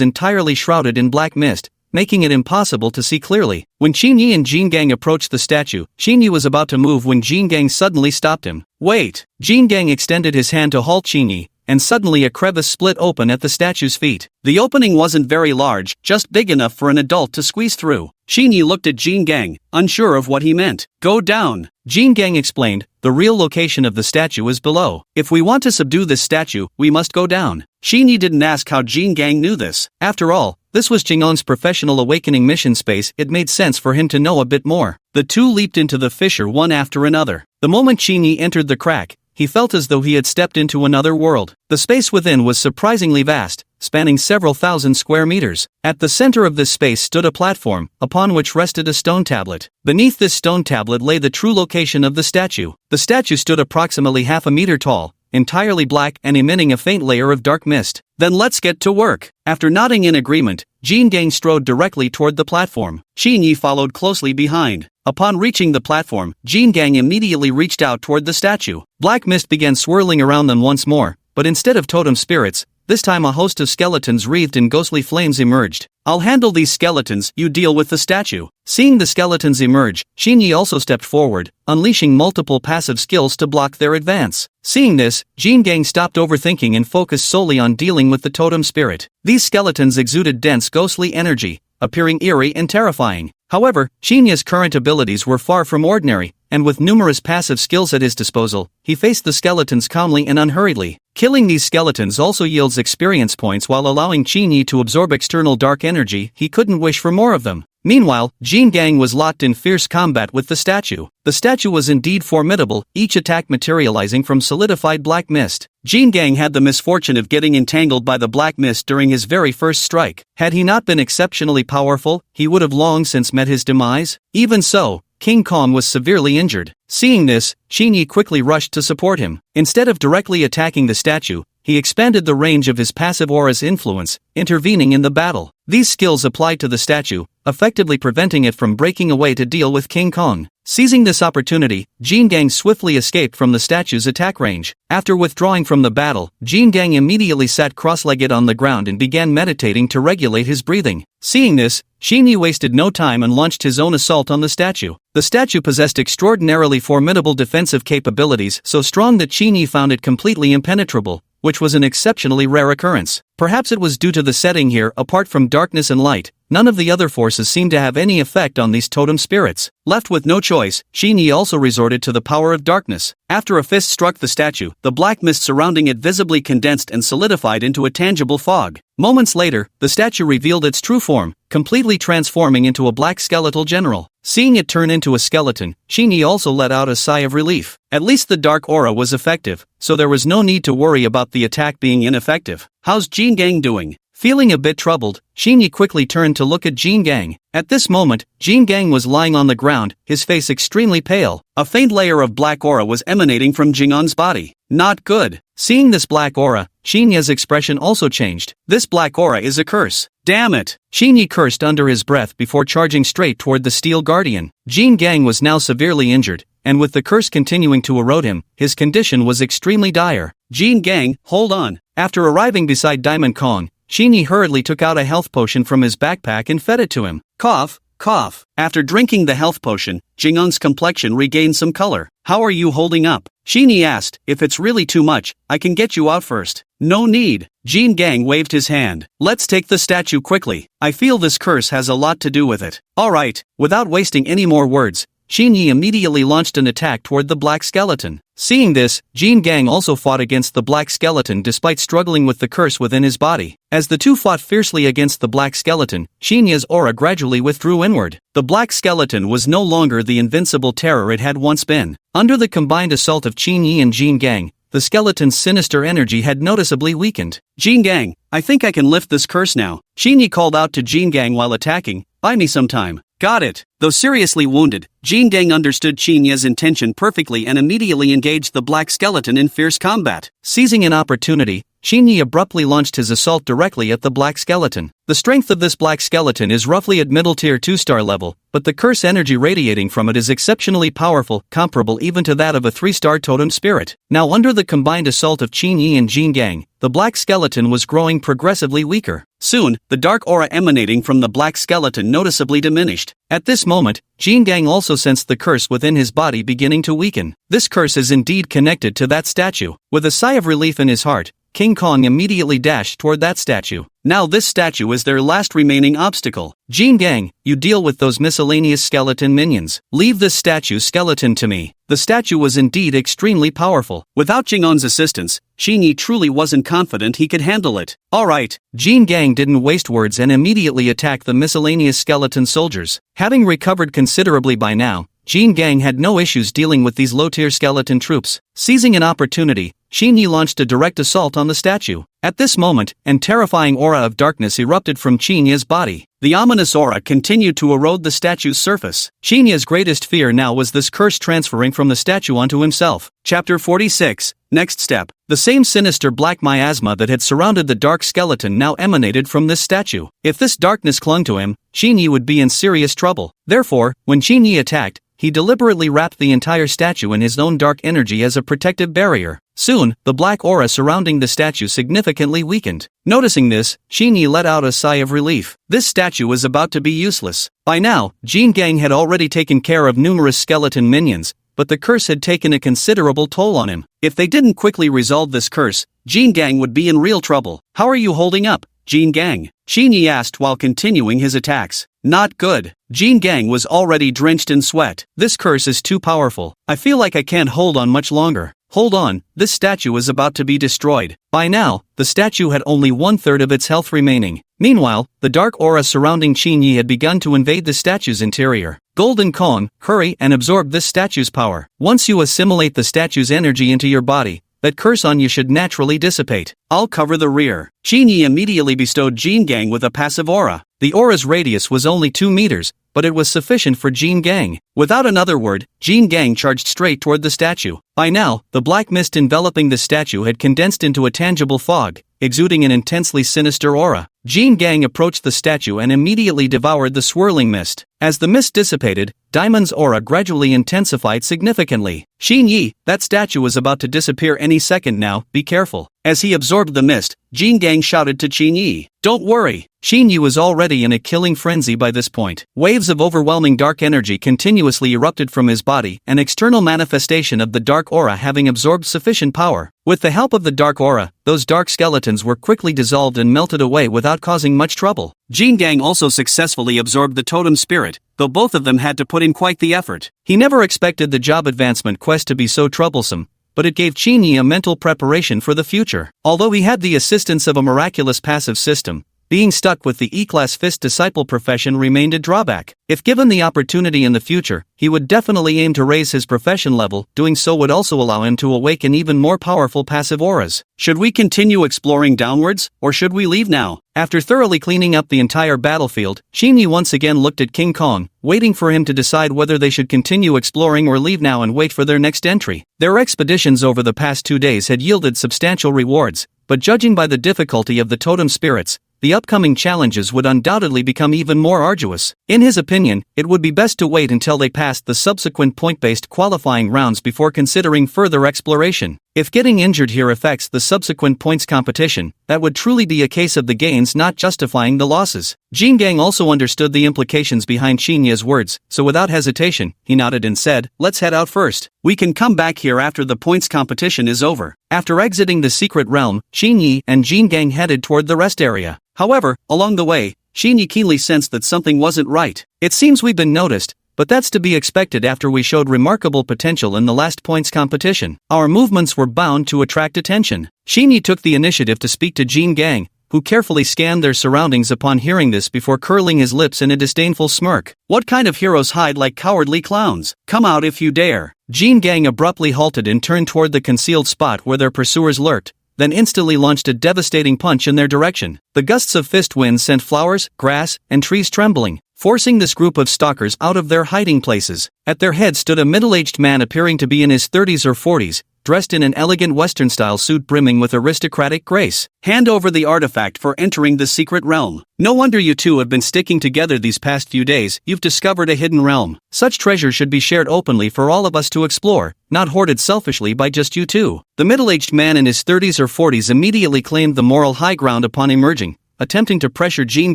entirely shrouded in black mist, making it impossible to see clearly. When Chinyi and Jin Gang approached the statue, Chinyi was about to move when Jin Gang suddenly stopped him. "Wait!" Jin Gang extended his hand to halt Chinyi, and suddenly a crevice split open at the statue's feet. The opening wasn't very large, just big enough for an adult to squeeze through. Chinyi looked at Jin Gang, unsure of what he meant. "Go down," Jin Gang explained. "The real location of the statue is below. If we want to subdue this statue, we must go down." Chinyi didn't ask how Jin Gang knew this. After all, this was Jingon's professional awakening mission space. It made sense for him to know a bit more. The two leaped into the fissure one after another. The moment Chinyi entered the crack, he felt as though he had stepped into another world. The space within was surprisingly vast, spanning several thousand square meters. At the center of this space stood a platform, upon which rested a stone tablet. Beneath this stone tablet lay the true location of the statue. The statue stood approximately half a meter tall, entirely black and emitting a faint layer of dark mist. "Then let's get to work." After nodding in agreement, Jin Gang strode directly toward the platform. Chinyi followed closely behind. Upon reaching the platform, Jin Gang immediately reached out toward the statue. Black mist began swirling around them once more, but instead of totem spirits, this time a host of skeletons wreathed in ghostly flames emerged. "I'll handle these skeletons, you deal with the statue." Seeing the skeletons emerge, Chinyi also stepped forward, unleashing multiple passive skills to block their advance. Seeing this, Jin Gang stopped overthinking and focused solely on dealing with the totem spirit. These skeletons exuded dense ghostly energy, appearing eerie and terrifying. However, Chinyi's current abilities were far from ordinary, and with numerous passive skills at his disposal, he faced the skeletons calmly and unhurriedly. Killing these skeletons also yields experience points while allowing Chinyi to absorb external dark energy. He couldn't wish for more of them. Meanwhile, Jin Gang was locked in fierce combat with the statue. The statue was indeed formidable, each attack materializing from solidified black mist. Jin Gang had the misfortune of getting entangled by the black mist during his very first strike. Had he not been exceptionally powerful, he would have long since met his demise. Even so, King Kong was severely injured. Seeing this, Chinyi quickly rushed to support him. Instead of directly attacking the statue, he expanded the range of his passive aura's influence, intervening in the battle. These skills applied to the statue, effectively preventing it from breaking away to deal with King Kong. Seizing this opportunity, Jin Gang swiftly escaped from the statue's attack range. After withdrawing from the battle, Jin Gang immediately sat cross-legged on the ground and began meditating to regulate his breathing. Seeing this, Chinyi wasted no time and launched his own assault on the statue. The statue possessed extraordinarily formidable defensive capabilities, so strong that Chinyi found it completely impenetrable, which was an exceptionally rare occurrence. Perhaps it was due to the setting here. Apart from darkness and light, none of the other forces seemed to have any effect on these totem spirits. Left with no choice, Xinyi also resorted to the power of darkness. After a fist struck the statue, the black mist surrounding it visibly condensed and solidified into a tangible fog. Moments later, the statue revealed its true form, completely transforming into a black skeletal general. Seeing it turn into a skeleton, Xinyi also let out a sigh of relief. At least the dark aura was effective, so there was no need to worry about the attack being ineffective. How's Jin Gang doing? Feeling a bit troubled, Xinyi quickly turned to look at Jin Gang. At this moment, Jin Gang was lying on the ground, his face extremely pale. A faint layer of black aura was emanating from Jing'an's body. Not good. Seeing this black aura, Xinyi's expression also changed. This black aura is a curse. Damn it! Xinyi cursed under his breath before charging straight toward the Steel Guardian. Jin Gang was now severely injured, and with the curse continuing to erode him, his condition was extremely dire. Jin Gang, hold on. After arriving beside Diamond Kong, Xinyi hurriedly took out a health potion from his backpack and fed it to him. Cough, cough. After drinking the health potion, Jing'an's complexion regained some color. How are you holding up? Xinyi asked. If it's really too much, I can get you out first. No need. Jin Gang waved his hand. Let's take the statue quickly. I feel this curse has a lot to do with it. Alright, without wasting any more words, Xinyi immediately launched an attack toward the black skeleton. Seeing this, Jin Gang also fought against the black skeleton despite struggling with the curse within his body. As the two fought fiercely against the black skeleton, Xinyi's aura gradually withdrew inward. The black skeleton was no longer the invincible terror it had once been. Under the combined assault of Xinyi and Jin Gang, the skeleton's sinister energy had noticeably weakened. Jin Gang, I think I can lift this curse now. Xinyi called out to Jin Gang while attacking. Buy me some time. Got it. Though seriously wounded, Jin Gang understood Xinyi's intention perfectly and immediately engaged the black skeleton in fierce combat. Seizing an opportunity, Xinyi abruptly launched his assault directly at the black skeleton. The strength of this black skeleton is roughly at middle tier 2-star level, but the curse energy radiating from it is exceptionally powerful, comparable even to that of a 3-star totem spirit. Now under the combined assault of Xinyi and Jin Gang, the black skeleton was growing progressively weaker. Soon, the dark aura emanating from the black skeleton noticeably diminished. At this moment, Jin Gang also sensed the curse within his body beginning to weaken. This curse is indeed connected to that statue. With a sigh of relief in his heart, King Kong immediately dashed toward that statue. Now this statue is their last remaining obstacle. Jin Gang, you deal with those miscellaneous skeleton minions. Leave this statue skeleton to me. The statue was indeed extremely powerful. Without Jing'an's assistance, Xinyi truly wasn't confident he could handle it. Alright. Jin Gang didn't waste words and immediately attacked the miscellaneous skeleton soldiers. Having recovered considerably by now, Jin Gang had no issues dealing with these low-tier skeleton troops. Seizing an opportunity, Xinyi launched a direct assault on the statue. At this moment, an terrifying aura of darkness erupted from Xinyi's body. The ominous aura continued to erode the statue's surface. Xinyi's greatest fear now was this curse transferring from the statue onto himself. Chapter 46. Next step. The same sinister black miasma that had surrounded the dark skeleton now emanated from this statue. If this darkness clung to him, Xinyi would be in serious trouble. Therefore, when Xinyi attacked, he deliberately wrapped the entire statue in his own dark energy as a protective barrier. Soon, the black aura surrounding the statue significantly weakened. Noticing this, Xinyi let out a sigh of relief. This statue was about to be useless. By now, Jin Gang had already taken care of numerous skeleton minions, but the curse had taken a considerable toll on him. If they didn't quickly resolve this curse, Jin Gang would be in real trouble. How are you holding up, Jin Gang? Xinyi asked while continuing his attacks. Not good. Jin Gang was already drenched in sweat. This curse is too powerful. I feel like I can't hold on much longer. Hold on, this statue is about to be destroyed. By now, the statue had only 1/3 of its health remaining. Meanwhile, the dark aura surrounding Xinyi had begun to invade the statue's interior. Golden Kong, hurry and absorb this statue's power. Once you assimilate the statue's energy into your body, that curse on you should naturally dissipate. I'll cover the rear. Xinyi immediately bestowed Jin Gang with a passive aura. The aura's radius was only 2 meters, but it was sufficient for Jin Gang. Without another word, Jin Gang charged straight toward the statue. By now, the black mist enveloping the statue had condensed into a tangible fog, exuding an intensely sinister aura. Jin Gang approached the statue and immediately devoured the swirling mist. As the mist dissipated, Diamond's aura gradually intensified significantly. Xinyi, that statue was about to disappear any second now, be careful. As he absorbed the mist, Jin Gang shouted to Xinyi, don't worry. Xinyi was already in a killing frenzy by this point. Waves of overwhelming dark energy continuously erupted from his body, an external manifestation of the dark dark aura having absorbed sufficient power. With the help of the dark aura, those dark skeletons were quickly dissolved and melted away without causing much trouble. Jin Gang also successfully absorbed the totem spirit, though both of them had to put in quite the effort. He never expected the job advancement quest to be so troublesome, but it gave Qin Yi a mental preparation for the future. Although he had the assistance of a miraculous passive system, being stuck with the E-class fist disciple profession remained a drawback. If given the opportunity in the future, he would definitely aim to raise his profession level. Doing so would also allow him to awaken even more powerful passive auras. Should we continue exploring downwards, or should we leave now? After thoroughly cleaning up the entire battlefield, Qin Yi once again looked at King Kong, waiting for him to decide whether they should continue exploring or leave now and wait for their next entry. Their expeditions over the past 2 days had yielded substantial rewards, but judging by the difficulty of the totem spirits, the upcoming challenges would undoubtedly become even more arduous. In his opinion, it would be best to wait until they passed the subsequent point-based qualifying rounds before considering further exploration. If getting injured here affects the subsequent points competition, that would truly be a case of the gains not justifying the losses. Jin Gang also understood the implications behind Qin Yi's words, so without hesitation, he nodded and said, "Let's head out first. We can come back here after the points competition is over." After exiting the secret realm, Qin Yi and Jin Gang headed toward the rest area. However, along the way, Qin Yi keenly sensed that something wasn't right. "It seems we've been noticed, but that's to be expected after we showed remarkable potential in the last points competition. Our movements were bound to attract attention." Qin Yi took the initiative to speak to Jin Gang, who carefully scanned their surroundings upon hearing this before curling his lips in a disdainful smirk. "What kind of heroes hide like cowardly clowns? Come out if you dare." Jin Gang abruptly halted and turned toward the concealed spot where their pursuers lurked, then instantly launched a devastating punch in their direction. The gusts of fist wind sent flowers, grass, and trees trembling, forcing this group of stalkers out of their hiding places. At their head stood a middle-aged man appearing to be in his 30s or 40s, dressed in an elegant Western-style suit brimming with aristocratic grace. "Hand over the artifact for entering the secret realm. No wonder you two have been sticking together these past few days. You've discovered a hidden realm. Such treasure should be shared openly for all of us to explore, not hoarded selfishly by just you two." The middle-aged man in his 30s or 40s immediately claimed the moral high ground upon emerging, attempting to pressure Jin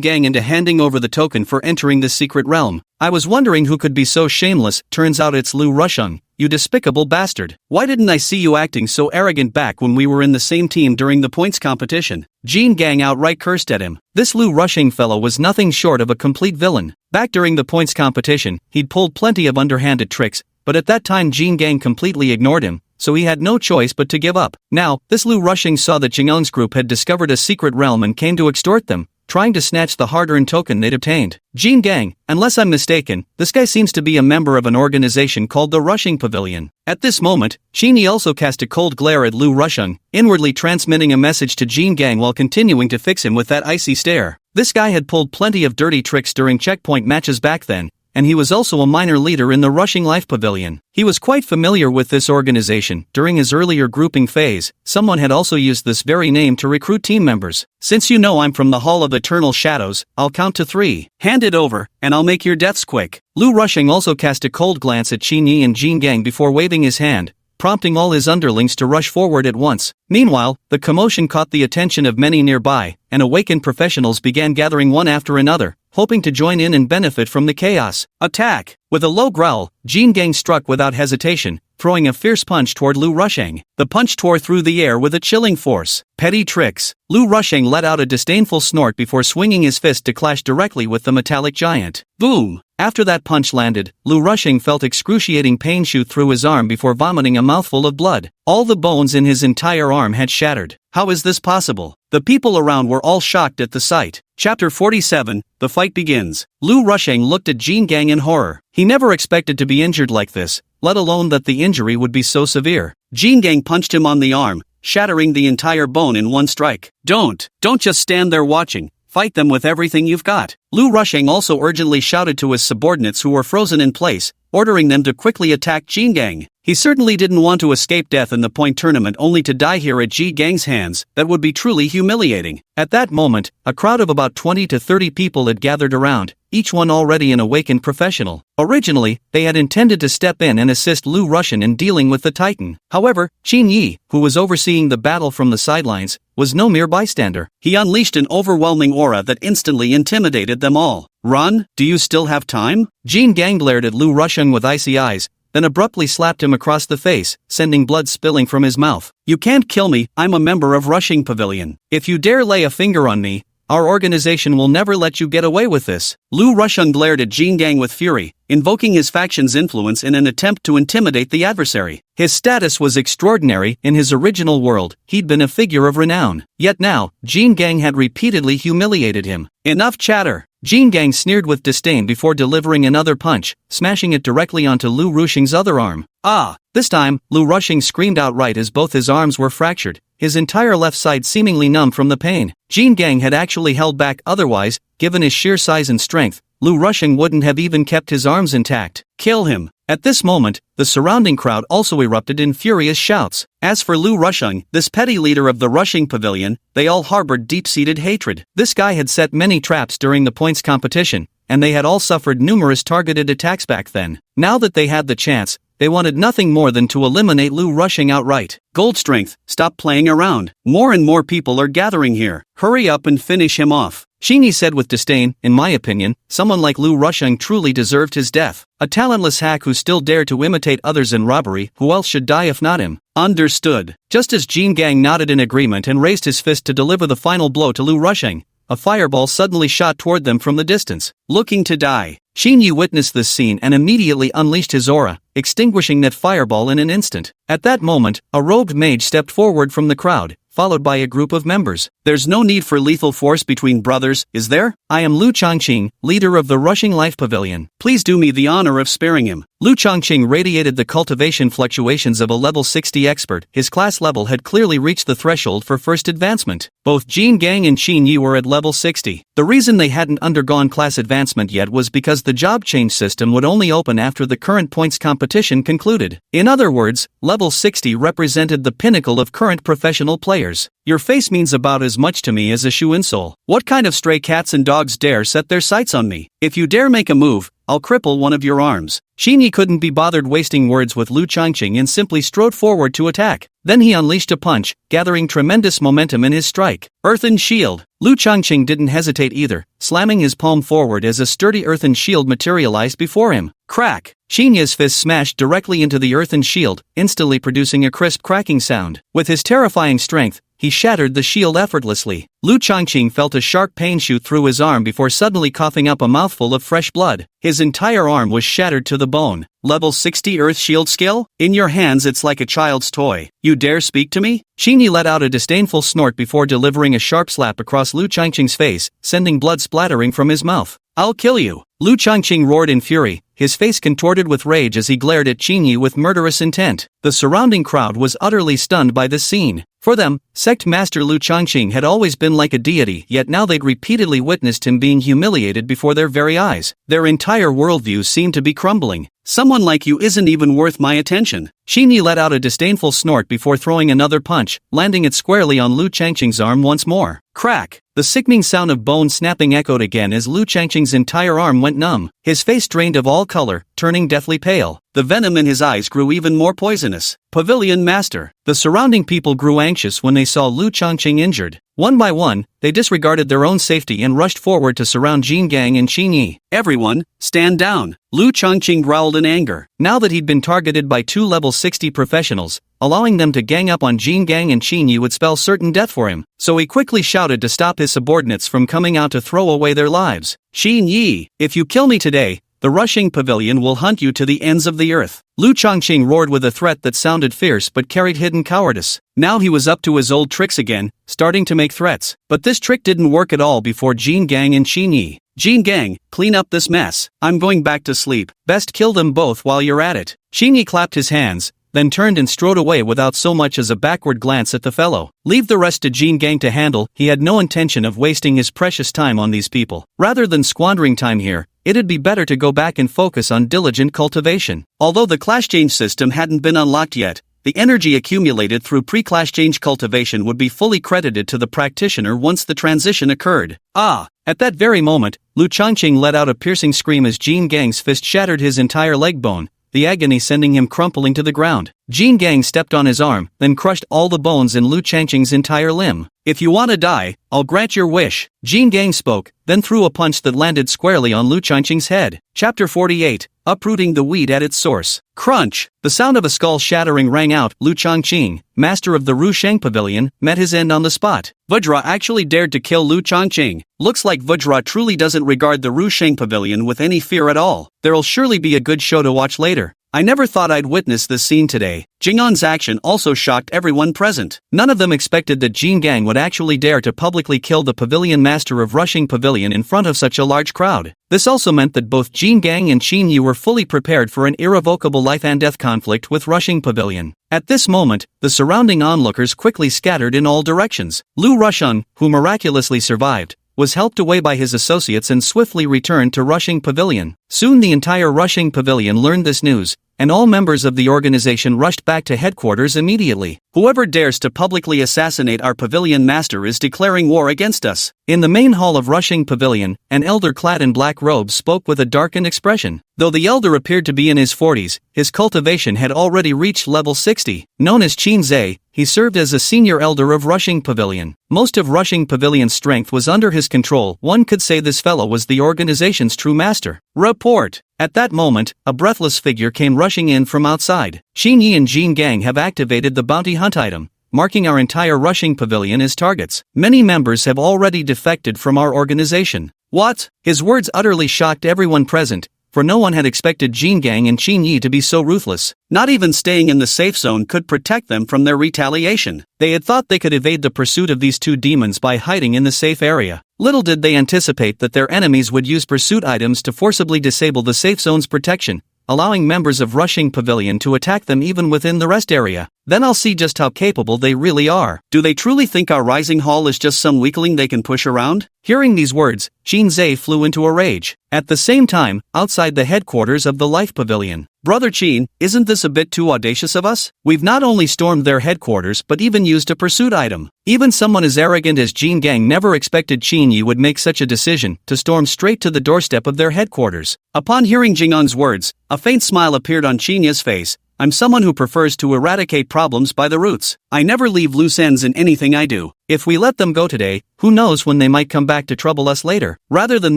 Gang into handing over the token for entering the secret realm. "I was wondering who could be so shameless. Turns out it's Lu Rusheng. You despicable bastard. Why didn't I see you acting so arrogant back when we were in the same team during the points competition?" Jin Gang outright cursed at him. This Lu Rusheng fellow was nothing short of a complete villain. Back during the points competition, he'd pulled plenty of underhanded tricks, but at that time Jin Gang completely ignored him, so he had no choice but to give up. Now, this Lu Rusheng saw that Chang'eng's group had discovered a secret realm and came to extort them, trying to snatch the hard-earned token they'd obtained. Jin Gang, unless I'm mistaken, this guy seems to be a member of an organization called the Rusheng Pavilion. At this moment, Qin Yi also cast a cold glare at Lu Rusheng, inwardly transmitting a message to Jin Gang while continuing to fix him with that icy stare. This guy had pulled plenty of dirty tricks during checkpoint matches back then, and he was also a minor leader in the Rusheng Life Pavilion. He was quite familiar with this organization. During his earlier grouping phase, someone had also used this very name to recruit team members. "Since you know I'm from the Hall of Eternal Shadows, I'll count to 3. Hand it over, and I'll make your deaths quick." Lu Rusheng also cast a cold glance at Qin Yi and Jin Gang before waving his hand, prompting all his underlings to rush forward at once. Meanwhile, the commotion caught the attention of many nearby, and awakened professionals began gathering one after another, hoping to join in and benefit from the chaos. "Attack!" With a low growl, Jin Gang struck without hesitation, throwing a fierce punch toward Lu Rusheng. The punch tore through the air with a chilling force. Petty tricks. Lu Rusheng let out a disdainful snort before swinging his fist to clash directly with the metallic giant. Boom! After that punch landed, Lu Rusheng felt excruciating pain shoot through his arm before vomiting a mouthful of blood. All the bones in his entire arm had shattered. How is this possible? The people around were all shocked at the sight. Chapter 47, The Fight Begins. Lu Rusheng looked at Jin Gang in horror. He never expected to be injured like this, let alone that the injury would be so severe. Jin Gang punched him on the arm, shattering the entire bone in one strike. Don't just stand there watching. Fight them with everything you've got." Lu Rusheng also urgently shouted to his subordinates who were frozen in place, ordering them to quickly attack Jin Gang. He certainly didn't want to escape death in the point tournament only to die here at Jin Gang's hands. That would be truly humiliating. At that moment, a crowd of about 20 to 30 people had gathered around, each one already an awakened professional. Originally, they had intended to step in and assist Lu Rusheng in dealing with the Titan. However, Qin Yi, who was overseeing the battle from the sidelines, was no mere bystander. He unleashed an overwhelming aura that instantly intimidated them all. "Run? Do you still have time?" Jin Gang glared at Lu Rusheng with icy eyes, then abruptly slapped him across the face, sending blood spilling from his mouth. "You can't kill me, I'm a member of Rushing Pavilion. If you dare lay a finger on me, our organization will never let you get away with this." Lu Rusheng glared at Jin Gang with fury, invoking his faction's influence in an attempt to intimidate the adversary. His status was extraordinary. In his original world, he'd been a figure of renown. Yet now, Jin Gang had repeatedly humiliated him. "Enough chatter." Jin Gang sneered with disdain before delivering another punch, smashing it directly onto Lu Rusheng's other arm. "Ah!" This time, Lu Rusheng screamed outright as both his arms were fractured, his entire left side seemingly numb from the pain. Jin Gang had actually held back. Otherwise, given his sheer size and strength, Lu Rusheng wouldn't have even kept his arms intact. "Kill him!" At this moment, the surrounding crowd also erupted in furious shouts. As for Lu Rusheng, this petty leader of the Rushing Pavilion, they all harbored deep-seated hatred. This guy had set many traps during the points competition, and they had all suffered numerous targeted attacks back then. Now that they had the chance, they wanted nothing more than to eliminate Lu Rusheng outright. "Gold Strength, stop playing around. More and more people are gathering here. Hurry up and finish him off." Shinyi said with disdain. "In my opinion, someone like Lu Rusheng truly deserved his death. A talentless hack who still dared to imitate others in robbery. Who else should die if not him?" "Understood." Just as Jin Gang nodded in agreement and raised his fist to deliver the final blow to Lu Rusheng, a fireball suddenly shot toward them from the distance. "Looking to die." Shinyi witnessed this scene and immediately unleashed his aura, extinguishing that fireball in an instant. At that moment, a robed mage stepped forward from the crowd, followed by a group of members. "There's no need for lethal force between brothers, is there? I am Lu Changqing, leader of the Rushing Life Pavilion. Please do me the honor of sparing him." Lu Changqing radiated the cultivation fluctuations of a level 60 expert. His class level had clearly reached the threshold for first advancement. Both Jin Gang and Qin Yi were at level 60. The reason they hadn't undergone class advancement yet was because the job change system would only open after the current points competition concluded. In other words, level 60 represented the pinnacle of current professional players. "Your face means about as much to me as a shoe insole. What kind of stray cats and dogs dare set their sights on me? If you dare make a move, I'll cripple one of your arms." Shinyi couldn't be bothered wasting words with Lu Changqing and simply strode forward to attack. Then he unleashed a punch, gathering tremendous momentum in his strike. "Earthen Shield." Lu Changqing didn't hesitate either, slamming his palm forward as a sturdy earthen shield materialized before him. Crack! Shinya's fist smashed directly into the earthen shield, instantly producing a crisp cracking sound. With his terrifying strength, he shattered the shield effortlessly. Lu Changqing felt a sharp pain shoot through his arm before suddenly coughing up a mouthful of fresh blood. His entire arm was shattered to the bone. "Level 60 Earth Shield skill? In your hands it's like a child's toy. You dare speak to me?" Shinyi let out a disdainful snort before delivering a sharp slap across Lu Changqing's face, sending blood splattering from his mouth. "I'll kill you." Lu Changqing roared in fury, his face contorted with rage as he glared at Qin Yi with murderous intent. The surrounding crowd was utterly stunned by this scene. For them, Sect Master Lu Changqing had always been like a deity, yet now they'd repeatedly witnessed him being humiliated before their very eyes. Their entire worldview seemed to be crumbling. "Someone like you isn't even worth my attention." Qin Yi let out a disdainful snort before throwing another punch, landing it squarely on Lu Changqing's arm once more. Crack! The sickening sound of bone snapping echoed again as Lu Changqing's entire arm went numb. His face drained of all color, turning deathly pale. The venom in his eyes grew even more poisonous. "Pavilion Master." The surrounding people grew anxious when they saw Lu Changqing injured. One by one, they disregarded their own safety and rushed forward to surround Jin Gang and Qin Yi. "Everyone, stand down." Lu Changqing growled in anger. Now that he'd been targeted by two level 60 professionals, allowing them to gang up on Jin Gang and Qin Yi would spell certain death for him, so he quickly shouted to stop his subordinates from coming out to throw away their lives. "Qin Yi, if you kill me today, the Rushing Pavilion will hunt you to the ends of the earth." Lu Changqing roared with a threat that sounded fierce but carried hidden cowardice. Now he was up to his old tricks again, starting to make threats. But this trick didn't work at all before Jin Gang and Qin Yi. "Jin Gang, clean up this mess. I'm going back to sleep. Best kill them both while you're at it." Qin Yi clapped his hands, then turned and strode away without so much as a backward glance at the fellow. Leave the rest to Jin Gang to handle. He had no intention of wasting his precious time on these people. Rather than squandering time here, it'd be better to go back and focus on diligent cultivation. Although the class change system hadn't been unlocked yet, the energy accumulated through pre-class change cultivation would be fully credited to the practitioner once the transition occurred. Ah! At that very moment, Lu Changqing let out a piercing scream as Jin Gang's fist shattered his entire leg bone, the agony sending him crumpling to the ground. Jin Gang stepped on his arm, then crushed all the bones in Lu Changqing's entire limb. "If you want to die, I'll grant your wish." Jin Gang spoke, then threw a punch that landed squarely on Lu Changqing's head. Chapter 48, uprooting the weed at its source. Crunch! The sound of a skull shattering rang out. Lu Chongqing, master of the Rusheng Pavilion, met his end on the spot. Vajra actually dared to kill Lu Chongqing. Looks like Vajra truly doesn't regard the Rusheng Pavilion with any fear at all. There'll surely be a good show to watch later. I never thought I'd witness this scene today. Jing'an's action also shocked everyone present. None of them expected that Jin Gang would actually dare to publicly kill the pavilion master of Rushing Pavilion in front of such a large crowd. This also meant that both Jin Gang and Qin Yi were fully prepared for an irrevocable life and death conflict with Rushing Pavilion. At this moment, the surrounding onlookers quickly scattered in all directions. Lu Rusheng, who miraculously survived, was helped away by his associates and swiftly returned to Rushing Pavilion. Soon the entire Rushing Pavilion learned this news, and all members of the organization rushed back to headquarters immediately. Whoever dares to publicly assassinate our pavilion master is declaring war against us. In the main hall of Rushing Pavilion, an elder clad in black robes spoke with a darkened expression. Though the elder appeared to be in his 40s, his cultivation had already reached level 60. Known as Qin Zhe, he served as a senior elder of Rushing Pavilion. Most of Rushing Pavilion's strength was under his control. One could say this fellow was the organization's true master. Report! At that moment, a breathless figure came rushing in from outside. Qin Yi and Jin Gang have activated the bounty hunt item, marking our entire Rushing Pavilion as targets. Many members have already defected from our organization. What? His words utterly shocked everyone present, for no one had expected Jin Gang and Qin Yi to be so ruthless. Not even staying in the safe zone could protect them from their retaliation. They had thought they could evade the pursuit of these two demons by hiding in the safe area. Little did they anticipate that their enemies would use pursuit items to forcibly disable the safe zone's protection, allowing members of Rushing Pavilion to attack them even within the rest area. Then I'll see just how capable they really are. Do they truly think our Rising Hall is just some weakling they can push around? Hearing these words, Qin Zhe flew into a rage. At the same time, outside the headquarters of the Life Pavilion, Brother Qin, isn't this a bit too audacious of us? We've not only stormed their headquarters but even used a pursuit item. Even someone as arrogant as Jin Gang never expected Qin Yi would make such a decision to storm straight to the doorstep of their headquarters. Upon hearing Jing'an's words, a faint smile appeared on Qin Yi's face. I'm someone who prefers to eradicate problems by the roots. I never leave loose ends in anything I do. If we let them go today, who knows when they might come back to trouble us later. Rather than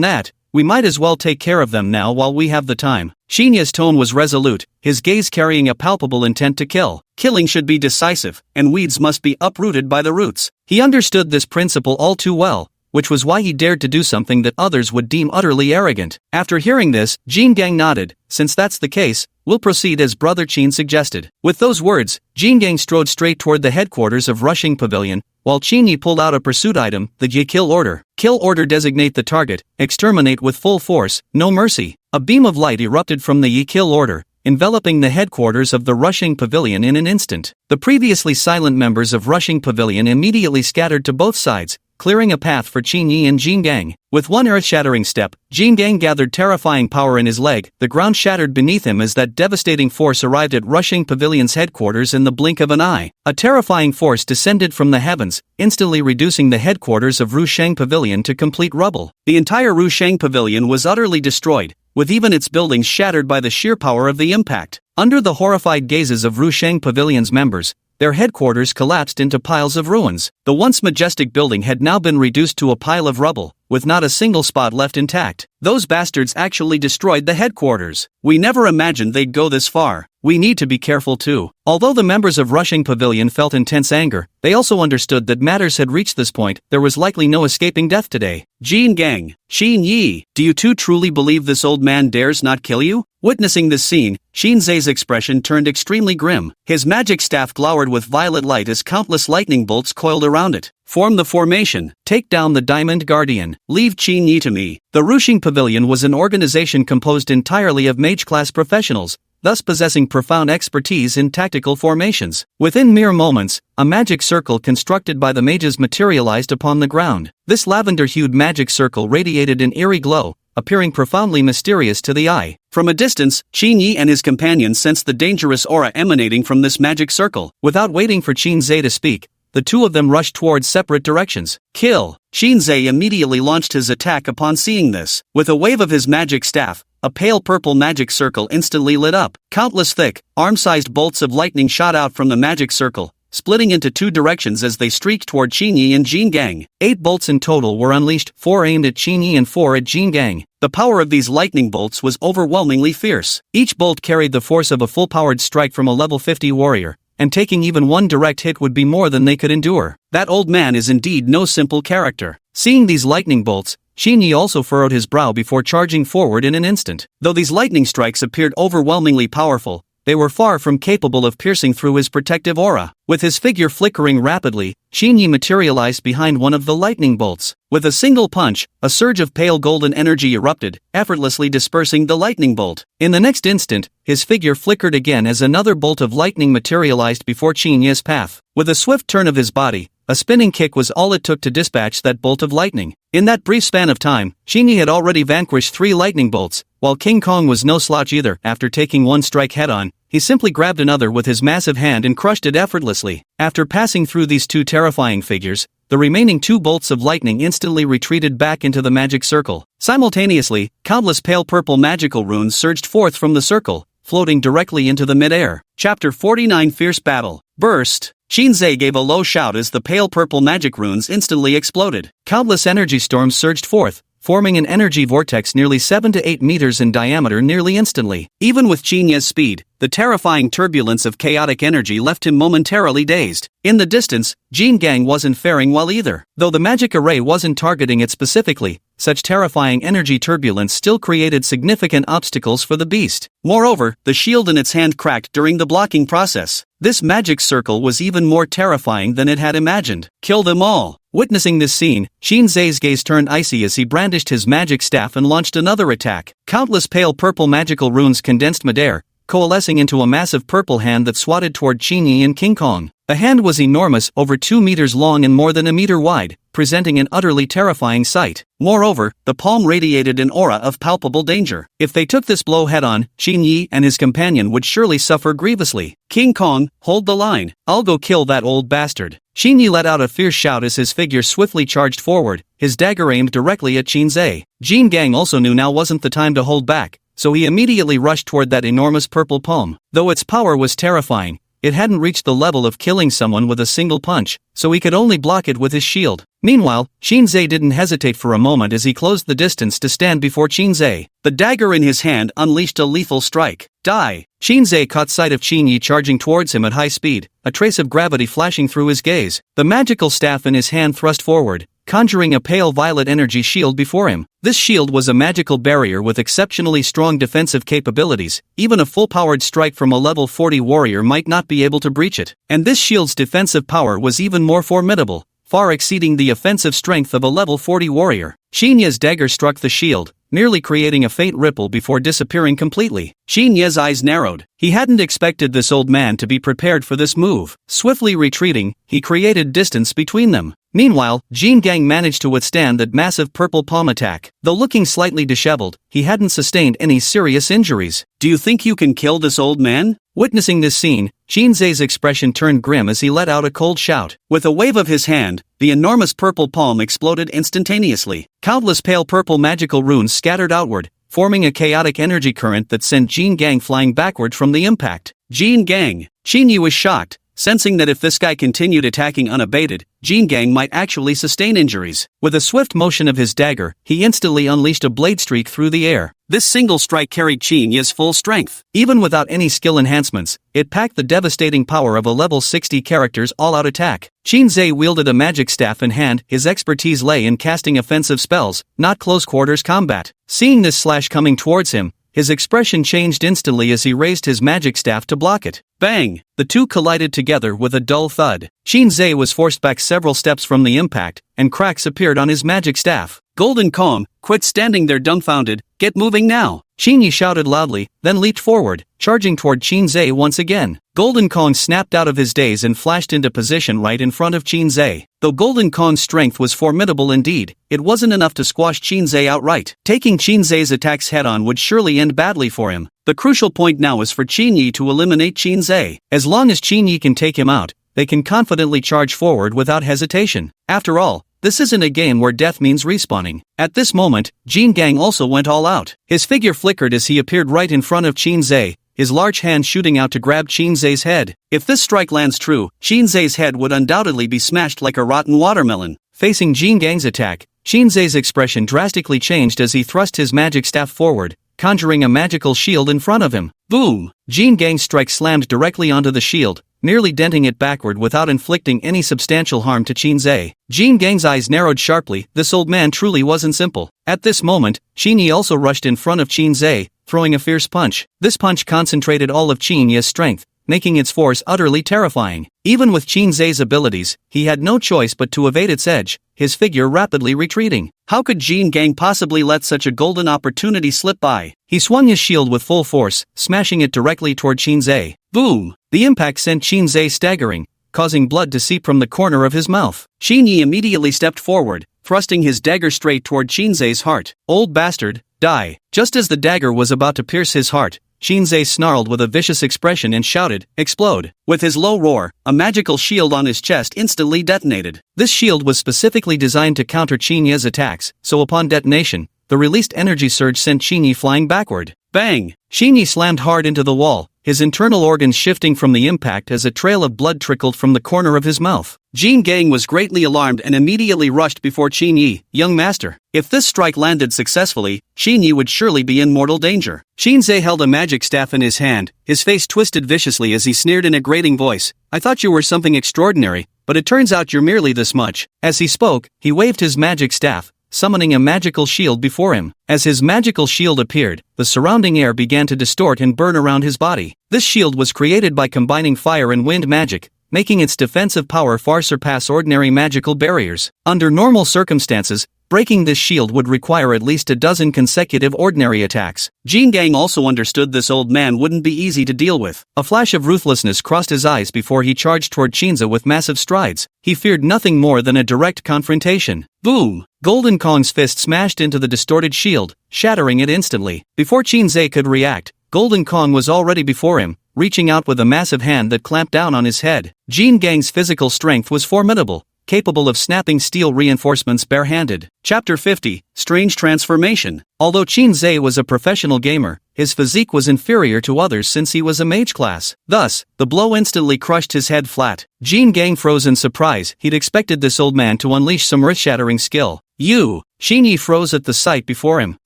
that, we might as well take care of them now while we have the time. Qin Yi's tone was resolute, his gaze carrying a palpable intent to kill. Killing should be decisive, and weeds must be uprooted by the roots. He understood this principle all too well, which was why he dared to do something that others would deem utterly arrogant. After hearing this, Jin Gang nodded. Since that's the case, we'll proceed as Brother Qin suggested. With those words, Jin Gang strode straight toward the headquarters of Rushing Pavilion, while Qin Yi pulled out a pursuit item, the Yi Kill Order. Kill Order designate the target, exterminate with full force, no mercy. A beam of light erupted from the Yi Kill Order, enveloping the headquarters of the Rushing Pavilion in an instant. The previously silent members of Rushing Pavilion immediately scattered to both sides, clearing a path for Qin Yi and Jin Gang. With one earth-shattering step, Jin Gang gathered terrifying power in his leg. The ground shattered beneath him as that devastating force arrived at Rushing Pavilion's headquarters in the blink of an eye. A terrifying force descended from the heavens, instantly reducing the headquarters of Rusheng Pavilion to complete rubble. The entire Rusheng Pavilion was utterly destroyed, with even its buildings shattered by the sheer power of the impact. Under the horrified gazes of Rusheng Pavilion's members, their headquarters collapsed into piles of ruins. The once majestic building had now been reduced to a pile of rubble, with not a single spot left intact. Those bastards actually destroyed the headquarters. We never imagined they'd go this far. We need to be careful too. Although the members of Rushing Pavilion felt intense anger, they also understood that matters had reached this point. There was likely no escaping death today. Jin Gang, Qin Yi, do you two truly believe this old man dares not kill you? Witnessing this scene, Qin Zhe's expression turned extremely grim. His magic staff glowered with violet light as countless lightning bolts coiled around it. Form the formation. Take down the Diamond Guardian. Leave Qin Yi to me. The Rushing Pavilion was an organization composed entirely of mage-class professionals, thus possessing profound expertise in tactical formations. Within mere moments, a magic circle constructed by the mages materialized upon the ground. This lavender-hued magic circle radiated an eerie glow, appearing profoundly mysterious to the eye. From a distance, Qin Yi and his companions sensed the dangerous aura emanating from this magic circle. Without waiting for Qin Zhe to speak, the two of them rushed towards separate directions. Kill! Qin Zhe immediately launched his attack upon seeing this. With a wave of his magic staff, a pale purple magic circle instantly lit up. Countless thick, arm-sized bolts of lightning shot out from the magic circle, splitting into two directions as they streaked toward Qinyi and Jin Gang. 8 bolts in total were unleashed, 4 aimed at Qinyi and 4 at Jin Gang. The power of these lightning bolts was overwhelmingly fierce. Each bolt carried the force of a full-powered strike from a level 50 warrior, and taking even one direct hit would be more than they could endure. That old man is indeed no simple character. Seeing these lightning bolts, Qinyi also furrowed his brow before charging forward in an instant. Though these lightning strikes appeared overwhelmingly powerful, they were far from capable of piercing through his protective aura. With his figure flickering rapidly, Qinyi materialized behind one of the lightning bolts. With a single punch, a surge of pale golden energy erupted, effortlessly dispersing the lightning bolt. In the next instant, his figure flickered again as another bolt of lightning materialized before Qinyi's path. With a swift turn of his body, a spinning kick was all it took to dispatch that bolt of lightning. In that brief span of time, Qinyi had already vanquished 3 lightning bolts, while King Kong was no slouch either. After taking one strike head-on, he simply grabbed another with his massive hand and crushed it effortlessly. After passing through these 2 terrifying figures, the remaining 2 bolts of lightning instantly retreated back into the magic circle. Simultaneously, countless pale purple magical runes surged forth from the circle, floating directly into the mid-air. Chapter 49 Fierce Battle. Burst. Shinzei gave a low shout as the pale purple magic runes instantly exploded. Countless energy storms surged forth, forming an energy vortex nearly 7 to 8 meters in diameter nearly instantly. Even with Qinyi's speed, the terrifying turbulence of chaotic energy left him momentarily dazed. In the distance, Jin Gang wasn't faring well either. Though the magic array wasn't targeting it specifically, such terrifying energy turbulence still created significant obstacles for the beast. Moreover, the shield in its hand cracked during the blocking process. This magic circle was even more terrifying than it had imagined. Kill them all. Witnessing this scene, Shinzei's gaze turned icy as he brandished his magic staff and launched another attack. Countless pale purple magical runes condensed midair, coalescing into a massive purple hand that swatted toward Qinyi and King Kong. The hand was enormous, over 2 meters long and more than a meter wide, presenting an utterly terrifying sight. Moreover, the palm radiated an aura of palpable danger. If they took this blow head-on, Qinyi and his companion would surely suffer grievously. King Kong, hold the line. I'll go kill that old bastard. Qinyi let out a fierce shout as his figure swiftly charged forward, his dagger aimed directly at Shinzei. Jin Gang also knew now wasn't the time to hold back, so he immediately rushed toward that enormous purple palm. Though its power was terrifying, it hadn't reached the level of killing someone with a single punch, so he could only block it with his shield. Meanwhile, Shinzei didn't hesitate for a moment as he closed the distance to stand before Shinzei. The dagger in his hand unleashed a lethal strike. Die! Shinzei caught sight of Qinyi charging towards him at high speed, a trace of gravity flashing through his gaze. The magical staff in his hand thrust forward, conjuring a pale violet energy shield before him. This shield was a magical barrier with exceptionally strong defensive capabilities. Even a full-powered strike from a level 40 warrior might not be able to breach it. And this shield's defensive power was even more formidable, far exceeding the offensive strength of a level 40 warrior. Shinya's dagger struck the shield, merely creating a faint ripple before disappearing completely. Shinya's eyes narrowed. He hadn't expected this old man to be prepared for this move. Swiftly retreating, he created distance between them. Meanwhile, Jin Gang managed to withstand that massive purple palm attack. Though looking slightly disheveled, he hadn't sustained any serious injuries. Do you think you can kill this old man? Witnessing this scene, Shinzei's expression turned grim as he let out a cold shout. With a wave of his hand, the enormous purple palm exploded instantaneously. Countless pale purple magical runes scattered outward, forming a chaotic energy current that sent Jin Gang flying backward from the impact. Jin Gang! Qinyi was shocked, sensing that if this guy continued attacking unabated, Jin Gang might actually sustain injuries. With a swift motion of his dagger, he instantly unleashed a blade streak through the air. This single strike carried Qinyi's full strength. Even without any skill enhancements, it packed the devastating power of a level 60 character's all-out attack. Shinzei wielded a magic staff in hand. His expertise lay in casting offensive spells, not close-quarters combat. Seeing this slash coming towards him, his expression changed instantly as he raised his magic staff to block it. Bang! The two collided together with a dull thud. Shinzei was forced back several steps from the impact, and cracks appeared on his magic staff. Golden Kong, quit standing there dumbfounded, get moving now! Qinyi shouted loudly, then leaped forward, charging toward Shinzei once again. Golden Kong snapped out of his daze and flashed into position right in front of Shinzei. Though Golden Kong's strength was formidable indeed, it wasn't enough to squash Shinzei outright. Taking Shinzei's attacks head-on would surely end badly for him. The crucial point now is for Qinyi to eliminate Shinzei. As long as Qinyi can take him out, they can confidently charge forward without hesitation. After all, this isn't a game where death means respawning. At this moment, Jin Gang also went all out. His figure flickered as he appeared right in front of Shinzei, his large hand shooting out to grab Qinzhe's head. If this strike lands true, Qinzhe's head would undoubtedly be smashed like a rotten watermelon. Facing Jin Gang's attack, Qinzhe's expression drastically changed as he thrust his magic staff forward, conjuring a magical shield in front of him. Boom! Jin Gang's strike slammed directly onto the shield, nearly denting it backward without inflicting any substantial harm to Qinzhe. Jin Gang's eyes narrowed sharply. This old man truly wasn't simple. At this moment, Qinyi also rushed in front of Qinzhe, throwing a fierce punch. This punch concentrated all of Qinyi's strength, making its force utterly terrifying. Even with Qinzhe's abilities, he had no choice but to evade its edge, his figure rapidly retreating. How could Jin Gang possibly let such a golden opportunity slip by? He swung his shield with full force, smashing it directly toward Qinzhe. Boom! The impact sent Qinzhe staggering, causing blood to seep from the corner of his mouth. Qinyi immediately stepped forward, thrusting his dagger straight toward Qinzhe's heart. Old bastard, die! Just as the dagger was about to pierce his heart, Qinzhe snarled with a vicious expression and shouted, "Explode!" With his low roar, a magical shield on his chest instantly detonated. This shield was specifically designed to counter Qinyi's attacks, so upon detonation, the released energy surge sent Qinyi flying backward. Bang! Qinyi slammed hard into the wall, his internal organs shifting from the impact as a trail of blood trickled from the corner of his mouth. Jin Gang was greatly alarmed and immediately rushed before Qinyi. "Young master, if this strike landed successfully, Qinyi would surely be in mortal danger." Qinzhe held a magic staff in his hand, his face twisted viciously as he sneered in a grating voice, "I thought you were something extraordinary, but it turns out you're merely this much." As he spoke, he waved his magic staff, summoning a magical shield before him. As his magical shield appeared, the surrounding air began to distort and burn around his body. This shield was created by combining fire and wind magic, making its defensive power far surpass ordinary magical barriers. Under normal circumstances, breaking this shield would require at least a dozen consecutive ordinary attacks. Jin Gang also understood this old man wouldn't be easy to deal with. A flash of ruthlessness crossed his eyes before he charged toward Qinzhe with massive strides. He feared nothing more than a direct confrontation. Boom! Golden Kong's fist smashed into the distorted shield, shattering it instantly. Before Qinzhe could react, Golden Kong was already before him, reaching out with a massive hand that clamped down on his head. Jin Gang's physical strength was formidable, capable of snapping steel reinforcements barehanded. Chapter 50, Strange Transformation. Although Qinzhe was a professional gamer, his physique was inferior to others since he was a mage class. Thus, the blow instantly crushed his head flat. Jin Gang froze in surprise. He'd expected this old man to unleash some earth-shattering skill. Qinyi froze at the sight before him.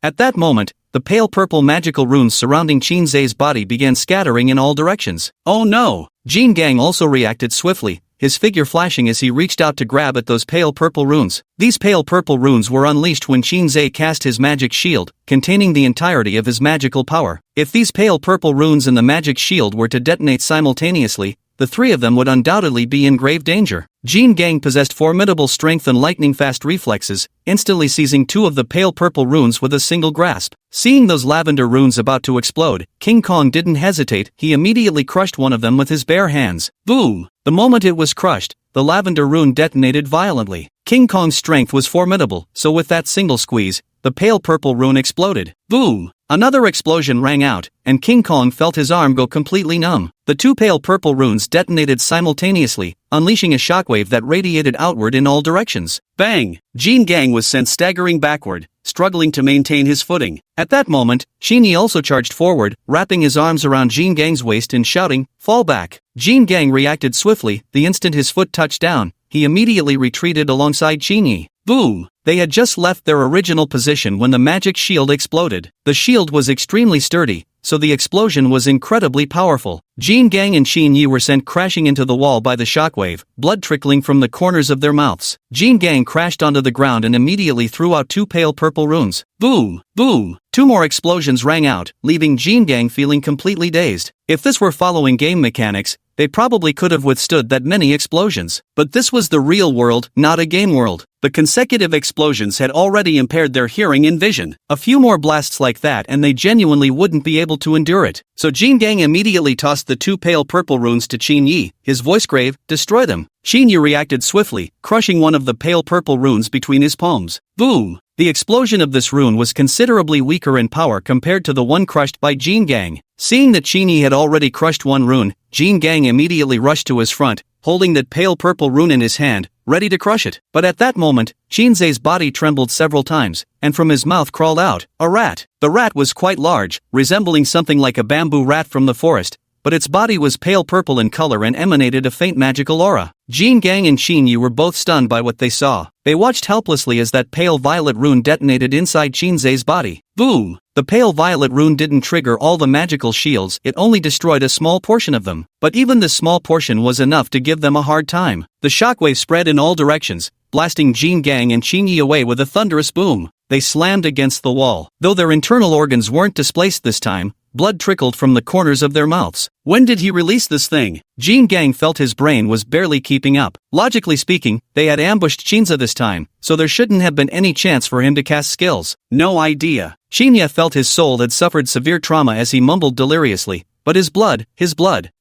At that moment, the pale purple magical runes surrounding Qinzhe's body began scattering in all directions. Oh no! Jin Gang also reacted swiftly, his figure flashing as he reached out to grab at those pale purple runes. These pale purple runes were unleashed when Qinzhe cast his magic shield, containing the entirety of his magical power. If these pale purple runes and the magic shield were to detonate simultaneously, the three of them would undoubtedly be in grave danger. Jin Gang possessed formidable strength and lightning-fast reflexes, instantly seizing two of the pale purple runes with a single grasp. Seeing those lavender runes about to explode, King Kong didn't hesitate. He immediately crushed one of them with his bare hands. Boom! The moment it was crushed, the lavender rune detonated violently. King Kong's strength was formidable, so with that single squeeze, the pale purple rune exploded. Boom! Another explosion rang out, and King Kong felt his arm go completely numb. The two pale purple runes detonated simultaneously, unleashing a shockwave that radiated outward in all directions. Bang! Jin Gang was sent staggering backward, struggling to maintain his footing. At that moment, Qinyi also charged forward, wrapping his arms around Jin Gang's waist and shouting, "Fall back!" Jin Gang reacted swiftly. The instant his foot touched down, he immediately retreated alongside Qinyi. Boom! They had just left their original position when the magic shield exploded. The shield was extremely sturdy, so the explosion was incredibly powerful. Jin Gang and Qinyi were sent crashing into the wall by the shockwave, blood trickling from the corners of their mouths. Jin Gang crashed onto the ground and immediately threw out two pale purple runes. Boom! Boom! Two more explosions rang out, leaving Jin Gang feeling completely dazed. If this were following game mechanics, they probably could have withstood that many explosions. But this was the real world, not a game world. The consecutive explosions had already impaired their hearing and vision. A few more blasts like that and they genuinely wouldn't be able to endure it. So Jin Gang immediately tossed the two pale purple runes to Qinyi, his voice grave, "Destroy them." Qinyi reacted swiftly, crushing one of the pale purple runes between his palms. Boom! The explosion of this rune was considerably weaker in power compared to the one crushed by Jin Gang. Seeing that Qinyi had already crushed one rune, Jin Gang immediately rushed to his front, holding that pale purple rune in his hand, ready to crush it. But at that moment, Shinzei's body trembled several times, and from his mouth crawled out a rat. The rat was quite large, resembling something like a bamboo rat from the forest, but its body was pale purple in color and emanated a faint magical aura. Jin Gang and Shinyi were both stunned by what they saw. They watched helplessly as that pale violet rune detonated inside Shinzei's body. Boom! The pale violet rune didn't trigger all the magical shields, it only destroyed a small portion of them. But even this small portion was enough to give them a hard time. The shockwave spread in all directions, blasting Jin Gang and Shinyi away with a thunderous boom. They slammed against the wall. Though their internal organs weren't displaced this time, blood trickled from the corners of their mouths. When did he release this thing? Jin Gang felt his brain was barely keeping up. Logically speaking, they had ambushed Shinza this time, so there shouldn't have been any chance for him to cast skills. No idea. Shinya felt his soul had suffered severe trauma as he mumbled deliriously. But his blood?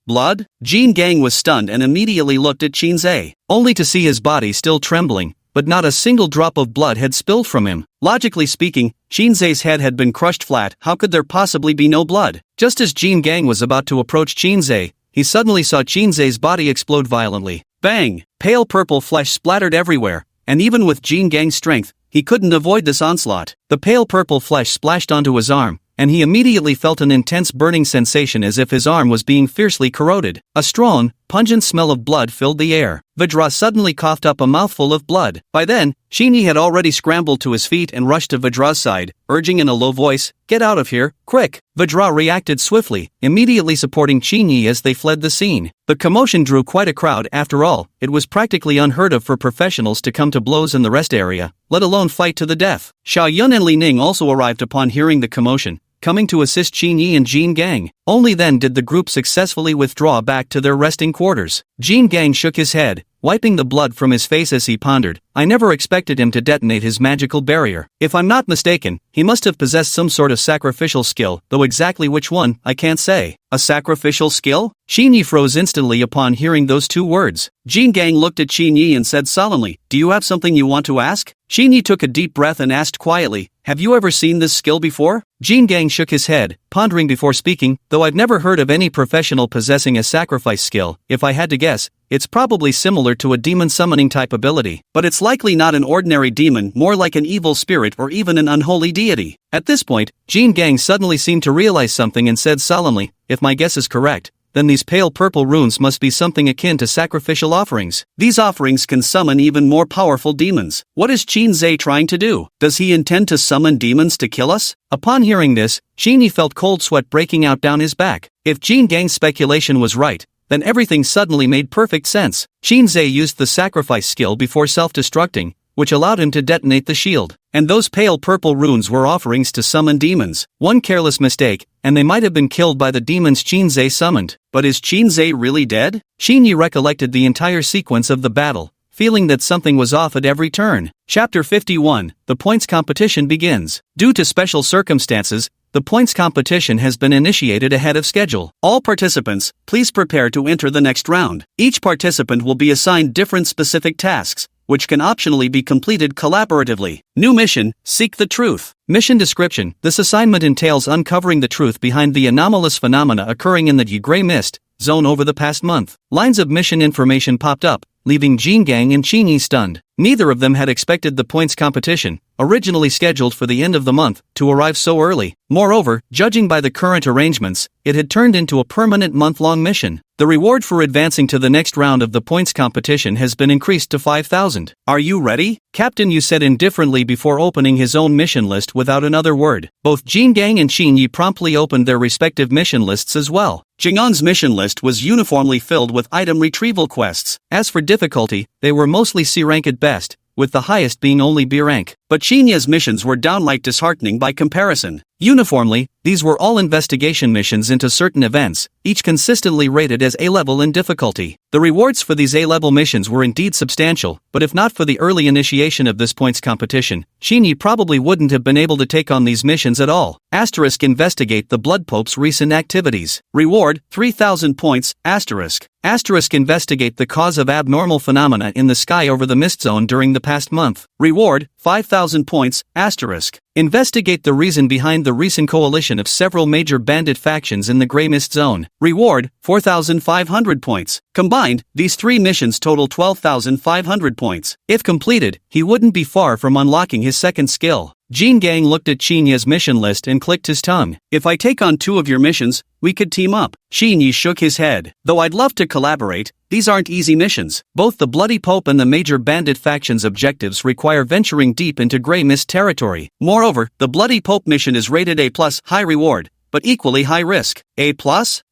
Blood? Jin Gang was stunned and immediately looked at Shinzei, only to see his body still trembling, but not a single drop of blood had spilled from him. Logically speaking, Shinzei's head had been crushed flat. How could there possibly be no blood? Just as Jin Gang was about to approach Shinzei, he suddenly saw Shinzei's body explode violently. Bang! Pale purple flesh splattered everywhere, and even with Jin Gang's strength, he couldn't avoid this onslaught. The pale purple flesh splashed onto his arm, and he immediately felt an intense burning sensation as if his arm was being fiercely corroded. A strong, pungent smell of blood filled the air. Vajra suddenly coughed up a mouthful of blood. By then, Shinyi had already scrambled to his feet and rushed to Vajra's side, urging in a low voice, "Get out of here, quick!" Vajra reacted swiftly, immediately supporting Shinyi as they fled the scene. The commotion drew quite a crowd. After all, it was practically unheard of for professionals to come to blows in the rest area, let alone fight to the death. Xiaoyun and Li Ning also arrived upon hearing the commotion, coming to assist Shinyi and Jin Gang. Only then did the group successfully withdraw back to their resting quarters. Jin Gang shook his head, wiping the blood from his face as he pondered. I never expected him to detonate his magical barrier. If I'm not mistaken, he must have possessed some sort of sacrificial skill, though exactly which one, I can't say. A sacrificial skill? Shinyi froze instantly upon hearing those two words. Jin Gang looked at Shinyi and said solemnly, "Do you have something you want to ask?" Shinyi took a deep breath and asked quietly, "Have you ever seen this skill before?" Jin Gang shook his head, pondering before speaking, "Though I've never heard of any professional possessing a sacrifice skill, if I had to guess, it's probably similar to a demon summoning type ability. But it's likely not an ordinary demon, more like an evil spirit or even an unholy deity." At this point, Jin Gang suddenly seemed to realize something and said solemnly, "If my guess is correct, then these pale purple runes must be something akin to sacrificial offerings. These offerings can summon even more powerful demons. What is Shinzei trying to do? Does he intend to summon demons to kill us?" Upon hearing this, Shinyi felt cold sweat breaking out down his back. If Jin Gang's speculation was right, then everything suddenly made perfect sense. Shinzei used the sacrifice skill before self-destructing, which allowed him to detonate the shield. And those pale purple runes were offerings to summon demons. One careless mistake, and they might have been killed by the demons Shinzei summoned. But is Shinzei really dead? Shinyi recollected the entire sequence of the battle, feeling that something was off at every turn. Chapter 51, The Points Competition begins. Due to special circumstances, the points competition has been initiated ahead of schedule. All participants, please prepare to enter the next round. Each participant will be assigned different specific tasks, which can optionally be completed collaboratively. New mission, Seek the Truth. Mission description: this assignment entails uncovering the truth behind the anomalous phenomena occurring in the Gray Mist zone over the past month. Lines of mission information popped up, leaving Jin Gang and Shinyi stunned. Neither of them had expected the points competition, originally scheduled for the end of the month, to arrive so early. Moreover, judging by the current arrangements, it had turned into a permanent month-long mission. The reward for advancing to the next round of the points competition has been increased to 5,000. Are you ready? Captain Yu said indifferently before opening his own mission list without another word. Both Jin Gang and Shinyi promptly opened their respective mission lists as well. Jing'an's mission list was uniformly filled with item retrieval quests. As for difficulty, they were mostly C rank at best, with the highest being only B rank. But Shinya's missions were downright disheartening by comparison. Uniformly, these were all investigation missions into certain events, each consistently rated as A-level in difficulty. The rewards for these A-level missions were indeed substantial, but if not for the early initiation of this points competition, Shinyi probably wouldn't have been able to take on these missions at all. Asterisk: investigate the Blood Pope's recent activities. Reward, 3,000 points, asterisk. Asterisk: investigate the cause of abnormal phenomena in the sky over the mist zone during the past month. Reward, 5,000 points, asterisk. Investigate the reason behind the recent coalition of several major bandit factions in the Grey Mist Zone. Reward, 4,500 points. Combined, these 3 missions total 12,500 points. If completed, he wouldn't be far from unlocking his second skill. Jean Gang looked at Xinyi's mission list and clicked his tongue. If I take on 2 of your missions, we could team up. Xinyi shook his head. Though I'd love to collaborate, these aren't easy missions. Both the Bloody Pope and the major bandit faction's objectives require venturing deep into Grey Mist territory. Moreover, the Bloody Pope mission is rated A+, high reward, but equally high risk. A+?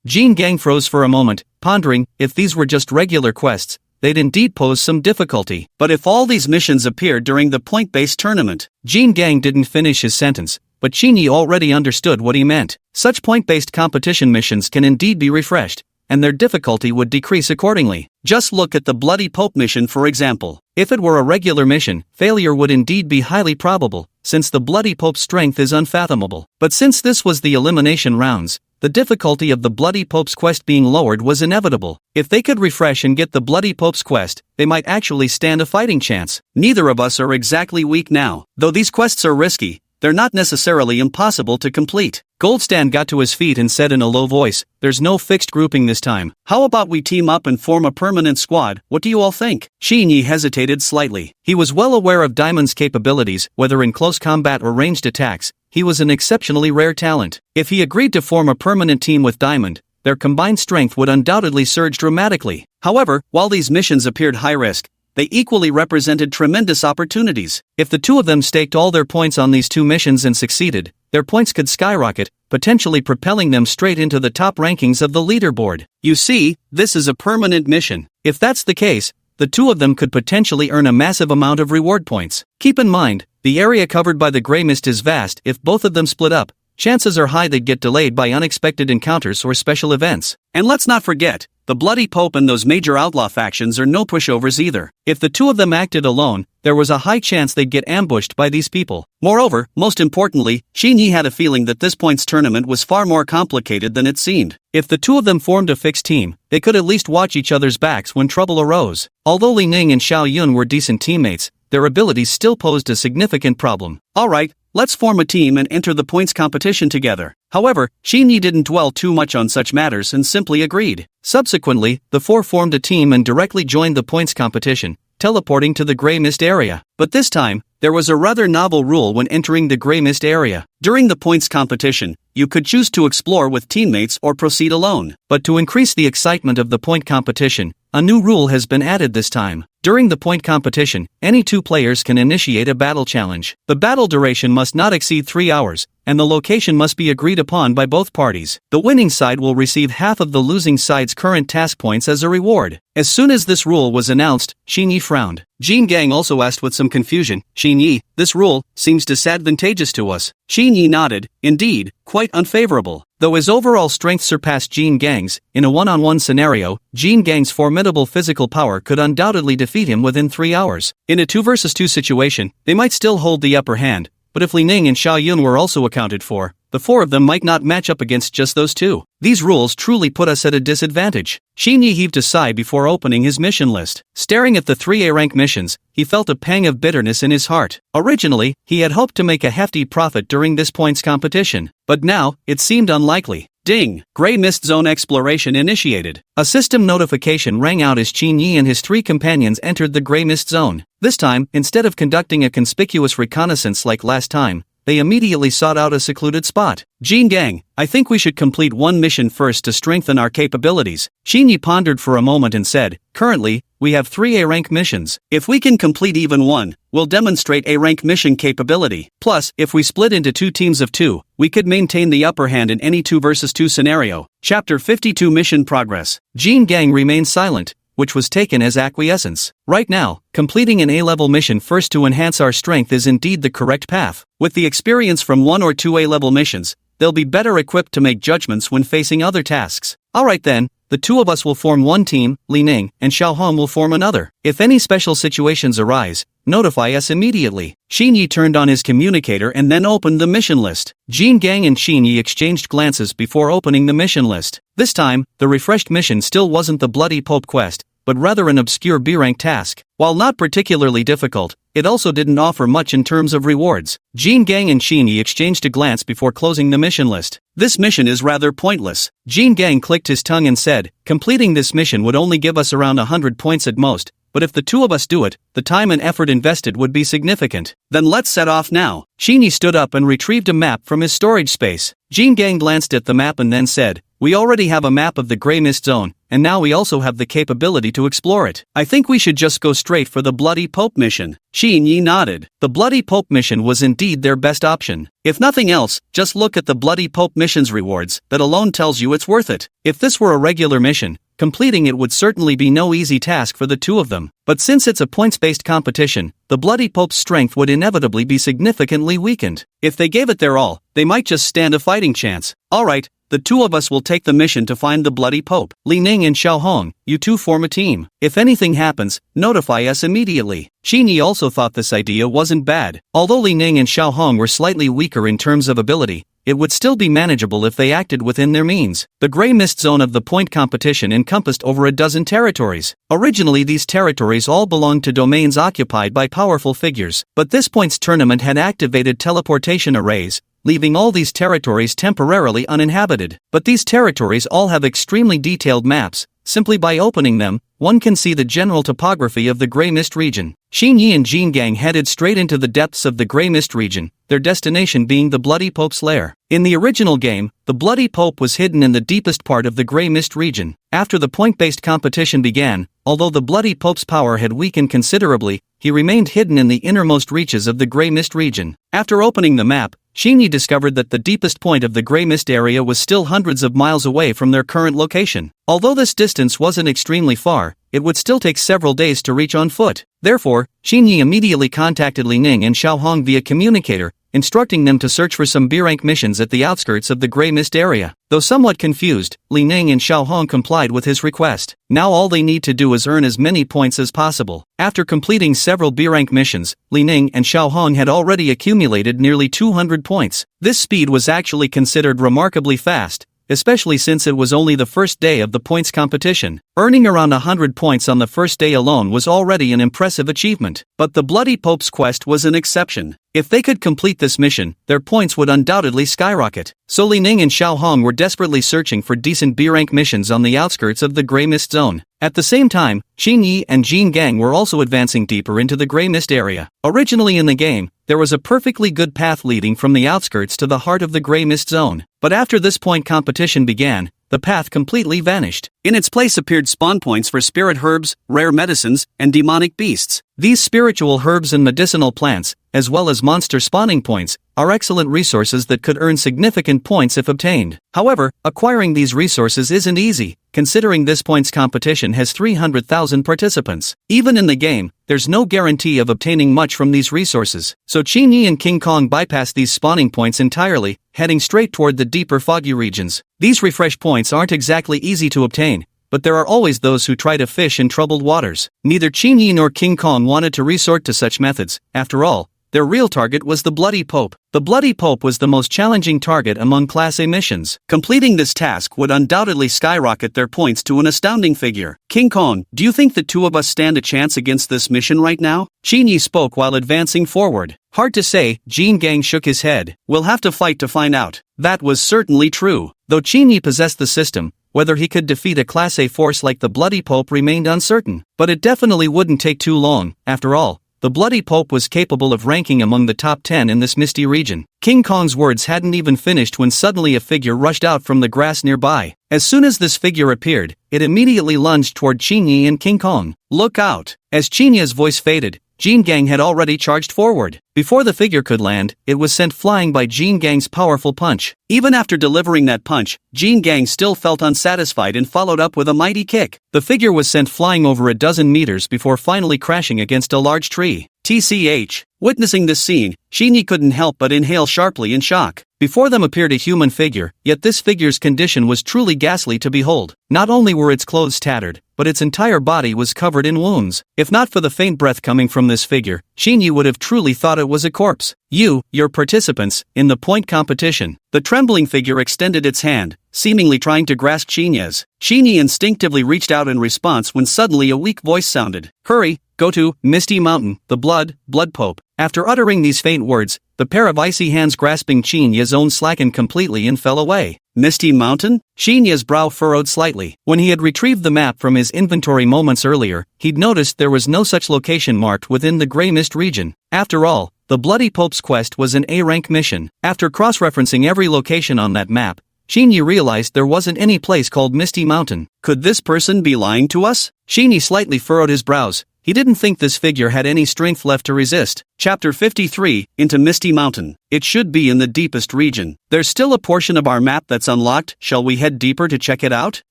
Jean Gang froze for a moment, pondering, if these were just regular quests, they'd indeed pose some difficulty. But if all these missions appeared during the point-based tournament, Jean Gang didn't finish his sentence, but Xinyi already understood what he meant. Such point-based competition missions can indeed be refreshed, and their difficulty would decrease accordingly. Just look at the Bloody Pope mission for example. If it were a regular mission, failure would indeed be highly probable, since the Bloody Pope's strength is unfathomable. But since this was the elimination rounds, the difficulty of the Bloody Pope's quest being lowered was inevitable. If they could refresh and get the Bloody Pope's quest, they might actually stand a fighting chance. Neither of us are exactly weak now. Though these quests are risky, they're not necessarily impossible to complete. Goldstan got to his feet and said in a low voice, "There's no fixed grouping this time. How about we team up and form a permanent squad? What do you all think?" Xinyi hesitated slightly. He was well aware of Diamond's capabilities, whether in close combat or ranged attacks. He was an exceptionally rare talent. If he agreed to form a permanent team with Diamond, their combined strength would undoubtedly surge dramatically. However, while these missions appeared high risk, they equally represented tremendous opportunities. If the 2 of them staked all their points on these 2 missions and succeeded, their points could skyrocket, potentially propelling them straight into the top rankings of the leaderboard. You see, this is a permanent mission. If that's the case, the 2 of them could potentially earn a massive amount of reward points. Keep in mind, the area covered by the Grey Mist is vast. If both of them split up, chances are high they'd get delayed by unexpected encounters or special events. And let's not forget, the Bloody Pope and those major outlaw factions are no pushovers either. If the 2 of them acted alone, there was a high chance they'd get ambushed by these people. Moreover, most importantly, Xinyi had a feeling that this points tournament was far more complicated than it seemed. If the 2 of them formed a fixed team, they could at least watch each other's backs when trouble arose. Although Li Ning and Xiao Yun were decent teammates, their abilities still posed a significant problem. Alright, let's form a team and enter the points competition together. However, Xinyi didn't dwell too much on such matters and simply agreed. Subsequently, the 4 formed a team and directly joined the points competition, teleporting to the Grey Mist area. But this time, there was a rather novel rule when entering the Grey Mist area. During the points competition, you could choose to explore with teammates or proceed alone. But to increase the excitement of the point competition, a new rule has been added this time. During the point competition, any 2 players can initiate a battle challenge. The battle duration must not exceed 3 hours, and the location must be agreed upon by both parties. The winning side will receive half of the losing side's current task points as a reward. As soon as this rule was announced, Xinyi frowned. Jean Gang also asked with some confusion, "Xinyi, this rule seems disadvantageous to us." Xinyi nodded, indeed, quite unfavorable. Though his overall strength surpassed Jean Gang's, in a one-on-one scenario, Jean Gang's formidable physical power could undoubtedly defeat him within 3 hours. In a 2 versus 2 situation, they might still hold the upper hand, but if Li Ning and Xiao Yun were also accounted for, the 4 of them might not match up against just those 2. These rules truly put us at a disadvantage. Xinyi heaved a sigh before opening his mission list. Staring at the 3 A-rank missions, he felt a pang of bitterness in his heart. Originally, he had hoped to make a hefty profit during this points competition, but now, it seemed unlikely. Ding! Grey Mist Zone exploration initiated. A system notification rang out as Xinyi and his 3 companions entered the Grey Mist Zone. This time, instead of conducting a conspicuous reconnaissance like last time, they immediately sought out a secluded spot. Jean Gang, I think we should complete one mission first to strengthen our capabilities. Xinyi pondered for a moment and said, currently, we have 3 A-rank missions. If we can complete even one, we'll demonstrate A-rank mission capability. Plus, if we split into 2 teams of 2, we could maintain the upper hand in any 2 versus 2 scenario. Chapter 52 Mission Progress. Jean Gang remained silent, which was taken as acquiescence. Right now, completing an A-level mission first to enhance our strength is indeed the correct path. With the experience from 1 or 2 A-level missions, they'll be better equipped to make judgments when facing other tasks. Alright then, the 2 of us will form one team, Li Ning and Xiao Hong will form another. If any special situations arise, notify us immediately. Xinyi turned on his communicator and then opened the mission list. Jean Gang and Xinyi exchanged glances before opening the mission list. This time, the refreshed mission still wasn't the Bloody Pope quest, but rather an obscure B-rank task. While not particularly difficult, it also didn't offer much in terms of rewards. Jean Gang and Qin exchanged a glance before closing the mission list. This mission is rather pointless. Jean Gang clicked his tongue and said, completing this mission would only give us around 100 points at most, but if the two of us do it, the time and effort invested would be significant. Then let's set off now. Qin stood up and retrieved a map from his storage space. Jean Gang glanced at the map and then said, we already have a map of the Grey Mist Zone, and now we also have the capability to explore it. I think we should just go straight for the Bloody Pope mission. Qin nodded. The Bloody Pope mission was indeed their best option. If nothing else, just look at the Bloody Pope mission's rewards, that alone tells you it's worth it. If this were a regular mission, completing it would certainly be no easy task for the two of them. But since it's a points-based competition, the Bloody Pope's strength would inevitably be significantly weakened. If they gave it their all, they might just stand a fighting chance. Alright, the two of us will take the mission to find the Bloody Pope. Li Ning and Xiao Hong, you two form a team. If anything happens, notify us immediately. Qin also thought this idea wasn't bad. Although Li Ning and Xiao Hong were slightly weaker in terms of ability, it would still be manageable if they acted within their means. The Grey Mist Zone of the point competition encompassed over a dozen territories. Originally these territories all belonged to domains occupied by powerful figures, but this points tournament had activated teleportation arrays, leaving all these territories temporarily uninhabited. But these territories all have extremely detailed maps. Simply by opening them, one can see the general topography of the Grey Mist region. Qin Yi and Jean Gang headed straight into the depths of the Grey Mist region, their destination being the Bloody Pope's lair. In the original game, the Bloody Pope was hidden in the deepest part of the Grey Mist region. After the point-based competition began, although the Bloody Pope's power had weakened considerably, he remained hidden in the innermost reaches of the Grey Mist region. After opening the map, Qin Yi discovered that the deepest point of the Grey Mist area was still hundreds of miles away from their current location. Although this distance wasn't extremely far, it would still take several days to reach on foot. Therefore, Qin Yi immediately contacted Li Ning and Xiao Hong via communicator, instructing them to search for some B-rank missions at the outskirts of the Grey Mist area. Though somewhat confused, Li Ning and Xiao Hong complied with his request. Now all they need to do is earn as many points as possible. After completing several B-rank missions, Li Ning and Xiao Hong had already accumulated nearly 200 points. This speed was actually considered remarkably fast, especially since it was only the first day of the points competition. Earning around 100 points on the first day alone was already an impressive achievement. But the Bloody Pope's quest was an exception. If they could complete this mission, their points would undoubtedly skyrocket. So Li Ning and Xiao Hong were desperately searching for decent B-rank missions on the outskirts of the Grey Mist Zone. At the same time, Qin Yi and Jean Gang were also advancing deeper into the Grey Mist area. Originally in the game, there was a perfectly good path leading from the outskirts to the heart of the Grey Mist Zone. But after this point competition began, the path completely vanished. In its place appeared spawn points for spirit herbs, rare medicines, and demonic beasts. These spiritual herbs and medicinal plants, as well as monster spawning points, are excellent resources that could earn significant points if obtained. However, acquiring these resources isn't easy, considering this points competition has 300,000 participants. Even in the game, there's no guarantee of obtaining much from these resources. So Qin Yi and King Kong bypass these spawning points entirely, heading straight toward the deeper foggy regions. These refresh points aren't exactly easy to obtain, but there are always those who try to fish in troubled waters. Neither Qin Yi nor King Kong wanted to resort to such methods. After all, their real target was the Bloody Pope. The Bloody Pope was the most challenging target among Class A missions. Completing this task would undoubtedly skyrocket their points to an astounding figure. King Kong, do you think the two of us stand a chance against this mission right now? Qin Yi spoke while advancing forward. Hard to say, Jean Gang shook his head. We'll have to fight to find out. That was certainly true. Though Qin Yi possessed the system, whether he could defeat a Class A force like the Bloody Pope remained uncertain. But it definitely wouldn't take too long. After all, the Bloody Pope was capable of ranking among the top 10 in this misty region. King Kong's words hadn't even finished when suddenly a figure rushed out from the grass nearby. As soon as this figure appeared, it immediately lunged toward Qin Yi and King Kong. Look out! As Qin Yi's voice faded, Jean Gang had already charged forward. Before the figure could land, it was sent flying by Jean Gang's powerful punch. Even after delivering that punch, Jean Gang still felt unsatisfied and followed up with a mighty kick. The figure was sent flying over a dozen meters before finally crashing against a large tree. TCH. Witnessing this scene, Qin Yi couldn't help but inhale sharply in shock. Before them appeared a human figure, yet this figure's condition was truly ghastly to behold. Not only were its clothes tattered, but its entire body was covered in wounds. If not for the faint breath coming from this figure, Shinyi would have truly thought it was a corpse. Your participants, in the point competition. The trembling figure extended its hand, seemingly trying to grasp Shinyi's. Shinyi instinctively reached out in response when suddenly a weak voice sounded. Hurry, go to Misty Mountain, the Blood Pope. After uttering these faint words, the pair of icy hands grasping Shinya's own slackened completely and fell away. Misty Mountain? Shinya's brow furrowed slightly. When he had retrieved the map from his inventory moments earlier, he'd noticed there was no such location marked within the Grey Mist region. After all, the Bloody Pope's quest was an A-rank mission. After cross-referencing every location on that map, Shinyi realized there wasn't any place called Misty Mountain. Could this person be lying to us? Shinyi slightly furrowed his brows. He didn't think this figure had any strength left to resist. Chapter 53, Into Misty Mountain. It should be in the deepest region. There's still a portion of our map that's unlocked. Shall we head deeper to check it out?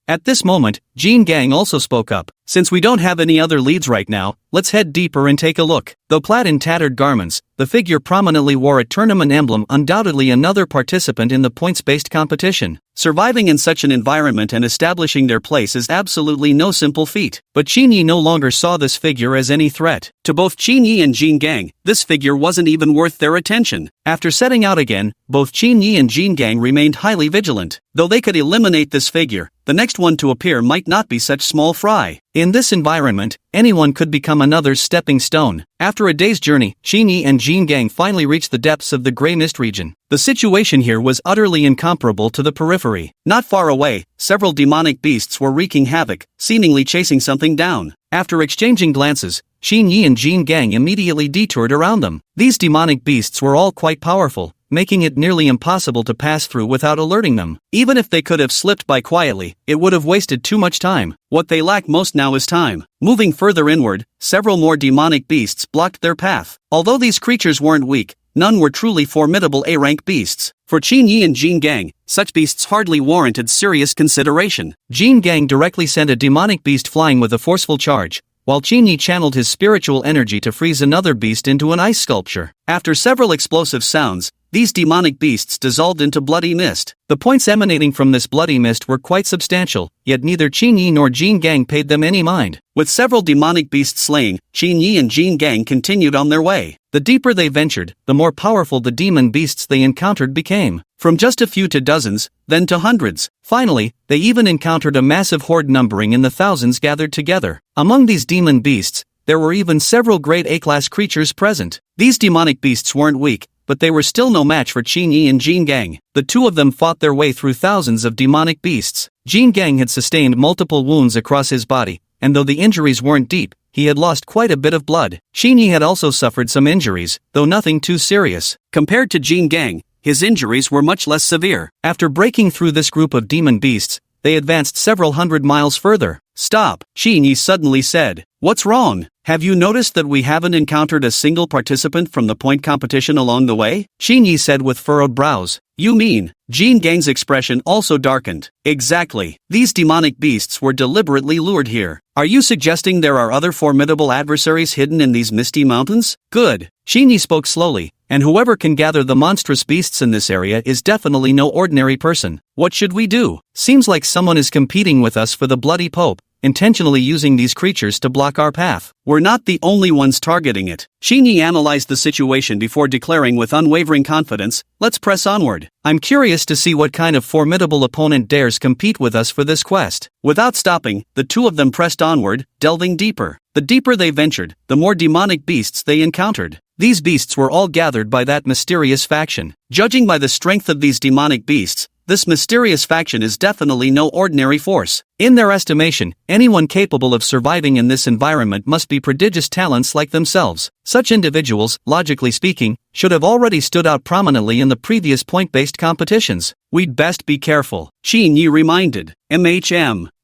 At this moment, Jean Gang also spoke up. Since we don't have any other leads right now, let's head deeper and take a look. Though clad in tattered garments, the figure prominently wore a tournament emblem, undoubtedly another participant in the points-based competition. Surviving in such an environment and establishing their place is absolutely no simple feat. But Shinyi no longer saw this figure as any threat. To both Shinyi and Jean Gang, this figure wasn't even worth their attention. After setting out again, both Shinyi and Jean Gang remained highly vigilant. Though they could eliminate this figure, the next one to appear might not be such small fry. In this environment, anyone could become another's stepping stone. After a day's journey, Shinyi and Jean Gang finally reached the depths of the Grey Mist region. The situation here was utterly incomparable to the periphery. Not far away, several demonic beasts were wreaking havoc, seemingly chasing something down. After exchanging glances, Shinyi and Jean Gang immediately detoured around them. These demonic beasts were all quite powerful, making it nearly impossible to pass through without alerting them. Even if they could have slipped by quietly, it would have wasted too much time. What they lack most now is time. Moving further inward, several more demonic beasts blocked their path. Although these creatures weren't weak, none were truly formidable A-rank beasts. For Shinyi and Jean Gang, such beasts hardly warranted serious consideration. Jean Gang directly sent a demonic beast flying with a forceful charge, while Shinyi channeled his spiritual energy to freeze another beast into an ice sculpture. After several explosive sounds, these demonic beasts dissolved into bloody mist. The points emanating from this bloody mist were quite substantial, yet neither Shinyi nor Jean Gang paid them any mind. With several demonic beasts slain, Shinyi and Jean Gang continued on their way. The deeper they ventured, the more powerful the demon beasts they encountered became. From just a few to dozens, then to hundreds. Finally, they even encountered a massive horde numbering in the thousands gathered together. Among these demon beasts, there were even several great A-class creatures present. These demonic beasts weren't weak, but they were still no match for Shinyi and Jean Gang. The two of them fought their way through thousands of demonic beasts. Jean Gang had sustained multiple wounds across his body, and though the injuries weren't deep, he had lost quite a bit of blood. Shinyi had also suffered some injuries, though nothing too serious. Compared to Jean Gang, his injuries were much less severe. After breaking through this group of demon beasts, they advanced several hundred miles further. Stop, Shinyi suddenly said. What's wrong? Have you noticed that we haven't encountered a single participant from the point competition along the way? Shinyi said with furrowed brows. You mean? Jean Gang's expression also darkened. Exactly. These demonic beasts were deliberately lured here. Are you suggesting there are other formidable adversaries hidden in these misty mountains? Good. Shinyi spoke slowly. And whoever can gather the monstrous beasts in this area is definitely no ordinary person. What should we do? Seems like someone is competing with us for the Bloody Pope, intentionally using these creatures to block our path. We're not the only ones targeting it. Shinyi analyzed the situation before declaring with unwavering confidence, let's press onward. I'm curious to see what kind of formidable opponent dares compete with us for this quest. Without stopping, the two of them pressed onward, delving deeper. The deeper they ventured, the more demonic beasts they encountered. These beasts were all gathered by that mysterious faction. Judging by the strength of these demonic beasts, this mysterious faction is definitely no ordinary force. In their estimation, anyone capable of surviving in this environment must be prodigious talents like themselves. Such individuals, logically speaking, should have already stood out prominently in the previous point-based competitions. We'd best be careful, Shinyi reminded.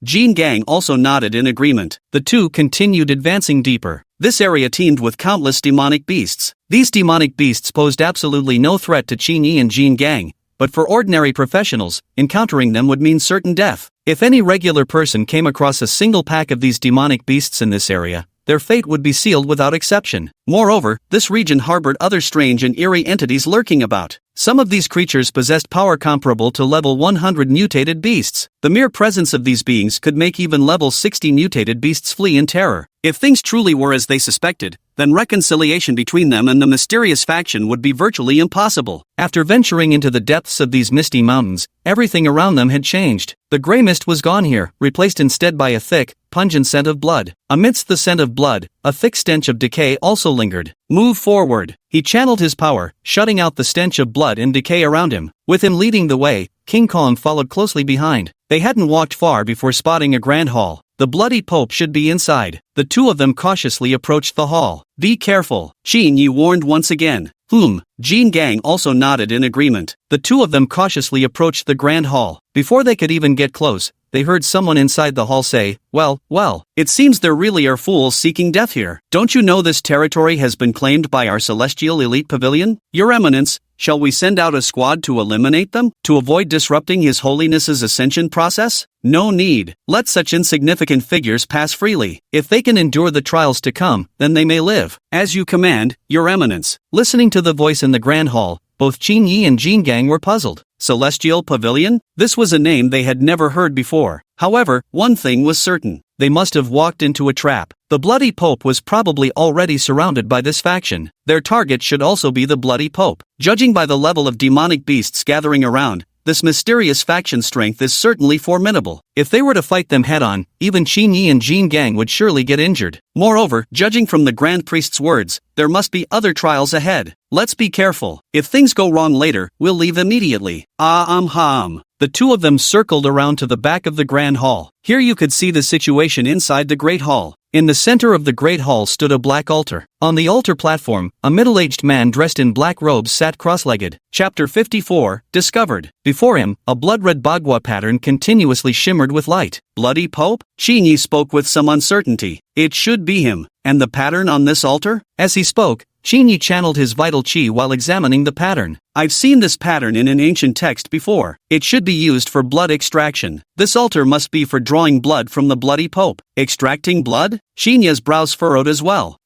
Jean Gang also nodded in agreement. The two continued advancing deeper. This area teemed with countless demonic beasts. These demonic beasts posed absolutely no threat to Shinyi and Jean Gang, but for ordinary professionals, encountering them would mean certain death. If any regular person came across a single pack of these demonic beasts in this area, their fate would be sealed without exception. Moreover, this region harbored other strange and eerie entities lurking about. Some of these creatures possessed power comparable to level 100 mutated beasts. The mere presence of these beings could make even level 60 mutated beasts flee in terror. If things truly were as they suspected, then reconciliation between them and the mysterious faction would be virtually impossible. After venturing into the depths of these misty mountains, everything around them had changed. The gray mist was gone here, replaced instead by a thick, pungent scent of blood. Amidst the scent of blood, a thick stench of decay also lingered. Move forward. He channeled his power, shutting out the stench of blood and decay around him. With him leading the way, King Kong followed closely behind. They hadn't walked far before spotting a grand hall. The bloody Pope should be inside. The two of them cautiously approached the hall. Be careful, Qin Yi warned once again. Jin Gang also nodded in agreement. The two of them cautiously approached the grand hall. Before they could even get close, they heard someone inside the hall say, well, it seems there really are fools seeking death here. Don't you know this territory has been claimed by our celestial elite pavilion? Your Eminence, shall we send out a squad to eliminate them, to avoid disrupting His Holiness's ascension process? No need. Let such insignificant figures pass freely. If they can endure the trials to come, then they may live. As you command, Your Eminence. Listening to the voice in the grand hall, both Qin Yi and Jin Gang were puzzled. Celestial Pavilion? This was a name they had never heard before. However, one thing was certain. They must have walked into a trap. The Bloody Pope was probably already surrounded by this faction. Their target should also be the Bloody Pope. Judging by the level of demonic beasts gathering around, this mysterious faction strength is certainly formidable. If they were to fight them head-on, even Qin Yi and Jin Gang would surely get injured. Moreover, judging from the Grand Priest's words, there must be other trials ahead. Let's be careful. If things go wrong later, we'll leave immediately. The two of them circled around to the back of the Grand Hall. Here you could see the situation inside the Great Hall. In the center of the Great Hall stood a black altar. On the altar platform, a middle-aged man dressed in black robes sat cross-legged. Chapter 54, Discovered. Before him, a blood-red bagua pattern continuously shimmered with light. Bloody Pope? Qin Yi spoke with some uncertainty. It should be him. And the pattern on this altar? As he spoke, Qin Yi channeled his vital qi while examining the pattern. I've seen this pattern in an ancient text before. It should be used for blood extraction. This altar must be for drawing blood from the Bloody Pope. Extracting blood? Qin Yi's brows furrowed as well.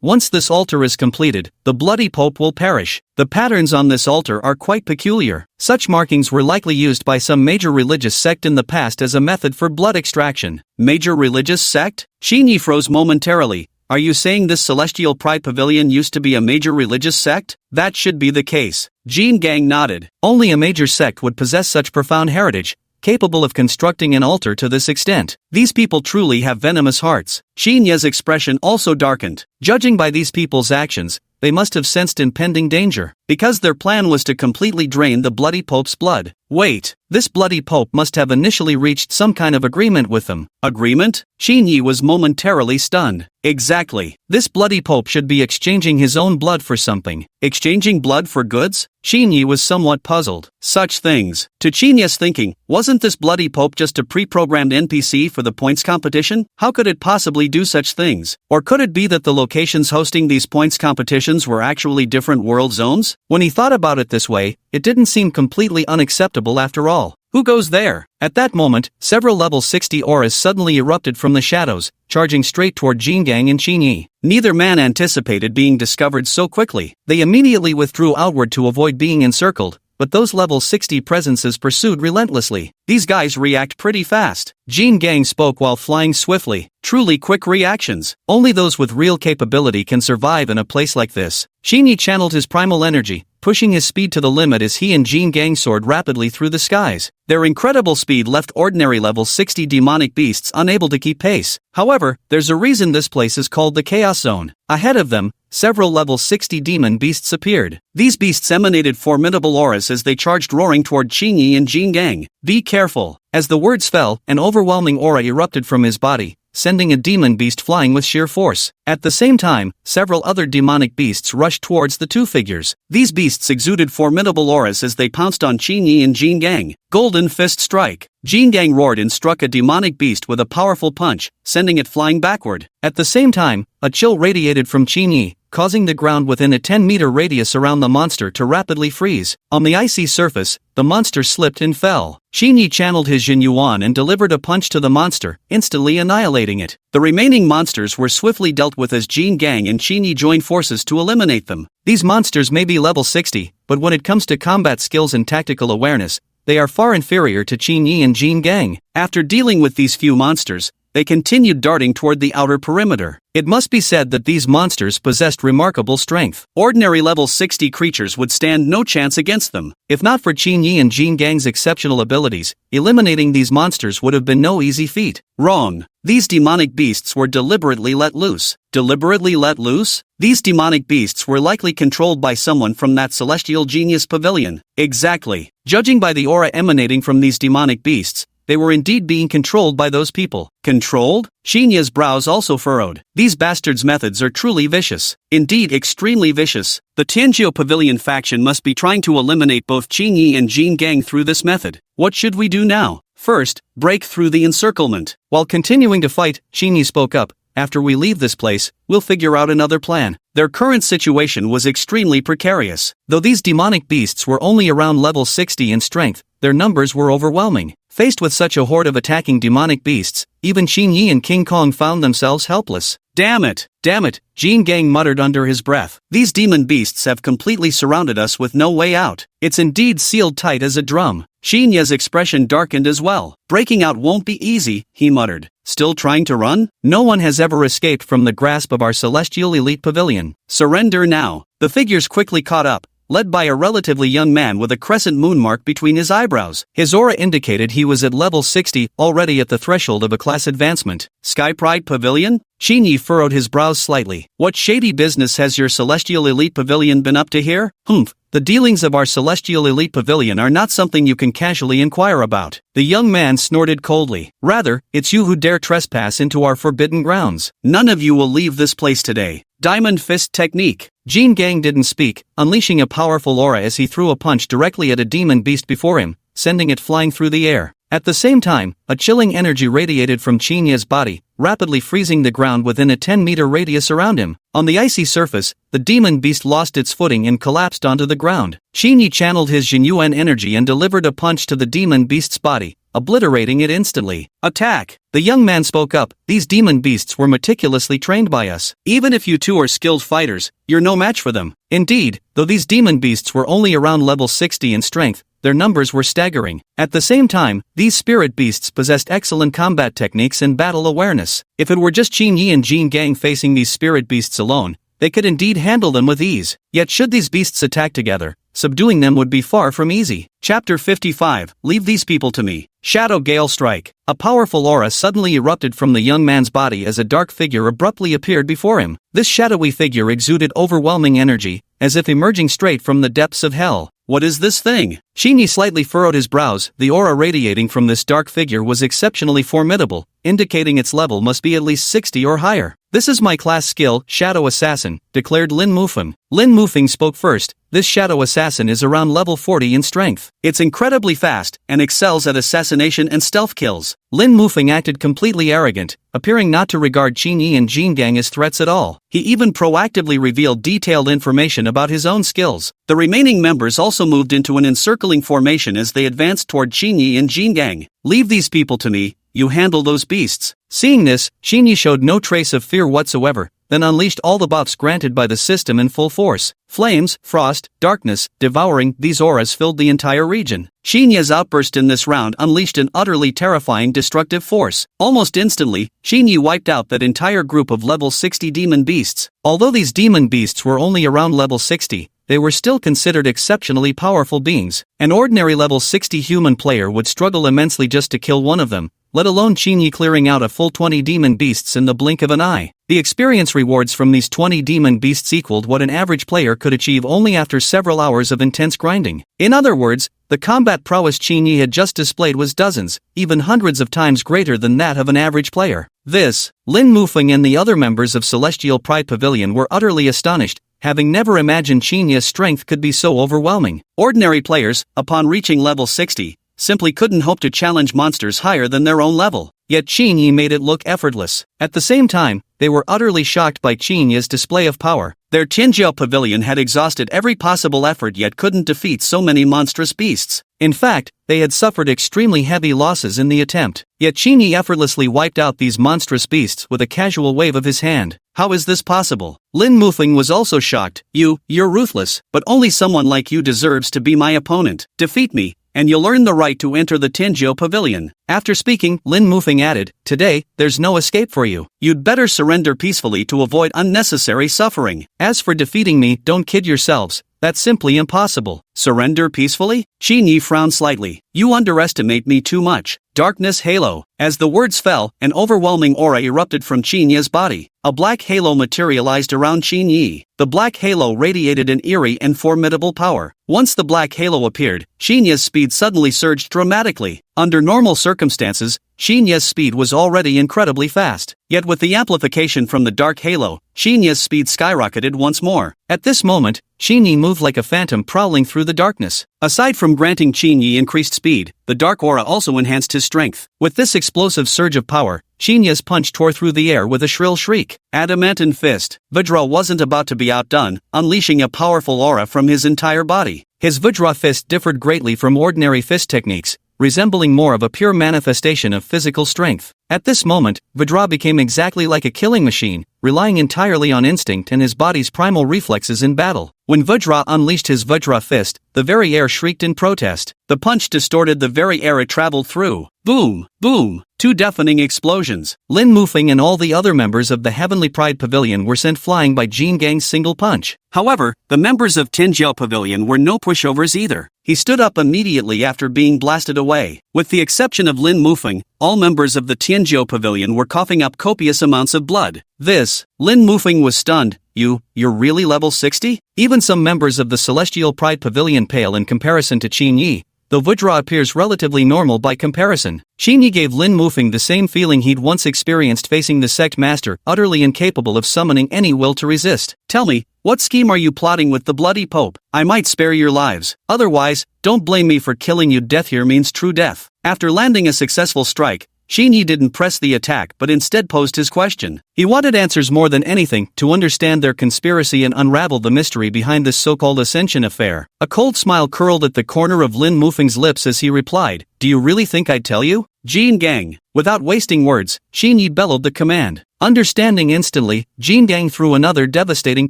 Once this altar is completed, the Bloody Pope will perish. The patterns on this altar are quite peculiar. Such markings were likely used by some major religious sect in the past as a method for blood extraction. Major religious sect? Qin Yi froze momentarily. Are you saying this Celestial Pride Pavilion used to be a major religious sect? That should be the case. Jin Gang nodded. Only a major sect would possess such profound heritage, capable of constructing an altar to this extent. These people truly have venomous hearts. Qin Yi's expression also darkened. Judging by these people's actions, they must have sensed impending danger, because their plan was to completely drain the Bloody Pope's blood. Wait, this Bloody Pope must have initially reached some kind of agreement with them. Agreement? Qin Yi was momentarily stunned. Exactly. This Bloody Pope should be exchanging his own blood for something. Exchanging blood for goods? Qin Yi was somewhat puzzled. Such things. To Qin Yi's thinking, wasn't this Bloody Pope just a pre-programmed NPC for the points competition? How could it possibly do such things? Or could it be that the locations hosting these points competitions were actually different world zones? When he thought about it this way, it didn't seem completely unacceptable after all. Who goes there? At that moment, several level 60 auras suddenly erupted from the shadows, charging straight toward Jin Gang and Qin Yi. Neither man anticipated being discovered so quickly. They immediately withdrew outward to avoid being encircled, but those level 60 presences pursued relentlessly. These guys react pretty fast. Jin Gang spoke while flying swiftly. Truly quick reactions. Only those with real capability can survive in a place like this. Qin Yi channeled his primal energy, pushing his speed to the limit as he and Jin Gang soared rapidly through the skies. Their incredible speed left ordinary level 60 demonic beasts unable to keep pace. However, there's a reason this place is called the Chaos Zone. Ahead of them, several level 60 demon beasts appeared. These beasts emanated formidable auras as they charged roaring toward Qin Yi and Jin Gang. Be careful. As the words fell, an overwhelming aura erupted from his body, sending a demon beast flying with sheer force. At the same time, several other demonic beasts rushed towards the two figures. These beasts exuded formidable auras as they pounced on Qin Yi and Jin Gang. Golden Fist Strike. Jin Gang roared and struck a demonic beast with a powerful punch, sending it flying backward. At the same time, a chill radiated from Qin Yi, causing the ground within a 10-meter radius around the monster to rapidly freeze. On the icy surface, the monster slipped and fell. Xinyi channeled his Jin Yuan and delivered a punch to the monster, instantly annihilating it. The remaining monsters were swiftly dealt with as Jin Gang and Xinyi joined forces to eliminate them. These monsters may be level 60, but when it comes to combat skills and tactical awareness, they are far inferior to Xinyi and Jin Gang. After dealing with these few monsters, they continued darting toward the outer perimeter. It must be said that these monsters possessed remarkable strength. Ordinary level 60 creatures would stand no chance against them. If not for Xinyi and Jin Gang's exceptional abilities, eliminating these monsters would have been no easy feat. Wrong. These demonic beasts were deliberately let loose. Deliberately let loose? These demonic beasts were likely controlled by someone from that celestial genius pavilion. Exactly. Judging by the aura emanating from these demonic beasts, they were indeed being controlled by those people. Controlled? Xinya's brows also furrowed. These bastards' methods are truly vicious. Indeed, extremely vicious. The Tianjiu Pavilion faction must be trying to eliminate both Xinyi and Jin Gang through this method. What should we do now? First, break through the encirclement. While continuing to fight, Xinyi spoke up. After we leave this place, we'll figure out another plan. Their current situation was extremely precarious. Though these demonic beasts were only around level 60 in strength, their numbers were overwhelming. Faced with such a horde of attacking demonic beasts, even Xinyi and King Kong found themselves helpless. Damn it! Damn it! Jin Gang muttered under his breath. These demon beasts have completely surrounded us with no way out. It's indeed sealed tight as a drum. Xinya's expression darkened as well. Breaking out won't be easy, he muttered. Still trying to run? No one has ever escaped from the grasp of our celestial elite pavilion. Surrender now. The figures quickly caught up, led by a relatively young man with a crescent moon mark between his eyebrows. His aura indicated he was at level 60, already at the threshold of a class advancement. Sky Pride Pavilion? Xinyi furrowed his brows slightly. What shady business has your celestial elite pavilion been up to here? Humph. The dealings of our celestial elite pavilion are not something you can casually inquire about. The young man snorted coldly. Rather, it's you who dare trespass into our forbidden grounds. None of you will leave this place today. Diamond Fist Technique. Jin Gang didn't speak, unleashing a powerful aura as he threw a punch directly at a demon beast before him, sending it flying through the air. At the same time, a chilling energy radiated from Xinya's body, rapidly freezing the ground within a 10-meter radius around him. On the icy surface, the demon beast lost its footing and collapsed onto the ground. Xinyi channeled his Jinyuan energy and delivered a punch to the demon beast's body, obliterating it instantly. Attack! The young man spoke up. These demon beasts were meticulously trained by us. Even if you two are skilled fighters, you're no match for them. Indeed, though these demon beasts were only around level 60 in strength, their numbers were staggering. At the same time, these spirit beasts possessed excellent combat techniques and battle awareness. If it were just Xinyi and Jin Gang facing these spirit beasts alone, they could indeed handle them with ease. Yet should these beasts attack together, subduing them would be far from easy. Chapter 55, Leave these people to me. Shadow Gale Strike. A powerful aura suddenly erupted from the young man's body as a dark figure abruptly appeared before him. This shadowy figure exuded overwhelming energy, as if emerging straight from the depths of hell. What is this thing? Xinyi slightly furrowed his brows. The aura radiating from this dark figure was exceptionally formidable, indicating its level must be at least 60 or higher. This is my class skill, Shadow Assassin, declared Lin Mufeng. Lin Mufeng spoke first. This Shadow Assassin is around level 40 in strength. It's incredibly fast, and excels at assassination and stealth kills. Lin Mufeng acted completely arrogant, appearing not to regard Xinyi and Jin Gang as threats at all. He even proactively revealed detailed information about his own skills. The remaining members also moved into an encircling formation as they advanced toward Xinyi and Jin Gang. Leave these people to me, you handle those beasts. Seeing this, Xinyi showed no trace of fear whatsoever, then unleashed all the buffs granted by the system in full force. Flames, frost, darkness, devouring, these auras filled the entire region. Xinya's outburst in this round unleashed an utterly terrifying destructive force. Almost instantly, Xinyi wiped out that entire group of level 60 demon beasts. Although these demon beasts were only around level 60, they were still considered exceptionally powerful beings. An ordinary level 60 human player would struggle immensely just to kill one of them, let alone Xinyi clearing out a full 20 demon beasts in the blink of an eye. The experience rewards from these 20 demon beasts equaled what an average player could achieve only after several hours of intense grinding. In other words, the combat prowess Xinyi had just displayed was dozens, even hundreds of times greater than that of an average player. This, Lin Mufeng and the other members of Celestial Pride Pavilion were utterly astonished, having never imagined Xinya's strength could be so overwhelming. Ordinary players, upon reaching level 60, simply couldn't hope to challenge monsters higher than their own level. Yet Xinyi made it look effortless. At the same time, they were utterly shocked by Qinya's display of power. Their Tianjiao pavilion had exhausted every possible effort yet couldn't defeat so many monstrous beasts. In fact, they had suffered extremely heavy losses in the attempt. Yet Qinyi effortlessly wiped out these monstrous beasts with a casual wave of his hand. How is this possible? Lin Mufeng was also shocked. You're ruthless, but only someone like you deserves to be my opponent. Defeat me, and you'll earn the right to enter the Tianjiao pavilion. After speaking, Lin Mufeng added, today, there's no escape for you. You'd better surrender peacefully to avoid unnecessary suffering. As for defeating me, don't kid yourselves. That's simply impossible. Surrender peacefully? Qinyi frowned slightly. You underestimate me too much. Darkness halo. As the words fell, an overwhelming aura erupted from Qinya's body. A black halo materialized around Qinyi. The black halo radiated an eerie and formidable power. Once the black halo appeared, Qinya's speed suddenly surged dramatically. Under normal circumstances, Qinya's speed was already incredibly fast. Yet with the amplification from the dark halo, Qinya's speed skyrocketed once more. At this moment, Qinyi moved like a phantom prowling through the darkness. Aside from granting Qinyi increased speed, the dark aura also enhanced his strength. With this explosive surge of power, Qinya's punch tore through the air with a shrill shriek. Adamantine fist. Vajra wasn't about to be outdone, unleashing a powerful aura from his entire body. His Vajra fist differed greatly from ordinary fist techniques, resembling more of a pure manifestation of physical strength. At this moment, Vajra became exactly like a killing machine, relying entirely on instinct and his body's primal reflexes in battle. When Vajra unleashed his Vajra fist, the very air shrieked in protest. The punch distorted the very air it traveled through. Boom! Boom! Two deafening explosions. Lin Mufeng and all the other members of the Heavenly Pride Pavilion were sent flying by Jin Gang's single punch. However, the members of Tianjiao Pavilion were no pushovers either. He stood up immediately after being blasted away. With the exception of Lin Mufeng, all members of the Tianjiao Pavilion were coughing up copious amounts of blood. Lin Mufeng was stunned. You're really level 60? Even some members of the Celestial Pride Pavilion pale in comparison to Qinyi, though Vajra appears relatively normal by comparison. Qinyi gave Lin Mufeng the same feeling he'd once experienced facing the sect master, utterly incapable of summoning any will to resist. Tell me, what scheme are you plotting with the bloody Pope? I might spare your lives. Otherwise, don't blame me for killing you. Death here means true death. After landing a successful strike, Qinyi didn't press the attack but instead posed his question. He wanted answers more than anything, to understand their conspiracy and unravel the mystery behind this so-called Ascension affair. A cold smile curled at the corner of Lin Mufeng's lips as he replied, Do you really think I'd tell you? Jin Gang. Without wasting words, Qinyi bellowed the command. Understanding instantly, Jin Gang threw another devastating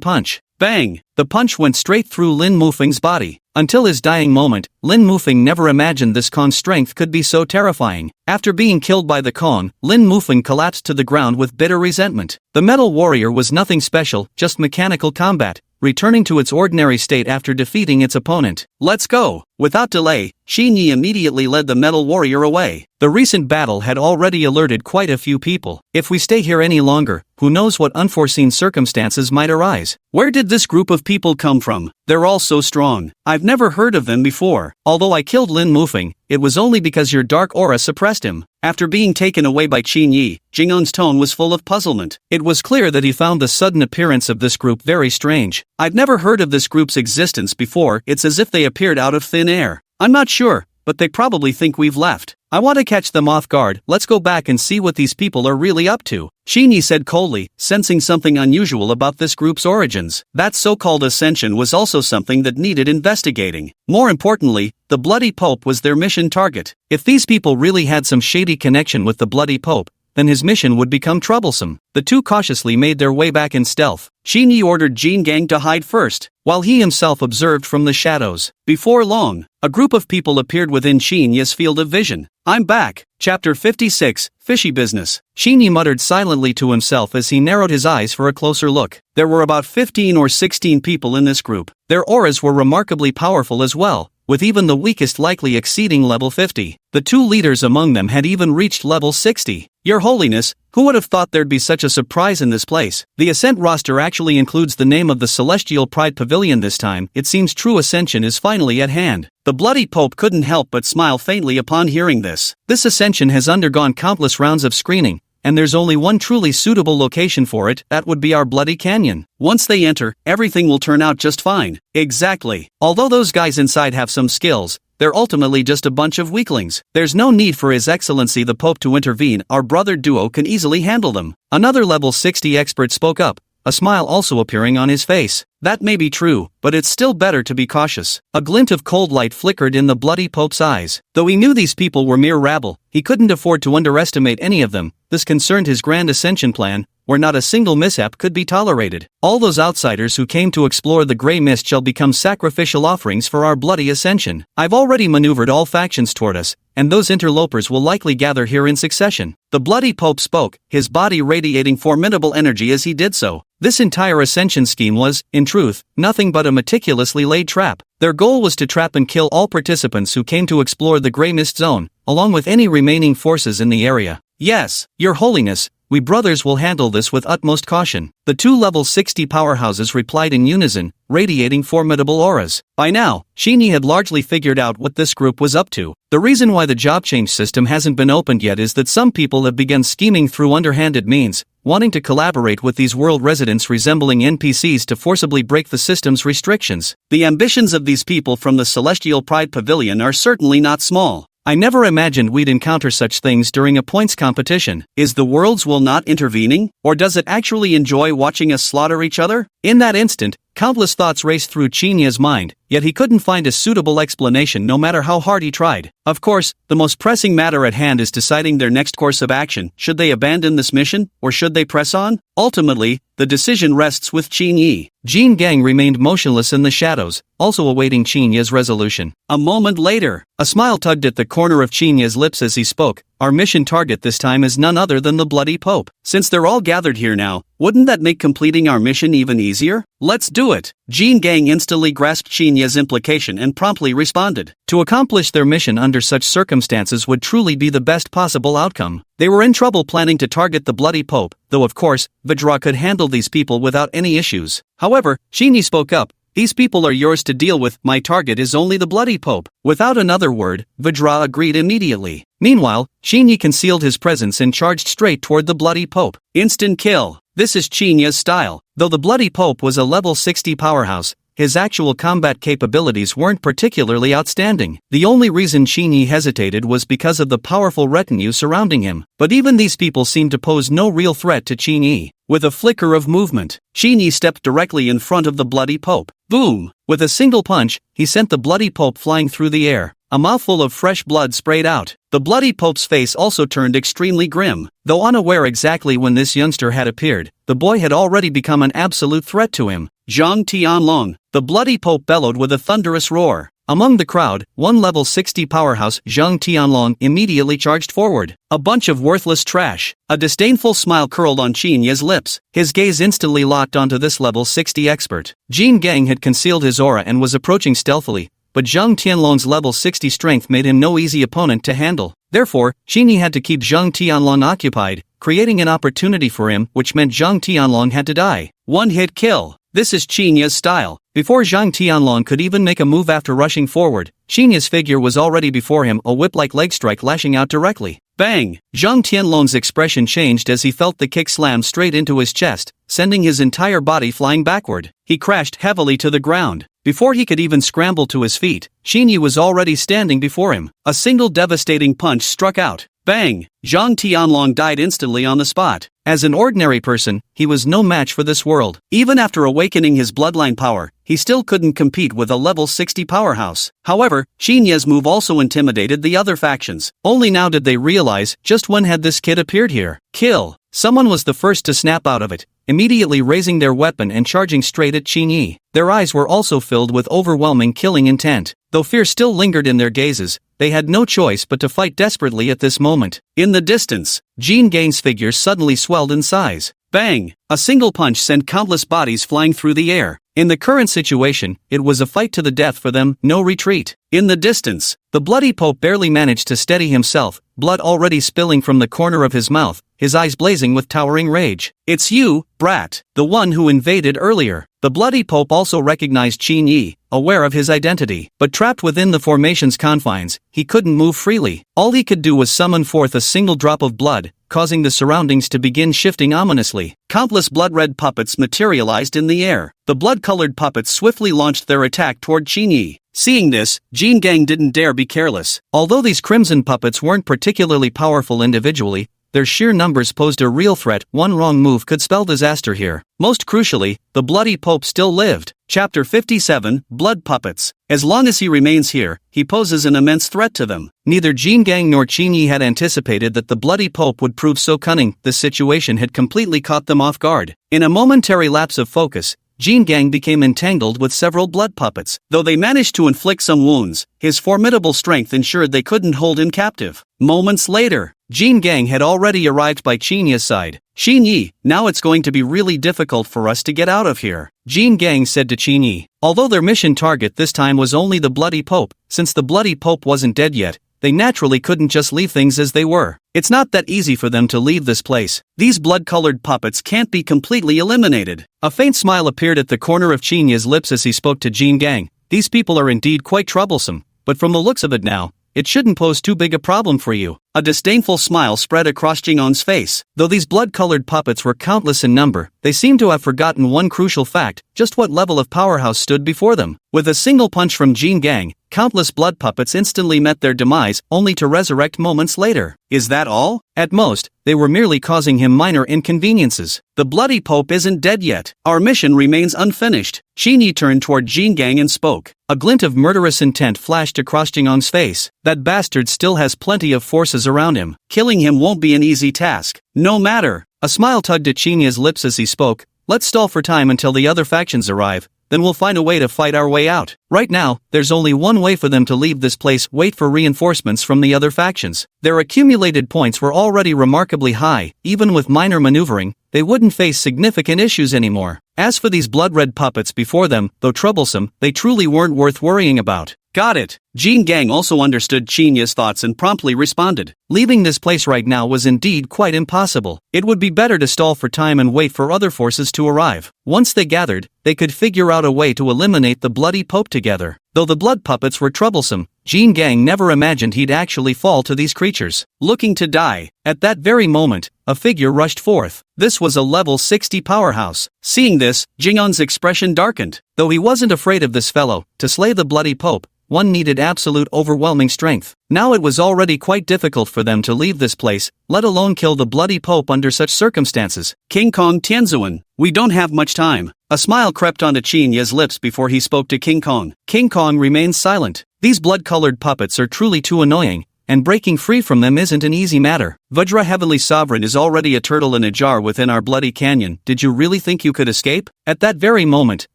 punch. Bang! The punch went straight through Lin Mufeng's body. Until his dying moment, Lin Mufeng never imagined this Khan's strength could be so terrifying. After being killed by the Khan, Lin Mufeng collapsed to the ground with bitter resentment. The metal warrior was nothing special, just mechanical combat, returning to its ordinary state after defeating its opponent. Let's go! Without delay, Qinyi immediately led the metal warrior away. The recent battle had already alerted quite a few people. If we stay here any longer, who knows what unforeseen circumstances might arise? Where did this group of people come from? They're all so strong. I've never heard of them before. Although I killed Lin Mufeng, it was only because your dark aura suppressed him. After being taken away by Qinyi, Jing'en's tone was full of puzzlement. It was clear that he found the sudden appearance of this group very strange. I've never heard of this group's existence before. It's as if they appeared out of thin air. I'm not sure, but they probably think we've left. I want to catch them off guard. Let's go back and see what these people are really up to, Qinyi said coldly, sensing something unusual about this group's origins. That so-called Ascension was also something that needed investigating. More importantly, the Bloody Pope was their mission target. If these people really had some shady connection with the Bloody Pope, then his mission would become troublesome. The two cautiously made their way back in stealth. Qinyi ordered Jin Gang to hide first, while he himself observed from the shadows. Before long, a group of people appeared within Qinyi's field of vision. I'm back. Chapter 56, Fishy Business. Qinyi muttered silently to himself as he narrowed his eyes for a closer look. There were about 15 or 16 people in this group. Their auras were remarkably powerful as well, with even the weakest likely exceeding level 50. The two leaders among them had even reached level 60. Your Holiness, who would have thought there'd be such a surprise in this place? The Ascent roster actually includes the name of the Celestial Pride Pavilion this time. It seems true Ascension is finally at hand. The Bloody Pope couldn't help but smile faintly upon hearing this. This Ascension has undergone countless rounds of screening, and there's only one truly suitable location for it. That would be our Bloody Canyon. Once they enter, everything will turn out just fine. Exactly. Although those guys inside have some skills, they're ultimately just a bunch of weaklings. There's no need for His Excellency the Pope to intervene, our brother duo can easily handle them. Another level 60 expert spoke up, a smile also appearing on his face. That may be true, but it's still better to be cautious. A glint of cold light flickered in the bloody Pope's eyes. Though he knew these people were mere rabble, he couldn't afford to underestimate any of them. This concerned his grand ascension plan, where not a single mishap could be tolerated. All those outsiders who came to explore the Grey Mist shall become sacrificial offerings for our bloody ascension. I've already maneuvered all factions toward us, and those interlopers will likely gather here in succession. The bloody Pope spoke, his body radiating formidable energy as he did so. This entire ascension scheme was, in truth, nothing but a meticulously laid trap. Their goal was to trap and kill all participants who came to explore the Grey Mist Zone, along with any remaining forces in the area. Yes, Your Holiness, we brothers will handle this with utmost caution. The two level 60 powerhouses replied in unison, radiating formidable auras. By now, Shinyi had largely figured out what this group was up to. The reason why the job change system hasn't been opened yet is that some people have begun scheming through underhanded means, wanting to collaborate with these world residents resembling NPCs to forcibly break the system's restrictions. The ambitions of these people from the Celestial Pride Pavilion are certainly not small. I never imagined we'd encounter such things during a points competition. Is the world's will not intervening? Or does it actually enjoy watching us slaughter each other? In that instant, countless thoughts raced through Chinya's mind, yet he couldn't find a suitable explanation no matter how hard he tried. Of course, the most pressing matter at hand is deciding their next course of action. Should they abandon this mission, or should they press on? Ultimately, the decision rests with Qin Yi. Jin Gang remained motionless in the shadows, also awaiting Chinya's resolution. A moment later, a smile tugged at the corner of Chinya's lips as he spoke. Our mission target this time is none other than the bloody Pope. Since they're all gathered here now, wouldn't that make completing our mission even easier? Let's do it! Jin Gang instantly grasped Chinya's implication and promptly responded. To accomplish their mission under such circumstances would truly be the best possible outcome. They were in trouble planning to target the bloody Pope, though of course, Vajra could handle these people without any issues. However, Shinyi spoke up. These people are yours to deal with, my target is only the bloody Pope. Without another word, Vajra agreed immediately. Meanwhile, Shinyi concealed his presence and charged straight toward the bloody Pope. Instant kill. This is Chinya's style. Though the bloody Pope was a level 60 powerhouse, his actual combat capabilities weren't particularly outstanding. The only reason Shinyi hesitated was because of the powerful retinue surrounding him. But even these people seemed to pose no real threat to Chinyi. With a flicker of movement, Shinyi stepped directly in front of the bloody Pope. Boom! With a single punch, he sent the bloody Pope flying through the air. A mouthful of fresh blood sprayed out. The bloody Pope's face also turned extremely grim. Though unaware exactly when this youngster had appeared, the boy had already become an absolute threat to him. Zhang Tianlong. The bloody Pope bellowed with a thunderous roar. Among the crowd, one level 60 powerhouse Zhang Tianlong immediately charged forward. A bunch of worthless trash. A disdainful smile curled on Chinya's lips. His gaze instantly locked onto this level 60 expert. Jin Gang had concealed his aura and was approaching stealthily, but Zhang Tianlong's level 60 strength made him no easy opponent to handle. Therefore, Shinyi had to keep Zhang Tianlong occupied, creating an opportunity for him, which meant Zhang Tianlong had to die. One-hit kill. This is Chinya's style. Before Zhang Tianlong could even make a move after rushing forward, Chinya's figure was already before him, a whip-like leg strike lashing out directly. Bang! Zhang Tianlong's expression changed as he felt the kick slam straight into his chest, sending his entire body flying backward. He crashed heavily to the ground. Before he could even scramble to his feet, Shinyi was already standing before him. A single devastating punch struck out. Bang! Zhang Tianlong died instantly on the spot. As an ordinary person, he was no match for this world. Even after awakening his bloodline power, he still couldn't compete with a level 60 powerhouse. However, Shinya's move also intimidated the other factions. Only now did they realize just when had this kid appeared here. Kill. Someone was the first to snap out of it, immediately raising their weapon and charging straight at Chinyi. Their eyes were also filled with overwhelming killing intent. Though fear still lingered in their gazes, they had no choice but to fight desperately at this moment. In the distance, Jin Gang's figure suddenly swelled in size. Bang! A single punch sent countless bodies flying through the air. In the current situation, it was a fight to the death for them, no retreat. In the distance, the bloody Pope barely managed to steady himself, blood already spilling from the corner of his mouth, his eyes blazing with towering rage. It's you, brat, the one who invaded earlier. The bloody Pope also recognized Qin Yi, aware of his identity, but trapped within the formation's confines, he couldn't move freely. All he could do was summon forth a single drop of blood, causing the surroundings to begin shifting ominously. Countless blood-red puppets materialized in the air. The blood-colored puppets swiftly launched their attack toward Qin Yi. Seeing this, Jean Gang didn't dare be careless. Although these crimson puppets weren't particularly powerful individually, their sheer numbers posed a real threat. One wrong move could spell disaster here. Most crucially, the bloody Pope still lived. Chapter 57, Blood Puppets. As long as he remains here, he poses an immense threat to them. Neither Jean Gang nor Qin Yi had anticipated that the bloody Pope would prove so cunning. This situation had completely caught them off guard. In a momentary lapse of focus, Jean Gang became entangled with several blood puppets. Though they managed to inflict some wounds, his formidable strength ensured they couldn't hold him captive. Moments later, Jean Gang had already arrived by Qin Yi's side. "Qin Yi, now it's going to be really difficult for us to get out of here," Jean Gang said to Qin Yi. Although their mission target this time was only the bloody Pope, since the bloody Pope wasn't dead yet, they naturally couldn't just leave things as they were. It's not that easy for them to leave this place. These blood-colored puppets can't be completely eliminated. A faint smile appeared at the corner of Qin Yi's lips as he spoke to Jean Gang. These people are indeed quite troublesome, but from the looks of it now, it shouldn't pose too big a problem for you. A disdainful smile spread across Jing'on's face. Though these blood-colored puppets were countless in number, they seemed to have forgotten one crucial fact: just what level of powerhouse stood before them. With a single punch from Jean Gang, countless blood puppets instantly met their demise, only to resurrect moments later. Is that all? At most, they were merely causing him minor inconveniences. The bloody Pope isn't dead yet. Our mission remains unfinished. Qin Yi turned toward Jean Gang and spoke. A glint of murderous intent flashed across Jing'on's face. That bastard still has plenty of forces around him. Killing him won't be an easy task. No matter. A smile tugged at Qin Yi's lips as he spoke. Let's stall for time until the other factions arrive. Then we'll find a way to fight our way out. Right now, there's only one way for them to leave this place: wait for reinforcements from the other factions. Their accumulated points were already remarkably high. Even with minor maneuvering, they wouldn't face significant issues anymore. As for these blood-red puppets before them, though troublesome, they truly weren't worth worrying about. Got it. Jean Gang also understood Qin Yi's thoughts and promptly responded. Leaving this place right now was indeed quite impossible. It would be better to stall for time and wait for other forces to arrive. Once they gathered, they could figure out a way to eliminate the bloody Pope together. Though the blood puppets were troublesome, Jean Gang never imagined he'd actually fall to these creatures. Looking to die. At that very moment, a figure rushed forth. This was a level 60 powerhouse. Seeing this, Jing'on's expression darkened. Though he wasn't afraid of this fellow, to slay the bloody Pope, one needed absolute overwhelming strength. Now it was already quite difficult for them to leave this place, let alone kill the bloody Pope under such circumstances. King Kong Tianzuan, we don't have much time. A smile crept onto Qin Yi's lips before he spoke to King Kong. King Kong remained silent. These blood-colored puppets are truly too annoying, and breaking free from them isn't an easy matter. Vajra Heavenly Sovereign is already a turtle in a jar within our bloody canyon. Did you really think you could escape? At that very moment,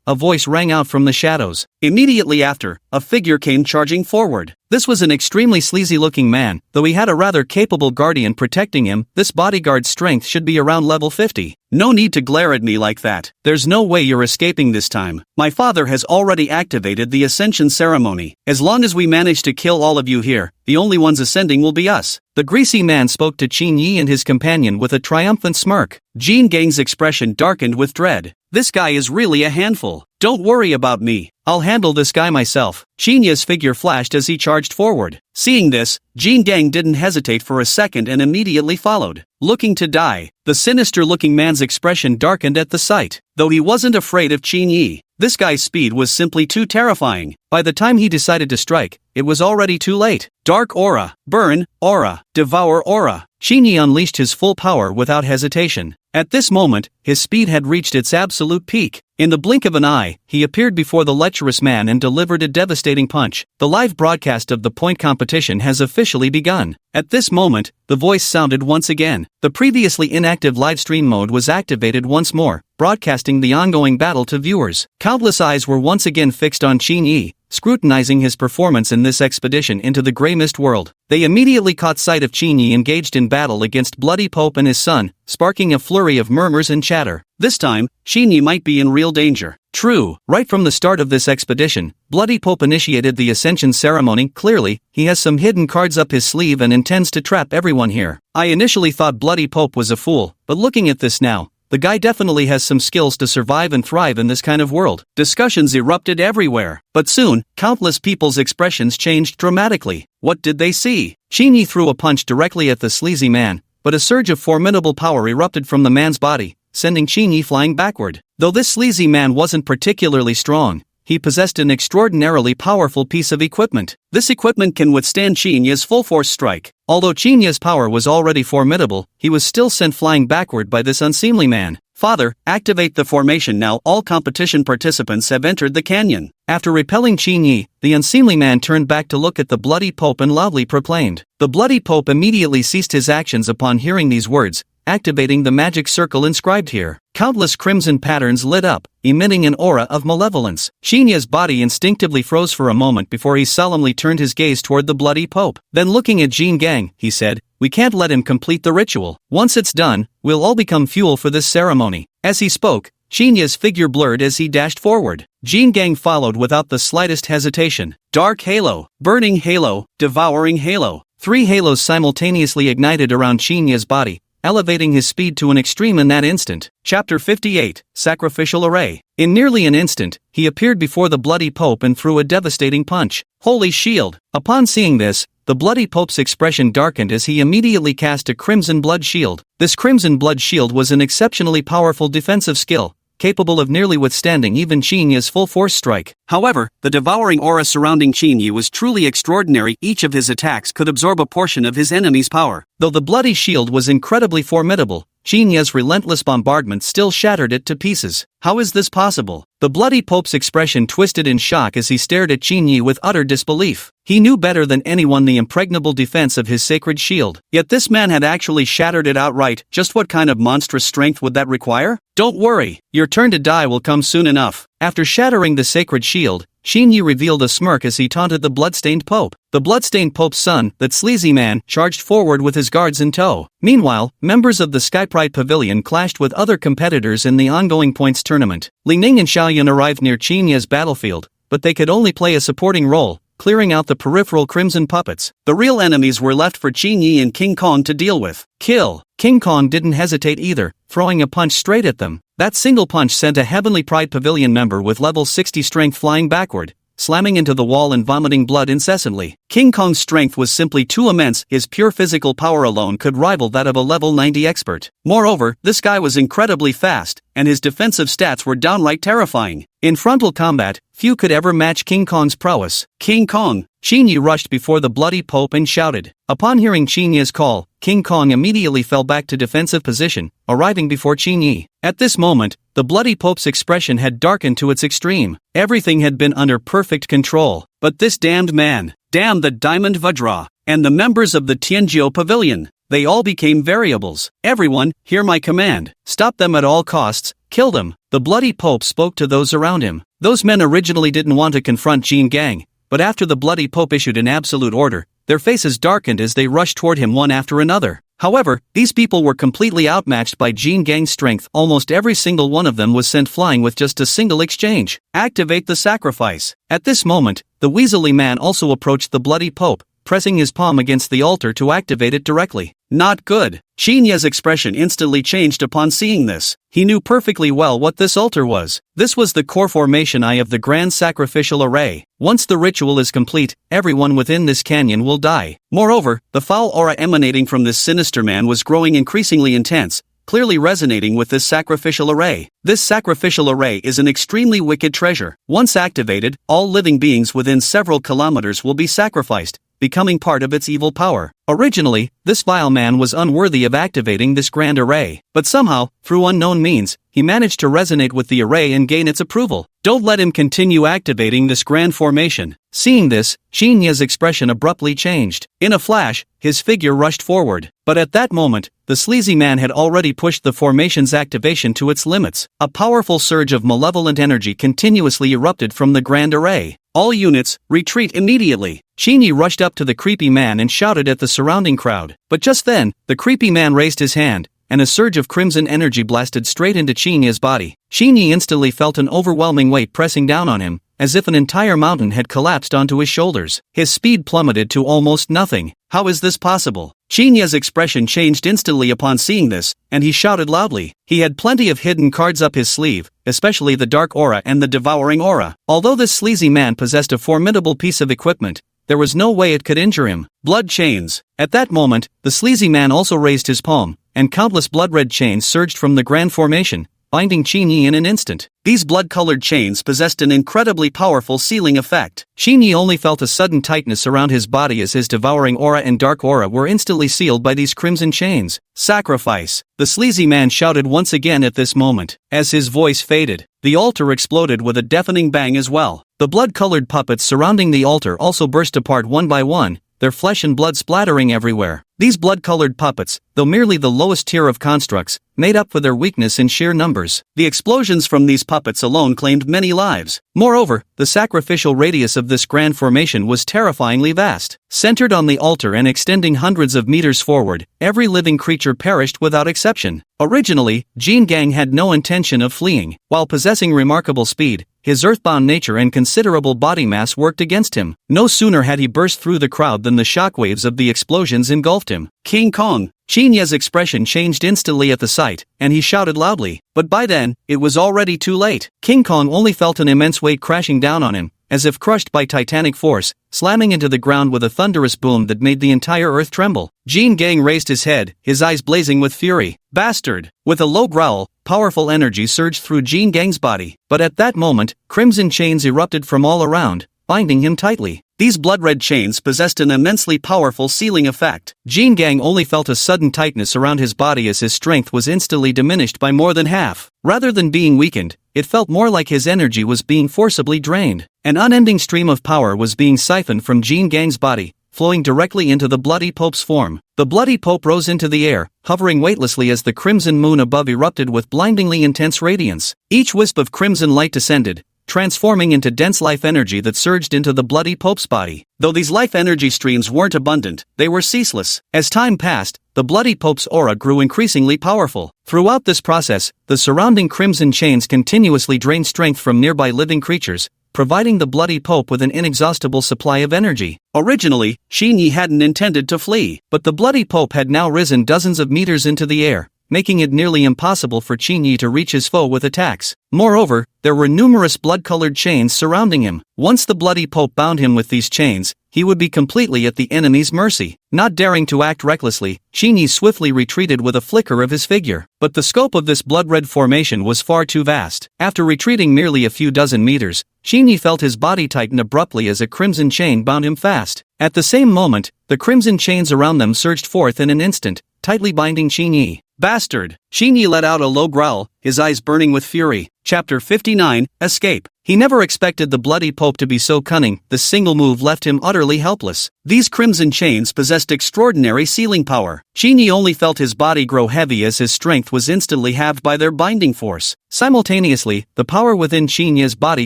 a voice rang out from the shadows. Immediately after, a figure came charging forward. This was an extremely sleazy-looking man. Though he had a rather capable guardian protecting him, this bodyguard's strength should be around level 50. No need to glare at me like that. There's no way you're escaping this time. My father has already activated the Ascension ceremony. As long as we manage to kill all of you here, the only ones ascending will be us. The greasy man spoke to Qin Yi and his companion with a triumphant smirk. Jean Gang's expression darkened with dread. This guy is really a handful. Don't worry about me. I'll handle this guy myself. Qin Yi's figure flashed as he charged forward. Seeing this, Jean Gang didn't hesitate for a second and immediately followed. Looking to die, the sinister-looking man's expression darkened at the sight. Though he wasn't afraid of Qin Yi, this guy's speed was simply too terrifying. By the time he decided to strike, it was already too late. Dark aura, burn, aura, devour aura. Qin Yi unleashed his full power without hesitation. At this moment, his speed had reached its absolute peak. In the blink of an eye, he appeared before the lecherous man and delivered a devastating punch. The live broadcast of the point competition has officially begun. At this moment, the voice sounded once again. The previously inactive livestream mode was activated once more, broadcasting the ongoing battle to viewers. Countless eyes were once again fixed on Qin Yi, scrutinizing his performance in this expedition into the Grey Mist world. They immediately caught sight of Qin Yi engaged in battle against Bloody Pope and his son, sparking a flurry of murmurs and chatter. This time, Qin Yi might be in real danger. True, right from the start of this expedition, Bloody Pope initiated the Ascension ceremony. Clearly, he has some hidden cards up his sleeve and intends to trap everyone here. I initially thought Bloody Pope was a fool, but looking at this now, the guy definitely has some skills to survive and thrive in this kind of world. Discussions erupted everywhere, but soon, countless people's expressions changed dramatically. What did they see? Qin Yi threw a punch directly at the sleazy man, but a surge of formidable power erupted from the man's body, sending Qin Yi flying backward. Though this sleazy man wasn't particularly strong, he possessed an extraordinarily powerful piece of equipment. This equipment can withstand Chinya's full-force strike. Although Chinya's power was already formidable, he was still sent flying backward by this unseemly man. Father, activate the formation now. All competition participants have entered the canyon. After repelling Chinyi, the unseemly man turned back to look at the bloody Pope and loudly proclaimed. The bloody Pope immediately ceased his actions upon hearing these words, activating the magic circle inscribed here. Countless crimson patterns lit up, emitting an aura of malevolence. Shinya's body instinctively froze for a moment before he solemnly turned his gaze toward the bloody Pope. Then looking at Jin Gang, he said, "We can't let him complete the ritual. Once it's done, we'll all become fuel for this ceremony." As he spoke, Shinya's figure blurred as he dashed forward. Jin Gang followed without the slightest hesitation. Dark Halo, Burning Halo, Devouring Halo. 3 halos simultaneously ignited around Shinya's body, elevating his speed to an extreme in that instant. Chapter 58, Sacrificial Array. In nearly an instant, he appeared before the bloody Pope and threw a devastating punch. Holy shield! Upon seeing this, the bloody Pope's expression darkened as he immediately cast a crimson blood shield. This crimson blood shield was an exceptionally powerful defensive skill, capable of nearly withstanding even Chinya's full-force strike. However, the devouring aura surrounding Chinya was truly extraordinary. Each of his attacks could absorb a portion of his enemy's power. Though the bloody shield was incredibly formidable, Chinya's relentless bombardment still shattered it to pieces. How is this possible? The bloody Pope's expression twisted in shock as he stared at Chinyi with utter disbelief. He knew better than anyone the impregnable defense of his sacred shield. Yet this man had actually shattered it outright. Just what kind of monstrous strength would that require? Don't worry, your turn to die will come soon enough. After shattering the sacred shield, Shinyi revealed a smirk as he taunted the bloodstained Pope. The bloodstained Pope's son, that sleazy man, charged forward with his guards in tow. Meanwhile, members of the Skypride Pavilion clashed with other competitors in the ongoing points tournament. Li Ning and Xiaoyan arrived near Chinya's battlefield, but they could only play a supporting role, clearing out the peripheral crimson puppets. The real enemies were left for Chinyi and King Kong to deal with. Kill! King Kong didn't hesitate either, throwing a punch straight at them. That single punch sent a Heavenly Pride Pavilion member with level 60 strength flying backward, slamming into the wall and vomiting blood incessantly. King Kong's strength was simply too immense. His pure physical power alone could rival that of a level 90 expert. Moreover, this guy was incredibly fast, and his defensive stats were downright terrifying. In frontal combat, few could ever match King Kong's prowess. King Kong! Chinyi rushed before the bloody Pope and shouted. Upon hearing Chinyi's call, King Kong immediately fell back to defensive position, arriving before Chinyi. At this moment, the bloody Pope's expression had darkened to its extreme. Everything had been under perfect control. But this damned man, damn the Diamond Vajra, and the members of the Tianjiu Pavilion, they all became variables. Everyone, hear my command. Stop them at all costs, kill them. The bloody Pope spoke to those around him. Those men originally didn't want to confront Jin Gang, but after the bloody Pope issued an absolute order, their faces darkened as they rushed toward him one after another. However, these people were completely outmatched by Jin Gang's strength. Almost every single one of them was sent flying with just a single exchange. Activate the sacrifice. At this moment, the weaselly man also approached the bloody Pope, pressing his palm against the altar to activate it directly. Not good. Shinya's expression instantly changed upon seeing this. He knew perfectly well what this altar was. This was the core formation eye of the Grand Sacrificial Array. Once the ritual is complete, everyone within this canyon will die. Moreover, the foul aura emanating from this sinister man was growing increasingly intense, clearly resonating with this sacrificial array. This sacrificial array is an extremely wicked treasure. Once activated, all living beings within several kilometers will be sacrificed, becoming part of its evil power. Originally, this vile man was unworthy of activating this grand array, but somehow, through unknown means, he managed to resonate with the array and gain its approval. Don't let him continue activating this grand formation. Seeing this, Shinya's expression abruptly changed. In a flash, his figure rushed forward. But at that moment, the sleazy man had already pushed the formation's activation to its limits. A powerful surge of malevolent energy continuously erupted from the grand array. All units, retreat immediately. Shinyi rushed up to the creepy man and shouted at the surrounding crowd. But just then, the creepy man raised his hand, and a surge of crimson energy blasted straight into Shinya's body. Shinyi instantly felt an overwhelming weight pressing down on him, as if an entire mountain had collapsed onto his shoulders. His speed plummeted to almost nothing. How is this possible? Shinya's expression changed instantly upon seeing this, and he shouted loudly. He had plenty of hidden cards up his sleeve, especially the dark aura and the devouring aura. Although this sleazy man possessed a formidable piece of equipment, there was no way it could injure him. Blood chains. At that moment, the sleazy man also raised his palm, and countless blood-red chains surged from the grand formation, binding Qin Yi in an instant. These blood-colored chains possessed an incredibly powerful sealing effect. Qin Yi only felt a sudden tightness around his body as his devouring aura and dark aura were instantly sealed by these crimson chains. Sacrifice! The sleazy man shouted once again at this moment. As his voice faded, the altar exploded with a deafening bang as well. The blood-colored puppets surrounding the altar also burst apart one by one, their flesh and blood splattering everywhere. These blood-colored puppets, though merely the lowest tier of constructs, made up for their weakness in sheer numbers. The explosions from these puppets alone claimed many lives. Moreover, the sacrificial radius of this grand formation was terrifyingly vast. Centered on the altar and extending hundreds of meters forward, every living creature perished without exception. Originally, Jin Gang had no intention of fleeing. While possessing remarkable speed, his earthbound nature and considerable body mass worked against him. No sooner had he burst through the crowd than the shockwaves of the explosions engulfed him. King Kong! Qin Yi's expression changed instantly at the sight, and he shouted loudly. But by then, it was already too late. King Kong only felt an immense weight crashing down on him, as if crushed by titanic force, slamming into the ground with a thunderous boom that made the entire earth tremble. Jin Gang raised his head, his eyes blazing with fury. Bastard! With a low growl, powerful energy surged through Jin Gang's body. But at that moment, crimson chains erupted from all around, binding him tightly. These blood-red chains possessed an immensely powerful sealing effect. Jin Gang only felt a sudden tightness around his body as his strength was instantly diminished by more than half. Rather than being weakened, it felt more like his energy was being forcibly drained. An unending stream of power was being siphoned from Jin Gang's body, flowing directly into the Bloody Pope's form. The Bloody Pope rose into the air, hovering weightlessly as the crimson moon above erupted with blindingly intense radiance. Each wisp of crimson light descended, transforming into dense life energy that surged into the Bloody Pope's body. Though these life energy streams weren't abundant, they were ceaseless. As time passed, the Bloody Pope's aura grew increasingly powerful. Throughout this process, the surrounding crimson chains continuously drained strength from nearby living creatures, providing the Bloody Pope with an inexhaustible supply of energy. Originally, Qin Yi hadn't intended to flee, but the Bloody Pope had now risen dozens of meters into the air, making it nearly impossible for Qin Yi to reach his foe with attacks. Moreover, there were numerous blood-colored chains surrounding him. Once the Bloody Pope bound him with these chains, he would be completely at the enemy's mercy. Not daring to act recklessly, Qin Yi swiftly retreated with a flicker of his figure. But the scope of this blood-red formation was far too vast. After retreating merely a few dozen meters, Qin Yi felt his body tighten abruptly as a crimson chain bound him fast. At the same moment, the crimson chains around them surged forth in an instant, tightly binding Qin Yi. Bastard! Qin Yi let out a low growl, his eyes burning with fury. Chapter 59, Escape. He never expected the Bloody Pope to be so cunning. The single move left him utterly helpless. These crimson chains possessed extraordinary sealing power. Qin Yi only felt his body grow heavy as his strength was instantly halved by their binding force. Simultaneously, the power within Qin Yi's body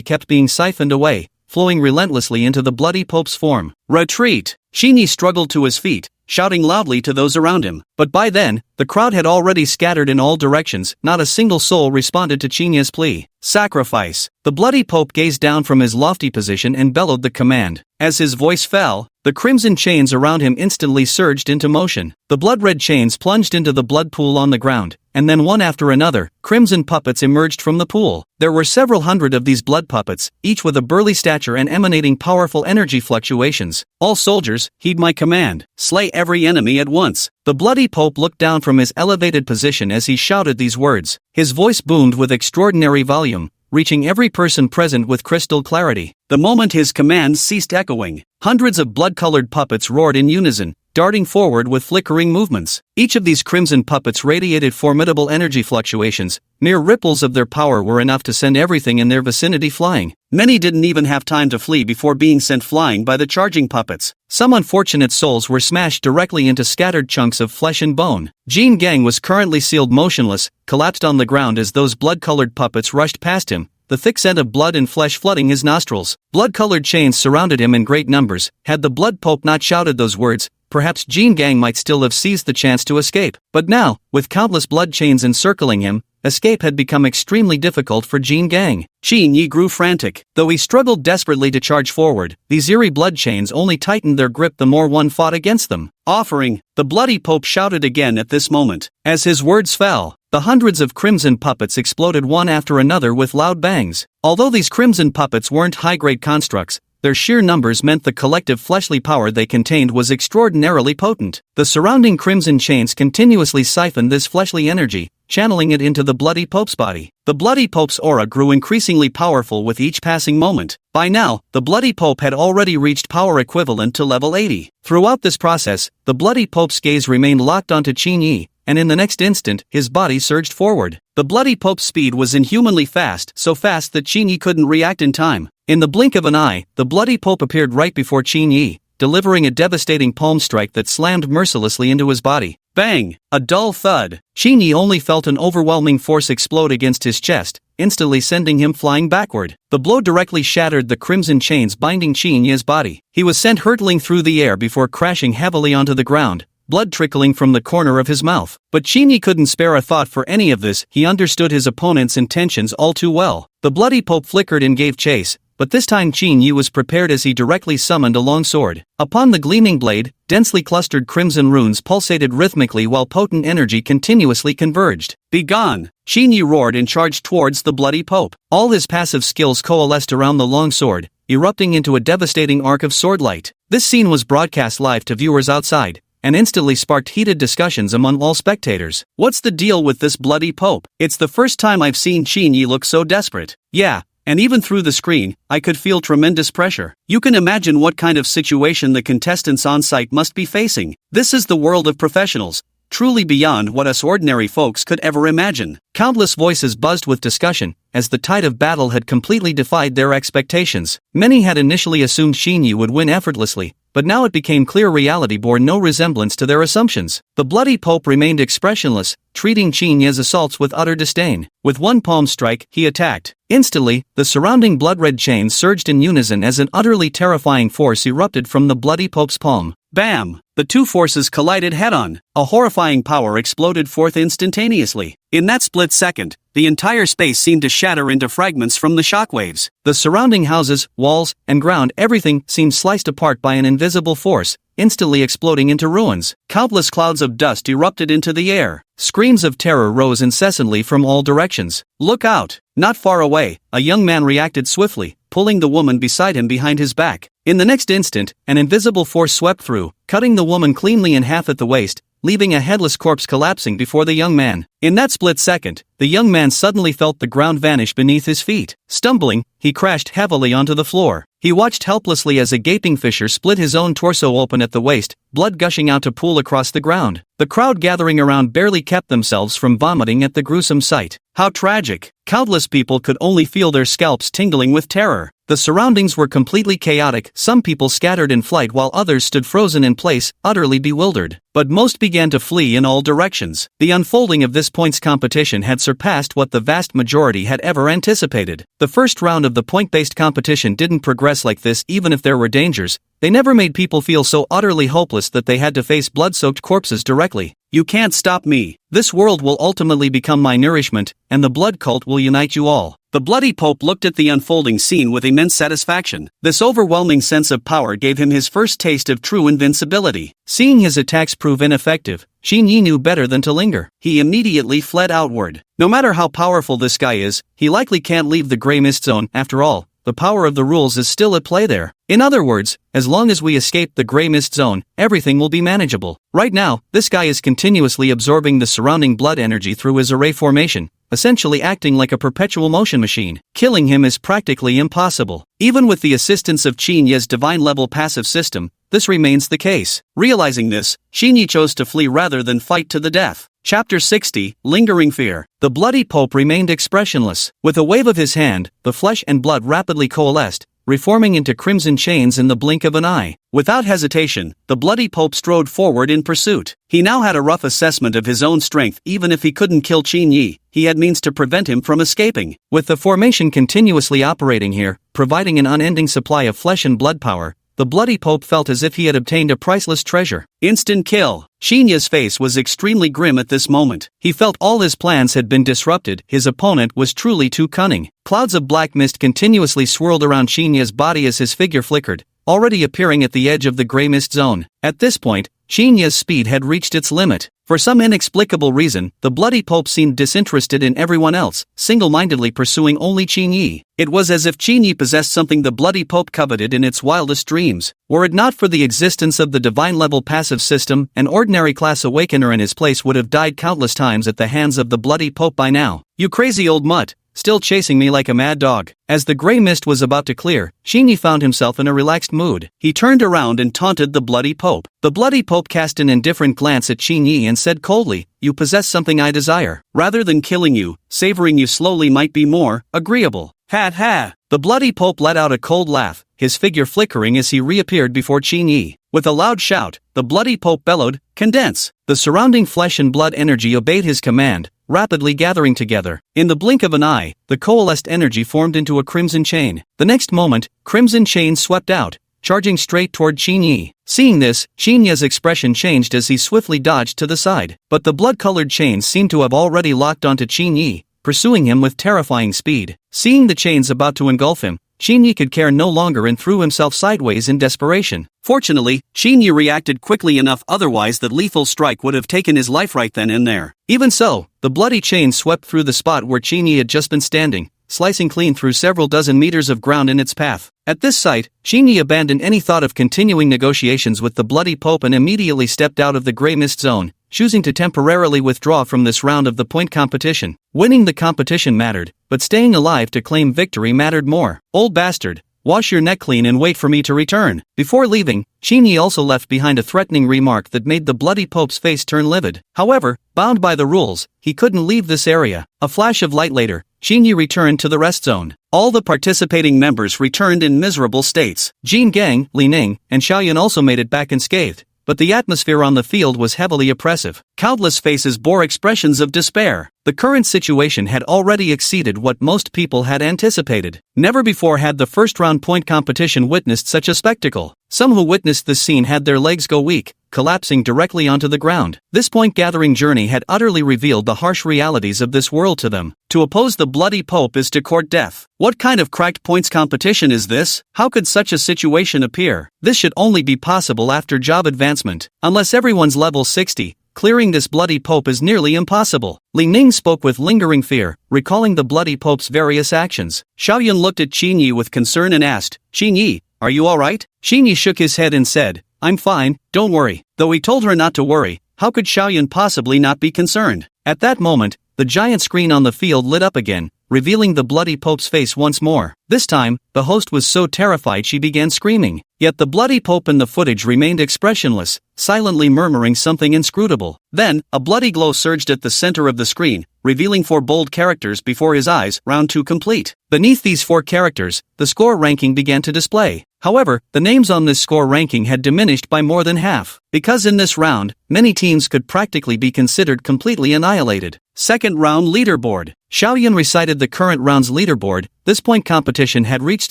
kept being siphoned away, flowing relentlessly into the Bloody Pope's form. Retreat! Qin Yi struggled to his feet, shouting loudly to those around him. But by then, the crowd had already scattered in all directions. Not a single soul responded to Qin Yi's plea. Sacrifice! The Bloody Pope gazed down from his lofty position and bellowed the command. As his voice fell, the crimson chains around him instantly surged into motion. The blood-red chains plunged into the blood pool on the ground, and then one after another, crimson puppets emerged from the pool. There were several hundred of these blood puppets, each with a burly stature and emanating powerful energy fluctuations. All soldiers, heed my command. Slay every enemy at once. The Bloody Pope looked down from his elevated position as he shouted these words. His voice boomed with extraordinary volume, reaching every person present with crystal clarity. The moment his commands ceased echoing, hundreds of blood-colored puppets roared in unison, darting forward with flickering movements. Each of these crimson puppets radiated formidable energy fluctuations. Mere ripples of their power were enough to send everything in their vicinity flying. Many didn't even have time to flee before being sent flying by the charging puppets. Some unfortunate souls were smashed directly into scattered chunks of flesh and bone. Jin Gang was currently sealed motionless, collapsed on the ground as those blood-colored puppets rushed past him, the thick scent of blood and flesh flooding his nostrils. Blood-colored chains surrounded him in great numbers. Had the Blood Pope not shouted those words, perhaps Jin Gang might still have seized the chance to escape. But now, with countless blood chains encircling him, escape had become extremely difficult for Jin Gang. Qin Yi grew frantic. Though he struggled desperately to charge forward, these eerie blood chains only tightened their grip the more one fought against them. Offering, the Bloody Pope shouted again at this moment. As his words fell, the hundreds of crimson puppets exploded one after another with loud bangs. Although these crimson puppets weren't high-grade constructs, their sheer numbers meant the collective fleshly power they contained was extraordinarily potent. The surrounding crimson chains continuously siphoned this fleshly energy, channeling it into the Bloody Pope's body. The Bloody Pope's aura grew increasingly powerful with each passing moment. By now, the Bloody Pope had already reached power equivalent to level 80. Throughout this process, the Bloody Pope's gaze remained locked onto Qin Yi, and in the next instant, his body surged forward. The Bloody Pope's speed was inhumanly fast, so fast that Qin Yi couldn't react in time. In the blink of an eye, the Bloody Pope appeared right before Qin Yi, delivering a devastating palm strike that slammed mercilessly into his body. Bang! A dull thud. Qin Yi only felt an overwhelming force explode against his chest, instantly sending him flying backward. The blow directly shattered the crimson chains binding Qin Yi's body. He was sent hurtling through the air before crashing heavily onto the ground, blood trickling from the corner of his mouth. But Qin Yi couldn't spare a thought for any of this. He understood his opponent's intentions all too well. The Bloody Pope flickered and gave chase, but this time Qin Yi was prepared as he directly summoned a long sword. Upon the gleaming blade, densely clustered crimson runes pulsated rhythmically while potent energy continuously converged. "Begone!" Qin Yi roared and charged towards the Bloody Pope. All his passive skills coalesced around the long sword, erupting into a devastating arc of swordlight. This scene was broadcast live to viewers outside, and instantly sparked heated discussions among all spectators. "What's the deal with this Bloody Pope? It's the first time I've seen Qin Yi look so desperate." "Yeah. And even through the screen, I could feel tremendous pressure. You can imagine what kind of situation the contestants on site must be facing. This is the world of professionals, truly beyond what us ordinary folks could ever imagine." Countless voices buzzed with discussion, as the tide of battle had completely defied their expectations. Many had initially assumed Qin Yi would win effortlessly, but now it became clear reality bore no resemblance to their assumptions. The Bloody Pope remained expressionless, treating Qin Yi's assaults with utter disdain. With one palm strike, he attacked. Instantly, the surrounding blood-red chains surged in unison as an utterly terrifying force erupted from the Bloody Pope's palm. Bam! The two forces collided head-on. A horrifying power exploded forth instantaneously. In that split second, the entire space seemed to shatter into fragments from the shockwaves. The surrounding houses, walls, and ground, everything seemed sliced apart by an invisible force, instantly exploding into ruins. Countless clouds of dust erupted into the air. Screams of terror rose incessantly from all directions. "Look out!" Not far away, a young man reacted swiftly, pulling the woman beside him behind his back. In the next instant, an invisible force swept through, cutting the woman cleanly in half at the waist, leaving a headless corpse collapsing before the young man. In that split second, the young man suddenly felt the ground vanish beneath his feet. Stumbling, he crashed heavily onto the floor. He watched helplessly as a gaping fissure split his own torso open at the waist, blood gushing out to pool across the ground. The crowd gathering around barely kept themselves from vomiting at the gruesome sight. How tragic! Countless people could only feel their scalps tingling with terror. The surroundings were completely chaotic. Some people scattered in flight while others stood frozen in place, utterly bewildered. But most began to flee in all directions. The unfolding of this points competition had surpassed what the vast majority had ever anticipated. The first round of the point-based competition didn't progress like this. Even if there were dangers, they never made people feel so utterly hopeless that they had to face blood-soaked corpses directly. "You can't stop me. This world will ultimately become my nourishment, and the blood cult will unite you all." The Bloody Pope looked at the unfolding scene with immense satisfaction. This overwhelming sense of power gave him his first taste of true invincibility. Seeing his attacks prove ineffective, Qin Yi knew better than to linger. He immediately fled outward. No matter how powerful this guy is, he likely can't leave the Grey Mist Zone. After all, the power of the rules is still at play there. In other words, as long as we escape the Grey Mist Zone, everything will be manageable. Right now, this guy is continuously absorbing the surrounding blood energy through his array formation, essentially acting like a perpetual motion machine. Killing him is practically impossible. Even with the assistance of Qin Yi's divine-level passive system, this remains the case. Realizing this, Qin Yi chose to flee rather than fight to the death. Chapter 60, Lingering Fear. The Bloody Pope remained expressionless. With a wave of his hand, the flesh and blood rapidly coalesced, reforming into crimson chains in the blink of an eye. Without hesitation, the Bloody Pope strode forward in pursuit. He now had a rough assessment of his own strength. Even if he couldn't kill Qin Yi, he had means to prevent him from escaping. With the formation continuously operating here, providing an unending supply of flesh and blood power, the Bloody Pope felt as if he had obtained a priceless treasure. Instant kill. Qin Yi's face was extremely grim at this moment. He felt all his plans had been disrupted. His opponent was truly too cunning. Clouds of black mist continuously swirled around Qin Yi's body as his figure flickered, already appearing at the edge of the Grey Mist Zone. At this point, Qin Yi's speed had reached its limit. For some inexplicable reason, the Bloody Pope seemed disinterested in everyone else, single-mindedly pursuing only Qin Yi. It was as if Qin Yi possessed something the Bloody Pope coveted in its wildest dreams. Were it not for the existence of the divine-level passive system, an ordinary class awakener in his place would have died countless times at the hands of the Bloody Pope by now. "You crazy old mutt, still chasing me like a mad dog." As the grey mist was about to clear, Qin Yi found himself in a relaxed mood. He turned around and taunted the Bloody Pope. The Bloody Pope cast an indifferent glance at Qin Yi and said coldly, "You possess something I desire. Rather than killing you, savoring you slowly might be more agreeable." "Ha ha!" The Bloody Pope let out a cold laugh, his figure flickering as he reappeared before Qin Yi. With a loud shout, the Bloody Pope bellowed, "Condense!" The surrounding flesh and blood energy obeyed his command, rapidly gathering together. In the blink of an eye, the coalesced energy formed into a crimson chain. The next moment, crimson chain swept out, charging straight toward Qin Yi. Seeing this, Qin Yi's expression changed as he swiftly dodged to the side. But the blood-colored chains seemed to have already locked onto Qin Yi, pursuing him with terrifying speed. Seeing the chains about to engulf him, Qin Yi could care no longer and threw himself sideways in desperation. Fortunately, Qin Yi reacted quickly enough, otherwise that lethal strike would have taken his life right then and there. Even so, the bloody chain swept through the spot where Qin Yi had just been standing, slicing clean through several dozen meters of ground in its path. At this sight, Qin Yi abandoned any thought of continuing negotiations with the Bloody Pope and immediately stepped out of the grey mist zone, choosing to temporarily withdraw from this round of the point competition. Winning the competition mattered, but staying alive to claim victory mattered more. "Old bastard, wash your neck clean and wait for me to return." Before leaving, Qin Yi also left behind a threatening remark that made the Bloody Pope's face turn livid. However, bound by the rules, he couldn't leave this area. A flash of light later, Qin Yi returned to the rest zone. All the participating members returned in miserable states. Jin Gang, Li Ning, and Xiaoyan also made it back unscathed. But the atmosphere on the field was heavily oppressive. Countless faces bore expressions of despair. The current situation had already exceeded what most people had anticipated. Never before had the first-round point competition witnessed such a spectacle. Some who witnessed this scene had their legs go weak, collapsing directly onto the ground. This point-gathering journey had utterly revealed the harsh realities of this world to them. To oppose the Bloody Pope is to court death. What kind of cracked points competition is this? How could such a situation appear? This should only be possible after job advancement. Unless everyone's level 60, clearing this Bloody Pope is nearly impossible. Li Ning spoke with lingering fear, recalling the Bloody Pope's various actions. Xiaoyan looked at Qin Yi with concern and asked, "Qin Yi, are you alright?" Qin Yi shook his head and said, "I'm fine, don't worry." Though he told her not to worry, how could Xiaoyan possibly not be concerned? At that moment, the giant screen on the field lit up again, revealing the Bloody Pope's face once more. This time, the host was so terrified she began screaming. Yet the Bloody Pope in the footage remained expressionless, silently murmuring something inscrutable. Then, a bloody glow surged at the center of the screen, revealing 4 bold characters before his eyes. Round 2 complete. Beneath these 4 characters, the score ranking began to display. However, the names on this score ranking had diminished by more than half, because in this round, many teams could practically be considered completely annihilated. Second round leaderboard. Xiaoyan recited the current round's leaderboard. This point competition had reached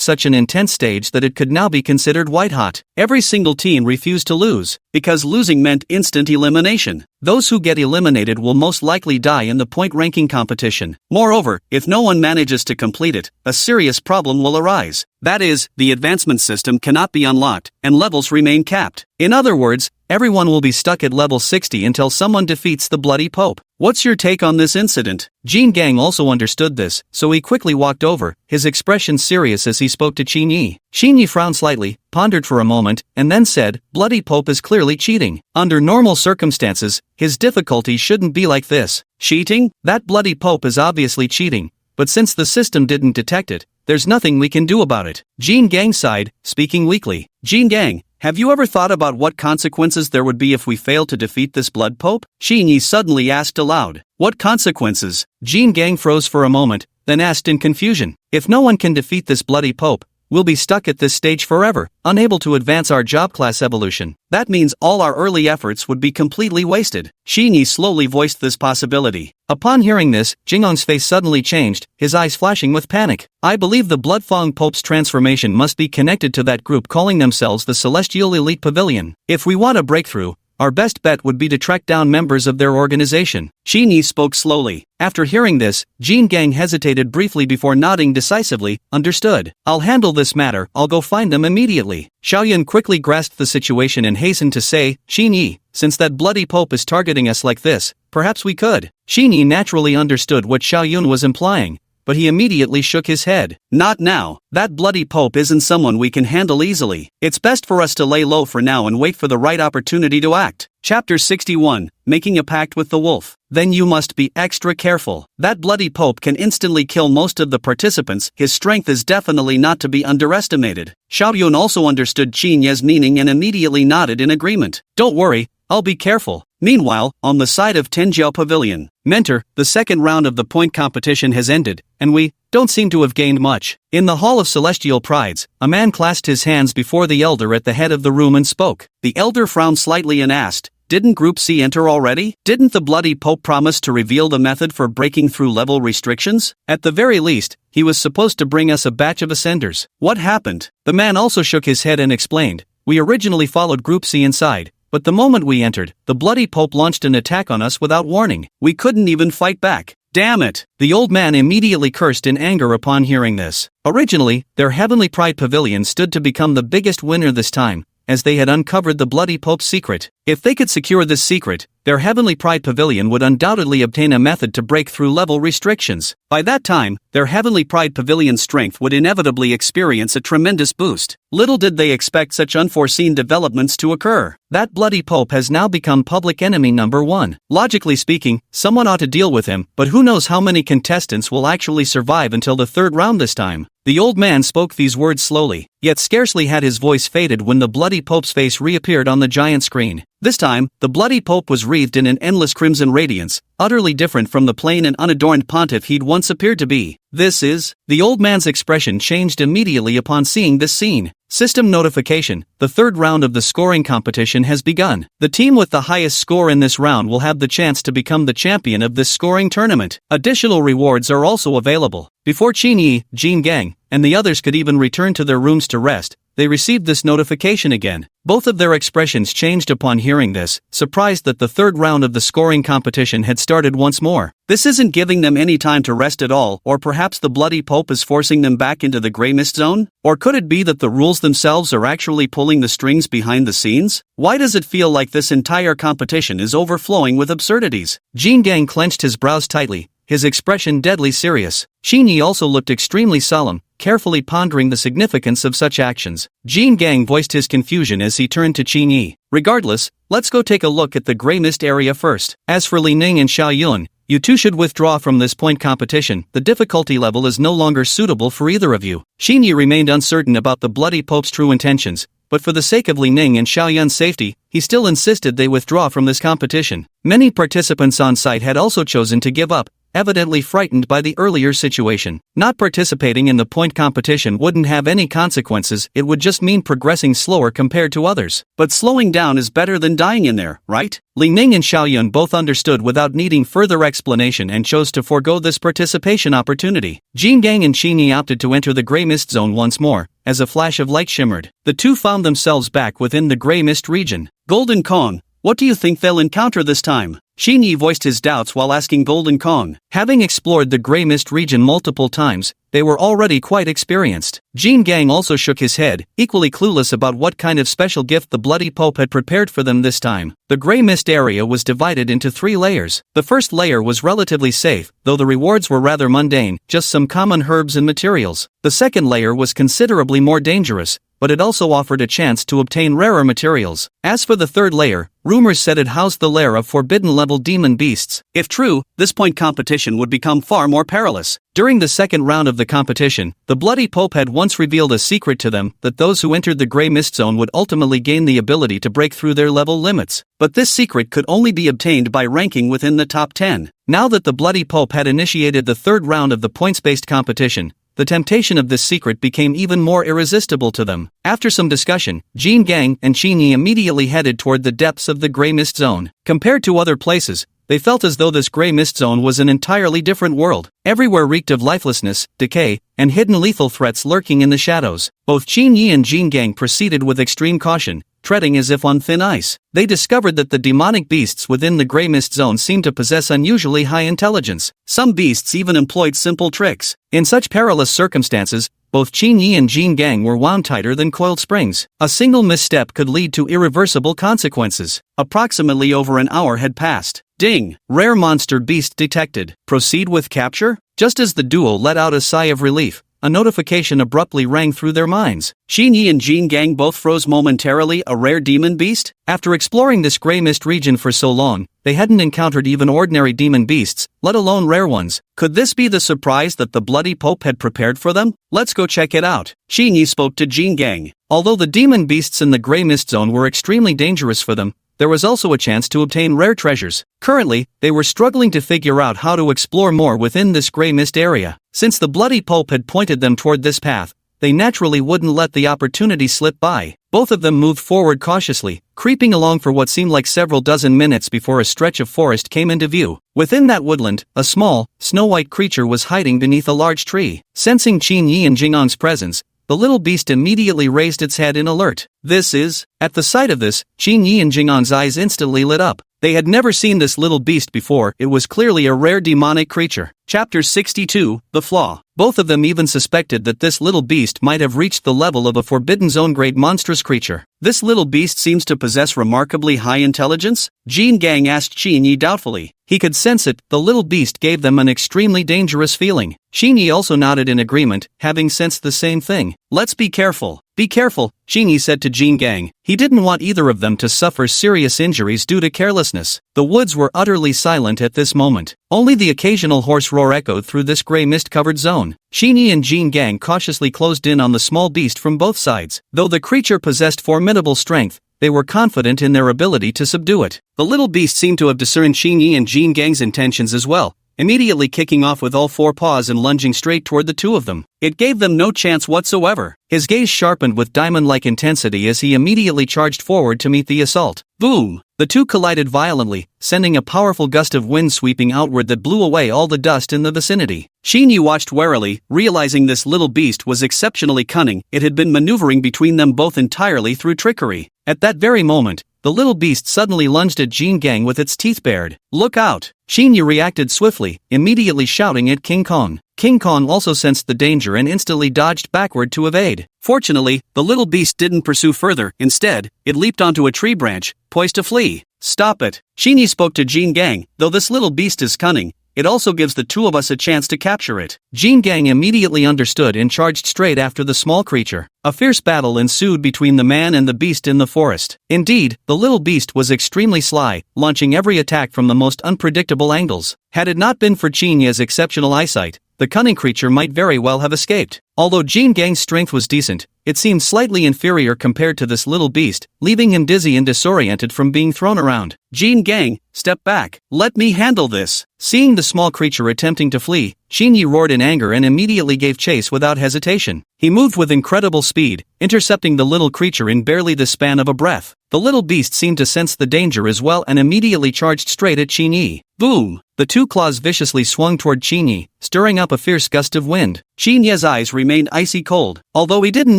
such an intense stage that it could now be considered white-hot. Every single team refused to lose, because losing meant instant elimination. Those who get eliminated will most likely die in the point ranking competition. Moreover, if no one manages to complete it, a serious problem will arise. That is, the advancement system cannot be unlocked, and levels remain capped. In other words, everyone will be stuck at level 60 until someone defeats the Bloody Pope. What's your take on this incident? Jin Gang also understood this, so he quickly walked over, his expression serious as he spoke to Qin Yi. Qin Yi frowned slightly, pondered for a moment, and then said, "Bloody Pope is clearly cheating. Under normal circumstances, his difficulty shouldn't be like this." Cheating? That Bloody Pope is obviously cheating, but since the system didn't detect it, there's nothing we can do about it. Jin Gang sighed, speaking weakly. Jin Gang, have you ever thought about what consequences there would be if we failed to defeat this Blood Pope? Qin Yi suddenly asked aloud. What consequences? Jin Gang froze for a moment, then asked in confusion. If no one can defeat this Bloody Pope, we'll be stuck at this stage forever, unable to advance our job class evolution. That means all our early efforts would be completely wasted. Qin Yi slowly voiced this possibility. Upon hearing this, Jingong's face suddenly changed, his eyes flashing with panic. I believe the Bloodfang Pope's transformation must be connected to that group calling themselves the Celestial Elite Pavilion. If we want a breakthrough, our best bet would be to track down members of their organization. Qin Yi spoke slowly. After hearing this, Jin Gang hesitated briefly before nodding decisively. Understood. I'll handle this matter, I'll go find them immediately. Xiaoyun quickly grasped the situation and hastened to say, Qin Yi, since that bloody pope is targeting us like this, perhaps we could. Qin Yi naturally understood what Xiaoyun was implying, but he immediately shook his head. Not now. That bloody pope isn't someone we can handle easily. It's best for us to lay low for now and wait for the right opportunity to act. Chapter 61, Making a Pact with the Wolf. Then you must be extra careful. That bloody pope can instantly kill most of the participants. His strength is definitely not to be underestimated. Xiaoyun also understood Qin Ye's meaning and immediately nodded in agreement. Don't worry, I'll be careful. Meanwhile, on the side of Tenjiao Pavilion, Mentor, the second round of the point competition has ended, and we don't seem to have gained much. In the Hall of Celestial Prides, a man clasped his hands before the elder at the head of the room and spoke. The elder frowned slightly and asked, didn't Group C enter already? Didn't the bloody pope promise to reveal the method for breaking through level restrictions? At the very least, he was supposed to bring us a batch of ascenders. What happened? The man also shook his head and explained, we originally followed Group C inside, but the moment we entered, the bloody pope launched an attack on us without warning. We couldn't even fight back. Damn it! The old man immediately cursed in anger upon hearing this. Originally, their Heavenly Pride Pavilion stood to become the biggest winner this time, as they had uncovered the bloody pope's secret. If they could secure this secret, their Heavenly Pride Pavilion would undoubtedly obtain a method to break through level restrictions. By that time, their Heavenly Pride Pavilion's strength would inevitably experience a tremendous boost. Little did they expect such unforeseen developments to occur. That bloody pope has now become public enemy number one. Logically speaking, someone ought to deal with him, but who knows how many contestants will actually survive until the third round this time. The old man spoke these words slowly, yet scarcely had his voice faded when the bloody pope's face reappeared on the giant screen. This time, the bloody pope was wreathed in an endless crimson radiance, utterly different from the plain and unadorned pontiff he'd once appeared to be. This is... The old man's expression changed immediately upon seeing this scene. System notification, the third round of the scoring competition has begun. The team with the highest score in this round will have the chance to become the champion of this scoring tournament. Additional rewards are also available. Before Qin Yi, Jin Gang, and the others could even return to their rooms to rest, they received this notification again. Both of their expressions changed upon hearing this, surprised that the third round of the scoring competition had started once more. This isn't giving them any time to rest at all, or perhaps the bloody pope is forcing them back into the grey mist zone? Or could it be that the rules themselves are actually pulling the strings behind the scenes? Why does it feel like this entire competition is overflowing with absurdities? Jin Gang clenched his brows tightly, his expression deadly serious. Qin Yi also looked extremely solemn, carefully pondering the significance of such actions. Jin Gang voiced his confusion as he turned to Qin Yi. Regardless, let's go take a look at the grey mist area first. As for Li Ning and Xiaoyun, you two should withdraw from this point competition. The difficulty level is no longer suitable for either of you. Qin Yi remained uncertain about the bloody pope's true intentions, but for the sake of Li Ning and Xiaoyun's safety, he still insisted they withdraw from this competition. Many participants on site had also chosen to give up, evidently frightened by the earlier situation. Not participating in the point competition wouldn't have any consequences, it would just mean progressing slower compared to others. But slowing down is better than dying in there, right? Li Ning and Xiaoyun both understood without needing further explanation and chose to forego this participation opportunity. Jin Gang and Qin Yi opted to enter the grey mist zone once more. As a flash of light shimmered, the two found themselves back within the grey mist region. Golden Kong, what do you think they'll encounter this time? Qin Yi voiced his doubts while asking Golden Kong. Having explored the grey mist region multiple times, they were already quite experienced. Jin Gang also shook his head, equally clueless about what kind of special gift the bloody pope had prepared for them this time. The grey mist area was divided into 3 layers. The first layer was relatively safe, though the rewards were rather mundane, just some common herbs and materials. The second layer was considerably more dangerous, but it also offered a chance to obtain rarer materials. As for the third layer, rumors said it housed the lair of forbidden-level demon beasts. If true, this point competition would become far more perilous. During the second round of the competition, the bloody pope had once revealed a secret to them that those who entered the grey mist zone would ultimately gain the ability to break through their level limits. But this secret could only be obtained by ranking within the top 10. Now that the bloody pope had initiated the third round of the points-based competition, the temptation of this secret became even more irresistible to them. After some discussion, Jin Gang and Qin Yi immediately headed toward the depths of the grey mist zone. Compared to other places, they felt as though this grey mist zone was an entirely different world. Everywhere reeked of lifelessness, decay, and hidden lethal threats lurking in the shadows. Both Qin Yi and Jin Gang proceeded with extreme caution, treading as if on thin ice. They discovered that the demonic beasts within the gray mist zone seemed to possess unusually high intelligence. Some beasts even employed simple tricks. In such perilous circumstances, both Qin Yi and Jin Gang were wound tighter than coiled springs. A single misstep could lead to irreversible consequences. Approximately over an hour had passed. Ding! Rare monster beast detected. Proceed with capture? Just as the duo let out a sigh of relief, a notification abruptly rang through their minds. Qin Yi and Jin Gang both froze momentarily. A rare demon beast? After exploring this gray mist region for so long, they hadn't encountered even ordinary demon beasts, let alone rare ones. Could this be the surprise that the bloody Pope had prepared for them? Let's go check it out. Qin Yi spoke to Jin Gang. Although the demon beasts in the gray mist zone were extremely dangerous for them, there was also a chance to obtain rare treasures. Currently, they were struggling to figure out how to explore more within this gray mist area. Since the bloody Pope had pointed them toward this path, they naturally wouldn't let the opportunity slip by. Both of them moved forward cautiously, creeping along for what seemed like several dozen minutes before a stretch of forest came into view. Within that woodland, a small, snow-white creature was hiding beneath a large tree. Sensing Qin Yi and Jingang's presence, the little beast immediately raised its head in alert. This is... At the sight of this, Qin Yi and Jingang's eyes instantly lit up. They had never seen this little beast before. It was clearly a rare demonic creature. Chapter 62, The Flaw. Both of them even suspected that this little beast might have reached the level of a Forbidden Zone-grade monstrous creature. This little beast seems to possess remarkably high intelligence? Jin Gang asked Qin Yi doubtfully. He could sense it. The little beast gave them an extremely dangerous feeling. Qin Yi also nodded in agreement, having sensed the same thing. Let's be careful. Be careful, Qin Yi said to Jin Gang. He didn't want either of them to suffer serious injuries due to carelessness. The woods were utterly silent at this moment. Only the occasional hoarse roar echoed through this gray mist-covered zone. Qin Yi and Jin Gang cautiously closed in on the small beast from both sides. Though the creature possessed formidable strength, they were confident in their ability to subdue it. The little beast seemed to have discerned Qin Yi and Jin Gang's intentions as well, immediately kicking off with all four paws and lunging straight toward the two of them. It gave them no chance whatsoever. His gaze sharpened with diamond-like intensity as he immediately charged forward to meet the assault. Boom! The two collided violently, sending a powerful gust of wind sweeping outward that blew away all the dust in the vicinity. Qin Yi watched warily, realizing this little beast was exceptionally cunning. It had been maneuvering between them both entirely through trickery. At that very moment, the little beast suddenly lunged at Jin Gang with its teeth bared. Look out! Qin Yi reacted swiftly, immediately shouting at King Kong. King Kong also sensed the danger and instantly dodged backward to evade. Fortunately, the little beast didn't pursue further. Instead, it leaped onto a tree branch, poised to flee. Stop it! Qin Yi spoke to Jin Gang. Though this little beast is cunning, it also gives the two of us a chance to capture it. Jin Gang immediately understood and charged straight after the small creature. A fierce battle ensued between the man and the beast in the forest. Indeed, the little beast was extremely sly, launching every attack from the most unpredictable angles. Had it not been for Qin Yi's exceptional eyesight, the cunning creature might very well have escaped. Although Jin Gang's strength was decent, it seemed slightly inferior compared to this little beast, leaving him dizzy and disoriented from being thrown around. Jin Gang, step back. Let me handle this. Seeing the small creature attempting to flee, Qin Yi roared in anger and immediately gave chase without hesitation. He moved with incredible speed, intercepting the little creature in barely the span of a breath. The little beast seemed to sense the danger as well and immediately charged straight at Qin Yi. Boom! The two claws viciously swung toward Qin Yi, stirring up a fierce gust of wind. Qin Yi's eyes remained icy cold. Although he didn't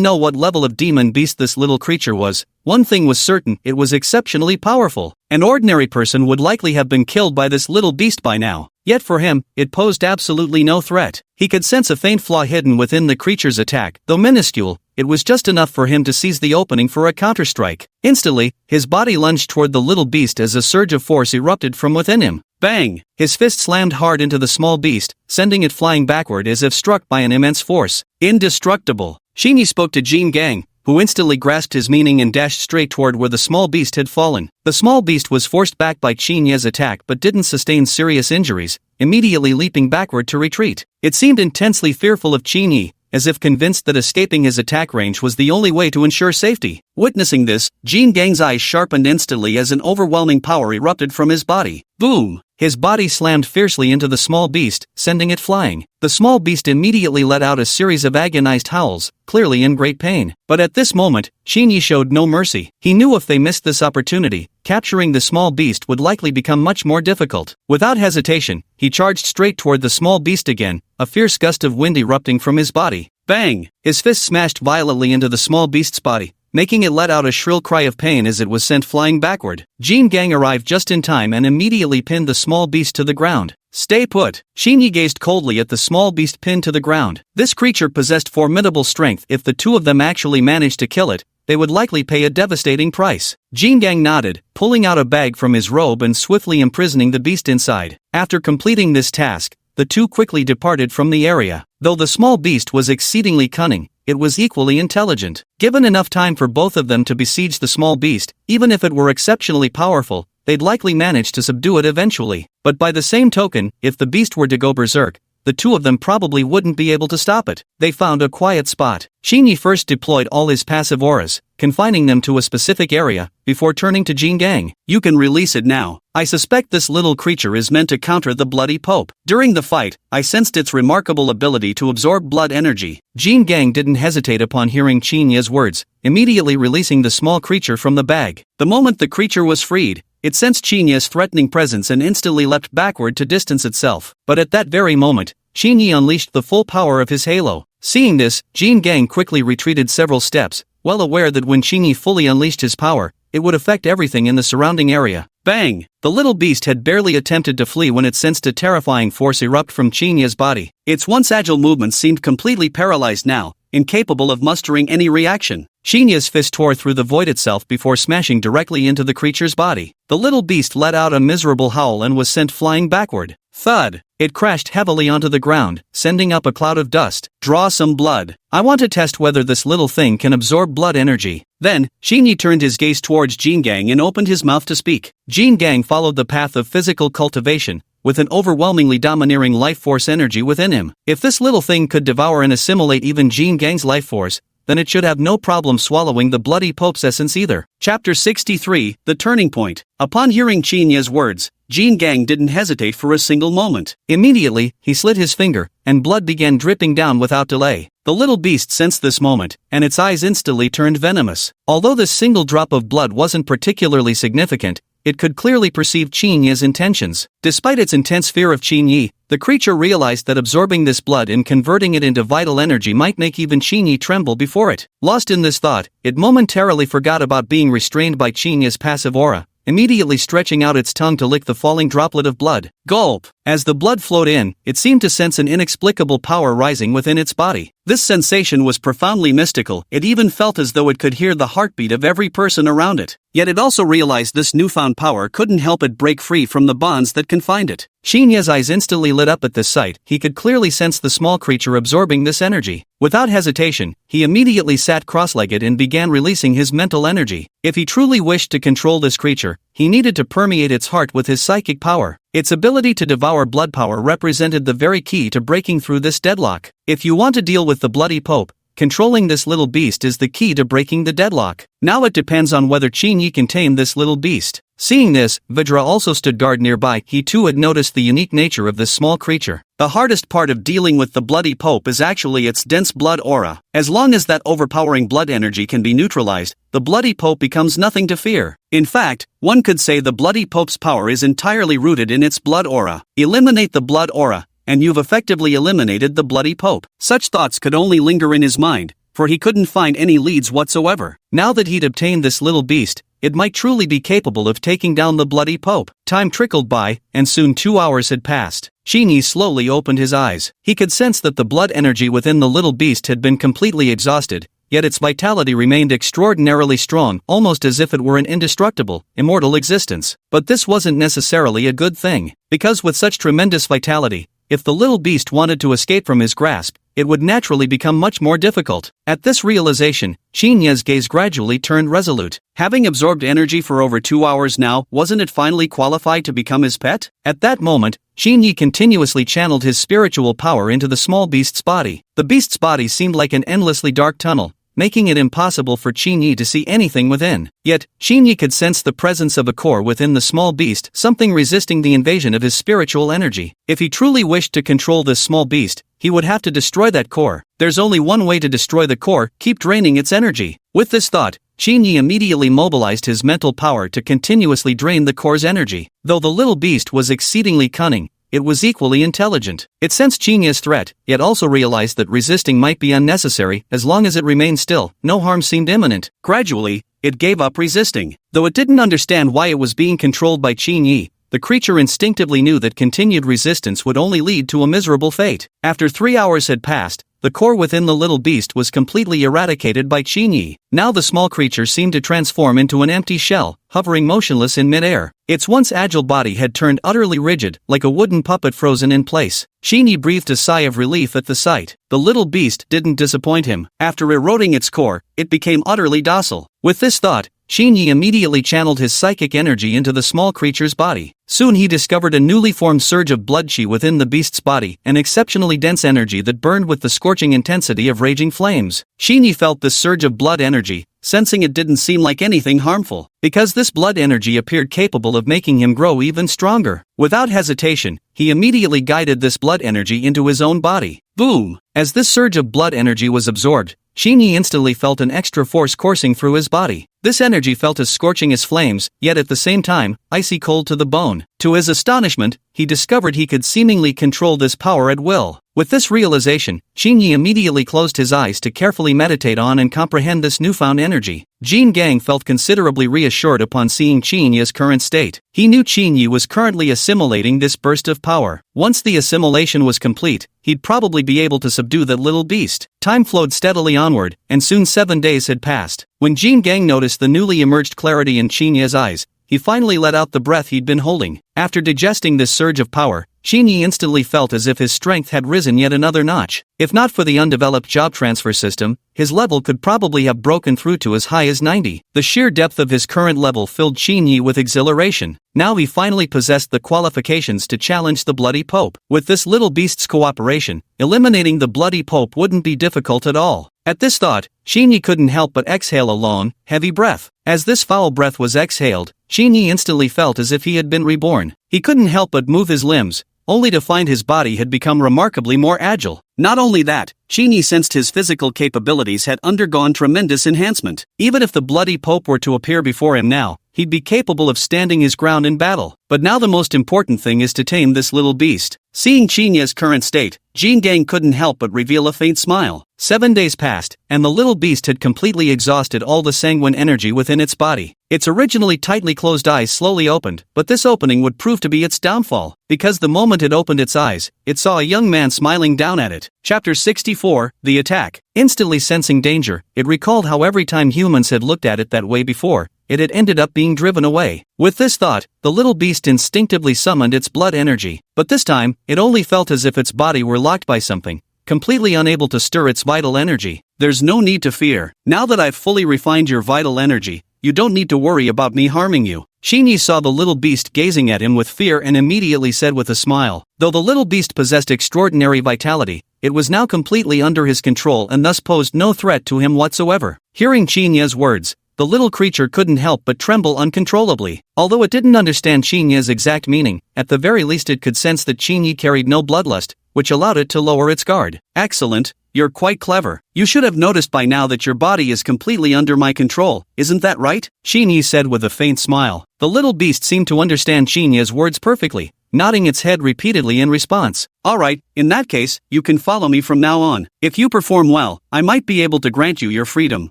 know what level of demon beast this little creature was, one thing was certain: it was exceptionally powerful. An ordinary person would likely have been killed by this little beast by now. Yet for him, it posed absolutely no threat. He could sense a faint flaw hidden within the creature's attack. Though minuscule, it was just enough for him to seize the opening for a counterstrike. Instantly, his body lunged toward the little beast as a surge of force erupted from within him. Bang! His fist slammed hard into the small beast, sending it flying backward as if struck by an immense force. Indestructible! Qin Yi spoke to Jin Gang, who instantly grasped his meaning and dashed straight toward where the small beast had fallen. The small beast was forced back by Qin Yi's attack but didn't sustain serious injuries, immediately leaping backward to retreat. It seemed intensely fearful of Qin Yi, as if convinced that escaping his attack range was the only way to ensure safety. Witnessing this, Jin Gang's eyes sharpened instantly as an overwhelming power erupted from his body. Boom! His body slammed fiercely into the small beast, sending it flying. The small beast immediately let out a series of agonized howls, clearly in great pain. But at this moment, Qin Yi showed no mercy. He knew if they missed this opportunity, capturing the small beast would likely become much more difficult. Without hesitation, he charged straight toward the small beast again, a fierce gust of wind erupting from his body. Bang! His fist smashed violently into the small beast's body, making it let out a shrill cry of pain as it was sent flying backward. Jin Gang arrived just in time and immediately pinned the small beast to the ground. Stay put. Xinyi gazed coldly at the small beast pinned to the ground. This creature possessed formidable strength. If the two of them actually managed to kill it, they would likely pay a devastating price. Jin Gang nodded, pulling out a bag from his robe and swiftly imprisoning the beast inside. After completing this task, the two quickly departed from the area. Though the small beast was exceedingly cunning, it was equally intelligent. Given enough time for both of them to besiege the small beast, even if it were exceptionally powerful, they'd likely manage to subdue it eventually. But by the same token, if the beast were to go berserk, the two of them probably wouldn't be able to stop it. They found a quiet spot. Xinyi first deployed all his passive auras, confining them to a specific area, before turning to Jin Gang. You can release it now. I suspect this little creature is meant to counter the Bloody Pope. During the fight, I sensed its remarkable ability to absorb blood energy. Jin Gang didn't hesitate upon hearing Xinyi's words, immediately releasing the small creature from the bag. The moment the creature was freed, it sensed Xinyi's threatening presence and instantly leapt backward to distance itself. But at that very moment, Xinyi unleashed the full power of his halo. Seeing this, Jin Gang quickly retreated several steps, well aware that when Xinyi fully unleashed his power, it would affect everything in the surrounding area. Bang! The little beast had barely attempted to flee when it sensed a terrifying force erupt from Xinyi's body. Its once agile movements seemed completely paralyzed now, incapable of mustering any reaction. Xinyi's fist tore through the void itself before smashing directly into the creature's body. The little beast let out a miserable howl and was sent flying backward. Thud! It crashed heavily onto the ground, sending up a cloud of dust. Draw some blood. I want to test whether this little thing can absorb blood energy. Then, Xinyi turned his gaze towards Jin Gang and opened his mouth to speak. Jin Gang followed the path of physical cultivation, with an overwhelmingly domineering life force energy within him. If this little thing could devour and assimilate even Jin Gang's life force, then it should have no problem swallowing the Bloody Pope's essence either. Chapter 63, The Turning Point. Upon hearing Xinyi's words, Jin Gang didn't hesitate for a single moment. Immediately, he slit his finger, and blood began dripping down without delay. The little beast sensed this moment, and its eyes instantly turned venomous. Although this single drop of blood wasn't particularly significant, it could clearly perceive Xinyi's intentions. Despite its intense fear of Xinyi, the creature realized that absorbing this blood and converting it into vital energy might make even Xinyi tremble before it. Lost in this thought, it momentarily forgot about being restrained by Xinyi's passive aura, immediately stretching out its tongue to lick the falling droplet of blood. Gulp! As the blood flowed in, it seemed to sense an inexplicable power rising within its body. This sensation was profoundly mystical. It even felt as though it could hear the heartbeat of every person around it. Yet it also realized this newfound power couldn't help it break free from the bonds that confined it. Xinyi's eyes instantly lit up at this sight. He could clearly sense the small creature absorbing this energy. Without hesitation, he immediately sat cross-legged and began releasing his mental energy. If he truly wished to control this creature, he needed to permeate its heart with his psychic power. Its ability to devour blood power represented the very key to breaking through this deadlock. If you want to deal with the Bloody Pope, controlling this little beast is the key to breaking the deadlock. Now it depends on whether Xinyi can tame this little beast. Seeing this, Vidra also stood guard nearby. He too had noticed the unique nature of this small creature. The hardest part of dealing with the Bloody Pope is actually its dense blood aura. As long as that overpowering blood energy can be neutralized, the Bloody Pope becomes nothing to fear. In fact, one could say the Bloody Pope's power is entirely rooted in its blood aura. Eliminate the blood aura, and you've effectively eliminated the Bloody Pope. Such thoughts could only linger in his mind, for he couldn't find any leads whatsoever. Now that he'd obtained this little beast, it might truly be capable of taking down the Bloody Pope. Time trickled by, and soon 2 hours had passed. Xinyi slowly opened his eyes. He could sense that the blood energy within the little beast had been completely exhausted, yet its vitality remained extraordinarily strong, almost as if it were an indestructible, immortal existence. But this wasn't necessarily a good thing, because with such tremendous vitality, if the little beast wanted to escape from his grasp, it would naturally become much more difficult. At this realization, Xinyi's gaze gradually turned resolute. Having absorbed energy for over 2 hours now, wasn't it finally qualified to become his pet? At that moment, Xinyi continuously channeled his spiritual power into the small beast's body. The beast's body seemed like an endlessly dark tunnel, making it impossible for Xinyi to see anything within. Yet, Xinyi could sense the presence of a core within the small beast, something resisting the invasion of his spiritual energy. If he truly wished to control this small beast, he would have to destroy that core. There's only one way to destroy the core: keep draining its energy. With this thought, Xinyi immediately mobilized his mental power to continuously drain the core's energy. Though the little beast was exceedingly cunning, it was equally intelligent. It sensed Qinya's threat, yet also realized that resisting might be unnecessary. As long as it remained still, no harm seemed imminent. Gradually, it gave up resisting. Though it didn't understand why it was being controlled by Qinyi, the creature instinctively knew that continued resistance would only lead to a miserable fate. After 3 hours had passed, the core within the little beast was completely eradicated by Qinyi. Now the small creature seemed to transform into an empty shell, hovering motionless in midair. Its once agile body had turned utterly rigid, like a wooden puppet frozen in place. Qinyi breathed a sigh of relief at the sight. The little beast didn't disappoint him. After eroding its core, it became utterly docile. With this thought, Qinyi immediately channeled his psychic energy into the small creature's body. Soon he discovered a newly formed surge of blood qi within the beast's body, an exceptionally dense energy that burned with the scorching intensity of raging flames. Qinyi felt this surge of blood energy, sensing it didn't seem like anything harmful, because this blood energy appeared capable of making him grow even stronger. Without hesitation, he immediately guided this blood energy into his own body. Boom! As this surge of blood energy was absorbed, Qinyi instantly felt an extra force coursing through his body. This energy felt as scorching as flames, yet at the same time, icy cold to the bone. To his astonishment, he discovered he could seemingly control this power at will. With this realization, Qinyi immediately closed his eyes to carefully meditate on and comprehend this newfound energy. Jin Gang felt considerably reassured upon seeing Qinyi's current state. He knew Qinyi was currently assimilating this burst of power. Once the assimilation was complete, he'd probably be able to subdue that little beast. Time flowed steadily onward, and soon 7 days had passed. When Jin Gang noticed the newly emerged clarity in Qinyi's eyes, he finally let out the breath he'd been holding. After digesting this surge of power, Qinyi instantly felt as if his strength had risen yet another notch. If not for the undeveloped job transfer system, his level could probably have broken through to as high as 90. The sheer depth of his current level filled Qinyi with exhilaration. Now he finally possessed the qualifications to challenge the Bloody Pope. With this little beast's cooperation, eliminating the Bloody Pope wouldn't be difficult at all. At this thought, Qinyi couldn't help but exhale a long, heavy breath. As this foul breath was exhaled, Qinyi instantly felt as if he had been reborn. He couldn't help but move his limbs, only to find his body had become remarkably more agile. Not only that, Qinyi sensed his physical capabilities had undergone tremendous enhancement. Even if the Bloody Pope were to appear before him now, he'd be capable of standing his ground in battle. But now the most important thing is to tame this little beast. Seeing Qinyi's current state, Jin Gang couldn't help but reveal a faint smile. 7 days passed, and the little beast had completely exhausted all the sanguine energy within its body. Its originally tightly closed eyes slowly opened, but this opening would prove to be its downfall, because the moment it opened its eyes, it saw a young man smiling down at it. Chapter 64, The Attack. Instantly sensing danger, it recalled how every time humans had looked at it that way before, it had ended up being driven away. With this thought, the little beast instinctively summoned its blood energy, but this time, it only felt as if its body were locked by something, completely unable to stir its vital energy. There's no need to fear. Now that I've fully refined your vital energy, you don't need to worry about me harming you. Qinyi saw the little beast gazing at him with fear and immediately said with a smile. Though the little beast possessed extraordinary vitality, it was now completely under his control and thus posed no threat to him whatsoever. Hearing Qinyi's words, the little creature couldn't help but tremble uncontrollably. Although it didn't understand Qinyi's exact meaning, at the very least it could sense that Qinyi carried no bloodlust, which allowed it to lower its guard. Excellent, you're quite clever. You should have noticed by now that your body is completely under my control, isn't that right? Qinyi said with a faint smile. The little beast seemed to understand Qinyi's words perfectly, nodding its head repeatedly in response. Alright, in that case, you can follow me from now on. If you perform well, I might be able to grant you your freedom,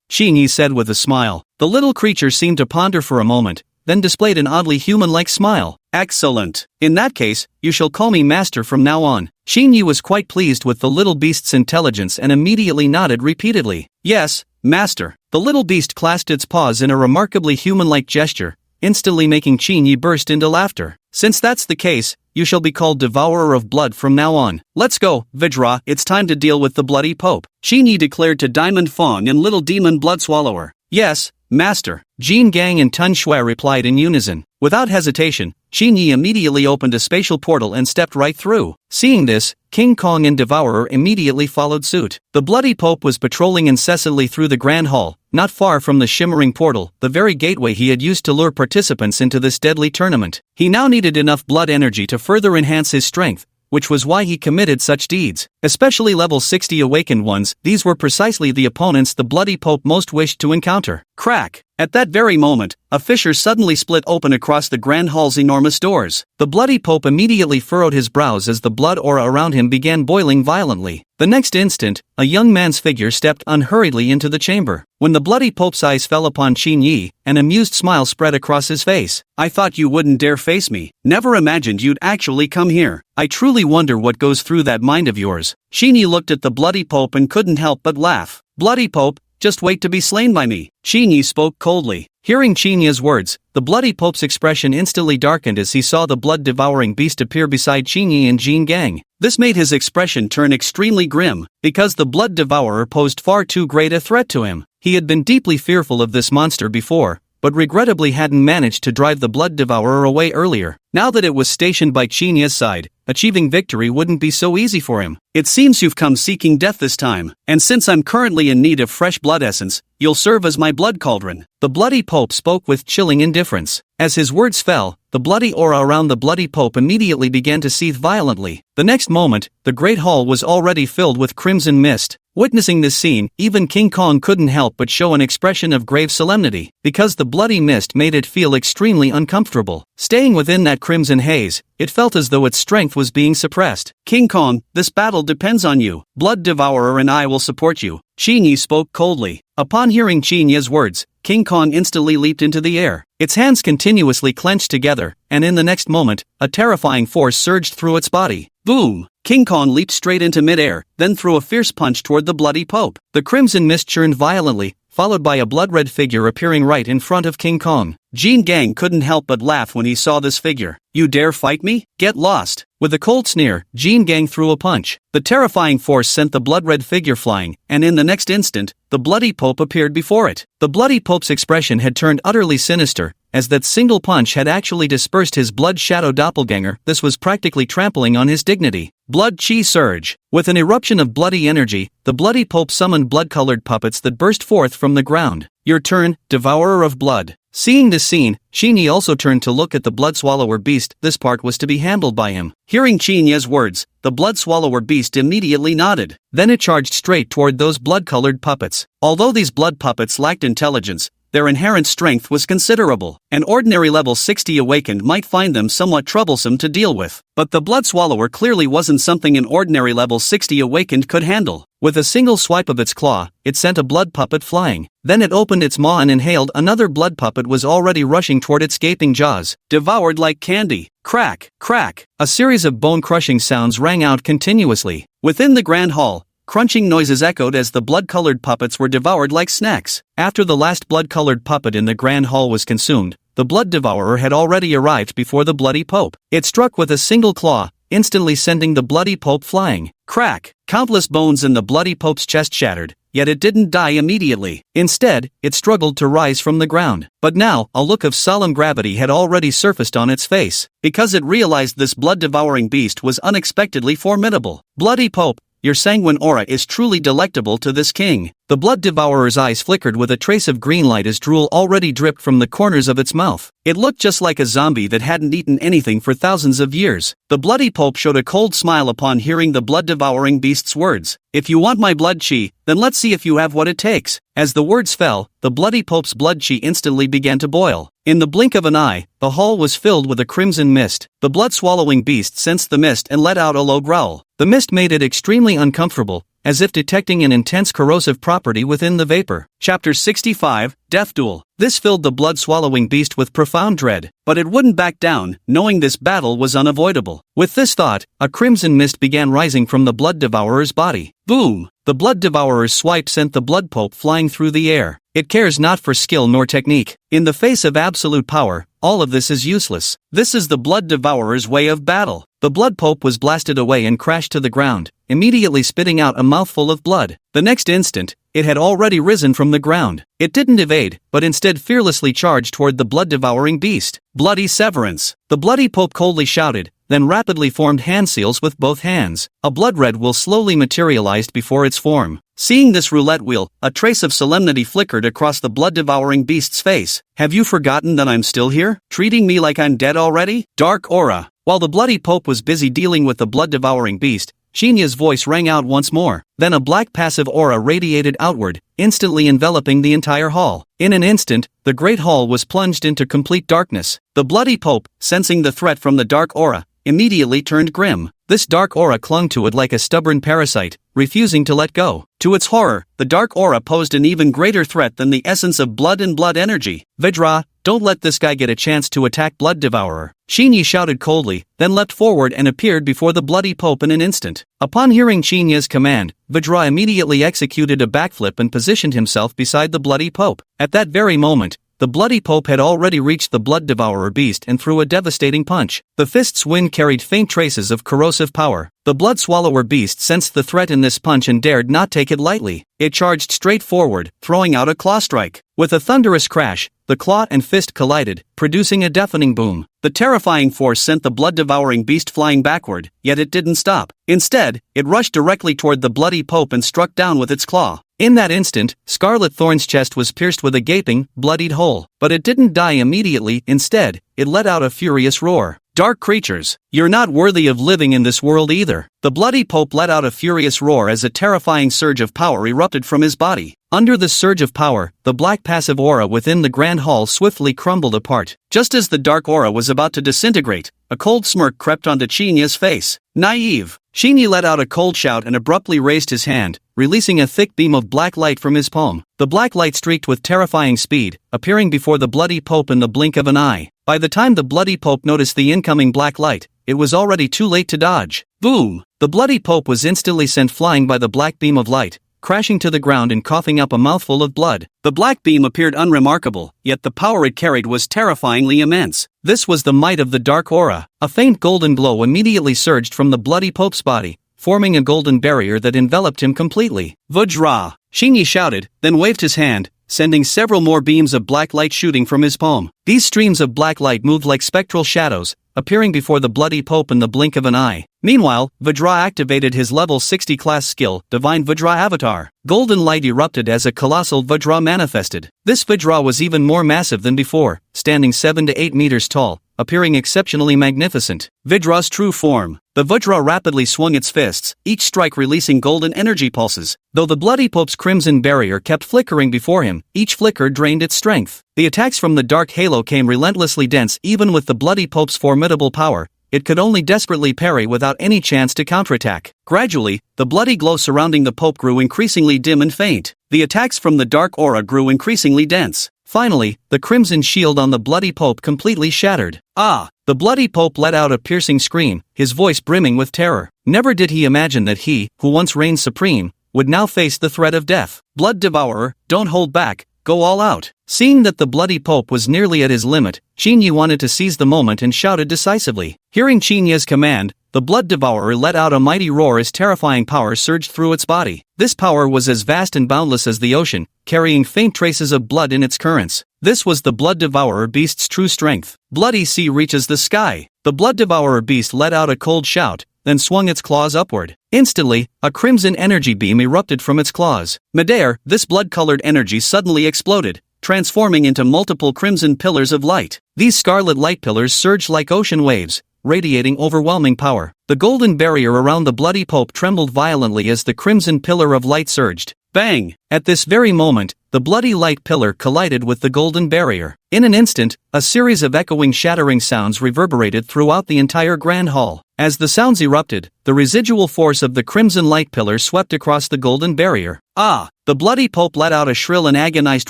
Qinyi said with a smile. The little creature seemed to ponder for a moment, then displayed an oddly human-like smile. Excellent. In that case, you shall call me master from now on. Qinyi was quite pleased with the little beast's intelligence and immediately nodded repeatedly. Yes, master. The little beast clasped its paws in a remarkably human-like gesture, instantly making Qinyi burst into laughter. Since that's the case, you shall be called Devourer of Blood from now on. Let's go, Vajra, it's time to deal with the Bloody Pope, Qinyi declared to Diamond Fawn and Little Demon Blood Swallower. Yes, master, Jin Gang and Tun Shui replied in unison. Without hesitation, Qinyi immediately opened a spatial portal and stepped right through. Seeing this, King Kong and Devourer immediately followed suit. The Bloody Pope was patrolling incessantly through the Grand Hall, not far from the shimmering portal, the very gateway he had used to lure participants into this deadly tournament. He now needed enough blood energy to further enhance his strength, which was why he committed such deeds. Especially level 60 awakened ones, these were precisely the opponents the Bloody Pope most wished to encounter. Crack! At that very moment, a fissure suddenly split open across the Grand Hall's enormous doors. The Bloody Pope immediately furrowed his brows as the blood aura around him began boiling violently. The next instant, a young man's figure stepped unhurriedly into the chamber. When the Bloody Pope's eyes fell upon Qin Yi, an amused smile spread across his face. "I thought you wouldn't dare face me. Never imagined you'd actually come here. I truly wonder what goes through that mind of yours." Qin Yi looked at the Bloody Pope and couldn't help but laugh. "Bloody Pope, just wait to be slain by me." Qin Yi spoke coldly. Hearing Qin Yi's words, the Bloody Pope's expression instantly darkened as he saw the blood-devouring beast appear beside Qin Yi and Jin Gang. This made his expression turn extremely grim, because the blood devourer posed far too great a threat to him. He had been deeply fearful of this monster before, but regrettably hadn't managed to drive the blood devourer away earlier. Now that it was stationed by Qin Yi's side, achieving victory wouldn't be so easy for him. "It seems you've come seeking death this time, and since I'm currently in need of fresh blood essence, you'll serve as my blood cauldron." The Bloody Pope spoke with chilling indifference. As his words fell, the bloody aura around the Bloody Pope immediately began to seethe violently. The next moment, the Great Hall was already filled with crimson mist. Witnessing this scene, even King Kong couldn't help but show an expression of grave solemnity, because the bloody mist made it feel extremely uncomfortable. Staying within that crimson haze, it felt as though its strength was being suppressed. "King Kong, this battle depends on you. Blood Devourer and I will support you." Qin Yi spoke coldly. Upon hearing Qin Yi's words, King Kong instantly leaped into the air. Its hands continuously clenched together, and in the next moment, a terrifying force surged through its body. Boom! King Kong leaped straight into midair, then threw a fierce punch toward the Bloody Pope. The crimson mist churned violently, followed by a blood-red figure appearing right in front of King Kong. Jin Gang couldn't help but laugh when he saw this figure. "You dare fight me? Get lost!" With a cold sneer, Jin Gang threw a punch. The terrifying force sent the blood-red figure flying, and in the next instant, the Bloody Pope appeared before it. The Bloody Pope's expression had turned utterly sinister, as that single punch had actually dispersed his blood shadow doppelganger. This was practically trampling on his dignity. Blood Chi Surge. With an eruption of bloody energy, the Bloody Pope summoned blood-colored puppets that burst forth from the ground. "Your turn, Devourer of Blood." Seeing this scene, Qin Yi also turned to look at the Blood Swallower beast. This part was to be handled by him. Hearing Qin Yi's words, the Blood Swallower beast immediately nodded. Then it charged straight toward those blood-colored puppets. Although these blood puppets lacked intelligence, their inherent strength was considerable. An ordinary level 60 awakened might find them somewhat troublesome to deal with. But the Blood Swallower clearly wasn't something an ordinary level 60 awakened could handle. With a single swipe of its claw, it sent a blood puppet flying. Then it opened its maw and inhaled another blood puppet was already rushing toward its gaping jaws. Devoured like candy. Crack, crack. A series of bone-crushing sounds rang out continuously. Within the Grand Hall, crunching noises echoed as the blood-colored puppets were devoured like snacks. After the last blood-colored puppet in the Grand Hall was consumed, the Blood Devourer had already arrived before the Bloody Pope. It struck with a single claw, instantly sending the Bloody Pope flying. Crack! Countless bones in the Bloody Pope's chest shattered, yet it didn't die immediately. Instead, it struggled to rise from the ground. But now, a look of solemn gravity had already surfaced on its face, because it realized this blood-devouring beast was unexpectedly formidable. "Bloody Pope, your sanguine aura is truly delectable to this king." The Blood Devourer's eyes flickered with a trace of green light as drool already dripped from the corners of its mouth. It looked just like a zombie that hadn't eaten anything for thousands of years. The Bloody Pope showed a cold smile upon hearing the blood-devouring beast's words. "If you want my blood chi, then let's see if you have what it takes." As the words fell, the Bloody Pope's blood chi instantly began to boil. In the blink of an eye, the hall was filled with a crimson mist. The blood-swallowing beast sensed the mist and let out a low growl. The mist made it extremely uncomfortable, as if detecting an intense corrosive property within the vapor. Chapter 65, Death Duel. This filled the blood-swallowing beast with profound dread, but it wouldn't back down, knowing this battle was unavoidable. With this thought, a crimson mist began rising from the Blood Devourer's body. Boom! The Blood Devourer's swipe sent the Blood Pope flying through the air. It cares not for skill nor technique. In the face of absolute power, all of this is useless. This is the Blood Devourer's way of battle. The Blood Pope was blasted away and crashed to the ground, immediately spitting out a mouthful of blood. The next instant, it had already risen from the ground. It didn't evade, but instead fearlessly charged toward the blood-devouring beast. "Bloody Severance!" The Bloody Pope coldly shouted, then rapidly formed hand seals with both hands. A blood red wheel slowly materialized before its form. Seeing this roulette wheel, a trace of solemnity flickered across the blood-devouring beast's face. "Have you forgotten that I'm still here? Treating me like I'm dead already?" Dark Aura. While the Bloody Pope was busy dealing with the blood-devouring beast, Xinya's voice rang out once more. Then a black passive aura radiated outward, instantly enveloping the entire hall. In an instant, the great hall was plunged into complete darkness. The bloody Pope, sensing the threat from the dark aura, immediately turned grim. This dark aura clung to it like a stubborn parasite, refusing to let go. To its horror, the dark aura posed an even greater threat than the essence of blood and blood energy. Vidra, don't let this guy get a chance to attack Blood Devourer. Xinyi shouted coldly, then leapt forward and appeared before the bloody Pope in an instant. Upon hearing Xinya's command, Vidra immediately executed a backflip and positioned himself beside the bloody Pope. At that very moment, the bloody Pope had already reached the Blood Devourer beast and threw a devastating punch. The fist's wind carried faint traces of corrosive power. The Blood Swallower beast sensed the threat in this punch and dared not take it lightly. It charged straight forward, throwing out a claw strike. With a thunderous crash, the claw and fist collided, producing a deafening boom. The terrifying force sent the blood-devouring beast flying backward, yet it didn't stop. Instead, it rushed directly toward the bloody Pope and struck down with its claw. In that instant, Scarlet Thorn's chest was pierced with a gaping, bloodied hole. But it didn't die immediately. Instead, it let out a furious roar. Dark creatures, you're not worthy of living in this world either. The bloody Pope let out a furious roar as a terrifying surge of power erupted from his body. Under this surge of power, the black passive aura within the Grand Hall swiftly crumbled apart. Just as the dark aura was about to disintegrate, a cold smirk crept onto Xinya's face. Naive. Xinyi let out a cold shout and abruptly raised his hand, releasing a thick beam of black light from his palm. The black light streaked with terrifying speed, appearing before the bloody Pope in the blink of an eye. By the time the bloody Pope noticed the incoming black light, it was already too late to dodge. Boom! The bloody Pope was instantly sent flying by the black beam of light, crashing to the ground and coughing up a mouthful of blood. The black beam appeared unremarkable, yet the power it carried was terrifyingly immense. This was the might of the dark aura. A faint golden glow immediately surged from the bloody Pope's body, forming a golden barrier that enveloped him completely. Vajra! Xinyi shouted, then waved his hand, sending several more beams of black light shooting from his palm. These streams of black light moved like spectral shadows, appearing before the bloody Pope in the blink of an eye. Meanwhile, Vajra activated his level 60 class skill, Divine Vajra Avatar. Golden light erupted as a colossal Vajra manifested. This Vajra was even more massive than before, standing 7 to 8 meters tall, appearing exceptionally magnificent. Vajra's true form. The Vajra rapidly swung its fists, each strike releasing golden energy pulses. Though the bloody Pope's crimson barrier kept flickering before him, each flicker drained its strength. The attacks from the dark halo came relentlessly dense. Even with the bloody Pope's formidable power, it could only desperately parry without any chance to counterattack. Gradually, the bloody glow surrounding the Pope grew increasingly dim and faint. The attacks from the dark aura grew increasingly dense. Finally, the crimson shield on the bloody Pope completely shattered. Ah! The bloody Pope let out a piercing scream, his voice brimming with terror. Never did he imagine that he, who once reigned supreme, would now face the threat of death. Blood Devourer, don't hold back, go all out. Seeing that the bloody Pope was nearly at his limit, Xinyi wanted to seize the moment and shouted decisively. Hearing Xinya's command, the Blood Devourer let out a mighty roar as terrifying power surged through its body. This power was as vast and boundless as the ocean, carrying faint traces of blood in its currents. This was the Blood Devourer beast's true strength. Bloody sea reaches the sky. The Blood Devourer beast let out a cold shout, then swung its claws upward. Instantly, a crimson energy beam erupted from its claws. Midair, this blood-colored energy suddenly exploded, transforming into multiple crimson pillars of light. These scarlet light pillars surged like ocean waves, radiating overwhelming power. The golden barrier around the bloody Pope trembled violently as the crimson pillar of light surged. Bang! At this very moment, the bloody light pillar collided with the golden barrier. In an instant, a series of echoing shattering sounds reverberated throughout the entire Grand Hall. As the sounds erupted, the residual force of the crimson light pillar swept across the golden barrier. Ah! The bloody Pope let out a shrill and agonized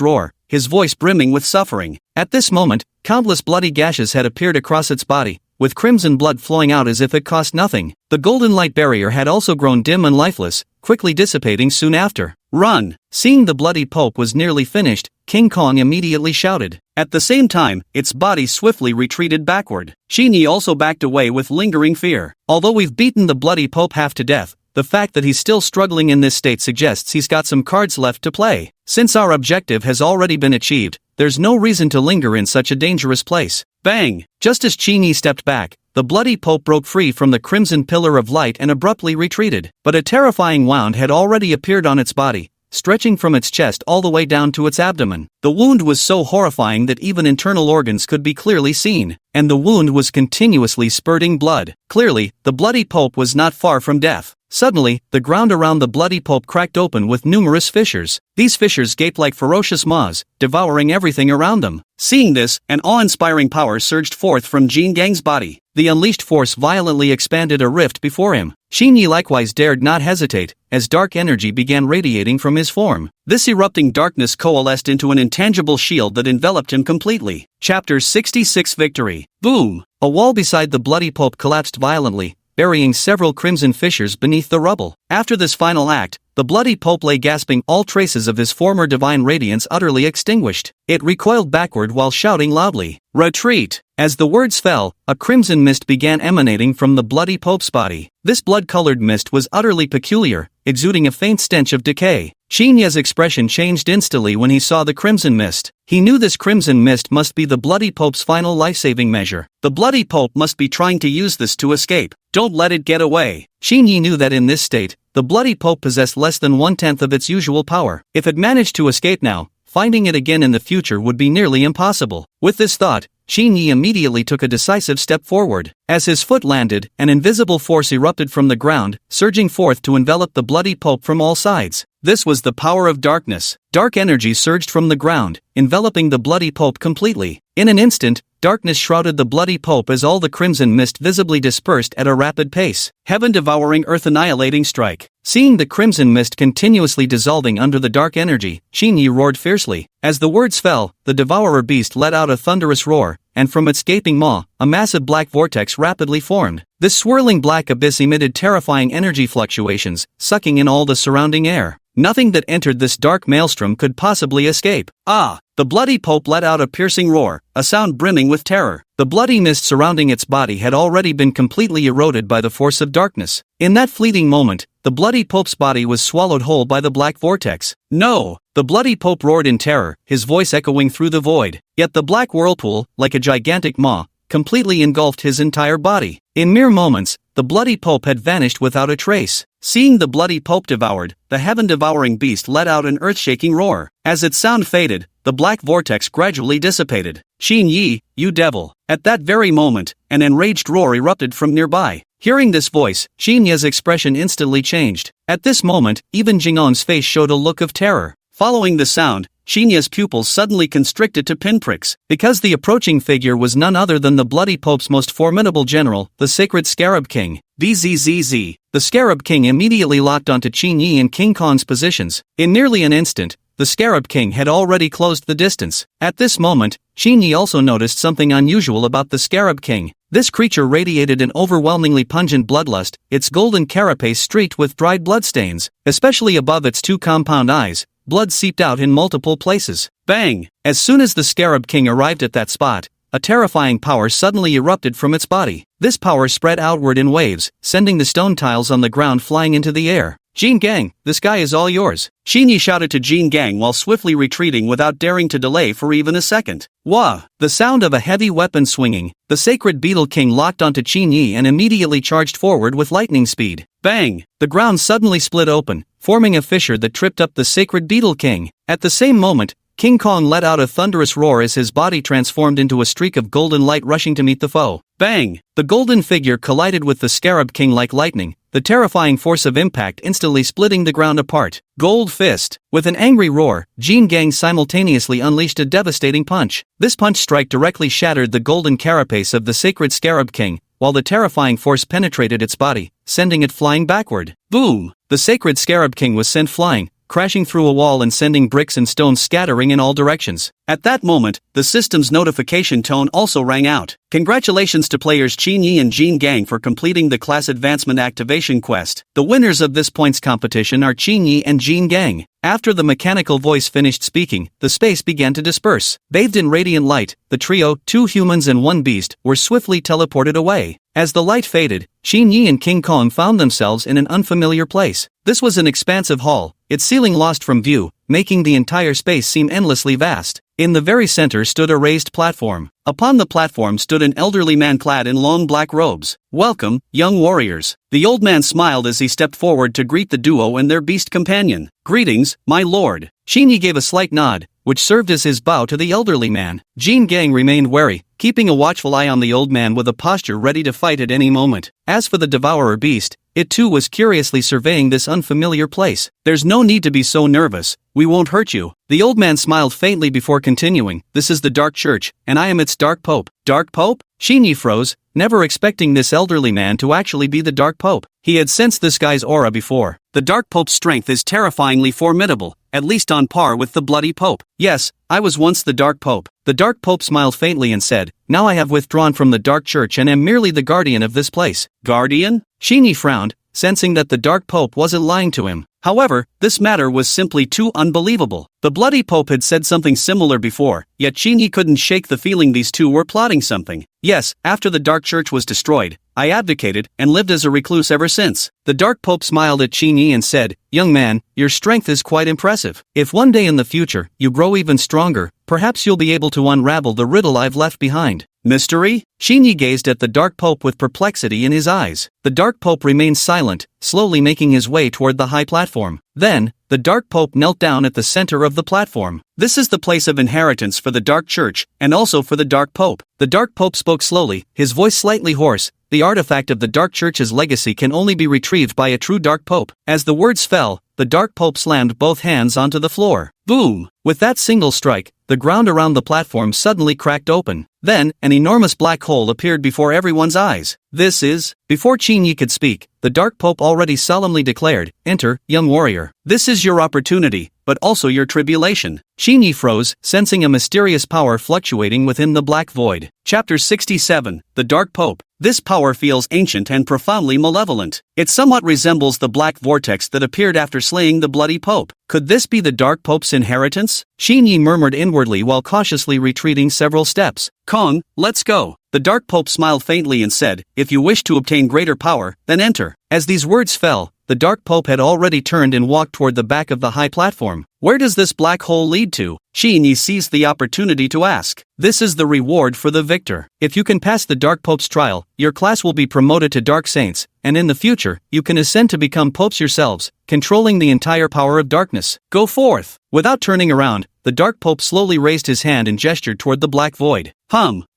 roar, his voice brimming with suffering. At this moment, countless bloody gashes had appeared across its body, with crimson blood flowing out as if it cost nothing. The golden light barrier had also grown dim and lifeless, quickly dissipating soon after. Run! Seeing the bloody Pope was nearly finished, King Kong immediately shouted. At the same time, its body swiftly retreated backward. Xinyi also backed away with lingering fear. Although we've beaten the bloody Pope half to death, the fact that he's still struggling in this state suggests he's got some cards left to play. Since our objective has already been achieved, there's no reason to linger in such a dangerous place. Bang! Just as Xinyi stepped back, the bloody Pope broke free from the crimson pillar of light and abruptly retreated. But a terrifying wound had already appeared on its body, stretching from its chest all the way down to its abdomen. The wound was so horrifying that even internal organs could be clearly seen, and the wound was continuously spurting blood. Clearly, the bloody Pope was not far from death. Suddenly, the ground around the bloody pope cracked open with numerous fissures. These fissures gaped like ferocious maws, devouring everything around them. Seeing this, an awe-inspiring power surged forth from Jin Gang's body. The unleashed force violently expanded a rift before him. Xin Yi likewise dared not hesitate, as dark energy began radiating from his form. This erupting darkness coalesced into an intangible shield that enveloped him completely. Chapter 66 Victory. Boom! A wall beside the bloody pope collapsed violently, burying several crimson fissures beneath the rubble. After this final act, the bloody pope lay gasping, all traces of his former divine radiance utterly extinguished. It recoiled backward while shouting loudly, "Retreat!" As the words fell, a crimson mist began emanating from the bloody pope's body. This blood-colored mist was utterly peculiar, exuding a faint stench of decay. Xin Ye's expression changed instantly when he saw the crimson mist. He knew this crimson mist must be the bloody pope's final life-saving measure. The bloody pope must be trying to use this to escape. Don't let it get away. Xin Yi knew that in this state, the bloody pope possessed less than 1/10 of its usual power. If it managed to escape now, finding it again in the future would be nearly impossible. With this thought, Xin Yi immediately took a decisive step forward. As his foot landed, an invisible force erupted from the ground, surging forth to envelop the bloody pope from all sides. This was the power of darkness. Dark energy surged from the ground, enveloping the bloody pope completely. In an instant, darkness shrouded the bloody pope as all the crimson mist visibly dispersed at a rapid pace. Heaven-devouring, earth-annihilating strike. Seeing the crimson mist continuously dissolving under the dark energy, Xin Yi roared fiercely. As the words fell, the devourer beast let out a thunderous roar, and from its gaping maw, a massive black vortex rapidly formed. This swirling black abyss emitted terrifying energy fluctuations, sucking in all the surrounding air. Nothing that entered this dark maelstrom could possibly escape. Ah! The bloody pope let out a piercing roar, a sound brimming with terror. The bloody mist surrounding its body had already been completely eroded by the force of darkness. In that fleeting moment, the bloody pope's body was swallowed whole by the black vortex. No! The bloody pope roared in terror, his voice echoing through the void. Yet the black whirlpool, like a gigantic maw, completely engulfed his entire body. In mere moments, the bloody pope had vanished without a trace. Seeing the bloody pope devoured, the heaven-devouring beast let out an earth-shaking roar. As its sound faded, the black vortex gradually dissipated. Xin Yi, you devil! At that very moment, an enraged roar erupted from nearby. Hearing this voice, Xin Yi's expression instantly changed. At this moment, even Jing'on's face showed a look of terror. Following the sound, Xin Yi's pupils suddenly constricted to pinpricks, because the approaching figure was none other than the bloody pope's most formidable general, the sacred Scarab King. Bzzz. The Scarab King immediately locked onto Xin Yi and King Kong's positions. In nearly an instant, the Scarab King had already closed the distance. At this moment, Xin Yi also noticed something unusual about the Scarab King. This creature radiated an overwhelmingly pungent bloodlust, its golden carapace streaked with dried bloodstains, especially above its two compound eyes. Blood seeped out in multiple places. Bang! As soon as the Scarab King arrived at that spot, a terrifying power suddenly erupted from its body. This power spread outward in waves, sending the stone tiles on the ground flying into the air. Jin Gang, the sky is all yours. Xin Yi shouted to Jin Gang while swiftly retreating without daring to delay for even a second. Wah! The sound of a heavy weapon swinging, the sacred Beetle King locked onto Xin Yi and immediately charged forward with lightning speed. Bang! The ground suddenly split open, forming a fissure that tripped up the sacred Beetle King. At the same moment, King Kong let out a thunderous roar as his body transformed into a streak of golden light rushing to meet the foe. Bang! The golden figure collided with the Scarab King like lightning, the terrifying force of impact instantly splitting the ground apart. Gold Fist! With an angry roar, Jin Gang simultaneously unleashed a devastating punch. This punch strike directly shattered the golden carapace of the sacred Scarab King, while the terrifying force penetrated its body, sending it flying backward. Boom! The sacred Scarab King was sent flying, crashing through a wall and sending bricks and stones scattering in all directions. At that moment, the system's notification tone also rang out. Congratulations to players Xin Yi and Jin Gang for completing the class advancement activation quest. The winners of this points competition are Xin Yi and Jin Gang. After the mechanical voice finished speaking, the space began to disperse. Bathed in radiant light, the trio, 2 humans and 1 beast, were swiftly teleported away. As the light faded, Xin Yi and King Kong found themselves in an unfamiliar place. This was an expansive hall, its ceiling lost from view, making the entire space seem endlessly vast. In the very center stood a raised platform. Upon the platform stood an elderly man clad in long black robes. Welcome, young warriors. The old man smiled as he stepped forward to greet the duo and their beast companion. Greetings, my lord. Xin Yi gave a slight nod, which served as his bow to the elderly man. Jin Gang remained wary, keeping a watchful eye on the old man with a posture ready to fight at any moment. As for the devourer beast, it too was curiously surveying this unfamiliar place. "There's no need to be so nervous, we won't hurt you." The old man smiled faintly before continuing, "This is the Dark Church, and I am its Dark Pope." Dark Pope? Shinyi froze, never expecting this elderly man to actually be the Dark Pope. He had sensed this guy's aura before. The Dark Pope's strength is terrifyingly formidable, at least on par with the Bloody Pope. "Yes, I was once the Dark Pope." The Dark Pope smiled faintly and said, "Now I have withdrawn from the Dark Church and am merely the guardian of this place." Guardian? Shinyi frowned, sensing that the Dark Pope wasn't lying to him. However, this matter was simply too unbelievable. The Bloody Pope had said something similar before, yet Shinyi couldn't shake the feeling these two were plotting something. "Yes, after the Dark Church was destroyed, I abdicated and lived as a recluse ever since." The Dark Pope smiled at Shinyi and said, "Young man, your strength is quite impressive. If one day in the future you grow even stronger, perhaps you'll be able to unravel the riddle I've left behind." Mystery? Shinyi gazed at the Dark Pope with perplexity in his eyes. The Dark Pope remained silent, slowly making his way toward the high platform. Then, the Dark Pope knelt down at the center of the platform. "This is the place of inheritance for the Dark Church, and also for the Dark Pope." The Dark Pope spoke slowly, his voice slightly hoarse. "The artifact of the Dark Church's legacy can only be retrieved by a true Dark Pope." As the words fell, the Dark Pope slammed both hands onto the floor. Boom! With that single strike, the ground around the platform suddenly cracked open. Then, an enormous black hole appeared before everyone's eyes. "This is..." Before Shinyi could speak, the Dark Pope already solemnly declared, "Enter, young warrior. This is your opportunity, but also your tribulation." Shinyi froze, sensing a mysterious power fluctuating within the black void. Chapter 67, The Dark Pope. This power feels ancient and profoundly malevolent. It somewhat resembles the black vortex that appeared after slaying the Bloody Pope. Could this be the Dark Pope's inheritance? Shinyi murmured inwardly while cautiously retreating several steps. "Kong, let's go." The Dark Pope smiled faintly and said, "If you wish to obtain greater power, then enter." As these words fell, the Dark Pope had already turned and walked toward the back of the high platform. Where does this black hole lead to? Shinyi seized the opportunity to ask. "This is the reward for the victor. If you can pass the Dark Pope's trial, your class will be promoted to Dark Saints, and in the future, you can ascend to become popes yourselves, controlling the entire power of darkness. Go forth." Without turning around, the Dark Pope slowly raised his hand and gestured toward the black void.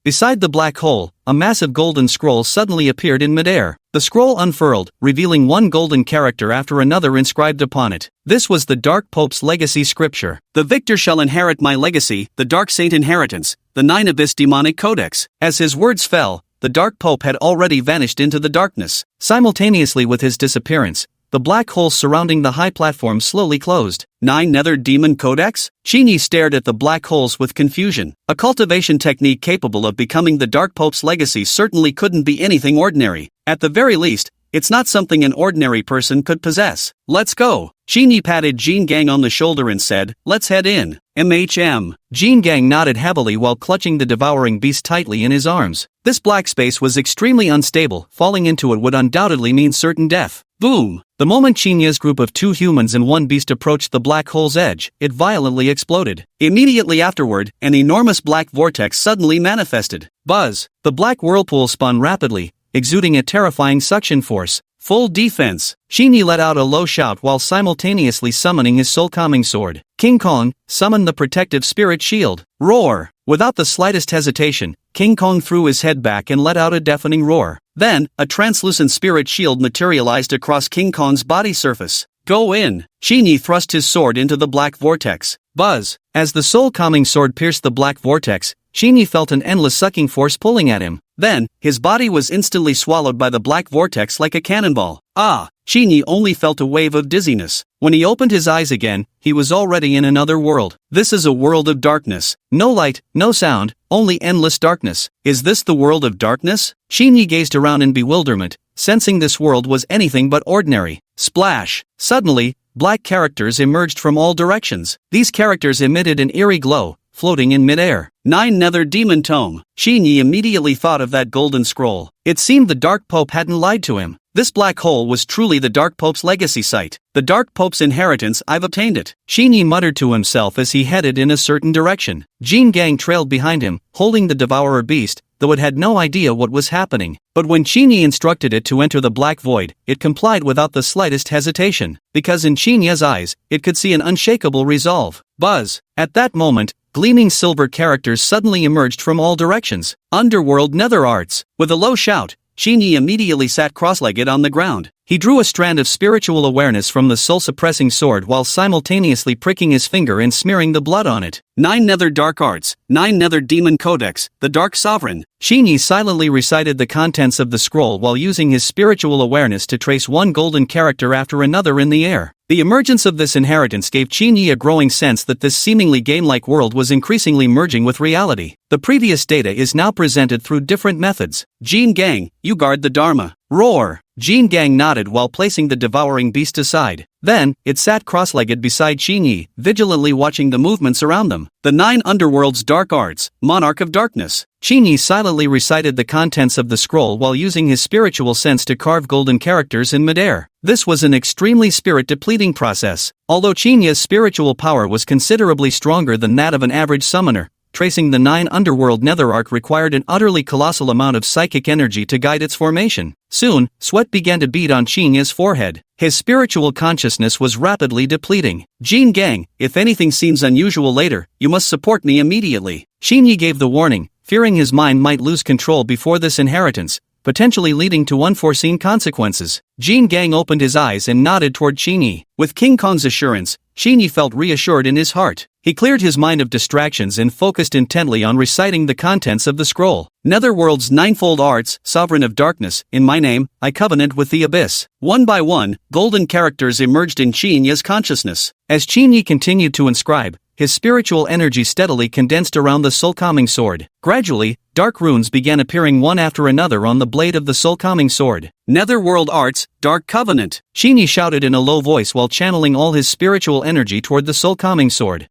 Beside the black hole, a massive golden scroll suddenly appeared in midair. The scroll unfurled, revealing one golden character after another inscribed upon it. This was the Dark Pope's legacy scripture. "The victor shall inherit my legacy, the Dark Saint inheritance, the 9 Abyss Demonic Codex." As his words fell, the Dark Pope had already vanished into the darkness. Simultaneously with his disappearance, the black holes surrounding the high platform slowly closed. 9 Nether Demon Codex? Shinyi stared at the black holes with confusion. A cultivation technique capable of becoming the Dark Pope's legacy certainly couldn't be anything ordinary. At the very least, it's not something an ordinary person could possess. "Let's go." Shinyi patted Jin Gang on the shoulder and said, "Let's head in." Jin Gang nodded heavily while clutching the devouring beast tightly in his arms. This black space was extremely unstable, falling into it would undoubtedly mean certain death. Boom! The moment Shinya's group of 2 humans and 1 beast approached the black hole's edge, it violently exploded. Immediately afterward, an enormous black vortex suddenly manifested. Buzz! The black whirlpool spun rapidly, exuding a terrifying suction force. Full defense. Shinyi let out a low shout while simultaneously summoning his soul-calming sword. King Kong, summon the protective spirit shield. Roar! Without the slightest hesitation, King Kong threw his head back and let out a deafening roar. Then, a translucent spirit shield materialized across King Kong's body surface. "Go in." Shinyi thrust his sword into the black vortex. Buzz! As the soul-calming sword pierced the black vortex, Shinyi felt an endless sucking force pulling at him. Then, his body was instantly swallowed by the black vortex like a cannonball. Shinyi only felt a wave of dizziness. When he opened his eyes again, he was already in another world. This is a world of darkness. No light, no sound, only endless darkness. Is this the world of darkness? Shinyi gazed around in bewilderment, sensing this world was anything but ordinary. Splash! Suddenly, black characters emerged from all directions. These characters emitted an eerie glow, floating in midair. 9 Nether Demon Tome. Shinyi immediately thought of that golden scroll. It seemed the Dark Pope hadn't lied to him. This black hole was truly the Dark Pope's legacy site. The Dark Pope's inheritance, I've obtained it. Shinyi muttered to himself as he headed in a certain direction. Jin Gang trailed behind him, holding the devourer beast, though it had no idea what was happening. But when Qinyi instructed it to enter the black void, it complied without the slightest hesitation, because in Qinyi's eyes, it could see an unshakable resolve. Buzz! At that moment, gleaming silver characters suddenly emerged from all directions. Underworld Nether Arts. With a low shout, Qinyi immediately sat cross-legged on the ground. He drew a strand of spiritual awareness from the soul-suppressing sword while simultaneously pricking his finger and smearing the blood on it. 9 Nether Dark Arts, 9 Nether Demon Codex, the Dark Sovereign. Qinyi silently recited the contents of the scroll while using his spiritual awareness to trace one golden character after another in the air. The emergence of this inheritance gave Qinyi a growing sense that this seemingly game-like world was increasingly merging with reality. The previous data is now presented through different methods. Jin Gang, you guard the Dharma. Roar! Jin Gang nodded while placing the devouring beast aside. Then, it sat cross-legged beside Qinyi, vigilantly watching the movements around them. The 9 Underworld's Dark Arts, Monarch of Darkness. Qinyi silently recited the contents of the scroll while using his spiritual sense to carve golden characters in midair. This was an extremely spirit-depleting process. Although Qinyi's spiritual power was considerably stronger than that of an average summoner, tracing the 9 Underworld Netherarch required an utterly colossal amount of psychic energy to guide its formation. Soon, sweat began to bead on Qinyi's forehead. His spiritual consciousness was rapidly depleting. Jin Gang, if anything seems unusual later, you must support me immediately. Qinyi gave the warning, fearing his mind might lose control before this inheritance, potentially leading to unforeseen consequences. Jin Gang opened his eyes and nodded toward Qinyi. With King Kong's assurance, Qinyi felt reassured in his heart. He cleared his mind of distractions and focused intently on reciting the contents of the scroll. Netherworld's ninefold arts, Sovereign of Darkness, in my name, I covenant with the abyss. One by one, golden characters emerged in Qinyi's consciousness. As Qinyi continued to inscribe, his spiritual energy steadily condensed around the soul-calming sword. Gradually, dark runes began appearing one after another on the blade of the soul-calming sword. Netherworld Arts, Dark Covenant. Qinyi shouted in a low voice while channeling all his spiritual energy toward the soul-calming sword.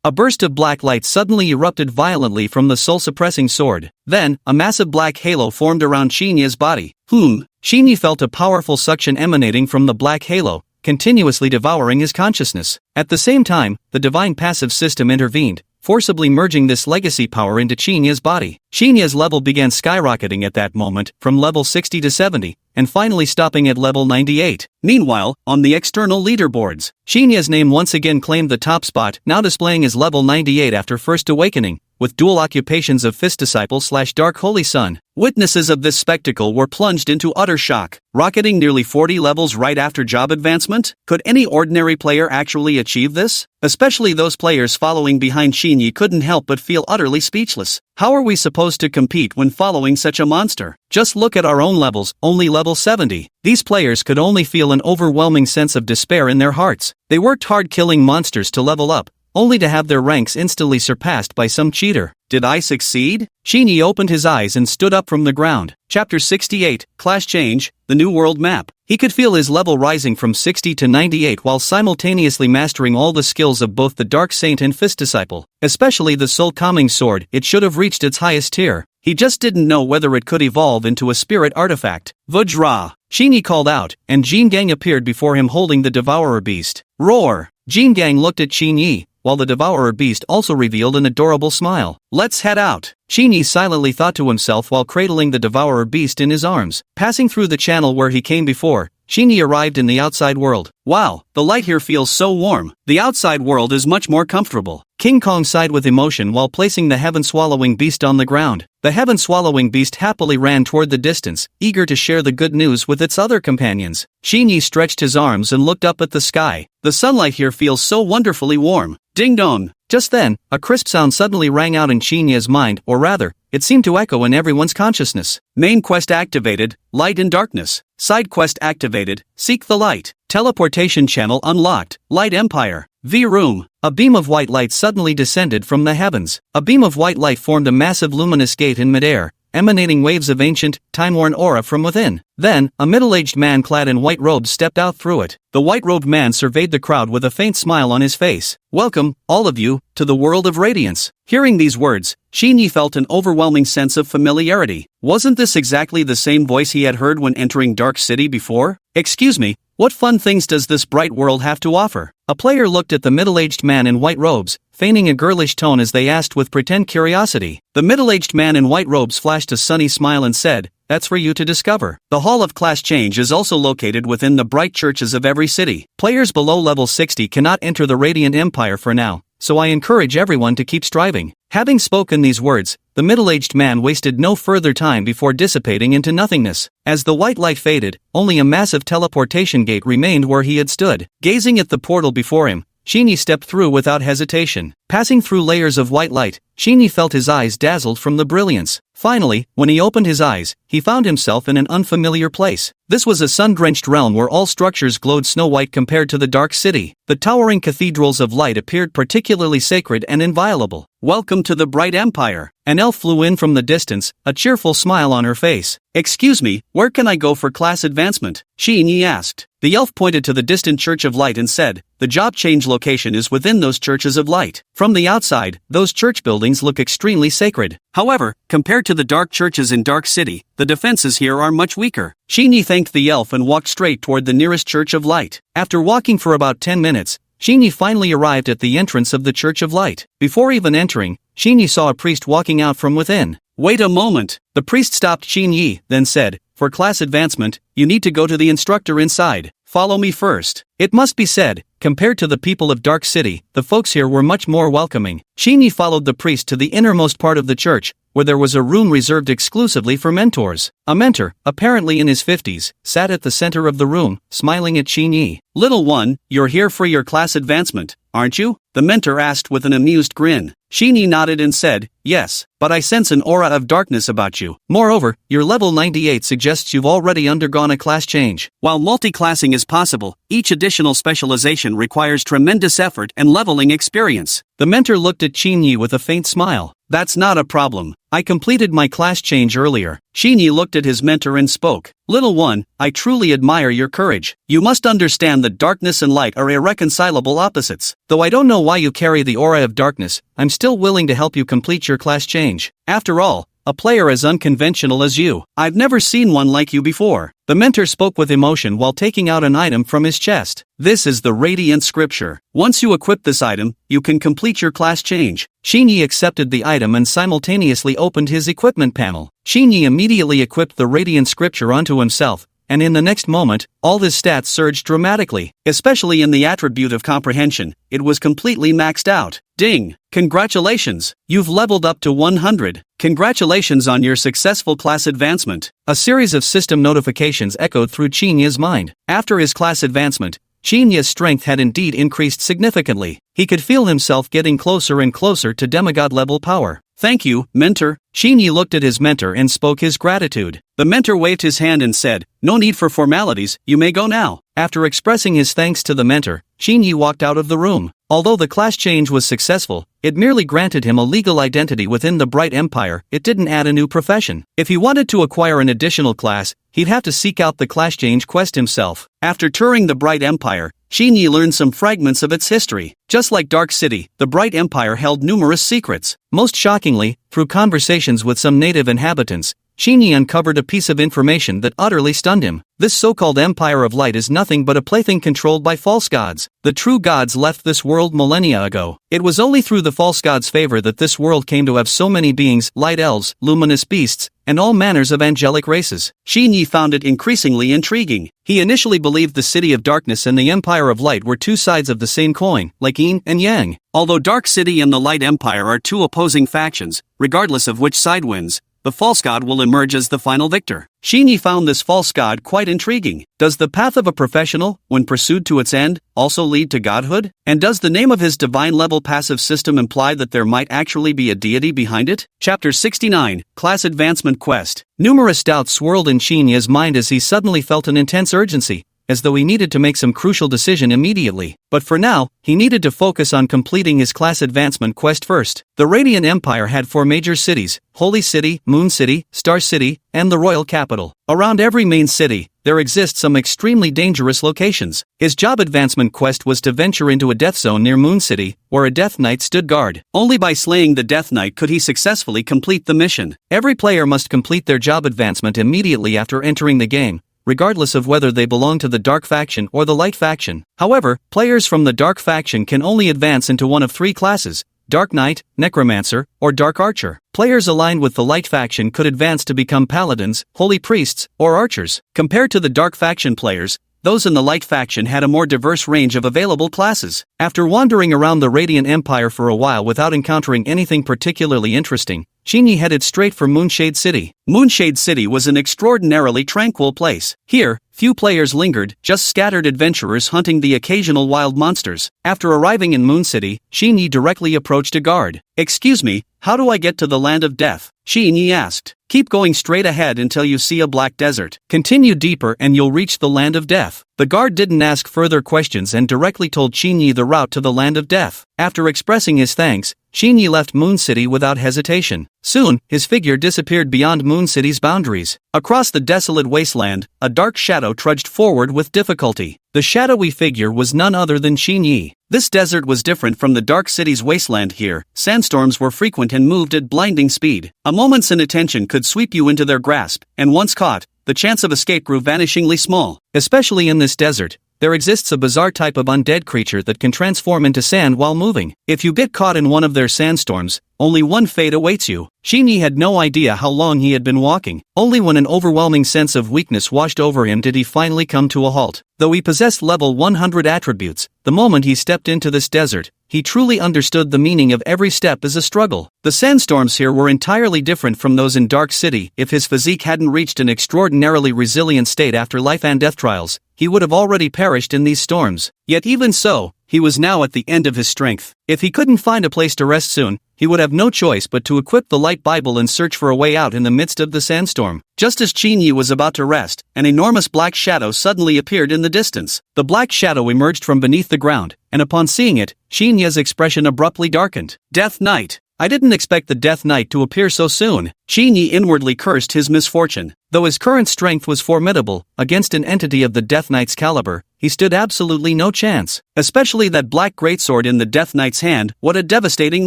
A burst of black light suddenly erupted violently from the soul-suppressing sword. Then, a massive black halo formed around Qinyi's body. Qinyi felt a powerful suction emanating from the black halo, continuously devouring his consciousness. At the same time, the divine passive system intervened, forcibly merging this legacy power into Qinyi's body. Qinyi's level began skyrocketing at that moment, from level 60 to 70, and finally stopping at level 98. Meanwhile, on the external leaderboards, Qinyi's name once again claimed the top spot, now displaying as level 98 after first awakening, with dual occupations of Fist Disciple / Dark Holy Sun. Witnesses of this spectacle were plunged into utter shock. Rocketing nearly 40 levels right after job advancement? Could any ordinary player actually achieve this? Especially those players following behind Qinyi couldn't help but feel utterly speechless. How are we supposed to compete when following such a monster? Just look at our own levels, only level 70. These players could only feel an overwhelming sense of despair in their hearts. They worked hard killing monsters to level up, only to have their ranks instantly surpassed by some cheater. Did I succeed? Qinyi opened his eyes and stood up from the ground. Chapter 68, Class Change, the New World Map. He could feel his level rising from 60 to 98 while simultaneously mastering all the skills of both the Dark Saint and Fist Disciple. Especially the soul-calming sword, it should have reached its highest tier. He just didn't know whether it could evolve into a spirit artifact. Vajra! Qinyi called out, and Jin Gang appeared before him holding the Devourer Beast. Roar! Jin Gang looked at Qinyi, while the Devourer Beast also revealed an adorable smile. Let's head out. Qinyi silently thought to himself while cradling the Devourer Beast in his arms. Passing through the channel where he came before, Qinyi arrived in the outside world. Wow, the light here feels so warm. The outside world is much more comfortable. King Kong sighed with emotion while placing the heaven-swallowing beast on the ground. The heaven-swallowing beast happily ran toward the distance, eager to share the good news with its other companions. Qinyi stretched his arms and looked up at the sky. The sunlight here feels so wonderfully warm. Ding-dong! Just then, a crisp sound suddenly rang out in Qinyi's mind, or rather, it seemed to echo in everyone's consciousness. Main quest activated, Light in Darkness. Side quest activated, Seek the Light. Teleportation channel unlocked, Light Empire. V-Room. A beam of white light suddenly descended from the heavens. A beam of white light formed a massive luminous gate in midair, emanating waves of ancient, time-worn aura from within. Then, a middle-aged man clad in white robes stepped out through it. The white-robed man surveyed the crowd with a faint smile on his face. "Welcome, all of you, to the world of radiance." Hearing these words, Shinyi felt an overwhelming sense of familiarity. Wasn't this exactly the same voice he had heard when entering Dark City before? "Excuse me, what fun things does this bright world have to offer?" A player looked at the middle-aged man in white robes, feigning a girlish tone as they asked with pretend curiosity. The middle-aged man in white robes flashed a sunny smile and said, "That's for you to discover." The Hall of Class Change is also located within the bright churches of every city. Players below level 60 cannot enter the Radiant Empire for now, so I encourage everyone to keep striving. Having spoken these words, the middle-aged man wasted no further time before dissipating into nothingness. As the white light faded, only a massive teleportation gate remained where he had stood. Gazing at the portal before him, Shinyi stepped through without hesitation. Passing through layers of white light, Shinyi felt his eyes dazzled from the brilliance. Finally, when he opened his eyes, he found himself in an unfamiliar place. This was a sun-drenched realm where all structures glowed snow-white compared to the dark city. The towering cathedrals of light appeared particularly sacred and inviolable. "Welcome to the Bright Empire." An elf flew in from the distance, a cheerful smile on her face. "Excuse me, where can I go for class advancement?" Shinyi asked. The elf pointed to the distant Church of Light and said, "The job change location is within those churches of light." From the outside, those church buildings look extremely sacred. However, compared to the dark churches in Dark City, the defenses here are much weaker. Shinyi thanked the elf and walked straight toward the nearest Church of Light. After walking for about 10 minutes, Shinyi finally arrived at the entrance of the Church of Light. Before even entering, Shinyi saw a priest walking out from within. "Wait a moment." The priest stopped Shinyi, then said, "For class advancement, you need to go to the instructor inside. Follow me first." It must be said, compared to the people of Dark City, the folks here were much more welcoming. Shinyi followed the priest to the innermost part of the church, where there was a room reserved exclusively for mentors. A mentor, apparently in his 50s, sat at the center of the room, smiling at Shinyi. "Little one, you're here for your class advancement, aren't you?" the mentor asked with an amused grin. Shinyi nodded and said, "Yes, but I sense an aura of darkness about you. Moreover, your level 98 suggests you've already undergone a class change. While multi-classing is possible, each additional specialization requires tremendous effort and leveling experience." The mentor looked at Shinyi with a faint smile. "That's not a problem. I completed my class change earlier." Shinyi looked at his mentor and spoke. "Little one, I truly admire your courage. You must understand that darkness and light are irreconcilable opposites. Though I don't know why you carry the aura of darkness, I'm still willing to help you complete your class change. After all, a player as unconventional as you, I've never seen one like you before." The mentor spoke with emotion while taking out an item from his chest. "This is the Radiant Scripture. Once you equip this item, you can complete your class change." Shinyi accepted the item and simultaneously opened his equipment panel. Shinyi immediately equipped the Radiant Scripture onto himself, and in the next moment, all his stats surged dramatically, especially in the attribute of comprehension. It was completely maxed out. Ding! Congratulations! You've leveled up to 100. Congratulations on your successful class advancement. A series of system notifications echoed through Shinyi's mind. After his class advancement, Shinyi's strength had indeed increased significantly. He could feel himself getting closer and closer to demigod-level power. "Thank you, mentor." Shinyi looked at his mentor and spoke his gratitude. The mentor waved his hand and said, "No need for formalities, you may go now." After expressing his thanks to the mentor, Shinyi walked out of the room. Although the class change was successful, it merely granted him a legal identity within the Bright Empire. It didn't add a new profession. If he wanted to acquire an additional class, he'd have to seek out the class change quest himself. After touring the Bright Empire, Shinyi learned some fragments of its history. Just like Dark City, the Bright Empire held numerous secrets. Most shockingly, through conversations with some native inhabitants, Shinyi uncovered a piece of information that utterly stunned him. This so-called Empire of Light is nothing but a plaything controlled by false gods. The true gods left this world millennia ago. It was only through the false gods' favor that this world came to have so many beings, light elves, luminous beasts, and all manners of angelic races. Shinyi found it increasingly intriguing. He initially believed the City of Darkness and the Empire of Light were two sides of the same coin, like yin and yang. Although Dark City and the Light Empire are two opposing factions, regardless of which side wins, the false god will emerge as the final victor. Shinyi found this false god quite intriguing. Does the path of a professional, when pursued to its end, also lead to godhood? And does the name of his divine-level passive system imply that there might actually be a deity behind it? Chapter 69, Class Advancement Quest. Numerous doubts swirled in Shinyi's mind as he suddenly felt an intense urgency. as though he needed to make some crucial decision immediately. But for now, he needed to focus on completing his class advancement quest first. The Radiant Empire had 4 major cities: Holy City, Moon City, Star City, and the Royal Capital. Around every main city, there exist some extremely dangerous locations. His job advancement quest was to venture into a death zone near Moon City, where a Death Knight stood guard. Only by slaying the Death Knight could he successfully complete the mission. Every player must complete their job advancement immediately after entering the game, regardless of whether they belong to the Dark Faction or the Light Faction. However, players from the Dark Faction can only advance into one of 3 classes: Dark Knight, Necromancer, or Dark Archer. Players aligned with the Light Faction could advance to become Paladins, Holy Priests, or Archers. Compared to the Dark Faction players, those in the Light Faction had a more diverse range of available classes. After wandering around the Radiant Empire for a while without encountering anything particularly interesting, Shinji headed straight for Moonshade City. Moonshade City was an extraordinarily tranquil place. Here, few players lingered, just scattered adventurers hunting the occasional wild monsters. After arriving in Moon City, Shinji directly approached a guard. "Excuse me, how do I get to the Land of Death?" Shinji asked. "Keep going straight ahead until you see a black desert. Continue deeper and you'll reach the Land of Death." The guard didn't ask further questions and directly told Shinji the route to the Land of Death. After expressing his thanks, Shinji left Moon City without hesitation. Soon, his figure disappeared beyond Moon City's boundaries. Across the desolate wasteland, a dark shadow trudged forward with difficulty. The shadowy figure was none other than Shinji. This desert was different from the Dark City's wasteland here. Sandstorms were frequent and moved at blinding speed. A moment's inattention could sweep you into their grasp, and once caught, the chance of escape grew vanishingly small. Especially in this desert, there exists a bizarre type of undead creature that can transform into sand while moving. If you get caught in one of their sandstorms, only one fate awaits you. Shinji had no idea how long he had been walking. Only when an overwhelming sense of weakness washed over him did he finally come to a halt. Though he possessed level 100 attributes, the moment he stepped into this desert, he truly understood the meaning of every step as a struggle. The sandstorms here were entirely different from those in Dark City. If his physique hadn't reached an extraordinarily resilient state after life and death trials, he would have already perished in these storms. Yet even so, he was now at the end of his strength. If he couldn't find a place to rest soon, he would have no choice but to equip the Light Bible and search for a way out in the midst of the sandstorm. Just as Shinji was about to rest, an enormous black shadow suddenly appeared in the distance. The black shadow emerged from beneath the ground, and upon seeing it, Shinji's expression abruptly darkened. "Death Knight! I didn't expect the Death Knight to appear so soon." Shinji inwardly cursed his misfortune. Though his current strength was formidable, against an entity of the Death Knight's caliber, he stood absolutely no chance. Especially that black greatsword in the Death Knight's hand, what a devastating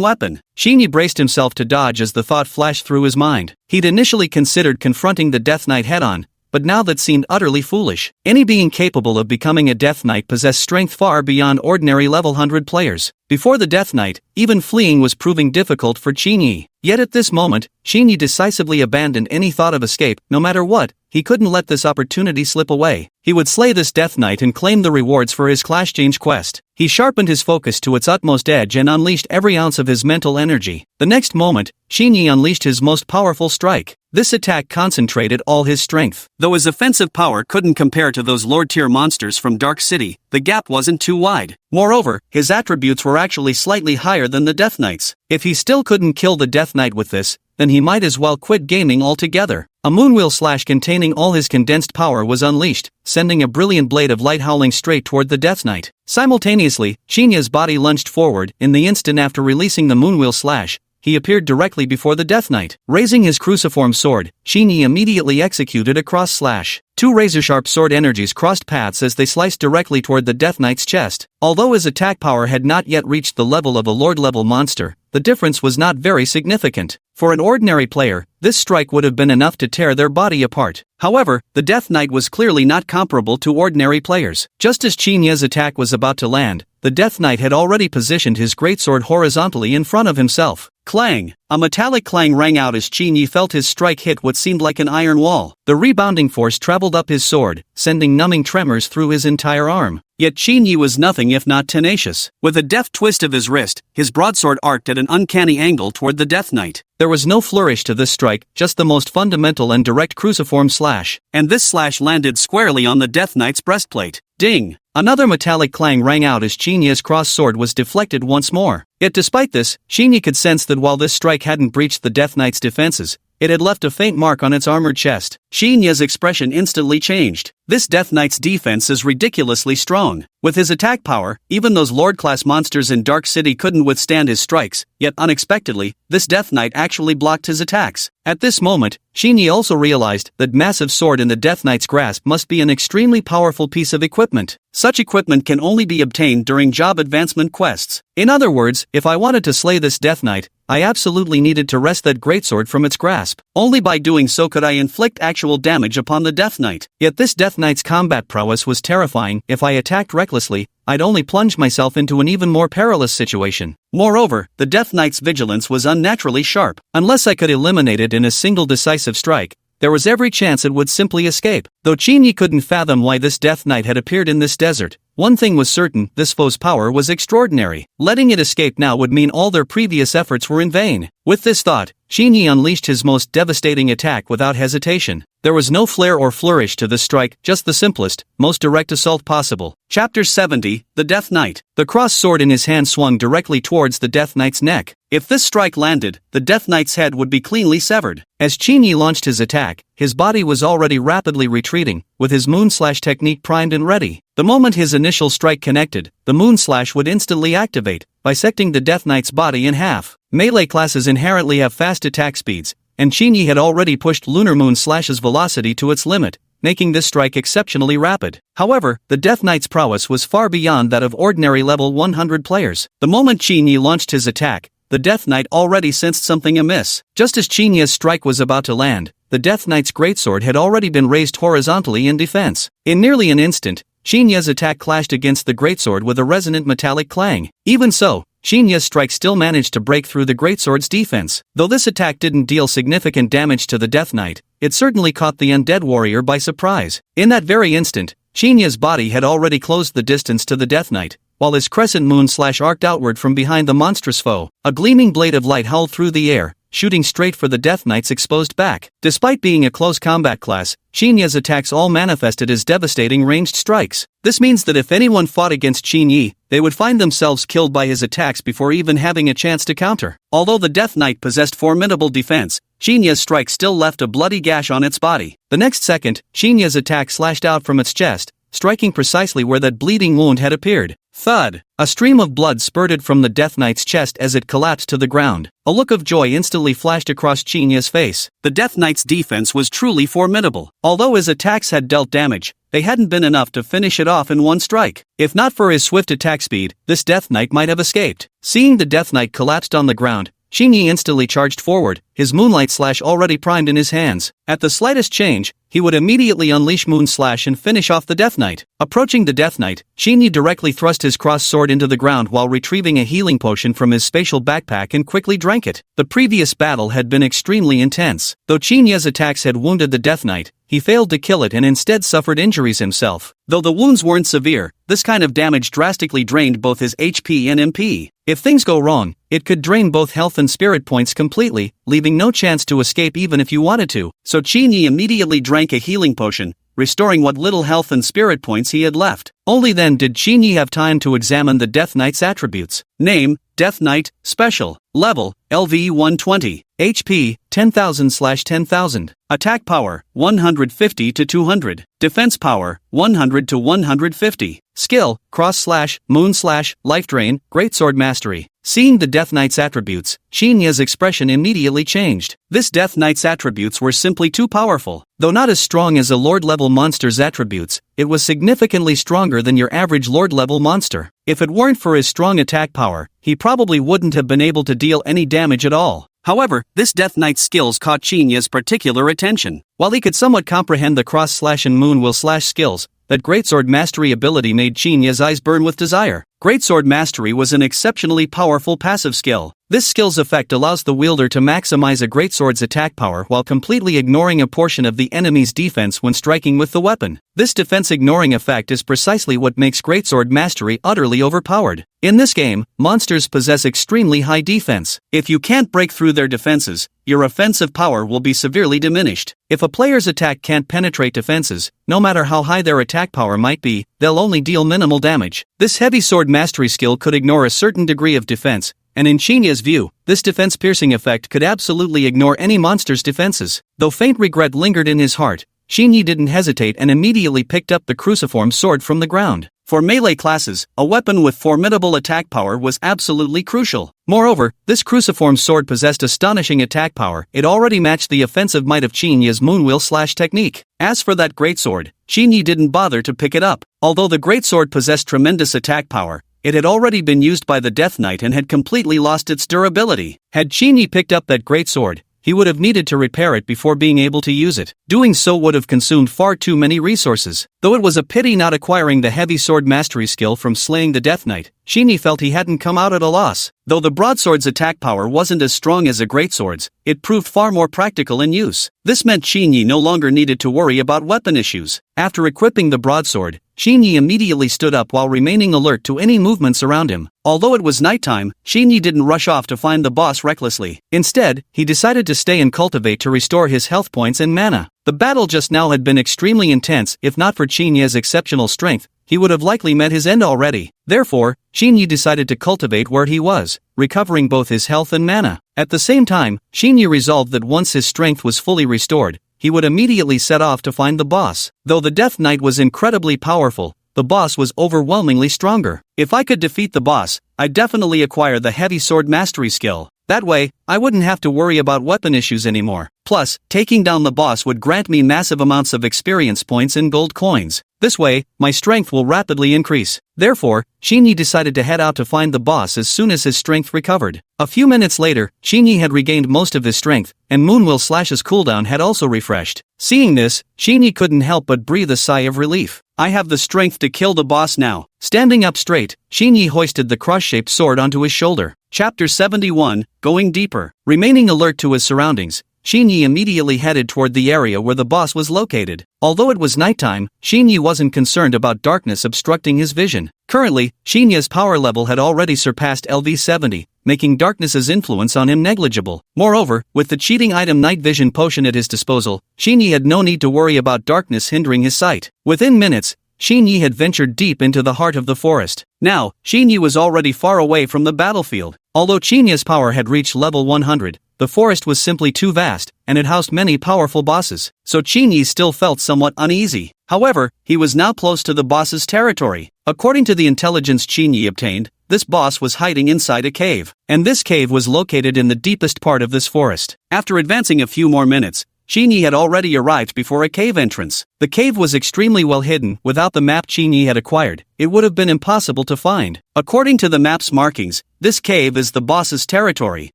weapon. Shinji braced himself to dodge as the thought flashed through his mind. He'd initially considered confronting the Death Knight head-on, but now that seemed utterly foolish. Any being capable of becoming a Death Knight possessed strength far beyond ordinary level 100 players. Before the Death Knight, even fleeing was proving difficult for Shinji. Yet at this moment, Shinji decisively abandoned any thought of escape. No matter what, he couldn't let this opportunity slip away. He would slay this Death Knight and claim the rewards for his Clash Change quest. He sharpened his focus to its utmost edge and unleashed every ounce of his mental energy. The next moment, Shinji unleashed his most powerful strike. This attack concentrated all his strength. Though his offensive power couldn't compare to those Lord-tier monsters from Dark City, the gap wasn't too wide. Moreover, his attributes were actually slightly higher than the Death Knight's. If he still couldn't kill the Death Knight with this, then he might as well quit gaming altogether. A moonwheel slash containing all his condensed power was unleashed, sending a brilliant blade of light howling straight toward the Death Knight. Simultaneously, Shinya's body lunged forward. In the instant after releasing the moonwheel slash, he appeared directly before the Death Knight. Raising his cruciform sword, Shinji immediately executed a cross slash. Two razor-sharp sword energies crossed paths as they sliced directly toward the Death Knight's chest. Although his attack power had not yet reached the level of a Lord-level monster, the difference was not very significant. For an ordinary player, this strike would have been enough to tear their body apart. However, the Death Knight was clearly not comparable to ordinary players. Just as Shinya's attack was about to land, the Death Knight had already positioned his greatsword horizontally in front of himself. Clang! A metallic clang rang out as Shinji felt his strike hit what seemed like an iron wall. The rebounding force traveled up his sword, sending numbing tremors through his entire arm. Yet Shinji was nothing if not tenacious. With a deft twist of his wrist, his broadsword arced at an uncanny angle toward the Death Knight. There was no flourish to this strike, just the most fundamental and direct cruciform slash. And this slash landed squarely on the Death Knight's breastplate. Ding! Another metallic clang rang out as Shinya's cross sword was deflected once more. Yet despite this, Shinji could sense that while this strike hadn't breached the Death Knight's defenses, it had left a faint mark on its armored chest. Xinya's expression instantly changed. This Death Knight's defense is ridiculously strong. With his attack power, even those Lord-class monsters in Dark City couldn't withstand his strikes, yet unexpectedly, this Death Knight actually blocked his attacks. At this moment, Xinya also realized that massive sword in the Death Knight's grasp must be an extremely powerful piece of equipment. Such equipment can only be obtained during job advancement quests. In other words, if I wanted to slay this Death Knight, I absolutely needed to wrest that greatsword from its grasp. Only by doing so could I inflict actual damage upon the Death Knight. Yet this Death Knight's combat prowess was terrifying. If I attacked recklessly, I'd only plunge myself into an even more perilous situation. Moreover, the Death Knight's vigilance was unnaturally sharp. Unless I could eliminate it in a single decisive strike, there was every chance it would simply escape. Though Xinya couldn't fathom why this Death Knight had appeared in this desert, one thing was certain: this foe's power was extraordinary. Letting it escape now would mean all their previous efforts were in vain. With this thought, Xinya unleashed his most devastating attack without hesitation. There was no flair or flourish to the strike, just the simplest, most direct assault possible. Chapter 70, The Death Knight. The cross sword in his hand swung directly towards the Death Knight's neck. If this strike landed, the Death Knight's head would be cleanly severed. As Xinya launched his attack, his body was already rapidly retreating, with his Moonslash technique primed and ready. The moment his initial strike connected, the Moonslash would instantly activate, bisecting the Death Knight's body in half. Melee classes inherently have fast attack speeds, and Xinya had already pushed Lunar Moonslash's velocity to its limit, making this strike exceptionally rapid. However, the Death Knight's prowess was far beyond that of ordinary level 100 players. The moment Xinya launched his attack, the Death Knight already sensed something amiss. Just as Xinya's strike was about to land, the Death Knight's greatsword had already been raised horizontally in defense. In nearly an instant, Xinya's attack clashed against the greatsword with a resonant metallic clang. Even so, Xinya's strike still managed to break through the greatsword's defense. Though this attack didn't deal significant damage to the Death Knight, it certainly caught the undead warrior by surprise. In that very instant, Xinya's body had already closed the distance to the Death Knight, while his crescent Moonslash arced outward from behind the monstrous foe. A gleaming blade of light howled through the air, shooting straight for the Death Knight's exposed back. Despite being a close combat class, Xinya's attacks all manifested as devastating ranged strikes. This means that if anyone fought against Xinya, they would find themselves killed by his attacks before even having a chance to counter. Although the Death Knight possessed formidable defense, Xinya's strike still left a bloody gash on its body. The next second, Xinya's attack slashed out from its chest, striking precisely where that bleeding wound had appeared. Thud! A stream of blood spurted from the Death Knight's chest as it collapsed to the ground. A look of joy instantly flashed across Xinya's face. The Death Knight's defense was truly formidable. Although his attacks had dealt damage, they hadn't been enough to finish it off in one strike. If not for his swift attack speed, this Death Knight might have escaped. Seeing the Death Knight collapsed on the ground, Xinya instantly charged forward, his Moonlight Slash already primed in his hands. At the slightest change, he would immediately unleash Moonslash and finish off the Death Knight. Approaching the Death Knight, Xinya directly thrust his cross sword into the ground while retrieving a healing potion from his spatial backpack and quickly drank it. The previous battle had been extremely intense. Though Xinya's attacks had wounded the Death Knight, he failed to kill it and instead suffered injuries himself. Though the wounds weren't severe, this kind of damage drastically drained both his HP and MP. If things go wrong, it could drain both health and spirit points completely, leaving no chance to escape even if you wanted to. So Xinya immediately drank a healing potion, restoring what little health and spirit points he had left. Only then did Xinya have time to examine the Death Knight's attributes. Name: Death Knight, Special. Level: LV 120. HP: 10,000/10,000. Attack power: 150 to 200. Defense power: 100 to 150. Skill: Cross Slash, Moon Slash, Life Drain, Greatsword Mastery. Seeing the Death Knight's attributes, Xinya's expression immediately changed. This Death Knight's attributes were simply too powerful. Though not as strong as a Lord-level monster's attributes, it was significantly stronger than your average Lord-level monster. If it weren't for his strong attack power, he probably wouldn't have been able to deal any damage at all. However, this Death Knight's skills caught Xinya's particular attention. While he could somewhat comprehend the Cross Slash and Moon Will Slash skills, that Greatsword Mastery ability made Xinya's eyes burn with desire. Greatsword Mastery was an exceptionally powerful passive skill. This skill's effect allows the wielder to maximize a greatsword's attack power while completely ignoring a portion of the enemy's defense when striking with the weapon. This defense-ignoring effect is precisely what makes Greatsword Mastery utterly overpowered. In this game, monsters possess extremely high defense. If you can't break through their defenses, your offensive power will be severely diminished. If a player's attack can't penetrate defenses, no matter how high their attack power might be, they'll only deal minimal damage. This heavy sword mastery skill could ignore a certain degree of defense, and in Chinya's view, this defense-piercing effect could absolutely ignore any monster's defenses. Though faint regret lingered in his heart, Xinyi didn't hesitate and immediately picked up the cruciform sword from the ground. For melee classes, a weapon with formidable attack power was absolutely crucial. Moreover, this cruciform sword possessed astonishing attack power. It already matched the offensive might of Chinya's moonwheel slash technique. As for that greatsword, Xinyi didn't bother to pick it up. Although the greatsword possessed tremendous attack power, it had already been used by the Death Knight and had completely lost its durability. Had Xinyi picked up that greatsword, he would have needed to repair it before being able to use it. Doing so would have consumed far too many resources. Though it was a pity not acquiring the heavy sword mastery skill from slaying the Death Knight, Xinyi felt he hadn't come out at a loss. Though the broadsword's attack power wasn't as strong as a greatsword's, it proved far more practical in use. This meant Xinyi no longer needed to worry about weapon issues. After equipping the broadsword, Xinyi immediately stood up while remaining alert to any movements around him. Although it was nighttime, Xinyi didn't rush off to find the boss recklessly. Instead, he decided to stay and cultivate to restore his health points and mana. The battle just now had been extremely intense. If not for Xinyi's exceptional strength, he would have likely met his end already. Therefore, Xinyi decided to cultivate where he was, recovering both his health and mana. At the same time, Xinyi resolved that once his strength was fully restored, he would immediately set off to find the boss. Though the Death Knight was incredibly powerful, the boss was overwhelmingly stronger. If I could defeat the boss, I'd definitely acquire the heavy sword mastery skill. That way, I wouldn't have to worry about weapon issues anymore. Plus, taking down the boss would grant me massive amounts of experience points and gold coins. This way, my strength will rapidly increase. Therefore, Xinyi decided to head out to find the boss as soon as his strength recovered. A few minutes later, Xinyi had regained most of his strength, and Moonwheel Slash's cooldown had also refreshed. Seeing this, Xinyi couldn't help but breathe a sigh of relief. I have the strength to kill the boss now. Standing up straight, Xinyi hoisted the cross-shaped sword onto his shoulder. Chapter 71, Going Deeper. Remaining alert to his surroundings, Xinyi immediately headed toward the area where the boss was located. Although it was nighttime, Xinyi wasn't concerned about darkness obstructing his vision. Currently, Xinyi's power level had already surpassed LV70, making darkness's influence on him negligible. Moreover, with the cheating item Night Vision Potion at his disposal, Xinyi had no need to worry about darkness hindering his sight. Within minutes, Xinyi had ventured deep into the heart of the forest. Now, Xinyi was already far away from the battlefield. Although Xinyi's power had reached level 100, the forest was simply too vast, and it housed many powerful bosses, so Xinyi still felt somewhat uneasy. However, he was now close to the boss's territory. According to the intelligence Xinyi obtained, this boss was hiding inside a cave, and this cave was located in the deepest part of this forest. After advancing a few more minutes, Xinyi had already arrived before a cave entrance. The cave was extremely well hidden. Without the map Xinyi had acquired, it would have been impossible to find. According to the map's markings, this cave is the boss's territory,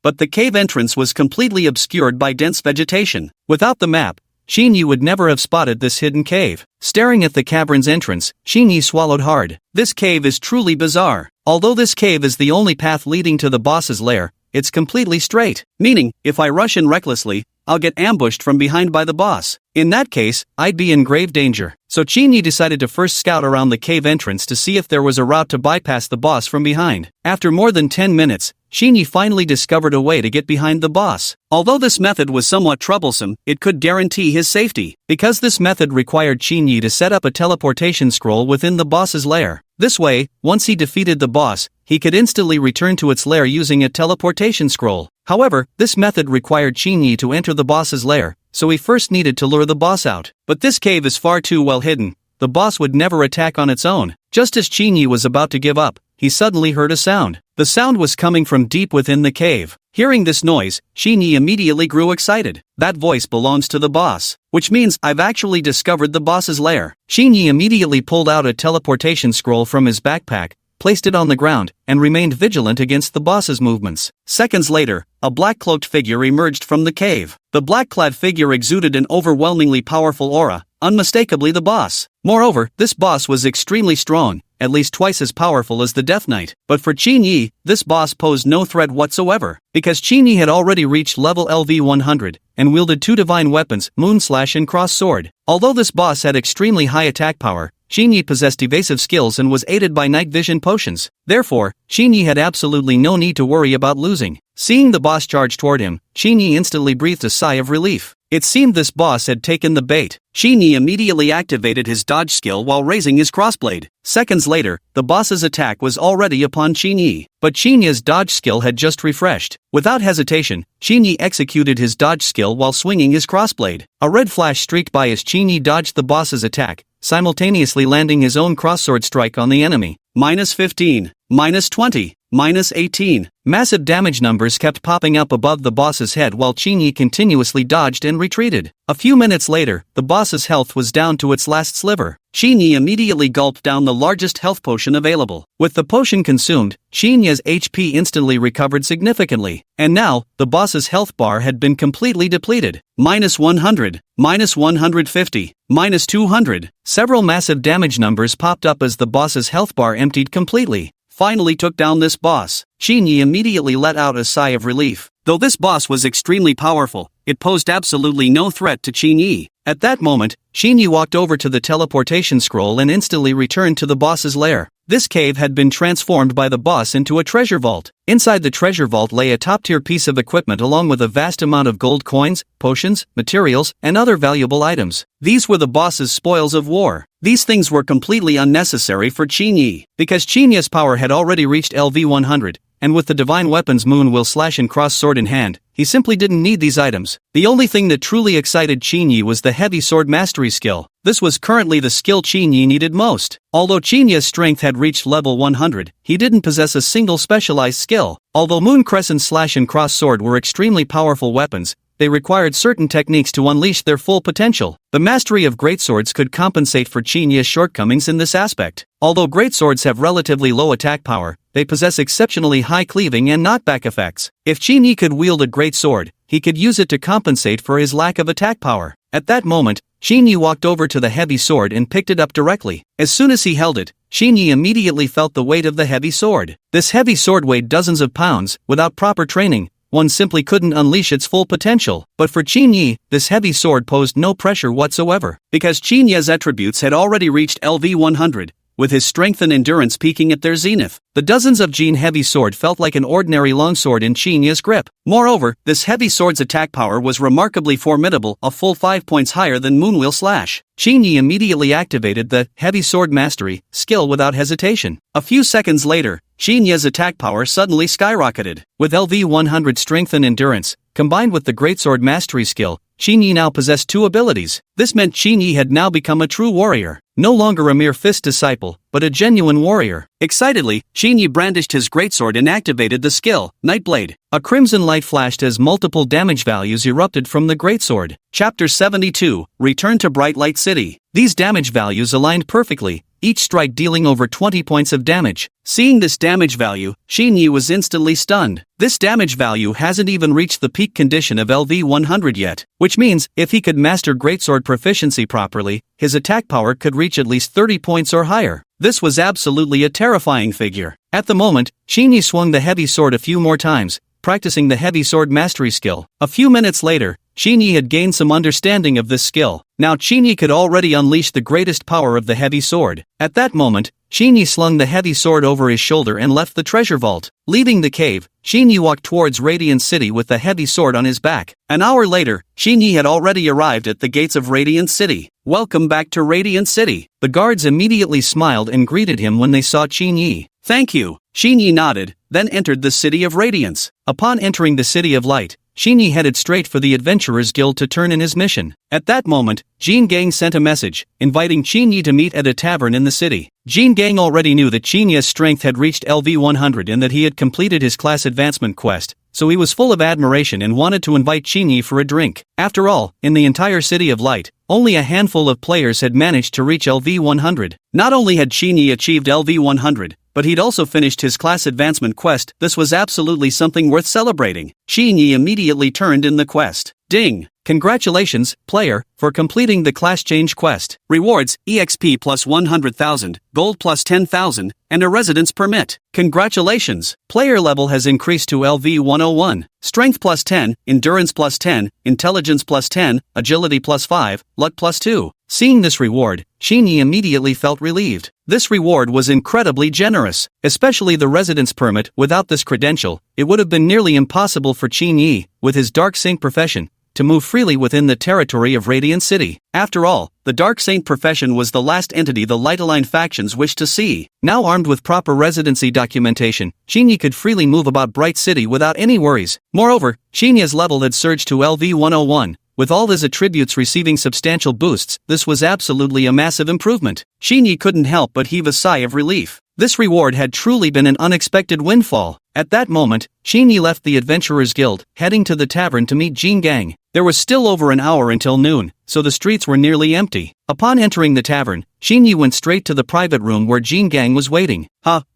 but the cave entrance was completely obscured by dense vegetation. Without the map, Xinyi would never have spotted this hidden cave. Staring at the cavern's entrance, Xinyi swallowed hard. This cave is truly bizarre. Although this cave is the only path leading to the boss's lair, it's completely straight, meaning, if I rush in recklessly, I'll get ambushed from behind by the boss. In that case, I'd be in grave danger. So Xinyi decided to first scout around the cave entrance to see if there was a route to bypass the boss from behind. After more than 10 minutes, Xinyi finally discovered a way to get behind the boss. Although this method was somewhat troublesome, it could guarantee his safety, because this method required Xinyi to set up a teleportation scroll within the boss's lair. This way, once he defeated the boss, he could instantly return to its lair using a teleportation scroll. However, this method required Xinyi to enter the boss's lair, so he first needed to lure the boss out. But this cave is far too well hidden. The boss would never attack on its own. Just as Xinyi was about to give up, he suddenly heard a sound. The sound was coming from deep within the cave. Hearing this noise, Xinyi immediately grew excited. That voice belongs to the boss, which means I've actually discovered the boss's lair. Xinyi immediately pulled out a teleportation scroll from his backpack, placed it on the ground, and remained vigilant against the boss's movements. Seconds later, a black-cloaked figure emerged from the cave. The black-clad figure exuded an overwhelmingly powerful aura, unmistakably the boss. Moreover, this boss was extremely strong, at least twice as powerful as the Death Knight. But for Xinyi, this boss posed no threat whatsoever, because Xinyi had already reached level LV 100, and wielded two divine weapons, Moon Slash and Cross Sword. Although this boss had extremely high attack power, Xinyi possessed evasive skills and was aided by night vision potions. Therefore, Xinyi had absolutely no need to worry about losing. Seeing the boss charge toward him, Xinyi instantly breathed a sigh of relief. It seemed this boss had taken the bait. Qin immediately activated his dodge skill while raising his crossblade. Seconds later, the boss's attack was already upon Qin, but Qin's dodge skill had just refreshed. Without hesitation, Qin executed his dodge skill while swinging his crossblade. A red flash streaked by as Qin dodged the boss's attack, simultaneously landing his own cross-sword strike on the enemy. -15, -20, -18. Massive damage numbers kept popping up above the boss's head while Qin continuously dodged and retreated. A few minutes later, the boss's health was down to its last sliver. Qin immediately gulped down the largest health potion available. With the potion consumed, Qin's HP instantly recovered significantly, and now, the boss's health bar had been completely depleted. -100, -150, -200. Several massive damage numbers popped up as the boss's health bar emptied completely. Finally took down this boss. Qin immediately let out a sigh of relief. Though this boss was extremely powerful, it posed absolutely no threat to Qin. At that moment, Qin walked over to the teleportation scroll and instantly returned to the boss's lair. This cave had been transformed by the boss into a treasure vault. Inside the treasure vault lay a top-tier piece of equipment along with a vast amount of gold coins, potions, materials, and other valuable items. These were the boss's spoils of war. These things were completely unnecessary for Qin, because Qin's power had already reached LV 100, and with the divine weapons Moon Will Slash and Cross Sword in hand, he simply didn't need these items. The only thing that truly excited Qin was the heavy sword mastery skill. This was currently the skill Qin needed most. Although Qin's strength had reached level 100, he didn't possess a single specialized skill. Although Moon Crescent Slash and Cross Sword were extremely powerful weapons, they required certain techniques to unleash their full potential. The mastery of greatswords could compensate for Qin's shortcomings in this aspect. Although greatswords have relatively low attack power, they possess exceptionally high cleaving and knockback effects. If Qin could wield a greatsword, he could use it to compensate for his lack of attack power. At that moment, Qin walked over to the heavy sword and picked it up directly. As soon as he held it, Qin immediately felt the weight of the heavy sword. This heavy sword weighed dozens of pounds. Without proper training, one simply couldn't unleash its full potential. But for Qin, this heavy sword posed no pressure whatsoever, because Qin's attributes had already reached LV 100, with his strength and endurance peaking at their zenith. The dozens of Qin heavy sword felt like an ordinary longsword in Qin's grip. Moreover, this heavy sword's attack power was remarkably formidable, a full 5 points higher than Moonwheel Slash. Qin immediately activated the heavy sword mastery skill without hesitation. A few seconds later, Qin's attack power suddenly skyrocketed. With LV 100 strength and endurance, combined with the greatsword mastery skill, Qin now possessed two abilities. This meant Qin had now become a true warrior. No longer a mere fist disciple, but a genuine warrior. Excitedly, Qin brandished his greatsword and activated the skill, Nightblade. A crimson light flashed as multiple damage values erupted from the greatsword. Chapter 72, Return to Bright Light City. These damage values aligned perfectly, each strike dealing over 20 points of damage. Seeing this damage value, Qin was instantly stunned. This damage value hasn't even reached the peak condition of LV 100 yet, which means, if he could master greatsword proficiency properly, his attack power could reach at least 30 points or higher. This was absolutely a terrifying figure. At the moment, Qin swung the heavy sword a few more times, practicing the heavy sword mastery skill. A few minutes later, Qin had gained some understanding of this skill. Now Qin could already unleash the greatest power of the heavy sword. At that moment, Qin slung the heavy sword over his shoulder and left the treasure vault. Leaving the cave, Qin walked towards Radiant City with the heavy sword on his back. An hour later, Qin had already arrived at the gates of Radiant City. Welcome back to Radiant City. The guards immediately smiled and greeted him when they saw Qin. Thank you. Qin nodded, then entered the City of Radiance. Upon entering the City of Light, Qin headed straight for the Adventurers Guild to turn in his mission. At that moment, Jin Gang sent a message, inviting Qin to meet at a tavern in the city. Jin Gang already knew that Qin's strength had reached LV 100 and that he had completed his class advancement quest, so he was full of admiration and wanted to invite Qin for a drink. After all, in the entire City of Light, only a handful of players had managed to reach LV 100. Not only had Qin achieved LV 100, but he'd also finished his class advancement quest. This was absolutely something worth celebrating. Qin immediately turned in the quest. Ding! Congratulations, player, for completing the class change quest. Rewards, EXP plus 100,000, gold plus 10,000, and a residence permit. Congratulations! Player level has increased to LV 101. Strength plus 10, endurance plus 10, intelligence plus 10, agility plus 5, luck plus 2. Seeing this reward, Qin immediately felt relieved. This reward was incredibly generous, especially the residence permit. Without this credential, it would have been nearly impossible for Qin, with his dark sync profession, to move freely within the territory of Radiant City. After all, the Dark Saint profession was the last entity the light-aligned factions wished to see. Now armed with proper residency documentation, Xinyi could freely move about Bright City without any worries. Moreover, Xinyi's level had surged to LV-101. With all his attributes receiving substantial boosts, this was absolutely a massive improvement. Xinyi couldn't help but heave a sigh of relief. This reward had truly been an unexpected windfall. At that moment, Xinyi left the Adventurers Guild, heading to the tavern to meet Jin Gang. There was still over an hour until noon, so the streets were nearly empty. Upon entering the tavern, Xinyi went straight to the private room where Jin Gang was waiting.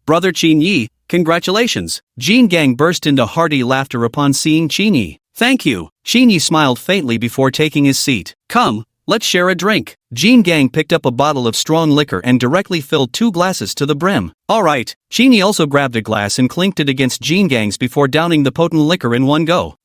Brother Xinyi, congratulations! Jin Gang burst into hearty laughter upon seeing Xinyi. Thank you. Xinyi smiled faintly before taking his seat. Come, let's share a drink. Jin Gang picked up a bottle of strong liquor and directly filled 2 glasses to the brim. Alright. Xinyi also grabbed a glass and clinked it against Jin Gang's before downing the potent liquor in one go.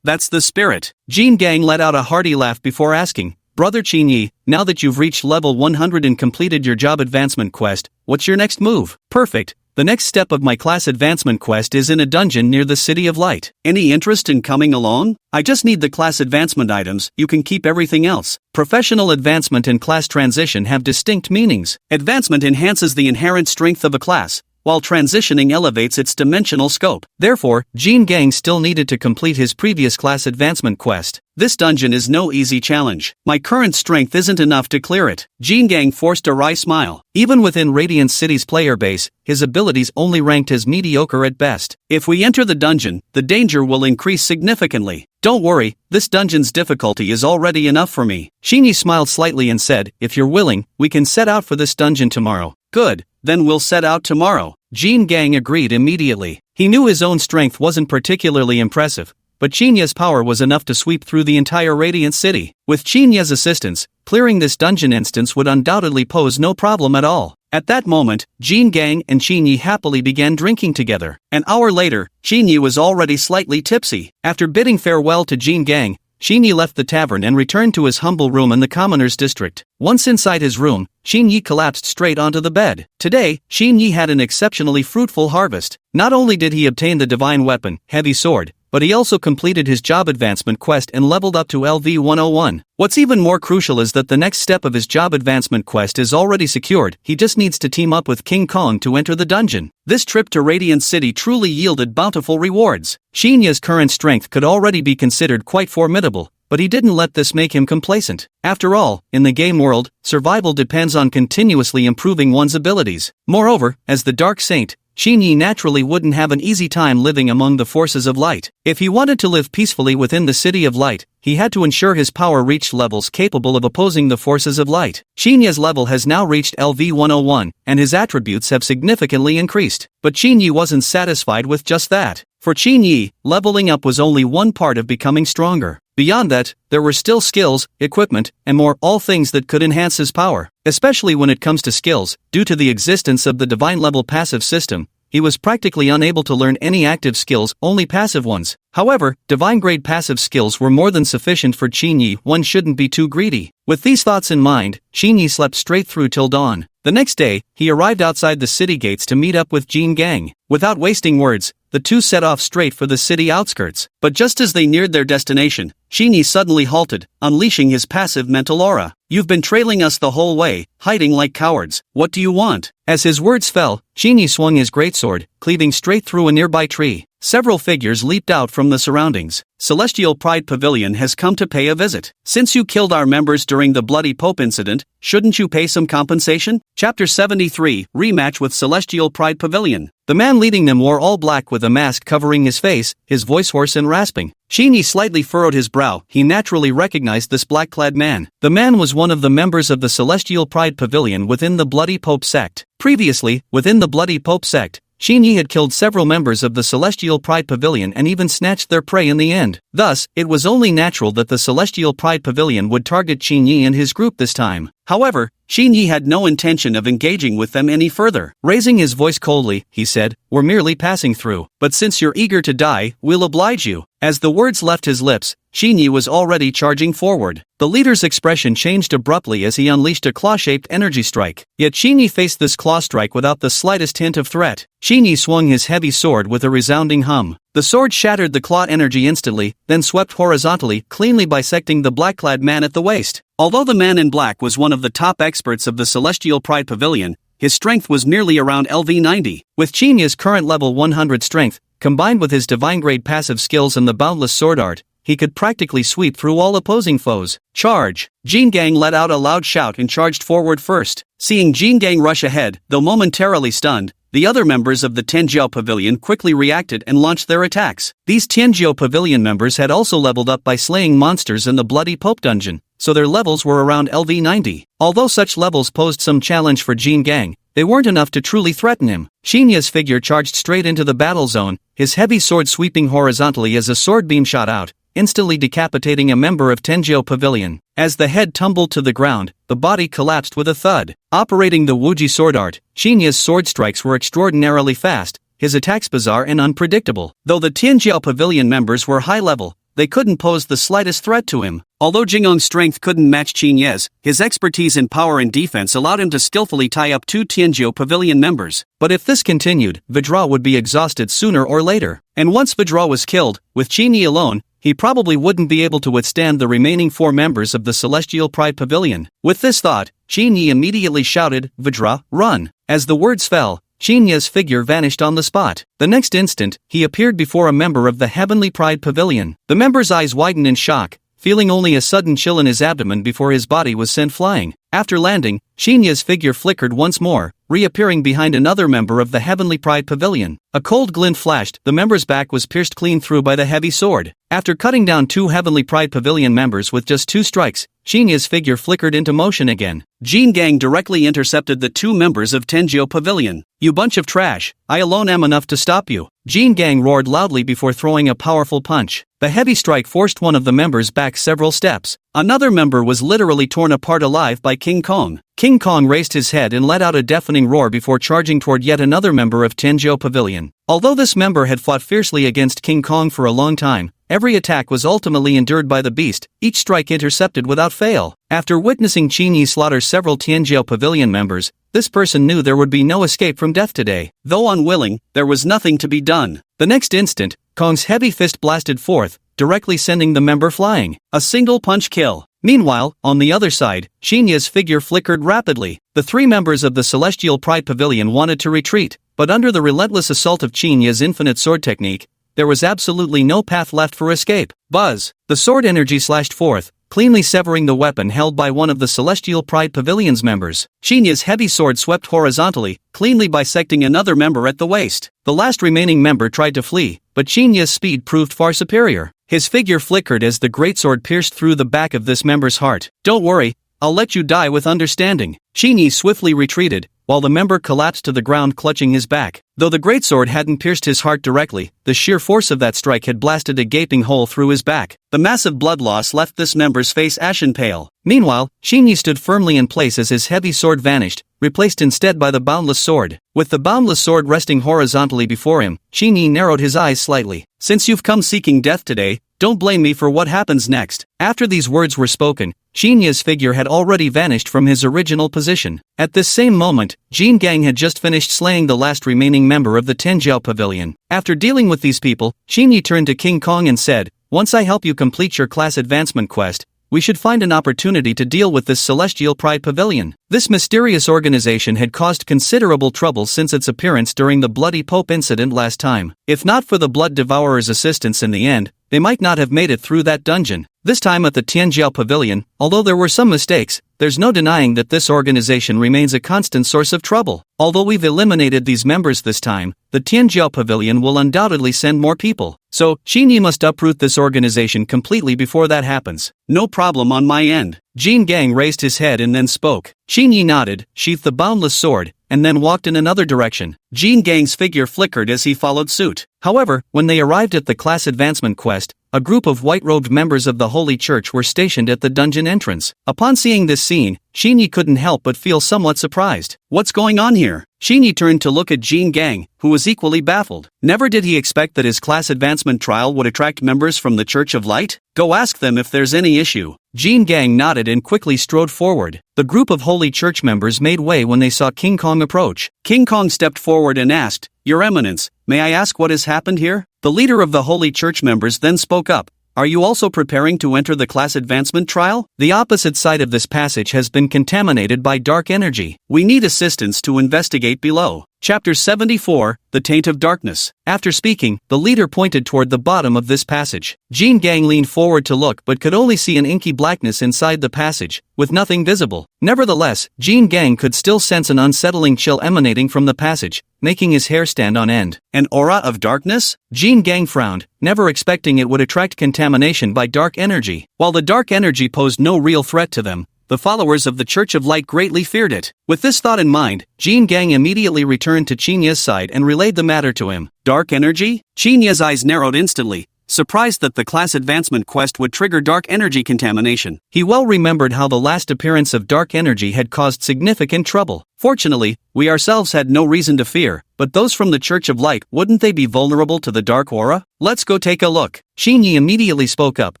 That's the spirit. Jin Gang let out a hearty laugh before asking, Brother Xinyi, now that you've reached level 100 and completed your job advancement quest, what's your next move? Perfect. The next step of my class advancement quest is in a dungeon near the City of Light. Any interest in coming along? I just need the class advancement items, you can keep everything else. Professional advancement and class transition have distinct meanings. Advancement enhances the inherent strength of a class, while transitioning elevates its dimensional scope. Therefore, Jin Gang still needed to complete his previous class advancement quest. This dungeon is no easy challenge. My current strength isn't enough to clear it. Jin Gang forced a wry smile. Even within Radiant City's player base, his abilities only ranked as mediocre at best. If we enter the dungeon, the danger will increase significantly. Don't worry, this dungeon's difficulty is already enough for me. Xinyi smiled slightly and said, if you're willing, we can set out for this dungeon tomorrow. Good, then we'll set out tomorrow. Jin Gang agreed immediately. He knew his own strength wasn't particularly impressive, but Xinya's power was enough to sweep through the entire Radiant City. With Xinya's assistance, clearing this dungeon instance would undoubtedly pose no problem at all. At that moment, Jin Gang and Xinyi happily began drinking together. An hour later, Xinyi was already slightly tipsy. After bidding farewell to Jin Gang, Xinyi left the tavern and returned to his humble room in the Commoners' District. Once inside his room, Xinyi collapsed straight onto the bed. Today, Xinyi had an exceptionally fruitful harvest. Not only did he obtain the divine weapon, Heavy Sword, but he also completed his job advancement quest and leveled up to LV-101. What's even more crucial is that the next step of his job advancement quest is already secured. He just needs to team up with King Kong to enter the dungeon. This trip to Radiant City truly yielded bountiful rewards. Xinya's current strength could already be considered quite formidable, but he didn't let this make him complacent. After all, in the game world, survival depends on continuously improving one's abilities. Moreover, as the Dark Saint, Xinyi naturally wouldn't have an easy time living among the forces of light. If he wanted to live peacefully within the City of Light, he had to ensure his power reached levels capable of opposing the forces of light. Xinyi's level has now reached LV-101, and his attributes have significantly increased. But Xinyi wasn't satisfied with just that. For Xinyi, leveling up was only one part of becoming stronger. Beyond that, there were still skills, equipment, and more, all things that could enhance his power. Especially when it comes to skills, due to the existence of the divine level passive system, he was practically unable to learn any active skills, only passive ones. However, divine-grade passive skills were more than sufficient for Xinyi. One shouldn't be too greedy. With these thoughts in mind, Xinyi slept straight through till dawn. The next day, he arrived outside the city gates to meet up with Jin Gang. Without wasting words, the two set off straight for the city outskirts. But just as they neared their destination, Xinyi suddenly halted, unleashing his passive mental aura. You've been trailing us the whole way, hiding like cowards. What do you want? As his words fell, Xinyi swung his greatsword, cleaving straight through a nearby tree. Several figures leaped out from the surroundings. Celestial Pride Pavilion has come to pay a visit. Since you killed our members during the Bloody Pope incident, shouldn't you pay some compensation? Chapter 73, Rematch with Celestial Pride Pavilion. The man leading them wore all black with a mask covering his face, his voice hoarse and rasping. Xinyi slightly furrowed his brow. He naturally recognized this black-clad man. The man was one of the members of the Celestial Pride Pavilion within the Bloody Pope sect. Previously, within the Bloody Pope sect, Xinyi had killed several members of the Celestial Pride Pavilion and even snatched their prey in the end. Thus, it was only natural that the Celestial Pride Pavilion would target Xinyi and his group this time. However, Xinyi had no intention of engaging with them any further. Raising his voice coldly, he said, "We're merely passing through. But since you're eager to die, we'll oblige you." As the words left his lips, Xinyi was already charging forward. The leader's expression changed abruptly as he unleashed a claw-shaped energy strike. Yet Xinyi faced this claw strike without the slightest hint of threat. Xinyi swung his heavy sword with a resounding hum. The sword shattered the claw energy instantly, then swept horizontally, cleanly bisecting the black-clad man at the waist. Although the man in black was one of the top experts of the Celestial Pride Pavilion, his strength was merely around LV 90. With Chinya's current level 100 strength, combined with his divine-grade passive skills and the boundless sword art, he could practically sweep through all opposing foes. Charge! Jin Gang let out a loud shout and charged forward first. Seeing Jin Gang rush ahead, though momentarily stunned, the other members of the Tianjiao Pavilion quickly reacted and launched their attacks. These Tianjiao Pavilion members had also leveled up by slaying monsters in the Bloody Pope dungeon, so their levels were around LV 90. Although such levels posed some challenge for Jin Gang, they weren't enough to truly threaten him. Shinya's figure charged straight into the battle zone, his heavy sword sweeping horizontally as a sword beam shot out, instantly decapitating a member of Tianjiao Pavilion. As the head tumbled to the ground, the body collapsed with a thud. Operating the Wuji sword art, Shinya's sword strikes were extraordinarily fast, his attacks bizarre and unpredictable. Though the Tianjiao Pavilion members were high level, they couldn't pose the slightest threat to him. Although Jingong's strength couldn't match Qinye's, his expertise in power and defense allowed him to skillfully tie up two Tianjiao Pavilion members. But if this continued, Vidra would be exhausted sooner or later. And once Vidra was killed, with Qinye alone, he probably wouldn't be able to withstand the remaining 4 members of the Celestial Pride Pavilion. With this thought, Qinye immediately shouted, "Vidra, run!" As the words fell, Qinye's figure vanished on the spot. The next instant, he appeared before a member of the Heavenly Pride Pavilion. The member's eyes widened in shock, feeling only a sudden chill in his abdomen before his body was sent flying. After landing, Qinye's figure flickered once more, reappearing behind another member of the Heavenly Pride Pavilion. A cold glint flashed, the member's back was pierced clean through by the heavy sword. After cutting down 2 Heavenly Pride Pavilion members with just 2 strikes, Qinye's figure flickered into motion again. Jin Gang directly intercepted the 2 members of Tianjiao Pavilion. "You bunch of trash, I alone am enough to stop you." Jin Gang roared loudly before throwing a powerful punch. The heavy strike forced one of the members back several steps. Another member was literally torn apart alive by King Kong. King Kong raised his head and let out a deafening roar before charging toward yet another member of Tianjiao Pavilion. Although this member had fought fiercely against King Kong for a long time, every attack was ultimately endured by the beast, each strike intercepted without fail. After witnessing Qinye slaughter several Tianjiao Pavilion members, this person knew there would be no escape from death today. Though unwilling, there was nothing to be done. The next instant, Kong's heavy fist blasted forth, directly sending the member flying. A single punch kill. Meanwhile, on the other side, Shinya's figure flickered rapidly. The 3 members of the Celestial Pride Pavilion wanted to retreat, but under the relentless assault of Qinye's infinite sword technique, there was absolutely no path left for escape. Buzz! The sword energy slashed forth, cleanly severing the weapon held by one of the Celestial Pride Pavilion's members. Qinye's heavy sword swept horizontally, cleanly bisecting another member at the waist. The last remaining member tried to flee, but Qinye's speed proved far superior. His figure flickered as the greatsword pierced through the back of this member's heart. "Don't worry, I'll let you die with understanding." Qinye swiftly retreated, while the member collapsed to the ground clutching his back. Though the greatsword hadn't pierced his heart directly, the sheer force of that strike had blasted a gaping hole through his back. The massive blood loss left this member's face ashen pale. Meanwhile, Qinye stood firmly in place as his heavy sword vanished, replaced instead by the boundless sword. With the boundless sword resting horizontally before him, Qinye narrowed his eyes slightly. "Since you've come seeking death today, don't blame me for what happens next." After these words were spoken, Qinye's figure had already vanished from his original position. At this same moment, Jin Gang had just finished slaying the last remaining member of the Tianjiao Pavilion. After dealing with these people, Qinye turned to King Kong and said, "Once I help you complete your class advancement quest, we should find an opportunity to deal with this Celestial Pride Pavilion." This mysterious organization had caused considerable trouble since its appearance during the Bloody Pope incident last time. If not for the Blood Devourer's assistance in the end, they might not have made it through that dungeon. This time at the Tianjiao Pavilion, although there were some mistakes, there's no denying that this organization remains a constant source of trouble. Although we've eliminated these members this time, the Tianjiao Pavilion will undoubtedly send more people. So, Qinye must uproot this organization completely before that happens. "No problem on my end." Jin Gang raised his head and then spoke. Qinye nodded, sheathed the boundless sword, and then walked in another direction. Jin Gang's figure flickered as he followed suit. However, when they arrived at the class advancement quest, a group of white-robed members of the Holy Church were stationed at the dungeon entrance. Upon seeing this scene, Qinye couldn't help but feel somewhat surprised. "What's going on here?" Qinye turned to look at Jin Gang, who was equally baffled. Never did he expect that his class advancement trial would attract members from the Church of Light. "Go ask them if there's any issue." Jin Gang nodded and quickly strode forward. The group of Holy Church members made way when they saw King Kong approach. King Kong stepped forward and asked, "Your Eminence, may I ask what has happened here?" The leader of the Holy Church members then spoke up. Are you also preparing to enter the class advancement trial? The opposite side of this passage has been contaminated by dark energy. We need assistance to investigate below. Chapter 74, The Taint of Darkness. After speaking, the leader pointed toward the bottom of this passage. Jean Gang leaned forward to look but could only see an inky blackness inside the passage, with nothing visible. Nevertheless, Jean Gang could still sense an unsettling chill emanating from the passage, making his hair stand on end. An aura of darkness? Jean Gang frowned, never expecting it would attract contamination by dark energy. While the dark energy posed no real threat to them, the followers of the Church of Light greatly feared it. With this thought in mind, Jean Gang immediately returned to Chinya's side and relayed the matter to him. Dark energy? Chinya's eyes narrowed instantly, surprised that the class advancement quest would trigger dark energy contamination. He well remembered how the last appearance of dark energy had caused significant trouble. Fortunately, we ourselves had no reason to fear, but those from the Church of Light, wouldn't they be vulnerable to the dark aura? Let's go take a look. Chinya immediately spoke up,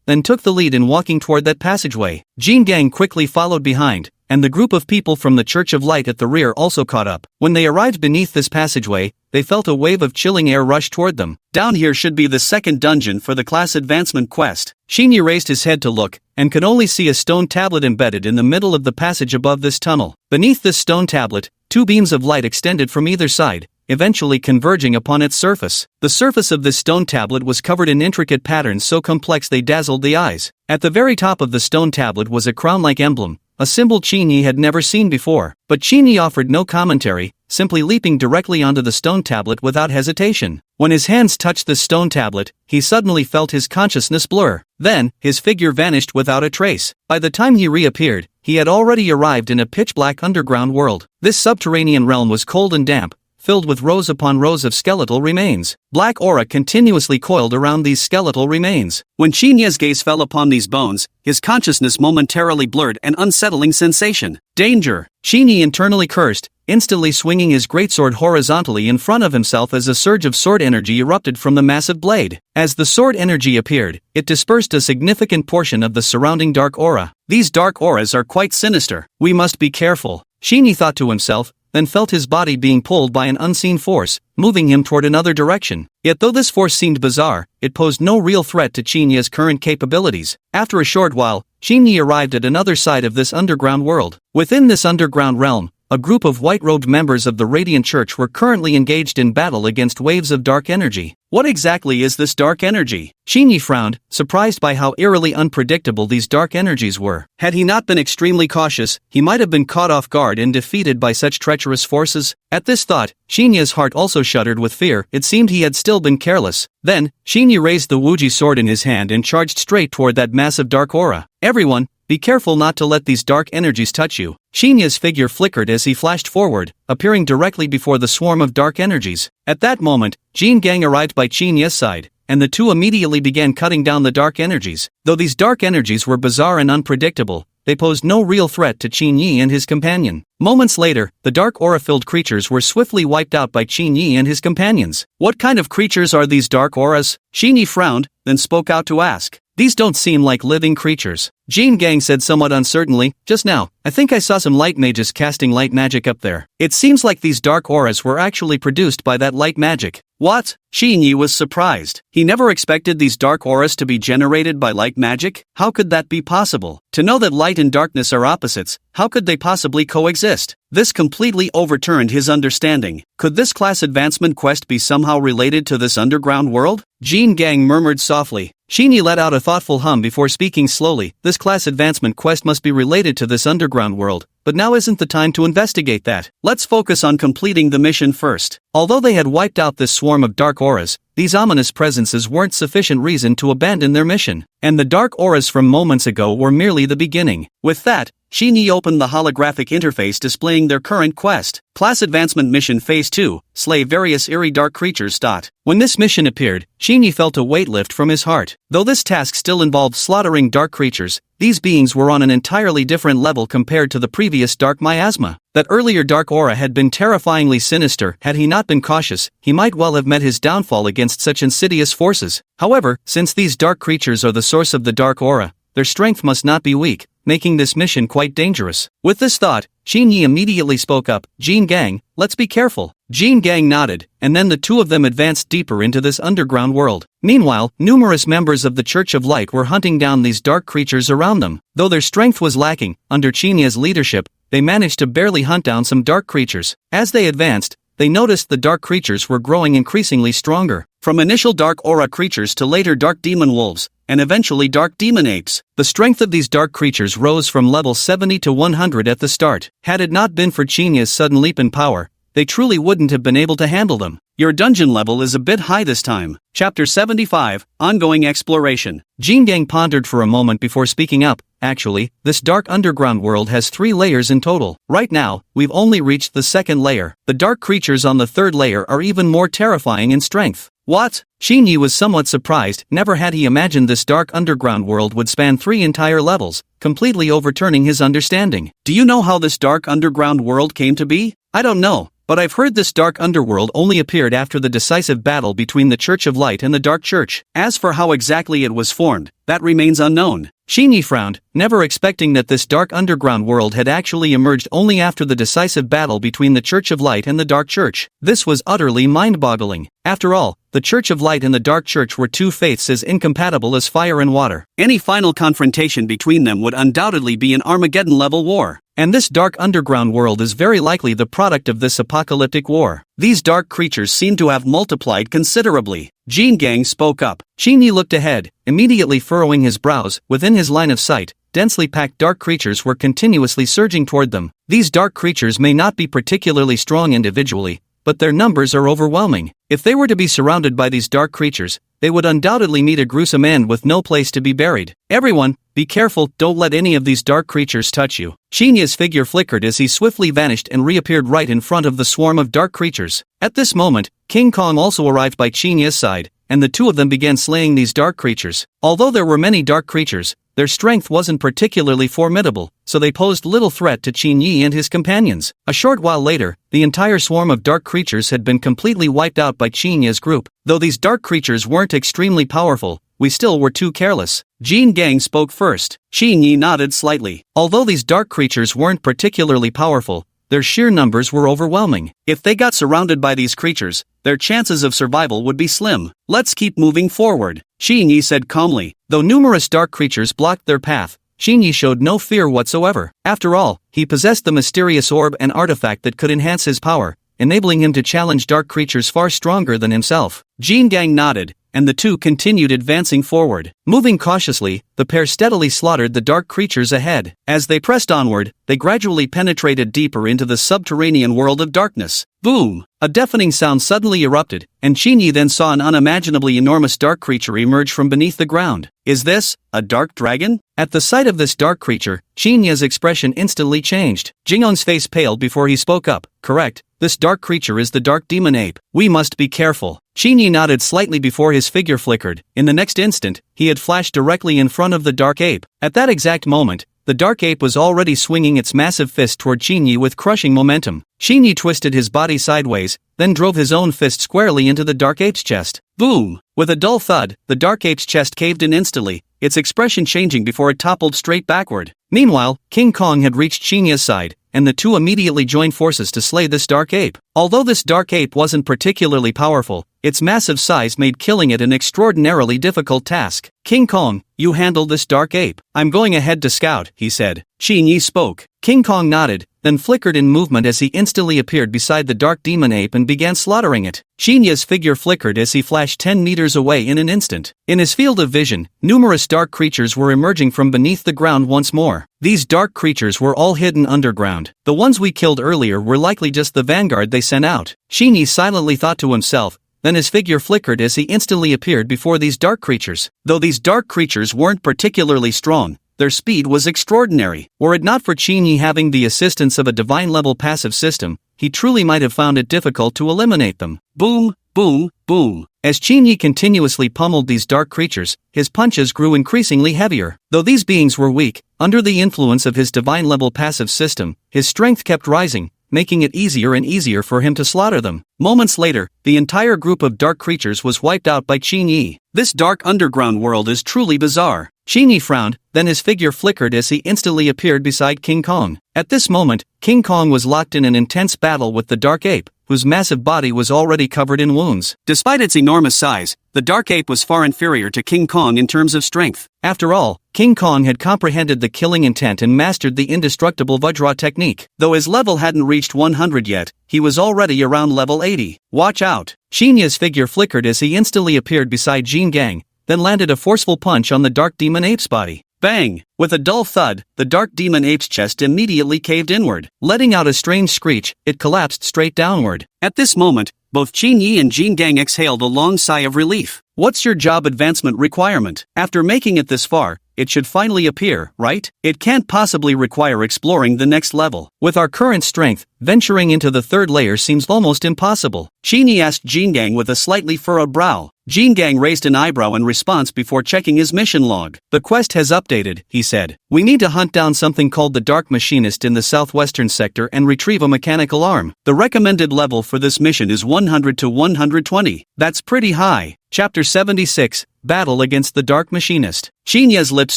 then took the lead in walking toward that passageway. Jean Gang quickly followed behind, and the group of people from the Church of Light at the rear also caught up. When they arrived beneath this passageway, they felt a wave of chilling air rush toward them. Down here should be the second dungeon for the class advancement quest. Shinya raised his head to look, and could only see a stone tablet embedded in the middle of the passage above this tunnel. Beneath this stone tablet, two beams of light extended from either side, eventually converging upon its surface. The surface of this stone tablet was covered in intricate patterns so complex they dazzled the eyes. At the very top of the stone tablet was a crown-like emblem, a symbol Chinyi had never seen before. But Chinyi offered no commentary, simply leaping directly onto the stone tablet without hesitation. When his hands touched the stone tablet, he suddenly felt his consciousness blur. Then, his figure vanished without a trace. By the time he reappeared, he had already arrived in a pitch-black underground world. This subterranean realm was cold and damp, filled with rows upon rows of skeletal remains. Black aura continuously coiled around these skeletal remains. When Chinya's gaze fell upon these bones, his consciousness momentarily blurred, an unsettling sensation. Danger! Chinya internally cursed, instantly swinging his greatsword horizontally in front of himself as a surge of sword energy erupted from the massive blade. As the sword energy appeared, it dispersed a significant portion of the surrounding dark aura. These dark auras are quite sinister. We must be careful, Chinya thought to himself, then felt his body being pulled by an unseen force, moving him toward another direction. Yet though this force seemed bizarre, it posed no real threat to Chinya's current capabilities. After a short while, Chinya arrived at another side of this underground world. Within this underground realm, a group of white-robed members of the Radiant Church were currently engaged in battle against waves of dark energy. What exactly is this dark energy? Chinyi frowned, surprised by how eerily unpredictable these dark energies were. Had he not been extremely cautious, he might have been caught off guard and defeated by such treacherous forces. At this thought, Chinya's heart also shuddered with fear. It seemed he had still been careless. Then, Chinya raised the Wuji sword in his hand and charged straight toward that massive dark aura. Everyone, be careful not to let these dark energies touch you. Chinya's figure flickered as he flashed forward, appearing directly before the swarm of dark energies. At that moment, Jean Gang arrived by Chinya's side, and the two immediately began cutting down the dark energies. Though these dark energies were bizarre and unpredictable, they posed no real threat to Chinyi and his companion. Moments later, the dark aura-filled creatures were swiftly wiped out by Chinyi and his companions. What kind of creatures are these dark auras? Chinyi frowned, then spoke out to ask. These don't seem like living creatures. Jean Gang said somewhat uncertainly, just now, I think I saw some light mages casting light magic up there. It seems like these dark auras were actually produced by that light magic. What? Chinyi was surprised. He never expected these dark auras to be generated by light magic. How could that be possible? To know that light and darkness are opposites, how could they possibly coexist? This completely overturned his understanding. Could this class advancement quest be somehow related to this underground world? Jean Gang murmured softly. Chinyi let out a thoughtful hum before speaking slowly. This class advancement quest must be related to this underground world, but now isn't the time to investigate that. Let's focus on completing the mission first. Although they had wiped out this swarm of dark auras, these ominous presences weren't sufficient reason to abandon their mission. And the dark auras from moments ago were merely the beginning. With that, Chinyi opened the holographic interface displaying their current quest. Class Advancement Mission Phase 2, Slay Various Eerie Dark Creatures. When this mission appeared, Chinyi felt a weight lift from his heart. Though this task still involved slaughtering dark creatures, these beings were on an entirely different level compared to the previous dark miasma. That earlier dark aura had been terrifyingly sinister. Had he not been cautious, he might well have met his downfall against such insidious forces. However, since these dark creatures are the source of the dark aura, their strength must not be weak, making this mission quite dangerous. With this thought, Qin Yi immediately spoke up, Jin Gang, let's be careful. Jin Gang nodded, and then the two of them advanced deeper into this underground world. Meanwhile, numerous members of the Church of Light were hunting down these dark creatures around them. Though their strength was lacking, under Qin Yi's leadership, they managed to barely hunt down some dark creatures. As they advanced, they noticed the dark creatures were growing increasingly stronger. From initial dark aura creatures to later dark demon wolves, and eventually dark demon apes. The strength of these dark creatures rose from level 70 to 100 at the start. Had it not been for Qin Yi's sudden leap in power, they truly wouldn't have been able to handle them. Your dungeon level is a bit high this time. Chapter 75, Ongoing Exploration. Jin Gang pondered for a moment before speaking up. Actually, this dark underground world has 3 layers in total. Right now, we've only reached the second layer. The dark creatures on the third layer are even more terrifying in strength. What? Qin Yi was somewhat surprised. Never had he imagined this dark underground world would span 3 entire levels, completely overturning his understanding. Do you know how this dark underground world came to be? I don't know, but I've heard this dark underworld only appeared after the decisive battle between the Church of Light and the Dark Church. As for how exactly it was formed, that remains unknown. Qin Yi frowned, never expecting that this dark underground world had actually emerged only after the decisive battle between the Church of Light and the Dark Church. This was utterly mind-boggling. After all, the Church of Light and the Dark Church were 2 faiths as incompatible as fire and water. Any final confrontation between them would undoubtedly be an Armageddon-level war. And this dark underground world is very likely the product of this apocalyptic war. These dark creatures seem to have multiplied considerably. Jin Gang spoke up. Qin Yi looked ahead, immediately furrowing his brows. Within his line of sight, densely packed dark creatures were continuously surging toward them. These dark creatures may not be particularly strong individually, but their numbers are overwhelming. If they were to be surrounded by these dark creatures, they would undoubtedly meet a gruesome end with no place to be buried. Everyone, be careful, don't let any of these dark creatures touch you. Qin Yi's figure flickered as he swiftly vanished and reappeared right in front of the swarm of dark creatures. At this moment, King Kong also arrived by Qin Yi's side, and the two of them began slaying these dark creatures. Although there were many dark creatures, their strength wasn't particularly formidable, so they posed little threat to Qin Yi and his companions. A short while later, the entire swarm of dark creatures had been completely wiped out by Qin Yi's group. Though these dark creatures weren't extremely powerful, we still were too careless. Jin Gang spoke first. Qin Yi nodded slightly. Although these dark creatures weren't particularly powerful, their sheer numbers were overwhelming. If they got surrounded by these creatures, their chances of survival would be slim. Let's keep moving forward, Qin Yi said calmly. Though numerous dark creatures blocked their path, Qin Yi showed no fear whatsoever. After all, he possessed the mysterious orb and artifact that could enhance his power, enabling him to challenge dark creatures far stronger than himself. Jin Gang nodded, and the two continued advancing forward. Moving cautiously, the pair steadily slaughtered the dark creatures ahead. As they pressed onward, they gradually penetrated deeper into the subterranean world of darkness. Boom! A deafening sound suddenly erupted, and Qin Yi then saw an unimaginably enormous dark creature emerge from beneath the ground. Is this a dark dragon? At the sight of this dark creature, Qin Yi's expression instantly changed. Jingong's face paled before he spoke up. Correct, this dark creature is the dark demon ape. We must be careful. Qin Yi nodded slightly before his figure flickered. In the next instant, he had flashed directly in front of the dark ape. At that exact moment, the dark ape was already swinging its massive fist toward Qin Yi with crushing momentum. Qin Yi twisted his body sideways, then drove his own fist squarely into the dark ape's chest. Boom! With a dull thud, the dark ape's chest caved in instantly, its expression changing before it toppled straight backward. Meanwhile, King Kong had reached Qin Yi's side, and the two immediately joined forces to slay this dark ape. Although this dark ape wasn't particularly powerful, its massive size made killing it an extraordinarily difficult task. King Kong, you handle this dark ape. I'm going ahead to scout, he said. Qin Yi spoke. King Kong nodded, then flickered in movement as he instantly appeared beside the dark demon ape and began slaughtering it. Qin Yi's figure flickered as he flashed 10 meters away in an instant. In his field of vision, numerous dark creatures were emerging from beneath the ground once more. These dark creatures were all hidden underground. The ones we killed earlier were likely just the vanguard they sent out. Qin Yi silently thought to himself, then his figure flickered as he instantly appeared before these dark creatures. Though these dark creatures weren't particularly strong, their speed was extraordinary. Were it not for Qin Yi having the assistance of a divine-level passive system, he truly might have found it difficult to eliminate them. Boom, boom, boom. As Qin Yi continuously pummeled these dark creatures, his punches grew increasingly heavier. Though these beings were weak, under the influence of his divine-level passive system, his strength kept rising, making it easier and easier for him to slaughter them. Moments later, the entire group of dark creatures was wiped out by Qin Yi. This dark underground world is truly bizarre. Genie frowned, then his figure flickered as he instantly appeared beside King Kong. At this moment, King Kong was locked in an intense battle with the dark ape, whose massive body was already covered in wounds. Despite its enormous size, the dark ape was far inferior to King Kong in terms of strength. After all, King Kong had comprehended the killing intent and mastered the indestructible Vajra technique. Though his level hadn't reached 100 yet, he was already around level 80. Watch out! Xinya's figure flickered as he instantly appeared beside Jin Gang, then landed a forceful punch on the dark demon ape's body. Bang! With a dull thud, the dark demon ape's chest immediately caved inward. Letting out a strange screech, it collapsed straight downward. At this moment, both Qin Yi and Jin Gang exhaled a long sigh of relief. What's your job advancement requirement? After making it this far, it should finally appear, right? It can't possibly require exploring the next level. With our current strength, venturing into the third layer seems almost impossible. Qin Yi asked Jin Gang with a slightly furrowed brow. Jin Gang raised an eyebrow in response before checking his mission log. The quest has updated, he said. We need to hunt down something called the Dark Machinist in the southwestern sector and retrieve a mechanical arm. The recommended level for this mission is 100 to 120. That's pretty high. Chapter 76, Battle Against the Dark Machinist. Xinya's lips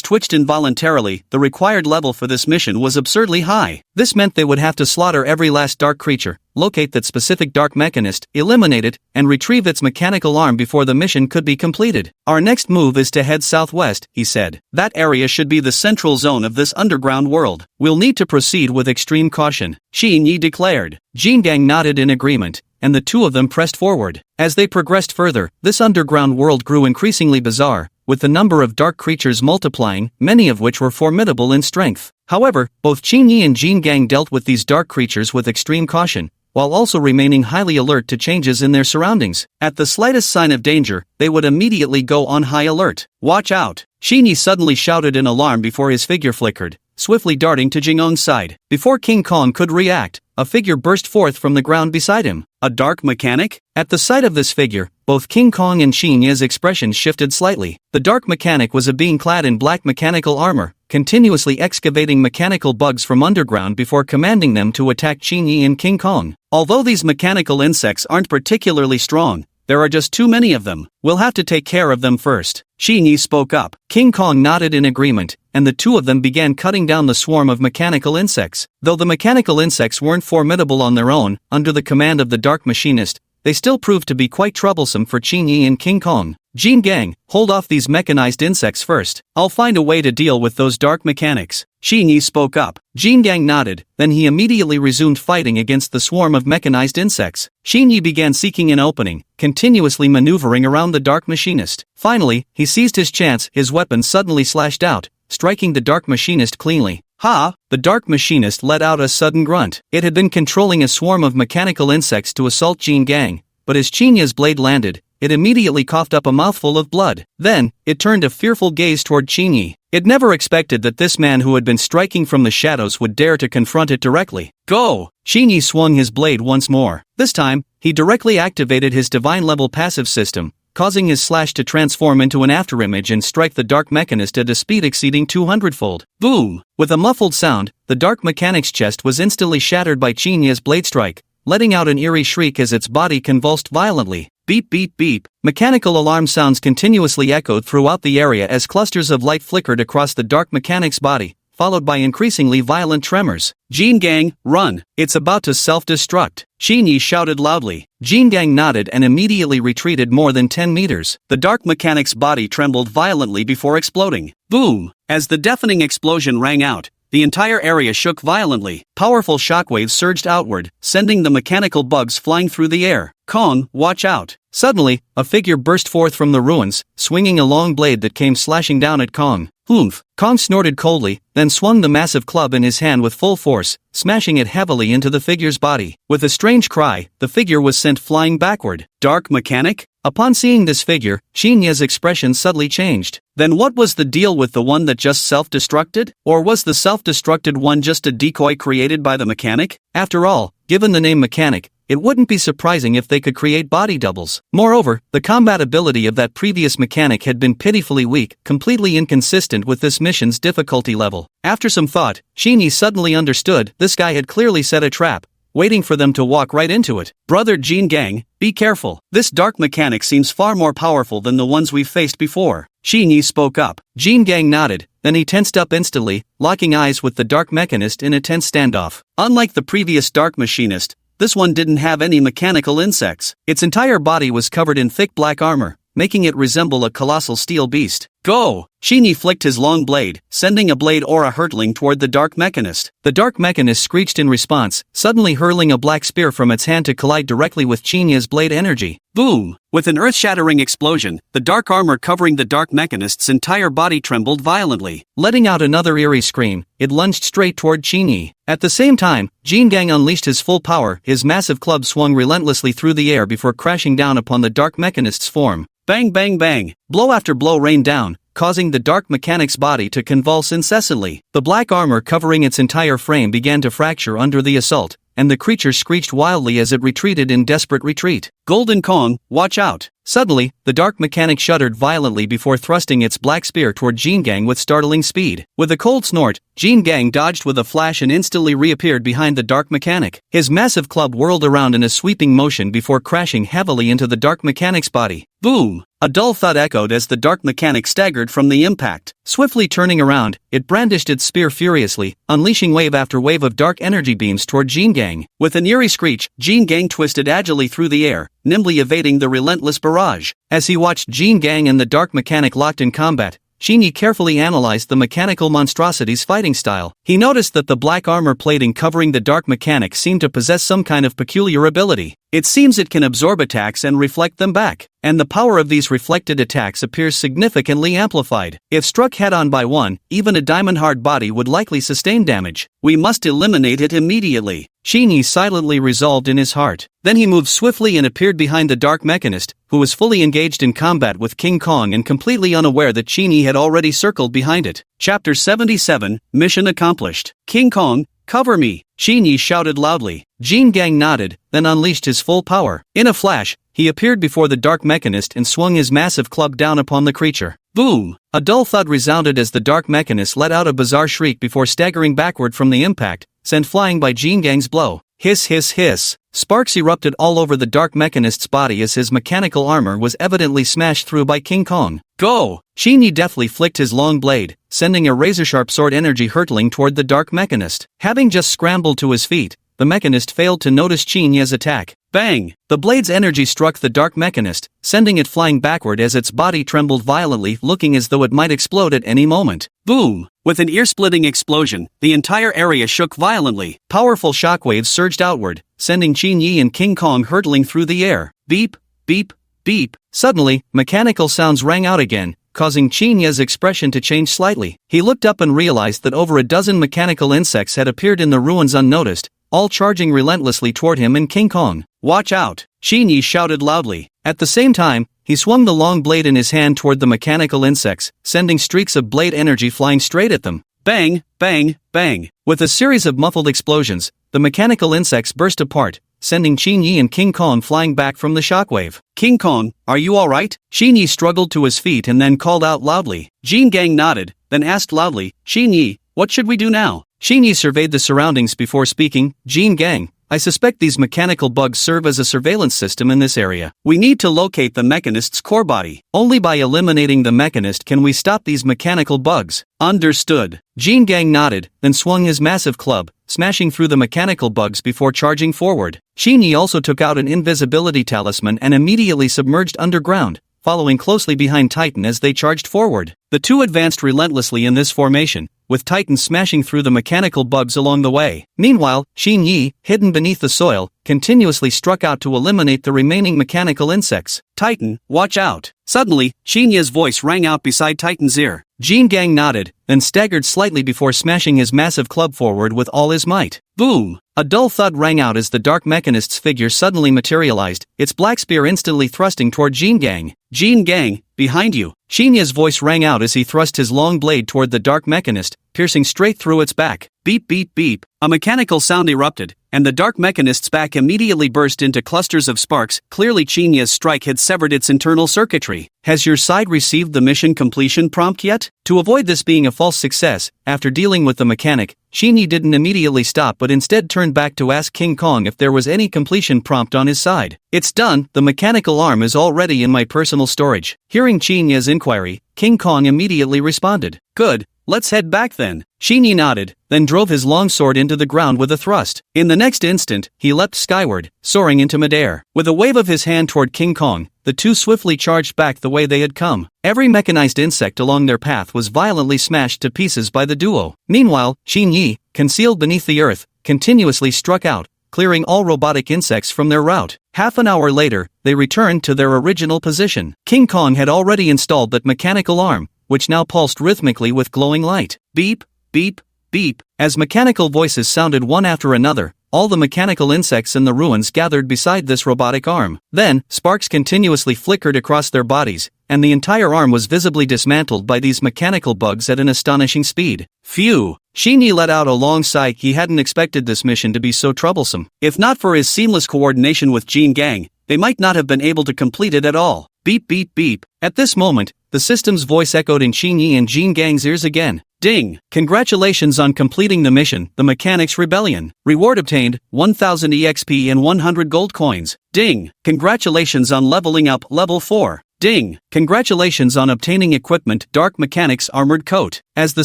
twitched involuntarily. The required level for this mission was absurdly high. This meant they would have to slaughter every last dark creature, locate that specific dark mechanist, eliminate it, and retrieve its mechanical arm before the mission could be completed. Our next move is to head southwest, he said. That area should be the central zone of this underground world. We'll need to proceed with extreme caution, Qin Yi declared. Jin Gang nodded in agreement, and the two of them pressed forward. As they progressed further, this underground world grew increasingly bizarre, with the number of dark creatures multiplying, many of which were formidable in strength. However, both Qin Yi and Jin Gang dealt with these dark creatures with extreme caution, while also remaining highly alert to changes in their surroundings. At the slightest sign of danger, they would immediately go on high alert. Watch out! Qin Yi suddenly shouted in alarm before his figure flickered, swiftly darting to Jingong's side. Before King Kong could react, a figure burst forth from the ground beside him. A dark mechanic? At the sight of this figure, both King Kong and Xinya's expressions shifted slightly. The dark mechanic was a being clad in black mechanical armor, continuously excavating mechanical bugs from underground before commanding them to attack Qin Yi and King Kong. Although these mechanical insects aren't particularly strong, there are just too many of them. We'll have to take care of them first. Qin Yi spoke up. King Kong nodded in agreement, and the two of them began cutting down the swarm of mechanical insects. Though the mechanical insects weren't formidable on their own, under the command of the Dark Machinist, they still proved to be quite troublesome for Qin Yi and King Kong. Jin Gang, hold off these mechanized insects first. I'll find a way to deal with those dark mechanics. Qin Yi spoke up. Jin Gang nodded, then he immediately resumed fighting against the swarm of mechanized insects. Qin Yi began seeking an opening, continuously maneuvering around the Dark Machinist. Finally, he seized his chance. His weapon suddenly slashed out, striking the Dark Machinist cleanly. Ha! The Dark Machinist let out a sudden grunt. It had been controlling a swarm of mechanical insects to assault Jin Gang, but as Xinya's blade landed, it immediately coughed up a mouthful of blood. Then, it turned a fearful gaze toward Qin Yi. It never expected that this man who had been striking from the shadows would dare to confront it directly. Go! Qin Yi swung his blade once more. This time, he directly activated his divine-level passive system, causing his slash to transform into an afterimage and strike the dark mechanist at a speed exceeding 200-fold. Boom! With a muffled sound, the dark mechanic's chest was instantly shattered by Xinya's blade strike, letting out an eerie shriek as its body convulsed violently. Beep beep beep. Mechanical alarm sounds continuously echoed throughout the area as clusters of light flickered across the dark mechanic's body, followed by increasingly violent tremors. Jin Gang, run! It's about to self-destruct. Qin Yi shouted loudly. Jin Gang nodded and immediately retreated more than 10 meters. The dark mechanic's body trembled violently before exploding. Boom! As the deafening explosion rang out, the entire area shook violently. Powerful shockwaves surged outward, sending the mechanical bugs flying through the air. Kong, watch out! Suddenly, a figure burst forth from the ruins, swinging a long blade that came slashing down at Kong. Oomph! Kong snorted coldly, then swung the massive club in his hand with full force, smashing it heavily into the figure's body. With a strange cry, the figure was sent flying backward. Dark mechanic? Upon seeing this figure, Xinya's expression subtly changed. Then what was the deal with the one that just self-destructed? Or was the self-destructed one just a decoy created by the mechanic? After all, given the name mechanic, it wouldn't be surprising if they could create body doubles. Moreover, the combat ability of that previous mechanic had been pitifully weak, completely inconsistent with this mission's difficulty level. After some thought, Qin Yi suddenly understood this guy had clearly set a trap. waiting for them to walk right into it. Brother Jin Gang, be careful. This dark mechanic seems far more powerful than the ones we've faced before. Xin Yi spoke up. Jin Gang nodded, then he tensed up instantly, locking eyes with the dark mechanist in a tense standoff. Unlike the previous dark machinist, this one didn't have any mechanical insects. Its entire body was covered in thick black armor, making it resemble a colossal steel beast. Go! Shinyi flicked his long blade, sending a blade aura hurtling toward the dark mechanist. The dark mechanist screeched in response, suddenly hurling a black spear from its hand to collide directly with Chinya's blade energy. Boom! With an earth-shattering explosion, the dark armor covering the dark mechanist's entire body trembled violently. Letting out another eerie scream, it lunged straight toward Chinyi. At the same time, Jin Gang unleashed his full power. His massive club swung relentlessly through the air before crashing down upon the dark mechanist's form. Bang bang bang! Blow after blow rained down, causing the dark mechanic's body to convulse incessantly. The black armor covering its entire frame began to fracture under the assault, and the creature screeched wildly as it retreated in desperate retreat. Golden Kong, watch out! Suddenly, the dark mechanic shuddered violently before thrusting its black spear toward Jin Gang with startling speed. With a cold snort, Jin Gang dodged with a flash and instantly reappeared behind the dark mechanic. His massive club whirled around in a sweeping motion before crashing heavily into the dark mechanic's body. Boom! A dull thud echoed as the dark mechanic staggered from the impact. Swiftly turning around, it brandished its spear furiously, unleashing wave after wave of dark energy beams toward Jin Gang. With an eerie screech, Jin Gang twisted agilely through the air, nimbly evading the relentless barrage. As he watched Jin Gang and the dark mechanic locked in combat, Shinyi carefully analyzed the mechanical monstrosity's fighting style. He noticed that the black armor plating covering the dark mechanic seemed to possess some kind of peculiar ability. It seems it can absorb attacks and reflect them back, and the power of these reflected attacks appears significantly amplified. If struck head-on by one, even a diamond-hard body would likely sustain damage. We must eliminate it immediately, Shinyi silently resolved in his heart. Then he moved swiftly and appeared behind the dark mechanist, who was fully engaged in combat with King Kong and completely unaware that Shinyi had already circled behind it. Chapter 77, Mission Accomplished. King Kong, cover me! Shinyi shouted loudly. Jin Gang nodded, then unleashed his full power. In a flash, he appeared before the dark mechanist and swung his massive club down upon the creature. Boom! A dull thud resounded as the dark mechanist let out a bizarre shriek before staggering backward from the impact, sent flying by Jin Gang's blow. Hiss hiss hiss. Sparks erupted all over the dark mechanist's body as his mechanical armor was evidently smashed through by King Kong. Go! Shinyi deftly flicked his long blade, sending a razor-sharp sword energy hurtling toward the dark mechanist. Having just scrambled to his feet, the mechanist failed to notice Shinyi's attack. Bang! The blade's energy struck the dark mechanist, sending it flying backward as its body trembled violently, looking as though it might explode at any moment. Boom! With an ear-splitting explosion, the entire area shook violently. Powerful shockwaves surged outward, sending Shinyi and King Kong hurtling through the air. Beep, beep, beep. Suddenly, mechanical sounds rang out again, causing Chinya's expression to change slightly. He looked up and realized that over a dozen mechanical insects had appeared in the ruins unnoticed, all charging relentlessly toward him and King Kong. Watch out! Shinyi shouted loudly. At the same time, he swung the long blade in his hand toward the mechanical insects, sending streaks of blade energy flying straight at them. Bang, bang, bang. With a series of muffled explosions, the mechanical insects burst apart, sending Shinyi and King Kong flying back from the shockwave. King Kong, are you alright? Shinyi struggled to his feet and then called out loudly. Jin Gang nodded, then asked loudly, Shinyi, what should we do now? Shinyi surveyed the surroundings before speaking. Jin Gang, I suspect these mechanical bugs serve as a surveillance system in this area. We need to locate the mechanist's core body. Only by eliminating the mechanist can we stop these mechanical bugs. Understood. Jin Gang nodded, then swung his massive club, smashing through the mechanical bugs before charging forward. Shinyi also took out an invisibility talisman and immediately submerged underground, following closely behind Titan as they charged forward. The two advanced relentlessly in this formation, with Titan smashing through the mechanical bugs along the way. Meanwhile, Shinyi, hidden beneath the soil, continuously struck out to eliminate the remaining mechanical insects. Titan, watch out! Suddenly, Shinya's voice rang out beside Titan's ear. Jin Gang nodded, then staggered slightly before smashing his massive club forward with all his might. Boom! A dull thud rang out as the dark mechanist's figure suddenly materialized, its black spear instantly thrusting toward Jin Gang. Jin Gang, behind you! Shinya's voice rang out as he thrust his long blade toward the dark mechanist, piercing straight through its back. Beep beep beep. A mechanical sound erupted, and the dark mechanist's back immediately burst into clusters of sparks. Clearly Chinya's strike had severed its internal circuitry. Has your side received the mission completion prompt yet? To avoid this being a false success, after dealing with the mechanic, Shinyi didn't immediately stop but instead turned back to ask King Kong if there was any completion prompt on his side. It's done, the mechanical arm is already in my personal storage. Hearing Chinya's inquiry, King Kong immediately responded, good. Let's head back then. Shinyi nodded, then drove his long sword into the ground with a thrust. In the next instant, he leapt skyward, soaring into midair. With a wave of his hand toward King Kong, the two swiftly charged back the way they had come. Every mechanized insect along their path was violently smashed to pieces by the duo. Meanwhile, Shinyi, concealed beneath the earth, continuously struck out, clearing all robotic insects from their route. Half an hour later, they returned to their original position. King Kong had already installed that mechanical arm, which now pulsed rhythmically with glowing light. Beep, beep, beep. As mechanical voices sounded one after another, all the mechanical insects in the ruins gathered beside this robotic arm. Then, sparks continuously flickered across their bodies, and the entire arm was visibly dismantled by these mechanical bugs at an astonishing speed. Phew! Shinyi let out a long sigh. He hadn't expected this mission to be so troublesome. If not for his seamless coordination with Jin Gang, they might not have been able to complete it at all. Beep beep beep. At this moment, the system's voice echoed in Shinyi and Jin Gang's ears again. Ding! Congratulations on completing the mission, the Mechanics Rebellion. Reward obtained, 1000 EXP and 100 gold coins. Ding! Congratulations on leveling up, level 4. Ding! Congratulations on obtaining equipment, Dark Mechanics Armored Coat. As the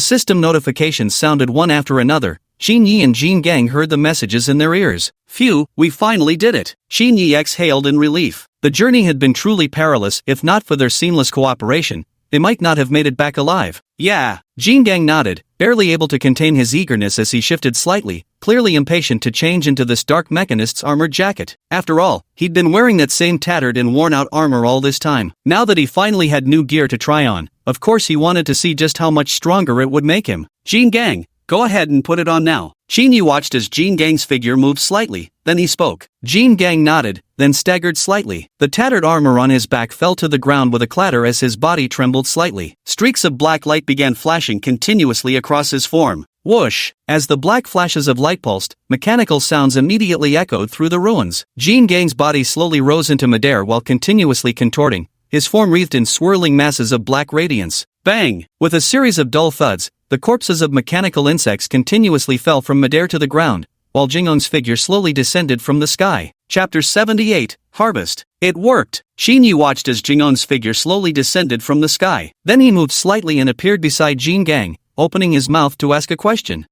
system notifications sounded one after another, Shinyi and Jin Gang heard the messages in their ears. Phew, we finally did it. Shinyi exhaled in relief. The journey had been truly perilous. If not for their seamless cooperation, they might not have made it back alive. Yeah. Jin Gang nodded, barely able to contain his eagerness as he shifted slightly, clearly impatient to change into this dark mechanist's armored jacket. After all, he'd been wearing that same tattered and worn-out armor all this time. Now that he finally had new gear to try on, of course he wanted to see just how much stronger it would make him. Jin Gang, go ahead and put it on now. Shinyi watched as Jin Gang's figure moved slightly, then he spoke. Jin Gang nodded, then staggered slightly. The tattered armor on his back fell to the ground with a clatter as his body trembled slightly. Streaks of black light began flashing continuously across his form. Whoosh! As the black flashes of light pulsed, mechanical sounds immediately echoed through the ruins. Jin Gang's body slowly rose into midair while continuously contorting, his form wreathed in swirling masses of black radiance. Bang! With a series of dull thuds, the corpses of mechanical insects continuously fell from midair to the ground, while Jingong's figure slowly descended from the sky. Chapter 78, Harvest. It worked! Shinyi watched as Jingong's figure slowly descended from the sky. Then he moved slightly and appeared beside Jin Gang, opening his mouth to ask a question.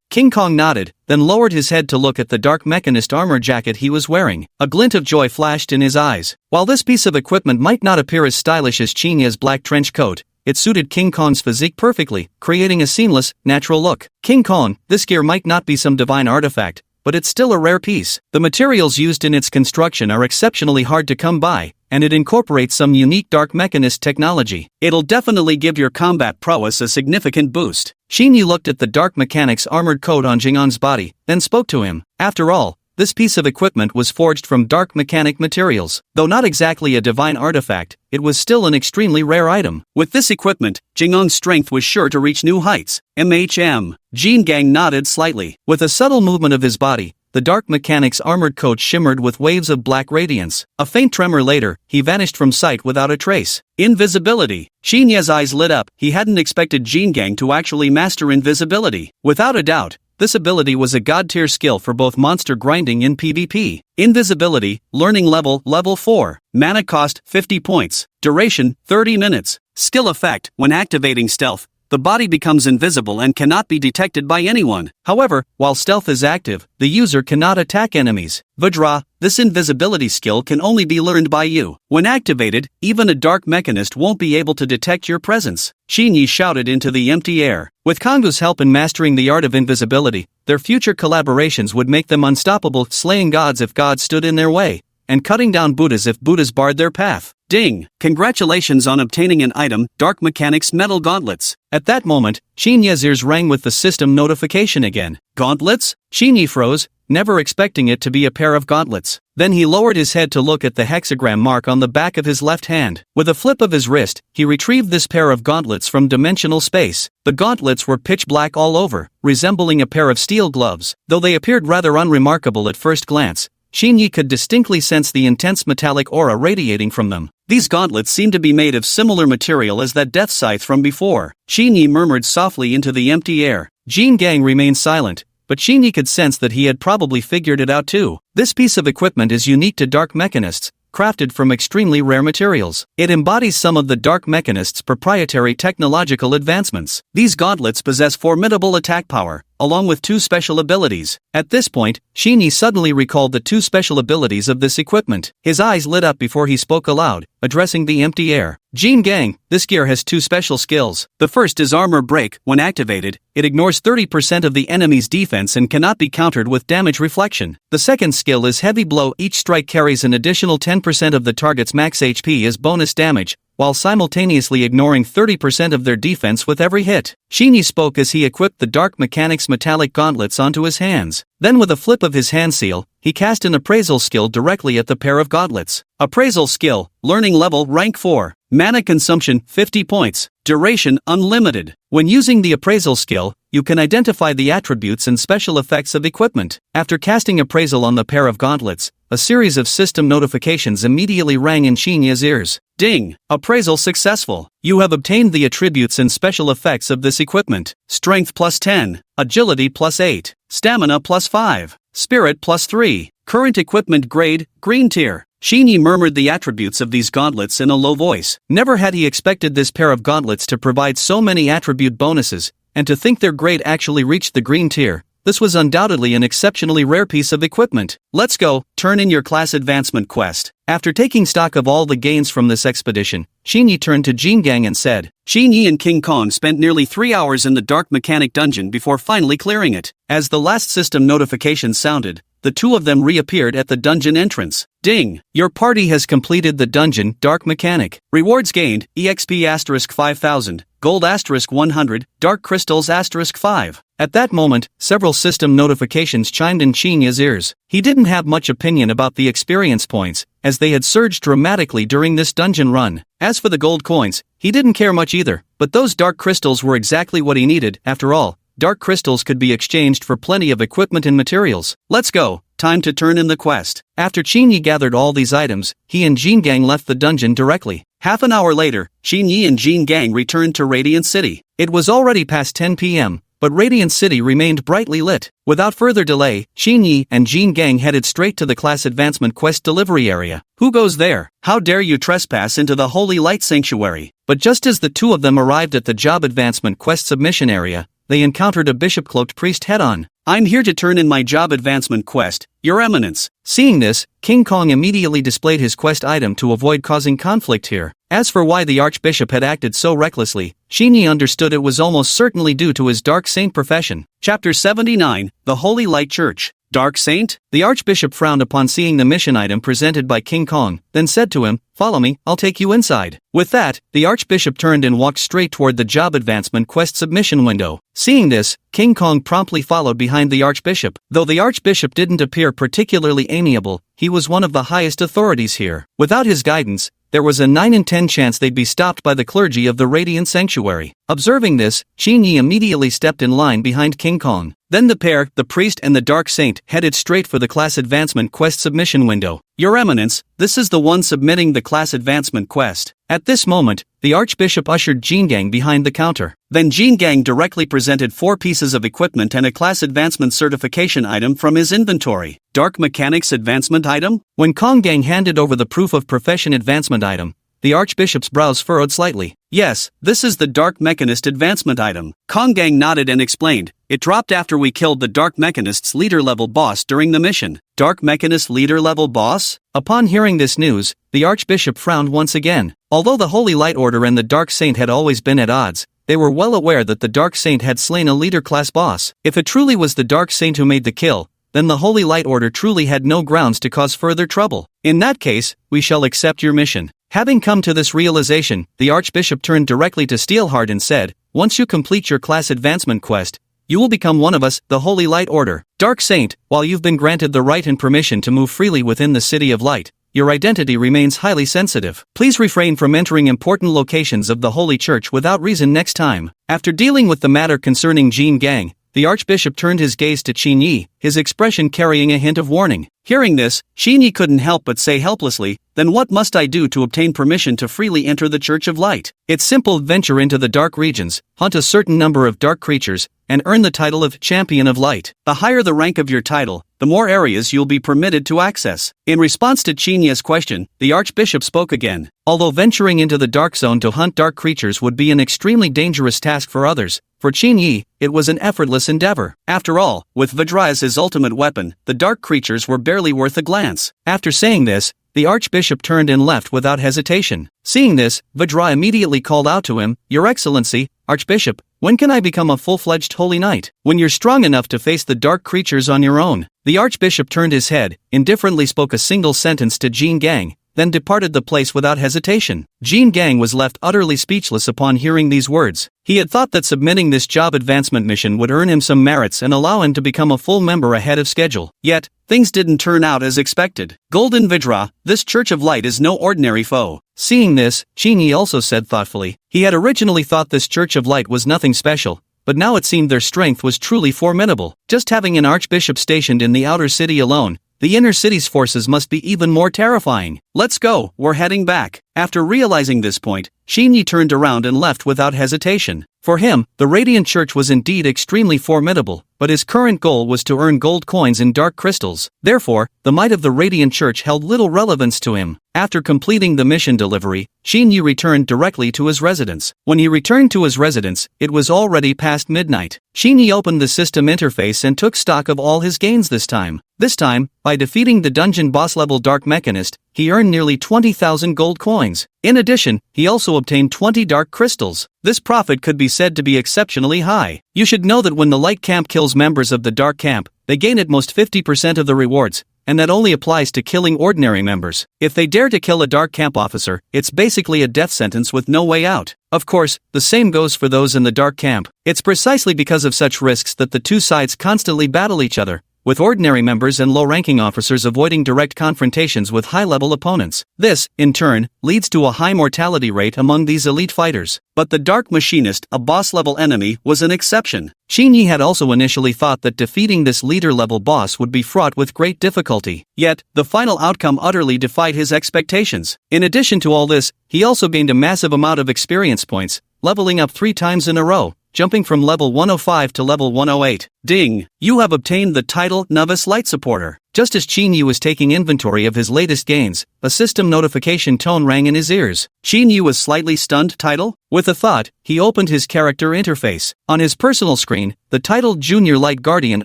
King Kong nodded, then lowered his head to look at the dark mechanist armor jacket he was wearing. A glint of joy flashed in his eyes. While this piece of equipment might not appear as stylish as Chinya's black trench coat, it suited King Kong's physique perfectly, creating a seamless, natural look. King Kong, this gear might not be some divine artifact, but it's still a rare piece. The materials used in its construction are exceptionally hard to come by, and it incorporates some unique dark mechanist technology. It'll definitely give your combat prowess a significant boost. Shinyi looked at the dark mechanic's armored coat on Jingong's body, then spoke to him. After all, this piece of equipment was forged from dark mechanic materials. Though not exactly a divine artifact, it was still an extremely rare item. With this equipment, Jingong's strength was sure to reach new heights. Jin Gang nodded slightly. With a subtle movement of his body, the dark mechanic's armored coat shimmered with waves of black radiance. A faint tremor later, he vanished from sight without a trace. Invisibility. Shinya's eyes lit up. He hadn't expected Jin Gang to actually master invisibility. Without a doubt, this ability was a god-tier skill for both monster grinding and PvP. Invisibility, learning level, level 4. Mana cost, 50 points. Duration, 30 minutes. Skill effect, when activating stealth, the body becomes invisible and cannot be detected by anyone. However, while stealth is active, the user cannot attack enemies. Vajra, this invisibility skill can only be learned by you. When activated, even a dark mechanist won't be able to detect your presence. Shinyi shouted into the empty air. With Kongo's help in mastering the art of invisibility, their future collaborations would make them unstoppable, slaying gods if gods stood in their way, and cutting down Buddhas if Buddhas barred their path. Ding! Congratulations on obtaining an item, Dark Mechanics Metal Gauntlets. At that moment, Shinya's ears rang with the system notification again. Gauntlets? Shinyi froze, never expecting it to be a pair of gauntlets. Then he lowered his head to look at the hexagram mark on the back of his left hand. With a flip of his wrist, he retrieved this pair of gauntlets from dimensional space. The gauntlets were pitch black all over, resembling a pair of steel gloves. Though they appeared rather unremarkable at first glance, Xinyi could distinctly sense the intense metallic aura radiating from them. These gauntlets seemed to be made of similar material as that death scythe from before. Xinyi murmured softly into the empty air. Jin Gang remained silent, but Xinyi could sense that he had probably figured it out too. This piece of equipment is unique to Dark Mechanists, crafted from extremely rare materials. It embodies some of the Dark Mechanists' proprietary technological advancements. These gauntlets possess formidable attack power, along with 2 special abilities. At this point, Xinyi suddenly recalled the 2 special abilities of this equipment. His eyes lit up before he spoke aloud, addressing the empty air. Jin Gang, this gear has 2 special skills. The first is Armor Break. When activated, it ignores 30% of the enemy's defense and cannot be countered with damage reflection. The second skill is Heavy Blow. Each strike carries an additional 10% of the target's max HP as bonus damage, while simultaneously ignoring 30% of their defense with every hit. Xinyi spoke as he equipped the Dark Mechanics metallic gauntlets onto his hands. Then with a flip of his hand seal, he cast an appraisal skill directly at the pair of gauntlets. Appraisal skill, learning level rank 4. Mana consumption 50 points. Duration unlimited. When using the appraisal skill, you can identify the attributes and special effects of equipment. After casting appraisal on the pair of gauntlets, a series of system notifications immediately rang in Xinyi's ears. Ding! Appraisal successful. You have obtained the attributes and special effects of this equipment. Strength plus 10, Agility plus 8, Stamina plus 5, Spirit plus 3. Current equipment grade, green tier. Xinyi murmured the attributes of these gauntlets in a low voice. Never had he expected this pair of gauntlets to provide so many attribute bonuses, and to think their grade actually reached the green tier. This was undoubtedly an exceptionally rare piece of equipment. Let's go, turn in your class advancement quest. After taking stock of all the gains from this expedition, Xinyi turned to Jin Gang and said, Xinyi and King Kong spent nearly 3 hours in the Dark Mechanic dungeon before finally clearing it. As the last system notification sounded, the 2 of them reappeared at the dungeon entrance. Ding! Your party has completed the dungeon Dark Mechanic. Rewards gained, EXP 5000, Gold 100, Dark Crystals 5. At that moment, several system notifications chimed in Xinyi's ears. He didn't have much opinion about the experience points, as they had surged dramatically during this dungeon run. As for the gold coins, he didn't care much either, but those dark crystals were exactly what he needed. After all, dark crystals could be exchanged for plenty of equipment and materials. Let's go, time to turn in the quest. After Xinyi gathered all these items, he and Jin Gang left the dungeon directly. Half an hour later, Xinyi and Jin Gang returned to Radiant City. It was already past 10 p.m., but Radiant City remained brightly lit. Without further delay, Xinyi and Jin Gang headed straight to the class advancement quest delivery area. Who goes there? How dare you trespass into the Holy Light Sanctuary? But just as the 2 of them arrived at the job advancement quest submission area, they encountered a bishop-cloaked priest head-on. I'm here to turn in my job advancement quest, Your Eminence. Seeing this, King Kong immediately displayed his quest item to avoid causing conflict here. As for why the Archbishop had acted so recklessly, Xinyi understood it was almost certainly due to his Dark Saint profession. Chapter 79, The Holy Light Church. Dark Saint? The Archbishop frowned upon seeing the mission item presented by King Kong, then said to him, Follow me, I'll take you inside. With that, the Archbishop turned and walked straight toward the job advancement quest submission window. Seeing this, King Kong promptly followed behind the Archbishop. Though the Archbishop didn't appear particularly amiable, he was one of the highest authorities here. Without his guidance, there was a 9 in 10 chance they'd be stopped by the clergy of the Radiant Sanctuary. Observing this, Xinyi immediately stepped in line behind King Kong. Then the pair, the priest and the Dark Saint, headed straight for the class advancement quest submission window. Your Eminence, this is the one submitting the class advancement quest. At this moment, the Archbishop ushered Jin Gang behind the counter. Then Jin Gang directly presented 4 pieces of equipment and a class advancement certification item from his inventory. Dark Mechanics advancement item? When Kong Gang handed over the proof of profession advancement item, the Archbishop's brows furrowed slightly. Yes, this is the Dark Mechanist advancement item. Kong Gang nodded and explained, it dropped after we killed the Dark Mechanist's leader-level boss during the mission. Dark Mechanist leader-level boss? Upon hearing this news, the Archbishop frowned once again. Although the Holy Light Order and the Dark Saint had always been at odds, they were well aware that the Dark Saint had slain a leader-class boss. If it truly was the Dark Saint who made the kill, then the Holy Light Order truly had no grounds to cause further trouble. In that case, we shall accept your mission. Having come to this realization, the Archbishop turned directly to Steelheart and said, Once you complete your class advancement quest, you will become one of us, the Holy Light Order. Dark Saint, while you've been granted the right and permission to move freely within the City of Light, your identity remains highly sensitive. Please refrain from entering important locations of the Holy Church without reason next time. After dealing with the matter concerning Jin Gang, the Archbishop turned his gaze to Qin Yi, his expression carrying a hint of warning. Hearing this, Qin Yi couldn't help but say helplessly, "Then what must I do to obtain permission to freely enter the Church of Light?" It's simple: venture into the dark regions, hunt a certain number of dark creatures, and earn the title of Champion of Light. The higher the rank of your title, the more areas you'll be permitted to access. In response to Qin Yi's question, the Archbishop spoke again. Although venturing into the dark zone to hunt dark creatures would be an extremely dangerous task for others, for Qin Yi, it was an effortless endeavor. After all, with Vajra as his ultimate weapon, the dark creatures were barely worth a glance. After saying this, the Archbishop turned and left without hesitation. Seeing this, Vajra immediately called out to him, "Your Excellency, Archbishop, when can I become a full-fledged Holy Knight?" "When you're strong enough to face the dark creatures on your own." The Archbishop turned his head, indifferently spoke a single sentence to Jin Gang, then departed the place without hesitation. Jin Gang was left utterly speechless upon hearing these words. He had thought that submitting this job advancement mission would earn him some merits and allow him to become a full member ahead of schedule. Yet, things didn't turn out as expected. Golden Vajra, this Church of Light is no ordinary foe. Seeing this, Qin Yi also said thoughtfully. He had originally thought this Church of Light was nothing special, but now it seemed their strength was truly formidable. Just having an Archbishop stationed in the outer city alone, the inner city's forces must be even more terrifying. "Let's go, we're heading back." After realizing this point, Qin Yi turned around and left without hesitation. For him, the Radiant Church was indeed extremely formidable, but his current goal was to earn gold coins and dark crystals. Therefore, the might of the Radiant Church held little relevance to him. After completing the mission delivery, Qin Yi returned directly to his residence. When he returned to his residence, it was already past midnight. Qin Yi opened the system interface and took stock of all his gains this time. This time, by defeating the dungeon boss-level Dark Mechanist, he earned nearly 20,000 gold coins. In addition, he also obtained 20 dark crystals. This profit could be said to be exceptionally high. You should know that when the Light Camp kills members of the Dark Camp, they gain at most 50% of the rewards, and that only applies to killing ordinary members. If they dare to kill a Dark Camp officer, it's basically a death sentence with no way out. Of course, the same goes for those in the Dark Camp. It's precisely because of such risks that the two sides constantly battle each other, with ordinary members and low-ranking officers avoiding direct confrontations with high-level opponents. This, in turn, leads to a high mortality rate among these elite fighters. But the Dark Machinist, a boss-level enemy, was an exception. Qin Yi had also initially thought that defeating this leader-level boss would be fraught with great difficulty. Yet, the final outcome utterly defied his expectations. In addition to all this, he also gained a massive amount of experience points, leveling up 3 times in a row, jumping from level 105 to level 108. Ding! You have obtained the title Novice Light Supporter. Just as Qin Yi was taking inventory of his latest gains, a system notification tone rang in his ears. Qin Yi was slightly stunned. Title? With a thought, he opened his character interface. On his personal screen, the title Junior Light Guardian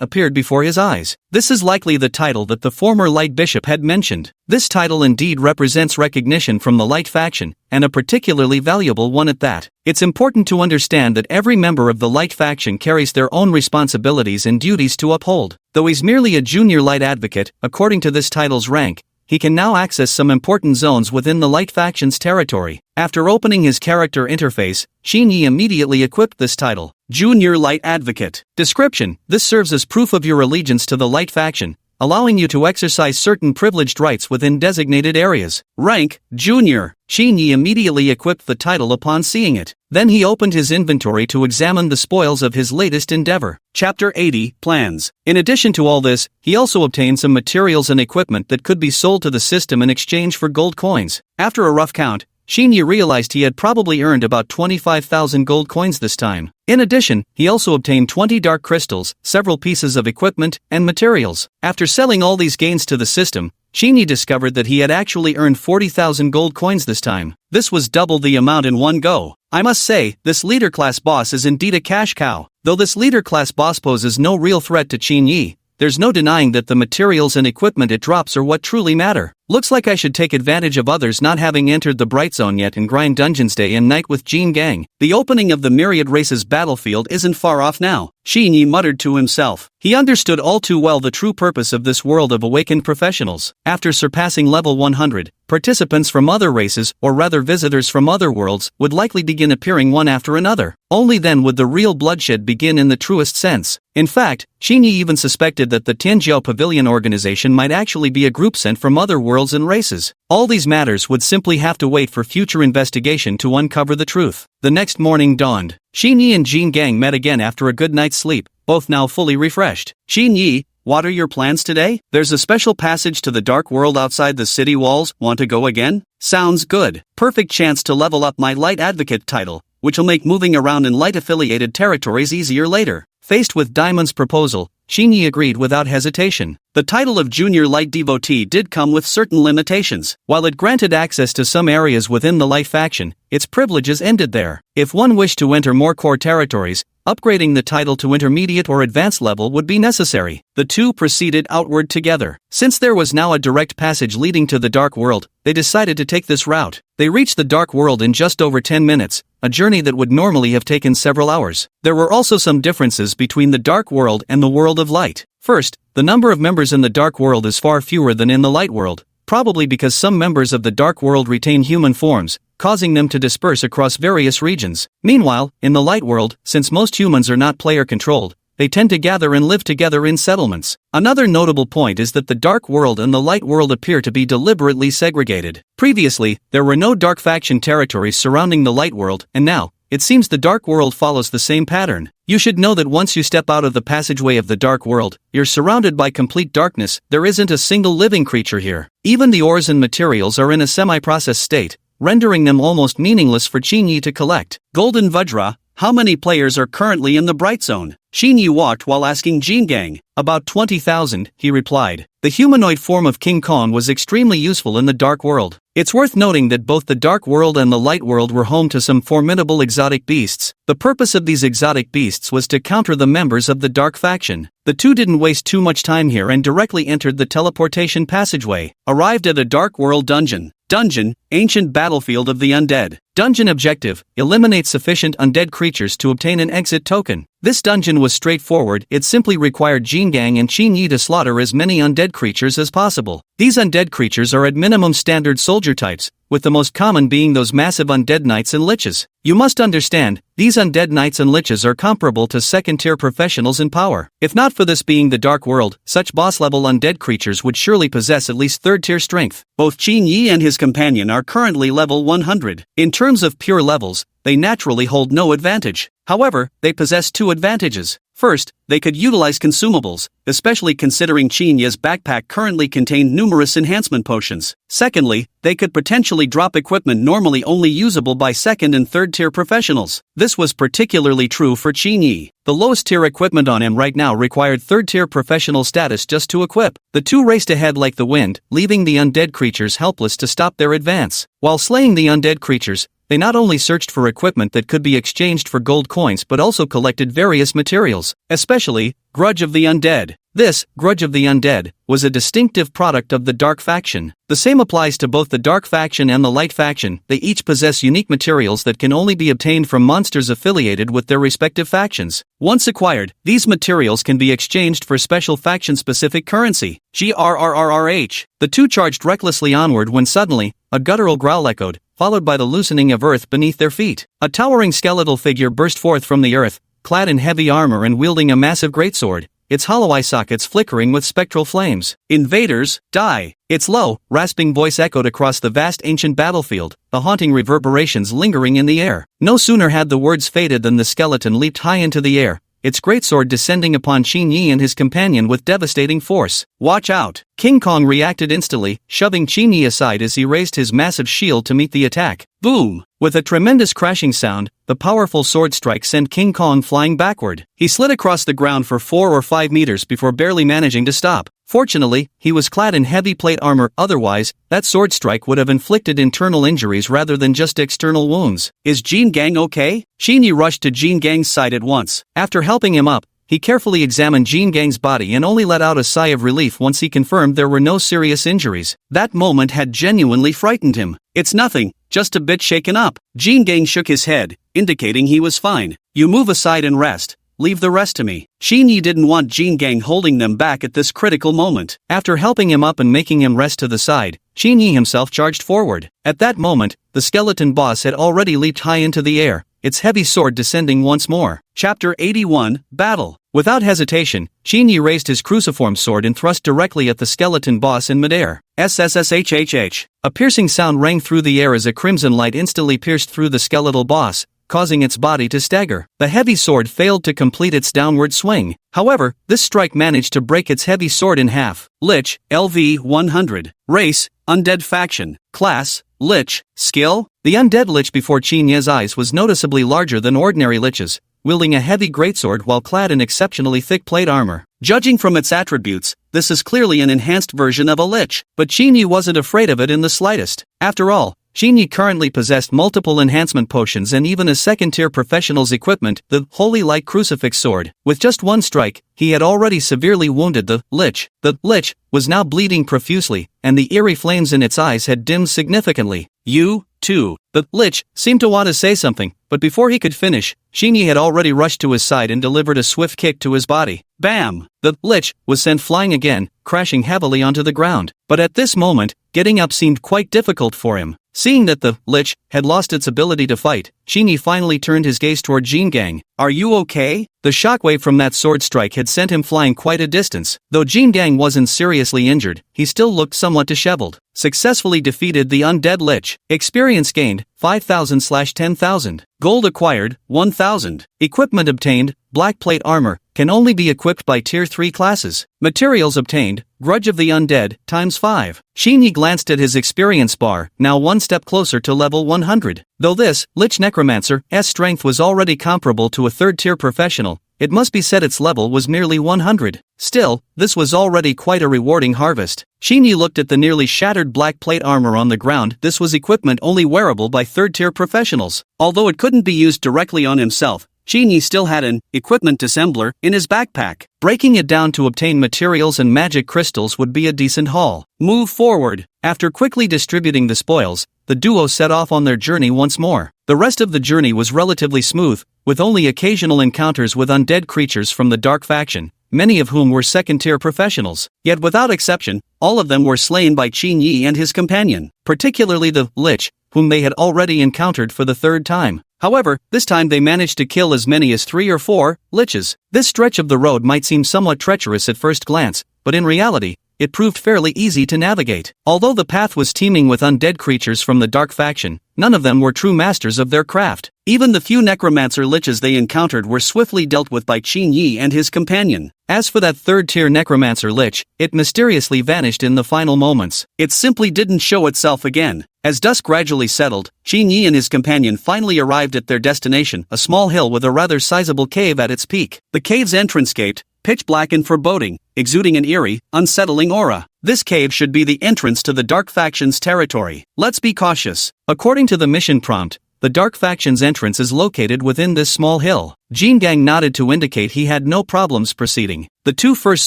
appeared before his eyes. This is likely the title that the former Light Bishop had mentioned. This title indeed represents recognition from the Light faction, and a particularly valuable one at that. It's important to understand that every member of the Light faction carries their own responsibilities and duties to uphold. Though he's merely a junior Light advocate, according to this title's rank, he can now access some important zones within the Light faction's territory. After opening his character interface, Qin Yi immediately equipped this title, Junior Light Advocate. Description: this serves as proof of your allegiance to the Light faction, allowing you to exercise certain privileged rights within designated areas. Rank: Junior. Qin Yi immediately equipped the title upon seeing it. Then he opened his inventory to examine the spoils of his latest endeavor. Chapter 80, Plans. In addition to all this, he also obtained some materials and equipment that could be sold to the system in exchange for gold coins. After a rough count, Qin Yi realized he had probably earned about 25,000 gold coins this time. In addition, he also obtained 20 dark crystals, several pieces of equipment, and materials. After selling all these gains to the system, Qin Yi discovered that he had actually earned 40,000 gold coins this time. This was double the amount in one go. I must say, this leader class boss is indeed a cash cow. Though this leader class boss poses no real threat to Qin Yi, there's no denying that the materials and equipment it drops are what truly matter. Looks like I should take advantage of others not having entered the Bright Zone yet and grind dungeons day and night with Jin Gang. The opening of the Myriad Races battlefield isn't far off now, Qin Yi muttered to himself. He understood all too well the true purpose of this world of awakened professionals. After surpassing level 100, participants from other races, or rather visitors from other worlds, would likely begin appearing one after another. Only then would the real bloodshed begin in the truest sense. In fact, Xinyi even suspected that the Tianjiao Pavilion organization might actually be a group sent from other worlds and races. All these matters would simply have to wait for future investigation to uncover the truth. The next morning dawned. Xinyi and Jin Gang met again after a good night's sleep, both now fully refreshed. Xinyi, what are your plans today? There's a special passage to the dark world outside the city walls. Want to go again? Sounds good. Perfect chance to level up my light advocate title, which will make moving around in light-affiliated territories easier later. Faced with Diamond's proposal, Xinyi agreed without hesitation. The title of Junior Light Devotee did come with certain limitations. While it granted access to some areas within the Light faction, its privileges ended there. If one wished to enter more core territories, upgrading the title to intermediate or advanced level would be necessary. The two proceeded outward together. Since there was now a direct passage leading to the Dark World, they decided to take this route. They reached the Dark World in just over 10 minutes, a journey that would normally have taken several hours. There were also some differences between the Dark World and the World of Light. First, the number of members in the Dark World is far fewer than in the Light World, probably because some members of the Dark World retain human forms, causing them to disperse across various regions. Meanwhile, in the Light World, since most humans are not player-controlled, they tend to gather and live together in settlements. Another notable point is that the Dark World and the Light World appear to be deliberately segregated. Previously, there were no Dark faction territories surrounding the Light World, and now, it seems the Dark World follows the same pattern. You should know that once you step out of the passageway of the Dark World, you're surrounded by complete darkness. There isn't a single living creature here. Even the ores and materials are in a semi-processed state, rendering them almost meaningless for Xinyi to collect. Golden Vajra, how many players are currently in the Bright Zone? Xinyi walked while asking Jin Gang. About 20,000, he replied. The humanoid form of King Kong was extremely useful in the Dark World. It's worth noting that both the Dark World and the Light World were home to some formidable exotic beasts. The purpose of these exotic beasts was to counter the members of the Dark faction. The two didn't waste too much time here and directly entered the teleportation passageway. Arrived at a Dark World dungeon. Dungeon, ancient battlefield of the undead. Dungeon objective, eliminate sufficient undead creatures to obtain an exit token. This dungeon was straightforward. It simply required Jin Gang and Xinyi to slaughter as many undead creatures as possible. These undead creatures are at minimum standard soldier types, with the most common being those massive undead knights and liches. You must understand, these undead knights and liches are comparable to second-tier professionals in power. If not for this being the Dark World, such boss-level undead creatures would surely possess at least third-tier strength. Both Xinyi and his companion are currently level 100. In terms of pure levels, they naturally hold no advantage. However, they possess two advantages. First, they could utilize consumables, especially considering Xinyi's backpack currently contained numerous enhancement potions. Secondly, they could potentially drop equipment normally only usable by second and third tier professionals. This was particularly true for Xinyi. The lowest tier equipment on him right now required third tier professional status just to equip. The two raced ahead like the wind, leaving the undead creatures helpless to stop their advance. While slaying the undead creatures, they not only searched for equipment that could be exchanged for gold coins but also collected various materials, especially Grudge of the Undead. This, Grudge of the Undead, was a distinctive product of the Dark faction. The same applies to both the Dark faction and the Light faction. They each possess unique materials that can only be obtained from monsters affiliated with their respective factions. Once acquired, these materials can be exchanged for special faction-specific currency, GRRRRH. The two charged recklessly onward when suddenly, a guttural growl echoed, followed by the loosening of earth beneath their feet. A towering skeletal figure burst forth from the earth, clad in heavy armor and wielding a massive greatsword, its hollow eye sockets flickering with spectral flames. Invaders, die! Its low, rasping voice echoed across the vast ancient battlefield, the haunting reverberations lingering in the air. No sooner had the words faded than the skeleton leaped high into the air, its greatsword descending upon Xinyi and his companion with devastating force. Watch out! King Kong reacted instantly, shoving Xinyi aside as he raised his massive shield to meet the attack. Boom! With a tremendous crashing sound, the powerful sword strike sent King Kong flying backward. He slid across the ground for 4 or 5 meters before barely managing to stop. Fortunately, he was clad in heavy plate armor, otherwise, that sword strike would have inflicted internal injuries rather than just external wounds. Is Jin Gang okay? Xinyi rushed to Jin Gang's side at once. After helping him up, he carefully examined Jin Gang's body and only let out a sigh of relief once he confirmed there were no serious injuries. That moment had genuinely frightened him. It's nothing, just a bit shaken up. Jin Gang shook his head, indicating he was fine. You move aside and rest. leave the rest to me. Qin Yi didn't want Jin Gang holding them back at this critical moment. After helping him up and making him rest to the side, Qin Yi himself charged forward. At that moment, the skeleton boss had already leaped high into the air, its heavy sword descending once more. Chapter 81, Battle. Without hesitation, Qin Yi raised his cruciform sword and thrust directly at the skeleton boss in midair. SSSHHH. A piercing sound rang through the air as a crimson light instantly pierced through the skeletal boss, causing its body to stagger. The heavy sword failed to complete its downward swing. However, this strike managed to break its heavy sword in half. Lich, LV 100. Race, Undead Faction. Class, Lich. Skill? The undead Lich before Qin Yi's eyes was noticeably larger than ordinary Liches, wielding a heavy greatsword while clad in exceptionally thick plate armor. Judging from its attributes, this is clearly an enhanced version of a Lich, but Qin Yi wasn't afraid of it in the slightest. After all, Qin Yi currently possessed multiple enhancement potions and even a second-tier professional's equipment, the Holy Light Crucifix Sword. With just one strike, he had already severely wounded the Lich. The Lich was now bleeding profusely, and the eerie flames in its eyes had dimmed significantly. You, too. The Lich seemed to want to say something, but before he could finish, Qin Yi had already rushed to his side and delivered a swift kick to his body. Bam! The Lich was sent flying again, crashing heavily onto the ground. But at this moment, getting up seemed quite difficult for him. Seeing that the Lich had lost its ability to fight, Qin Yi finally turned his gaze toward Jin Gang. Are you okay? The shockwave from that sword strike had sent him flying quite a distance. Though Jin Gang wasn't seriously injured, he still looked somewhat disheveled. Successfully defeated the undead Lich. Experience gained, 5,000/10,000. Gold acquired, 1,000. Equipment obtained, black plate armor, can only be equipped by tier 3 classes. Materials obtained, Grudge of the Undead, ×5. Qin Yi glanced at his experience bar, now one step closer to level 100. Though this Lich Necromancer's strength was already comparable to a third-tier professional, it must be said its level was merely 100. Still, this was already quite a rewarding harvest. Qin Yi looked at the nearly shattered black plate armor on the ground. This was equipment only wearable by third-tier professionals. Although it couldn't be used directly on himself, Qin Yi still had an equipment assembler in his backpack. Breaking it down to obtain materials and magic crystals would be a decent haul. Move forward. After quickly distributing the spoils, the duo set off on their journey once more. The rest of the journey was relatively smooth, with only occasional encounters with undead creatures from the Dark Faction, many of whom were second-tier professionals. Yet without exception, all of them were slain by Qin Yi and his companion, particularly the Lich, whom they had already encountered for the third time. However, this time they managed to kill as many as 3 or 4 Liches. This stretch of the road might seem somewhat treacherous at first glance, but in reality, it proved fairly easy to navigate. Although the path was teeming with undead creatures from the Dark Faction, none of them were true masters of their craft. Even the few necromancer liches they encountered were swiftly dealt with by Qin Yi and his companion. As for that third-tier necromancer lich, it mysteriously vanished in the final moments. It simply didn't show itself again. As dusk gradually settled, Qin Yi and his companion finally arrived at their destination, a small hill with a rather sizable cave at its peak. The cave's entrance gate, pitch black and foreboding, exuding an eerie, unsettling aura. This cave should be the entrance to the Dark Faction's territory. Let's be cautious. According to the mission prompt, the Dark Faction's entrance is located within this small hill. Jin Gang nodded to indicate he had no problems proceeding. The two first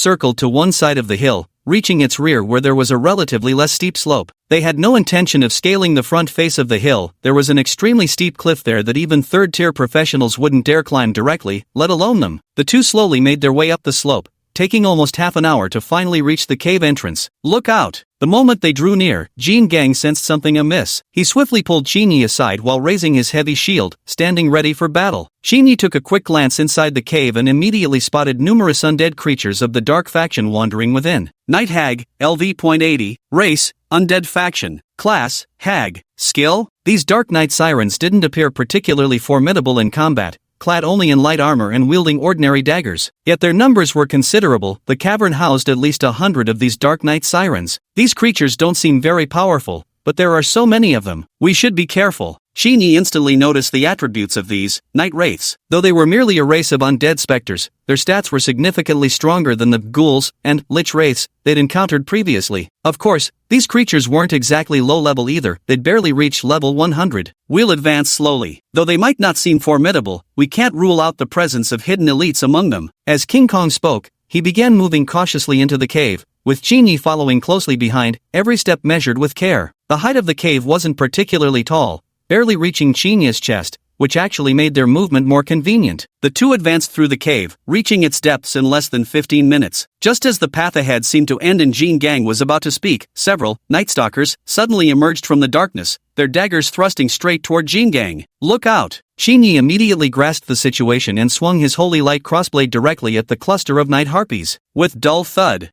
circled to one side of the hill, reaching its rear where there was a relatively less steep slope. They had no intention of scaling the front face of the hill. There was an extremely steep cliff there that even third-tier professionals wouldn't dare climb directly, let alone them. The two slowly made their way up the slope, taking almost half an hour to finally reach the cave entrance. Look out! The moment they drew near, Jin Gang sensed something amiss. He swiftly pulled Qin Yi aside while raising his heavy shield, standing ready for battle. Qin Yi took a quick glance inside the cave and immediately spotted numerous undead creatures of the Dark Faction wandering within. Night Hag, LV.80, Race, Undead Faction, Class, Hag, Skill. These Dark Knight Sirens didn't appear particularly formidable in combat, clad only in light armor and wielding ordinary daggers. Yet their numbers were considerable. The cavern housed at least 100 of these Dark Knight Sirens. These creatures don't seem very powerful, but there are so many of them. We should be careful. Qin Yi instantly noticed the attributes of these Night Wraiths. Though they were merely a race of undead specters, their stats were significantly stronger than the ghouls and lich wraiths they'd encountered previously. Of course, these creatures weren't exactly low level either. They'd barely reached level 100. We'll advance slowly. Though they might not seem formidable, we can't rule out the presence of hidden elites among them. As King Kong spoke, he began moving cautiously into the cave, with Qin Yi following closely behind, every step measured with care. The height of the cave wasn't particularly tall, barely reaching Qin Yi's chest, which actually made their movement more convenient. The two advanced through the cave, reaching its depths in less than 15 minutes. Just as the path ahead seemed to end and Jin Gang was about to speak, several Night Stalkers suddenly emerged from the darkness, their daggers thrusting straight toward Jin Gang. "Look out!" Qin Yi immediately grasped the situation and swung his holy light crossblade directly at the cluster of night harpies. With dull thud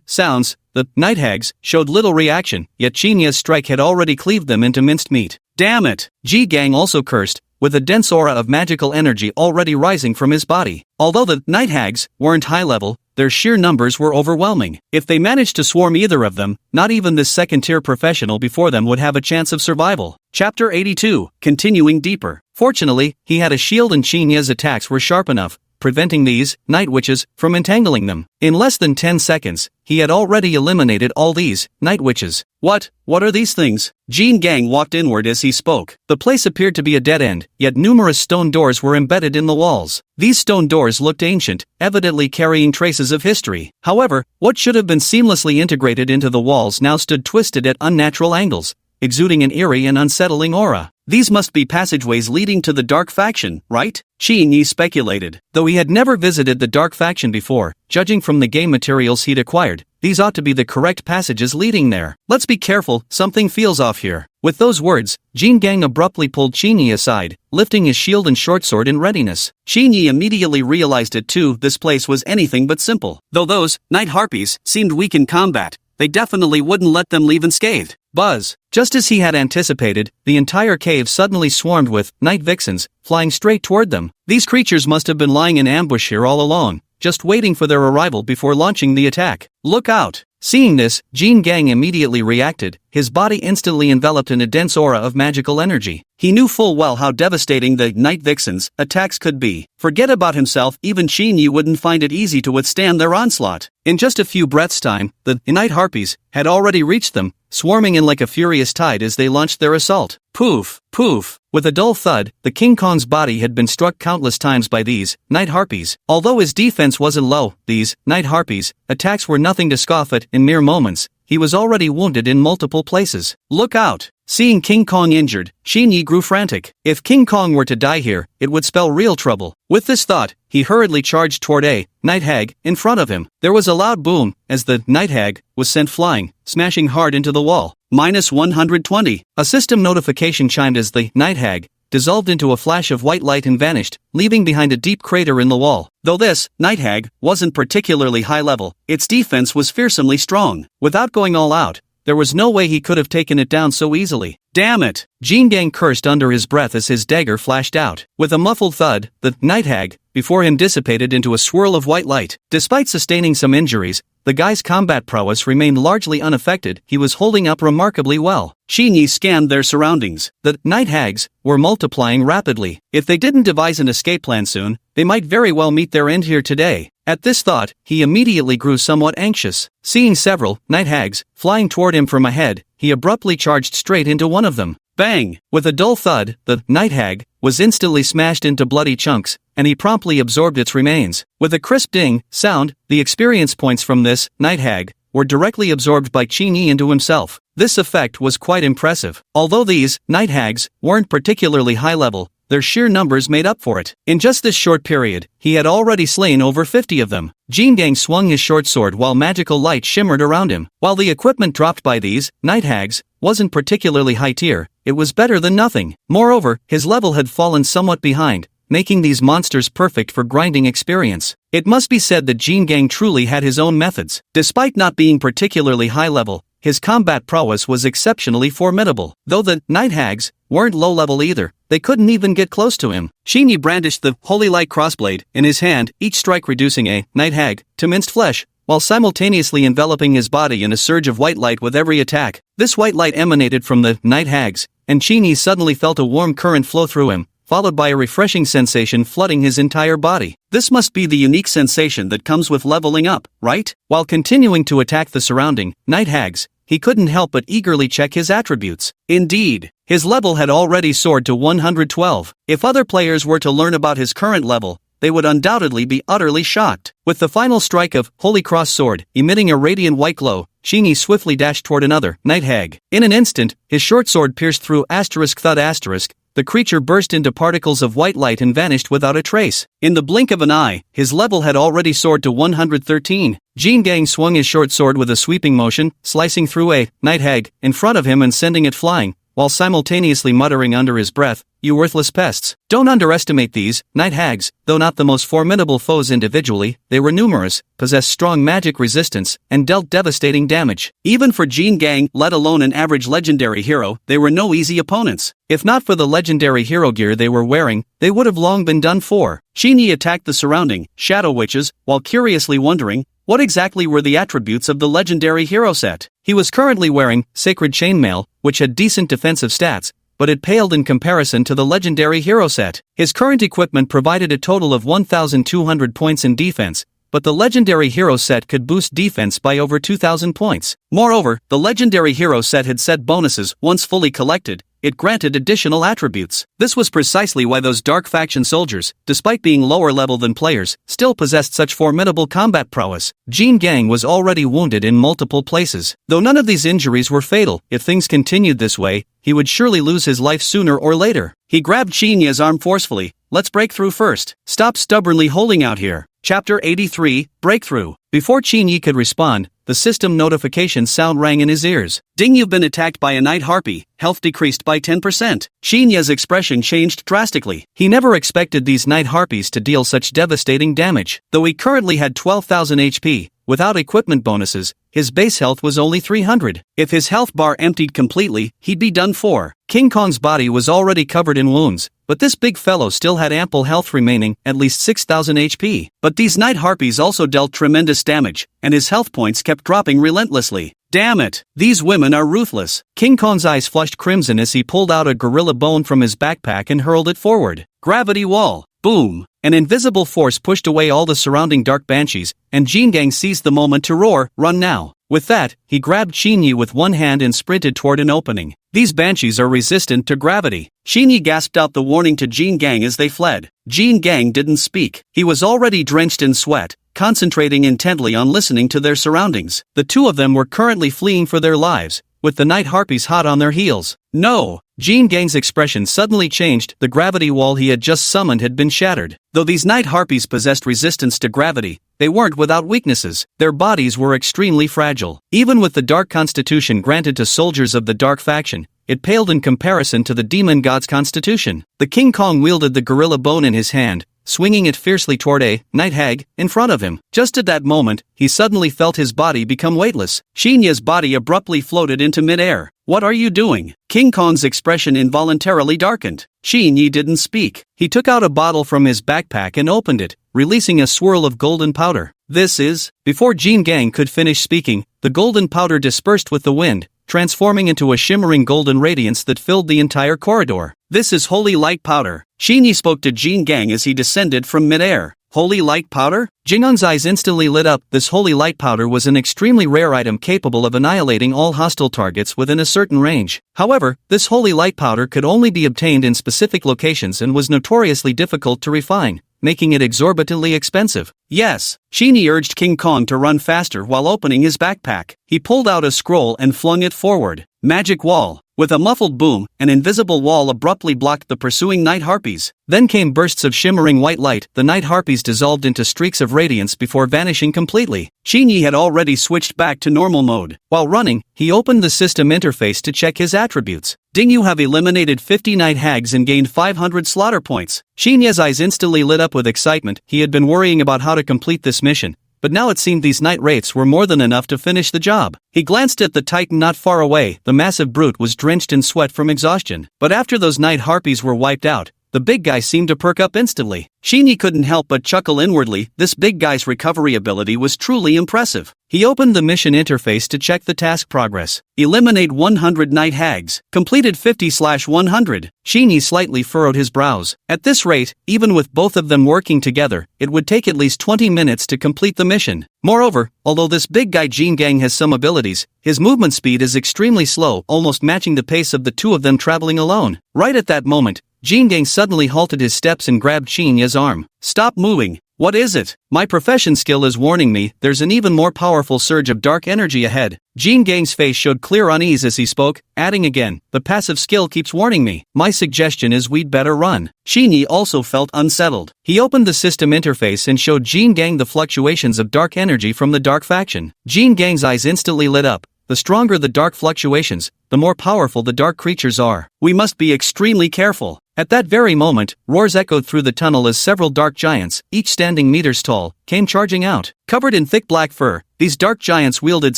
sounds, the night hags showed little reaction, yet Qin Yi's strike had already cleaved them into minced meat. "Damn it!" Ji Gang also cursed, with a dense aura of magical energy already rising from his body. Although the night hags weren't high level, their sheer numbers were overwhelming. If they managed to swarm either of them, not even this second-tier professional before them would have a chance of survival. Chapter 82, Continuing Deeper. Fortunately, he had a shield and Qin Yi's attacks were sharp enough, preventing these night witches from entangling them. In less than 10 seconds, he had already eliminated all these night witches. What are these things?" Jin Gang walked inward as he spoke. The place appeared to be a dead end, yet numerous stone doors were embedded in the walls. These stone doors looked ancient, evidently carrying traces of history. However, what should have been seamlessly integrated into the walls now stood twisted at unnatural angles, exuding an eerie and unsettling aura. These must be passageways leading to the Dark Faction, right? Qin Yi speculated. Though he had never visited the Dark Faction before, judging from the game materials he'd acquired, these ought to be the correct passages leading there. "Let's be careful, something feels off here." With those words, Jin Gang abruptly pulled Qin Yi aside, lifting his shield and short sword in readiness. Qin Yi immediately realized it too. This place was anything but simple. Though those night harpies seemed weak in combat, they definitely wouldn't let them leave unscathed. Buzz! Just as he had anticipated, the entire cave suddenly swarmed with night vixens, flying straight toward them. These creatures must have been lying in ambush here all along, just waiting for their arrival before launching the attack. "Look out!" Seeing this, Jin Gang immediately reacted, his body instantly enveloped in a dense aura of magical energy. He knew full well how devastating the night vixens' attacks could be. Forget about himself, even Qin Yi wouldn't find it easy to withstand their onslaught. In just a few breaths' time, the night harpies had already reached them, swarming in like a furious tide as they launched their assault. Poof, poof. With a dull thud, the King Kong's body had been struck countless times by these night harpies. Although his defense wasn't low, these night harpies' attacks were nothing to scoff at. In mere moments, he was already wounded in multiple places. "Look out!" Seeing King Kong injured, Qin Yi grew frantic. If King Kong were to die here, it would spell real trouble. With this thought, he hurriedly charged toward a night hag in front of him. There was a loud boom as the night hag was sent flying, smashing hard into the wall. -120. A system notification chimed as the night hag dissolved into a flash of white light and vanished, leaving behind a deep crater in the wall. Though this night hag wasn't particularly high level, its defense was fearsomely strong. Without going all out, there was no way he could have taken it down so easily. "Damn it!" Jin Gang cursed under his breath as his dagger flashed out. With a muffled thud, the night hag before him dissipated into a swirl of white light. Despite sustaining some injuries, the guy's combat prowess remained largely unaffected. He was holding up remarkably well. Qin Yi scanned their surroundings. The night hags were multiplying rapidly. If they didn't devise an escape plan soon, they might very well meet their end here today. At this thought, he immediately grew somewhat anxious. Seeing several night hags flying toward him from ahead, he abruptly charged straight into one of them. Bang! With a dull thud, the night hag was instantly smashed into bloody chunks, and he promptly absorbed its remains. With a crisp ding sound, the experience points from this night hag were directly absorbed by Qin Yi into himself. This effect was quite impressive. Although these night hags weren't particularly high level, their sheer numbers made up for it. In just this short period, he had already slain over 50 of them. Jin Gang swung his short sword while magical light shimmered around him. While the equipment dropped by these night hags wasn't particularly high tier, it was better than nothing. Moreover, his level had fallen somewhat behind, making these monsters perfect for grinding experience. It must be said that Jin Gang truly had his own methods. Despite not being particularly high level, his combat prowess was exceptionally formidable. Though the night hags weren't low level either, they couldn't even get close to him. Qin Yi brandished the holy light crossblade in his hand, each strike reducing a night hag to minced flesh, while simultaneously enveloping his body in a surge of white light with every attack. This white light emanated from the night hags, and Qin Yi suddenly felt a warm current flow through him, followed by a refreshing sensation flooding his entire body. This must be the unique sensation that comes with leveling up, right? While continuing to attack the surrounding night hags, he couldn't help but eagerly check his attributes. Indeed, his level had already soared to 112. If other players were to learn about his current level, they would undoubtedly be utterly shocked. With the final strike of Holy Cross Sword emitting a radiant white glow, Shinyi swiftly dashed toward another night hag. In an instant, his short sword pierced through *thud*. The creature burst into particles of white light and vanished without a trace. In the blink of an eye, his level had already soared to 113. Jin Gang swung his short sword with a sweeping motion, slicing through a night hag in front of him and sending it flying, while simultaneously muttering under his breath, "You worthless pests." Don't underestimate these night hags. Though not the most formidable foes individually, they were numerous, possessed strong magic resistance, and dealt devastating damage. Even for Jin Gang, let alone an average legendary hero, they were no easy opponents. If not for the legendary hero gear they were wearing, they would have long been done for. Shinyi attacked the surrounding shadow witches, while curiously wondering, what exactly were the attributes of the legendary hero set? He was currently wearing Sacred Chainmail, which had decent defensive stats, but it paled in comparison to the legendary hero set. His current equipment provided a total of 1,200 points in defense, but the legendary hero set could boost defense by over 2,000 points. Moreover, the legendary hero set had set bonuses. Once fully collected, it granted additional attributes. This was precisely why those dark faction soldiers, despite being lower level than players, still possessed such formidable combat prowess. Jin Gang was already wounded in multiple places. Though none of these injuries were fatal, if things continued this way, he would surely lose his life sooner or later. He grabbed Shinya's arm forcefully. "Let's break through first. Stop stubbornly holding out here." Chapter 83, Breakthrough. Before Shinyi could respond, the system notification sound rang in his ears. "Ding, you've been attacked by a night harpy, health decreased by 10%. Shinya's expression changed drastically. He never expected these night harpies to deal such devastating damage. Though he currently had 12,000 HP, without equipment bonuses, his base health was only 300. If his health bar emptied completely, he'd be done for. King Kong's body was already covered in wounds, but this big fellow still had ample health remaining, at least 6,000 HP. But these night harpies also dealt tremendous damage, and his health points kept dropping relentlessly. Damn it! These women are ruthless. King Kong's eyes flushed crimson as he pulled out a gorilla bone from his backpack and hurled it forward. Gravity wall. Boom! An invisible force pushed away all the surrounding dark banshees, and Jin Gang seized the moment to roar, "Run now!" With that, he grabbed Shinyi with one hand and sprinted toward an opening. These banshees are resistant to gravity. Shinyi gasped out the warning to Jin Gang as they fled. Jin Gang didn't speak. He was already drenched in sweat, concentrating intently on listening to their surroundings. The two of them were currently fleeing for their lives, with the night harpies hot on their heels. No! Jin Gang's expression suddenly changed. The gravity wall he had just summoned had been shattered. Though these night harpies possessed resistance to gravity, they weren't without weaknesses. Their bodies were extremely fragile. Even with the dark constitution granted to soldiers of the dark faction, it paled in comparison to the demon god's constitution. The King Kong wielded the gorilla bone in his hand, swinging it fiercely toward a night hag in front of him. Just at that moment, he suddenly felt his body become weightless. Shinya's body abruptly floated into midair. "What are you doing?" King Kong's expression involuntarily darkened. Shinyi didn't speak. He took out a bottle from his backpack and opened it, releasing a swirl of golden powder. "This is..." Before Jin Gang could finish speaking, the golden powder dispersed with the wind, transforming into a shimmering golden radiance that filled the entire corridor. "This is holy light powder." Shinyi spoke to Jin Gang as he descended from midair. Holy light powder? Jingang's eyes instantly lit up. This holy light powder was an extremely rare item capable of annihilating all hostile targets within a certain range. However, this holy light powder could only be obtained in specific locations and was notoriously difficult to refine, making it exorbitantly expensive. "Yes." Shinyi urged King Kong to run faster while opening his backpack. He pulled out a scroll and flung it forward. Magic wall. With a muffled boom, an invisible wall abruptly blocked the pursuing night harpies. Then came bursts of shimmering white light. The night harpies dissolved into streaks of radiance before vanishing completely. Shinyi had already switched back to normal mode. While running, he opened the system interface to check his attributes. "Ding, you have eliminated 50 night hags and gained 500 slaughter points." Shinya's eyes instantly lit up with excitement. He had been worrying about how to complete this mission, but now it seemed these night wraiths were more than enough to finish the job. He glanced at the titan not far away. The massive brute was drenched in sweat from exhaustion. But after those night harpies were wiped out, the big guy seemed to perk up instantly. Shinyi couldn't help but chuckle inwardly. This big guy's recovery ability was truly impressive. He opened the mission interface to check the task progress. Eliminate 100 night hags. Completed 50/100. Shinyi slightly furrowed his brows. At this rate, even with both of them working together, it would take at least 20 minutes to complete the mission. Moreover, although this big guy Jin Gang has some abilities, his movement speed is extremely slow, almost matching the pace of the two of them traveling alone. Right at that moment, Jin Gang suddenly halted his steps and grabbed Shinya's arm. "Stop moving. What is it? My profession skill is warning me there's an even more powerful surge of dark energy ahead. Jin Gang's face showed clear unease as he spoke, adding again, the passive skill keeps warning me. My suggestion is we'd better run. Xinyi also felt unsettled. He opened the system interface and showed Jin Gang the fluctuations of dark energy from the dark faction. Jin Gang's eyes instantly lit up. The stronger the dark fluctuations, the more powerful the dark creatures are. We must be extremely careful. At that very moment, roars echoed through the tunnel as several dark giants, each standing meters tall, came charging out. Covered in thick black fur, these dark giants wielded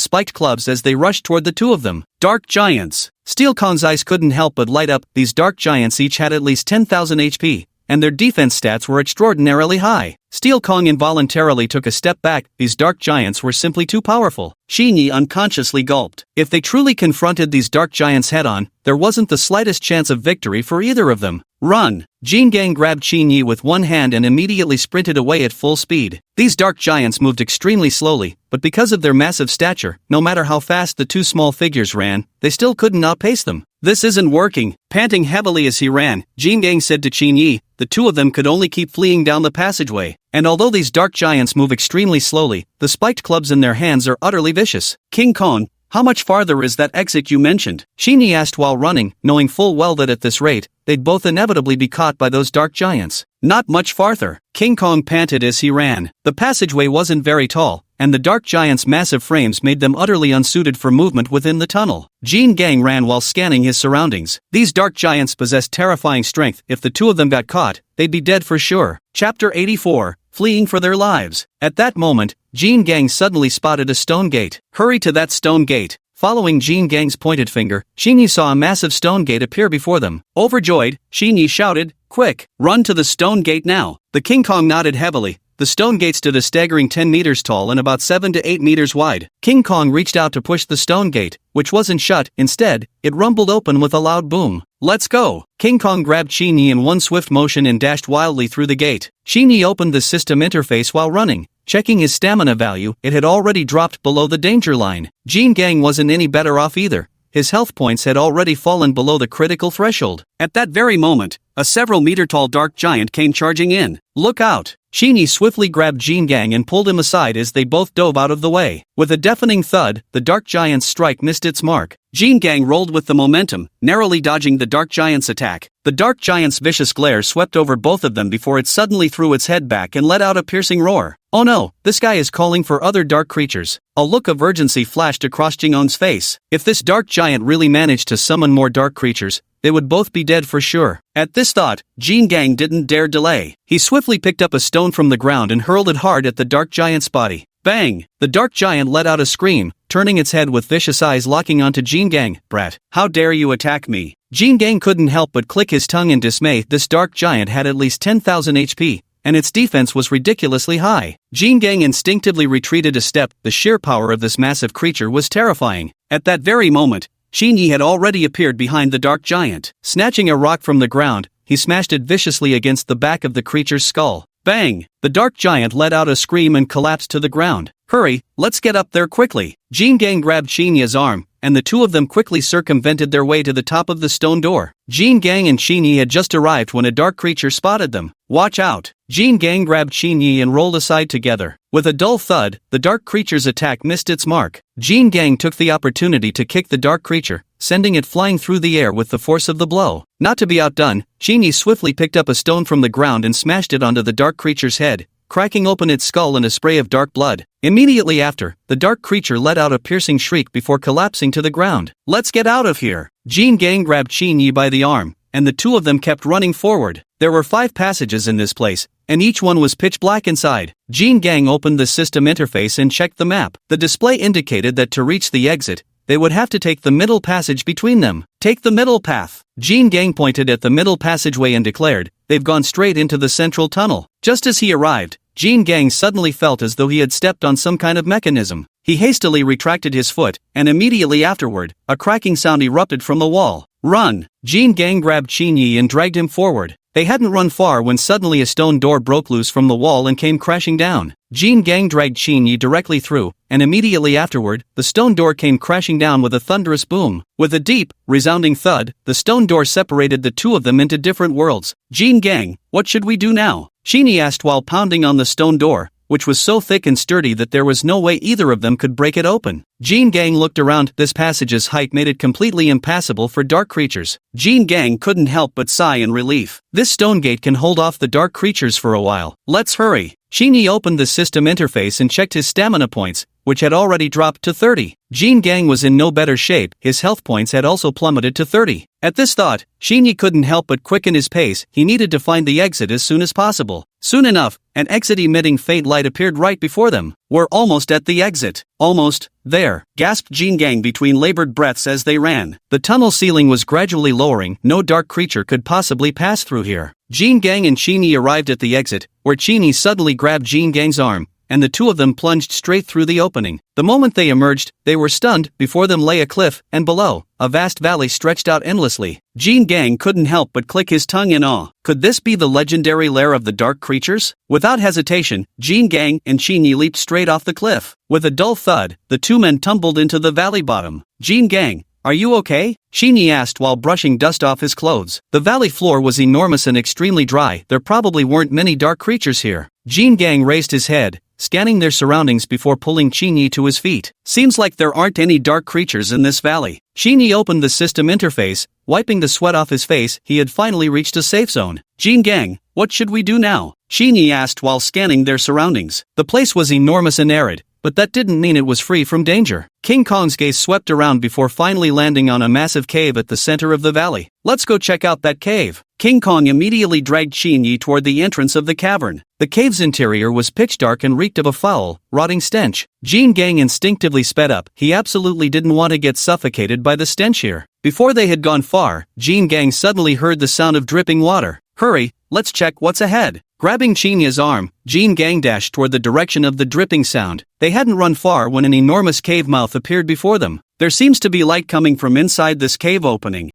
spiked clubs as they rushed toward the two of them. Dark giants! Steel Kong's eyes couldn't help but light up. These dark giants each had at least 10,000 HP, and their defense stats were extraordinarily high. Steel Kong involuntarily took a step back. These dark giants were simply too powerful. Xinyi unconsciously gulped. If they truly confronted these dark giants head-on, there wasn't the slightest chance of victory for either of them. Run! Jin Gang grabbed Xinyi with one hand and immediately sprinted away at full speed. These dark giants moved extremely slowly, but because of their massive stature, no matter how fast the two small figures ran, they still couldn't outpace them. This isn't working. Panting heavily as he ran, Jin Gang said to Xinyi, the two of them could only keep fleeing down the passageway. And although these dark giants move extremely slowly, the spiked clubs in their hands are utterly vicious. King Kong, how much farther is that exit you mentioned? Xinyi asked while running, knowing full well that at this rate, they'd both inevitably be caught by those dark giants. Not much farther, King Kong panted as he ran. The passageway wasn't very tall, and the dark giants' massive frames made them utterly unsuited for movement within the tunnel. Jin Gang ran while scanning his surroundings. These dark giants possessed terrifying strength. If the two of them got caught, they'd be dead for sure. Chapter 84. Fleeing for their lives. At that moment, Jin Gang suddenly spotted a stone gate. Hurry to that stone gate. Following Jin Gang's pointed finger, Xinyi saw a massive stone gate appear before them. Overjoyed, Xinyi shouted, quick, run to the stone gate now. The King Kong nodded heavily. The stone gate stood a staggering 10 meters tall and about 7 to 8 meters wide. King Kong reached out to push the stone gate, which wasn't shut. Instead, it rumbled open with a loud boom. Let's go! King Kong grabbed Xinyi in one swift motion and dashed wildly through the gate. Xinyi opened the system interface while running. Checking his stamina value, it had already dropped below the danger line. Jin Gang wasn't any better off either. His health points had already fallen below the critical threshold. At that very moment, a several-meter-tall dark giant came charging in. Look out! Xinyi swiftly grabbed Jin Gang and pulled him aside as they both dove out of the way. With a deafening thud, the dark giant's strike missed its mark. Jin Gang rolled with the momentum, narrowly dodging the dark giant's attack. The dark giant's vicious glare swept over both of them before it suddenly threw its head back and let out a piercing roar. Oh no, this guy is calling for other dark creatures. A look of urgency flashed across Jing'on's face. If this dark giant really managed to summon more dark creatures, they would both be dead for sure. At this thought, Jin Gang didn't dare delay. He swiftly picked up a stone from the ground and hurled it hard at the dark giant's body. Bang! The dark giant let out a scream, turning its head with vicious eyes locking onto Jin Gang. Brat, how dare you attack me? Jin Gang couldn't help but click his tongue in dismay. This dark giant had at least 10,000 HP, and its defense was ridiculously high. Jin Gang instinctively retreated a step. The sheer power of this massive creature was terrifying. At that very moment, Xinyi had already appeared behind the dark giant. Snatching a rock from the ground, he smashed it viciously against the back of the creature's skull. Bang! The dark giant let out a scream and collapsed to the ground. Hurry, let's get up there quickly. Jin Gang grabbed Xinyi's arm, and the two of them quickly circumvented their way to the top of the stone door. Jin Gang and Xinyi had just arrived when a dark creature spotted them. Watch out! Jin Gang grabbed Xinyi and rolled aside together. With a dull thud, the dark creature's attack missed its mark. Jin Gang took the opportunity to kick the dark creature, sending it flying through the air with the force of the blow. Not to be outdone, Xinyi swiftly picked up a stone from the ground and smashed it onto the dark creature's head, cracking open its skull in a spray of dark blood. Immediately after, the dark creature let out a piercing shriek before collapsing to the ground. Let's get out of here! Jin Gang grabbed Xinyi by the arm, and the two of them kept running forward. There were 5 passages in this place, and each one was pitch black inside. Jin Gang opened the system interface and checked the map. The display indicated that to reach the exit, they would have to take the middle passage between them. Take the middle path. Jin Gang pointed at the middle passageway and declared, they've gone straight into the central tunnel. Just as he arrived, Jin Gang suddenly felt as though he had stepped on some kind of mechanism. He hastily retracted his foot, and immediately afterward, a cracking sound erupted from the wall. Run! Jin Gang grabbed Xinyi and dragged him forward. They hadn't run far when suddenly a stone door broke loose from the wall and came crashing down. Jin Gang dragged Xinyi directly through, and immediately afterward, the stone door came crashing down with a thunderous boom. With a deep, resounding thud, the stone door separated the two of them into different worlds. Jin Gang, what should we do now? Shinny asked while pounding on the stone door, which was so thick and sturdy that there was no way either of them could break it open. Jean Gang looked around. This passage's height made it completely impassable for dark creatures. Jean Gang couldn't help but sigh in relief. This stone gate can hold off the dark creatures for a while. Let's hurry. Shinny opened the system interface and checked his stamina points, which had already dropped to 30. Jean Gang was in no better shape. His health points had also plummeted to 30. At this thought, Shinny couldn't help but quicken his pace. He needed to find the exit as soon as possible. Soon enough, an exit-emitting faint light appeared right before them. We're almost at the exit. Almost there, gasped Jean Gang between labored breaths as they ran. The tunnel ceiling was gradually lowering. No dark creature could possibly pass through here. Jean Gang and Shinny arrived at the exit, where Shinny suddenly grabbed Jean Gang's arm, and the two of them plunged straight through the opening. The moment they emerged, they were stunned. Before them lay a cliff, and below, a vast valley stretched out endlessly. Jean Gang couldn't help but click his tongue in awe. Could this be the legendary lair of the dark creatures? Without hesitation, Jean Gang and Shinny leaped straight off the cliff. With a dull thud, the two men tumbled into the valley bottom. Jean Gang, are you okay? Shinny asked while brushing dust off his clothes. The valley floor was enormous and extremely dry. There probably weren't many dark creatures here. Jean Gang raised his head, scanning their surroundings before pulling Shinny to his feet. Seems like there aren't any dark creatures in this valley. Shinny opened the system interface, wiping the sweat off his face. He had finally reached a safe zone. Jean Gang, what should we do now? Shinny asked while scanning their surroundings. The place was enormous and arid, but that didn't mean it was free from danger. King Kong's gaze swept around before finally landing on a massive cave at the center of the valley. Let's go check out that cave. King Kong immediately dragged Shinny toward the entrance of the cavern. The cave's interior was pitch dark and reeked of a foul, rotting stench. Jean Gang instinctively sped up. He absolutely didn't want to get suffocated by the stench here. Before they had gone far, Jean Gang suddenly heard the sound of dripping water. Hurry, let's check what's ahead. Grabbing Shinya's arm, Jean Gang dashed toward the direction of the dripping sound. They hadn't run far when an enormous cave mouth appeared before them. There seems to be light coming from inside this cave opening.